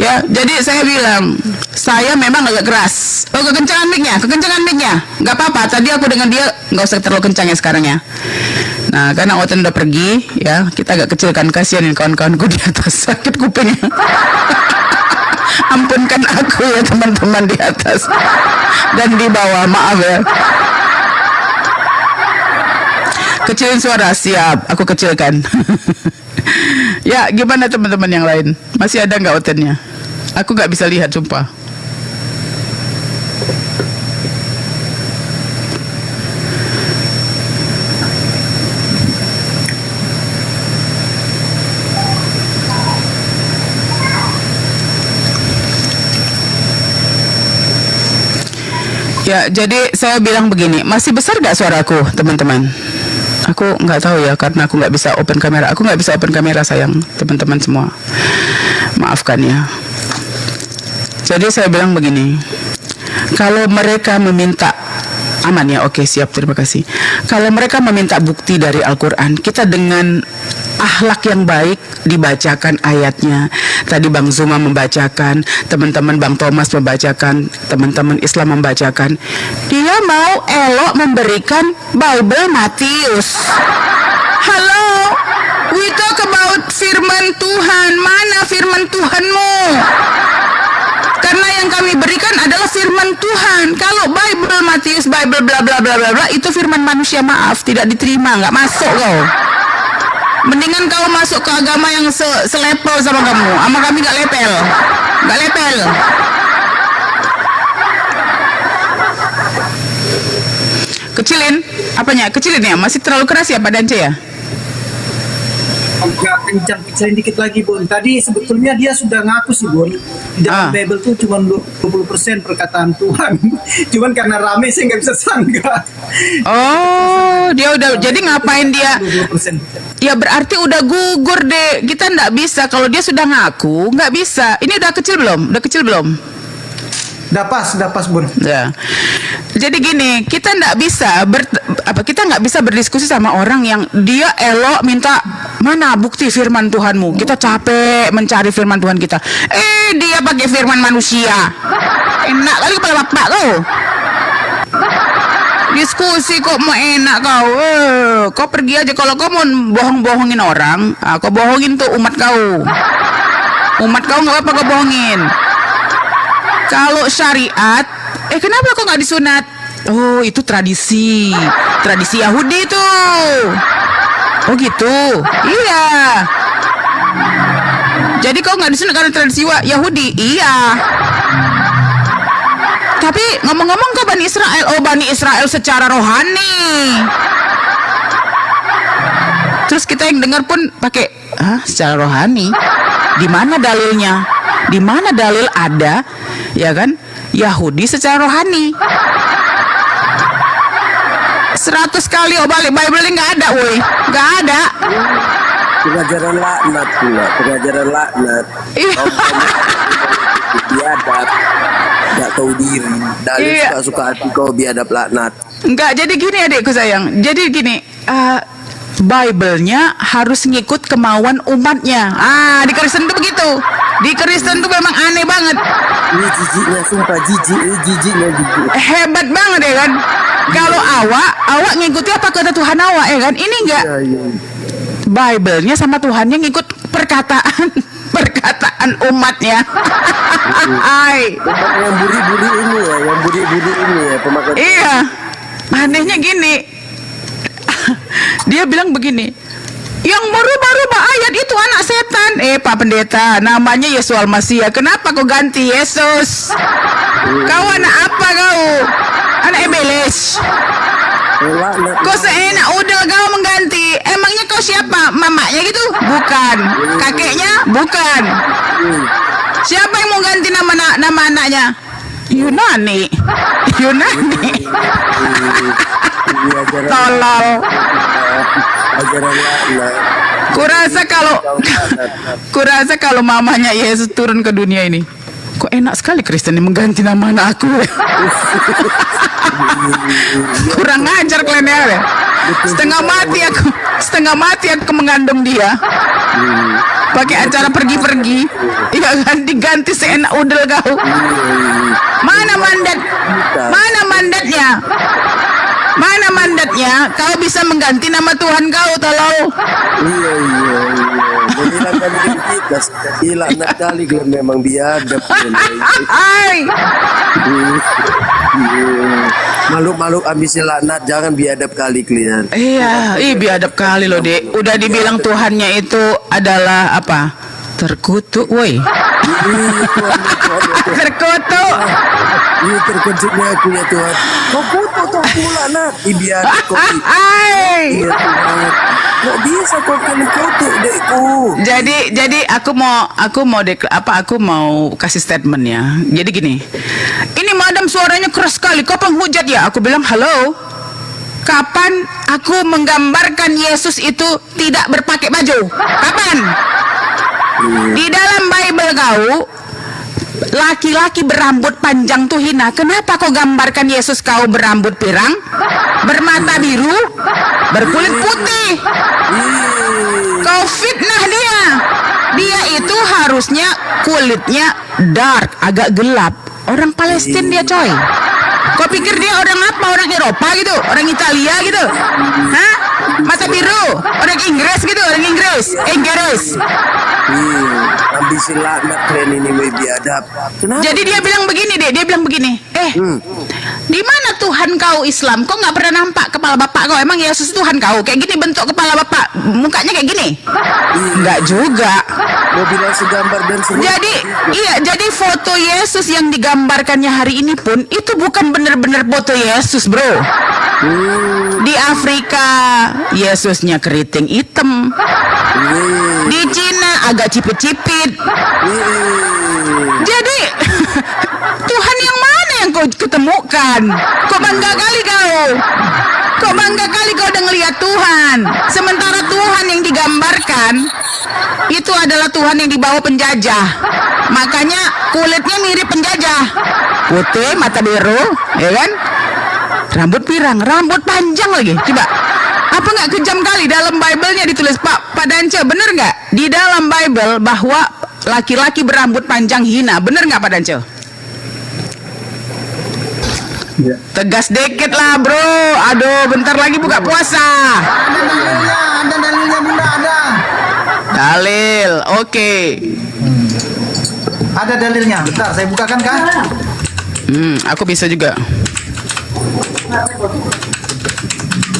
Ya, jadi saya bilang, saya memang agak keras. Kekencangan mic-nya. Nggak apa-apa, tadi aku dengan dia nggak usah terlalu kencang ya sekarang ya. Nah, karena Oten udah pergi, ya, kita agak kecilkan, kasihanin kawan-kawanku di atas, sakit kupingnya. Ampunkan aku ya teman-teman di atas dan di bawah, maaf ya. Kecilin suara, siap, aku kecilkan. Ya, gimana teman-teman yang lain? Masih ada nggak Otennya? Aku nggak bisa lihat, sumpah. Ya, jadi saya bilang begini, masih besar gak suaraku, teman-teman? Aku nggak tahu ya, karena aku nggak bisa open kamera. Aku nggak bisa open kamera, sayang, teman-teman semua. Maafkan ya. Jadi saya bilang begini, kalau mereka meminta, aman ya, oke, siap, terima kasih. Kalau mereka meminta bukti dari Al-Quran, kita dengan akhlak yang baik dibacakan ayatnya. Tadi Bang Zuma membacakan, teman-teman Bang Thomas membacakan, teman-teman Islam membacakan. Dia mau elok memberikan Bible Matius. Halo, we talk about firman Tuhan. Mana firman Tuhanmu? Karena yang kami berikan adalah firman Tuhan. Kalau Bible Matius, Bible bla bla bla bla bla, itu firman manusia, maaf, tidak diterima, nggak masuk kau. Mendingan kau masuk ke agama yang selepel sama kamu. Sama kami nggak lepel. Kecilin, apanya? Kecilin ya? Masih terlalu keras ya Pak Dance ya? Enggak kencang kecilin dikit lagi Bun. Tadi sebetulnya dia sudah ngaku sih Bun. Di dalam Bible tuh cuma 20% perkataan Tuhan. Cuman karena rame saya nggak bisa sanggah. Oh, dia udah jadi ngapain dia? Ya berarti udah gugur deh. Kita nggak bisa kalau dia sudah ngaku nggak bisa. Ini udah kecil belum? Udah kecil belum? Udah pas Bun. Ya. Jadi gini, kita nggak bisa kita nggak bisa berdiskusi sama orang yang dia elok minta mana bukti firman Tuhanmu. Kita capek mencari firman Tuhan kita. Dia pakai firman manusia. Enak kali kepala bapak kau. Diskusi kok mau enak kau. Kau pergi aja kalau kau mau bohong-bohongin orang. Kau bohongin tuh umat kau. Umat kau nggak apa kau bohongin. Kalau syariat, kenapa kok nggak disunat? Oh, itu tradisi Yahudi tuh. Oh gitu, iya. Jadi kau nggak disunat karena tradisi Yahudi, iya. Tapi ngomong-ngomong kau Bani Israel, Bani Israel secara rohani. Terus kita yang dengar pun pakai, secara rohani. Di mana dalilnya? Di mana dalil ada, ya kan? Yahudi secara rohani. 100 kali balik Bible nggak ada, woi, nggak ada. Pengajaran laknat pula, pengajaran laknat. Biadab, nggak tahu diri. Dalil suka hati kau biadab laknat. Enggak, jadi gini adikku sayang. Jadi gini, Bible-nya harus ngikut kemauan umatnya. Di Kristen tuh begitu. Di Kristen tuh memang aneh banget. Ini jijiknya, sumpah jijiknya. Hebat banget ya kan. Kalau awak ngikuti apa kata Tuhan awak ya kan. Ini enggak. Bible-nya sama Tuhannya ngikut perkataan umatnya. Yang buri-buri ini ya, pemakan. Iya. Anehnya gini. Dia bilang begini, yang merubah-rubah ayat itu anak setan. Pak Pendeta, namanya Yesus Al-Masih. Kenapa kau ganti Yesus? Kau anak apa kau? Anak Ebeles. Kau seenak udel kau mengganti. Emangnya kau siapa? Mamanya gitu? Bukan. Kakeknya? Bukan. Siapa yang mau ganti nama anaknya? Yunani. Tolol. Kurasa kalau mamanya Yesus turun ke dunia ini, kok enak sekali Kristen yang mengganti nama anak aku. Kurang ajar kalian ya. Setengah mati aku mengandung dia. Pakai acara pergi-pergi, ya ganti-ganti seenak udel kau. Mana mandatnya? Mana mandatnya? Kau bisa mengganti nama Tuhan kau, tolong. Iya. Menghilangkan kita. Hilang kali kalau memang biadab. Maluk-maluk ambisi laknat, jangan biadab kali kalian. Iya, biadab kali loh, Dek. Udah dibilang Tuhannya itu adalah apa? Terkutuk, woi. Terkutuk. Ini terkejutnya aku ya Tuhan. Kau kutuk tuh aku laknat. Biadab kau. Iya Tuhan. Kok bisa kau kena kutuk dekku? Jadi aku mau kasih statement ya. Jadi gini. Ini madam suaranya keras sekali. Kau penghujat ya? Aku bilang halo. Kapan aku menggambarkan Yesus itu tidak berpakai baju? Kapan? Di dalam Bible kau, laki-laki berambut panjang tuh hina. Kenapa kau gambarkan Yesus kau berambut pirang, bermata biru, berkulit putih? Kau fitnah dia. Dia itu harusnya kulitnya dark, agak gelap. Orang Palestina dia coy. Kau pikir dia orang apa? Orang Eropa gitu? Orang Italia gitu? Hah? Mata biru? Orang Inggris gitu? Orang Inggris? Ambisi laknat kalian ini biadab. Jadi dia bilang begini deh. Dia bilang begini. Di mana Tuhan kau Islam? Kau nggak pernah nampak kepala bapak kau? Emang Yesus Tuhan kau? Kayak gini bentuk kepala bapak? Mukanya kayak gini? Nggak juga. Mau bilang segambar dan serupa. Jadi foto Yesus yang digambarkannya hari ini pun itu bukan benar-benar foto Yesus, bro. Di Afrika Yesusnya keriting hitam. Di agak cipit-cipit. Jadi Tuhan yang mana yang kau ketemukan? Kok bangga kali kau? Kok bangga kali kau udah ngelihat Tuhan? Sementara Tuhan yang digambarkan itu adalah Tuhan yang dibawa penjajah. Makanya kulitnya mirip penjajah. Putih, mata biru, ya kan? Rambut pirang, rambut panjang lagi. Coba, apa nggak kejam kali dalam Bible-nya ditulis Pak Dance, bener nggak? Di dalam Bible bahwa laki-laki berambut panjang hina, bener nggak Pak Dance? Ya. Tegas dikit lah bro. Aduh, bentar lagi buka puasa. Ada dalilnya Bunda, ada. Dalil, oke. Ada dalilnya. Bentar, saya bukakan kah? Aku bisa juga.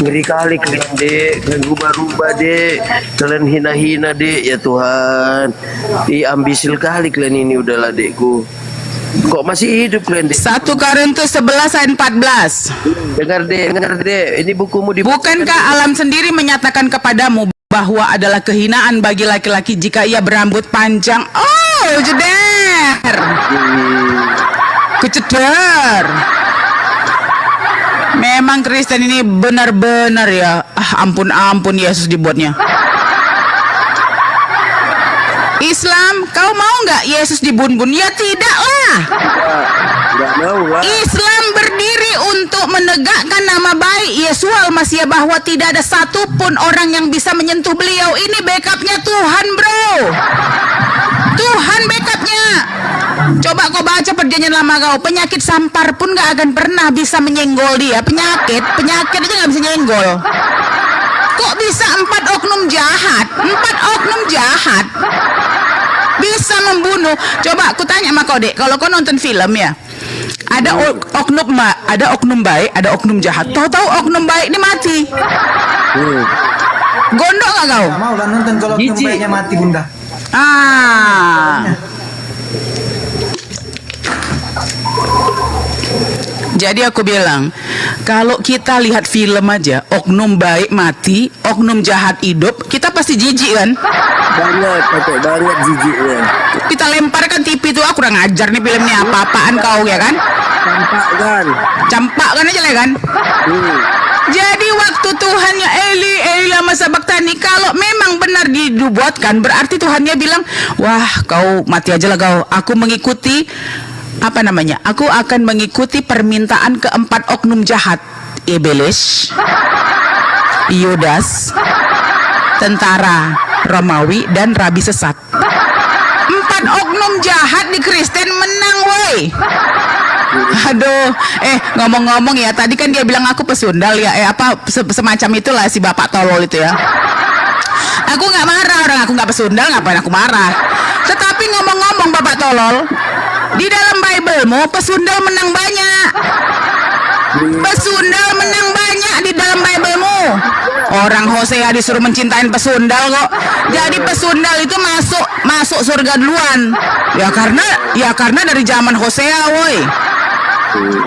Ngeri kali kalian dek, kalian rubah-rubah dek, kalian hina-hina dek, ya Tuhan. Ambisil kali kalian ini, udahlah dekku. Kok masih hidup kalian dek? 1 Korintus 11 ayat 14. Dengar dek, ini bukumu di. Bukankah alam sendiri menyatakan kepadamu bahwa adalah kehinaan bagi laki-laki jika ia berambut panjang? Oh, jeder. Keceder. Memang Kristen ini benar-benar ya. Ampun Yesus dibuatnya. Islam, kau mau nggak Yesus dibun-bun? Ya tidaklah. Nggak mau lah. Islam berdiri untuk menegakkan nama baik Yesus Al-Masih, bahwa tidak ada satupun orang yang bisa menyentuh beliau. Ini backupnya Tuhan bro. Tuhan backupnya. Coba kau baca perjanjian lama kau, penyakit sampar pun nggak akan pernah bisa menyenggol dia. Penyakit aja nggak bisa nyenggol. Kok bisa 4 oknum jahat bisa membunuh? Coba aku tanya sama kau dek, kalau kau nonton film ya, ada oknum baik, ada oknum jahat. Tahu-tahu oknum baik ini mati. Gondok nggak kau? Nggak mau lah nonton kalau oknum baiknya mati Bunda. Jadi aku bilang, kalau kita lihat film aja, oknum baik mati, oknum jahat hidup, kita pasti jijik kan? Banget jijiknya. Kita lemparkan TV tuh, aku kurang ajar nih filmnya, apa-apaan kau ya kan? Campak kan aja lah kan? Jadi waktu Tuhannya Eli lama sabaktani, kalau memang benar dibuatkan, berarti Tuhannya bilang, wah kau mati aja lah kau, aku mengikuti aku akan mengikuti permintaan keempat oknum jahat, Iblis, Yudas, tentara Romawi, dan rabi sesat. 4 oknum jahat di Kristen menang woi. Aduh, ngomong-ngomong ya, tadi kan dia bilang aku pesundal ya, semacam itulah si bapak tolol itu ya. Aku nggak marah, orang aku nggak pesundal, ngapain aku marah? Tetapi ngomong-ngomong bapak tolol, di dalam Bible-mu pesundal menang banyak. Pesundal menang banyak di dalam Bible-mu. Orang Hosea disuruh mencintain pesundal kok. Jadi pesundal itu masuk surga duluan. Ya karena dari zaman Hosea, woi.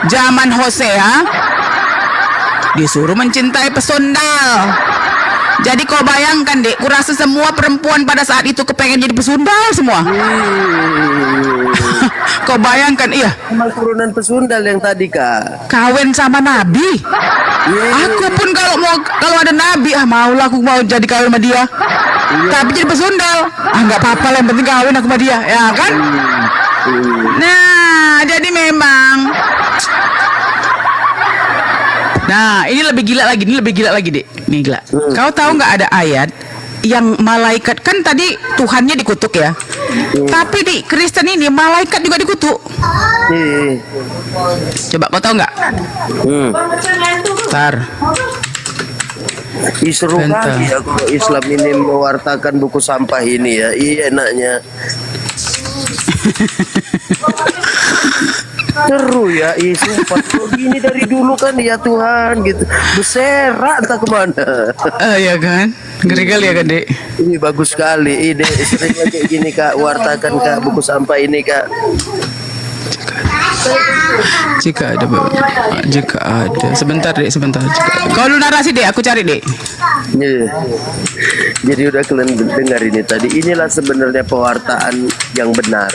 Zaman Hosea disuruh mencintai pesundal. Jadi kau bayangkan dek, kurasa semua perempuan pada saat itu kepengen jadi pesundal semua. Kau bayangkan, iya. Emang turunan pesundal yang tadi kak. Kawin sama nabi. Aku pun kalau ada nabi, maulah aku mau jadi kawin sama dia. Tapi jadi pesundal, nggak apa-apa lah, yang penting kawin aku sama dia, ya kan? Nah, jadi memang. Nah, ini lebih gila lagi, Dek. Nih gila. Kau tahu nggak ada ayat yang malaikat, kan tadi Tuhannya dikutuk ya. Tapi di Kristen ini malaikat juga dikutuk. Coba kau tahu nggak? Ntar. Seru kali ya kalau Islam ini mewartakan buku sampah ini ya. Iya enaknya. Seru ya Islam gini dari dulu kan ya Tuhan gitu. Berserak entah kemana. Ya kan? Ngeri kali ya kan dek. Ini bagus sekali. Ide seringnya kayak gini kak. Wartakan kak buku sampah ini kak. Jika ada. Sebentar dek. Kau lu narasi dek, aku cari dek. Iya. Jadi udah kalian dengar ini tadi. Inilah sebenarnya pewartaan yang benar.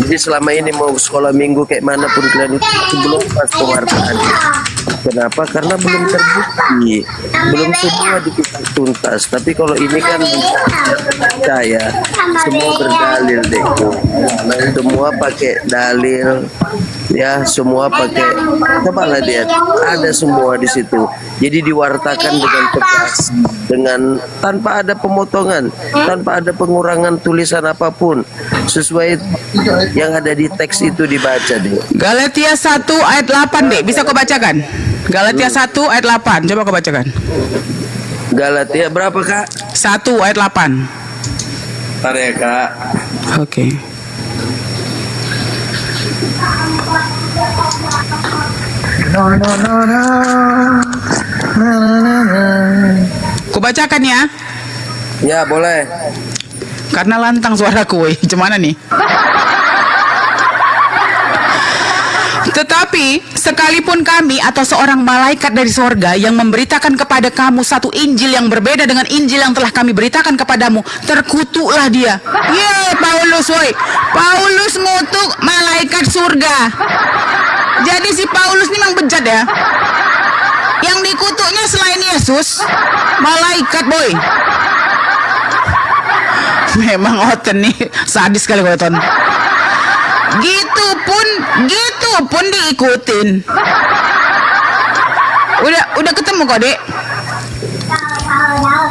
Jadi selama ini mau sekolah minggu kayak mana pun kalian itu belum pas pewartaan. Kenapa? Karena belum terbukti, belum semua dikita tuntas. Tapi kalau ini kan percaya, semua berdalil deh. Semua pakai dalil, ya semua pakai. Cobalah lihat, ada semua di situ. Jadi diwartakan dengan tegas, dengan tanpa ada pemotongan, tanpa ada pengurangan tulisan apapun, sesuai yang ada di teks itu dibaca deh. Galatia 1 ayat 8 dek, bisa kau bacakan? Galatia 1 ayat 8, coba kau bacakan. Galatia berapa kak? 1 ayat 8. Bentar ya kak. Oke. Ku bacakan ya? Ya boleh. Karena lantang suaraku, gimana nih? Tetapi sekalipun kami atau seorang malaikat dari sorga yang memberitakan kepada kamu satu Injil yang berbeda dengan Injil yang telah kami beritakan kepadamu, terkutuklah dia. Paulus, woi. Paulus ngutuk malaikat surga. Jadi si Paulus ini memang bejat ya. Yang dikutuknya selain Yesus, malaikat, boy. Memang Oten nih sadis sekali Oten. Gitu pun diikutin. Udah ketemu kok, Dek.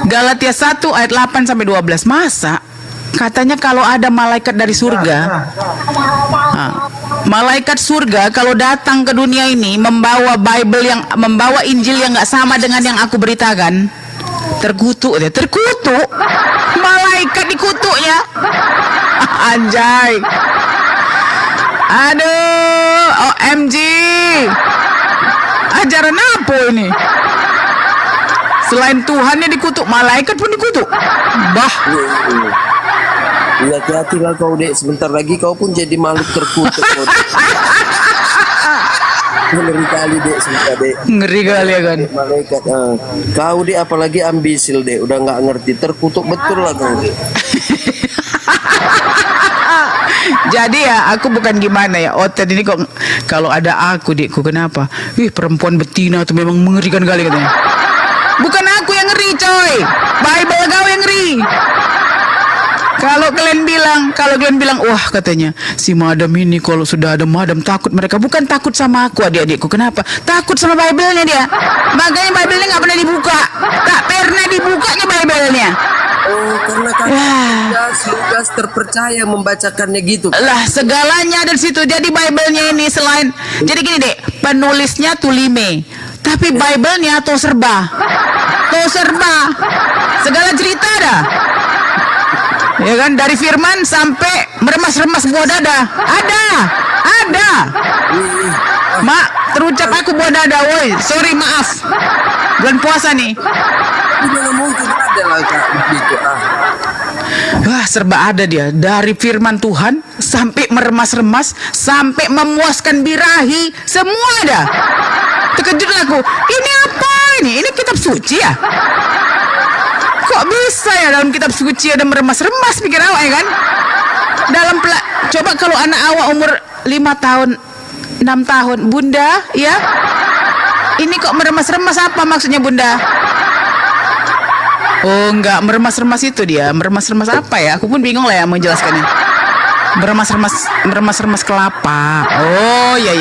Galatia 1 ayat 8 sampai 12. Masa katanya kalau ada malaikat dari surga, malaikat surga kalau datang ke dunia ini membawa membawa Injil yang nggak sama dengan yang aku beritakan, terkutuk. Malaikat dikutuknya. Anjay. Aduh, OMG. Ajaran apa ini? Selain Tuhannya dikutuk, malaikat pun dikutuk. Bah. Hati-hatilah kau dek, sebentar lagi kau pun jadi makhluk terkutuk. Ngeri kali dek, sebentar dek. Ngeri kali ya kan. Malaikat, kau dek apalagi ambisil dek, udah nggak ngerti, terkutuk betul lah kau dek. Jadi ya aku bukan gimana ya, Oten ini kok kalau ada aku dekku kenapa? Perempuan betina tuh memang mengerikan kali katanya. Bukan aku yang ngeri coy, Bible kau yang ngeri. Kalau kalian bilang wah katanya si madam ini kalau sudah ada madam takut mereka. Bukan takut sama aku adik-adikku, kenapa? Takut sama Bible-nya dia. Makanya Bible-nya nggak pernah dibuka. Tak pernah dibukanya Bible-nya. Oh, karena kan sudah terpercaya membacakannya gitu. Lah segalanya ada di situ. Jadi Bible-nya ini selain, jadi gini dek, penulisnya Tulime, tapi Bible-nya Toserba. Segala cerita ada. Ya kan, dari firman sampai meremas-remas buah dada. Ada. Mak, terucap aku buah dada, woi. Sorry, maaf. Bulan puasa nih. Tidak mungkin ada lah kak gitu. Wah, serba ada dia. Dari firman Tuhan sampai meremas-remas, sampai memuaskan birahi, semua ada. Terkejut aku. Ini apa ini? Ini kitab suci ya? Kok bisa ya dalam kitab suci ada meremas-remas, pikir awak ya kan? Coba kalau anak awak umur 5 tahun, 6 tahun, Bunda, ya? Ini kok meremas-remas, apa maksudnya Bunda? Oh enggak, meremas-remas itu dia. Meremas-remas apa ya? Aku pun bingung lah ya menjelaskannya. Meremas-remas kelapa. Oh ya.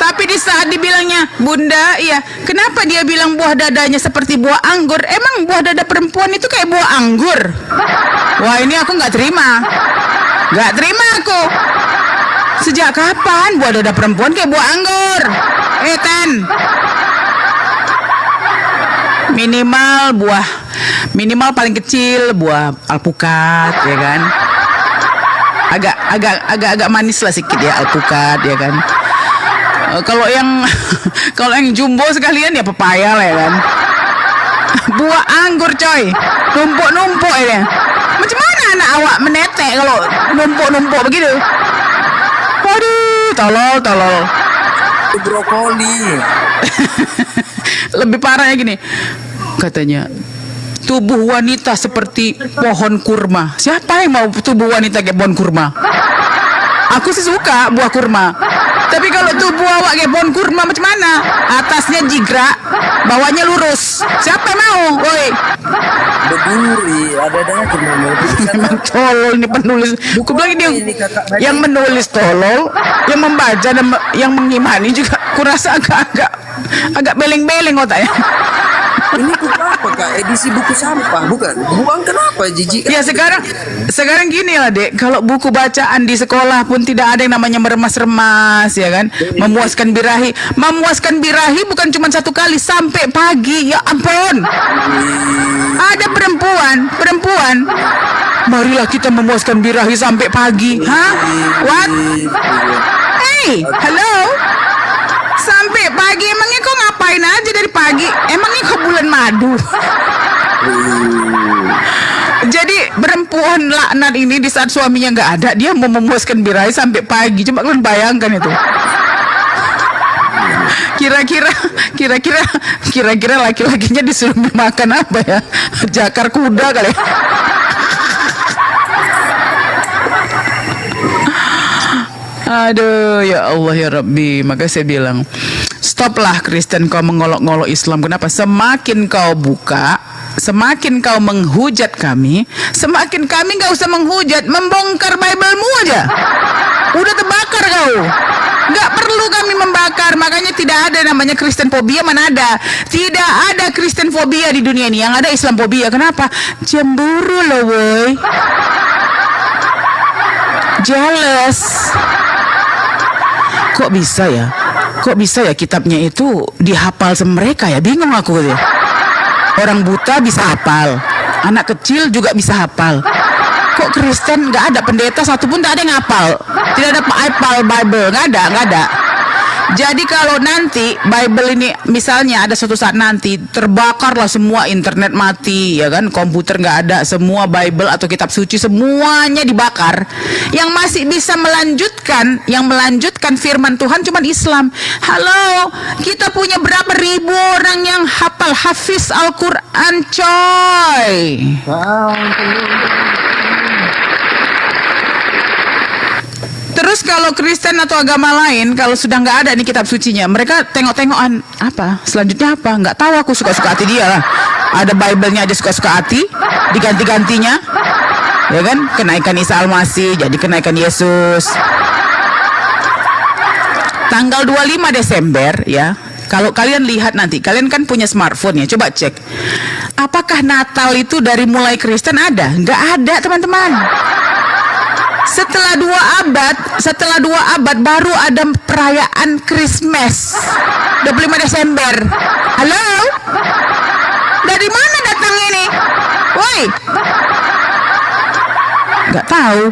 Tapi di saat dibilangnya Bunda, iya, kenapa dia bilang buah dadanya seperti buah anggur? Emang buah dada perempuan itu kayak buah anggur? Wah, ini aku nggak terima aku. Sejak kapan buah dada perempuan kayak buah anggur? Ten, minimal paling kecil buah alpukat, ya kan? Agak manis lah sedikit ya, alpukat, ya kan? Kalau yang jumbo sekalian ya pepaya lah, ya kan? Buah anggur coy, numpuk-numpuk ini. Macam mana anak awak menetek kalau numpuk-numpuk begitu? Waduh, tolol. Brokoli. Lebih parahnya gini, katanya tubuh wanita seperti pohon kurma. Siapa yang mau tubuh wanita kayak pohon kurma? Aku sih suka buah kurma. Tapi kalau tubuh awak kayak pohon kurma macam mana? Atasnya jigrak, bawahnya lurus. Siapa yang mau? Woi. Berduri, ada Memang tolol ini penulis. Aku bilang dia yang menulis tolol, yang membaca dan yang mengimani juga kurasa agak beleng-beleng otaknya. Ini buku apa kak? Edisi buku sampah bukan? Buang kenapa jijik? Ya sekarang gini lah dek, kalau buku bacaan di sekolah pun tidak ada yang namanya meremas-remas ya kan, memuaskan birahi bukan cuma satu kali sampai pagi, ya ampun. Ada perempuan, marilah kita memuaskan birahi sampai pagi, hah? What? Hey, hello? Sampai pagi, emangnya kau ngapain aja dari pagi? Emangnya kau bulan madu? Jadi perempuan laknat ini di saat suaminya nggak ada, dia mau memuaskan birahi sampai pagi. Coba kalian bayangkan itu. Kira-kira laki-lakinya disuruh makan apa ya? Jakar kuda kali. Aduh, ya Allah ya Rabbi. Maka saya bilang, stoplah Kristen kau mengolok-ngolok Islam. Kenapa? Semakin kau buka, semakin kau menghujat kami, semakin kami gak usah menghujat, membongkar Bible-mu aja. Udah terbakar kau. Gak perlu kami membakar. Makanya tidak ada namanya Kristen fobia. Mana ada? Tidak ada Kristen fobia di dunia ini. Yang ada Islam fobia. Kenapa? Cemburu loh woy. Jealous. Kok bisa ya kitabnya itu dihafal sama mereka ya? Bingung aku ya. Orang buta bisa hafal, anak kecil juga bisa hafal. Kok Kristen nggak ada pendeta satupun, tak ada yang hafal, tidak ada hafal Bible, nggak ada. Jadi kalau nanti Bible ini misalnya ada suatu saat nanti terbakarlah semua, internet mati ya kan, komputer nggak ada, semua Bible atau kitab suci semuanya dibakar. Yang masih bisa melanjutkan firman Tuhan cuma Islam. Halo, kita punya berapa ribu orang yang hafal hafiz Al-Quran coy. Terus kalau Kristen atau agama lain, kalau sudah nggak ada nih kitab sucinya, mereka tengok-tengokan apa selanjutnya apa, nggak tahu. Aku suka-suka hati dia lah. Ada Bible-nya aja suka-suka hati, diganti-gantinya, ya kan? Kenaikan Isa Al-Masih, jadi kenaikan Yesus. Tanggal 25 Desember ya. Kalau kalian lihat nanti, kalian kan punya smartphone ya, coba cek. Apakah Natal itu dari mulai Kristen ada? Nggak ada teman-teman. Setelah 2 abad baru ada perayaan Christmas 25 Desember. Halo? Dari mana datang ini? Woi. Nggak tahu.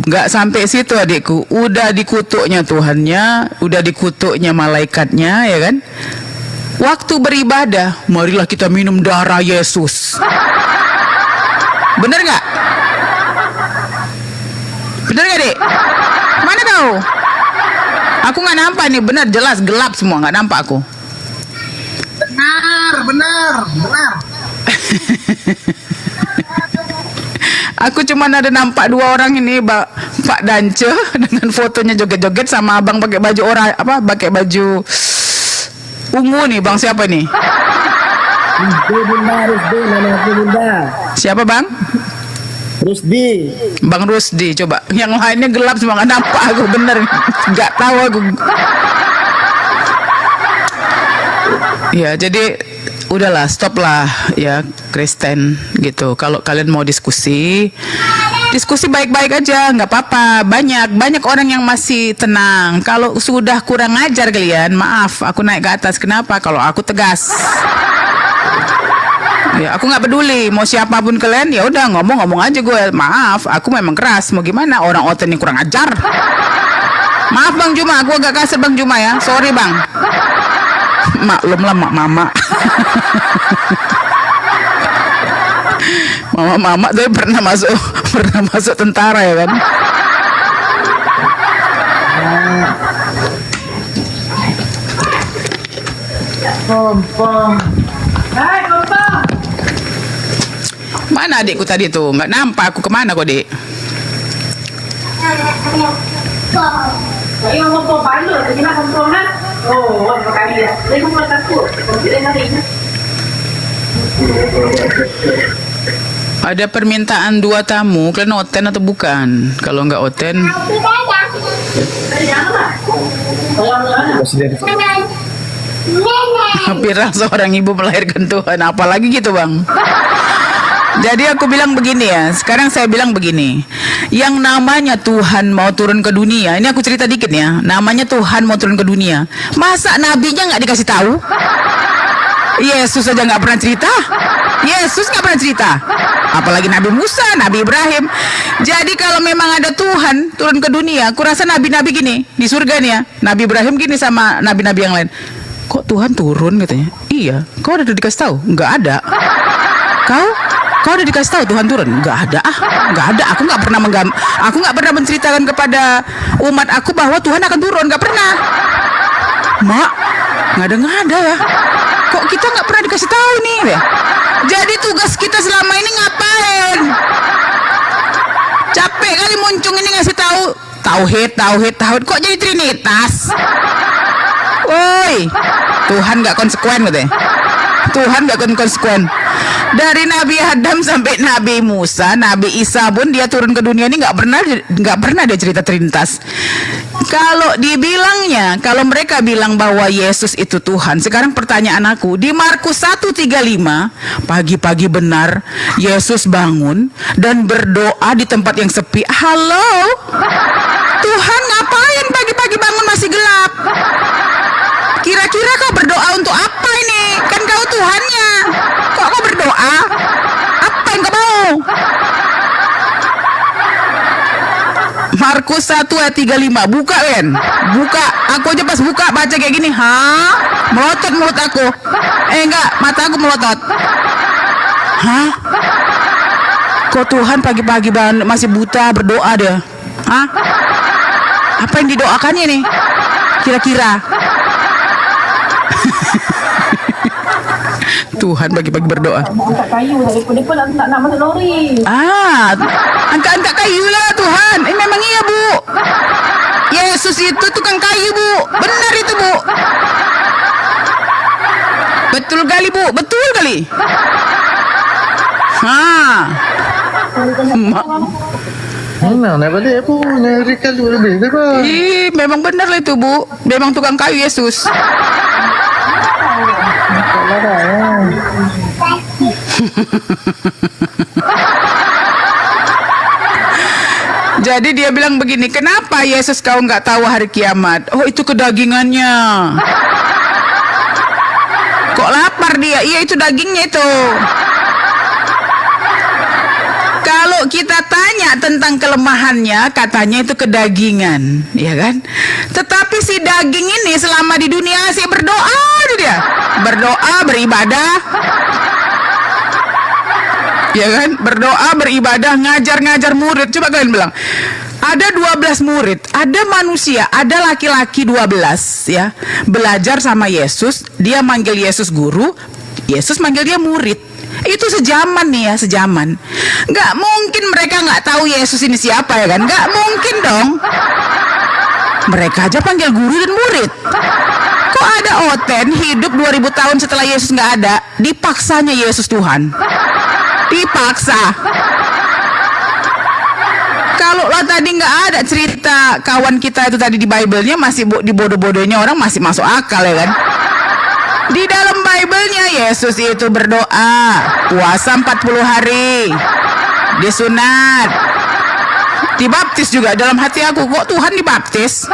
Nggak sampai situ adikku, udah dikutuknya Tuhannya, udah dikutuknya malaikatnya ya kan. Waktu beribadah, marilah kita minum darah Yesus. Bener nggak? Bener nggak dek? Mana kau? Aku nggak nampak nih, bener jelas gelap semua, nggak nampak aku. Benar. Aku cuma ada nampak 2 orang ini, Pak Dance dengan fotonya joget-joget sama abang pakai baju pakai baju ungu nih, bang siapa nih? Siapa bang? Rusdi. Bang Rusdi, coba. Yang lainnya gelap semua, nggak nampak aku, bener. Nggak tahu aku. Ya, jadi udahlah, stop lah ya Kristen gitu. Kalau kalian mau diskusi baik-baik aja, nggak apa-apa. Banyak orang yang masih tenang. Kalau sudah kurang ajar kalian, maaf, aku naik ke atas. Kenapa? Kalau aku tegas. Ya, aku nggak peduli mau siapapun kalian, ya udah ngomong aja gue. Maaf, aku memang keras. Mau gimana? Orang oten yang kurang ajar. Maaf Bang Juma, aku agak kasar Bang Juma ya. Sorry Bang. Maklumlah mama. Mama tuh pernah masuk tentara ya kan. Mana adikku tadi tuh? Nggak nampak aku kemana kok, Dek? Ada permintaan 2 tamu, kalian oten atau bukan? Kalau nggak oten, hampirlah seorang ibu melahirkan Tuhan, apalagi gitu Bang. Jadi aku bilang begini ya, sekarang saya bilang begini, yang namanya Tuhan mau turun ke dunia, ini aku cerita dikit ya, namanya Tuhan mau turun ke dunia, masa nabinya nggak dikasih tahu? Yesus aja nggak pernah cerita, Yesus nggak pernah cerita, apalagi Nabi Musa, Nabi Ibrahim. Jadi kalau memang ada Tuhan turun ke dunia, aku rasa nabi-nabi gini di surga nih ya, Nabi Ibrahim gini sama nabi-nabi yang lain, kok Tuhan turun katanya? Iya, kau udah dikasih tahu? Nggak ada. Kau udah dikasih tahu Tuhan turun? Nggak ada. Nggak ada. Aku nggak pernah menceritakan kepada umat aku bahwa Tuhan akan turun, nggak pernah. Mak, nggak ada ya. Kok kita nggak pernah dikasih tahu nih ya? Jadi tugas kita selama ini ngapain? Capek kali muncung ini ngasih tahu tauhid. Kok jadi trinitas? Woi, Tuhan nggak konsekuen katanya. Tuhan nggak konsekuen. Dari Nabi Adam sampai Nabi Musa, Nabi Isa pun dia turun ke dunia ini nggak pernah dia cerita trinitas. Kalau dibilangnya, kalau mereka bilang bahwa Yesus itu Tuhan, sekarang pertanyaan aku, di Markus 1:35, pagi-pagi benar Yesus bangun dan berdoa di tempat yang sepi. Halo, Tuhan ngapain pagi-pagi bangun masih gelap? Kira-kira kau berdoa untuk apa ini? Kan kau Tuhannya. Kok kau berdoa? Apa yang kau mau? Markus 1:35. Buka Wen. Buka. Aku aja pas buka baca kayak gini. Melotot mulut aku. Enggak, mata aku melotot. Kok Tuhan pagi-pagi masih buta berdoa dia? Apa yang didoakannya nih? Kira-kira? Tuhan pagi-pagi berdoa. Angkat kayu daripada nak masuk lori. Angkat kayu lah Tuhan. Memang iya Bu. Yesus itu tukang kayu Bu. Benar itu Bu. Betul kali Bu. Betul kali. Memang benar lah itu Bu. Memang tukang kayu Yesus. Jadi dia bilang begini, kenapa Yesus kau nggak tahu hari kiamat? Oh itu kedagingannya. Kok lapar dia? Iya itu dagingnya itu. Kalau kita tanya tentang kelemahannya, katanya itu kedagingan, ya kan? Tetapi si daging ini selama di dunia sih berdoa aja dia. Berdoa, beribadah. Ya kan? Berdoa, beribadah, ngajar murid. Coba kalian bilang. Ada 12 murid, ada manusia, ada laki-laki 12 ya. Belajar sama Yesus, dia manggil Yesus guru, Yesus manggil dia murid. Itu sejaman nih ya, sejaman. Nggak mungkin mereka nggak tahu Yesus ini siapa ya kan? Nggak mungkin dong. Mereka aja panggil guru dan murid. Kok ada Oten hidup 2000 tahun setelah Yesus nggak ada, dipaksanya Yesus Tuhan. Dipaksa. Kalau lo tadi nggak ada cerita kawan kita itu tadi di Bible-nya, masih dibodoh-bodohnya orang masih masuk akal ya kan? Di dalam Bible-nya Yesus itu berdoa, puasa 40 hari, disunat, dibaptis juga. Dalam hati aku, kok Tuhan dibaptis?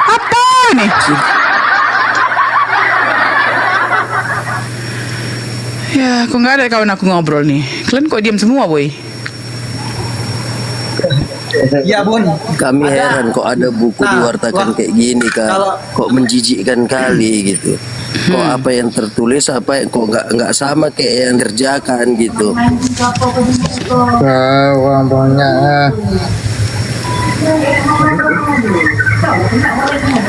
Apa ini? Ya, aku nggak ada kawan aku ngobrol nih. Kalian kok diam semua, boy? Ya Bun. Kami heran kok ada buku diwartakan kayak gini kan. Kok menjijikkan kali gitu. Kok apa yang tertulis apa yang kok nggak sama kayak yang kerjakan gitu.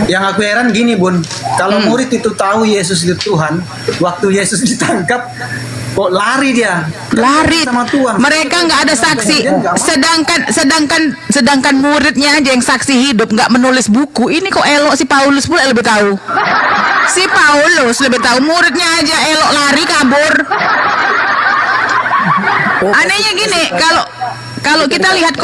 Yang aku heran gini Bun, kalau murid itu tahu Yesus itu Tuhan, waktu Yesus ditangkap kok lari dia? Lari sama Tuhan. Mereka nggak ada saksi, sedangkan muridnya aja yang saksi hidup nggak menulis buku. Ini kok elok si Paulus pula lebih tahu. Si Paulus lebih tahu, muridnya aja elok lari kabur. Anehnya gini, kalau kita lihat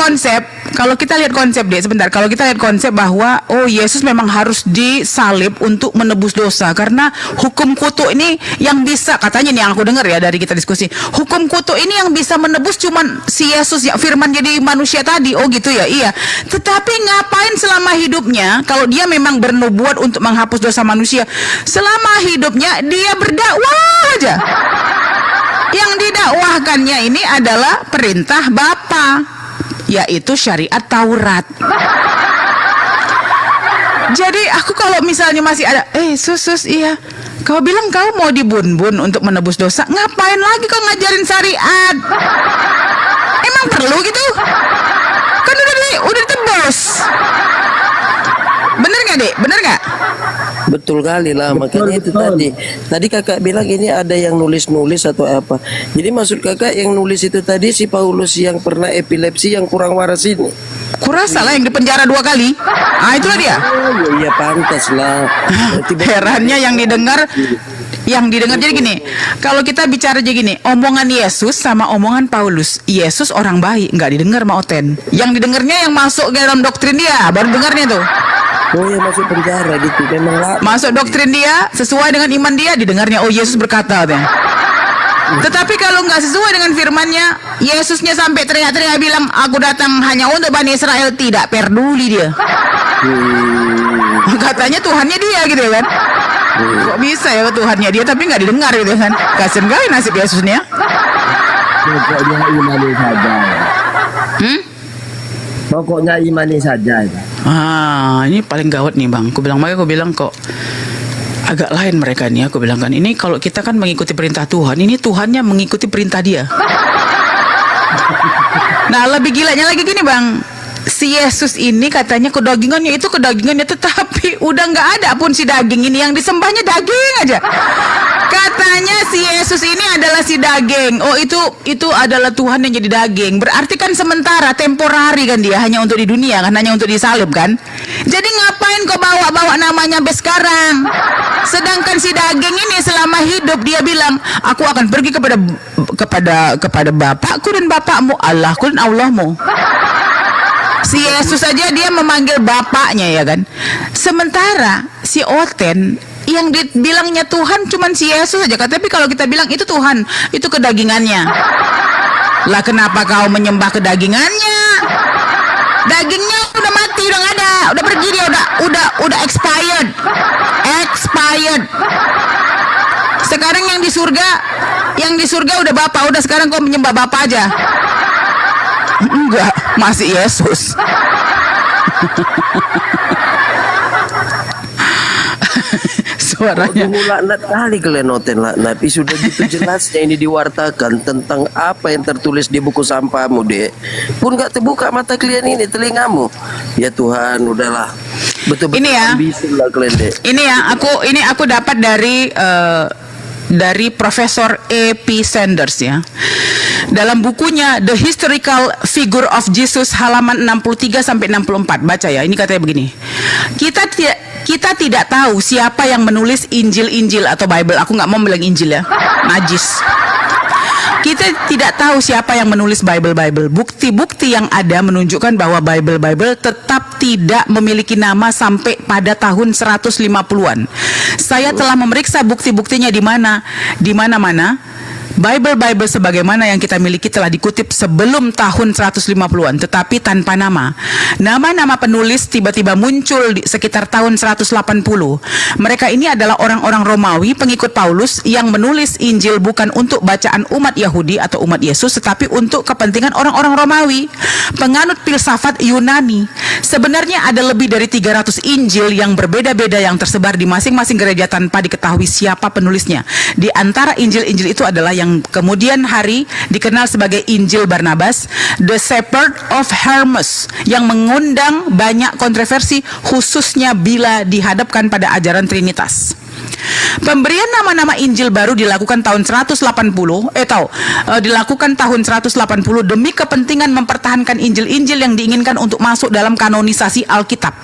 konsep deh sebentar, kalau kita lihat konsep bahwa Yesus memang harus disalib untuk menebus dosa, karena hukum kutuk ini yang bisa, katanya nih yang aku dengar ya dari kita diskusi, hukum kutuk ini yang bisa menebus cuman si Yesus ya, firman jadi manusia tadi. Oh gitu ya, iya. Tetapi ngapain selama hidupnya, kalau dia memang bernubuat untuk menghapus dosa manusia, selama hidupnya dia berdakwah aja. Yang didakwahkannya ini adalah perintah Bapa, yaitu syariat Taurat. Jadi aku kalau misalnya masih ada, sus, iya, kau bilang kau mau dibun-bun untuk menebus dosa, ngapain lagi kau ngajarin syariat? Emang perlu gitu? Kan udah ditebus. Bener nggak Dek? Bener nggak? Betul kali lah, makanya itu tadi kakak bilang ini ada yang nulis atau apa. Jadi maksud kakak yang nulis itu tadi si Paulus yang pernah epilepsi yang kurang waras ini. Kurasa lah yang dipenjara 2 kali. Itulah dia. Oh iya pantas lah. Herannya yang didengar jadi gini, kalau kita bicara jadi gini, omongan Yesus sama omongan Paulus, Yesus orang baik, nggak didengar sama Oten. Yang didengarnya yang masuk ke dalam doktrin dia, baru dengarnya tuh. Oh ya, masuk penjara gitu, memang lah. Masuk doktrin dia, sesuai dengan iman dia, didengarnya Yesus berkata katanya. Tetapi kalau nggak sesuai dengan firmannya, Yesusnya sampai teriak-teriak bilang, aku datang hanya untuk Bani Israel, tidak peduli dia. Katanya Tuhannya dia gitu kan. Kok bisa ya Tuhannya dia tapi nggak didengar gitu kan. Kasian kali nasib Yesusnya. Pokoknya imani saja. Pokoknya imani saja. Ini paling gawat nih Bang. Aku bilang kok agak lain mereka nih. Aku bilang kan, ini kalau kita kan mengikuti perintah Tuhan, ini Tuhannya mengikuti perintah dia. Nah lebih gilanya lagi gini Bang, si Yesus ini katanya kedagingannya, tetapi udah nggak ada pun si daging ini, yang disembahnya daging aja. Katanya si Yesus ini adalah si daging. Oh itu adalah Tuhan yang jadi daging. Berarti kan sementara, temporari kan dia, hanya untuk di dunia kan, hanya untuk disalib kan. Jadi ngapain kau bawa namanya sampai sekarang? Sedangkan si daging ini selama hidup dia bilang, aku akan pergi kepada Bapakku dan Bapakmu, Allahku dan Allahmu. Si Yesus saja dia memanggil Bapaknya ya kan. Sementara si Oten yang dibilangnya Tuhan cuman si Yesus saja. Tapi kalau kita bilang itu Tuhan, itu kedagingannya. Lah kenapa kau menyembah kedagingannya? Dagingnya udah mati, udah nggak ada, udah pergi dia, udah expired. Sekarang yang di surga udah Bapa, udah sekarang kau menyembah Bapa aja. Enggak, masih Yesus. Suaranya laknat kali kalian noten laknat. Sudah gitu jelasnya ini diwartakan tentang apa yang tertulis di buku sampahmu Dek. Pun gak terbuka mata kalian ini, telingamu. Ya Tuhan, udahlah. Betul-betul ini ya, ambisin lah kalian Dek. Ini aku dapat dari Profesor E.P. Sanders ya. Dalam bukunya The Historical Figure of Jesus halaman 63 sampai 64, baca ya. Ini katanya begini. Kita tidak tahu siapa yang menulis Injil atau Bible. Aku nggak mau bilang Injil ya, najis. Kita tidak tahu siapa yang menulis Bible. Bukti-bukti yang ada menunjukkan bahwa Bible tetap tidak memiliki nama sampai pada tahun 150-an. Saya telah memeriksa bukti-buktinya di mana-mana. Bible sebagaimana yang kita miliki telah dikutip sebelum tahun 150-an, tetapi tanpa nama. Nama-nama penulis tiba-tiba muncul di sekitar tahun 180. Mereka ini adalah orang-orang Romawi, pengikut Paulus, yang menulis Injil bukan untuk bacaan umat Yahudi atau umat Yesus, tetapi untuk kepentingan orang-orang Romawi, penganut filsafat Yunani. Sebenarnya ada lebih dari 300 Injil yang berbeda-beda yang tersebar di masing-masing gereja tanpa diketahui siapa penulisnya. Di antara Injil-Injil itu adalah yang kemudian hari dikenal sebagai Injil Barnabas, The Shepherd of Hermas, yang mengundang banyak kontroversi khususnya bila dihadapkan pada ajaran Trinitas. Pemberian nama-nama Injil baru dilakukan tahun 180 demi kepentingan mempertahankan Injil-Injil yang diinginkan untuk masuk dalam kanonisasi Alkitab.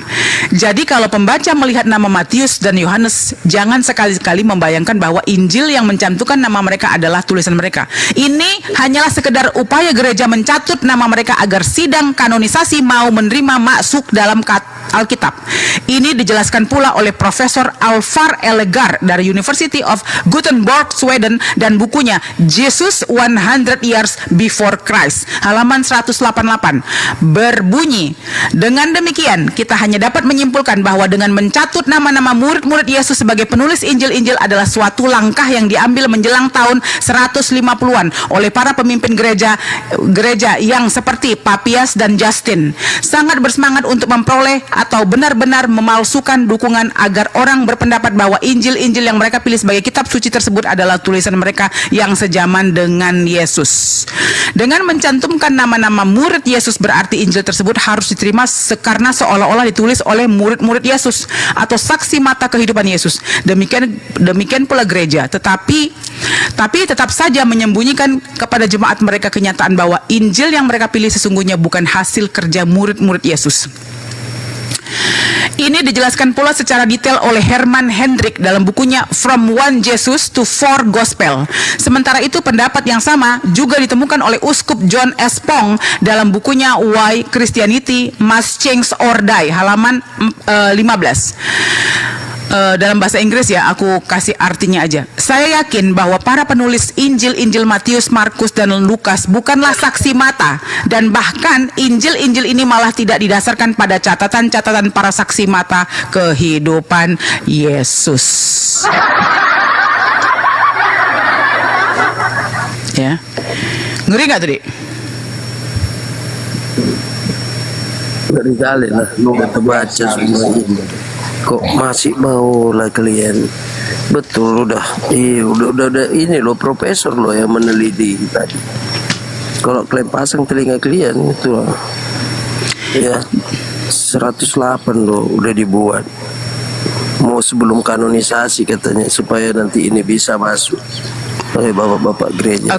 Jadi kalau pembaca melihat nama Matius dan Yohanes, jangan sekali-kali membayangkan bahwa Injil yang mencantumkan nama mereka adalah tulisan mereka. Ini hanyalah sekedar upaya gereja mencatut nama mereka agar sidang kanonisasi mau menerima masuk dalam Alkitab. Ini dijelaskan pula oleh Profesor Alvar Ellegaard dari University of Gothenburg, Sweden, dan bukunya Jesus 100 Years Before Christ, halaman 188, berbunyi, dengan demikian kita hanya dapat menyimpulkan bahwa dengan mencatut nama-nama murid-murid Yesus sebagai penulis Injil-Injil adalah suatu langkah yang diambil menjelang tahun 150-an oleh para pemimpin gereja yang seperti Papias dan Justin, sangat bersemangat untuk memperoleh atau benar-benar memalsukan dukungan agar orang berpendapat bahwa Injil-Injil yang mereka pilih sebagai kitab suci tersebut adalah tulisan mereka yang sejaman dengan Yesus. Dengan mencantumkan nama-nama murid Yesus, berarti Injil tersebut harus diterima karena seolah-olah ditulis oleh murid-murid Yesus atau saksi mata kehidupan Yesus. Demikian pula gereja, tetapi tetap saja menyembunyikan kepada jemaat mereka kenyataan bahwa Injil yang mereka pilih sesungguhnya bukan hasil kerja murid-murid Yesus. Ini dijelaskan pula secara detail oleh Herman Hendrik dalam bukunya From One Jesus to Four Gospel. Sementara itu pendapat yang sama juga ditemukan oleh Uskup John S. Pong dalam bukunya Why Christianity Must Change or Die, halaman 15. Dalam bahasa Inggris ya, aku kasih artinya aja. Saya yakin bahwa para penulis Injil Matius, Markus, dan Lukas bukanlah saksi mata, dan bahkan Injil-Injil ini malah tidak didasarkan pada catatan-catatan para saksi mata kehidupan Yesus. Ya, ngeri nggak tuh, Dik? Ngeri kali lah, lu udah baca semua ini. Kok masih mau lah kalian? Betul, udah ini loh profesor loh yang meneliti tadi. Kalau kalian pasang telinga kalian itu loh, ya 108 loh udah dibuat. Mau sebelum kanonisasi katanya supaya nanti ini bisa masuk oleh bapak-bapak gereja.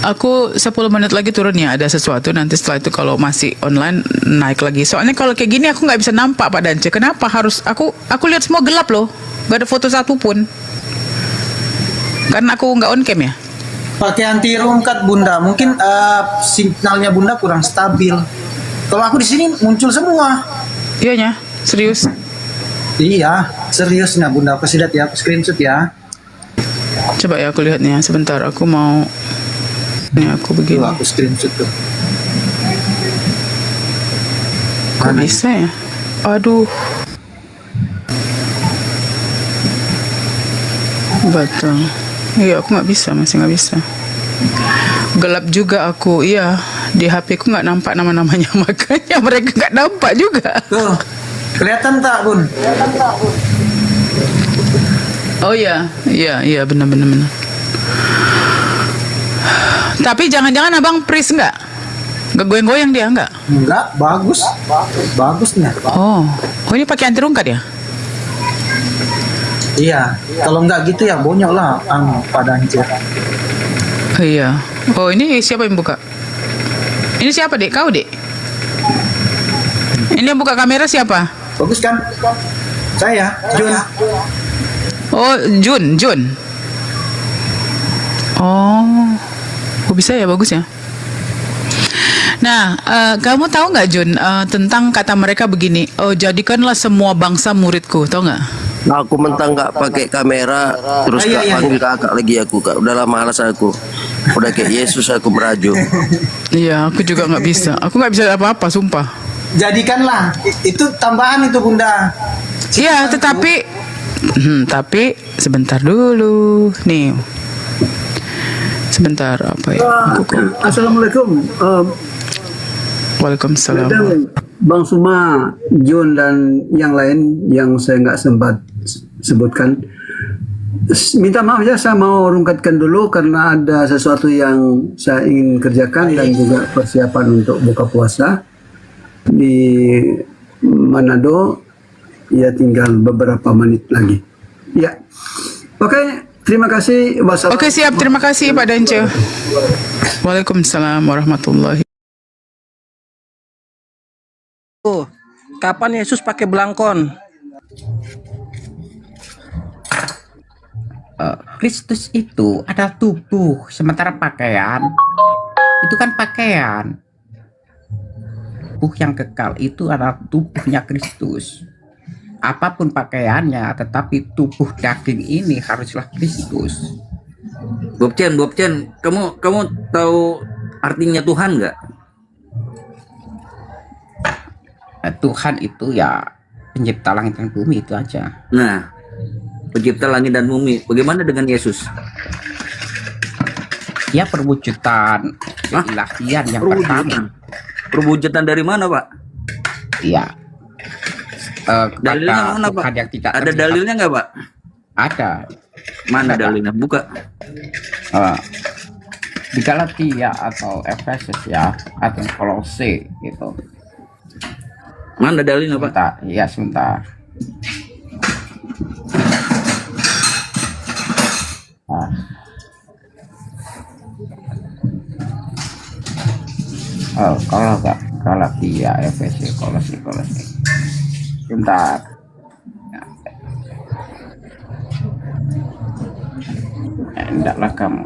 Aku 10 menit lagi turun ya, ada sesuatu, nanti setelah itu kalau masih online naik lagi. Soalnya kalau kayak gini aku nggak bisa nampak Pak Dance. Kenapa harus aku lihat semua gelap loh, nggak ada foto satu pun. Karena aku nggak on cam ya. Pakai anti rungkat Bunda, mungkin signalnya Bunda kurang stabil. Kalau aku di sini muncul semua. Iyanya, serius. Iya, serius nah Bunda, aku lihat ya, aku screenshot ya. Coba ya aku lihat nih, sebentar aku mau. Ini aku begini. Aku screenshot tuh. Kok bisa ya? Aduh. Betul. Iya, aku nggak bisa, masih nggak bisa. Gelap juga aku, iya. Di HP ku nggak nampak nama-namanya, makanya mereka nggak nampak juga. Tuh, kelihatan tak Bun? Oh iya, iya benar. Tapi jangan-jangan abang priest nggak goyang-goyang dia nggak? Enggak, bagusnya. Oh ini pakai anti rungkat ya? Iya, kalau nggak gitu ya bonyok lah pada anjir. Iya. Oh ini siapa yang buka? Ini siapa Dek? Kau Dek? Ini yang buka kamera siapa? Bagus kan? Saya, Jun. Oh Jun. Oh, kok bisa ya, bagus ya. Nah, kamu tahu nggak Jun tentang kata mereka begini? Oh, jadikanlah semua bangsa muridku, tahu nggak? Aku mentang nggak pakai kamera, terus Iya, gak iya, panggil iya. kakak lagi aku, kak. Udahlah malas aku. Udah kayak Yesus aku merajuk. Iya, aku juga nggak bisa. Aku nggak bisa apa-apa, sumpah. Jadikanlah itu tambahan itu Bunda. Iya, tapi sebentar dulu. Nih. Sebentar apa ya? Aku kok. Assalamualaikum. Waalaikumsalam. Dan Bang Suma, John dan yang lain yang saya nggak sempat sebutkan. Minta maaf ya, saya mau rungkatkan dulu karena ada sesuatu yang saya ingin kerjakan dan juga persiapan untuk buka puasa di Manado. Ya tinggal beberapa menit lagi. Ya, oke. Terima kasih. Oke, siap. Terima kasih Pak Dance. Waalaikumsalam warahmatullahi. Kapan Yesus pakai belangkon? Kristus itu adalah tubuh, sementara pakaian itu kan pakaian. Tubuh yang kekal itu adalah tubuhnya Kristus. Apapun pakaiannya, tetapi tubuh daging ini haruslah Kristus. Bob Chen, kamu tahu artinya Tuhan nggak? Tuhan itu ya pencipta langit dan bumi, itu aja. Nah, pencipta langit dan bumi. Bagaimana dengan Yesus? Ya perwujudan keilahian yang pertama. Perwujudan dari mana, Pak? Iya. Dalilnya mana, Pak? Ada dalilnya nggak, Pak? Ada. Mana dalilnya? Buka. Di Galatia atau Efesus ya, atau Kolose gitu. Mana dalilnya, Pak? Iya, sebentar. Kalau enggak Galatia, Efesus, Kolose. Sebentar. Hendaklah kamu.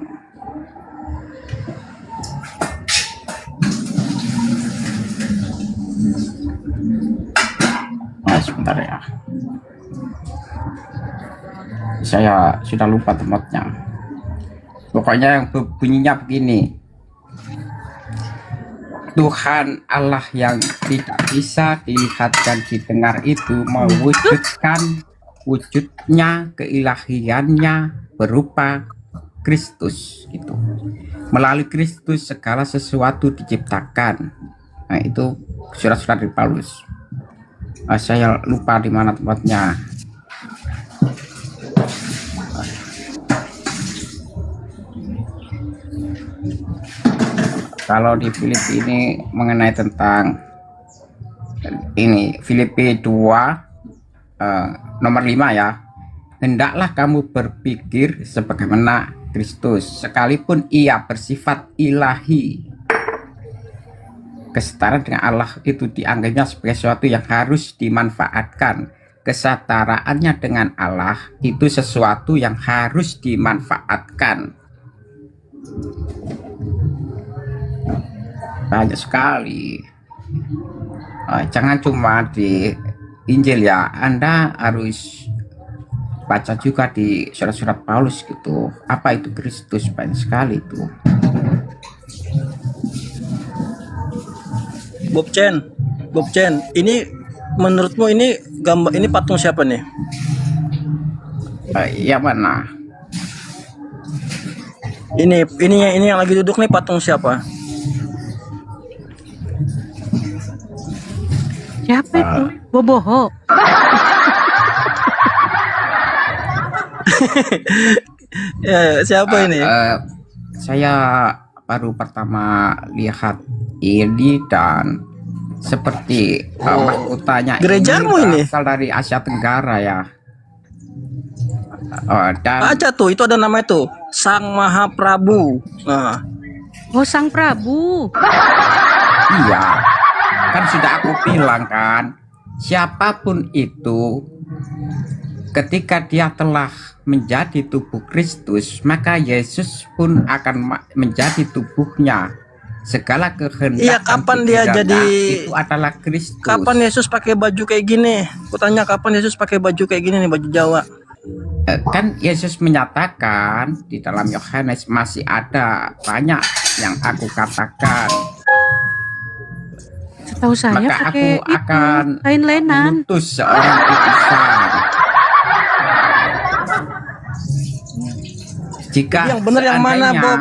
Sebentar ya. Saya sudah lupa tempatnya. Pokoknya yang bunyinya begini. Tuhan Allah yang tidak bisa dilihat dan didengar itu mewujudkan wujudnya, keilahiannya berupa Kristus itu. Melalui Kristus segala sesuatu diciptakan. Nah, itu surat-surat dari Paulus. Saya lupa di mana tempatnya. Kalau di Filipi ini mengenai tentang ini Filipi 2 nomor 5 ya. Hendaklah kamu berpikir sebagaimana Kristus, sekalipun ia bersifat ilahi. Kesetaraan dengan Allah itu dianggapnya sebagai sesuatu yang harus dimanfaatkan. Kesetaraannya dengan Allah itu sesuatu yang harus dimanfaatkan. Banyak sekali. Jangan cuma di Injil ya, Anda harus baca juga di surat-surat Paulus gitu. Apa itu Kristus? Banyak sekali itu. Bob Chen, ini menurutmu ini gambar ini patung siapa nih? Yang mana? Ini yang lagi duduk nih patung siapa? Siapa itu? Boboho. Ya, siapa ini? Saya baru pertama lihat ini dan seperti mahkotanya gerejamu ini berasal dari Asia Tenggara ya. Dan baca tuh, itu ada nama itu Sang Mahaprabu. Nah. Oh, Sang Prabu. Iya, kan sudah aku bilang kan, siapapun itu ketika dia telah menjadi tubuh Kristus, maka Yesus pun akan menjadi tubuhnya. segala kehendak. Iya, kapan dia jadi itu adalah Kristus. Kapan Yesus pakai baju kayak gini? Aku tanya kapan Yesus pakai baju kayak gini nih, baju Jawa. Kan Yesus menyatakan di dalam Yohanes masih ada banyak yang aku katakan. Setahu saya Maka pakai aku akan kain lenan. mengutus seorang utusan. Jika yang benar yang mana, Bob?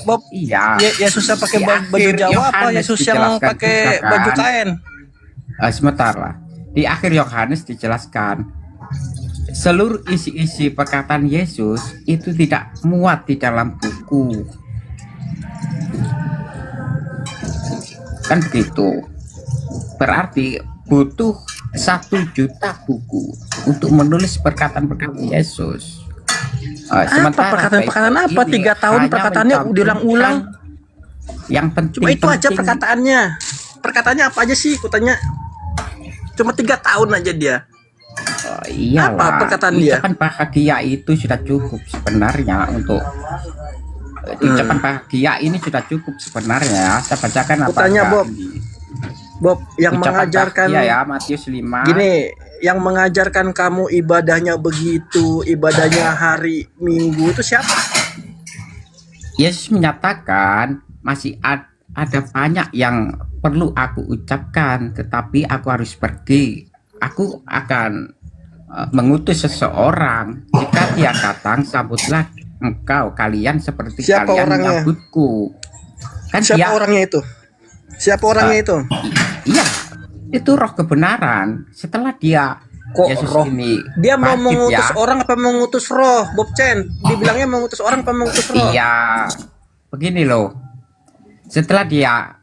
Bob, iya. Yesusnya pakai Di baju akhir Jawa apa Yohanes Yesus yang dijelaskan pakai juga kan. baju kain? Sebentar lah. Di akhir Yohanes dijelaskan seluruh isi-isi perkataan Yesus itu tidak muat di dalam buku. Kan begitu. Berarti butuh 1 juta buku untuk menulis perkataan-perkataan Yesus. Apa perkataan-perkataan apa? 3 tahun perkataannya diulang-ulang. Yang penting. Cuma itu aja perkataannya. Perkataannya apa aja sih? Kutanya. Cuma 3 tahun aja dia. Iya. Apa perkataan dia? Ucapan bahagia itu sudah cukup sebenarnya untuk ucapan bahagia ini sudah cukup sebenarnya. Saya bacakan apa? Kutanya Bob, yang ucapan mengajarkan bahagia ya Matius 5. Gini, yang mengajarkan kamu ibadahnya begitu, ibadahnya hari Minggu itu siapa? Yesus menyatakan masih ada banyak yang perlu aku ucapkan, tetapi aku harus pergi. Aku akan mengutus seseorang. Jika dia datang, sambutlah engkau kalian seperti Siapa kalian orangnya? menyambutku. Kan Siapa orangnya itu? Siapa orangnya itu? Iya, itu roh kebenaran. Setelah dia Kok Yesus roh? ini Dia mau bangkit mengutus ya. orang apa mengutus roh? Bob Chen, dibilangnya mengutus orang apa mengutus roh? Iya, begini loh. Setelah dia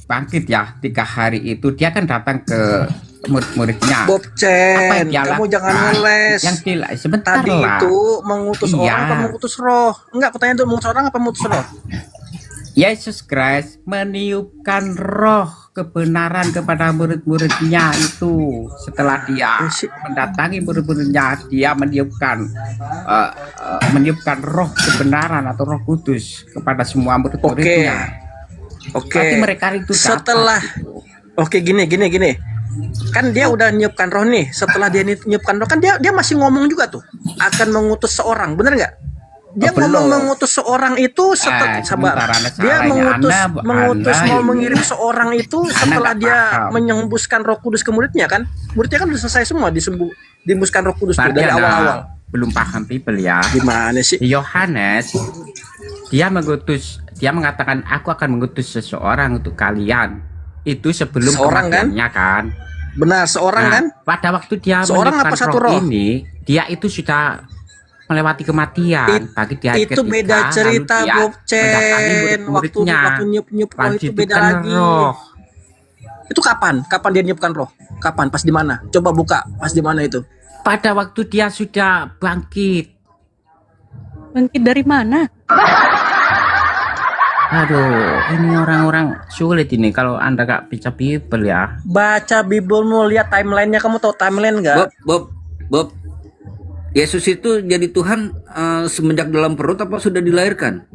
bangkit ya 3 hari itu, dia kan datang ke murid-muridnya. Bob Chen, dia kamu lakukan? jangan ngeles. Yang sebentar Tadi lah. itu mengutus Iya. orang apa mengutus roh? Enggak, aku tanya dulu mengutus orang apa mengutus roh? Yesus Kristus meniupkan roh kebenaran kepada murid-muridnya itu. Setelah dia mendatangi murid-muridnya, dia meniupkan roh kebenaran atau Roh Kudus kepada semua murid-muridnya. Oke. Berarti mereka itu Setelah gini. Kan dia udah niupkan roh nih. Setelah dia niupkan roh kan dia masih ngomong juga tuh akan mengutus seorang, bener nggak? Dia ngomong mengutus seorang itu setelah dia mengutus mau mengirim seorang itu setelah dia menyembuskan Roh Kudus ke muridnya kan? Muridnya kan udah selesai semua diembuskan Roh Kudus tuh dari awal-awal. Belum paham people ya. Gimana sih? Yohanes dia mengatakan aku akan mengutus seseorang untuk kalian. Itu sebelum Seorang kematiannya kan? Benar, seorang kan? Pada waktu dia Seorang apa meniupkan satu roh? ini, dia itu sudah melewati kematian. Bagi dia Itu beda cerita, Bob Chen. Waktu niup roh itu beda lagi. Itu kapan? Kapan dia niupkan roh? Kapan? Pas di mana? Coba buka. Pas di mana itu? Pada waktu dia sudah bangkit. Bangkit dari mana? Aduh, ini orang-orang sulit ini kalau Anda gak baca Bible ya. Baca Bibelmu, lihat timelinenya. Kamu tahu timeline nggak? Bob, Yesus itu jadi Tuhan semenjak dalam perut apa sudah dilahirkan?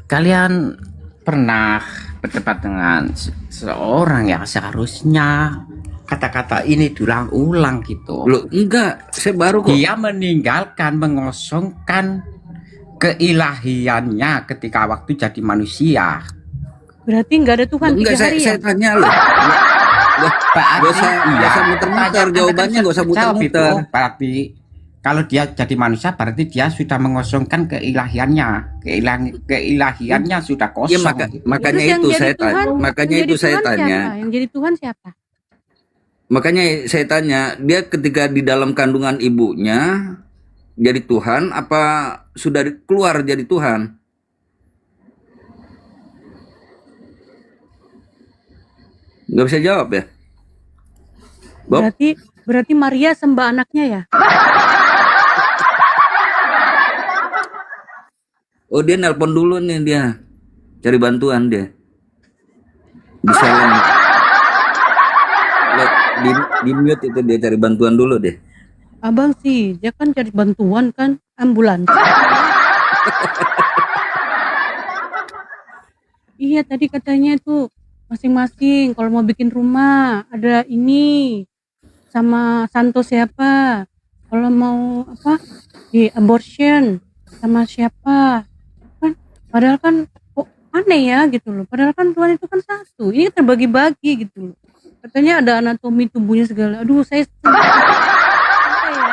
Kalian pernah berdebat dengan seorang yang seharusnya kata-kata ini diulang-ulang gitu? Loh, enggak, saya baru kok. Dia meninggalkan, mengosongkan keilahiannya ketika waktu jadi manusia. Berarti nggak ada Tuhan Enggak, 3 hari saya ya? tanya loh. Gak usah muter-muter jawabannya, gak usah muter-muter. Berarti kalau dia jadi manusia, berarti dia sudah mengosongkan keilahiannya. Keilahiannya sudah kosong. Ya, makanya Terus itu yang saya jadi tanya. Tuhan- Makanya yang itu jadi saya Tuhan tanya. siapa? Yang jadi Tuhan siapa? Makanya saya tanya, dia ketika di dalam kandungan ibunya jadi Tuhan apa sudah keluar jadi Tuhan? Nggak bisa jawab ya? Bob? Berarti Maria sembah anaknya ya? Oh, dia nelpon dulu nih dia. Cari bantuan dia. Di silent. Di mute itu dia cari bantuan dulu deh. Abang sih, dia kan cari bantuan kan, ambulans. Iya tadi katanya tuh masing-masing kalau mau bikin rumah ada ini sama Santo siapa. Kalau mau apa di abortion sama siapa. Kan padahal kan kok aneh ya gitu loh. Padahal kan Tuhan itu kan satu. Ini terbagi-bagi gitu loh. Katanya ada anatomi tubuhnya segala. Aduh saya apa ya?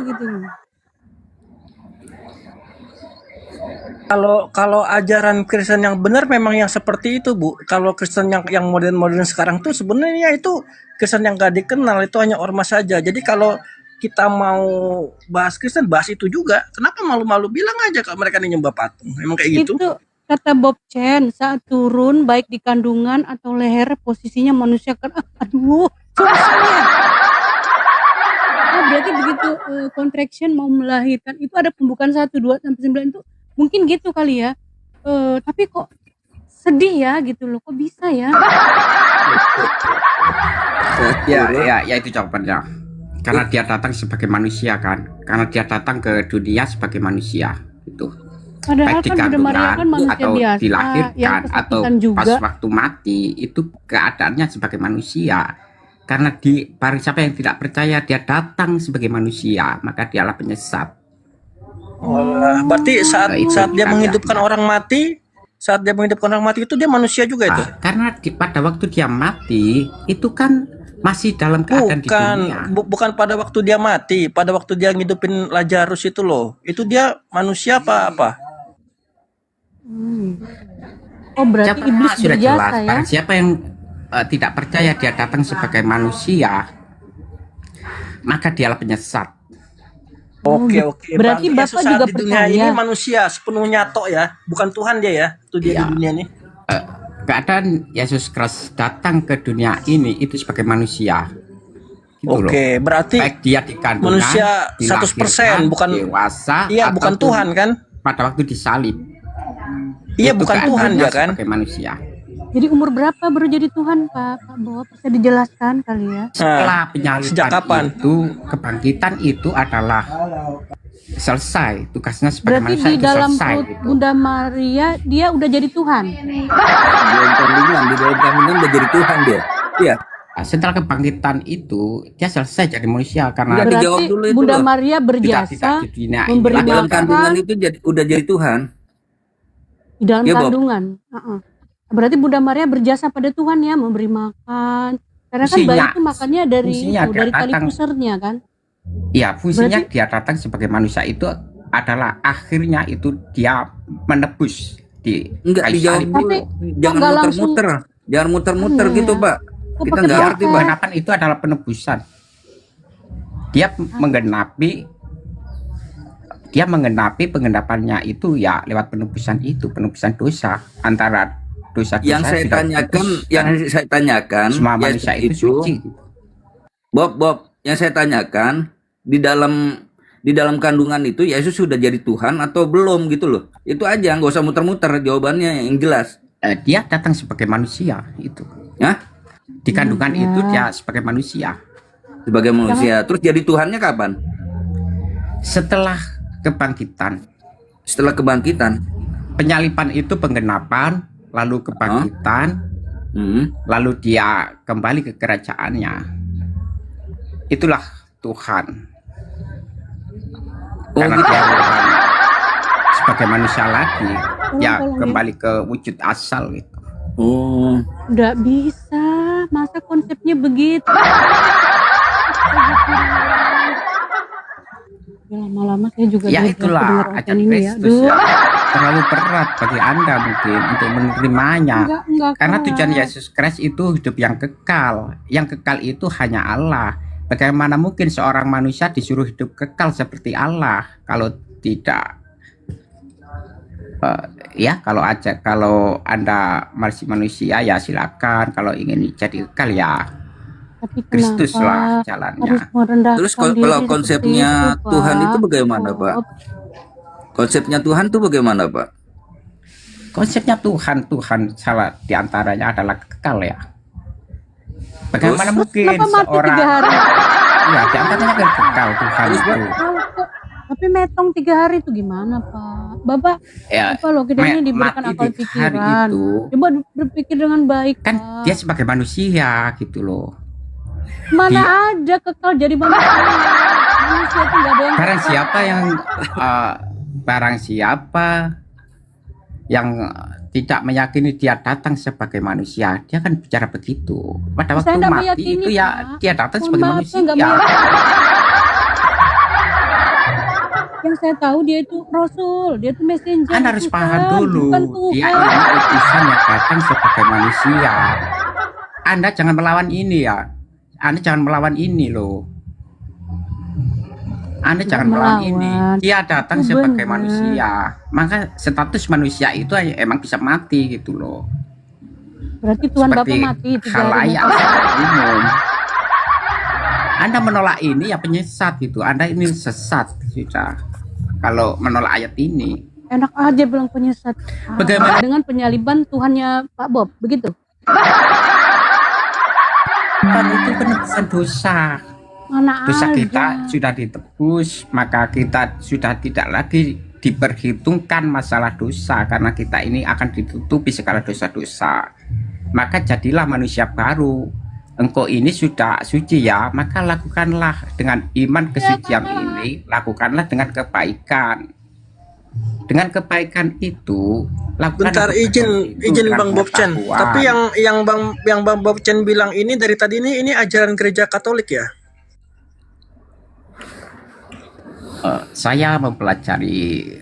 Gitu loh. Kalau ajaran Kristen yang benar memang yang seperti itu, Bu. Kalau Kristen yang modern-modern sekarang tuh sebenarnya itu Kristen yang gak dikenal, itu hanya ormas saja. Jadi kalau kita mau bahas Kristen, bahas itu juga. Kenapa malu-malu, bilang aja kalau mereka ini nyembah patung. Emang kayak gitu. Itu kata Bob Chen, saat turun baik di kandungan atau leher posisinya manusia kan aduh susahnya. Oh, berarti begitu contraction mau melahirkan itu ada pembukaan 1, 2 sampai 9 itu mungkin gitu kali ya. Tapi kok sedih ya gitu loh, kok bisa ya? Ya itu jawabannya. Karena dia datang sebagai manusia kan. Karena dia datang ke dunia sebagai manusia itu. Padahal Baik di kan Bunda Maria kandungan kan manusia atau biasa yang dilahirkan atau kesakitan juga. pas waktu mati itu keadaannya sebagai manusia. Karena barang siapa yang tidak percaya dia datang sebagai manusia, maka dialah penyesat. Berarti saat Itu dia keadaannya. menghidupkan orang mati, itu dia manusia juga itu. Karena pada waktu dia mati itu kan masih dalam keadaan di dunia. Bukan pada waktu dia mati, pada waktu dia ngidupin Lazarus itu loh. Itu dia manusia apa? Oh berarti Siapa- iblis sudah berjasa jelas. ya? Barang siapa yang tidak percaya dia datang sebagai manusia, maka dialah penyesat. Oke. Berarti Bang, Bapak Yesus juga saat di dunia percaya? ini manusia sepenuhnya tok ya, bukan Tuhan dia ya. Itu dia di dunia ini. Keadaan Yesus Kristus datang ke dunia ini itu sebagai manusia. Gitu Oke, loh. berarti baik dia di kandungan, manusia 100%, dilahirkan, bukan dewasa, Iya, bukan ataupun Tuhan kan? Pada waktu disalib. Iya, Itu bukan Tuhan keadaannya dia kan? sebagai manusia. Jadi umur berapa baru jadi Tuhan Pak Bob? Bisa dijelaskan kali ya? Setelah penyaliban sejak kapan? itu, kebangkitan itu adalah selesai. Tugasnya sebagai Berarti manusia di itu dalam selesai. perut Bunda Maria dia udah jadi Tuhan. Di dalam kandungan udah jadi Tuhan dia. Iya. Nah, setelah kebangkitan itu dia selesai jadi manusia karena Berarti Bunda Maria berjasa di dunia memberi ini. dalam makan kandungan itu udah jadi Tuhan. di dalam Iya, Bob. kandungan. Berarti Bunda Maria berjasa pada Tuhan ya, memberi makan. Karena kan bayi Fungsinya- itu makannya dari fungsinya itu, dari tali datang- pusarnya kan. Ya, fungsinya Berarti- dia datang sebagai manusia itu adalah akhirnya itu dia menebus di Enggak kayu dijawab salib. dulu. Jangan nggak langsung- muter-muter. Jangan muter-muter Aneh. gitu, Pak. Kok Kita pakai nggak ngerti, Pak. Penggenapan itu adalah penebusan. Dia menggenapi penggenapannya itu ya lewat penebusan dosa antara dosa-dosa Yang saya sudah tanyakan, ditebus. Semua manusia itu suci. Bob, yang saya tanyakan di dalam kandungan itu Yesus sudah jadi Tuhan atau belum gitu loh. Itu aja, nggak usah muter-muter jawabannya yang jelas. Dia datang sebagai manusia itu. Hah? Di kandungan itu dia sebagai manusia. Sebagai manusia. Terus jadi Tuhannya kapan? Setelah kebangkitan. Setelah kebangkitan. Penyaliban itu penggenapan, lalu kebangkitan, lalu dia kembali ke kerajaannya. Itulah Tuhan. Karena gitu. dia bukan sebagai manusia lagi, ya Tolong ya. kembali ke wujud asal gitu. Nggak bisa, masa konsepnya begitu. Lama-lama saya juga Ya belajar itulah dengar ajaran ocehan ini ya. Kristus ya. Duh. Terlalu berat bagi Anda mungkin untuk menerimanya. Enggak Karena keras. tujuan Yesus Kristus itu hidup yang kekal. Yang kekal itu hanya Allah. Bagaimana mungkin seorang manusia disuruh hidup kekal seperti Allah kalau tidak? Kalau Anda masih manusia ya silakan. Kalau ingin jadi kekal ya Tapi Kristus lah kenapa jalannya. harus merendahkan Terus diri kalau seperti konsepnya itu, Tuhan Pak? itu bagaimana, Pak? Konsepnya Tuhan itu bagaimana, Pak? Konsepnya Tuhan salah diantaranya adalah kekal ya. Bagaimana Terus mungkin kenapa mati seorang 3 hari? ya diantaranya kan kekal Tuhan itu. Tapi metong 3 hari itu gimana Pak? Bapak Ya, apa loh kita ini diberikan mati akal di hari pikiran. itu. Coba berpikir dengan baik. Kan Pak. dia sebagai manusia gitu loh. Mana ada kekal jadi manusia. Manusia itu nggak ada yang Barang kekal. siapa yang barang siapa yang tidak meyakini dia datang sebagai manusia, dia kan bicara begitu. Pada waktu Saya nggak mati meyakini, itu ya Pak. dia datang Mohon sebagai maaf, manusia. saya nggak meyakini. Yang saya tahu dia itu rasul, dia itu messenger. Anda harus Tuhan, paham dulu, bukan dia Tuhan. ini utusan yang datang sebagai manusia. Anda jangan melawan ini ya. Anda jangan melawan ini loh. Anda jangan melawan ini. Dia datang Itu sebagai benar. manusia. Maka status manusia itu emang bisa mati gitu loh. Berarti Tuhan Bapak Seperti mati 3 hari khalayak mati. secara umum. Anda menolak ini ya penyesat gitu. Anda ini sesat sudah. Kalau menolak ayat ini. Enak aja bilang penyesat. Bagaimana Dengan penyaliban Tuhannya Pak Bob, begitu? kan itu penebusan dosa. Mana Dosa ada. kita sudah ditebus, maka kita sudah tidak lagi diperhitungkan masalah dosa karena kita ini akan ditutupi segala dosa-dosa. Maka jadilah manusia baru. Engkau ini sudah suci ya, maka lakukanlah dengan iman kesucian ini, lakukanlah dengan kebaikan. Dengan kebaikan itu, lakukan Bentar izin Bang Bob Chen. Tapi yang Bang Bob Chen bilang ini dari tadi ini ajaran gereja Katolik ya? Saya mempelajari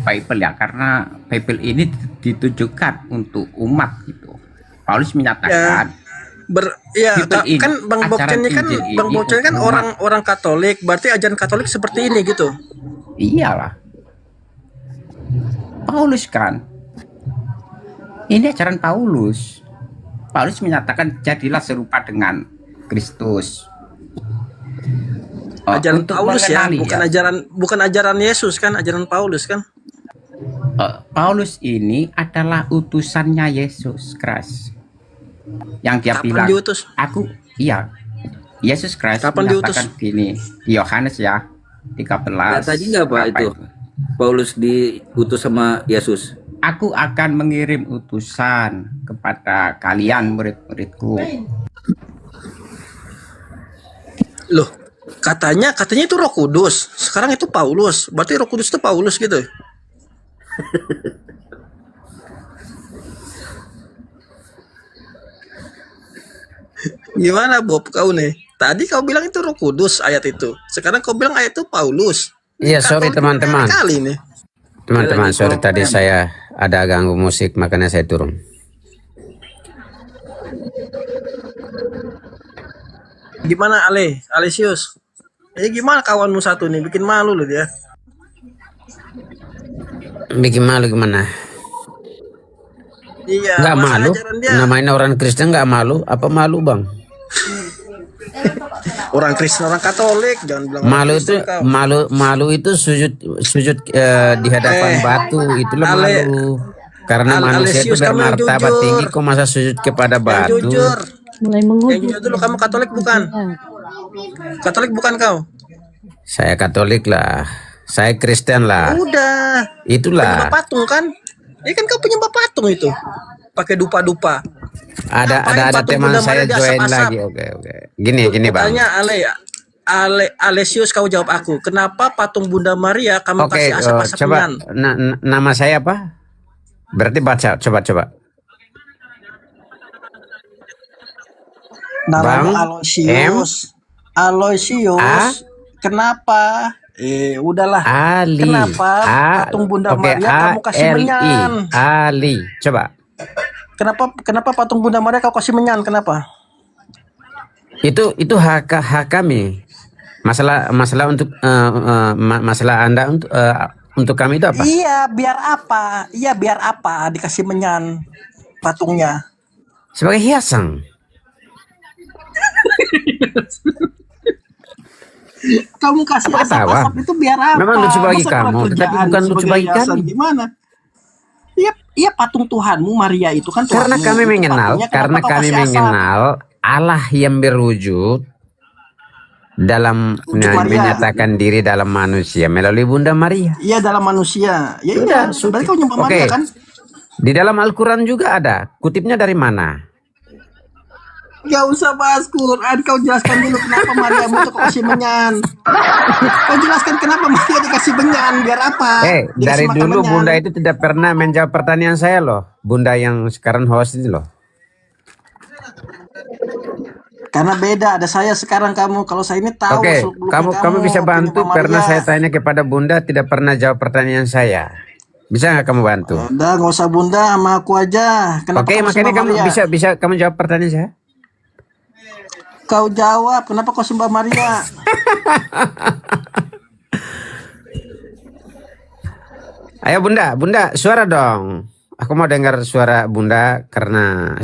Bible ya, karena Bible ini ditujukan untuk umat gitu. Paulus menyatakan Bible ini, kan Bang Bob ajaran Chen ini kan Injil ini Bang Bob Chen kan untuk umat. orang Katolik, berarti ajaran Katolik seperti ini gitu. Iyalah. Paulus kan. Ini ajaran Paulus. Paulus menyatakan jadilah serupa dengan Kristus. Ajaran Untuk Paulus ya, mengenali bukan ajaran Yesus kan, ajaran Paulus kan. Paulus ini adalah utusannya Yesus Kristus. Yang dia Kapan bilang, diutus? iya. Yesus Kristus Kapan menyatakan gini, di Yohanes ya, 13. Nah, tadi nggak Pak itu? Paulus diutus sama Yesus. Aku akan mengirim utusan kepada kalian murid-muridku. Loh, katanya itu Roh Kudus. Sekarang itu Paulus. Berarti Roh Kudus itu Paulus gitu. Gimana Bob kau nih? Tadi kau bilang itu Roh Kudus ayat itu. Sekarang kau bilang ayat itu Paulus. Iya, sorry teman-teman. Kali nih. Teman-teman, sorry tadi saya ada ganggu musik makanya saya turun. Gimana Alesius? Ini gimana kawanmu satu nih? Bikin malu loh dia. Bikin malu gimana? Iya. Nggak masa malu? ajaran dia. Namanya orang Kristen nggak malu? Apa malu bang? Orang Kristen, orang Katolik, jangan bilang orang Malu itu Kristen, kau. malu itu sujud di hadapan batu, itulah malu. Karena manusia itu Alesius, kamu yang bermartabat jujur. tinggi, kok masa sujud kepada Yang batu? jujur. Mulai Yang menguji. jujur dulu, kamu Katolik bukan? Katolik bukan kau? Saya Katolik lah, saya Kristen lah. Udah. Itulah. Penyembah patung kan? Ini kan kau penyembah patung itu. Pakai dupa-dupa. Ada patung teman Bunda saya Maria join diasap-asap? lagi. Oke. Gini bang. Tanya Alesius, kau jawab aku. Kenapa patung Bunda Maria kamu Oke, kasih asap-asap coba nyan? nama saya apa? Berarti baca, coba. Namanya Bang, Aloysius. Aloysius. Kenapa? Udahlah. Ali. Kenapa patung Bunda Oke, Maria kamu kasih ALI. menyan? Ali, coba. Kenapa patung Bunda Maria kau kasih menyan? Kenapa? Itu hak kami. Masalah untuk masalah Anda untuk kami itu apa? Iya, biar apa? Iya, biar apa dikasih menyan patungnya? Sebagai hiasan. Kamu kasih Apa asap-asap ketawa? itu biar apa? Memang lucu bagi Masa kamu, kalau tetapi kerjaan bukan lucu sebagai bagi hiasan kami. Gimana? Iya, patung Tuhanmu Maria itu kan Tuhanmu. Karena kami Itu mengenal, patungnya, kenapa kau kasih asap? Allah yang berwujud dalam Maria. menyatakan diri dalam manusia melalui Bunda Maria. Iya dalam manusia. Ya Sudah. iya, berarti kau nyembah Oke. Maria kan? Di dalam Al-Quran juga ada. Kutipnya dari mana? Gak usah bahas Quran, kau jelaskan dulu kenapa Maria itu kau kasih menyan. Kau jelaskan kenapa Maria dikasih menyan, biar apa? Dari Dikasih makan dulu menyan. Bunda itu tidak pernah menjawab pertanyaan saya loh. Bunda yang sekarang host ini loh. Karena beda, ada saya sekarang kamu. Kalau saya ini tahu Oke, seluk-beluknya kamu bisa bantu penyembah karena Maria. saya tanya kepada Bunda tidak pernah jawab pertanyaan saya. Bisa nggak kamu bantu? Udah, nggak usah Bunda, sama aku aja. Kenapa Oke, kau makanya sembah kamu Maria? bisa kamu jawab pertanyaan saya. Kau jawab, kenapa kau sembah Maria? Ayo Bunda, suara dong. Aku mau dengar suara Bunda karena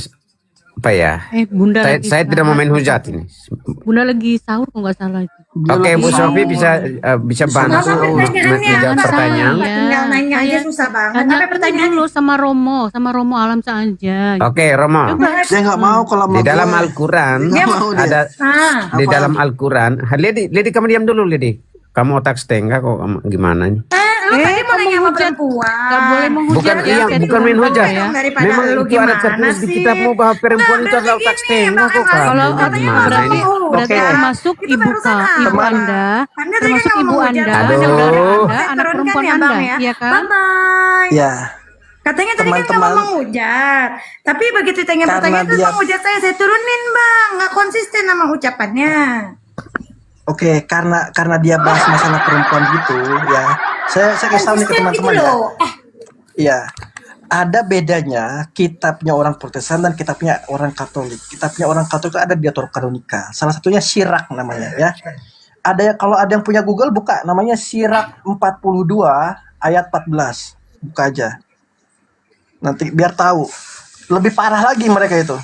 apa ya? Bunda lagi Saya tidak mau main hujat ini. Bunda lagi sahur kok nggak salah itu. Oke, Bu Sofi bisa bantu menjawab pertanyaan. Tinggal nanya aja susah banget. Tanya dulu sama Romo Alam saja. Oke, Romo. Dia nggak mau kalau Di dalam Al-Quran Nggak mau dia. ada di Apa? dalam Al-Quran. Lady kamu diam dulu, Lady. Kamu otak setengah kok gimana nih? Lu tadi mau nanya sama perempuan. Gak boleh menghujat Bukan bukan main hujat. Memang itu ada tertulis di kitabmu bahwa perempuan itu adalah otak setengah kok. Kalau Gimana ini? berarti termasuk ibu Anda, termasuk ibu Anda, Aduh. saudara Anda, anak perempuan ya, Anda, Bang, ya? iya kan? Bye-bye. Ya. Katanya tadi kan kamu Teman-teman. menghujat. Tapi begitu tanya Karena pertanyaan itu dia- menghujat saya turunin bang. Nggak konsisten sama ucapannya. Oke, karena dia bahas masalah perempuan gitu ya. Saya kasih tahu nih ke Konsisten teman-teman gitu ya. loh. Iya. Ada bedanya kitabnya orang Protestan dan kitabnya orang Katolik. Kitabnya orang Katolik itu ada di Deuterononika. Salah satunya Sirak namanya ya. Ada kalau ada yang punya Google buka namanya Sirak 42 ayat 14. Buka aja. Nanti biar tahu. Lebih parah lagi mereka itu.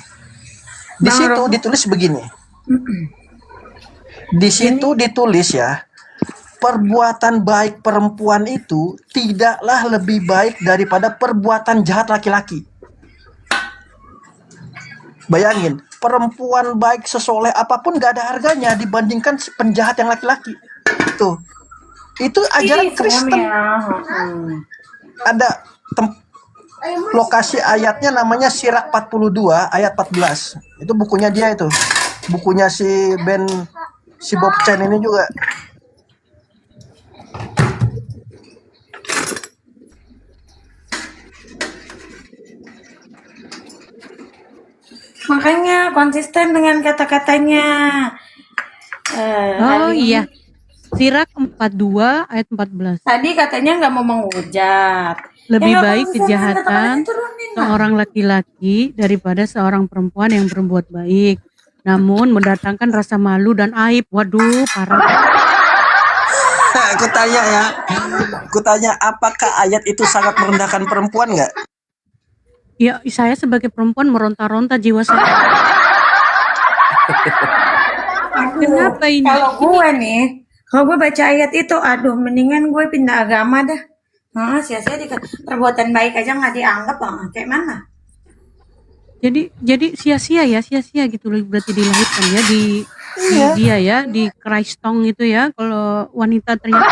Di Bang situ Romo. ditulis begini. Di situ ditulis ya, perbuatan baik perempuan itu tidaklah lebih baik daripada perbuatan jahat laki-laki. Bayangin, perempuan baik sesoleh apapun gak ada harganya dibandingkan si penjahat yang laki-laki. Itu ajaran Kristen. Ada lokasi ayatnya namanya Sirak 42 ayat 14. Itu bukunya dia itu. Bukunya si Bob Chen ini juga. Makanya konsisten dengan kata-katanya. Oh iya. Sirak 42 ayat 14. Tadi katanya nggak mau menghujat. Lebih Ya, nggak baik konsisten dengan kejahatan kata-katanya, turunin lah. seorang laki-laki daripada seorang perempuan yang berbuat baik, namun mendatangkan rasa malu dan aib. Waduh, parah. Aku tanya ya. Aku tanya apakah ayat itu sangat merendahkan perempuan nggak? Ya, saya sebagai perempuan meronta-ronta jiwa saya. Kenapa ini? Kalau gue nih, kalau gue baca ayat itu, aduh, mendingan gue pindah agama dah. Sia-sia perbuatan baik aja nggak dianggap, kayak mana? Jadi sia-sia gitu loh, berarti dilahirkan ya di dia ya, di Kristong itu ya, kalau wanita ternyata.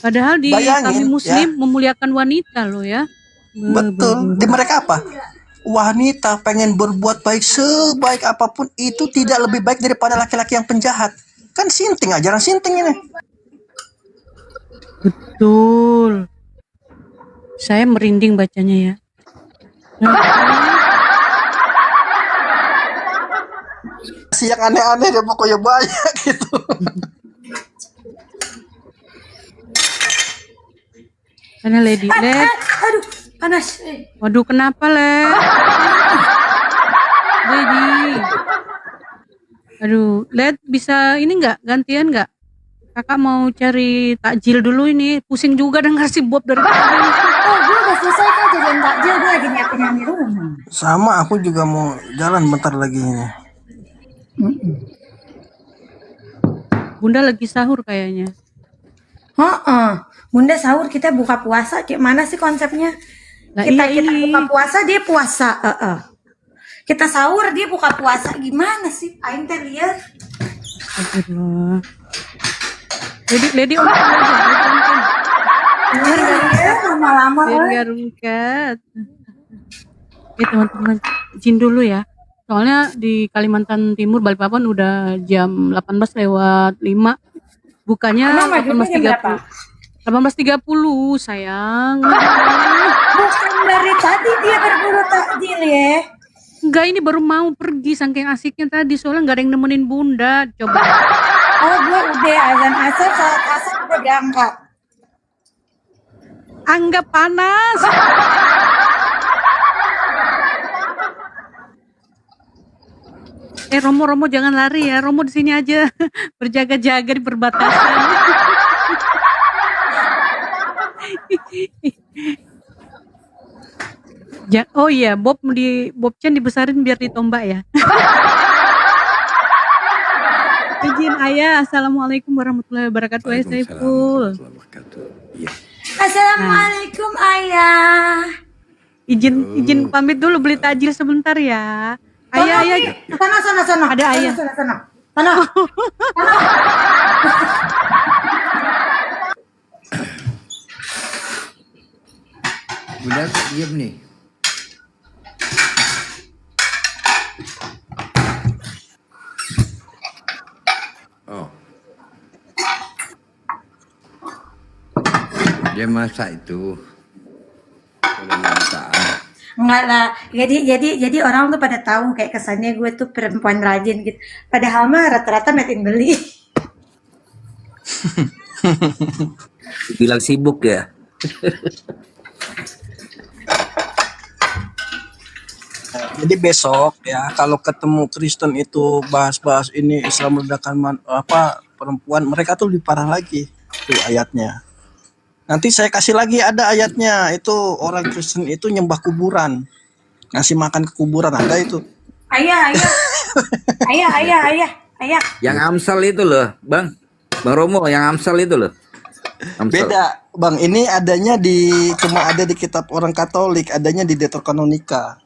Padahal di Bayangin, kami muslim ya. memuliakan wanita loh ya. Betul. Di mereka apa? Wanita pengen berbuat baik sebaik apapun itu tidak lebih baik daripada laki-laki yang penjahat. Kan sinting, ajaran sinting ini. Betul. Saya merinding bacanya ya. Si yang aneh-aneh dia pokoknya banyak gitu. Mana Lady? Led. Aduh, panas. Waduh, kenapa Led? Lady. Aduh, Led bisa ini nggak gantian nggak? Kakak mau cari takjil dulu ini. Pusing juga dengar si Bob dari tadi. Oh, gue udah selesai kan jajan takjil, gue lagi nyiapin di rumah. Sama, aku juga mau jalan bentar lagi ini. Bunda lagi sahur kayaknya. Bunda sahur, kita buka puasa. Kayak mana sih konsepnya? Nah, kita iya. buka puasa, dia puasa. Kita sahur dia buka puasa, gimana sih? Aing teh lihat. Astagfirullah. Lady on cam aja, Lady on cam. Lama-lama. Biar nggak rungkat. Oke teman-teman, izin dulu ya. Soalnya di Kalimantan Timur, Balikpapan udah jam 18:05. Bukanya Emang maghribnya jam 18.30. 18.30 sayang. Bukan dari tadi dia berburu takjil ya. Enggak, ini baru mau pergi saking asiknya tadi. Soalnya nggak ada yang nemenin bunda. Coba. Oh gue udah azan asar, salat asar udah berangkat. Anggap panas. Romo jangan lari ya. Romo di sini aja berjaga-jaga di perbatasan. Oh iya, Bob Chen dibesarin biar ditombak ya. Izin ayah. Assalamualaikum warahmatullahi wabarakatuh. Ayah Saiful. Assalamualaikum ayah. Izin pamit dulu beli takjil sebentar ya. Ayah. Sana. Ada ayah. Sana. Bunda diam nih. Oh. Dia masak itu. Kalau masak. Enggak lah, jadi orang tuh pada tahu kayak kesannya gue tuh perempuan rajin gitu. Padahal mah rata-rata metin beli. Bilang sibuk ya. Jadi besok ya kalau ketemu Kristen itu bahas-bahas ini Islam merendahkan perempuan, mereka tuh lebih parah lagi tuh ayatnya. Nanti saya kasih lagi ada ayatnya, itu orang Kristen itu nyembah kuburan, ngasih makan ke kuburan, ada itu. Ayah. Yang Amsal itu loh, Bang Romo, yang Amsal itu loh. Amsal. Beda, Bang. Ini adanya cuma ada di kitab orang Katolik, adanya di Deuterononika.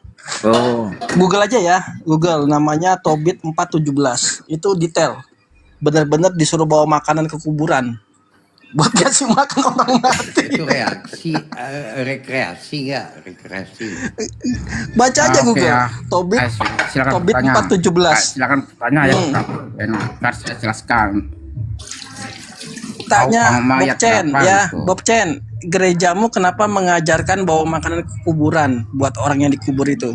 Oh. Google aja ya, Google namanya Tobit 4:17. Itu detail. Benar-benar disuruh bawa makanan ke kuburan. Buat kasih makan orang mati. Itu rekreasi nggak? Rekreasi. Baca aja Google. Ya. Tobit Silakan Tobit bertanya. 4:17. Silakan bertanya ya. Ntar saya jelaskan. Tanya Mau Bob Chen apa ya, gitu. Bob Chen, gerejamu kenapa mengajarkan bawa makanan ke kuburan buat orang yang dikubur itu?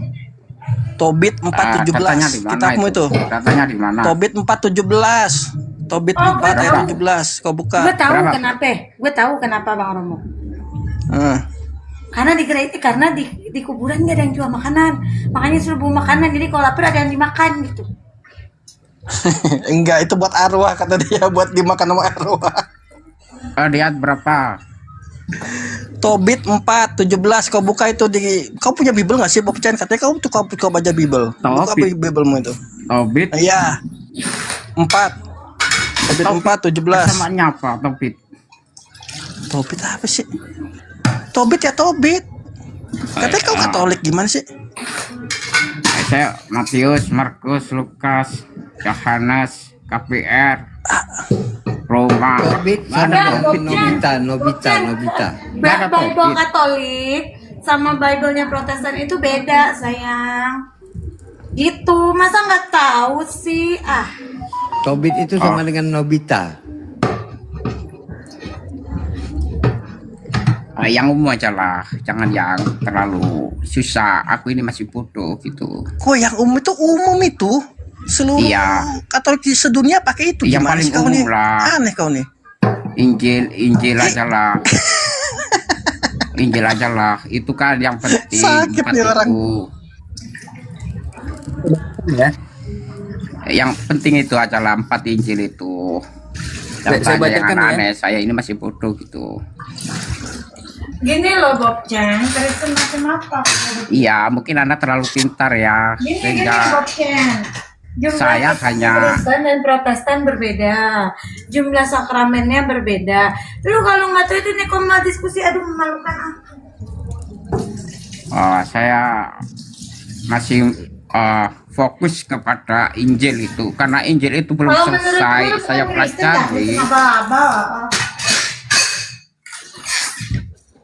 Tobit Katanya 4:17. di mana Kitabmu itu. Katanya di mana? Tobit 4:17. Tobit 4 ayat 17. Kau buka. Gue tahu kenapa Bang Romo. Karena di kuburan gak ada yang jual makanan, makanya suruh bawa makanan. Jadi kalau lapar ada yang dimakan gitu. Enggak, itu buat arwah kata dia, buat dimakan sama arwah. Lihat berapa? Tobit 4:17. Kau buka itu kau punya Bible nggak sih Bob Chen? Katanya kau baca Bible. Buka Biblemu itu. Tobit. Iya. 4. Tobit 4:17. Namanya apa Tobit? Tobit apa sih? Tobit ya Tobit. Katanya kau Katolik gimana sih? Saya Matius, Markus, Lukas, Yohanes, KPR, Roma. Tobit sama Nobita. Bible Katolik sama Bible-nya Protestan itu beda sayang. Gitu, masa nggak tahu sih? Tobit itu sama dengan Nobita. Yang umum aja lah, jangan yang terlalu susah. Aku ini masih bodoh gitu. Kok yang umum itu seluruh Katolik sedunia pakai itu? Yang gimana paling sih kau umum nih? lah. Aneh kau nih. Injil aja lah. Injil aja lah. Itu kan yang penting. Sakit nih orang. Ya. Yang penting itu aja lah, 4 Injil itu. Yang Saya tanya yang bacakan ya. aneh, saya ini masih bodoh gitu. Gini loh Bob Chen, Kristen macam apa? Iya, mungkin Anda terlalu pintar ya. Gini Sehingga Bob Chen. Jumlah saya hanya Kristen dan Protestan berbeda, jumlah sakramennya berbeda. Lu kalau nggak tahu itu nih koma diskusi, aduh memalukan. saya masih fokus kepada Injil itu, karena Injil itu belum Kalau menurut selesai guru, saya Kristen nggak pelajari. bisa apa-apa.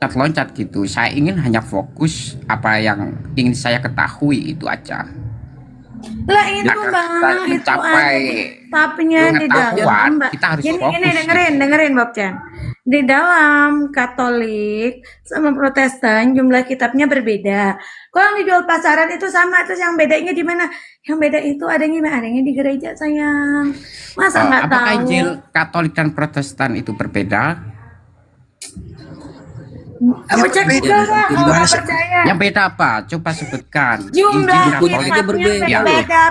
Loncat gitu. Saya ingin hanya fokus apa yang ingin saya ketahui itu aja. Lah itu Agar bang, kita itu mencapai tapinya di dalam pengetahuan, Mbak. kita harus Gini, fokus dengerin Bob Chan. Di dalam Katolik sama Protestan jumlah kitabnya berbeda. Kalau yang dijual pasaran itu sama, terus yang bedanya di mana? Yang beda itu adanya di gereja sayang. Masa nggak tahu? Apakah Injil Katolik dan Protestan itu berbeda? Kamu cek juga lah, kalau nggak percaya. Yang beda apa? Coba sebutkan. Jumlah Injil kitabnya Katolik berbeda,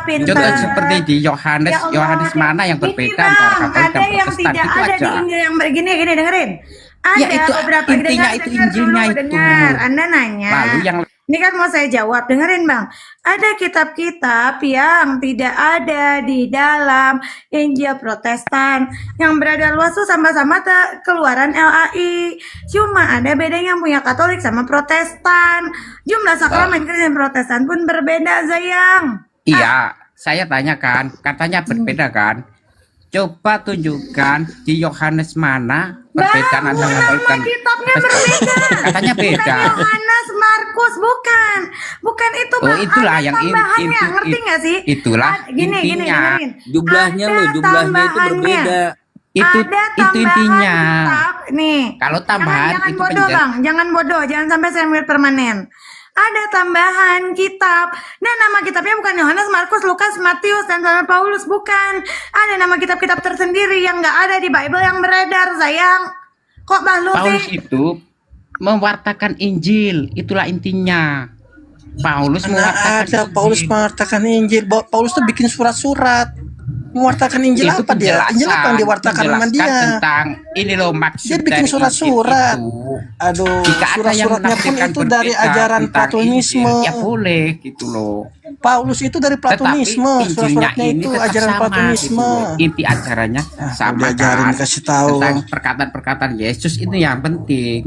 pintar. Contoh seperti di Yohanes, Ya Allah, Yohanes mana yang Ini berbeda bang, antara Katolik ada dan yang Protestan? tidak Itu ada di aja. Injil yang begini, dengerin. Ada Ya, itu beberapa intinya itu Injilnya dulu, itu. dengar. Anda nanya. Lalu yang Ini kan mau saya jawab, dengerin bang. Ada kitab-kitab yang tidak ada di dalam Injil Protestan. Yang berada luas tuh sama-sama keluaran LAI. Cuma ada bedanya yang punya Katolik sama Protestan. Jumlah sakramen Kristen Protestan pun berbeda sayang. Iya, saya tanyakan, katanya berbeda kan? Coba tunjukkan di Yohanes mana perbedaan antara Katolik dan Kitabnya berbeda. Katanya beda. Bukan Yohanes, Markus, bukan itu Oh, bang. itulah Ada yang tambahannya, ngerti nggak sih? Itulah Gini, intinya. dengerin. Jumlahnya Ada loh, jumlahnya itu tambahannya. berbeda. Itu Ada itu tambahan intinya. kitab. Nih. Kalau tambahan jangan itu bodoh penjelasan. bang, jangan bodoh, jangan sampai saya permanen. Ada tambahan kitab. Dan nama kitabnya bukan Yohanes, Markus, Lukas, Matius, dan Paulus, bukan. Ada nama kitab-kitab tersendiri yang nggak ada di Bible yang beredar, sayang. Kok balu Paulus sih? itu mewartakan Injil, itulah intinya. Paulus Mana mewartakan ada Paulus mewartakan Injil. Paulus tuh bikin surat-surat. Mewartakan Injil Itu apa dia? Injil apa yang diwartakan sama menjelaskan dia? tentang ini loh maksud Dia bikin dari surat-surat. Injil itu. Aduh, Jika ada yang surat-suratnya pun menafsirkan itu dari berbeda ajaran tentang Platonisme. Injil, ya boleh gitu loh. Paulus itu dari Platonisme, Tetapi Injilnya surat-suratnya ini itu tetap ajaran sama Platonisme. gitu loh. Inti ajarannya sama diajarin, kan. dikasih tahu. Tentang perkataan-perkataan Yesus itu yang penting.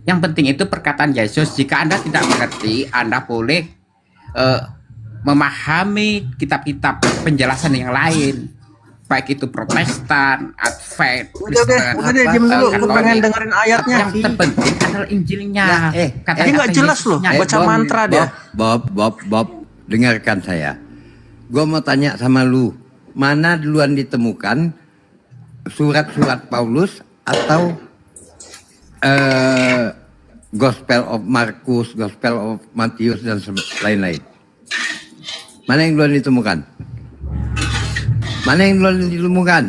Yang penting itu perkataan Yesus. Jika Anda tidak mengerti, Anda boleh memahami kitab-kitab penjelasan yang lain. Baik itu Protestan, Advent, Kristen, udah deh, diam dulu. Gue Katolik. pengen dengerin ayatnya. Yang terpenting adalah Injilnya. Dia nggak jelas loh, baca mantra dia. Bob, dengarkan saya. Gue mau tanya sama lu, mana duluan ditemukan surat-surat Paulus atau Gospel of Markus, Gospel of Matius dan lain-lain? Mana yang duluan ditemukan? Mana yang duluan ditemukan?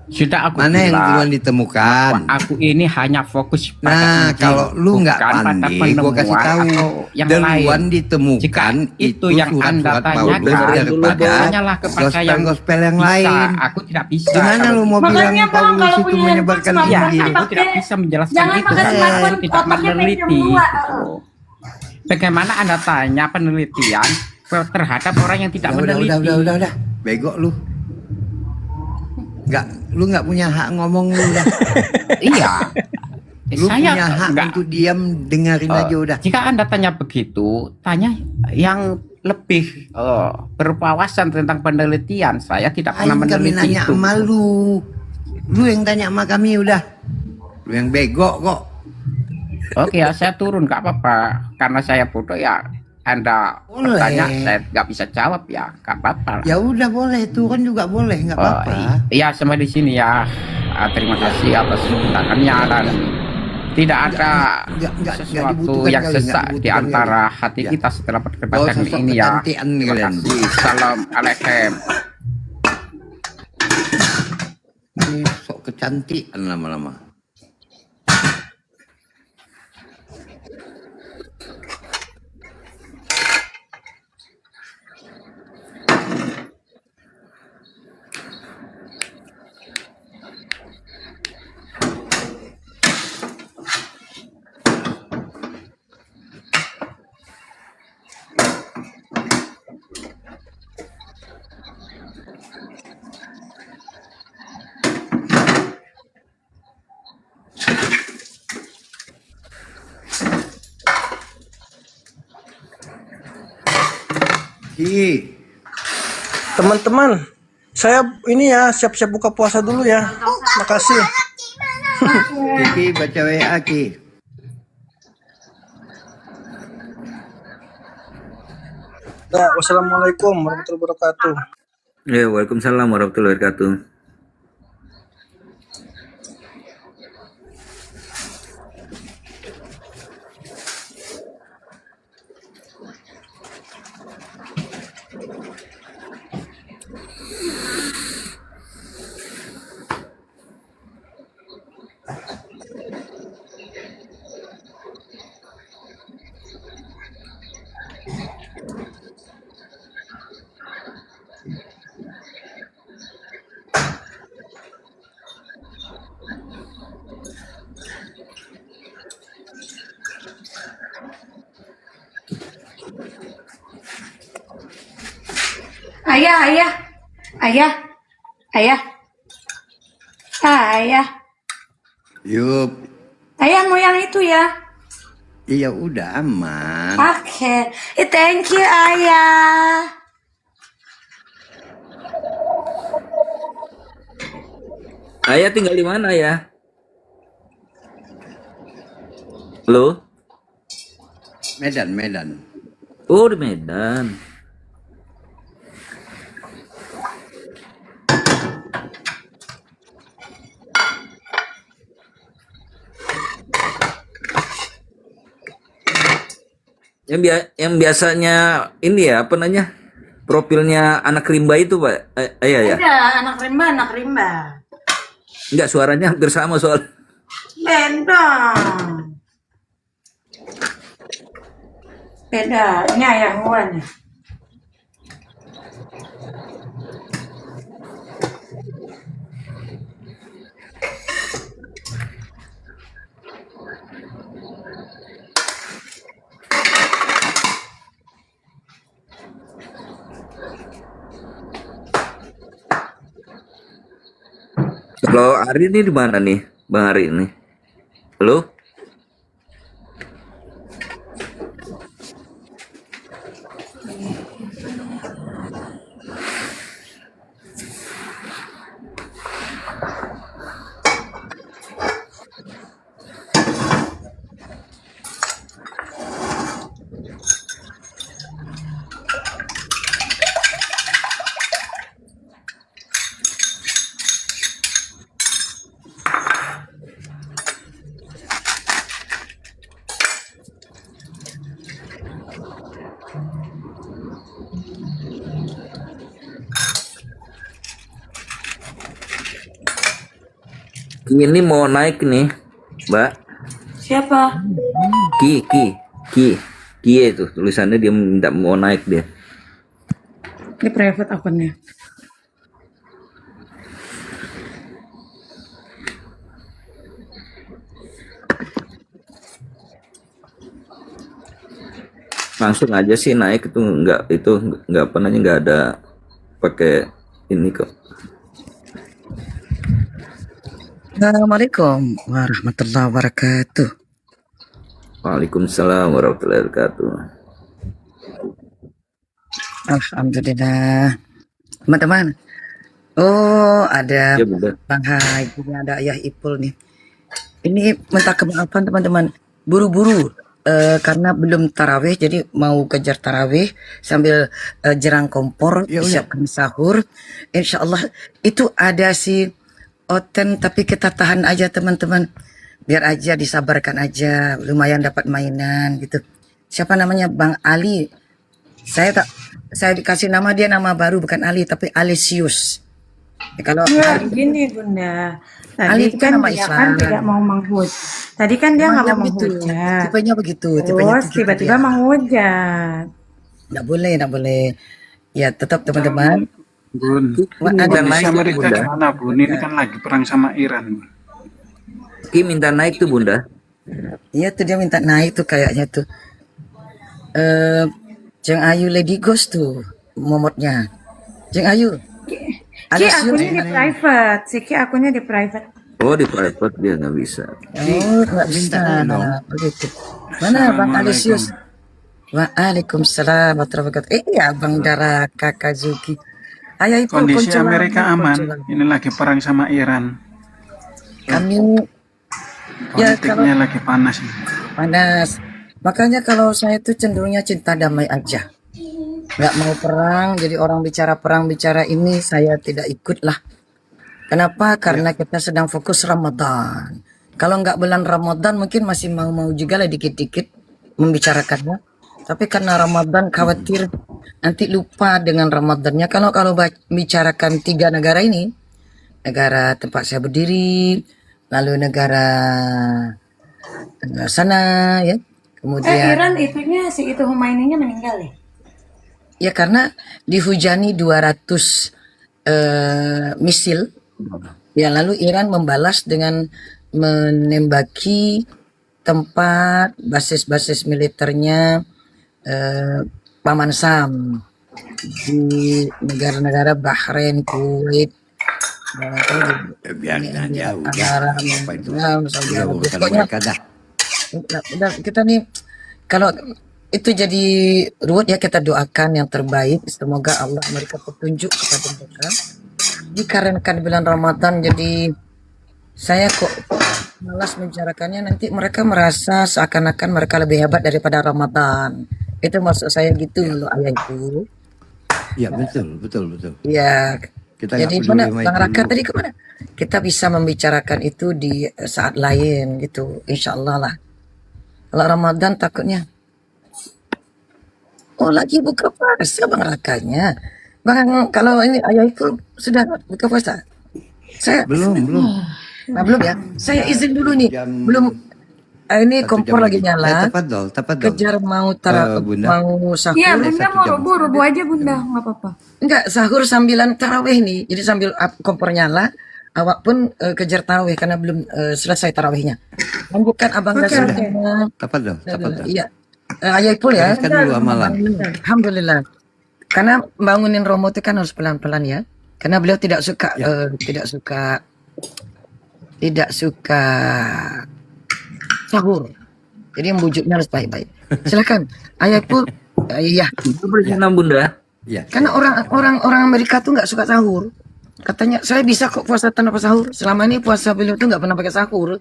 Sudah aku Mana yang bilang, duluan ditemukan? Aku ini hanya fokus pada Nah, Injil, kalau lu nggak bukan pada pandai, gua penemuan kasih tahu. atau yang Duluan lain. ditemukan itu yang Anda surat-surat Paulus tanyakan, daripada tanyalah kepada yang gospel yang bisa. lain. Aku tidak bisa. Gimana lu mau bilang Makanya, Bang, Paulus kalau itu punya menyebarkan handphone, Ya, Injil? aku tidak bisa menjelaskan Jangan itu. pakai Saya smartphone, tidak otaknya meneliti. medium dua. Gitu. Bagaimana Anda tanya penelitian terhadap orang yang tidak meneliti? Udah. Bego lu. Lu nggak punya hak ngomong lu dah. Iya. Lu Saya punya hak nggak. untuk diam, dengerin aja udah. Jika Anda tanya begitu, tanya yang lebih berwawasan tentang penelitian. Saya tidak pernah Aing kami meneliti nanya itu. sama lu. Lu yang tanya sama kami udah. Lu yang bego kok. Oke ya, saya turun nggak apa-apa. Karena saya bodoh ya. Anda Boleh. bertanya, saya nggak bisa jawab ya, nggak apa-apa. Ya udah boleh, turun juga boleh, nggak apa-apa. Iya, sampai di sini ya. Terima kasih atas undangannya dan tidak ada sesuatu dibutuhkan yang kali, sesak nggak di dibutuhkan antara kali. hati Ya. kita setelah Bawa perdebatan sosok ini ya. kecantikan Terima kalian. kasih. Salam alaikum. Ini sok kecantikan lama-lama. Teman-teman, saya ini ya siap-siap buka puasa dulu ya. Makasih. Ki baca WA Ki. Nah, wassalamualaikum warahmatullahi wabarakatuh. Ya, waalaikumsalam warahmatullahi wabarakatuh. Ayah. Yup. Ayah mau yang itu ya. Iya udah aman. Oke. Thank you ayah. Ayah tinggal di mana ya? Halo? Medan. Oh, di Medan. Yang biasanya ini ya, apa namanya? Profilnya anak rimba itu, Pak. Ayah ya? Ada anak rimba. Enggak, suaranya hampir sama soal. Beda. Ini ayah gua nih. Kalau Ari ini di mana nih, Bang Ari ini? Halo? Ini mau naik nih, Mbak. Siapa? Ki itu tulisannya, dia minta mau naik dia. Ini private akunnya. Langsung aja sih naik, itu nggak apa namanya, nggak ada pakai ini kok. Assalamualaikum warahmatullahi wabarakatuh. Waalaikumsalam warahmatullahi wabarakatuh. Alhamdulillah. Teman-teman. Oh, ada Ya, Bunda. Bang Hai, ini ada Ayah Ipul nih. Ini minta kemaafan teman-teman. Buru-buru karena belum tarawih, jadi mau kejar tarawih sambil jerang kompor, siapkan sahur. Insya Allah itu ada si Oten, tapi kita tahan aja teman-teman. Biar aja disabarkan aja, lumayan dapat mainan gitu. Siapa namanya? Bang Ali. Saya dikasih nama, dia nama baru, bukan Ali tapi Alesius. Ya, kalau Enggak, Ali, gini Bunda. Ali Tadi itu kan nama dia Islam. kan tidak mau menghujat. Tadi kan dia nggak mau begitu. menghujat. Tipenya begitu. Tipenya Terus begitu tiba-tiba dia. menghujat. Nggak boleh. Ya tetap teman-teman. Bun, Ada kondisi naik, Amerika Bunda. gimana Bun? Ini kan lagi perang sama Iran. Bun. Ki minta naik tuh, Bunda. Iya tuh dia minta naik tuh kayaknya tuh. Jeng Ayu Lady Ghost tuh momotnya. Jeng Ayu. Ki akunnya di private. Si Ki akunnya di private. Oh, di private dia nggak bisa. Oh, nggak bisa. Begitu. Mana Bang Alesius? Waalaikumsalam warahmatullahi wabarakatuh. Iya, Bang Dara, Kakak Zuki. Ayah Ipul, Kondisi koncolan, Amerika aman. koncolan. Ini lagi perang sama Iran. Kami ya kalau Politiknya lagi panas ini. panas. Makanya kalau saya tuh cenderungnya cinta damai aja. Nggak mau perang, jadi orang bicara perang, bicara ini, saya tidak ikut lah. Kenapa? Karena kita sedang fokus Ramadan. Kalau nggak bulan Ramadan mungkin masih mau-mau juga lah dikit-dikit membicarakannya. Tapi karena Ramadan khawatir nanti lupa dengan Ramadannya. Kalau bicarakan 3 negara ini, negara tempat saya berdiri, lalu negara sana ya, kemudian Iran itunya si itu Humaininya meninggal ya? ya karena dihujani 200 misil, ya lalu Iran membalas dengan menembaki tempat basis-basis militernya Paman Sam di negara-negara Bahrain, Kuwait, Biarkan aja udah. Arab, Apa itu? Saudi Udah Arabia. urusan Pokoknya mereka dah. udah, kita nih kalau itu jadi ruwet ya kita doakan yang terbaik, semoga Allah memberikan petunjuk kepada mereka. Dikarenakan bulan Ramadan jadi saya kok malas membicarakannya, nanti mereka merasa seakan-akan mereka lebih hebat daripada Ramadan. Itu maksud saya gitu loh ayah itu. Ya betul. Ya. Kita Jadi nggak peduli mana sama Bang itu Raka dulu. tadi kemana? Kita bisa membicarakan itu di saat lain gitu, insya Allah lah. Kalau Ramadan takutnya, oh lagi buka puasa Bang Rakanya. Bang, kalau ini ayah itu sudah buka puasa? Saya Belum. Nah, belum ya. Saya izin dulu nih. Belum. Ini kompor lagi nyala. Tafadhol. Kejar mau Bunda. mau sahur. Iya, Bunda mau rubuh aja Bunda, nggak apa-apa. Enggak, sahur sambilan tarawih nih. Jadi sambil kompor nyala, awak pun kejar tarawih karena belum selesai tarawihnya. Lanjutkan Abang Oke, Dasar. oke. Tafadhol. Iya. Ayah Ipul ya. Teruskan dulu amalan. Alhamdulillah. Karena bangunin Romo itu kan harus pelan-pelan ya. Karena beliau tidak suka sahur. Jadi membujuknya harus baik-baik. Silakan. Ayah Ipul. Iya. Bersama Bunda. Ya. Karena orang Amerika tuh nggak suka sahur. Katanya saya bisa kok puasa tanpa sahur. Selama ini puasa beliau tuh nggak pernah pakai sahur.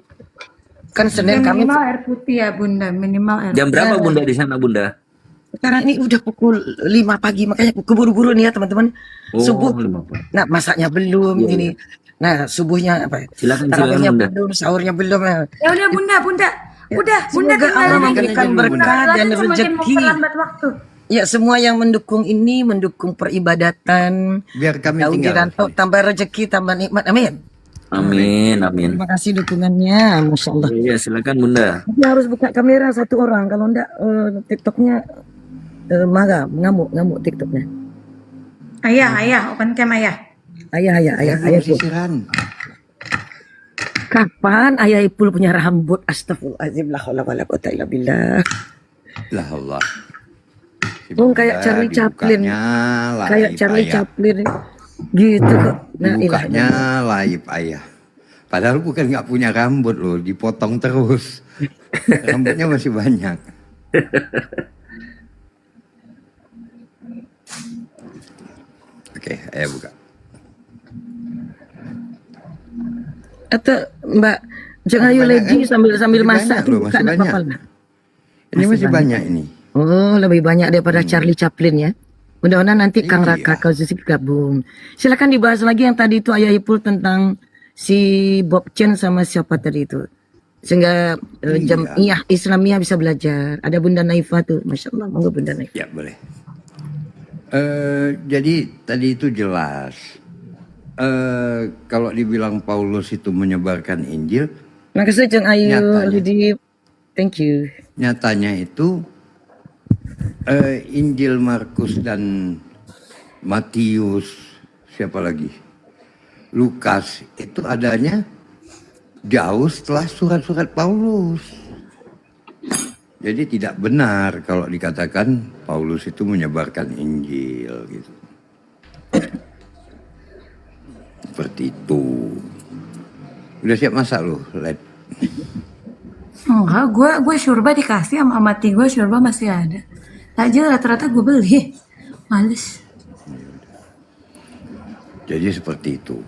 Kan Senin kami Minimal air putih ya Bunda, minimal air Jam berapa Ya. Bunda di sana Bunda? sekarang ini udah pukul 5 pagi, makanya keburu-buru nih ya teman-teman. Oh, Subuh. 5 pagi. Nah, masaknya belum Iya, ini. Nah, subuhnya apa? Silakan, Tarawihnya Bunda. belum, sahurnya belum. Ya udah Bunda, udah Bunda Semoga tinggal Allah lagi. memberikan berkah dan Semakin rezeki. memperlambat waktu. Ya, semua yang mendukung ini, mendukung peribadatan. Biar kami Daud tinggal. Wiranto, tambah rezeki, tambah nikmat. Amin. Amin. Terima kasih dukungannya, Masya Allah. Iya, silakan Bunda. Tapi harus buka kamera satu orang, kalau enggak TikToknya marah, ngamuk TikToknya. Ayah, open cam ayah. Ayah. Sisiran. Kapan Ayah Ipul punya rambut? Astagfirullahaladzim, la haula wala quwwata illa billah. Lah Allah. Bung kayak Charlie Chaplin. Kayak Charlie Chaplin. Gitu kok. Nah, Bukanya laib ayah. Padahal bukan nggak punya rambut loh, dipotong terus. Rambutnya masih banyak. Oke, ayah buka. Atau Mbak, jangan ayo lagi sambil Masih masak banyak loh, buka masih anak banyak. kapal, Mbak. Ini masih banyak ini. Oh, lebih banyak daripada Charlie Chaplin ya. Mudah-mudahan nanti Kang Raka Kauzusi gabung. Silakan dibahas lagi yang tadi itu Ayah Ipul tentang si Bob Chen sama siapa tadi itu. Sehingga Jamiah Islamiyah bisa belajar. Ada Bunda Naifa tuh, Masya Allah, monggo Bunda Naifa. Ya boleh. Jadi tadi itu jelas. Kalau dibilang Paulus itu menyebarkan Injil, Makasih Jeng Ayu, Nyatanya. Lidi. Thank you. nyatanya itu Injil Markus dan Matius, siapa lagi? Lukas itu adanya jauh setelah surat-surat Paulus. Jadi tidak benar kalau dikatakan Paulus itu menyebarkan Injil gitu. Seperti itu. Udah siap masak lu, Led? Enggak, gue syurba dikasih sama mati gue, syurba masih ada. takjil rata-rata gue beli. Males. Jadi seperti itu.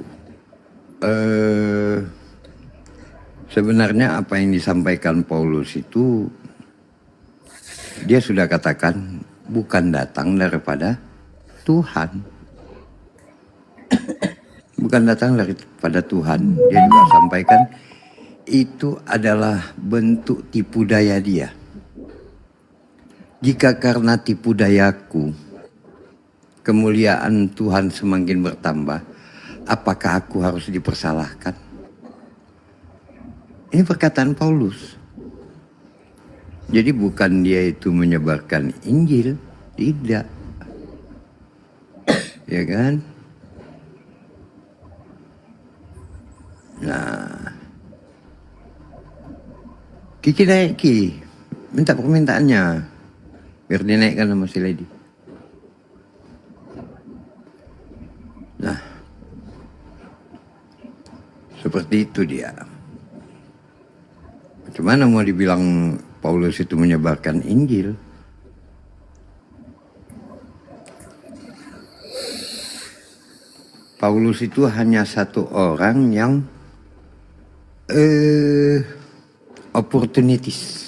Sebenarnya apa yang disampaikan Paulus itu, dia sudah katakan bukan datang daripada Tuhan. Bukan datang daripada Tuhan. Dia juga sampaikan itu adalah bentuk tipu daya dia. Jika karena tipu dayaku kemuliaan Tuhan semakin bertambah, apakah aku harus dipersalahkan? Ini perkataan Paulus. Jadi bukan dia itu menyebarkan Injil, tidak. Ya kan? Nah, Kiki naik Ki, minta permintaannya biar dinaikkan sama si Lady. Nah, seperti itu dia. Bagaimana mau dibilang Paulus itu menyebarkan Injil? Paulus itu hanya satu orang yang opportunities.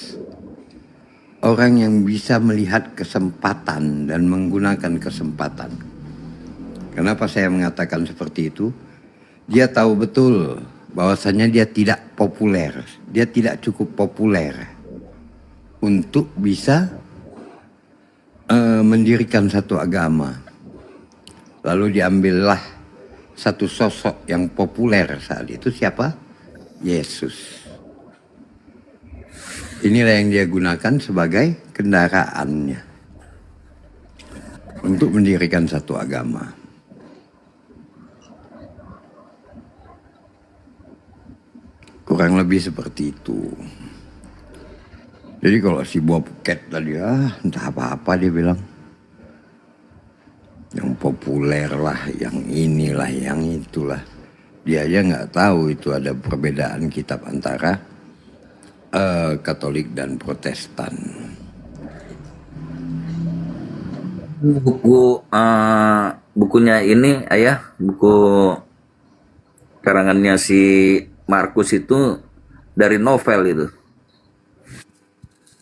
Orang yang bisa melihat kesempatan dan menggunakan kesempatan. Kenapa saya mengatakan seperti itu? Dia tahu betul bahwasanya dia tidak populer. Dia tidak cukup populer untuk bisa mendirikan satu agama. Lalu diambillah satu sosok yang populer saat itu, siapa? Yesus. Inilah yang dia gunakan sebagai kendaraannya untuk mendirikan satu agama. Kurang lebih seperti itu. Jadi kalau si buah Phuket tadi, entah apa-apa dia bilang. Yang populer lah, yang inilah, yang itulah. Dia aja nggak tahu itu ada perbedaan kitab antara Katolik dan Protestan. Bukunya ini ayah, buku karangannya si Markus itu dari novel itu.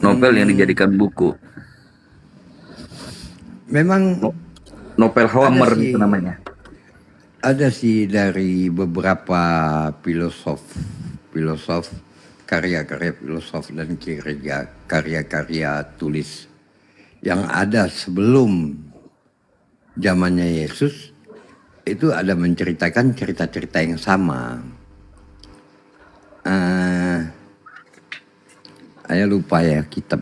Novel yang dijadikan buku. Memang novel Homer itu namanya. Ada sih dari beberapa filosof, karya-karya filosof dan karya-karya tulis yang ada sebelum zamannya Yesus, itu ada menceritakan cerita-cerita yang sama. Saya lupa ya kitab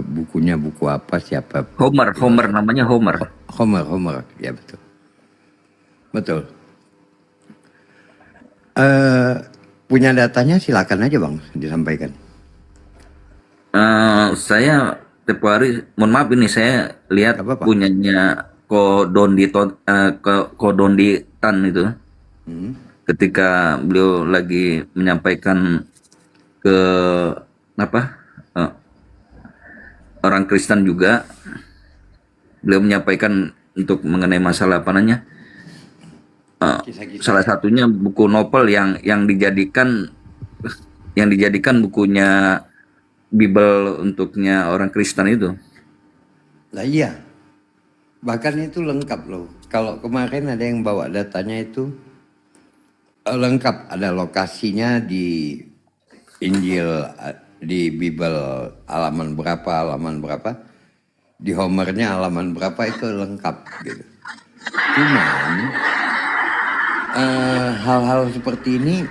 bukunya, buku apa, siapa? Homer namanya Homer. Homer, ya betul. Betul. Punya datanya silakan aja Bang disampaikan. Saya tiap hari, mohon maaf ini saya lihat punyanya Kodondi Tan itu. Ketika beliau lagi menyampaikan ke orang Kristen juga, beliau menyampaikan untuk mengenai masalah apa namanya, salah satunya buku novel yang dijadikan bukunya Bible untuknya orang Kristen itu. Lah iya, bahkan itu lengkap loh. Kalau kemarin ada yang bawa datanya itu lengkap, ada lokasinya di Injil, di Bible halaman berapa, di Homernya halaman berapa, itu lengkap gitu. Cuman hal-hal seperti ini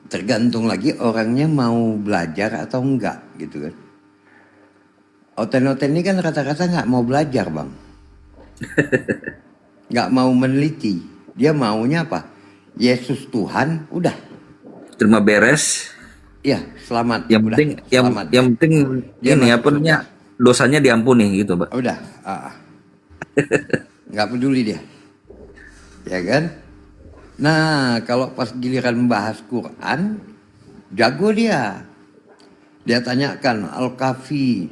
tergantung lagi orangnya mau belajar atau enggak gitu kan. Oten-oten ini kan rata-rata nggak mau belajar Bang, nggak mau meneliti. Dia maunya apa? Yesus Tuhan, udah terima beres. Ya, selamat. Yang penting, yang penting ini apa namanya, dosanya diampuni gitu, Pak. Udah, nggak peduli dia, ya kan? Nah, kalau pas giliran bahas Quran, jago dia. Dia tanyakan Al-Kafi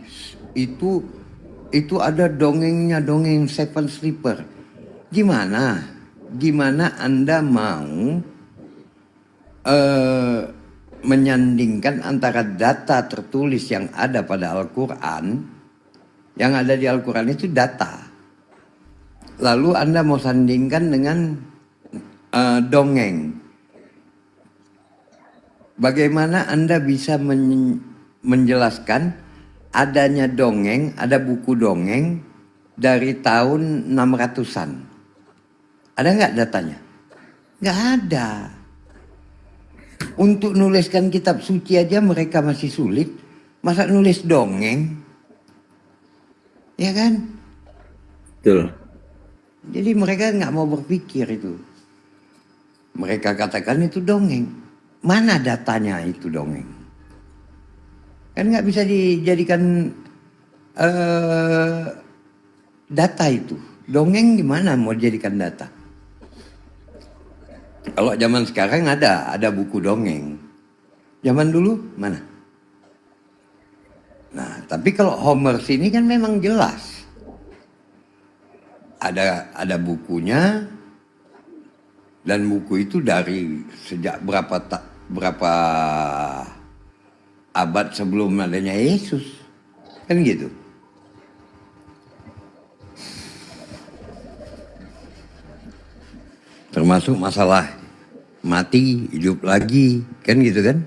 itu itu ada dongengnya, dongeng Seven Sleeper. Gimana Anda mau menyandingkan antara data tertulis yang ada pada Al-Quran, yang ada di Al-Quran itu data, lalu Anda mau sandingkan dengan dongeng. Bagaimana Anda bisa menjelaskan adanya dongeng, ada buku dongeng dari tahun 600-an? Ada nggak datanya? Nggak ada. Untuk nuliskan kitab suci aja mereka masih sulit. Masa nulis dongeng? Ya kan? Betul. Jadi mereka nggak mau berpikir itu. Mereka katakan itu dongeng. Mana datanya itu dongeng? Kan nggak bisa dijadikan data itu. Dongeng gimana mau dijadikan data? Kalau zaman sekarang ada buku dongeng. Zaman dulu mana? Nah, tapi kalau Homer sini kan memang jelas. Ada bukunya, dan buku itu dari sejak berapa abad sebelum adanya Yesus. Kan gitu. Termasuk masalah mati, hidup lagi, kan gitu kan?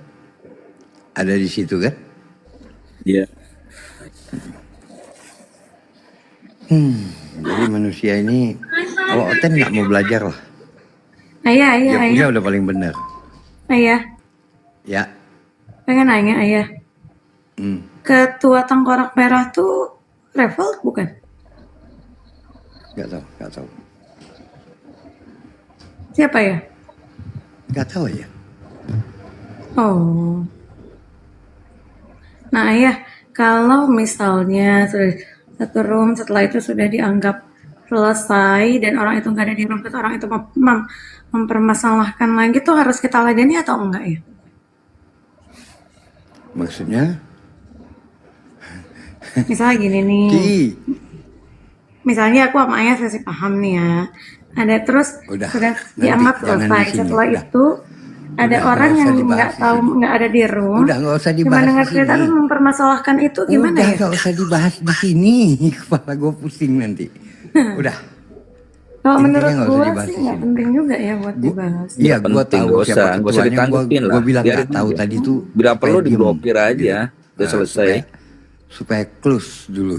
Ada di situ kan? Iya. Jadi manusia ini, kalau Oten nggak mau belajar lah. Ayah, Dia punya ayah. udah paling benar. Ayah, Ya. pengen nanya ayah. Ketua Tengkorak Merah tuh Revolt bukan? Nggak tahu. Siapa ya? Nggak tahu ya. Oh. Nah ayah, kalau misalnya sudah satu room, setelah itu sudah dianggap selesai dan orang itu nggak ada di room, terus orang itu mempermasalahkan lagi, tuh harus kita ladeni atau enggak ya? Maksudnya? Misalnya gini nih. Misalnya aku sama ayah kasih paham nih ya. Ada terus Udah, sudah nanti dianggap jangan selesai. di sini, Setelah udah. itu ada Udah, orang nggak yang usah dibahas nggak di tahu, sini. nggak ada di room. Udah, nggak usah Cuma dibahas dengar di cerita sini. terus mempermasalahkan itu gimana Udah, ya? nggak usah dibahas di sini. Kepala gue pusing nanti. Udah. Kalau Intinya menurut nggak usah gue dibahas sih di nggak sini. penting juga ya buat dibahas. Iya, gue Penting, tahu nggak siapa usah ketuanya. ditanggepin lah. Gue bilang Biarin nggak tahu aja. tadi tuh. Bila supaya perlu diem, diblokir aja, udah Nah, selesai. supaya close dulu.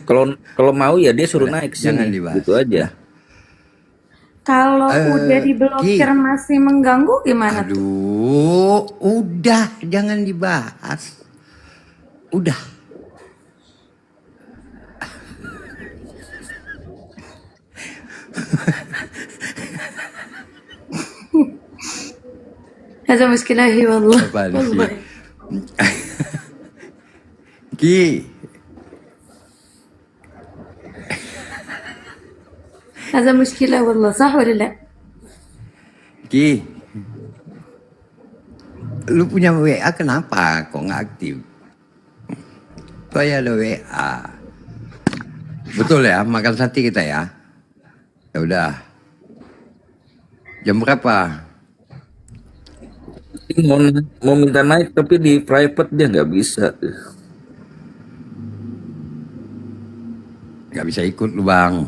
Kalau mau ya dia suruh Udah, naik jangan sini, dibahas. gitu aja. Kalau udah diblokir Ki. masih mengganggu gimana tuh? Aduh, udah, jangan dibahas. Udah. Hadza muskilahi wallah. Apaan sih? Wallahi. Ki. Hadza muskilah wallah, sah wala la? Ki. Lu punya WA kenapa? Kok nggak aktif? Saya ada WA. Betul ya, makan sate kita ya. Ya udah. Jam berapa? Mau minta naik tapi di private dia nggak bisa. Nggak bisa ikut lu bang.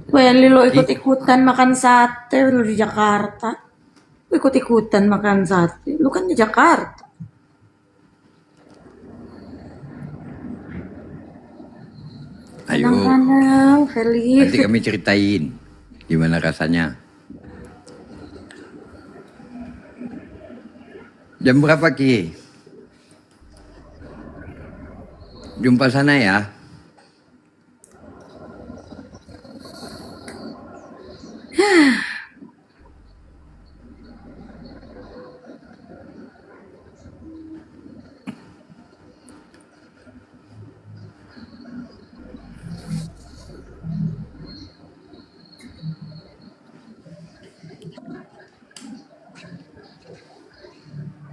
Welly lo ikut-ikutan makan sate lu di Jakarta. Lu ikut-ikutan makan sate. Lu kan di Jakarta. Ayo. Kadang-kadang Feli. Nanti kami ceritain gimana rasanya. Jam berapa Ki? Jumpa sana ya.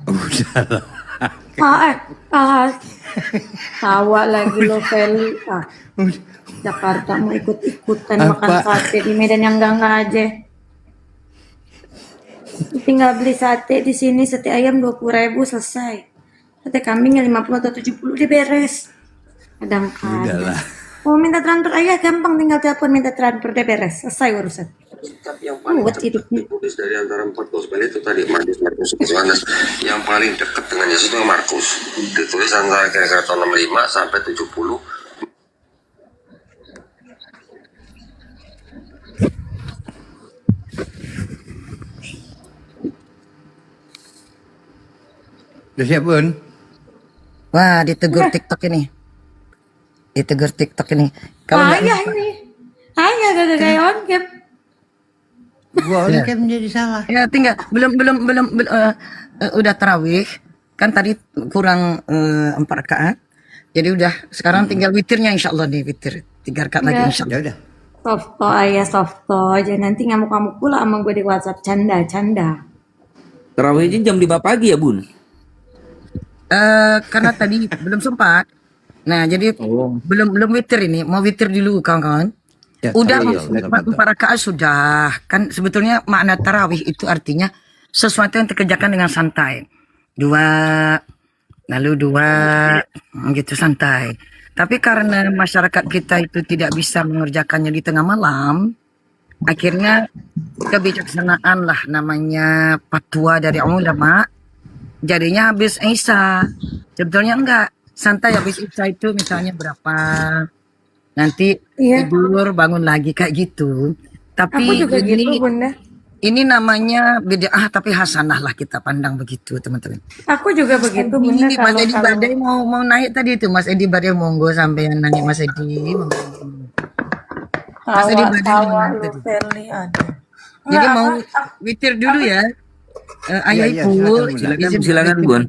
Udah lah. Tawa lagi lo Feli. Jakarta mau ikut-ikutan makan sate di Medan yang enggak aja. Tinggal beli sate di sini, sate ayam 20.000 selesai. Sate kambing 50 atau 70 dia beres. Kadang-kadang. Oh minta transfer ayah gampang, tinggal telepon minta transfer dia beres, selesai urusan. Kitab yang paling cepat ditulis dari antara 4 gospel itu tadi Markus, Yohanes. Yang paling dekat dengan Yesus itu Markus. Ditulis antara kira-kira tahun 65 sampai 70. Udah siap, Bun? Wah, ditegur TikTok ini. Ditegur TikTok ini. Kalau nggak Ayah ini. Ayah gak kayak on game. Gua on cam jadi salah. Ya tinggal belum udah tarawih kan tadi kurang 4 rakaat. Jadi udah sekarang tinggal witirnya insyaallah nih witir 3 rakaat lagi Ya. insyaallah. Udah. Softo ayah softo aja nanti ngamuk-ngamuk pula sama gue di WhatsApp canda. Terawihnya jam 5 pagi ya, Bun? Karena tadi belum sempat. Nah, jadi belum witir ini, mau witir dulu kawan-kawan. Ya, Udah iya, 4 rakaat sudah. Kan sebetulnya makna tarawih itu artinya sesuatu yang dikerjakan dengan santai. 2 lalu 2 gitu santai. Tapi karena masyarakat kita itu tidak bisa mengerjakannya di tengah malam, akhirnya kebijaksanaan lah namanya fatwa dari ulama. Jadinya habis Isya. Sebetulnya enggak, santai habis Isya itu misalnya berapa. Nanti tidur bangun lagi kayak gitu. Tapi Aku juga gitu, Bunda. ini namanya bid'ah tapi hasanah lah kita pandang begitu teman-teman. Aku juga begitu, Bunda. Ini Mas Edi Badai mau naik tadi itu Mas Edi Badai monggo sampai yang nanya Mas Edi. Monggo. Mas Edi Badai mau naik tadi. Jadi mau witir dulu ya. Ayah Ipul, Silakan, Bun.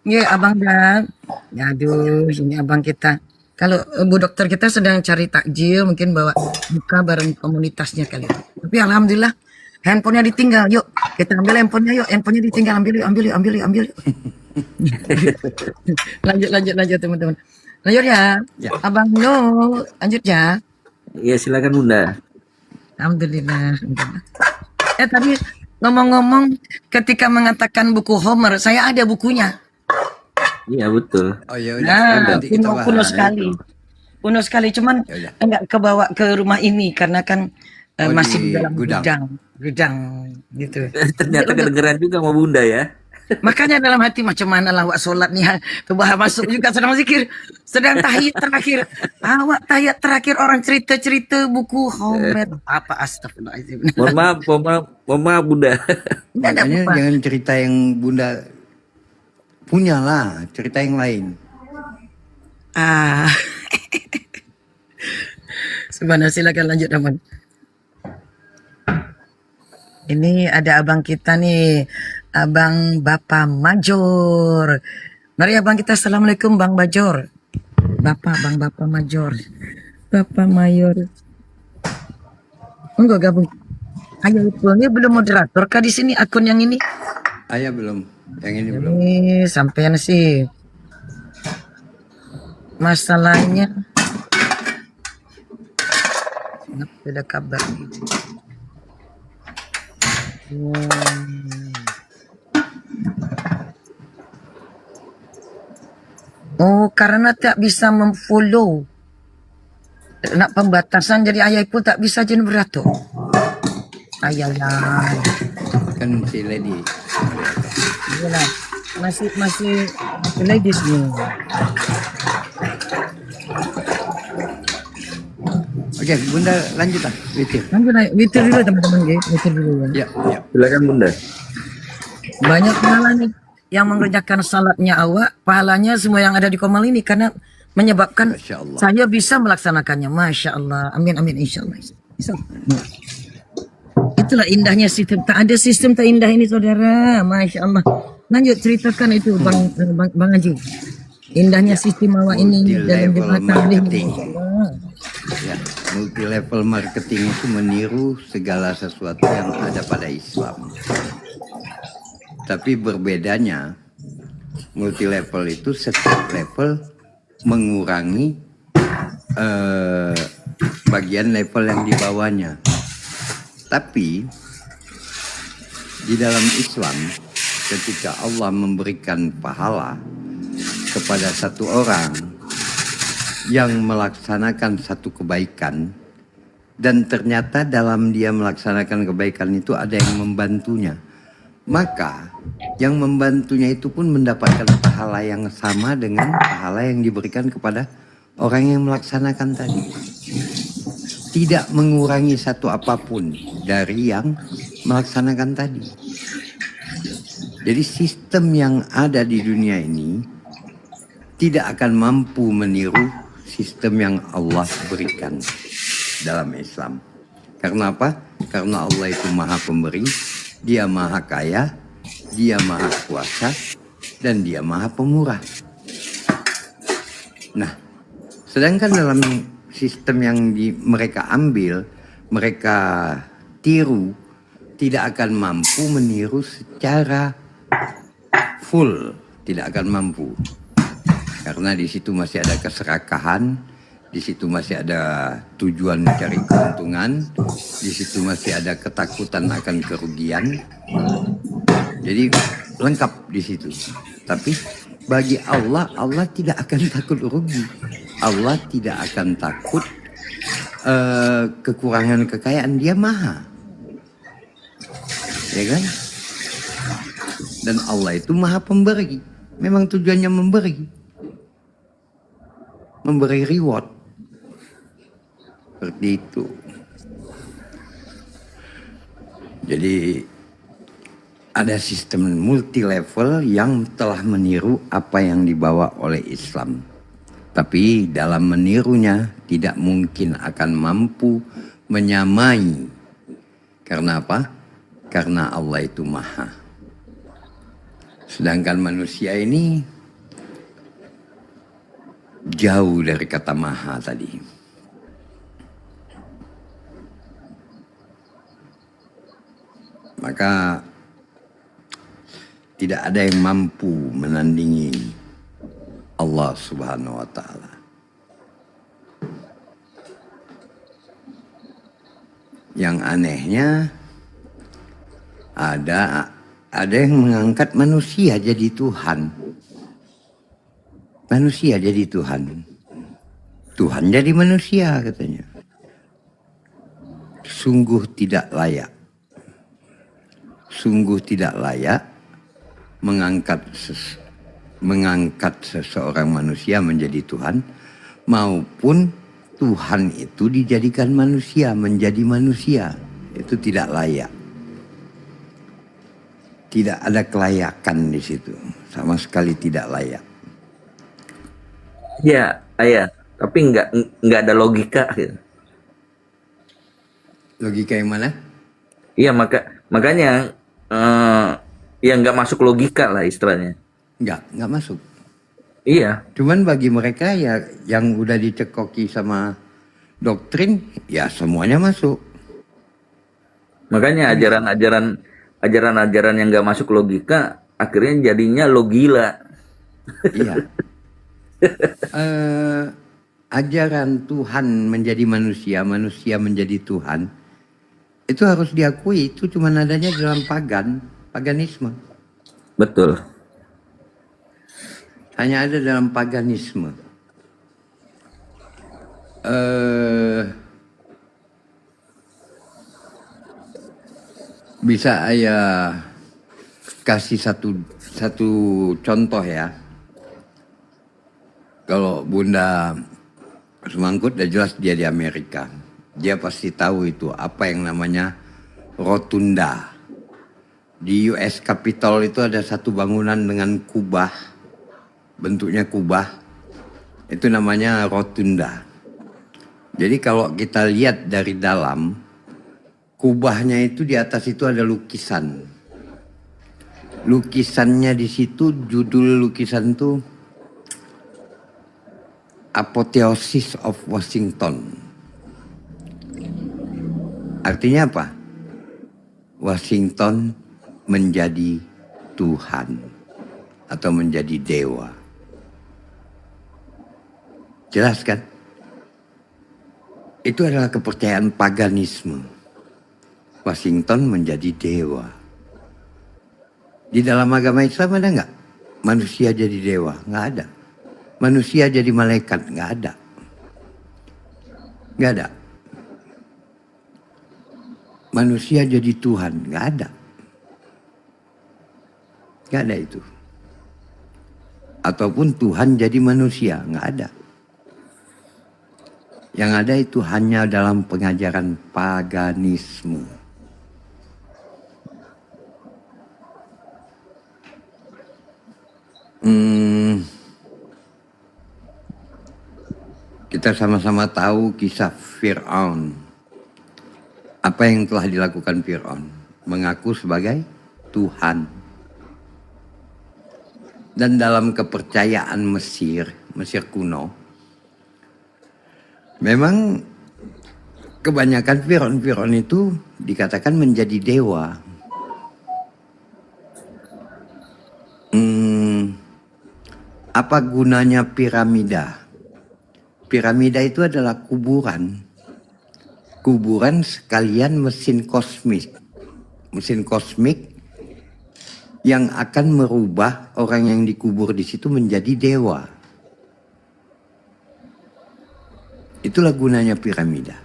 Ya abang Dan. Ya aduh, ini abang kita. Kalau Bu Dokter kita sedang cari takjil, mungkin bawa buka bareng komunitasnya kali. Tapi alhamdulillah handphonenya ditinggal. Yuk kita ambil handphonenya yuk. Handphonenya ditinggal, ambil yuk. lanjut teman-teman. Lanjut ya. Abang lo lanjut ya. Iya, silakan, Bunda. Alhamdulillah. Tadi ngomong-ngomong ketika mengatakan buku Homer, saya ada bukunya. Iya, betul. Oh ya Nah, kuno sekali. Kuno sekali, cuman enggak kebawa ke rumah ini karena kan masih di dalam gudang gitu. Ternyata kedengeran juga sama Bunda ya. Makanya dalam hati macam mana lah awak sholat nih, kebahar masuk juga sedang zikir, sedang tahiyat terakhir. Awak tahiyat terakhir orang cerita-cerita buku Homer. Apa astagfirullahaladzim. Mohon maaf Bunda. Makanya jangan cerita yang Bunda punya lah, cerita yang lain. Sebenarnya silakan lanjut Aman. Ini ada abang kita nih, Abang Bapak Major. Mari abang kita, assalamualaikum Bang Major. Bang Bapak Major. Bapak Mayor. Enggak gabung. Ayo ini belum moderator kah di sini akun yang ini? Ayah belum, yang ini belum. Ini sampean sih. Masalahnya ada kabar. Oh, karena tak bisa memfollow. Nak pembatasan jadi ayah pun tak bisa jadi beratur. Ayah Kan si lady. Yalah, masih ladies nih. Oke, Bunda lanjut lah, witir. Witir dulu teman-teman, witir dulu ya. Ya. Silakan Bunda. Banyak pahala nih yang mengerjakan salatnya awak, pahalanya semua yang ada di Komal ini karena menyebabkan saya bisa melaksanakannya. Masya Allah, amin insya Allah. Itulah indahnya sistem. Tak ada sistem tak indah ini saudara. Masya Allah. Lanjut ceritakan itu Bang Haji. Indahnya sistem awak ini dalam jembatan ini. Ya, multi level marketing itu meniru segala sesuatu yang ada pada Islam. Tapi berbedanya Multi level itu setiap level mengurangi bagian level yang di bawahnya. Tapi di dalam Islam, ketika Allah memberikan pahala kepada satu orang yang melaksanakan satu kebaikan, dan ternyata dalam dia melaksanakan kebaikan itu ada yang membantunya, maka yang membantunya itu pun mendapatkan pahala yang sama dengan pahala yang diberikan kepada orang yang melaksanakan tadi. Tidak mengurangi satu apapun dari yang melaksanakan tadi. Jadi sistem yang ada di dunia ini tidak akan mampu meniru sistem yang Allah berikan dalam Islam. Karena apa? Karena Allah itu maha pemberi, dia maha kaya, dia maha kuasa, dan dia maha pemurah. Nah, sedangkan dalam sistem yang mereka ambil, mereka tiru, tidak akan mampu meniru secara full, tidak akan mampu. Karena di situ masih ada keserakahan, di situ masih ada tujuan mencari keuntungan, di situ masih ada ketakutan akan kerugian. Jadi lengkap di situ. Tapi bagi Allah, Allah tidak akan takut rugi. Allah tidak akan takut kekurangan kekayaan. Dia maha, ya kan? Dan Allah itu maha pemberi. Memang tujuannya memberi reward. Seperti itu. Jadi ada sistem multi level yang telah meniru apa yang dibawa oleh Islam. Tapi dalam menirunya tidak mungkin akan mampu menyamai. Karena apa? Karena Allah itu maha. Sedangkan manusia ini jauh dari kata maha tadi. Maka tidak ada yang mampu menandingi Allah Subhanahu wa Ta'ala. Yang anehnya ada yang mengangkat manusia jadi Tuhan. Manusia jadi Tuhan. Tuhan jadi manusia katanya. Sungguh tidak layak. Sungguh tidak layak mengangkat seseorang manusia menjadi Tuhan, maupun Tuhan itu dijadikan manusia, menjadi manusia. Itu tidak layak. Tidak ada kelayakan di situ, sama sekali tidak layak. Ya, ayah, tapi nggak ada logika gitu. Logika yang mana? Iya, makanya ya nggak masuk logika lah istilahnya. Nggak masuk. Iya. Cuman bagi mereka ya yang udah dicekoki sama doktrin, ya semuanya masuk. Makanya ajaran-ajaran yang nggak masuk logika akhirnya jadinya logila. Iya. Ajaran Tuhan menjadi manusia, manusia menjadi Tuhan, itu harus diakui itu cuma adanya dalam paganisme. Betul. Hanya ada dalam paganisme. Bisa ayah kasih satu contoh ya. Kalau Bunda Semangkut udah jelas dia di Amerika. Dia pasti tahu itu apa yang namanya rotunda. Di US Capitol itu ada satu bangunan dengan kubah. Bentuknya kubah. Itu namanya rotunda. Jadi kalau kita lihat dari dalam, kubahnya itu di atas itu ada lukisan. Lukisannya di situ, judul lukisan itu Apotheosis of Washington. Artinya apa? Washington menjadi Tuhan. atau menjadi dewa. Jelas kan? Itu adalah kepercayaan paganisme. Washington menjadi dewa. Di dalam agama Islam ada nggak manusia jadi dewa? Nggak ada. Manusia jadi malaikat? Nggak ada. Nggak ada. Manusia jadi Tuhan? Nggak ada. Nggak ada itu. Ataupun Tuhan jadi manusia? Nggak ada. Yang ada itu hanya dalam pengajaran paganisme. Kita sama-sama tahu kisah Fir'aun. Apa yang telah dilakukan Fir'aun? Mengaku sebagai Tuhan. Dan dalam kepercayaan Mesir kuno, memang kebanyakan Fir'aun itu dikatakan menjadi dewa. Apa gunanya piramida? Piramida itu adalah kuburan. Kuburan sekalian mesin kosmik. Mesin kosmik yang akan merubah orang yang dikubur di situ menjadi dewa. Itulah gunanya piramida.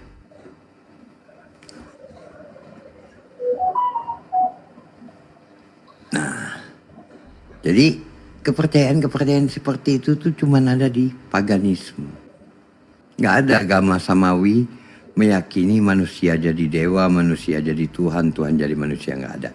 Nah, jadi kepercayaan-kepercayaan seperti itu tuh cuma ada di paganisme. Nggak ada agama samawi meyakini manusia jadi dewa, manusia jadi Tuhan, Tuhan jadi manusia, nggak ada.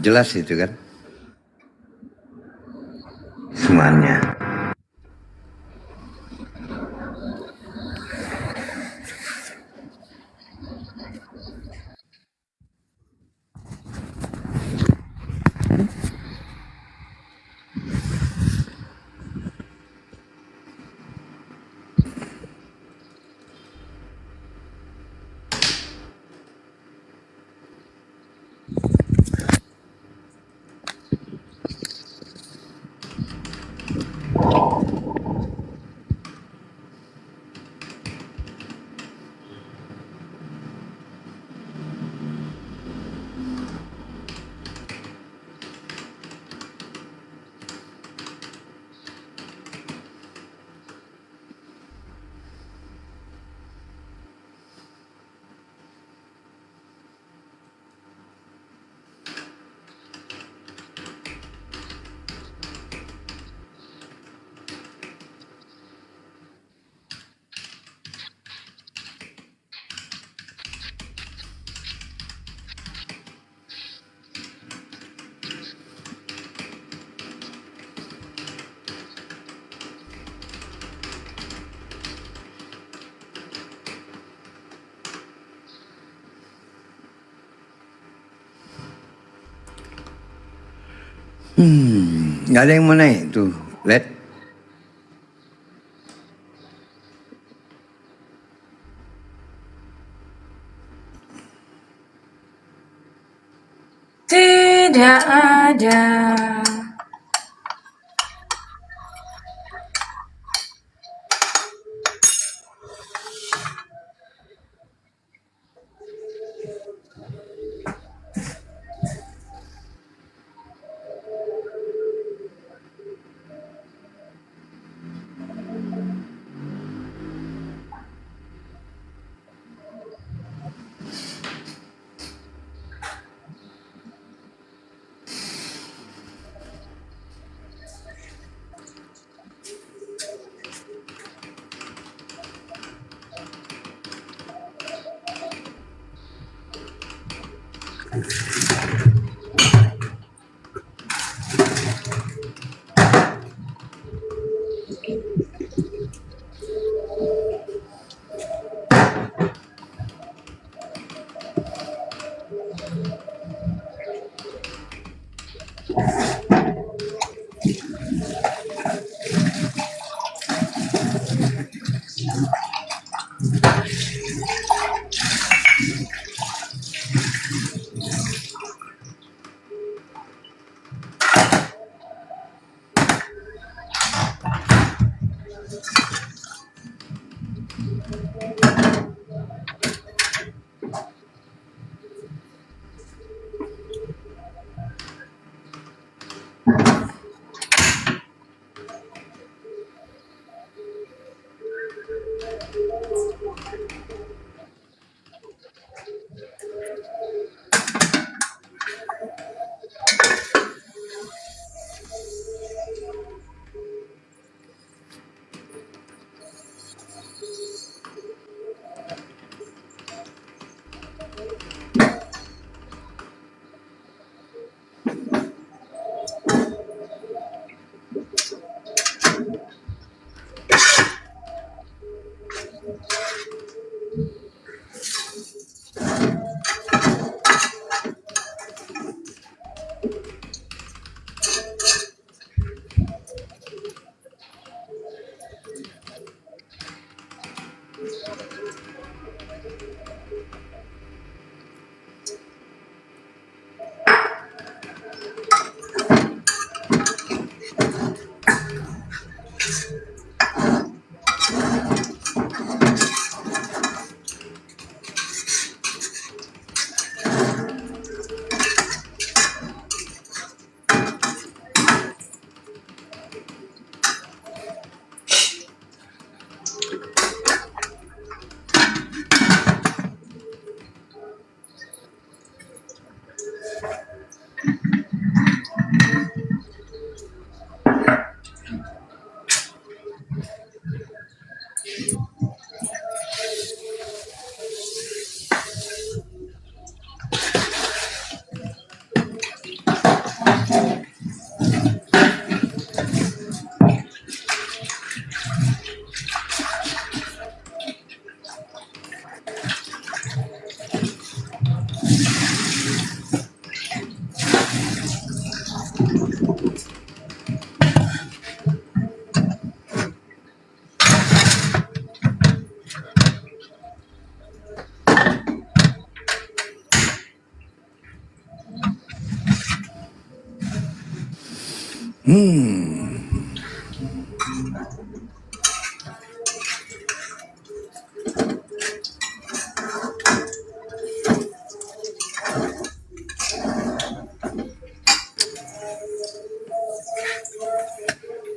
Jelas itu kan? Semuanya. Nggak ada yang mau naik tuh, lihat. Tidak ada.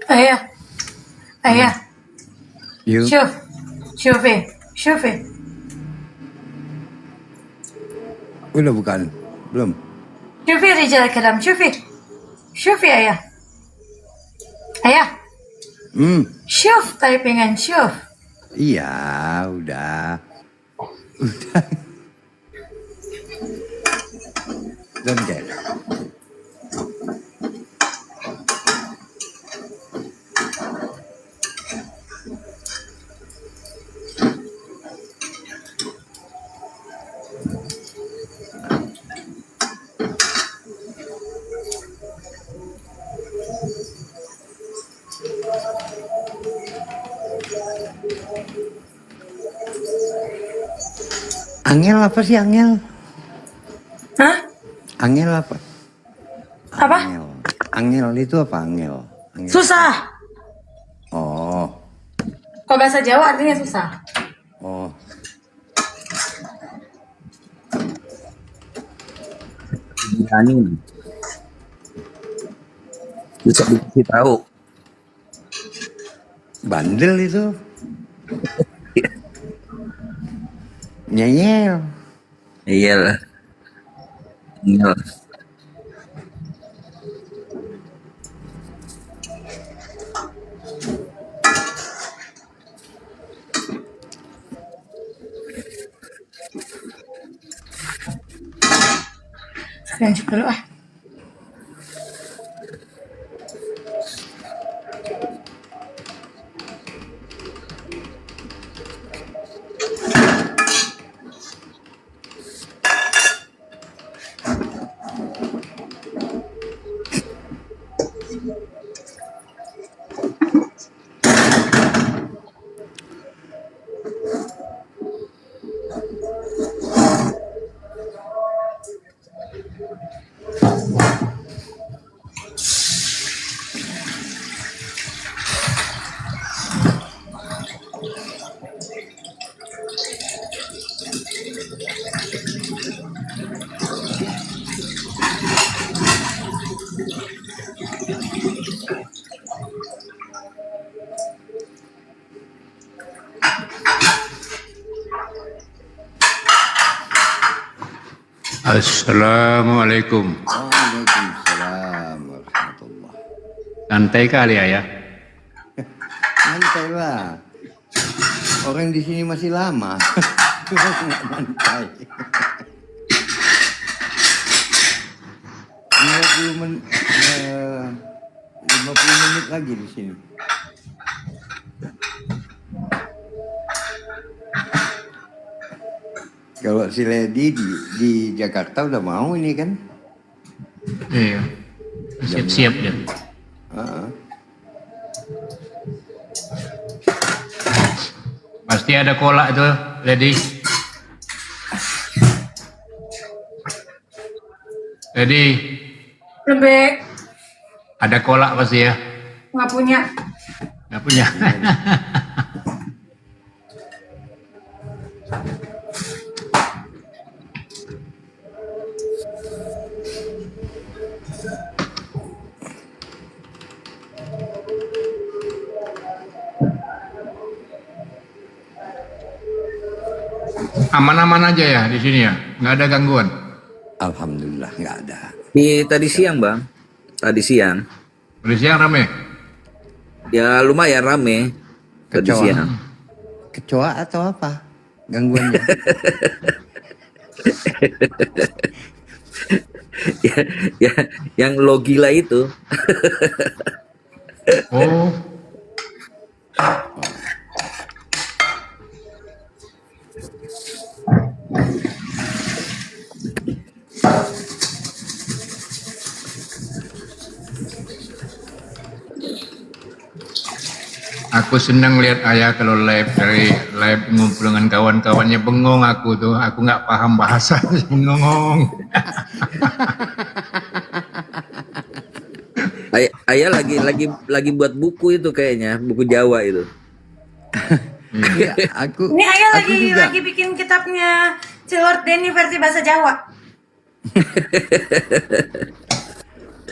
Ayah, ayah, You? شوفي Udah bukan? Belum? شوفي رجال الكلام شوفي ayah شوف typingan شوف Iya, udah. Udah. Don't get. Angel apa sih angel? Hah? Angel apa? Apa? Angel itu apa angel? Angel. Susah. Oh, Kalau bahasa Jawa artinya susah. oh. Angin. Bisa dikasih tahu. Bandel itu. Nyeyel. Iya lah. Iya. Lanjut dulu ah. Assalamualaikum. Waalaikumsalam warahmatullah. Santai kali ya. Santai lah. Orang di sini masih lama. Nggak santai. 50 menit lagi di sini. Kalau si Lady di Jakarta udah mau ini kan? Iya. Siap-siap ya. Pasti ada kolak tuh, Lady. Lady, Lebih ada kolak pasti ya? nggak punya. Nggak punya. Aman-aman aja ya di sini ya, nggak ada gangguan. Alhamdulillah nggak ada. Tadi siang bang, tadi siang. Tadi siang rame? Ya lumayan rame. Tadi Kecoa. siang. Kecoa atau apa? Gangguannya? ya, yang logila itu. Oh. Aku senang lihat ayah kalau live ngumpul dengan kawan-kawannya, bengong aku tuh, aku nggak paham bahasa, bengong. Ayah lagi buat buku itu kayaknya, buku Jawa itu. Aku Ini Ayah aku juga. lagi bikin kitabnya Lord Denny versi bahasa Jawa.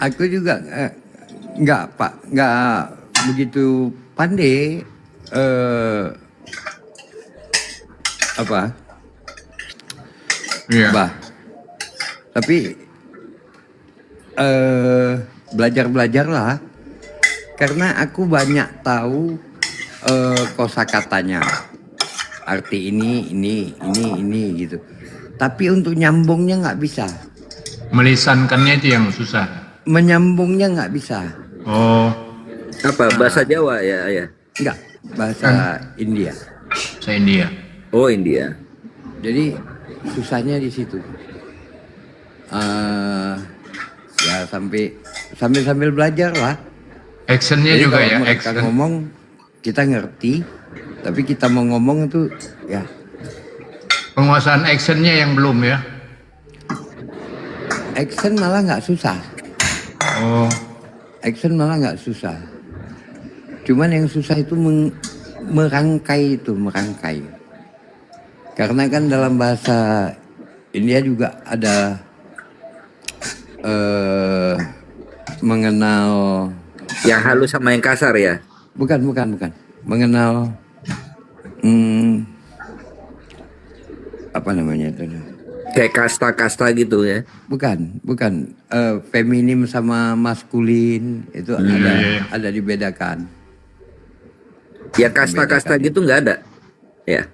Aku juga nggak begitu pandai Iya. Tapi belajar lah karena aku banyak tahu kosakatanya, arti ini gitu. Tapi untuk nyambungnya nggak bisa. Melisankannya itu yang susah. Menyambungnya nggak bisa. Oh. Apa bahasa Jawa ya ayah? Enggak, bahasa India. Bahasa India. Oh India. Jadi susahnya di situ. Ya sambil belajar lah. Actionnya Jadi juga kalau ya. mereka Action. ngomong kita ngerti, tapi kita mau ngomong itu ya. Penguasaan actionnya yang belum ya. Action malah nggak susah. Oh. Action malah nggak susah. Cuman yang susah itu merangkai. Karena kan dalam bahasa India juga ada mengenal yang halus sama yang kasar ya? Bukan. Mengenal apa namanya itu? Kayak kasta-kasta gitu ya? Bukan. Feminim sama maskulin itu ada dibedakan. Ya kasta-kasta gitu nggak ada? Ya.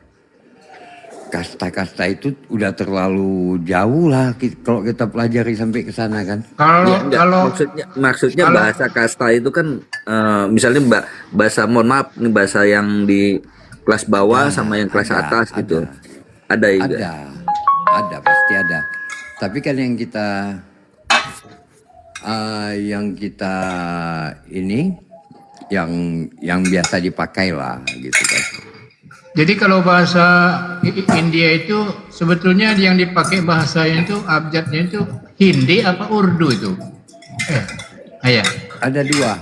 Kasta-kasta itu udah terlalu jauh lah kalau kita pelajari sampai ke sana kan. Maksudnya bahasa kasta itu kan misalnya bahasa, mohon maaf nih, bahasa yang di kelas bawah sama yang kelas atas gitu. Ada juga. Ada pasti ada. Tapi kan yang kita ini yang biasa dipakai lah gitu kan. Jadi kalau bahasa India itu sebetulnya yang dipakai bahasanya itu abjadnya itu Hindi apa Urdu itu? Ayah. Ada dua.